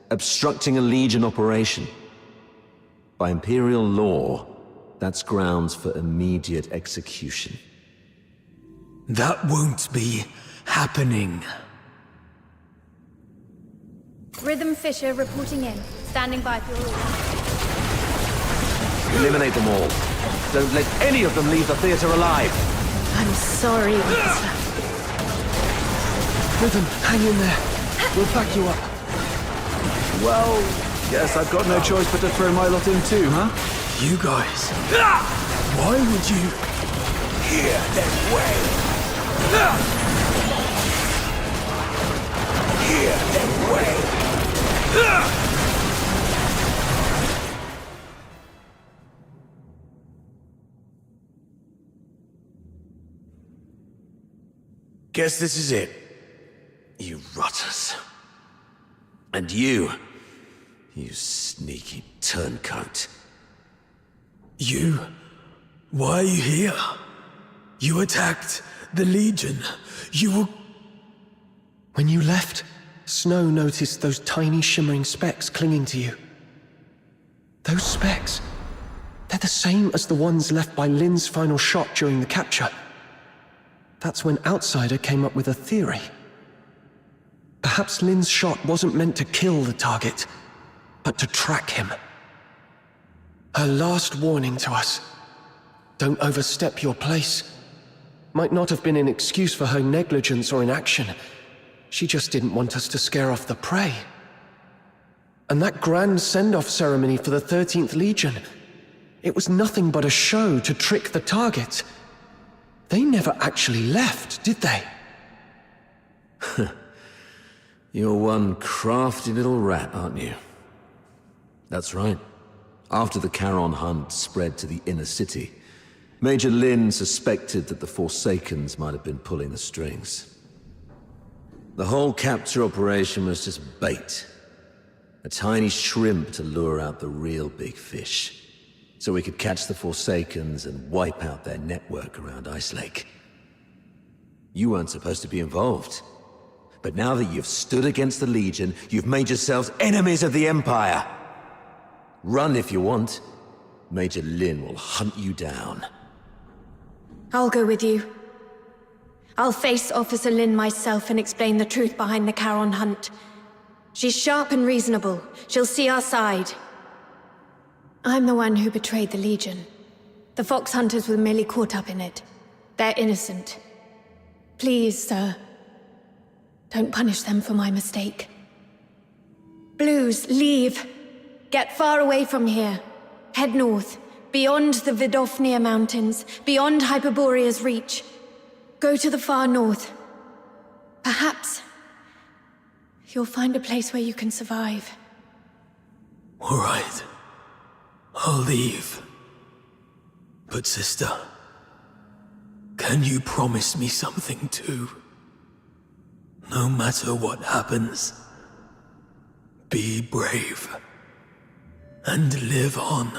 obstructing a Legion operation. By Imperial law, that's grounds for immediate execution. That won't be happening. Rhythm Fisher reporting in. Standing by for your order. Eliminate them all. Don't let any of them leave the theater alive. I'm sorry, officer. Rhythm, hang in there. We'll back you up. Well, guess I've got no choice but to throw my lot in too, huh? You guys. Why would you? Hear that way! Hear that way! Guess this is it. You rotters. And you sneaky turncoat. You? Why are you here? You attacked the Legion. You were... When you left, Snow noticed those tiny shimmering specks clinging to you. Those specks, they're the same as the ones left by Lynn's final shot during the capture. That's when Outsider came up with a theory. Perhaps Lynn's shot wasn't meant to kill the target, but to track him. Her last warning to us, don't overstep your place, might not have been an excuse for her negligence or inaction. She just didn't want us to scare off the prey. And that grand send-off ceremony for the 13th Legion, it was nothing but a show to trick the target. They never actually left, did they? You're one crafty little rat, aren't you? That's right. After the Charon hunt spread to the inner city, Major Lynn suspected that the Forsakens might have been pulling the strings. The whole capture operation was just bait. A tiny shrimp to lure out the real big fish, so we could catch the Forsakens and wipe out their network around Ice Lake. You weren't supposed to be involved. But now that you've stood against the Legion, you've made yourselves enemies of the Empire. Run if you want. Major Lynn will hunt you down. I'll go with you. I'll face Officer Lynn myself and explain the truth behind the Charon hunt. She's sharp and reasonable. She'll see our side. I'm the one who betrayed the Legion. The Fox Hunters were merely caught up in it. They're innocent. Please, sir, don't punish them for my mistake. Blues, leave. Get far away from here. Head north, beyond the Vidofnir Mountains, beyond Hyperborea's reach. Go to the far north. Perhaps you'll find a place where you can survive. All right. I'll leave. But sister, can you promise me something too? No matter what happens, be brave and live on.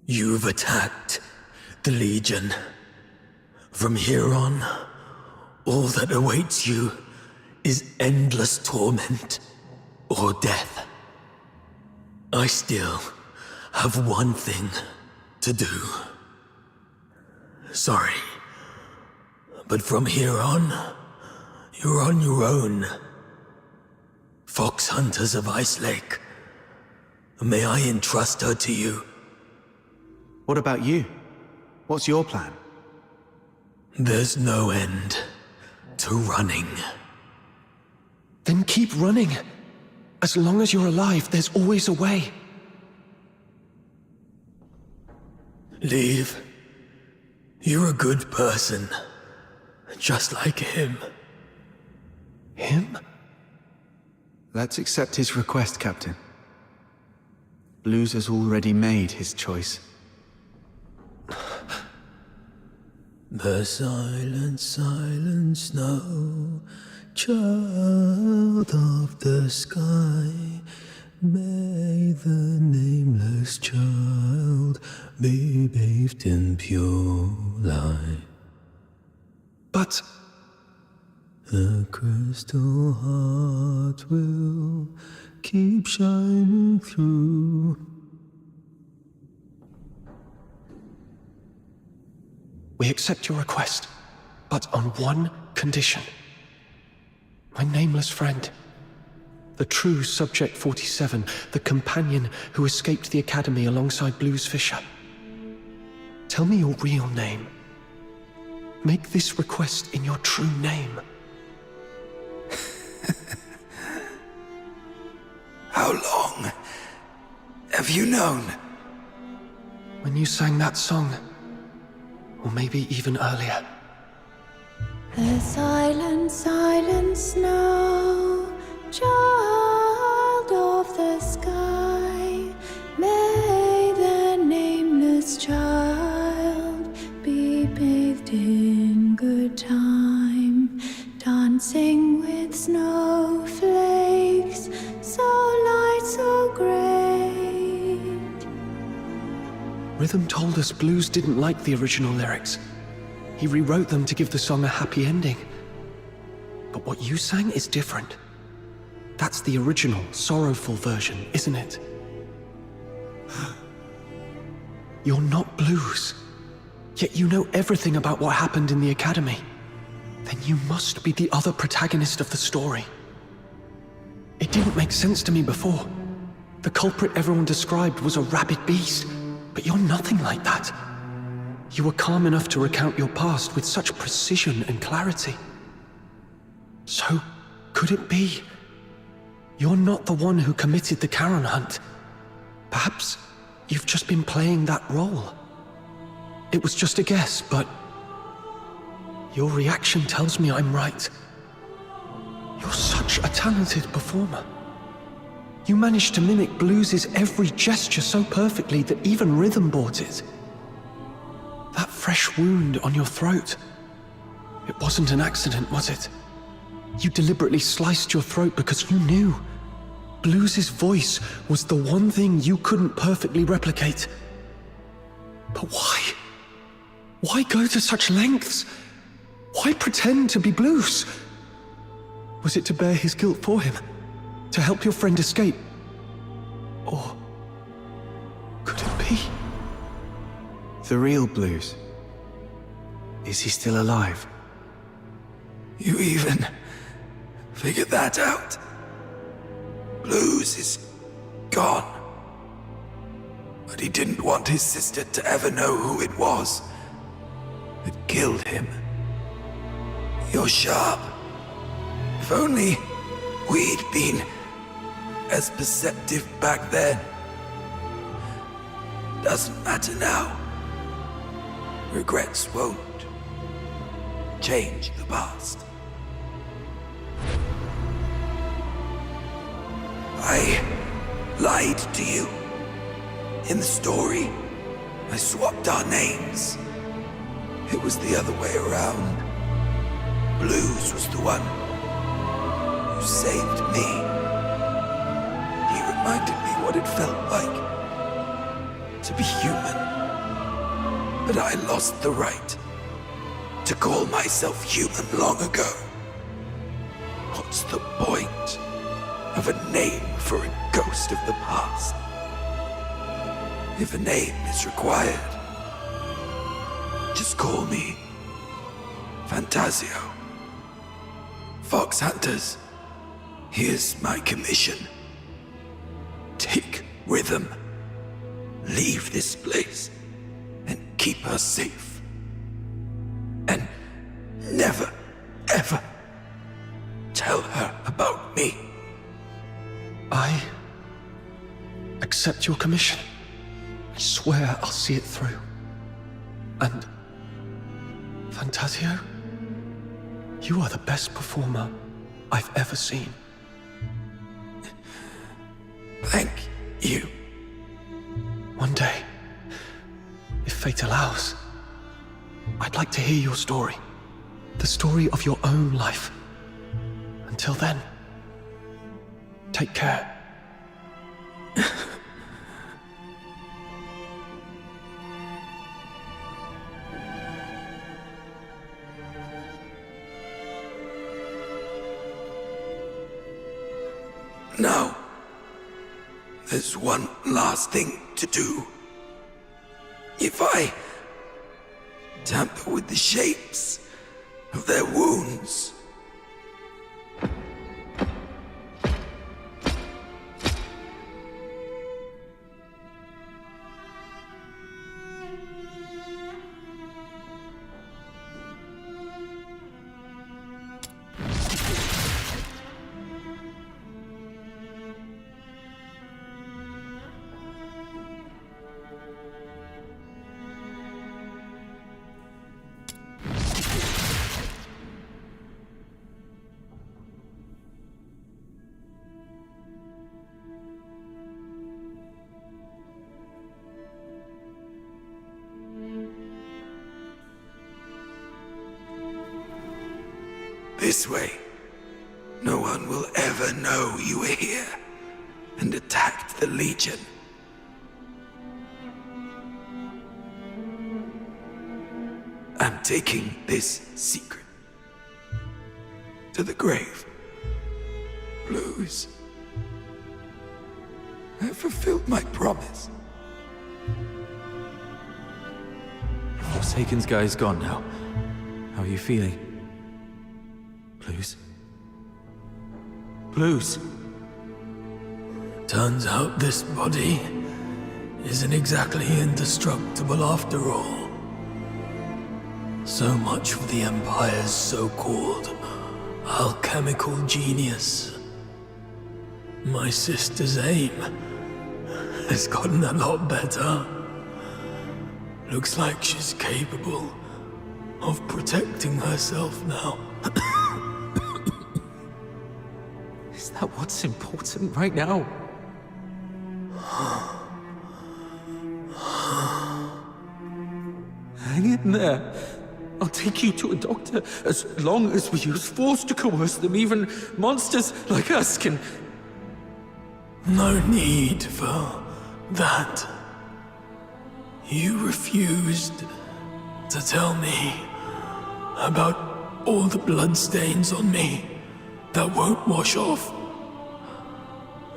You've attacked the Legion. From here on, all that awaits you is endless torment or death. I still have one thing to do. Sorry, but from here on, you're on your own. Fox Hunters of Ice Lake, may I entrust her to you? What about you? What's your plan? There's no end to running. Then keep running. As long as you're alive, there's always a way. Leave. You're a good person. Just like him. Him? Let's accept his request, Captain. Blues has already made his choice. The silent, silent snow, child of the sky, may the nameless child be bathed in pure light. But the crystal heart will keep shining through. We accept your request, but on one condition. My nameless friend, the true Subject 47, the companion who escaped the Academy alongside Blues Fisher. Tell me your real name. Make this request in your true name. have you known? When you sang that song, or maybe even earlier. The silent, silent snow, child of the sky, may the nameless child be bathed in good time, dancing with snowflakes, so light, so great. Rhythm told us Blues didn't like the original lyrics. He rewrote them to give the song a happy ending. But what you sang is different. That's the original, sorrowful version, isn't it? You're not Blues, yet you know everything about what happened in the Academy. Then you must be the other protagonist of the story. It didn't make sense to me before. The culprit everyone described was a rabid beast, but you're nothing like that. You were calm enough to recount your past with such precision and clarity. So, could it be? You're not the one who committed the Charon hunt. Perhaps you've just been playing that role. It was just a guess, but your reaction tells me I'm right. You're such a talented performer. You managed to mimic Blues' every gesture so perfectly that even Rhythm bought it. That fresh wound on your throat. It wasn't an accident, was it? You deliberately sliced your throat because you knew Blues' voice was the one thing you couldn't perfectly replicate. But why? Why go to such lengths? Why pretend to be Blues? Was it to bear his guilt for him? To help your friend escape? Or could it be? The real Blues. Is he still alive? You even figured that out? Blues is gone. But he didn't want his sister to ever know who it was that killed him. You're sharp. If only we'd been as perceptive back then. Doesn't matter now. Regrets won't change the past. I lied to you. In the story, I swapped our names. It was the other way around. Blues was the one who saved me. He reminded me what it felt like to be human. But I lost the right to call myself human long ago. What's the point of a name for a ghost of the past? If a name is required, just call me Fantasio. Fox Hunters, here's my commission. Take Rhythm, leave this place, and keep her safe. And never, ever tell her about me. I accept your commission. I swear I'll see it through. And Fantasio, you are the best performer I've ever seen. Thank you. One day, if fate allows, I'd like to hear your story. The story of your own life. Until then, take care. Now, there's one last thing to do. If I tamper with the shapes of their wounds, This way, no one will ever know you were here and attacked the Legion. I'm taking this secret to the grave. Blues. I fulfilled my promise. Forsaken's guy's gone now. How are you feeling? Blues? Blues? Turns out this body isn't exactly indestructible after all. So much for the Empire's so-called alchemical genius. My sister's aim has gotten a lot better. Looks like she's capable of protecting herself now. Is that what's important right now? Hang in there. I'll take you to a doctor as long as we use force to coerce them. Even monsters like us can... No need for that. You refused to tell me about all the bloodstains on me that won't wash off.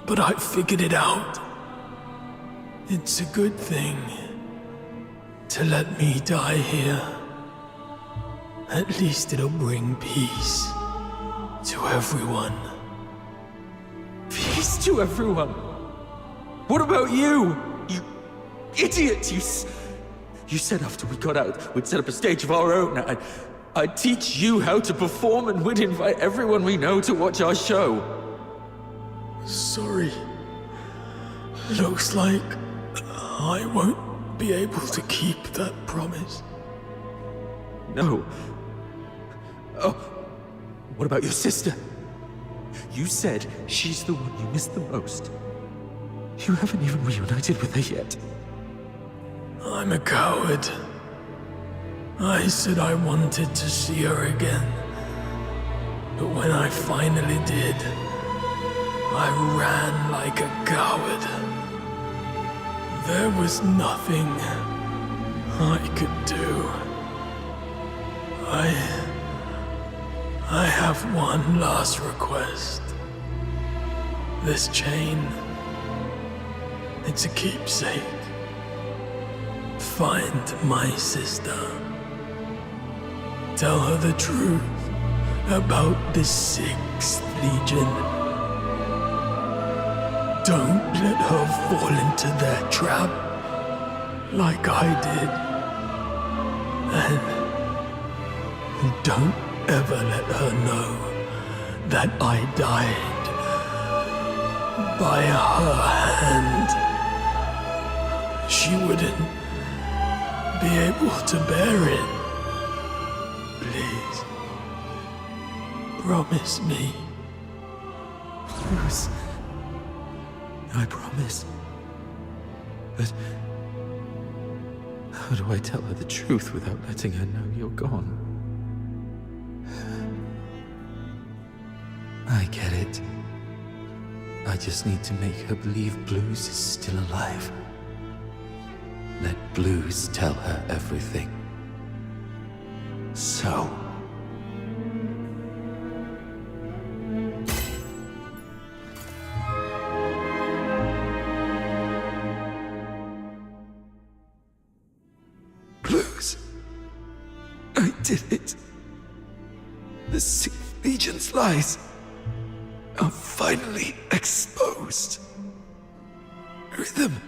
But I figured it out. It's a good thing to let me die here. At least it'll bring peace to everyone. Peace to everyone? What about you? You idiot! You said after we got out, we'd set up a stage of our own. I'd teach you how to perform, and we'd invite everyone we know to watch our show. Sorry. Looks like I won't be able to keep that promise. No. Oh, what about your sister? You said she's the one you miss the most. You haven't even reunited with her yet. I'm a coward. I said I wanted to see her again. But when I finally did, I ran like a coward. There was nothing I could do. I have one last request. This chain, it's a keepsake. Find my sister. Tell her the truth about the 6th Legion. Don't let her fall into their trap like I did. And don't ever let her know that I died by her hand. She wouldn't be able to bear it. Please, promise me. Bruce, I promise. But how do I tell her the truth without letting her know you're gone? I get it. I just need to make her believe Blues is still alive. Let Blues tell her everything. So... Blues. I did it. The 6th Legion's lies are finally exposed. Rhythm,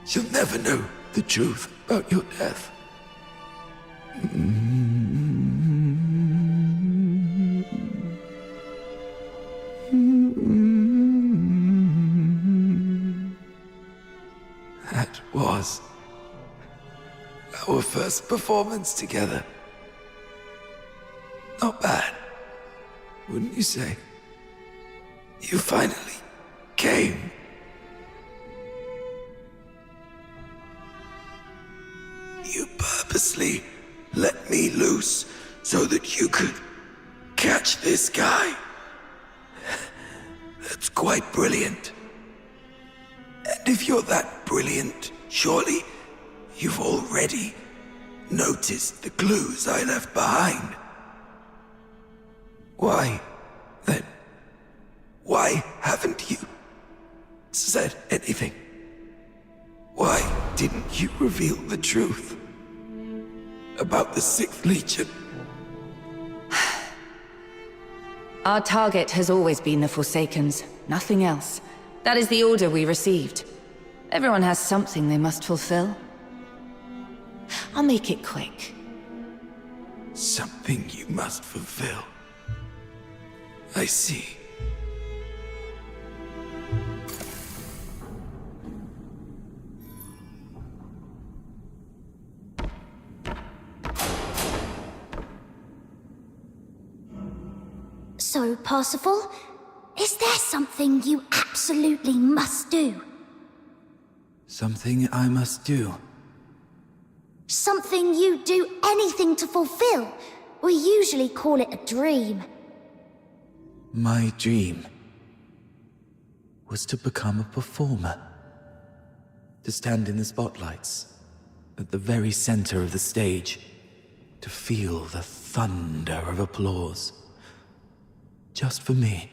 you'll never know the truth about your death. That was our first performance together. Not bad, wouldn't you say? You finally came. You purposely let me loose so that you could carry catch this guy. That's quite brilliant. And if you're that brilliant, surely you've already noticed the clues I left behind. Why, then, why haven't you said anything? Why didn't you reveal the truth about the 6th Legion? Our target has always been the Forsakens, nothing else. That is the order we received. Everyone has something they must fulfill. I'll make it quick. Something you must fulfill. I see. So, Parsifal, is there something you absolutely must do? Something I must do. Something you do anything to fulfill? We usually call it a dream. My dream was to become a performer. To stand in the spotlights, at the very center of the stage. To feel the thunder of applause. Just for me.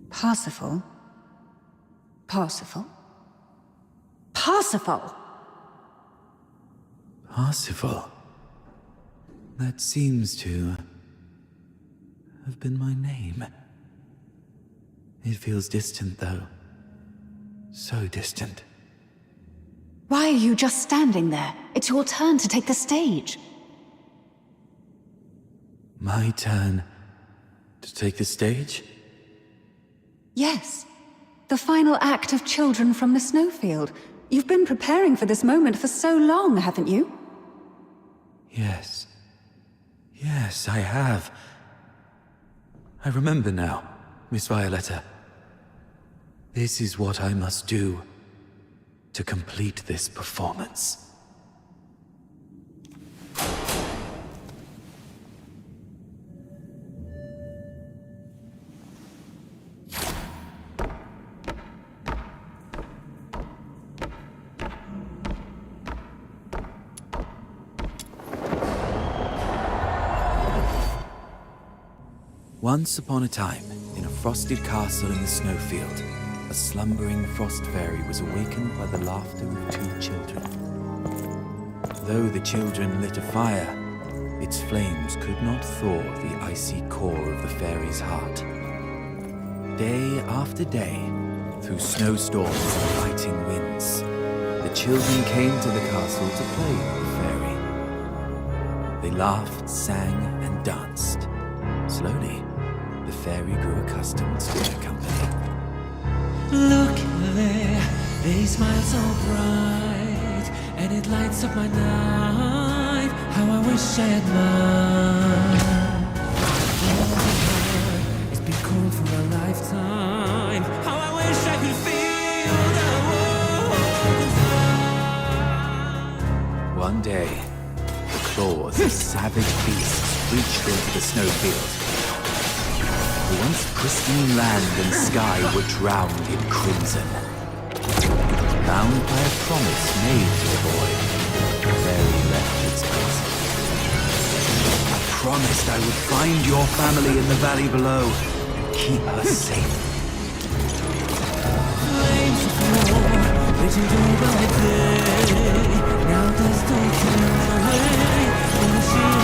Parsifal? Parsifal? Parsifal! Parsifal. That seems to have been my name. It feels distant, though. So distant. Why are you just standing there? It's your turn to take the stage. My turn to take the stage? Yes. The final act of Children from the Snowfield. You've been preparing for this moment for so long, haven't you? Yes. Yes, I have. I remember now, Miss Violetta. This is what I must do to complete this performance. Once upon a time, in a frosted castle in the snowfield, a slumbering frost fairy was awakened by the laughter of 2 children. Though the children lit a fire, its flames could not thaw the icy core of the fairy's heart. Day after day, through snowstorms and biting winds, the children came to the castle to play with the fairy. They laughed, sang, and danced. Slowly, the fairy grew accustomed to their company. Look there, they smile so bright, and it lights up my night. How I wish I had mine. Oh, it's been cold for a lifetime. How I wish I could feel the warmth inside. One day, the claws of savage beasts reached into the snowfield. The once pristine land and sky were drowned in crimson. Bound by a promise made to the boy, the fairy left its castle. I promised I would find your family in the valley below and keep her safe. Flames of war, raging day by day. Now there's taken away from the sea.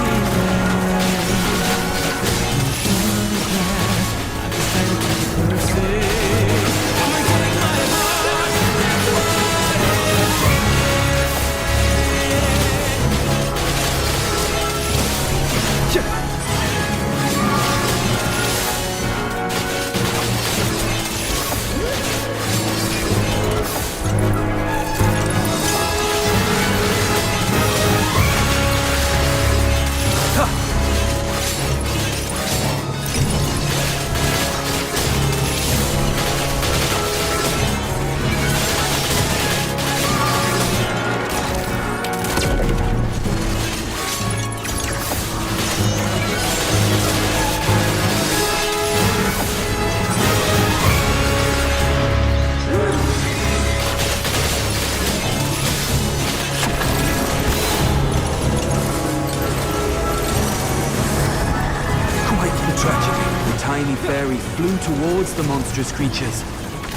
flew towards the monstrous creatures,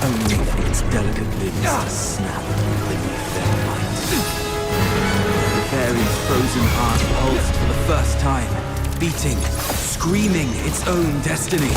only for its delicate limbs to snap beneath their might. The fairy's frozen heart pulsed for the first time, beating, screaming its own destiny.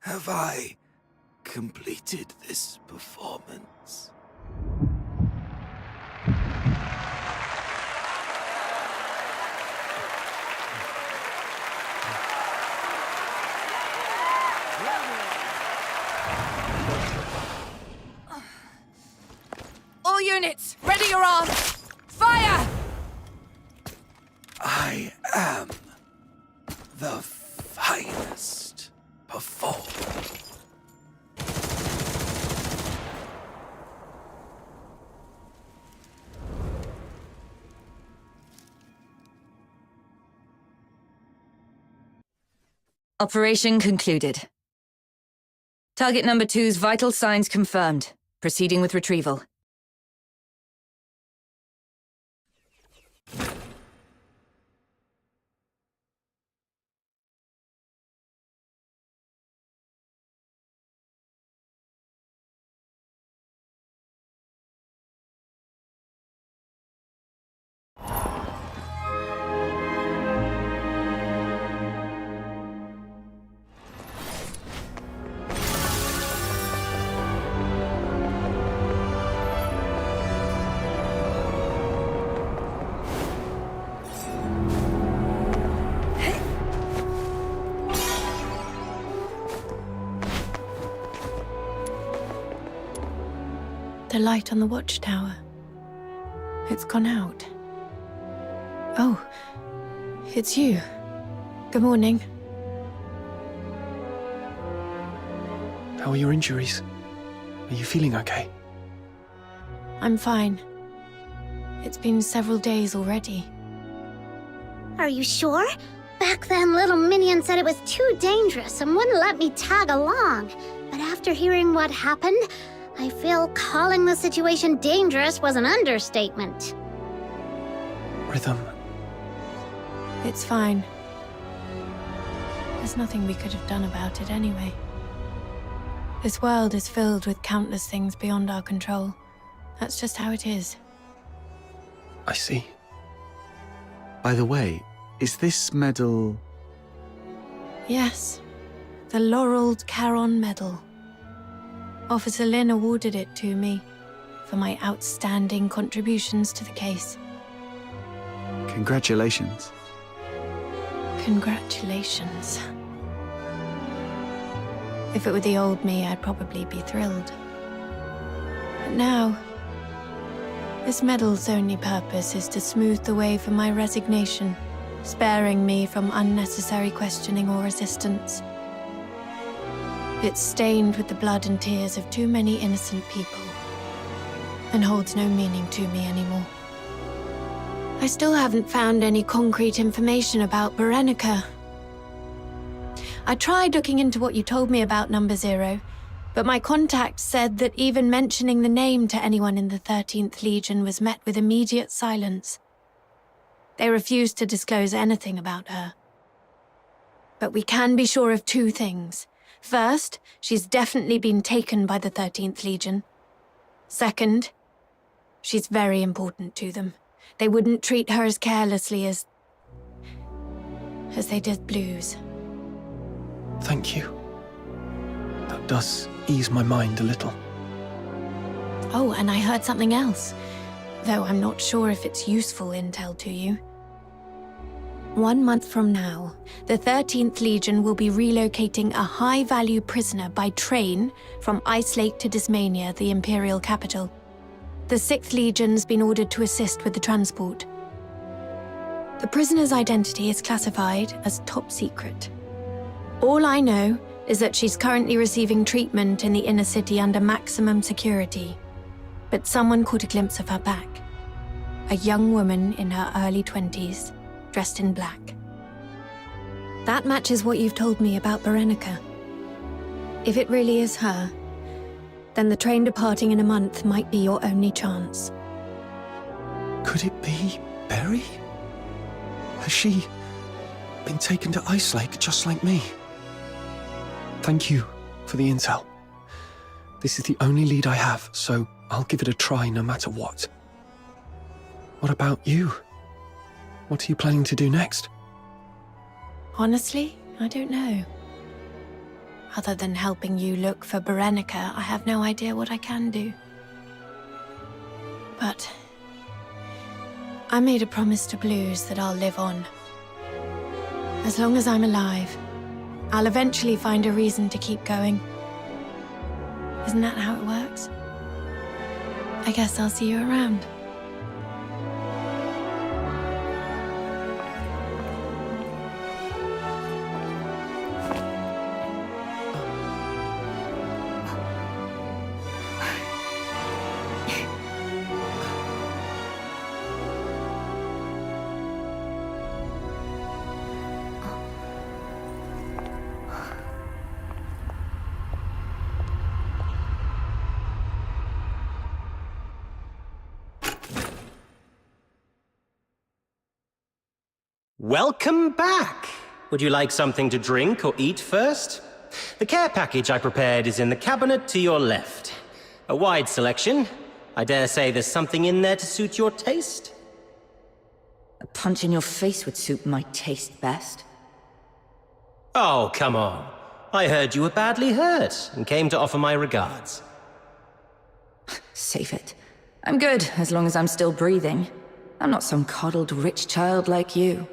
Have I completed this performance? All units, ready your arms! Fire! I am the finest performer. Operation concluded. Target number 2's vital signs confirmed. Proceeding with retrieval. The light on the watchtower. It's gone out. Oh, it's you. Good morning. How are your injuries? Are you feeling okay? I'm fine. It's been several days already. Are you sure? Back then, little Minion said it was too dangerous and wouldn't let me tag along. But after hearing what happened, I feel calling the situation dangerous was an understatement. Rhythm. It's fine. There's nothing we could have done about it anyway. This world is filled with countless things beyond our control. That's just how it is. I see. By the way, is this medal... Yes. The Laureled Charon Medal. Officer Lin awarded it to me for my outstanding contributions to the case. Congratulations. Congratulations. If it were the old me, I'd probably be thrilled. But now, This medal's only purpose is to smooth the way for my resignation, sparing me from unnecessary questioning or resistance. It's stained with the blood and tears of too many innocent people, and holds no meaning to me anymore. I still haven't found any concrete information about Berenica. I tried looking into what you told me about Number Zero, but my contact said that even mentioning the name to anyone in the 13th Legion was met with immediate silence. They refused to disclose anything about her. But we can be sure of two things. First, she's definitely been taken by the 13th Legion. Second, she's very important to them. They wouldn't treat her as carelessly as they did Blues. Thank you. That does ease my mind a little. Oh, and I heard something else, though I'm not sure if it's useful intel to you. 1 month from now, the 13th Legion will be relocating a high-value prisoner by train from Ice Lake to Dismania, the Imperial capital. The 6th Legion's been ordered to assist with the transport. The prisoner's identity is classified as top secret. All I know is that she's currently receiving treatment in the inner city under maximum security. But someone caught a glimpse of her back. A young woman in her early 20s, dressed in black. That matches what you've told me about Berenica. If it really is her, then the train departing in a month might be your only chance. Could it be Berry? Has she been taken to Ice Lake just like me? Thank you for the intel. This is the only lead I have, so I'll give it a try no matter what. What about you? What are you planning to do next? Honestly, I don't know. Other than helping you look for Berenica, I have no idea what I can do. But I made a promise to Blues that I'll live on. As long as I'm alive, I'll eventually find a reason to keep going. Isn't that how it works? I guess I'll see you around. Welcome back! Would you like something to drink or eat first? The care package I prepared is in the cabinet to your left. A wide selection. I dare say there's something in there to suit your taste. A punch in your face would suit my taste best. Oh, come on. I heard you were badly hurt and came to offer my regards. Save it. I'm good, as long as I'm still breathing. I'm not some coddled rich child like you.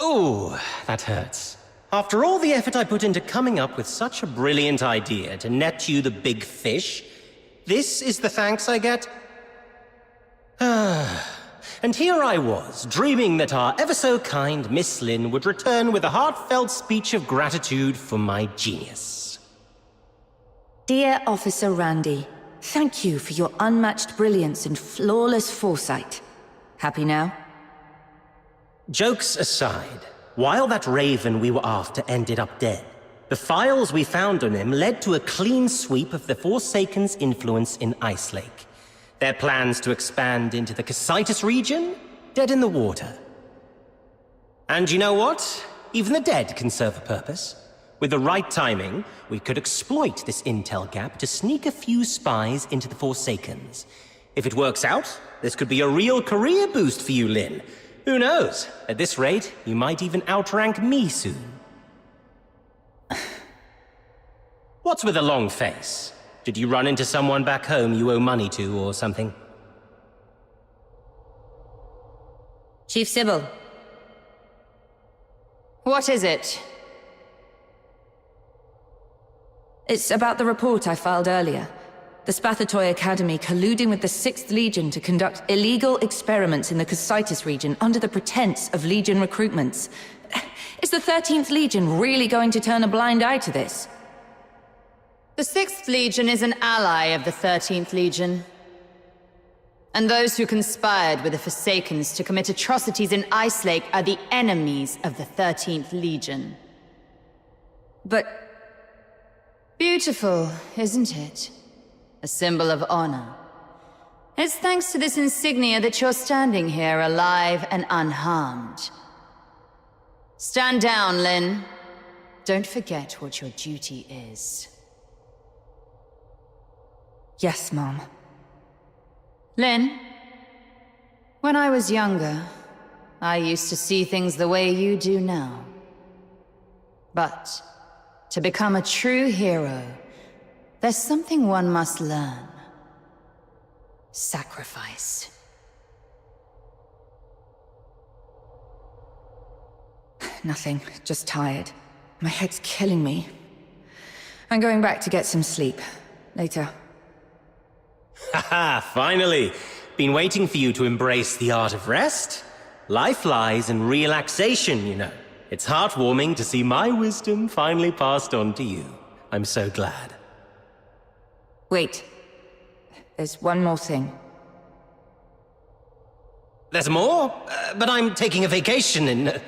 Ooh, that hurts. After all the effort I put into coming up with such a brilliant idea to net you the big fish, this is the thanks I get? And here I was, dreaming that our ever-so-kind Miss Lin would return with a heartfelt speech of gratitude for my genius. Dear Officer Randy, thank you for your unmatched brilliance and flawless foresight. Happy now? Jokes aside, while that raven we were after ended up dead, the files we found on him led to a clean sweep of the Forsaken's influence in Ice Lake. Their plans to expand into the Cassitus region? Dead in the water. And you know what? Even the dead can serve a purpose. With the right timing, we could exploit this intel gap to sneak a few spies into the Forsakens. If it works out, this could be a real career boost for you, Lin. Who knows? At this rate, you might even outrank me soon. What's with a long face? Did you run into someone back home you owe money to or something? Chief Sybil. What is it? It's about the report I filed earlier. The Spathatoy Academy colluding with the 6th Legion to conduct illegal experiments in the Cocytus region under the pretense of Legion recruitments. Is the 13th Legion really going to turn a blind eye to this? The 6th Legion is an ally of the 13th Legion. And those who conspired with the Forsakens to commit atrocities in Ice Lake are the enemies of the 13th Legion. But... beautiful, isn't it? A symbol of honor. It's thanks to this insignia that you're standing here alive and unharmed. Stand down, Lynn. Don't forget what your duty is. Yes, Mom. Lynn, when I was younger, I used to see things the way you do now. But to become a true hero, there's something one must learn. Sacrifice. Nothing, just tired. My head's killing me. I'm going back to get some sleep. Later. Haha, finally! Been waiting for you to embrace the art of rest. Life lies in relaxation, you know. It's heartwarming to see my wisdom finally passed on to you. I'm so glad. Wait. There's one more thing. There's more? But I'm taking a vacation in...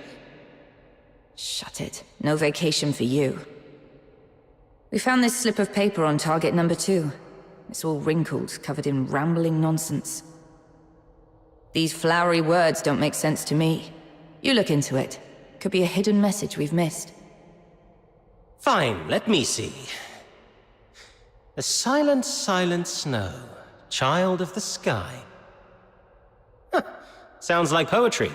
Shut it. No vacation for you. We found this slip of paper on target number 2. It's all wrinkled, covered in rambling nonsense. These flowery words don't make sense to me. You look into it. Could be a hidden message we've missed. Fine, let me see. The silent, silent snow, child of the sky. Huh. Sounds like poetry.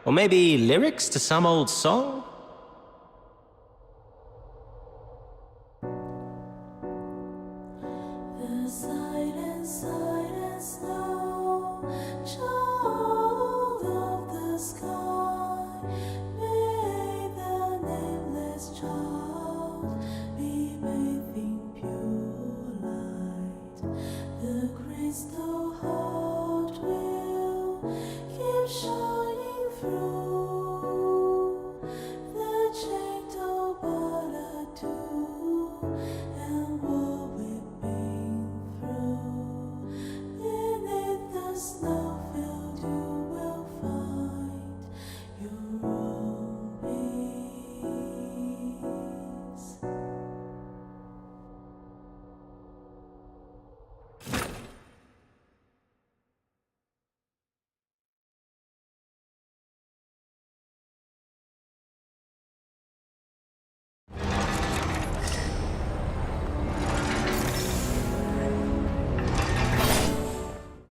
Or maybe lyrics to some old song?